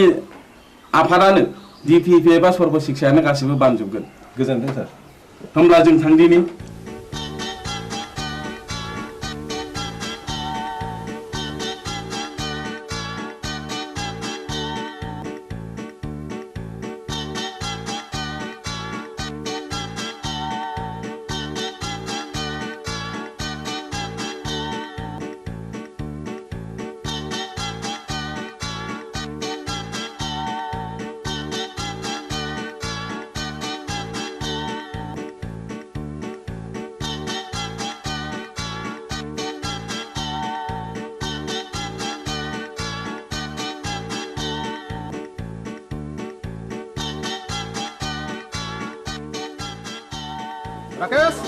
आफादानो DPP एबा सर्ब शिक्षायानो गासिबो बानजोबगोन। गोजोन्थों सार। होमब्ला जों थांदिनि। राकेश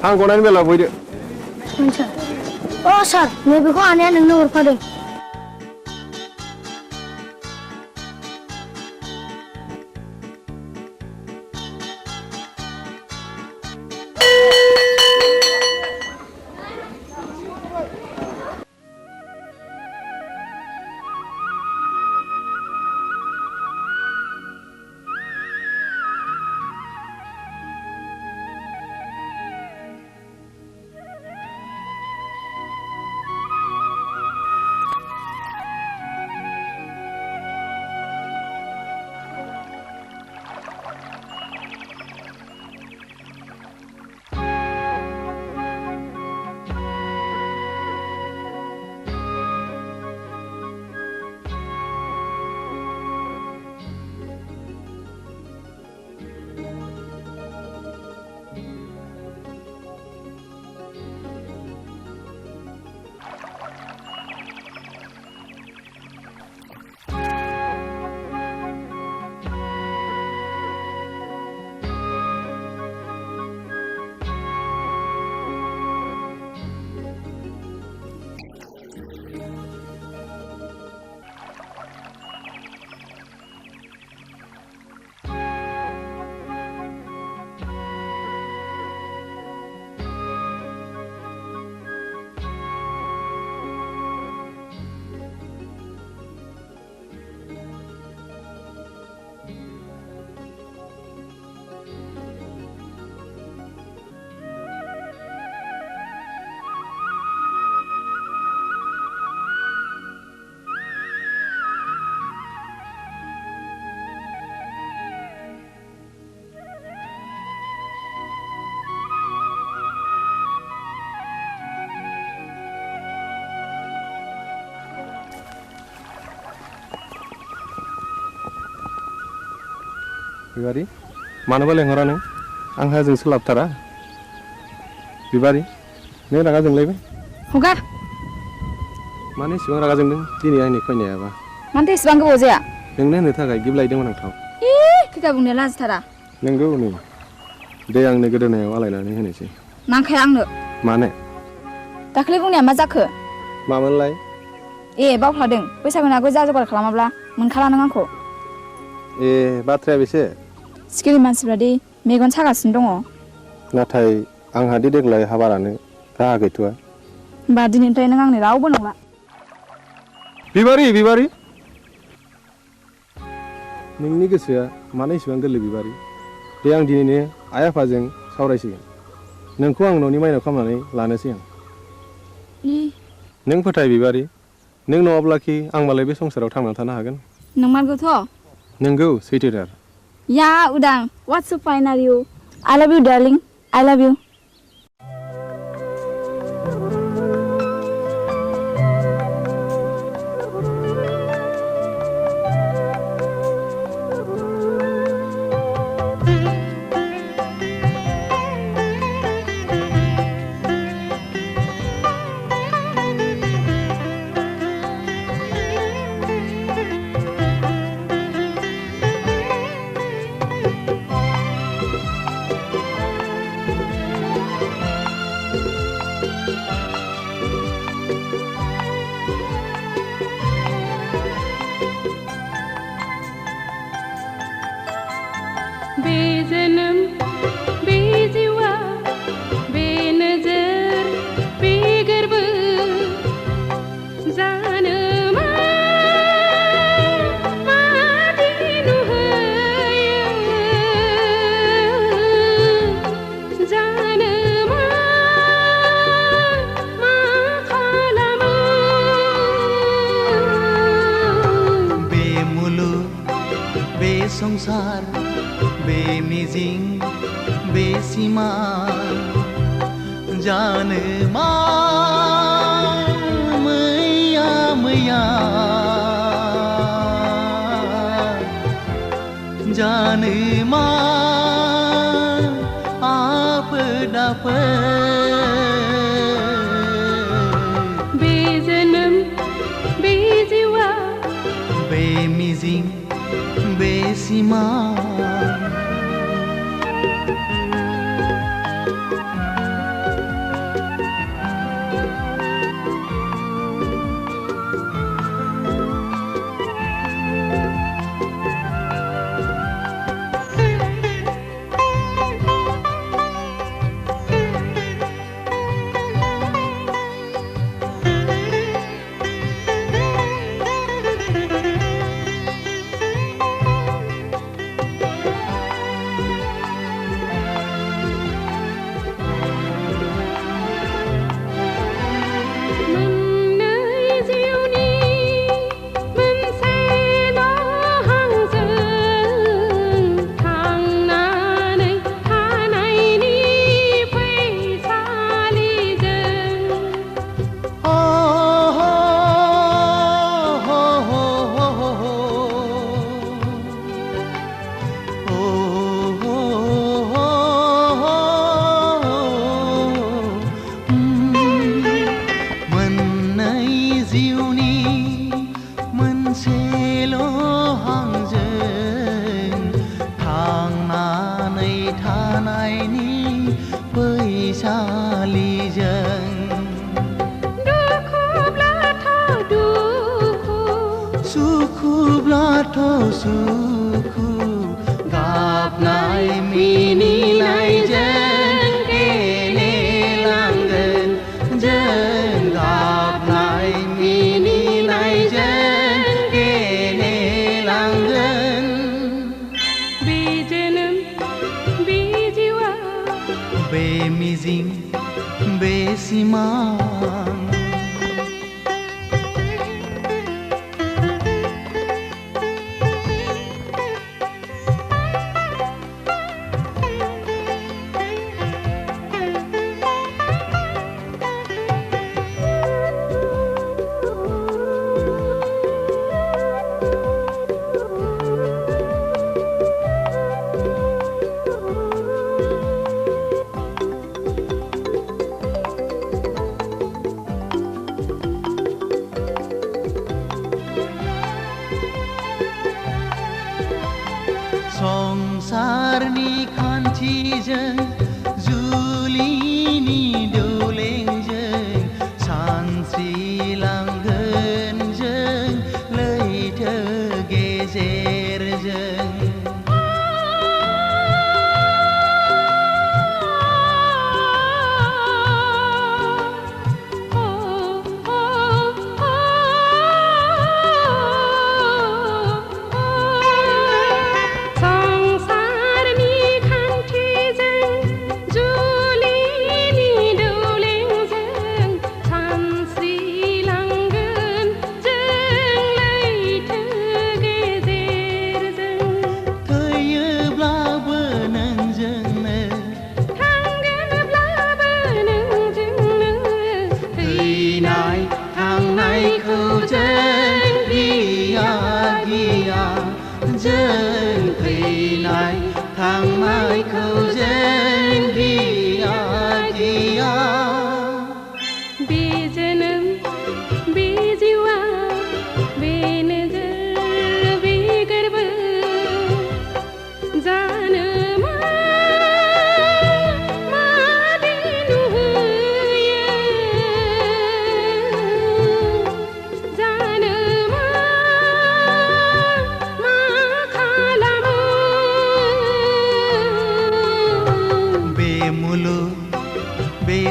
आं गनायनि बेला बयदो अ सार नैबेखौ आनैया नोंनो हरफादों बिबारी मानोबा लेंहरा नों आंहा जों सोलाबथारा बिबारी नों रागा जोंलायबाय हगार मानो इसेबां रागा जोंदों दिनै आंनि फैनायाबा मानोथो एसेबां गोबाव जाया नोंनो होनो थाखाय गिफ्ट लायदोंमोन आं थाव खैथा बुंनाया लाजिथारा नोंगौ नै दे आंनो गोदोनायाव आलायनानै होनोसै नांखाया आंनो मानो दाखालि बुंनाया मा जाखो मामोनलाय बावफ्लादों बैसागुनि आगोल जा जगार खालामाब्ला मोनखाला नों आंखौ बाथ्राया बेसे सिखिरि मानसिफ्रा दि मेगन सागासिनो दङ नाथाय आंहा दि देग्लाय हाबा लानो राहा गैथ'आ होमबा दिनैनिफ्राय नों आंनि रावबो नंला बिबारी नोंनि गोसोआ मानो इसेबां गोरलै बिबारी दे आं दिनैनो आइ आफाजों सावरायसिगोन नोंखौ आं न'नि माइनाव खालामनानै लानोसै आं नों फोथाय बिबारी नों नङाब्लाखि आं मालाय बे संसाराव थांनानै थानो हागोन नंमारगौथ' नोंगौ सैथोथार या उदां what's so fine are you I love you darling I love you संसार बे मिजिं बे सिमा जानो मा मैया मैया जानो मा आफोद बे जोनोम बे जिउआ बे मिजिं बे सिमा सुखु गाबनाय मिनिनायजों गेलेलांगोन जों गाबनाय मिनिनायजों गेलेलांगोन बे जोनोम बे जिउआ बे मिजिं बे सिमा संसारनि खान्थिजों जुलिनि दौलेंजों सानस्रिलांगोन जों लैथो गेजेरजों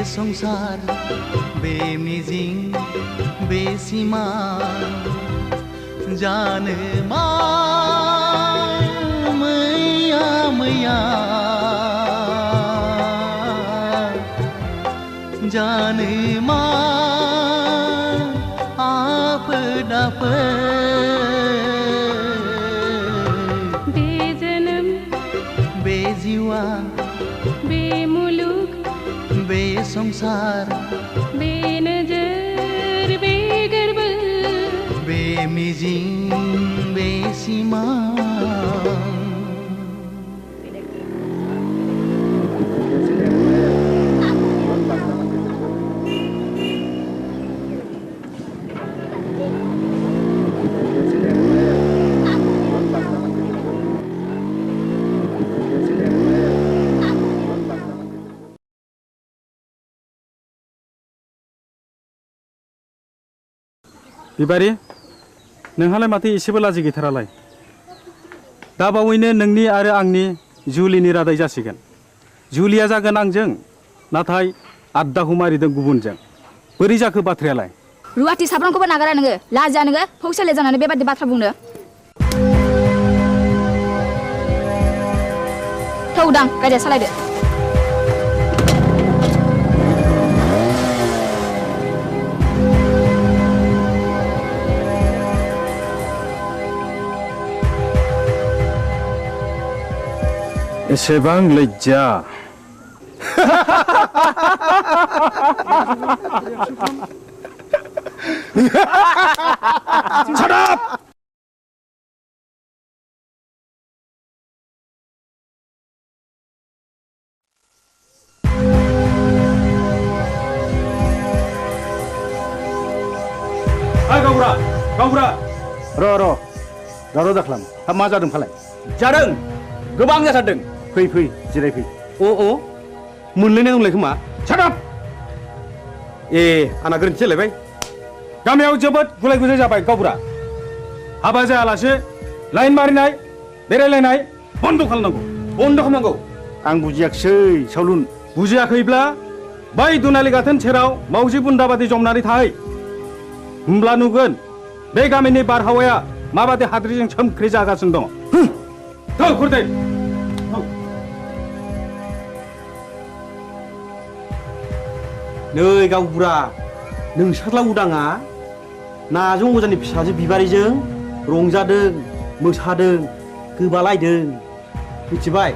संसार बे मिजिं बे सिमा जानो मा मैया मैया जानो मा आफोद बे संसार बेनजर बेगर्ब बेमिजिं बेसिमा बिबारि नोंहालाय माथो एसेबो लाजि गैथारालाय दा बावैनो नोंनि आरो आंनि जुलिनि रादाय जासिगोन जुलिया जागोन आंजों नाथाय आद्दाखौ मारिदों गुबुनजों बोरै जाखो बाथ्रायालाय रुवाथि साब्रांखौबो नागारा नोङो लाजिया नोङो फौसाले जानानै बेबादि बाथ्रा बुंनो थौ दां गारिया सालायदो एसेबां लज्जा Shut up! Hai गावबुरा गावबुरा र' दावराव दाखालाम हा मा जादों फालाय जादों गोबां जाथारदों फै जिरायफै अ मोनलायनाय दंलाय खोमा सादाब ए आंना गोरोन्थि जालायबाय गामियाव जोबोद गुलाय गुजाय जाबाय गावबुरा हाबा जायालासे लाइन मारिनाय बेरायलायनाय बन्द खालामनांगौ आं बुजियाखिसै सावलुन बुजियाखैब्ला बै दुनालि गाथोन सेराव मावजि बुन्दाबादि जमनानै थाहै होमब्ला नुगोन बे गामिनि बारहावाया माबादि हाद्रिजों सोमख्रि जागासिनो दङ थौ खुरदै नै गावबुरा नोंसारला उदाङा नाजों अजानि फिसाजो बिबारिजों रंजादों मोसादों गोबालायदों मिथिबाय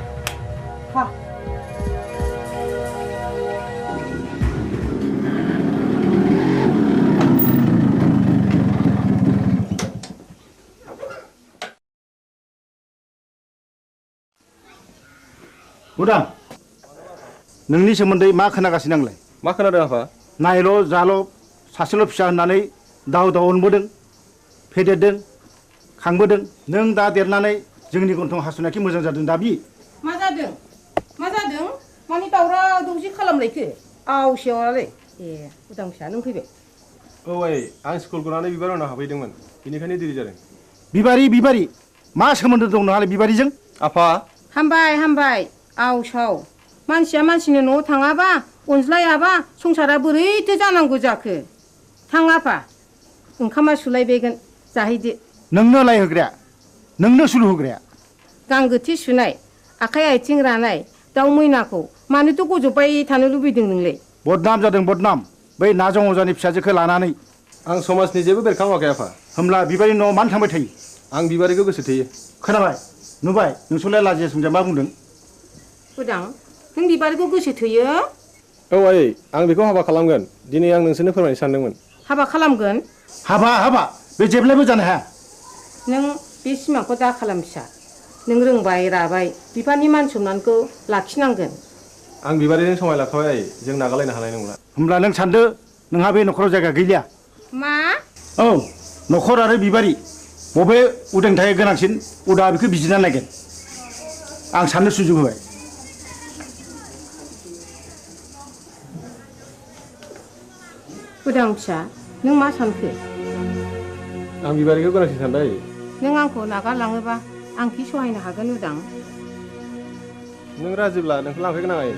उदां नोंनि सोमोन्दै मा खोनागासिनो आंलाय मा खोनादों आफा नायल' जाल' सासेल' फिसा होननानै दाव अनबोदों फेदेरदों खांबोदों नों दा देरनानै जोंनि गन्थं हासुनायखि मोजां जादों दाबि मा जादों मानि दावराव दावसि खालामलायखो आवसेवालाय ए उदां फिसा नों फैबाय औ आइ आं स्कुल गनानै बिबार उनाव हाबहैदोंमोन बेनिखायनो देरि जादों बिबारि मा सोमोन्दो दं नोंहालाय बिबारिजों आफा हामबाय आवसाव मानसिया मानसिनि न'आव थाङाबा अनज्लायाबा संसारा बोरैथो जानांगौ जाखो थां आफा ओंखामा सुलायबायगोन जाहैदो नोंनो लायहोग्राया नोंनो सुलु होग्राया गांगोथि सुनाय आखाइ आथिं रानाय दाउ मैनाखौ मानोथो गजबबाय थानो लुबैदों नोंलाय बदनाम जादों बदनाम बै नाजों अजानि फिसाजोखौ लानानै आं समाजनि जेबो बेरखांवाखै आफा होमब्ला बिबारि न'आव मानो थांबाय थायो आं बिबारिखौ गोसो थोयो खोनाबाय नुबाय नोंसोरलाय लाजिया सोमजिया मा बुंदों उदां नों बिबारिखौ गोसो थोयो औ आइ आं बेखौ हाबा खालामगोन दिनै आं नोंसोरनो फोरमायनो सानदोंमोन हाबा खालामगोन हाबा बे जेब्लायबो जानो हाया नों बे सिमांखौ दा खालाम फिसा नों रोंबाय राबाय बिफानि मान सनमानखौ लाखिनांगोन आं बिबारिजों समाय लाखाबाय आइ जों नागारलायनो हानाय नंला होमब्ला नों सानदो नोंहा बे न'खराव जायगा गैलिया मा औ न'खर आरो बिबारि बबे उदांथाया गोनांसिन उदा बेखौ बिजिरना नायगोन आं साननो सुजुग होबाय उदां फिसा नों मा सानखो आं बिबारिखौ गोनांसिन सानबाय नों आंखौ नागारलाङोबा आं कि सहायनो हागोन उदां नों राजिब्ला नोंखौ लांफैगोन आं आइ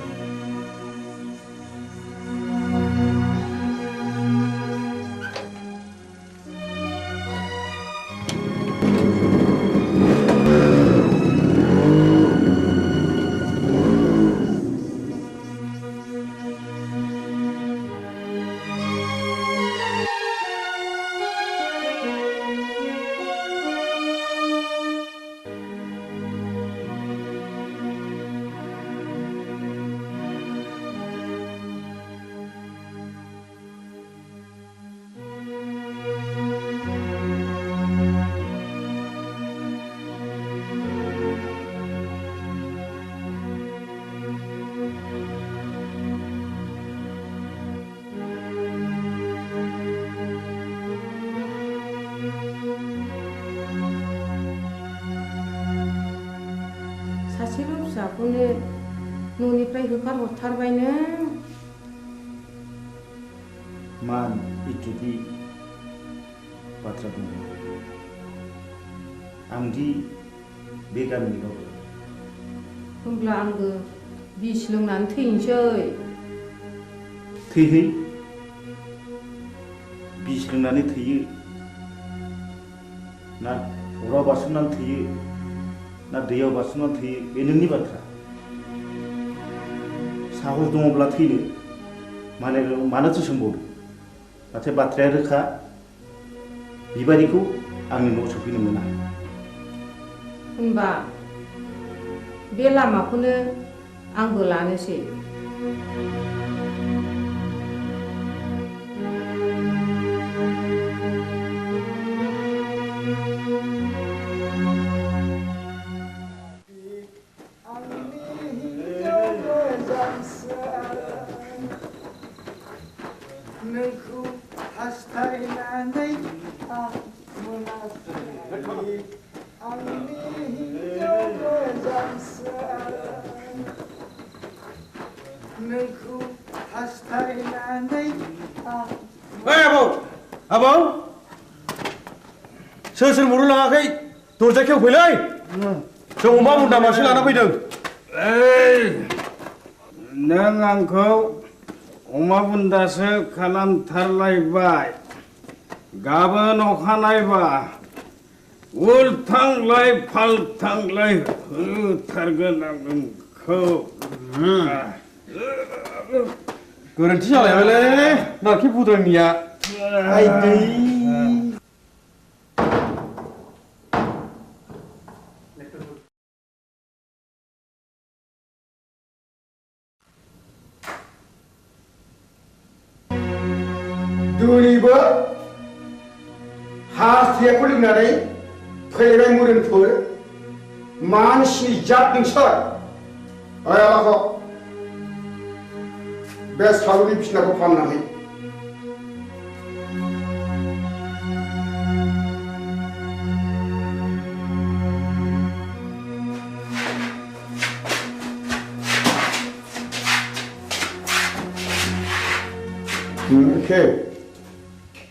सासेल' फिसाखौनो न'निफ्राय होखारहरथारबाय नों। मान इतुदि बाथ्रा बुंदों आंदि बे गामिनि गावदों। होमब्ला आंबो बिस लोंनानै थैनोसै। थैहै बिस लोंनानै थैयो ना अराव बारसोमनानै थैयो ना दैयाव बारसोमनानै थैयो बे नोंनि बाथ्रा। साहस दङब्ला थैनो मानोथो सोंबावदों। नाथाय बाथ्राया रोखा बिबारिखौ आंनि न'आव सफैनो मोना। होनबा बे लामाखौनो आंबो लानोसै। नोंखौ हास्थायनानै आं मोनाखै आंनि हिन्जाव मोजांसो नोंखौ हास्थायनानै आं आबौ सोर मरु लाङाखै दरजा खेवफैलै जों अमा बुन्दा मासे लाना फैदों। नों आंखौ अमा बुन्दासो खालामथारलायबाय। गाबोन अखानायबा उल्थांलाय फाल्थांलाय होथारगोन आं नोंखौ। गोरोन्थि जालायबायलै नारखि बुद्रांनिया। आइदै दिनैबो हास्थायखौ लोंनानै फैलायबाय मोदोमफोर मानसिनि जात नोंसोर। आलाखौ बे सालुनि बिसिनाखौ फाहामनानै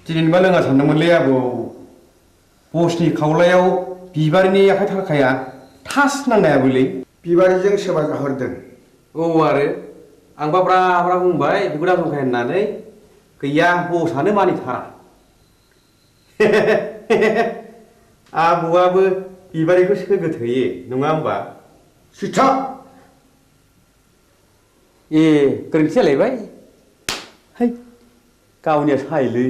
दिनैबा लोङा सानदोंमोनलै आबौ। बसनि खावलायाव बिबारिनि आखाइ थाखाया थास नांनायाबोलै। बिबारिजों सोरबा जाहरदों। औ आरो आंबा ब्रा ब्रा बुंबाय बिखौ दाजंखाय होननानै गैया बसआनो मानिथारा। आबौआबो बिबारिखौ सोगोथोयो नङा होमबा? सिथा ए गोरोन्थि जालायबाय। है गावनिया सायलै।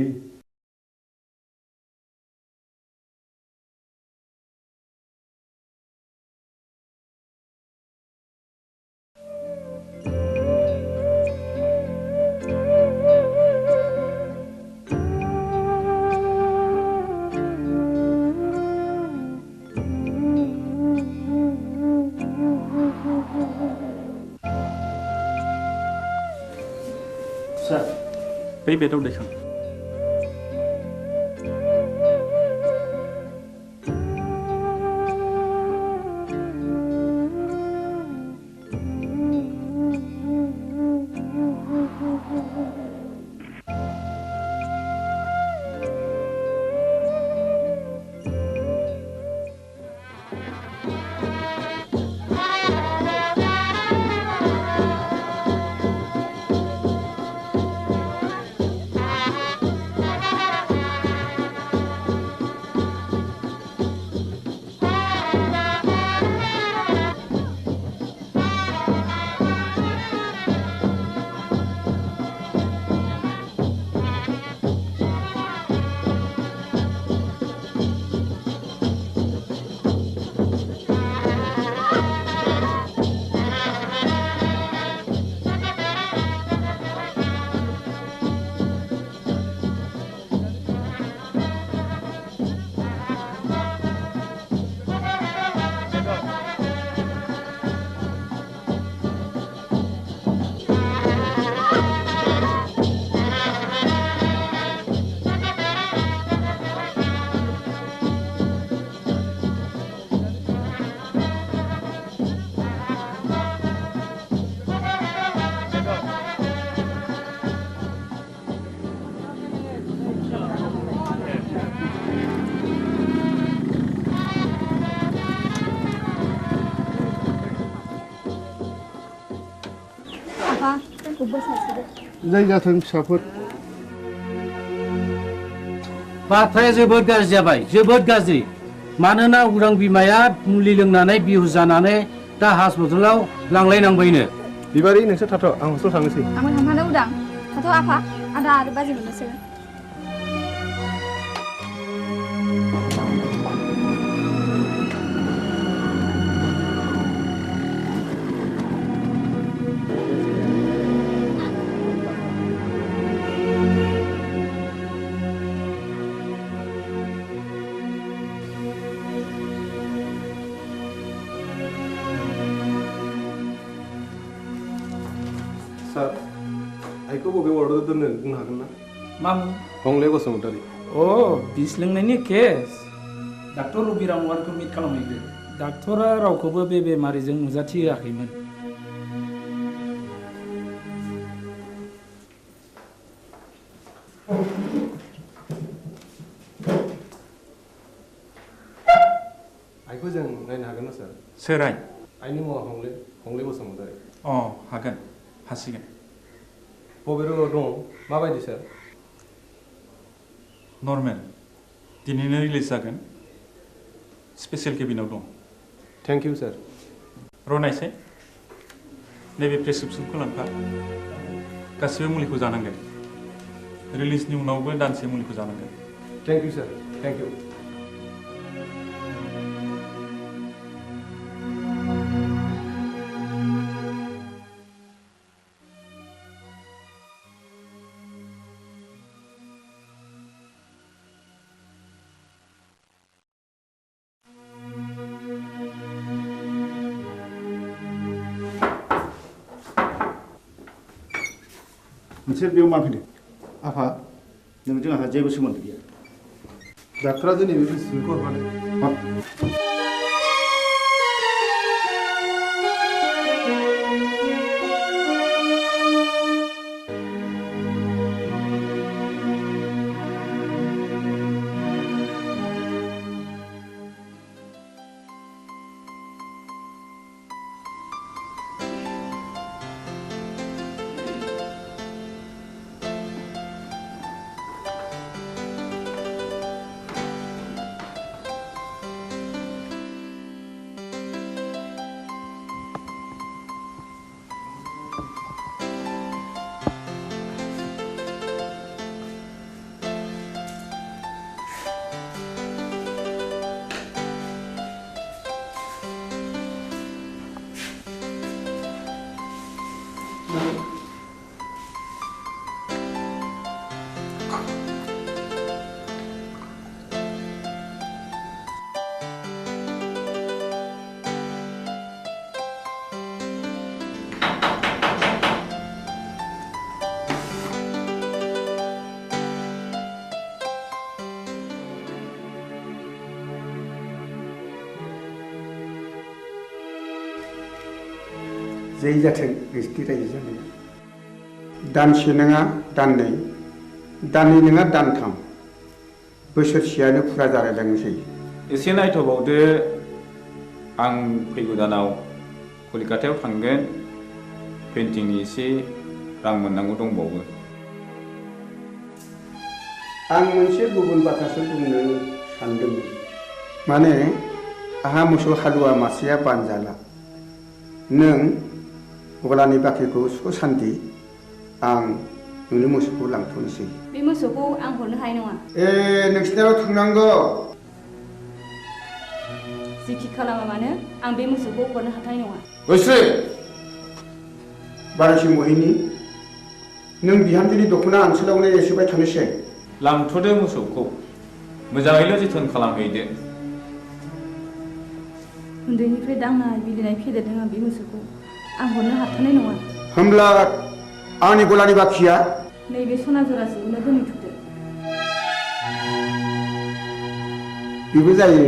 बै बेदाव दैखां। फिसाफोरखौबो सासेदो जाय जाथों फिसाफोर बाथ्राया जोबोद गाज्रि जाबाय जोबोद गाज्रि मानोना उरां बिमाया मुलि लोंनानै बिहुस जानानै दा हस्पिटालाव लांलायनांबायनो बिबारि नोंसोर थाथ' आं हस्टेलाव थांनोसै आंबो थांफानो उदां थाथ' आफा आदा आरो बाजै मोननोसै सार आइखौ बबे वार्डआव दोननो बुंनो हागोन ना मामोन हंले बसुमतारी अ बिस लोंनायनि केस डाक्टर रबिराम वारखौ मिट खालामहैदो डाक्टरा रावखौबो बे बेमारिजों नुजाथि होआखैमोन आइखौ जों नायनो हागोन ना सार सोर आइ आइनि मुङा हंले बसुमतारी अ हागोन हासिगोन बबे रोगाव दं माबायदि सार नर्मेल दिनैनो रिलिज जागोन स्पेशल केबिनाव दं थेंक इउ सार रनायसाय नैबे प्रेसक्रिप्सनखौ लांफा गासिबो मुलिखौ जानांगोन रिलिजनि उनावबो दानसे मुलिखौ जानांगोन thank you sir thank you नोंसोर बेयाव मा फैदों आफा नोंजों आंहा जेबो सोमोन्दो गैया डाक्टरा दिनै बे प्रेसक्रिप्सनखौ हरबाय जै जाथों नोंसिनि रायजो जानाया दानसे नङा दाननै दाननै नङा दानथाम बोसोरसेयानो फुरा जालायलांनोसै एसे नायथ'बावदो आं फैगौ दानाव कलिकातायाव थांगोन पेन्टिंनि एसे रां मोननांगौ दंबावो आं मोनसे गुबुन बाथ्रासो बुंनो सानदों माने आहा मोसौ हालुवा मासेया बानजाला नों गलानि बाख्रिखौ सुख सान्ति आं नोंनि मोसौखौ लांथ'नोसै बे मोसौखौ आं हरनो हानाय नङा नोंसिनाव थांनांगौ जिखि खालामा मानो आं बे मोसौखौ हरनो हाथाय नङा बोस्रि बारासि महिनी नों बिहामजोनि दख'ना ओनसोलावनो एसेबाय थानोसै लांथ'दो मोसौखौ मोजाङैल' जोथोन खालामहैदो उन्दैनिफ्राय दांनाय बिलिनाय फेदेरदों आं बे मोसौखौ आं हरनो हाथारनाय नङा होमब्ला आंनि गलानि बाखिया नैबे सना जरासेखौनो दोनहैथ'दो बेबो जायो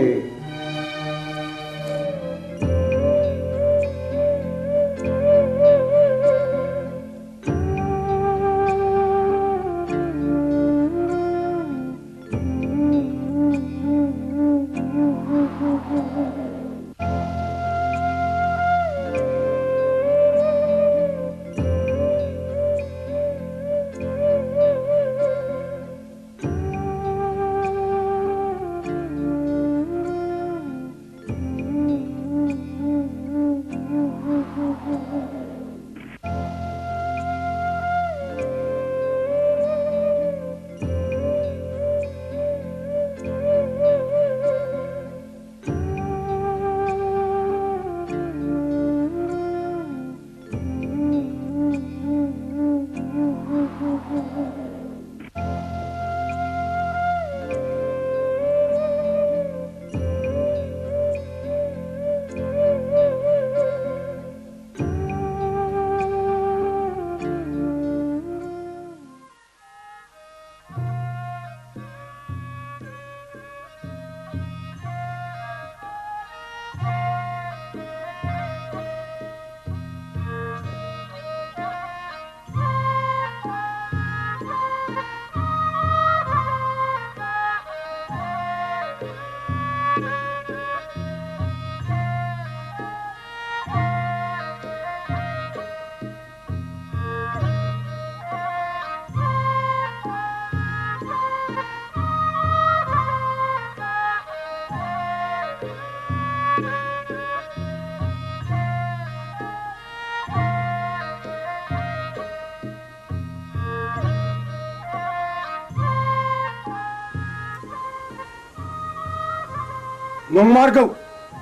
नंमारगौ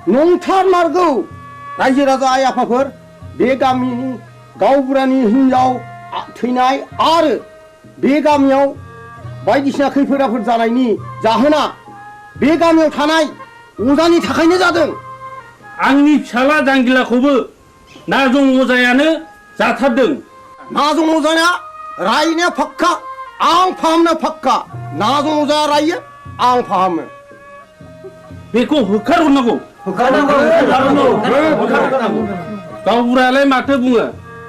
नंथारमारगौ रायजो राजा आइ आफाफोर बे गामिनि गावबुरानि हिनजाव थैनाय आरो बे गामियाव बायदिसिना खैफोद आफोद जानायनि जाहोना बे गामियाव थानाय अजानि थाखायनो जादों। आंनि फिसाला जांगिलाखौबो नाजं अजायानो जाथारदों। नाजं अजाया रायनाया फाक्का आं फाहामनाया फाक्का। नाजं अजाया रायो आं फाहामो। बेखौ होखारहरनांगौ। गावबुरायालाय माथो बुङो?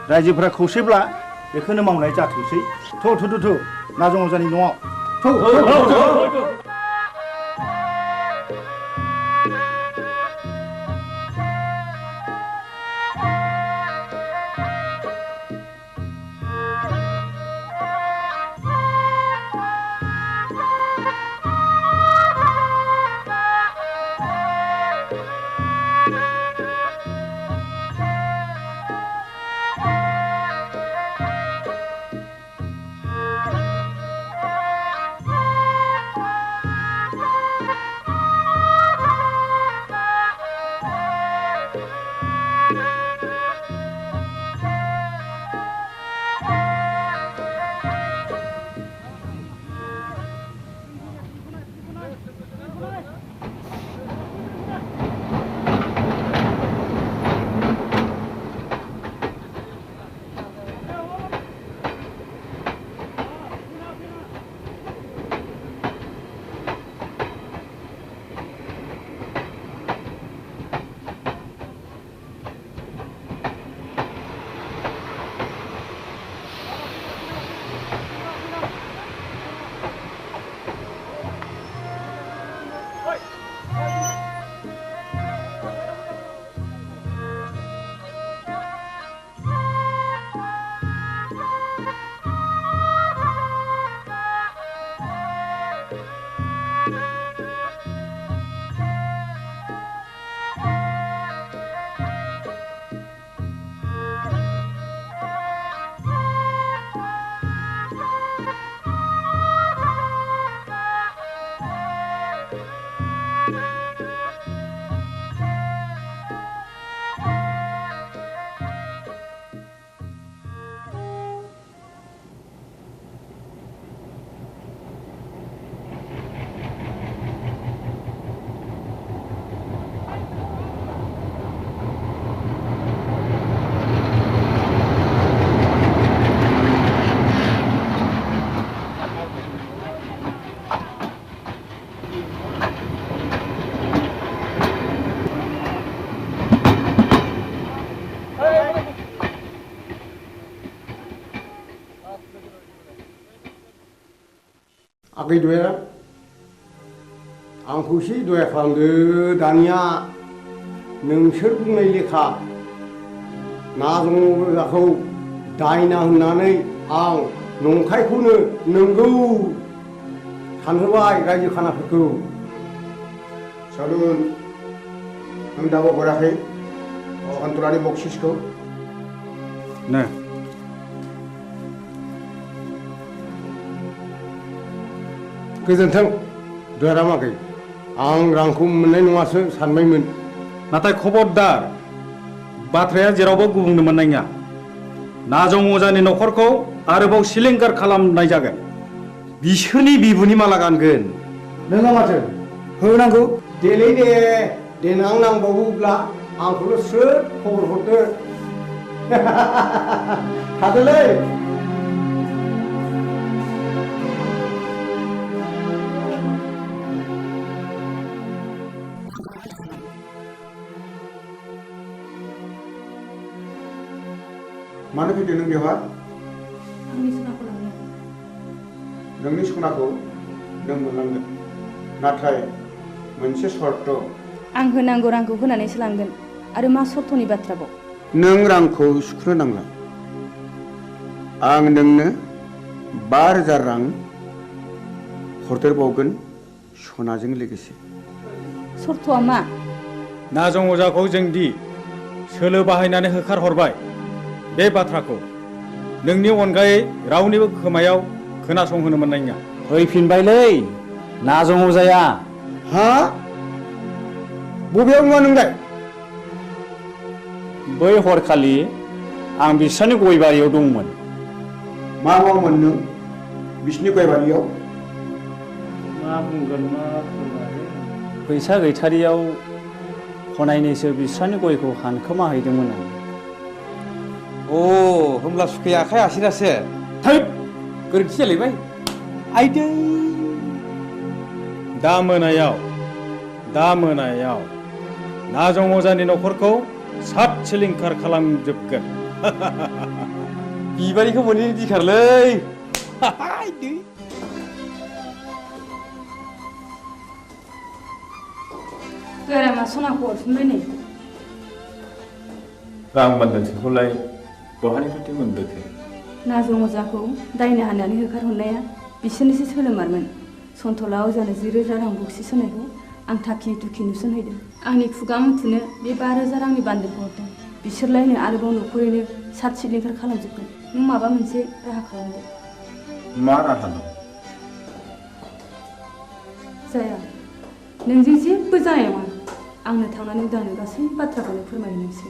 रायजोफोरा खौसेब्ला बेखौनो मावनाय जाथोंसै। थ' नाजं अजानि न'आव आगै दया आंखौ एसे दया खालामदो दानिया नोंसोर बुंनाय लेखा नाजं अजाखौ दायना होननानै आं नंखायखौनो नंगौ सानहोबाय रायजो खानाफोरखौ। सालुन आं दाबो हराखै अखान्थलानि बक्सिसखौ नो गोजोन्थों दयारामागै आं रांखौ मोननाय नङासो सानबायमोन। नाथाय खबरदार बाथ्राया जेरावबो गुबुंनो मोननाय नङा। नाजं अजानि न'खरखौ आरोबाव सिलिंखार खालामनाय जागोन। बिसोरनि बिबुनि माला गानगोन। नोंहा माथो होनांगौ देलै दे देनां नांबावोब्ला आंखौल' स्रोद खबर हरदो। थादोलै मानो फैदों नों बेवहाय? आंनि सनाखौ लांनो। नोंनि सनाखौ नों मोनलांगोन, नाथाय मोनसे शर्त। आं होनांगौ रांखौ होनानैसो लांगोन। आरो मा शर्तनि बाथ्राबाव? नों रांखौ सुख्रो नांला। आं नोंनो 5000 रां हरदेरबावगोन सनाजों लोगोसे। शर्तआ मा? नाजं अजाखौ जोंदि सोलो बाहायनानै होखारहरबाय बे बाथ्राखौ नोंनि अनगायै रावनिबो खोमायाव खोनासंहोनो मोननाय नङा। फैफिनबायलै नाजं अजाया। हा बबेयाव नुवा नोंलाय? बै हरखालि आं बिस्रानि गय बारियाव दंमोन। मा मावोमोन नों बिसिनि गय बारियाव? मा बुंगोन मा बुंगोन फैसा गैथारियाव हनायनैसो बिस्रानि गयखौ हानखोमा हैदोंमोन आं। अ होमब्ला सुखाया आखाइ आसिरासो। थै गोरोन्थि जालायबाय। आइदै दा मोनायाव नाजं अजानि न'खरखौ सात सिलिंखार खालामजोबगोन। बिबारिखौ मोनैनि दिखारलै। गारामा सनाखौ हरफिनबाय नै। रां बान्दानसेखौलाय बहानिफ्रायथो मोनबोखो? नाजं अजाखौ दायना हाननानै होखारहरनाया बिसोरनिसो सोलोमारमोन। सन्थला अजानो 10,000 रां बक्सिस होनायखौ आं थाखि दुखि नुसनहैदों। आंनि खुगा मुथुनो बे 5,000 रांनि बान्दोलखौ हरदों। बिसोरलायनो आरोबाव न'खरैनो सात सिलिंखार खालामजोबगोन। नों माबा मोनसे राहा खालामदो। मा राहा दं? जाया, नोंजों जेबो जानाय नङा। आंनो थांनानै उदांनो गासै बाथ्राखौनो फोरमायहैनोसै।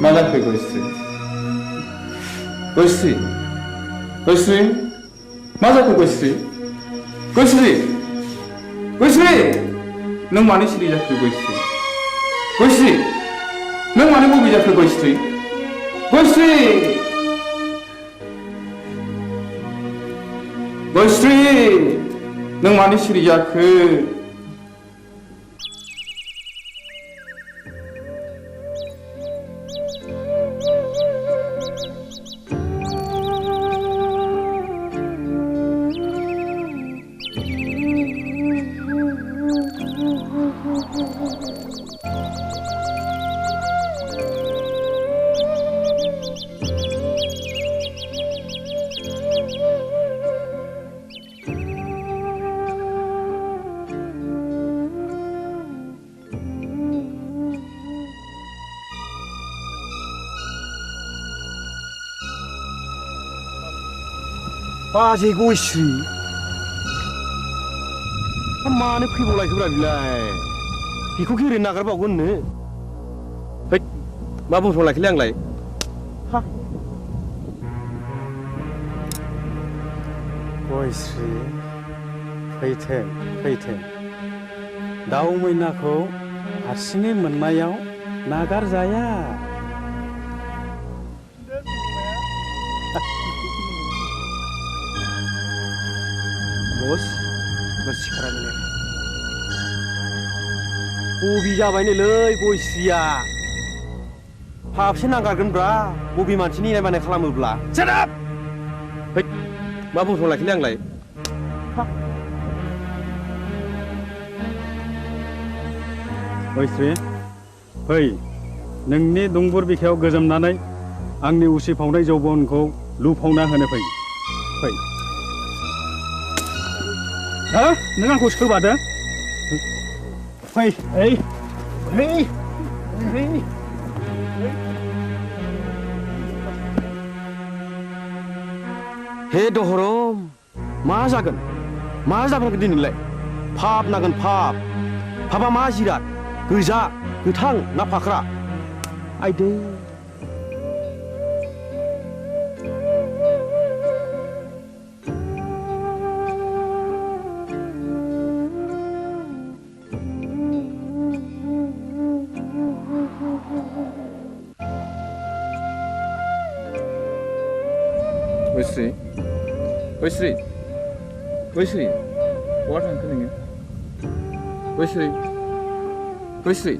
मा जाखो गयस्रि? गयस्रि गयस्रि मा जाखो गयस्रि? गयस्रि गयस्रि नों मानो सिरि जाखो गयस्रि? गयस्रि नों मानो बबे जाखो गयस्रि? गयस्रि गयस्रि नों मानो सिरि जाखो? बाजै गयस्रि मानो फैबावलायखोब्रा बिलाय? बेखौ ओरैनो नागारबावगोननो? मा बुंफ्रांलायखोलै आंलाय? गयस्रि फैथों फैथों दाउ मैनाखौ हारसिङै मोननायाव नागारजाया बस सिखारालै बबे जाबायनोलै गयस्रिया फाबसे नांगारगोनब्रा बबे मानसिनि इनाय मानाय खालामोब्ला सेटाप फै मा बुंथ'लाखैलै आंलाय गयस्रि फै नोंनि दुंबुर बिखायाव गोजोमनानै आंनि उसिफावनाय जौबनखौ लुफावना होनो फै फै हा नों आंखौ सोबादों फै ओइ ओइ ओइ हे दहरम मा जागोन मा जागोन दिनैलाय फाब नागोन फाबा मा जिराद गोजा गोथां ना फाख्रा आइदै गयस्रि गयस्रि गयस्रि बहा थांखो नोङो गयस्रि गयस्रि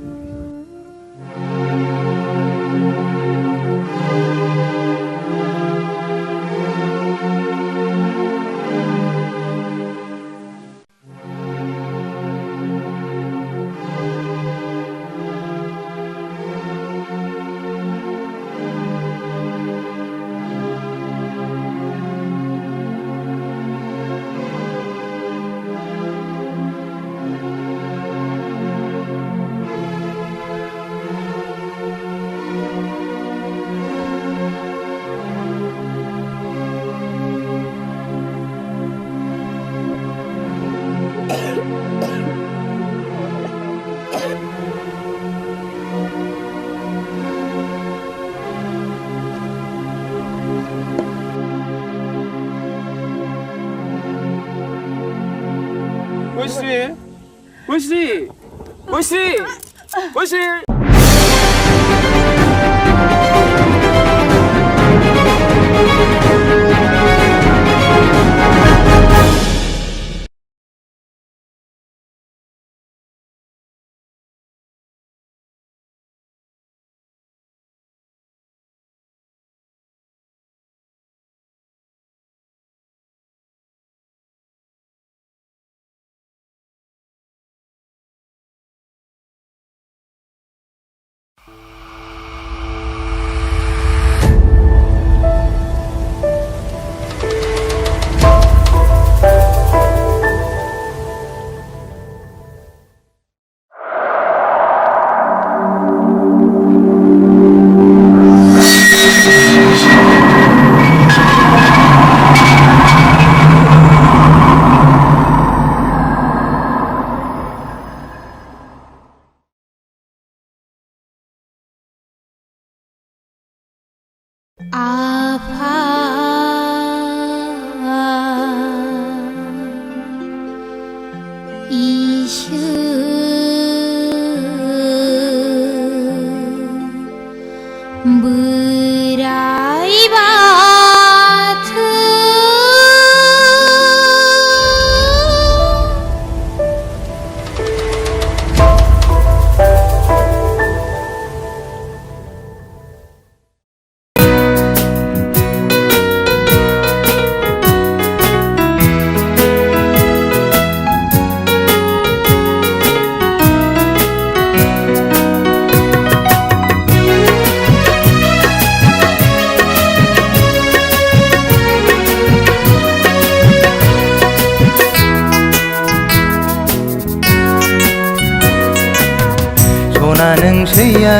गयस्रि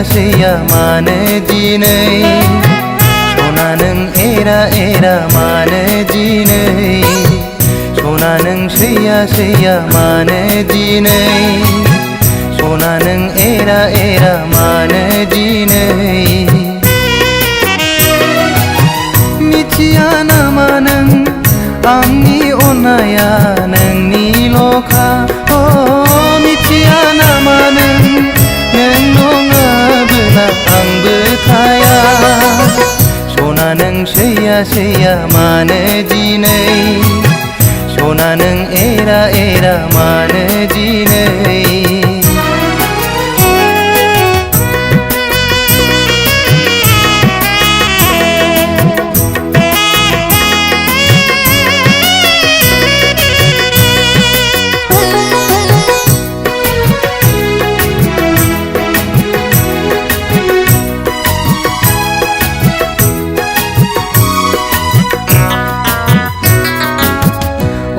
सैया मानो दिनै सना नों एरा मानो दिनै सना नों सैया मानो दिनै सना नों एरा मानो दिनै मिथिया नामा नों आंनि अननाया नोंनिल'खा मिथिया नामा नों नङाबोला आंबो थाया सना नों सैया सैया मानो दिनै सना नों एरा एरा मानो दिनै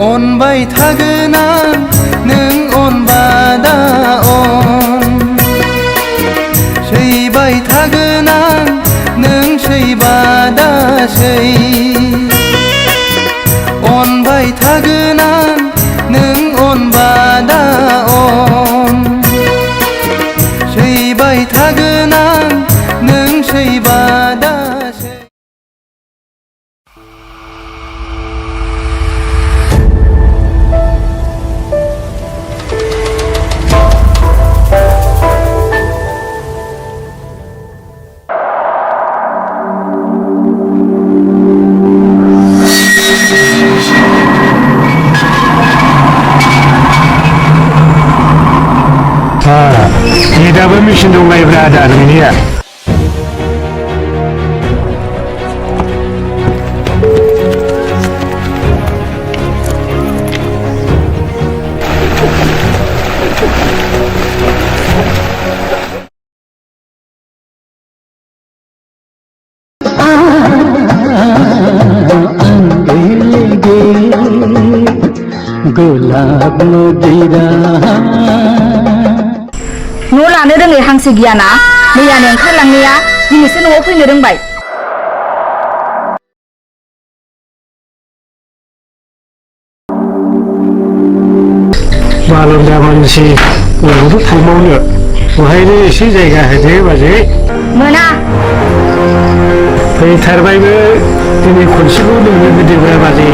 अनबाय थागोन आं नों अनबादा अन सैबाय थागोन आं नों सैबादा सै अनबाय थागोन आं नों अनबादा अन सैबाय थागोन आं नों सैबादा सै दाबो मेचिन दंलायब्रा आदा नोंनिया गुलाब गिरा न' लानो रोङै हांसो गियाना मैयानो ओंखारलांनाया दिनैसो न'आव फैनो रोंबाय बालन्दा मानसि बबावथ' थांबावनो बहायनो एसे जायगा होदो बाजै मोना फैथारबायबो दिनै खनसेखौ नोंनो होदोब्रा बाजै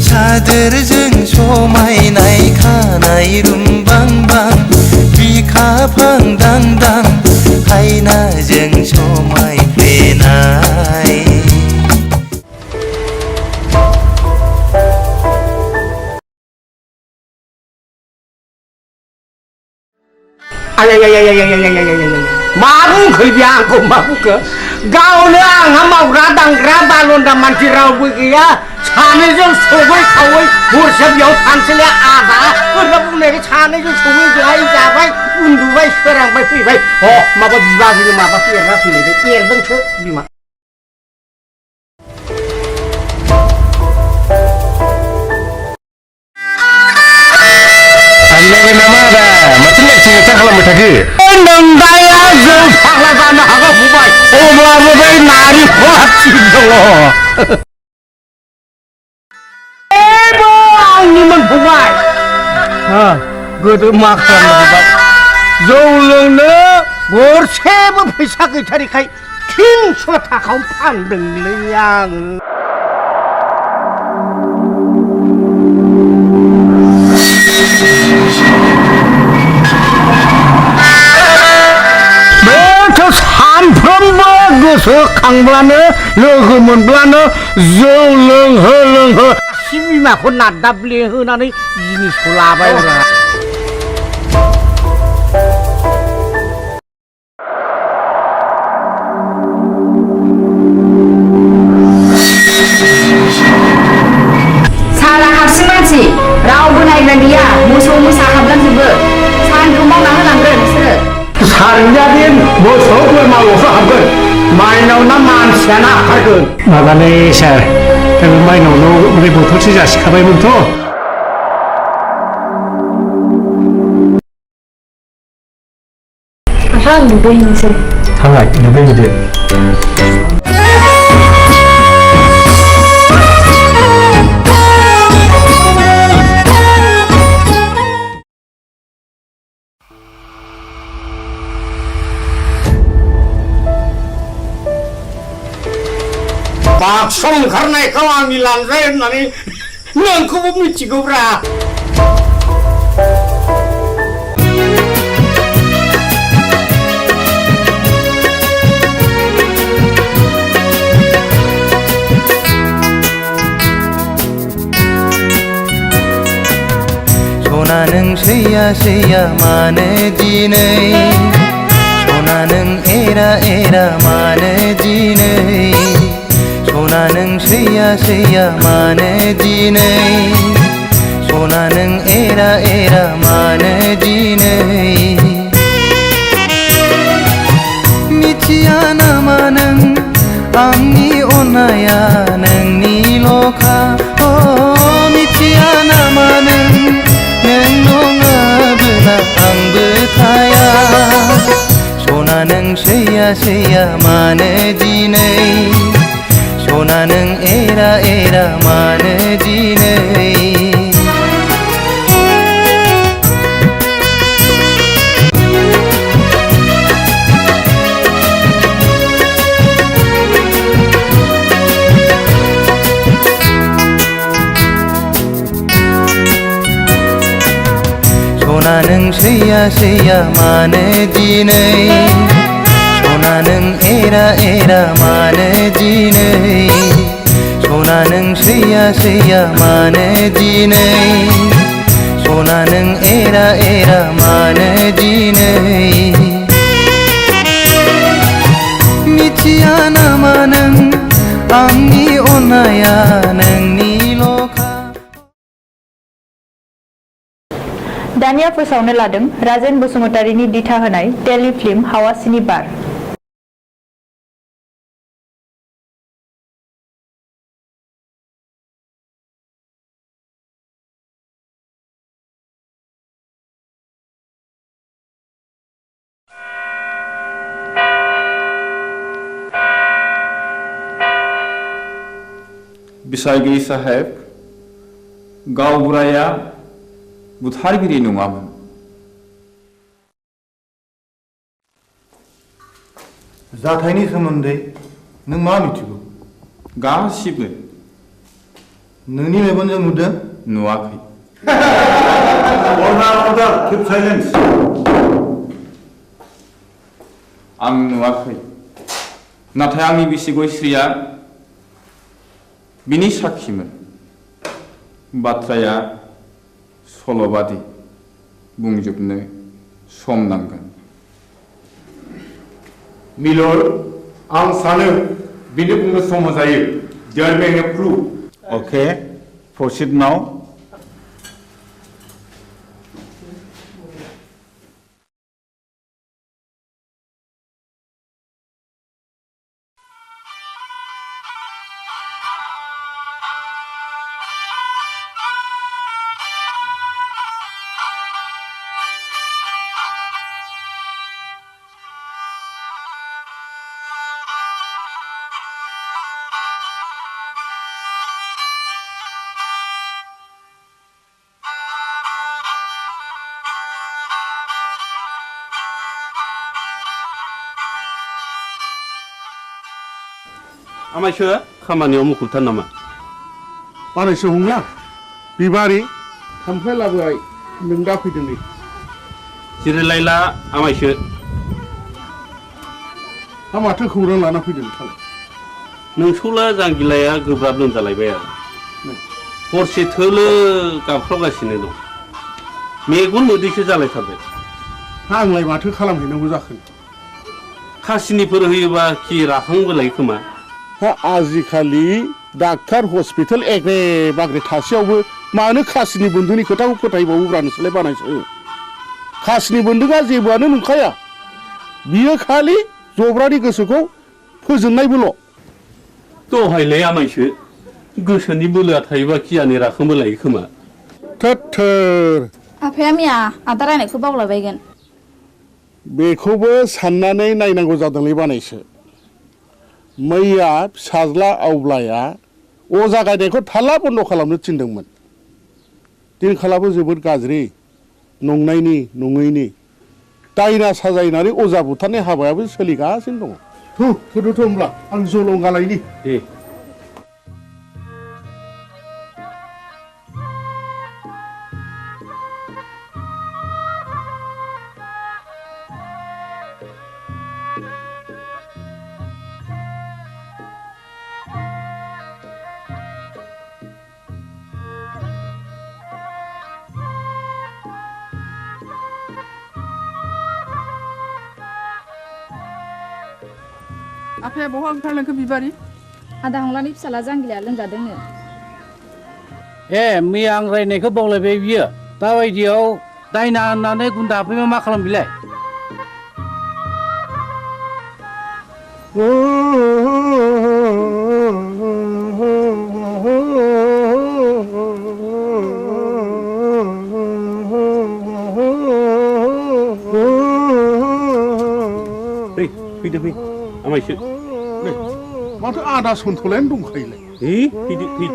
सादोरजों समायनाय खानाय रुमबांबां बिखाफां दांदां हायनाजों समायफ्लेनाय मा बुंखो बे आंखौ मा बुंखो गावनो आंहा मावग्रा दांग्रा बालन्दा मानसि रावबो गैया सानैजों सबै खावै हरसे बेयाव थानोसैलाय आदा ओरैनो बुंनायखाय सानैजों सबै जाय जाबाय उन्दुबाय सोरांबाय फैबाय ह माबा बिबाजैनो माबासो एरना फैलायबाय एरदोंसो बिमा साननायबाय नामा आदा माथो लेक्टिं लेक्टां खालामबाय थाखो नोंदाया जौ फाग्ला जानो हागौ फंबाय अब्लाबो बै नारेंखला थिग दङ आंनिमोन फंबाय गोदो मा खालामनो जौ लोंनो गरसेबो फैसा गैथारिखाय 300 थाखायाव फानदोंलै आङो सानफ्रोमबो गोसोखांब्लानो लोगो मोनब्लानो जौ लोंहो लोंहो आसि बिमाखौ नादाब्ले होनानै जिनिसखौ लाबाय साला हारसिं मानसि रावबो नायग्रा गैया मोसौ मोसा हाबलांजोबो सानखौ मावना होलांगोन नोंसोरो सारजादि मोसौ बोरमाल'सो हाबगोन माइनाव ना मानसियानो हाबथारगोन माबालै सार माइनावनाव ओरै बथलसे जासिखाबायमोनथ'। आं दुगैहैनोसै। थांबाय दुगैहैदो। बाक्सा ओंखारनायखौ आंनि लांजाय होननानै नोंखौबो मिथिगौब्रा। सना नों सैया सैया मानो दिनै सना नों एरा एरा मानो दिनै सना नों सैया सैया मानो दिनै सना नों एरा एरा मानो दिनै मिथिया नामा नों आंनि अननाया नोंनिल'खा मिथिया नामा नों नङाबोला आंबो थाया सना नों सैया सैया मानो दिनै सना नों एरा एरा मानो दिनै सना नों सैया सैया मानो दिनै सना नों एरा एरा मानो दिनै सना नों सैया सैया मानो दिनै सना नों एरा एरा मानो दिनै मिथिया नामा नों आंनि अननाया नोंनिल'खा। दानिया फोसावनो लादों राजेन बसुमतारीनि दिथा होनाय टेलिफिल्म हावासिनि बार। बिसायगिरि साहेब गावबुराया बुथारगिरि नङामोन। जाथायनि सोमोन्दै नों मा मिथिगौ? गासिबो। नोंनि मेगनजों नुदों? नुवाखै। अर्डार किप साइलेन्स। आं नुवाखै नाथाय आंनि बिसि गयस्रिया बिनि साखिमोन। बाथ्राया सल'बादि बुंजोबनो सम नांगोन। मिलर आं सानो बिनो बुंनो सम जायो। There be a proof. Okay proceed now. आमायसो खामानियाव मुखुबथार नामा? बानायसो हंला बिबारि ओमफ्राय लाबोबाय नों दा फैदों नै। जिरायलायला आमायसो। हा माथो खौरां लाना फैदों नोंथाङा? नोंसौला जांगिलाया गोब्राब लोमजालायबाय आरो हरसे थोलो गाबख्रावगासिनो दं। मेगन मोदैसो जालायथारबाय। आंलाय माथो खालामहैनांगौ जाखो? खासिनिफोर होयोबा खि राखांबोलाय खोमा। हा आजिखालि डाक्टार हस्पिटाल एग्रे बाग्रे थासेयावबो मानो खासिनि बन्दुनि खोथाखौ फोथायबावोब्रा नोंसोरलाय बानायसो? खासिनि बन्दुकआ जेबोआनो नंखाया। बियो खालि जब्रानि गोसोखौ फोजोंनायबोल'। दहायलाय आमायसो गोसोनि बोलोआ थायोबा गियानि राखोमबो लायो खोमा थोर आफाया मैया आदा रायनायखौ बावलायबायगोन बेखौबो साननानै नायनांगौ जादोंलै बानायसो मैया फिसाज्ला आवब्लाया अजा गायनायखौ थाला बन्द खालामनो थिनदोंमोन दिनखालाबो जोबोद गाज्रि नंनायनि नङैनि दायना साजायनानै अजा बुथारनाय हाबायाबो सोलिगासिनो दङ थुदोथ' होमब्ला आं जलंगालायनि दे आफाया बहा ओंखारलांखो बिबारि आदा हंलानि फिसाला जांगिलाया लोमजादोंनो ए मैया आं रायनायखौ बावलायबाय बियो दाबायदियाव दायना होननानै गुन्दा हाबफैबा मा खालाम बिलाय फैदो फै आमायसो माथो आदा सन्थलायानो दंखायोलाय फैदो फै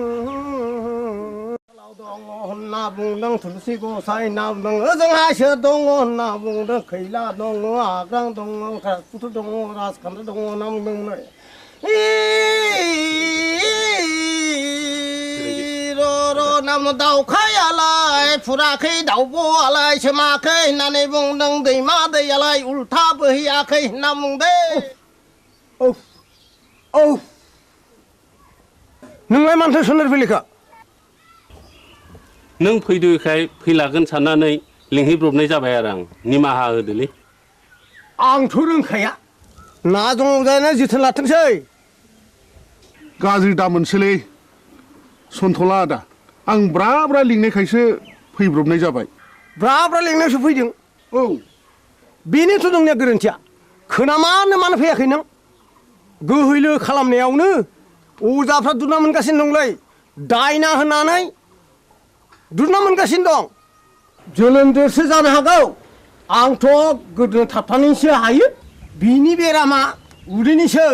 होनना बुंदों थुलसि गसाइ ना बुंदों ओजोंहायसो दङ होनना बुंदों खैला दङ आग्रां दङ राजपुत दङ राजखान्थि दङ होनना बुंदोंमोन र' नाम दाउखायालाय फुराखै दाउब'आलाय सोमाखै होननानै बुंदों दैमा दैयालाय उल्था बोहैयाखै होनना बुंदों औ नोंलाय मानोथो सोलोर फैलिखा नों फैदोखाय फैलागोन साननानै लिंहैब्रबनाय जाबाय आरो आं निमाहा होदोलै आंथ' रोंखाया ना दङ जाना जोथोन लाथोंसै गाज्रि दामोनसोलै सन्थला आदा आं ब्रा ब्रा लिंनायखायसो फैब्रबनाय जाबाय ब्रा ब्रा लिंनायसो फैदों औ बेनोथ' नोंनिया गोरोन्थिया खोनामानो मानो फैयाखै नों गोहैलो खालामनायावनो अजाफ्रा दुना मोनगासिनो दंलै दायना होनानै दुना मोनगासिनो दं जोलोमजोंसो जानो हागौ आंथ' गोदो थाबथानैसो हायो बिनि बेरामा उदैनिसो